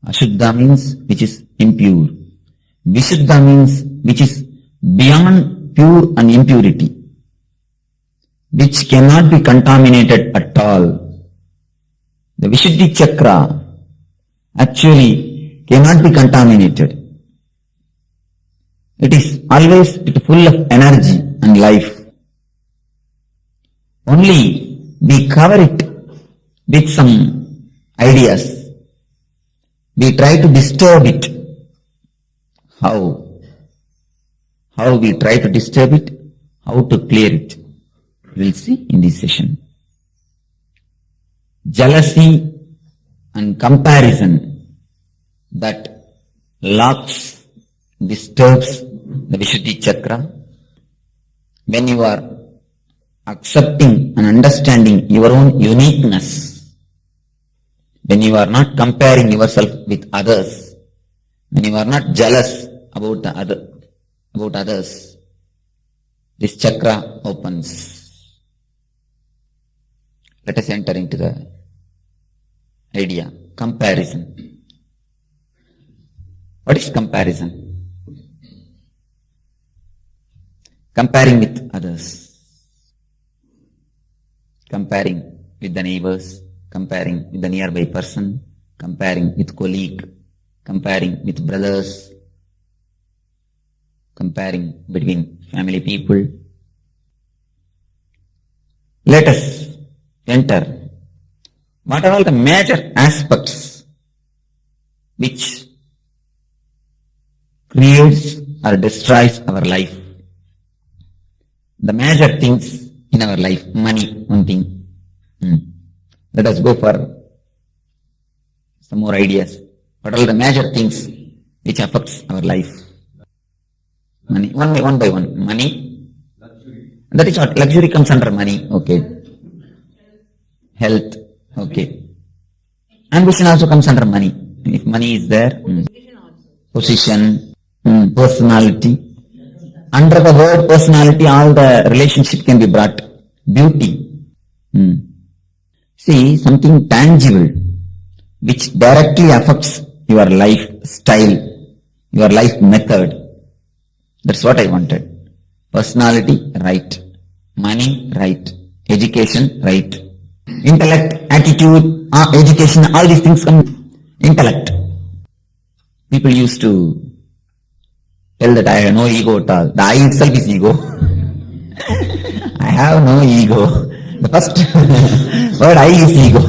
F: Ashuddha means which is impure. Vishuddha means which is beyond pure and impurity, which cannot be contaminated at all. The Vishuddhi chakra actually cannot be contaminated. It is always full of energy and life. Only we cover it with some ideas. We try to disturb it. How? How we try to disturb it? How to clear it? We'll see in this session. Jealousy and comparison that locks, disturbs the Vishuddhi chakra. When you are accepting and understanding your own uniqueness, when you are not comparing yourself with others, when you are not jealous about others, this chakra opens. Let us enter into the idea, comparison. What is comparison? Comparing with others, comparing with the neighbors, comparing with the nearby person, comparing with colleague, comparing with brothers, comparing between family people. Let us enter what are all the major aspects which creates or destroys our life. The major things in our life. Money, one thing. Let us go for some more ideas. What are the major things which affects our life? Money. One by one. Money. That is what? Luxury comes under money. Okay. Health. Okay. Ambition also comes under money. If money is there. Position. Personality. Under the word personality, all the relationship can be brought. Beauty. See, something tangible which directly affects your lifestyle, your life method. That's what I wanted. Personality, right. Money, right. Education, right. Intellect, attitude, education, all these things come. Intellect. People used to tell that I have no ego at all. The I itself is ego. I have no ego. The first word I is ego.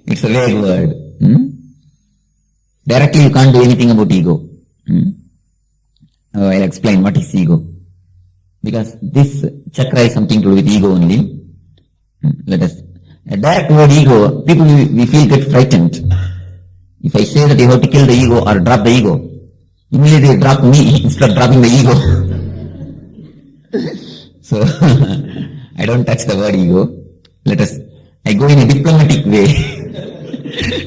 F: It's a vague word. Directly you can't do anything about ego. I'll explain what is ego. Because this chakra is something to do with ego only. Let us. A direct word ego, people we feel get frightened. If I say that you have to kill the ego or drop the ego, immediately they drop me instead of dropping the ego. So, I don't touch the word ego. I go in a diplomatic way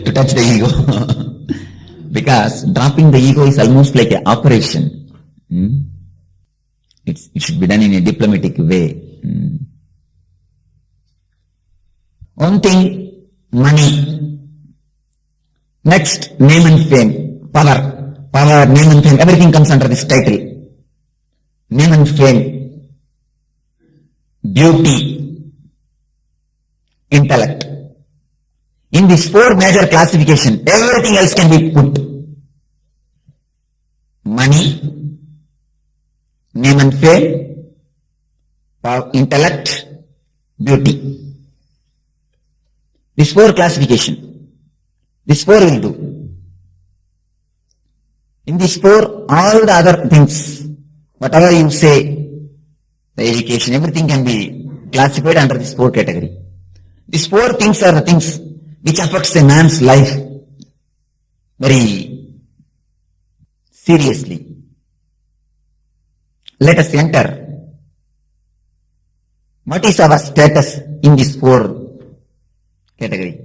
F: to touch the ego. Because dropping the ego is almost like an operation. It should be done in a diplomatic way. One thing, money. Next, name and fame. Power, name and fame, everything comes under this title. Name and fame, beauty, intellect. In these four major classification, everything else can be put. Money, name and fame, intellect, beauty. These four classification. These four will do. In these four, all the other things, whatever you say, the education, everything can be classified under this four category. These four things are the things which affects a man's life very seriously. Let us enter. What is our status in this four category?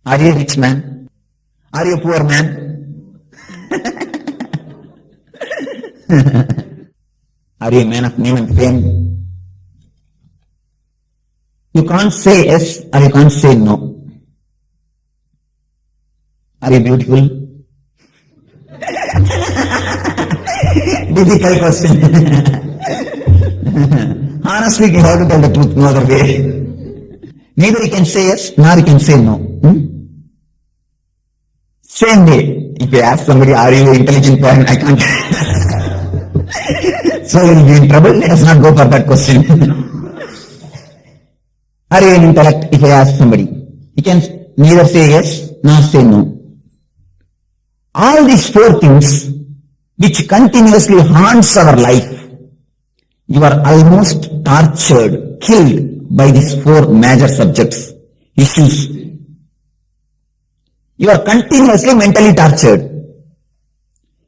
F: Are you a rich man? Are you a poor man? Are you a man of name and fame?
L: You can't say yes or you can't say no. Are you beautiful? Difficult question. Honestly, you have to tell the truth, no other way. Neither you can say yes, nor you can say no. Same way, if you ask somebody, are you an intelligent parent? I can't. So you'll be in trouble. Let us not go for that question. Are you an intellect? If I ask somebody, you can neither say yes nor say no. All these four things which continuously haunts our life, you are almost tortured, killed by these four major subjects, issues. You are continuously mentally tortured.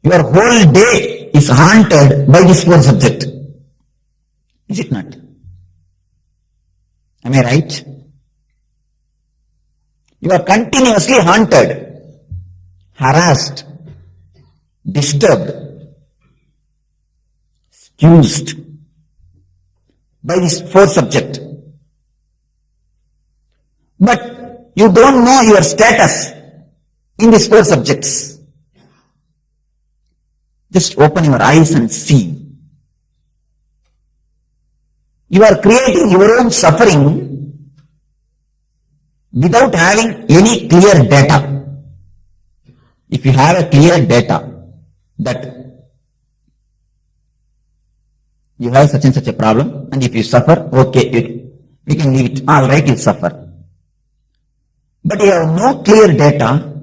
L: Your whole day is haunted by this four subject. Is it not? Am I right? You are continuously haunted, harassed, disturbed, accused by this four subject. But you don't know your status in these four subjects. Just open your eyes and see. You are creating your own suffering without having any clear data. If you have a clear data that you have such and such a problem, and if you suffer, okay, we can leave it. All right, you suffer. But you have no clear data,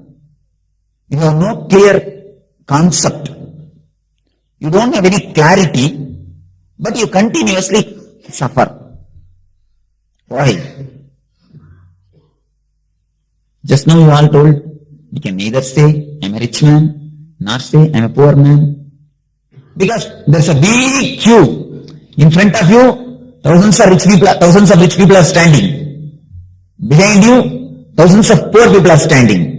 L: you have no clear concept, you don't have any clarity, but you continuously suffer. Why? Just now you all told, you can neither say, I'm a rich man, nor say, I'm a poor man. Because there's a big queue. In front of you, thousands of rich people are standing. Behind you, thousands of poor people are standing.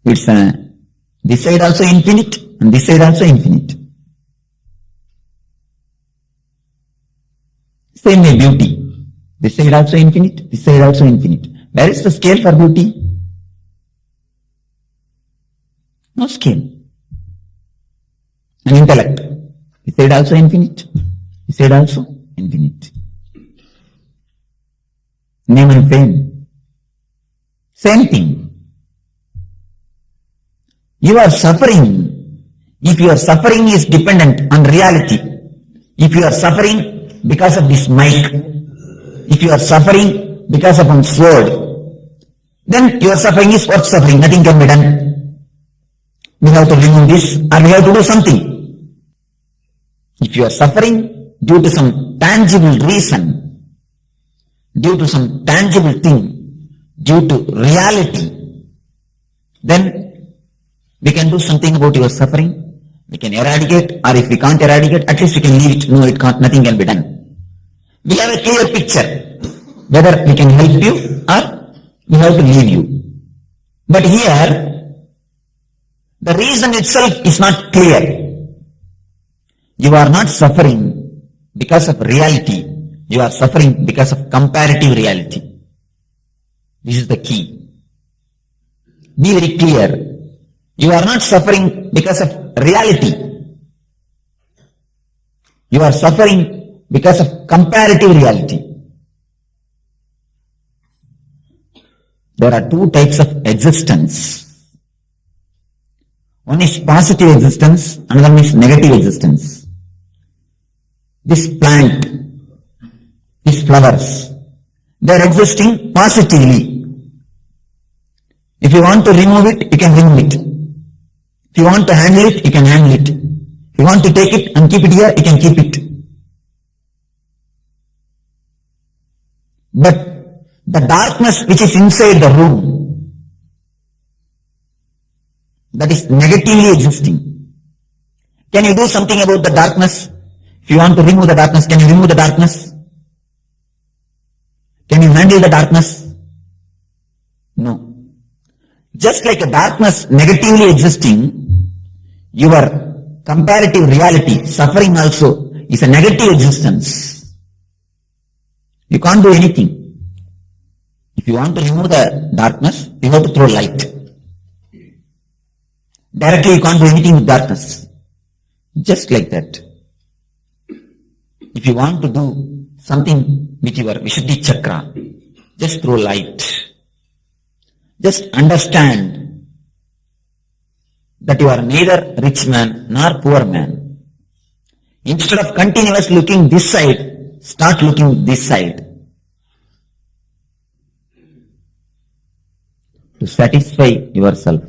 L: It's this side also infinite, and this side also infinite. Same way beauty. This side also infinite, this side also infinite. Where is the scale for beauty? No scale. An intellect. This side also infinite, this side also infinite. Name and fame. Same thing. You are suffering. If your suffering is dependent on reality, if you are suffering because of this mic, if you are suffering because of one sword, then your suffering is worth suffering. Nothing can be done. We have to remove this, or we have to do something. If you are suffering due to some tangible reason, due to some tangible thing, due to reality, then we can do something about your suffering. We can eradicate, or if we can't eradicate, at least we can leave it. No, it can't, nothing can be done. We have a clear picture whether we can help you or we have to leave you. But here, the reason itself is not clear. You are not suffering because of reality. You are suffering because of comparative reality. This is the key. Be very clear. You are not suffering because of reality. You are suffering because of comparative reality. There are two types of existence. One is positive existence, another one is negative existence. This plant, these flowers, they are existing positively. If you want to remove it, you can remove it. If you want to handle it, you can handle it. If you want to take it and keep it here, you can keep it. But the darkness which is inside the room, that is negatively existing. Can you do something about the darkness? If you want to remove the darkness, can you remove the darkness? Can you handle the darkness? No. Just like a darkness negatively existing, your comparative reality, suffering also, is a negative existence. You can't do anything. If you want to remove the darkness, you have to throw light. Directly you can't do anything with darkness. Just like that. If you want to do something with your Vishuddhi chakra, just throw light. Just understand that you are neither rich man nor poor man. Instead of continuously looking this side, start looking this side. To satisfy yourself.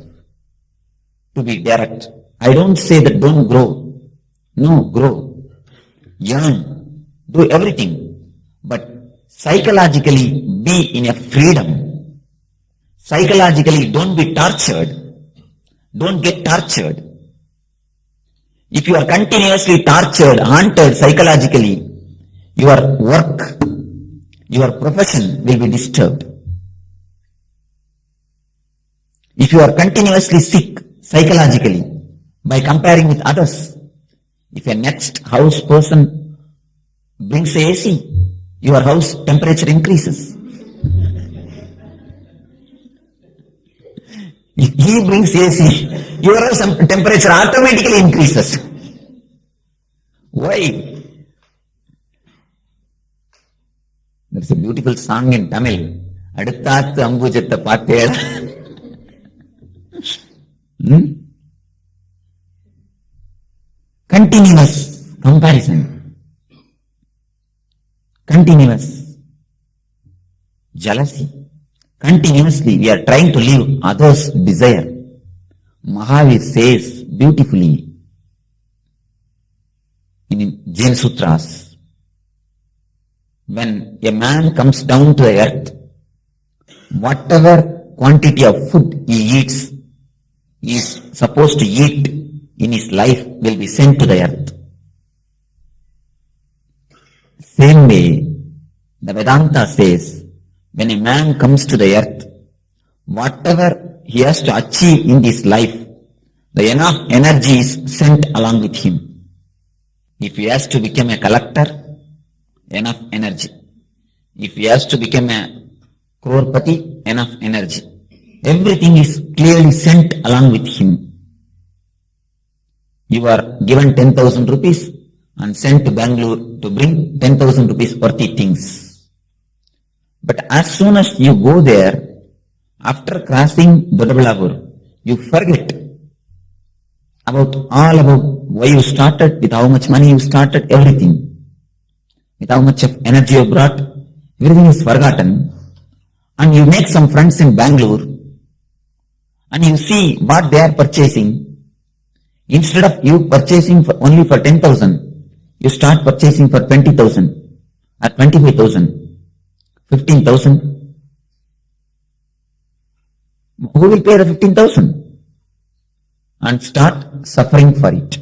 L: To be direct. I don't say that don't grow. No, grow. Yearn. Do everything. But psychologically be in a freedom. Psychologically don't be tortured. Don't get tortured. If you are continuously tortured, haunted psychologically, your work, your profession will be disturbed. If you are continuously sick psychologically by comparing with others, if a next house person brings AC, your house temperature increases. If he brings AC, your house temperature automatically increases. Why? There's a beautiful song in Tamil. Aduthathu ambujatha paatela. Continuous comparison. Continuous jealousy. Continuously we are trying to live others' desire. Mahavir says beautifully in Jain Sutras, when a man comes down to the earth, whatever quantity of food he eats, he is supposed to eat in his life will be sent to the earth. Same way, the Vedanta says, when a man comes to the earth, whatever he has to achieve in this life, the enough energy is sent along with him. If he has to become a collector, enough energy. If he has to become a crorepati, enough energy. Everything is clearly sent along with him. You are given 10,000 rupees and sent to Bangalore to bring 10,000 rupees worthy things. But as soon as you go there, after crossing Dodaballapur, you forget about why you started, with how much money you started, everything. With how much of energy you brought, everything is forgotten. And you make some friends in Bangalore, and you see what they are purchasing. Instead of you purchasing only for 10,000, you start purchasing for 20,000 or 25,000, 15,000. Who will pay the 15,000? And start suffering for it.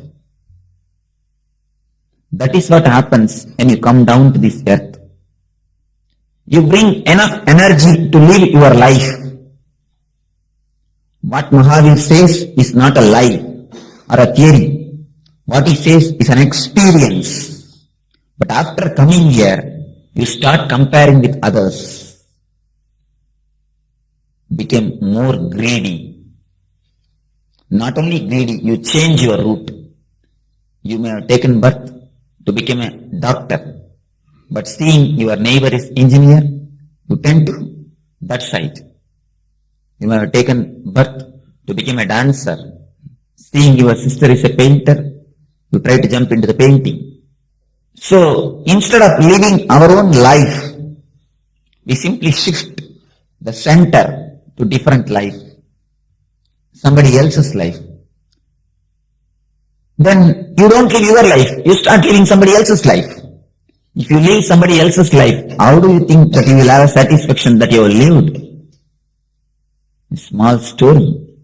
L: That is what happens when you come down to this earth. You bring enough energy to live your life. What Mahavir says is not a lie or a theory. What he says is an experience. But after coming here, you start comparing with others. Became more greedy. Not only greedy, you change your route. You may have taken birth to become a doctor, but seeing your neighbor is engineer, you tend to that side. You may have taken birth to become a dancer. Seeing your sister is a painter, you try to jump into the painting. So instead of living our own life, we simply shift the center to different life. Somebody else's life. Then you don't live your life, you start living somebody else's life. If you live somebody else's life, how do you think that you will have a satisfaction that you have lived? A small story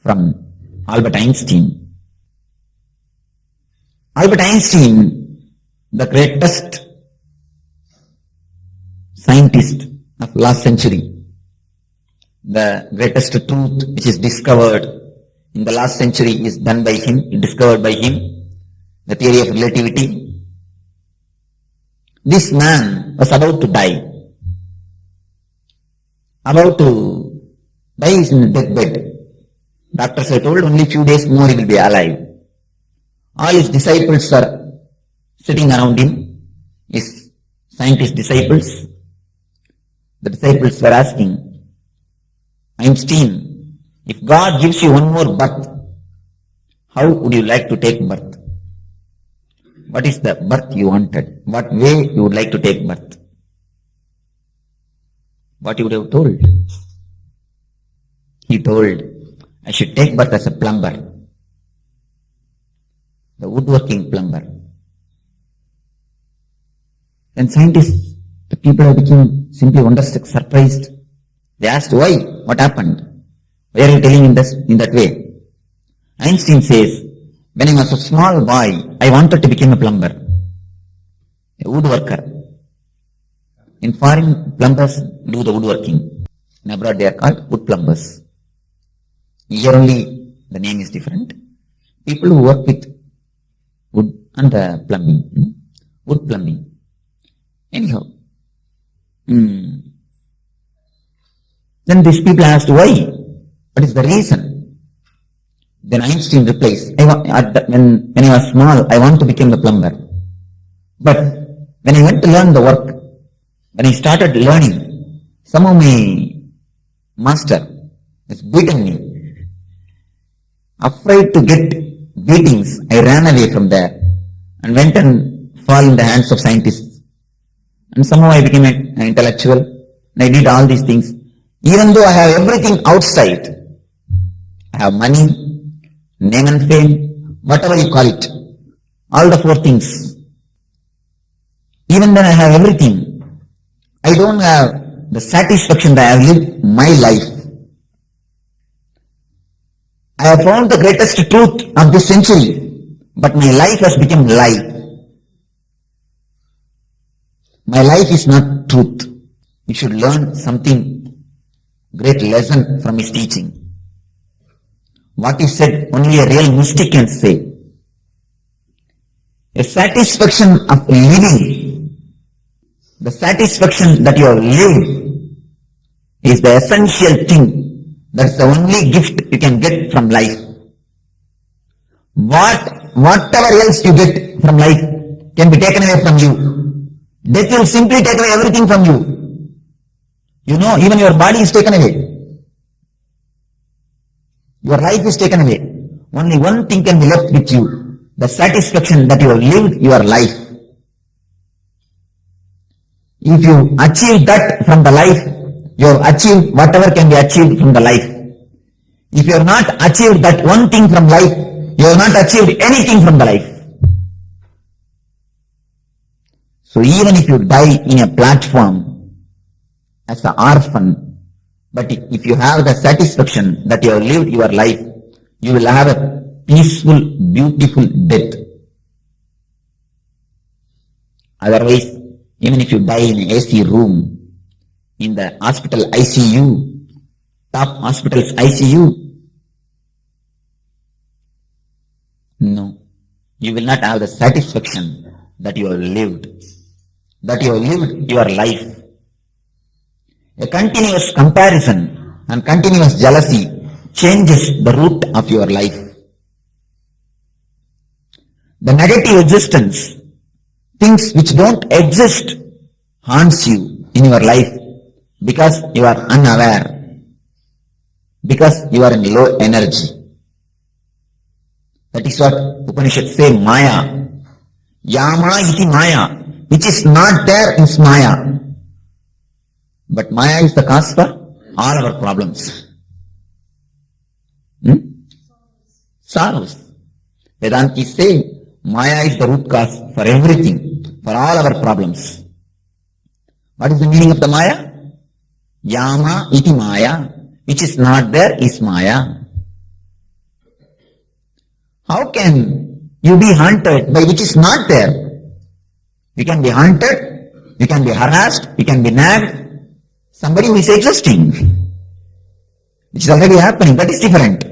L: from Albert Einstein. Albert Einstein, the greatest scientist of last century, the greatest truth which is discovered in the last century is done by him, discovered by him, the theory of relativity. this man was about to die. About to die is in the deathbed. Doctors are told only few days more he will be alive. All his disciples are sitting around him, his scientist disciples. The disciples were asking, Einstein, if God gives you one more birth, how would you like to take birth? What is the birth you wanted? What way you would like to take birth? What you would have told? He told, I should take birth as a plumber, the woodworking plumber. Then scientists, the people have become simply wonderstruck, surprised. They asked, why? What happened? Why are you telling in that way? Einstein says, when I was a small boy, I wanted to become a plumber, a woodworker. In foreign, plumbers do the woodworking. In abroad, they are called wood plumbers. Here only, the name is different. People who work with wood and plumbing, wood plumbing. Anyhow, then these people asked why? What is the reason? Then Einstein replies, when I was small, I want to become a plumber. But when I went to learn the work, when I started learning, somehow my master has beaten me. Afraid to get beatings, I ran away from there and went and fell in the hands of scientists. And somehow I became an intellectual and I did all these things. Even though I have everything outside, I have money, name and fame, whatever you call it, all the four things. Even then I have everything. I don't have the satisfaction that I have lived my life. I have found the greatest truth of this century, but my life has become lie. My life is not truth. You should learn something, great lesson from his teaching. What he said, only a real mystic can say. A satisfaction of living, the satisfaction that you have lived is the essential thing. That's the only gift you can get from life. Whatever else you get from life can be taken away from you. Death will simply take away everything from you. You know, even your body is taken away. Your life is taken away. Only one thing can be left with you. The satisfaction that you have lived your life. If you achieve that from the life, you have achieved whatever can be achieved from the life. If you have not achieved that one thing from life, you have not achieved anything from the life. So even if you die in a platform as an orphan, but if you have the satisfaction that you have lived your life, you will have a peaceful, beautiful death. Otherwise, even if you die in an AC room, in the hospital ICU, top hospital's ICU, no, you will not have the satisfaction that you have lived, your life. A continuous comparison and continuous jealousy changes the root of your life. The negative existence, things which don't exist, haunts you in your life because you are unaware, because you are in low energy. That is what Upanishads say, Maya. Yama iti Maya, which is not there is Maya. But Maya is the cause for all our problems. Sorrows. Vedantis say Maya is the root cause for everything, for all our problems. What is the meaning of the Maya? Yama iti Maya, which is not there is Maya. How can you be haunted by which is not there? You can be haunted, you can be harassed, you can be nagged. Somebody who is existing, which is already happening, that is different.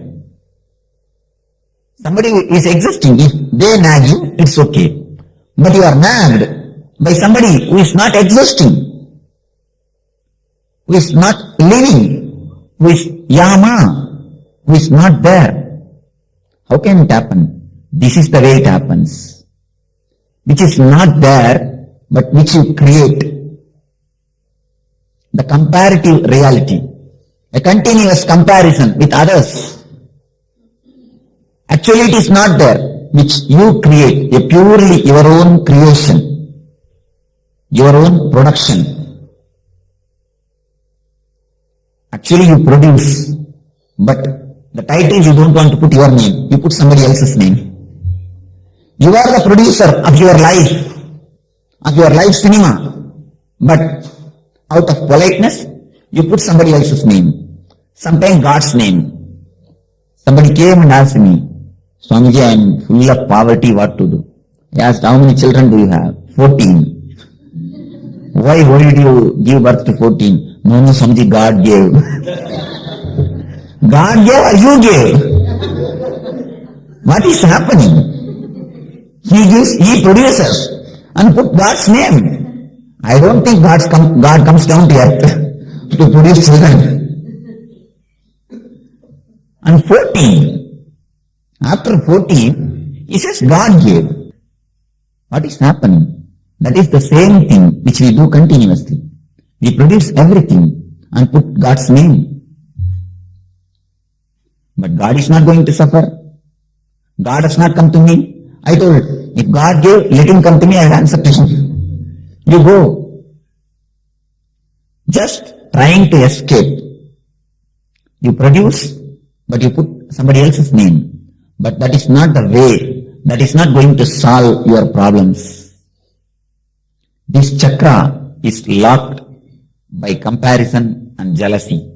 L: Somebody who is existing, if they nag you, it's okay. But you are nagged, by somebody who is not existing, who is not living, who is yama, who is not there. How can it happen? This is the way it happens. Which is not there, but which you create. The comparative reality. A continuous comparison with others. Actually it is not there, which you create, a purely your own creation, your own production. Actually you produce, but the title you don't want to put your name, you put somebody else's name. You are the producer of your life cinema, but out of politeness, you put somebody else's name, sometimes God's name. Somebody came and asked me, Swamiji, I am full of poverty, what to do? I asked, how many children do you have? 14. Why did you give birth to 14? No, Swamiji, God gave. God gave or you gave? What is happening? He produces and put God's name. I don't think God comes down to earth to produce children. And 14, after 14, he says God gave. What is happening? That is the same thing which we do continuously. We produce everything and put God's name. But God is not going to suffer. God has not come to me. I told, if God gave, let him come to me, I will answer to him. You go. Just trying to escape. You produce, but you put somebody else's name. But that is not the way. That is not going to solve your problems. This chakra is locked by comparison and jealousy.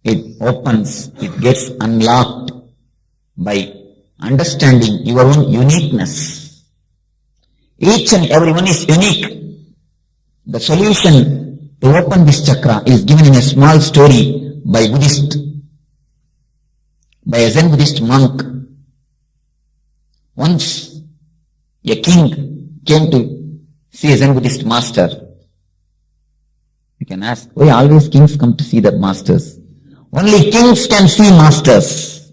L: It opens, it gets unlocked by understanding your own uniqueness. Each and everyone is unique. The solution to open this chakra is given in a small story by a Zen Buddhist monk. Once a king came to see a Zen Buddhist master. You can ask, why always kings come to see their masters? Only kings can see masters.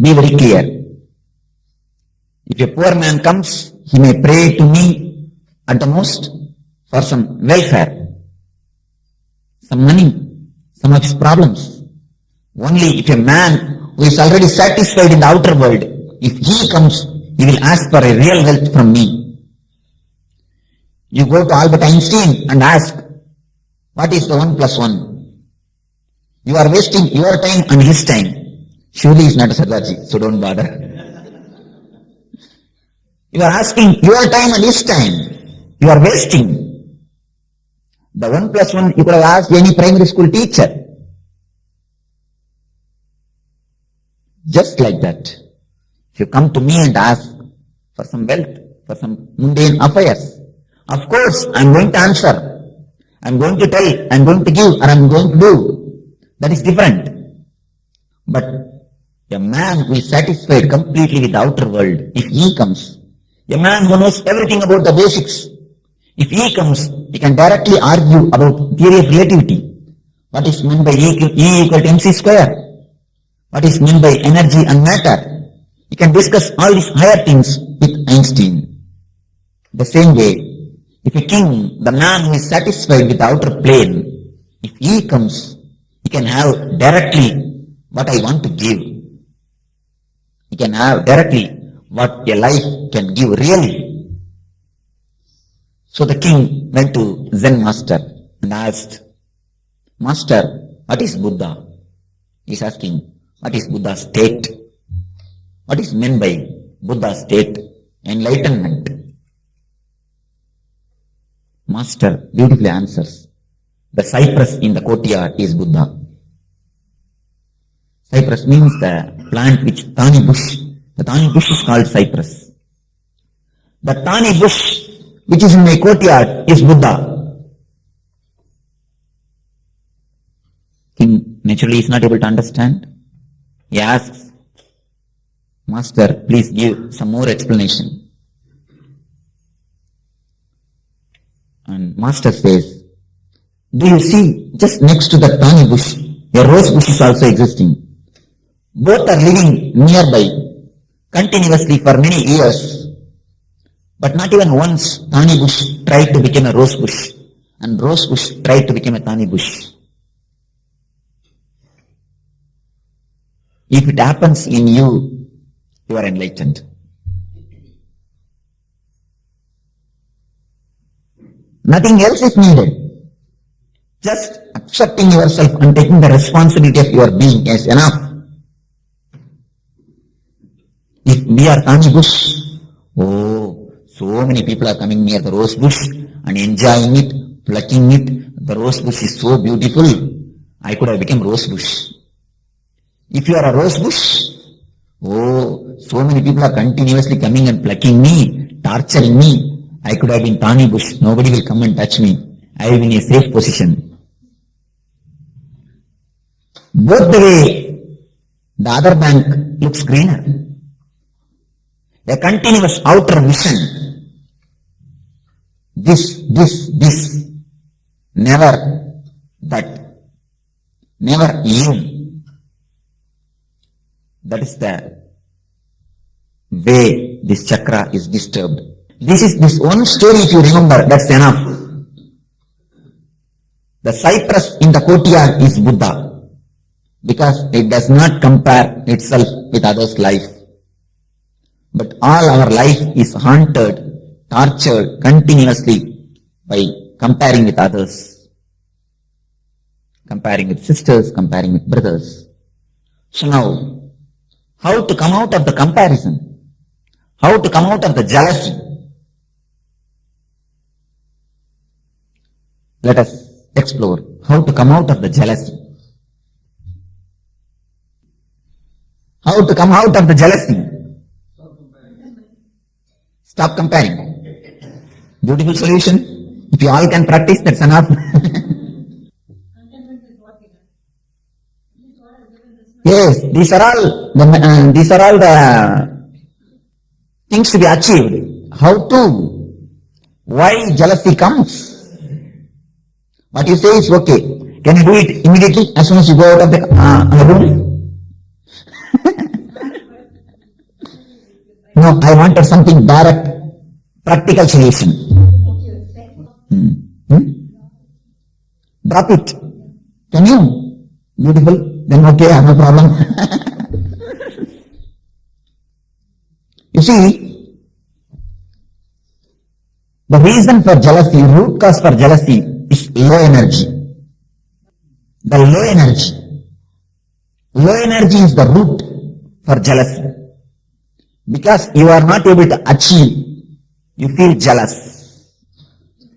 L: Be very clear. If a poor man comes, he may pray to me at the most for some welfare, some money, some of his problems. Only if a man who is already satisfied in the outer world, if he comes, he will ask for a real wealth from me. You go to Albert Einstein and ask, what is the 1 plus 1? You are wasting your time and his time. Surely he is not a Sardaji, so don't bother. You are asking your time and his time. You are wasting. The 1 plus 1 you could have asked any primary school teacher. Just like that. If you come to me and ask for some wealth, for some mundane affairs, of course I am going to answer. I am going to tell, I am going to give, or I am going to do. That is different. But a man who is satisfied completely with the outer world, if he comes, a man who knows everything about the basics, if he comes, he can directly argue about theory of relativity. What is meant by E equal to mc square? What is meant by energy and matter? He can discuss all these higher things with Einstein. The same way, if a king, the man who is satisfied with the outer plane, if he comes, he can have directly what I want to give. He can have directly what a life can give really. So the king went to Zen master and asked, Master, what is Buddha? He is asking, what is Buddha's state? What is meant by Buddha's state? Enlightenment. Master beautifully answers, the cypress in the courtyard is Buddha. Cypress means the plant which thani bush. The thani bush is called cypress. The thani bush which is in my courtyard is Buddha. King naturally is not able to understand. He asks, Master, please give some more explanation. And Master says, do you see just next to the thorny bush, a rose bush is also existing. Both are living nearby, continuously for many years. But not even once thorny bush tried to become a rose bush, and rose bush tried to become a thorny bush. If it happens in you, you are enlightened. Nothing else is needed. Just accepting yourself and taking the responsibility of your being is enough. If we are thorny bush, oh, so many people are coming near the rose bush and enjoying it, plucking it. The rose bush is so beautiful. I could have become rose bush. If you are a rose bush, oh, so many people are continuously coming and plucking me, torturing me. I could have been thorny bush. Nobody will come and touch me. I will be in a safe position. Both the way, the other bank looks greener. A continuous outer vision. This, never that, never you. That is the way this chakra is disturbed. This one story, if you remember, that's enough. The cypress in the courtyard is Buddha, because it does not compare itself with others' life. But all our life is haunted, tortured continuously by comparing with others, comparing with sisters, comparing with brothers. So now, how to come out of the comparison? How to come out of the jealousy? Let us explore how to come out of the jealousy. How to come out of the jealousy? Stop comparing. Beautiful solution. If you all can practice, that's enough. Yes, these are all the things to be achieved. How to? Why jealousy comes? What you say is okay. Can you do it immediately as soon as you go out of the room? No, I wanted something direct, practical solution. Drop it. Can you? Beautiful. Then okay, I have no problem. You see, the reason for jealousy, root cause for jealousy is low energy. The low energy is the root for jealousy. Because you are not able to achieve, you feel jealous.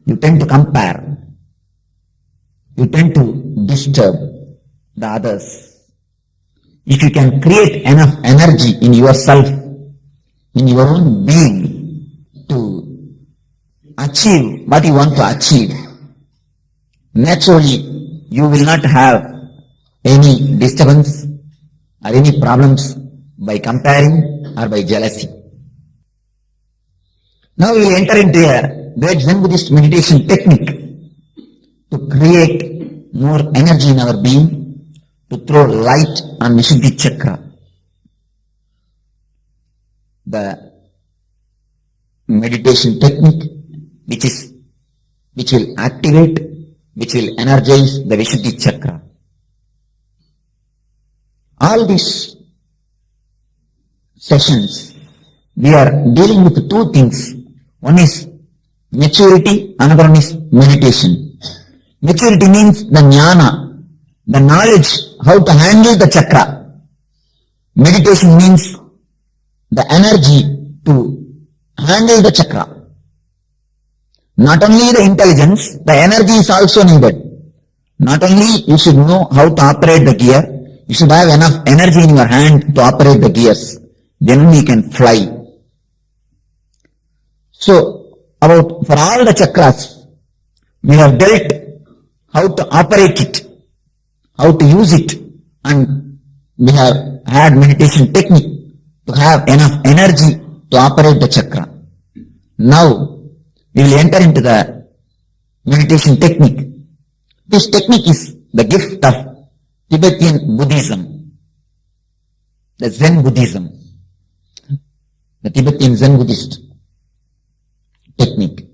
L: You tend to compare. You tend to disturb the others. If you can create enough energy in yourself, in your own being, to achieve what you want to achieve, naturally you will not have any disturbance or any problems by comparing or by jealousy. Now we will enter into a great Zen Buddhist meditation technique to create more energy in our being, to throw light on Vishuddhi chakra. The meditation technique which will activate, which will energize the Vishuddhi chakra. All these sessions, we are dealing with two things. One is maturity, another one is meditation. Maturity means the jnana, the knowledge how to handle the chakra. Meditation means the energy to handle the chakra. Not only the intelligence, the energy is also needed. Not only you should know how to operate the gear, you should have enough energy in your hand to operate the gears. Then we can fly. So, for all the chakras, we have dealt how to operate it, how to use it, and we have had meditation technique to have enough energy to operate the chakra. Now, we will enter into the meditation technique. This technique is the gift of Tibetan Buddhism, the Zen Buddhism, the Tibetan Zen Buddhist technique.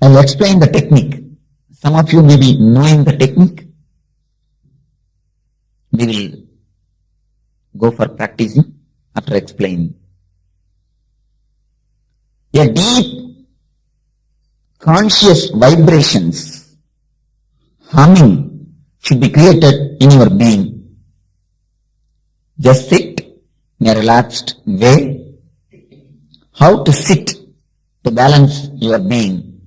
L: I will explain the technique. Some of you may be knowing the technique. We will go for practicing after explaining. A deep conscious vibrations, humming should be created in your being. Just sit in a relaxed way. How to sit to balance your being?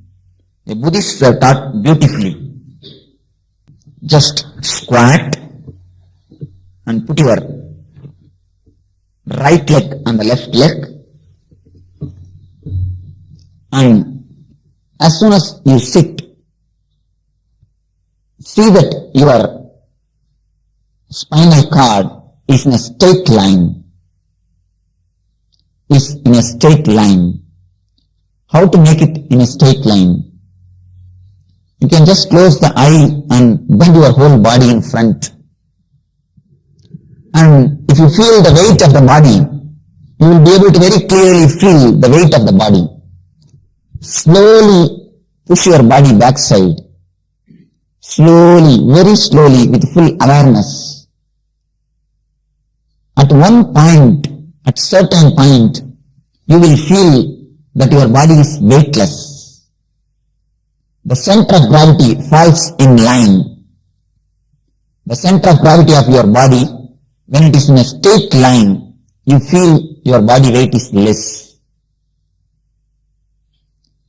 L: The Buddhists have taught beautifully. Just squat and put your right leg on the left leg, and as soon as you sit, see that your spinal cord is in a straight line. How to make it in a straight line? You can just close the eye and bend your whole body in front. And if you feel the weight of the body, you will be able to very clearly feel the weight of the body. Slowly push your body backside. Slowly, very slowly, with full awareness. At one point, at certain point, you will feel that your body is weightless. The center of gravity falls in line. The center of gravity of your body, when it is in a straight line, you feel your body weight is less.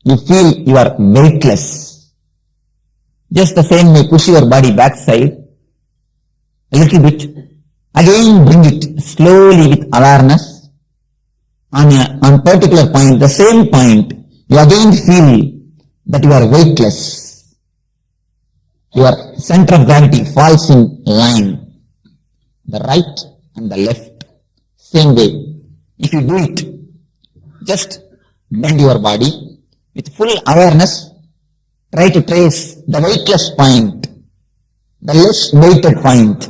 L: You feel you are weightless. Just the same way, push your body backside a little bit. Again bring it slowly with awareness. On particular point, the same point, you again feel that you are weightless. Your center of gravity falls in line. The right and the left. Same way. If you do it, just bend your body with full awareness. Try to trace the weightless point, the less weighted point.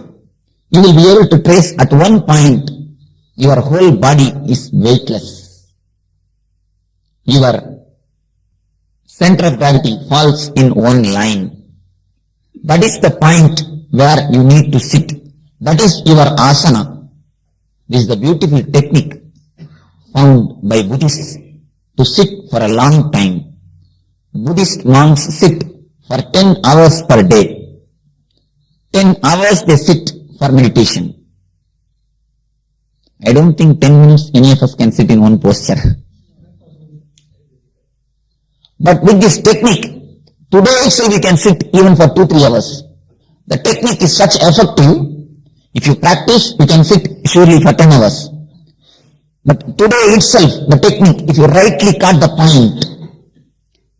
L: You will be able to trace at one point your whole body is weightless. Your center of gravity falls in one line. That is the point where you need to sit. That is your asana. This is the beautiful technique found by Buddhists to sit for a long time. Buddhist monks sit for 10 hours per day. 10 hours they sit for meditation. I don't think 10 minutes any of us can sit in one posture. But with this technique, today itself we can sit even for 2-3 hours. The technique is such effective. If you practice, you can sit surely for 10 hours. But today itself, the technique, if you rightly caught the point,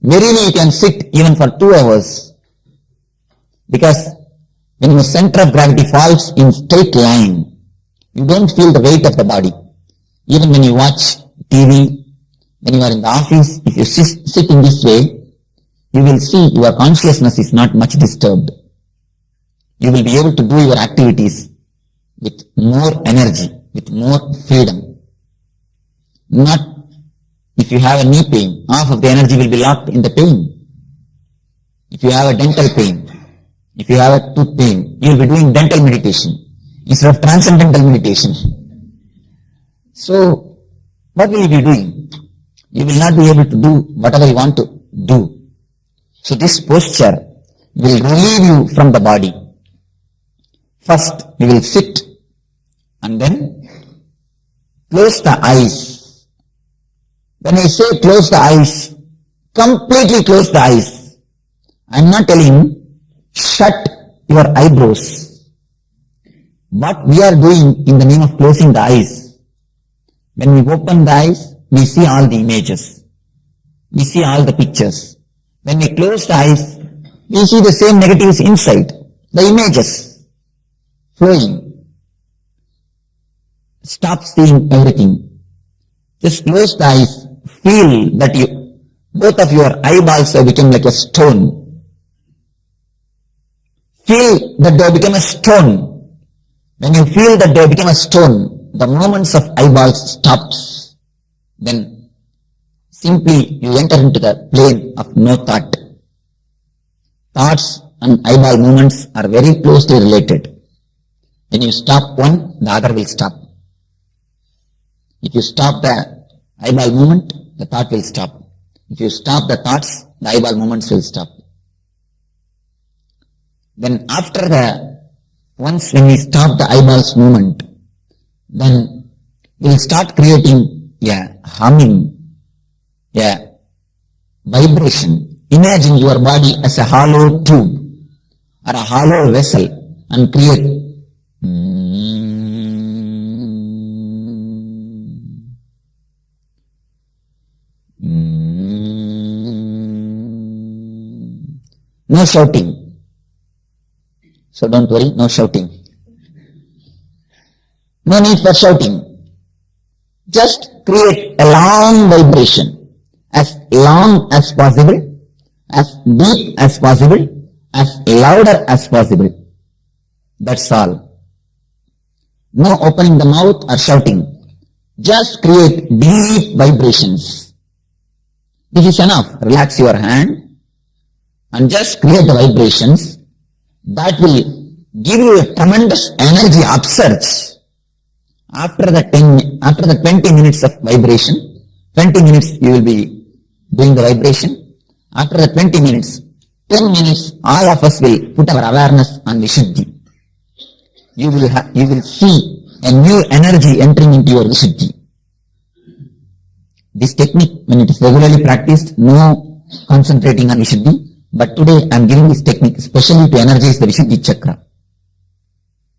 L: verily you can sit even for 2 hours. Because when your center of gravity falls in straight line, you don't feel the weight of the body. Even when you watch TV, when you are in the office, if you sit in this way, you will see your consciousness is not much disturbed. You will be able to do your activities with more energy, with more freedom. Not if you have a knee pain, half of the energy will be locked in the pain. If you have a dental pain, if you have a tooth pain, you will be doing dental meditation instead of transcendental meditation. So, what will you be doing? You will not be able to do whatever you want to do. So this posture will relieve you from the body. First, you will sit and then close the eyes. When I say close the eyes, completely close the eyes. I am not telling shut your eyebrows. What we are doing in the name of closing the eyes, when we open the eyes, we see all the images. We see all the pictures. When we close the eyes, we see the same negatives inside, the images flowing. Stop seeing everything. Just close the eyes. Feel that Both of your eyeballs have become like a stone. Feel that they become a stone. When you feel that they become a stone, the movements of eyeballs stops. Then simply you enter into the plane of no thought. Thoughts and eyeball movements are very closely related. When you stop one, the other will stop. If you stop the eyeball movement, the thought will stop. If you stop the thoughts, the eyeball movements will stop. Then once when we stop the eyeballs movement, then we'll start creating a humming, a vibration. Imagine your body as a hollow tube or a hollow vessel and create no shouting. So don't worry, no shouting. No need for shouting. Just create a long vibration, as long as possible, as deep as possible, as louder as possible. That's all. No opening the mouth or shouting. Just create deep vibrations. This is enough. Relax your hand and just create the vibrations. That will give you a tremendous energy upsurge. After the 20 minutes of vibration, 20 minutes you will be doing the vibration. After the 20 minutes, 10 minutes, all of us will put our awareness on Vishuddhi. You will see a new energy entering into your Vishuddhi. This technique, when it is regularly practiced, no concentrating on Vishuddhi. But today I am giving this technique especially to energize the Vishuddhi chakra.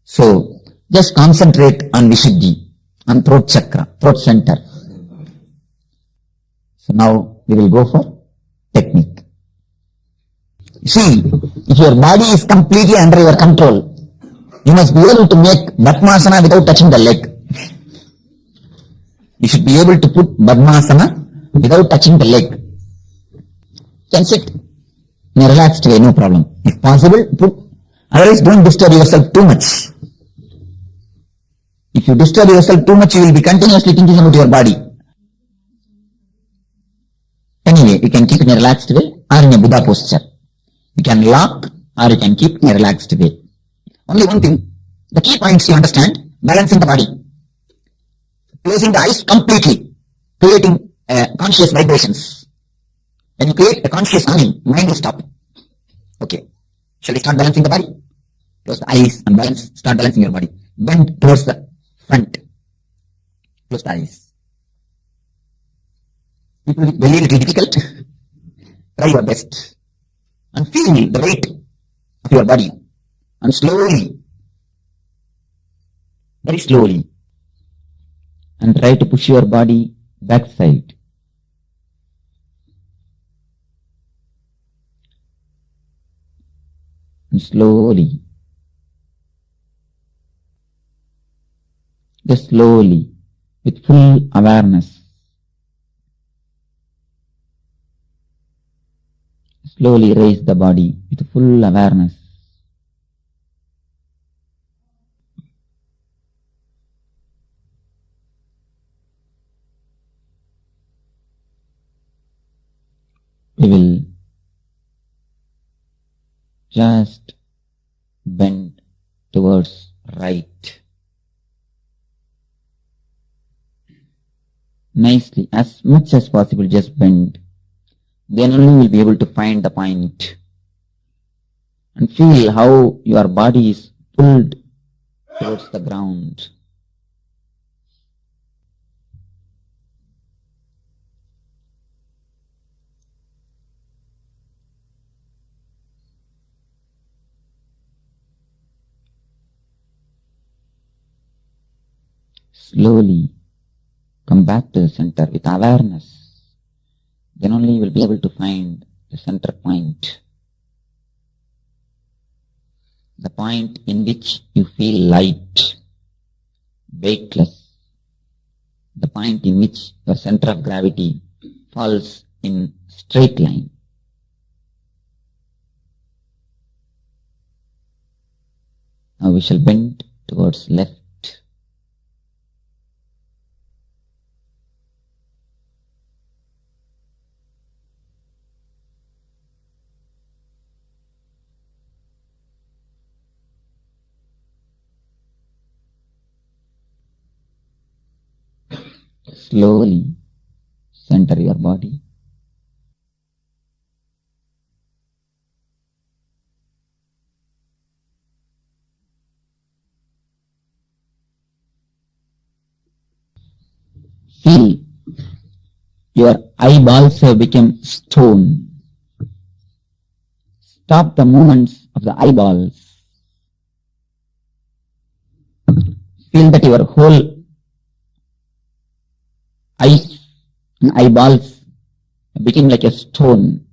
L: So, just concentrate on Vishuddhi, on throat chakra, throat center. So now we will go for technique. You see, if your body is completely under your control, you must be able to make Padmasana without touching the leg. You should be able to put Padmasana without touching the leg. You can sit in a relaxed way, no problem. If possible, otherwise don't disturb yourself too much. If you disturb yourself too much, you will be continuously thinking about your body. Anyway, you can keep in a relaxed way or in a Buddha posture. You can lock or you can keep in a relaxed way. Only one thing, the key points you understand, balancing the body, closing the eyes completely, creating conscious vibrations. When you create a conscious humming, mind will stop. Okay. Shall we start balancing the body? Close the eyes and balance. Start balancing your body. Bend towards the front. Close the eyes. It will be very little difficult. Try your best. And feel the weight of your body. And slowly, very slowly, and try to push your body backside. And slowly, just slowly, with full awareness, slowly raise the body with full awareness. We will just bend towards right. Nicely, as much as possible, just bend. Then only you'll be able to find the point. And feel how your body is pulled towards the ground. Slowly come back to the center with awareness. Then only you will be able to find the center point. The point in which you feel light, weightless. The point in which your center of gravity falls in straight line. Now we shall bend towards left. Slowly center your body. Feel your eyeballs have become stone. Stop the movements of the eyeballs. Feel that your whole eyes and eyeballs became like a stone.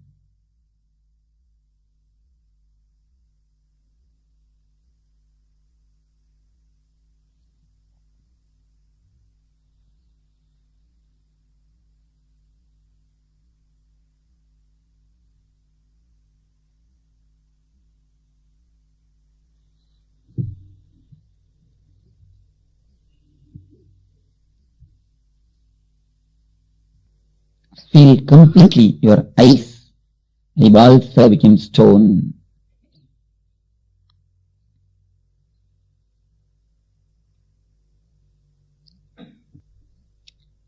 L: Feel completely your eyeballs have become stone.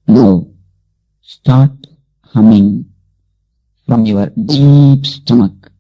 L: Now start humming from your deep stomach.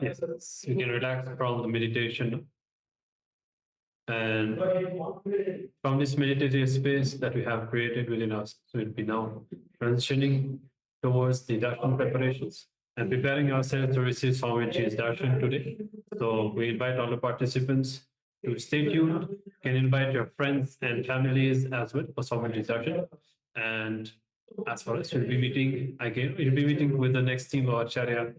J: Yes, you can relax from the meditation. And from this meditative space that we have created within us, so we'll be now transitioning towards the darshan preparations and preparing ourselves to receive Swamiji's darshan today. So we invite all the participants to stay tuned. You can invite your friends and families as well for Swamiji's darshan. And as far as we'll be meeting again, we'll be meeting with the next team of Acharya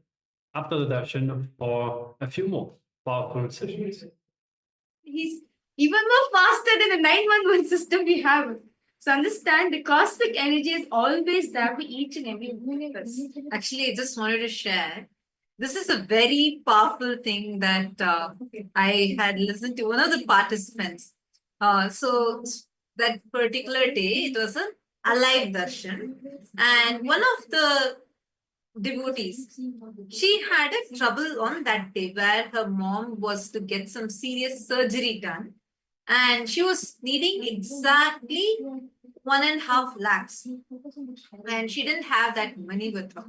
J: after the darshan for a few more powerful sessions.
M: He's even more faster than the 911 system we have. So understand the cosmic energy is always there for each and every one of us.
N: Actually, I just wanted to share. This is a very powerful thing that I had listened to one of the participants. So that particular day, it was an alive darshan. And one of the devotees, she had a trouble on that day where her mom was to get some serious surgery done. And she was needing exactly 1.5 lakhs. And she didn't have that money with her.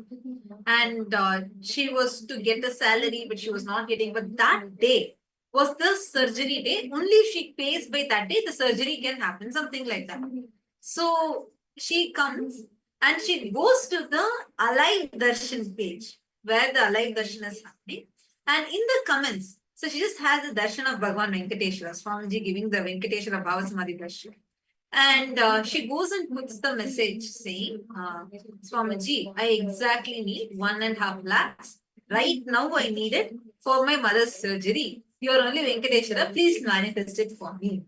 N: And she was to get a salary, but she was not getting. But that day was the surgery day. Only if she pays by that day, the surgery can happen, something like that. So she comes and she goes to the Alive Darshan page where the Alive Darshan is happening. And in the comments, so she just has the darshan of Bhagavan Venkateshwara, Swamiji giving the Venkateshwara Bhava Samadhi darshan. And she goes and puts the message saying, Swamiji, I exactly need 1.5 lakhs. Right now I need it for my mother's surgery. You are only Venkateshwara, please manifest it for me.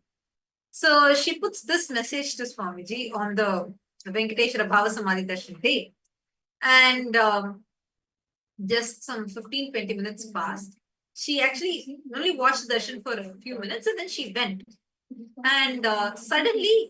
N: So she puts this message to Swamiji on the Venkateshwara Bhava Samadhi darshan day. And just some 15-20 minutes passed. She actually only watched the darshan for a few minutes and then she went. And suddenly